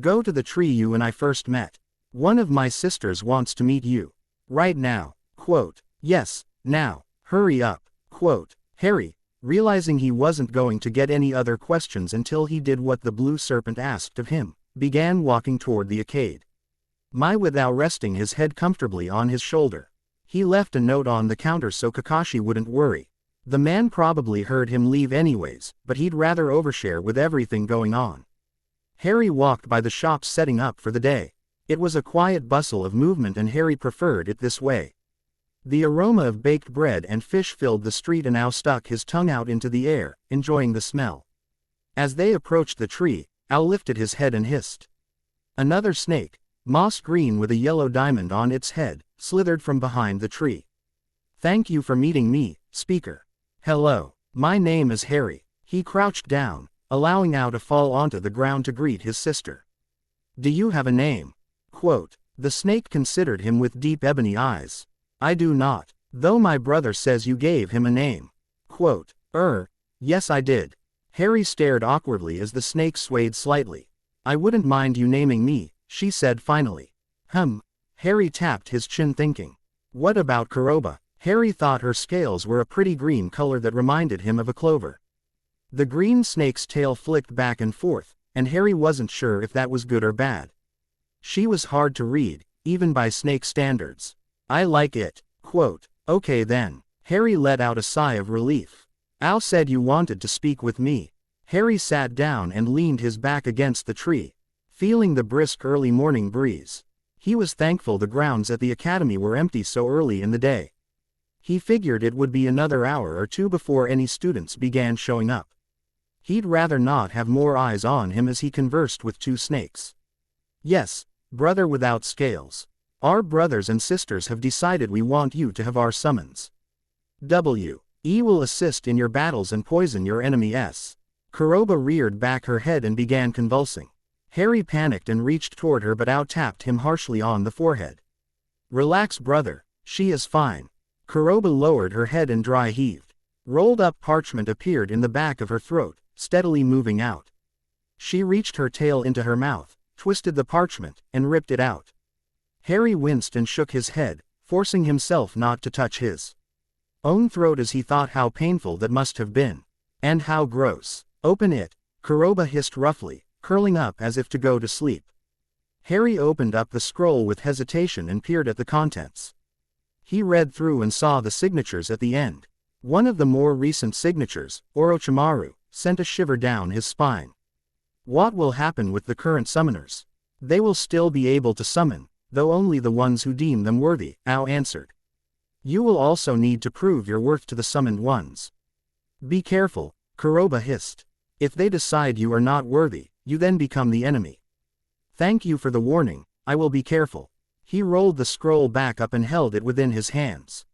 Go to the tree you and I first met. One of my sisters wants to meet you. Right now. Quote. Yes, now. Hurry up. Quote. Harry, realizing he wasn't going to get any other questions until he did what the blue serpent asked of him, began walking toward the arcade. Without resting his head comfortably on his shoulder. He left a note on the counter so Kakashi wouldn't worry. The man probably heard him leave anyways, but he'd rather overshare with everything going on. Harry walked by the shops setting up for the day. It was a quiet bustle of movement and Harry preferred it this way. The aroma of baked bread and fish filled the street and Ao stuck his tongue out into the air, enjoying the smell. As they approached the tree, Ao lifted his head and hissed. Another snake, moss green with a yellow diamond on its head, slithered from behind the tree. Thank you for meeting me, Speaker. Hello, my name is Harry. He crouched down, allowing Ao to fall onto the ground to greet his sister. Do you have a name? Quote. The snake considered him with deep ebony eyes. I do not, though my brother says you gave him a name. Quote. Yes I did. Harry stared awkwardly as the snake swayed slightly. I wouldn't mind you naming me, she said finally. Harry tapped his chin thinking. What about Kuroba? Harry thought her scales were a pretty green color that reminded him of a clover. The green snake's tail flicked back and forth, and Harry wasn't sure if that was good or bad. She was hard to read, even by snake standards. I like it. Quote. Okay then. Harry let out a sigh of relief. Ao said you wanted to speak with me. Harry sat down and leaned his back against the tree, feeling the brisk early morning breeze. He was thankful the grounds at the academy were empty so early in the day. He figured it would be another hour or two before any students began showing up. He'd rather not have more eyes on him as he conversed with two snakes. Yes, brother without scales. Our brothers and sisters have decided we want you to have our summons. E will assist in your battles and poison your enemies. Kuroba reared back her head and began convulsing. Harry panicked and reached toward her but out-tapped him harshly on the forehead. Relax brother, she is fine. Kuroba lowered her head and dry heaved. Rolled up parchment appeared in the back of her throat, steadily moving out. She reached her tail into her mouth, twisted the parchment, and ripped it out. Harry winced and shook his head, forcing himself not to touch his own throat as he thought how painful that must have been. And how gross. Open it, Kuroba hissed roughly, curling up as if to go to sleep. Harry opened up the scroll with hesitation and peered at the contents. He read through and saw the signatures at the end. One of the more recent signatures, Orochimaru, sent a shiver down his spine. What will happen with the current summoners? They will still be able to summon, though only the ones who deem them worthy, Ao answered. You will also need to prove your worth to the summoned ones. Be careful, Kuroba hissed. If they decide you are not worthy, you then become the enemy. Thank you for the warning, I will be careful. He rolled the scroll back up and held it within his hands.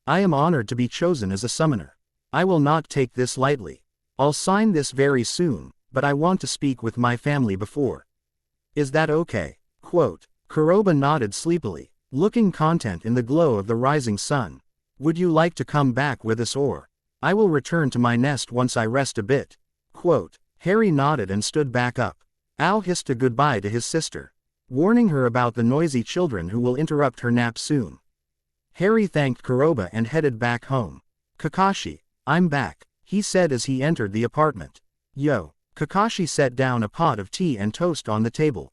I am honored to be chosen as a summoner. I will not take this lightly. I'll sign this very soon, but I want to speak with my family before. Is that okay? Quote. Kuroba nodded sleepily, looking content in the glow of the rising sun. Would you like to come back with us or? I will return to my nest once I rest a bit. Quote. Harry nodded and stood back up. Ao hissed a goodbye to his sister, warning her about the noisy children who will interrupt her nap soon. Harry thanked Kuroba and headed back home. Kakashi, I'm back, he said as he entered the apartment. Yo. Kakashi set down a pot of tea and toast on the table.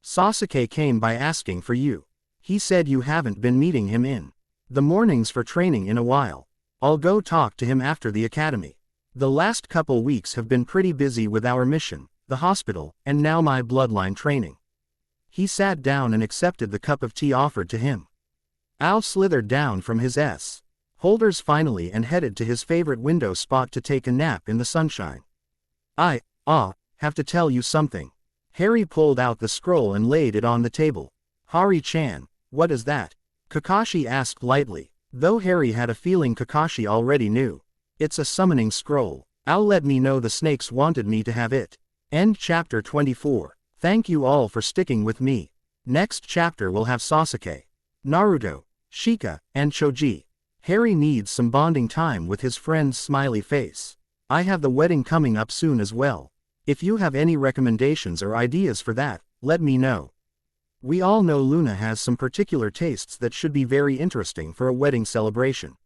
Sasuke came by asking for you. He said you haven't been meeting him in the mornings for training in a while. I'll go talk to him after the academy. The last couple weeks have been pretty busy with our mission, the hospital, and now my bloodline training. He sat down and accepted the cup of tea offered to him. Ao slithered down from his holders finally and headed to his favorite window spot to take a nap in the sunshine. I have to tell you something. Harry pulled out the scroll and laid it on the table. Hari-chan, what is that? Kakashi asked lightly, though Harry had a feeling Kakashi already knew. It's a summoning scroll. Ao let me know the snakes wanted me to have it. End chapter 24. Thank you all for sticking with me. Next chapter will have Sasuke, Naruto, Shika, and Choji. Harry needs some bonding time with his friend's smiley face. I have the wedding coming up soon as well. If you have any recommendations or ideas for that, let me know. We all know Luna has some particular tastes that should be very interesting for a wedding celebration.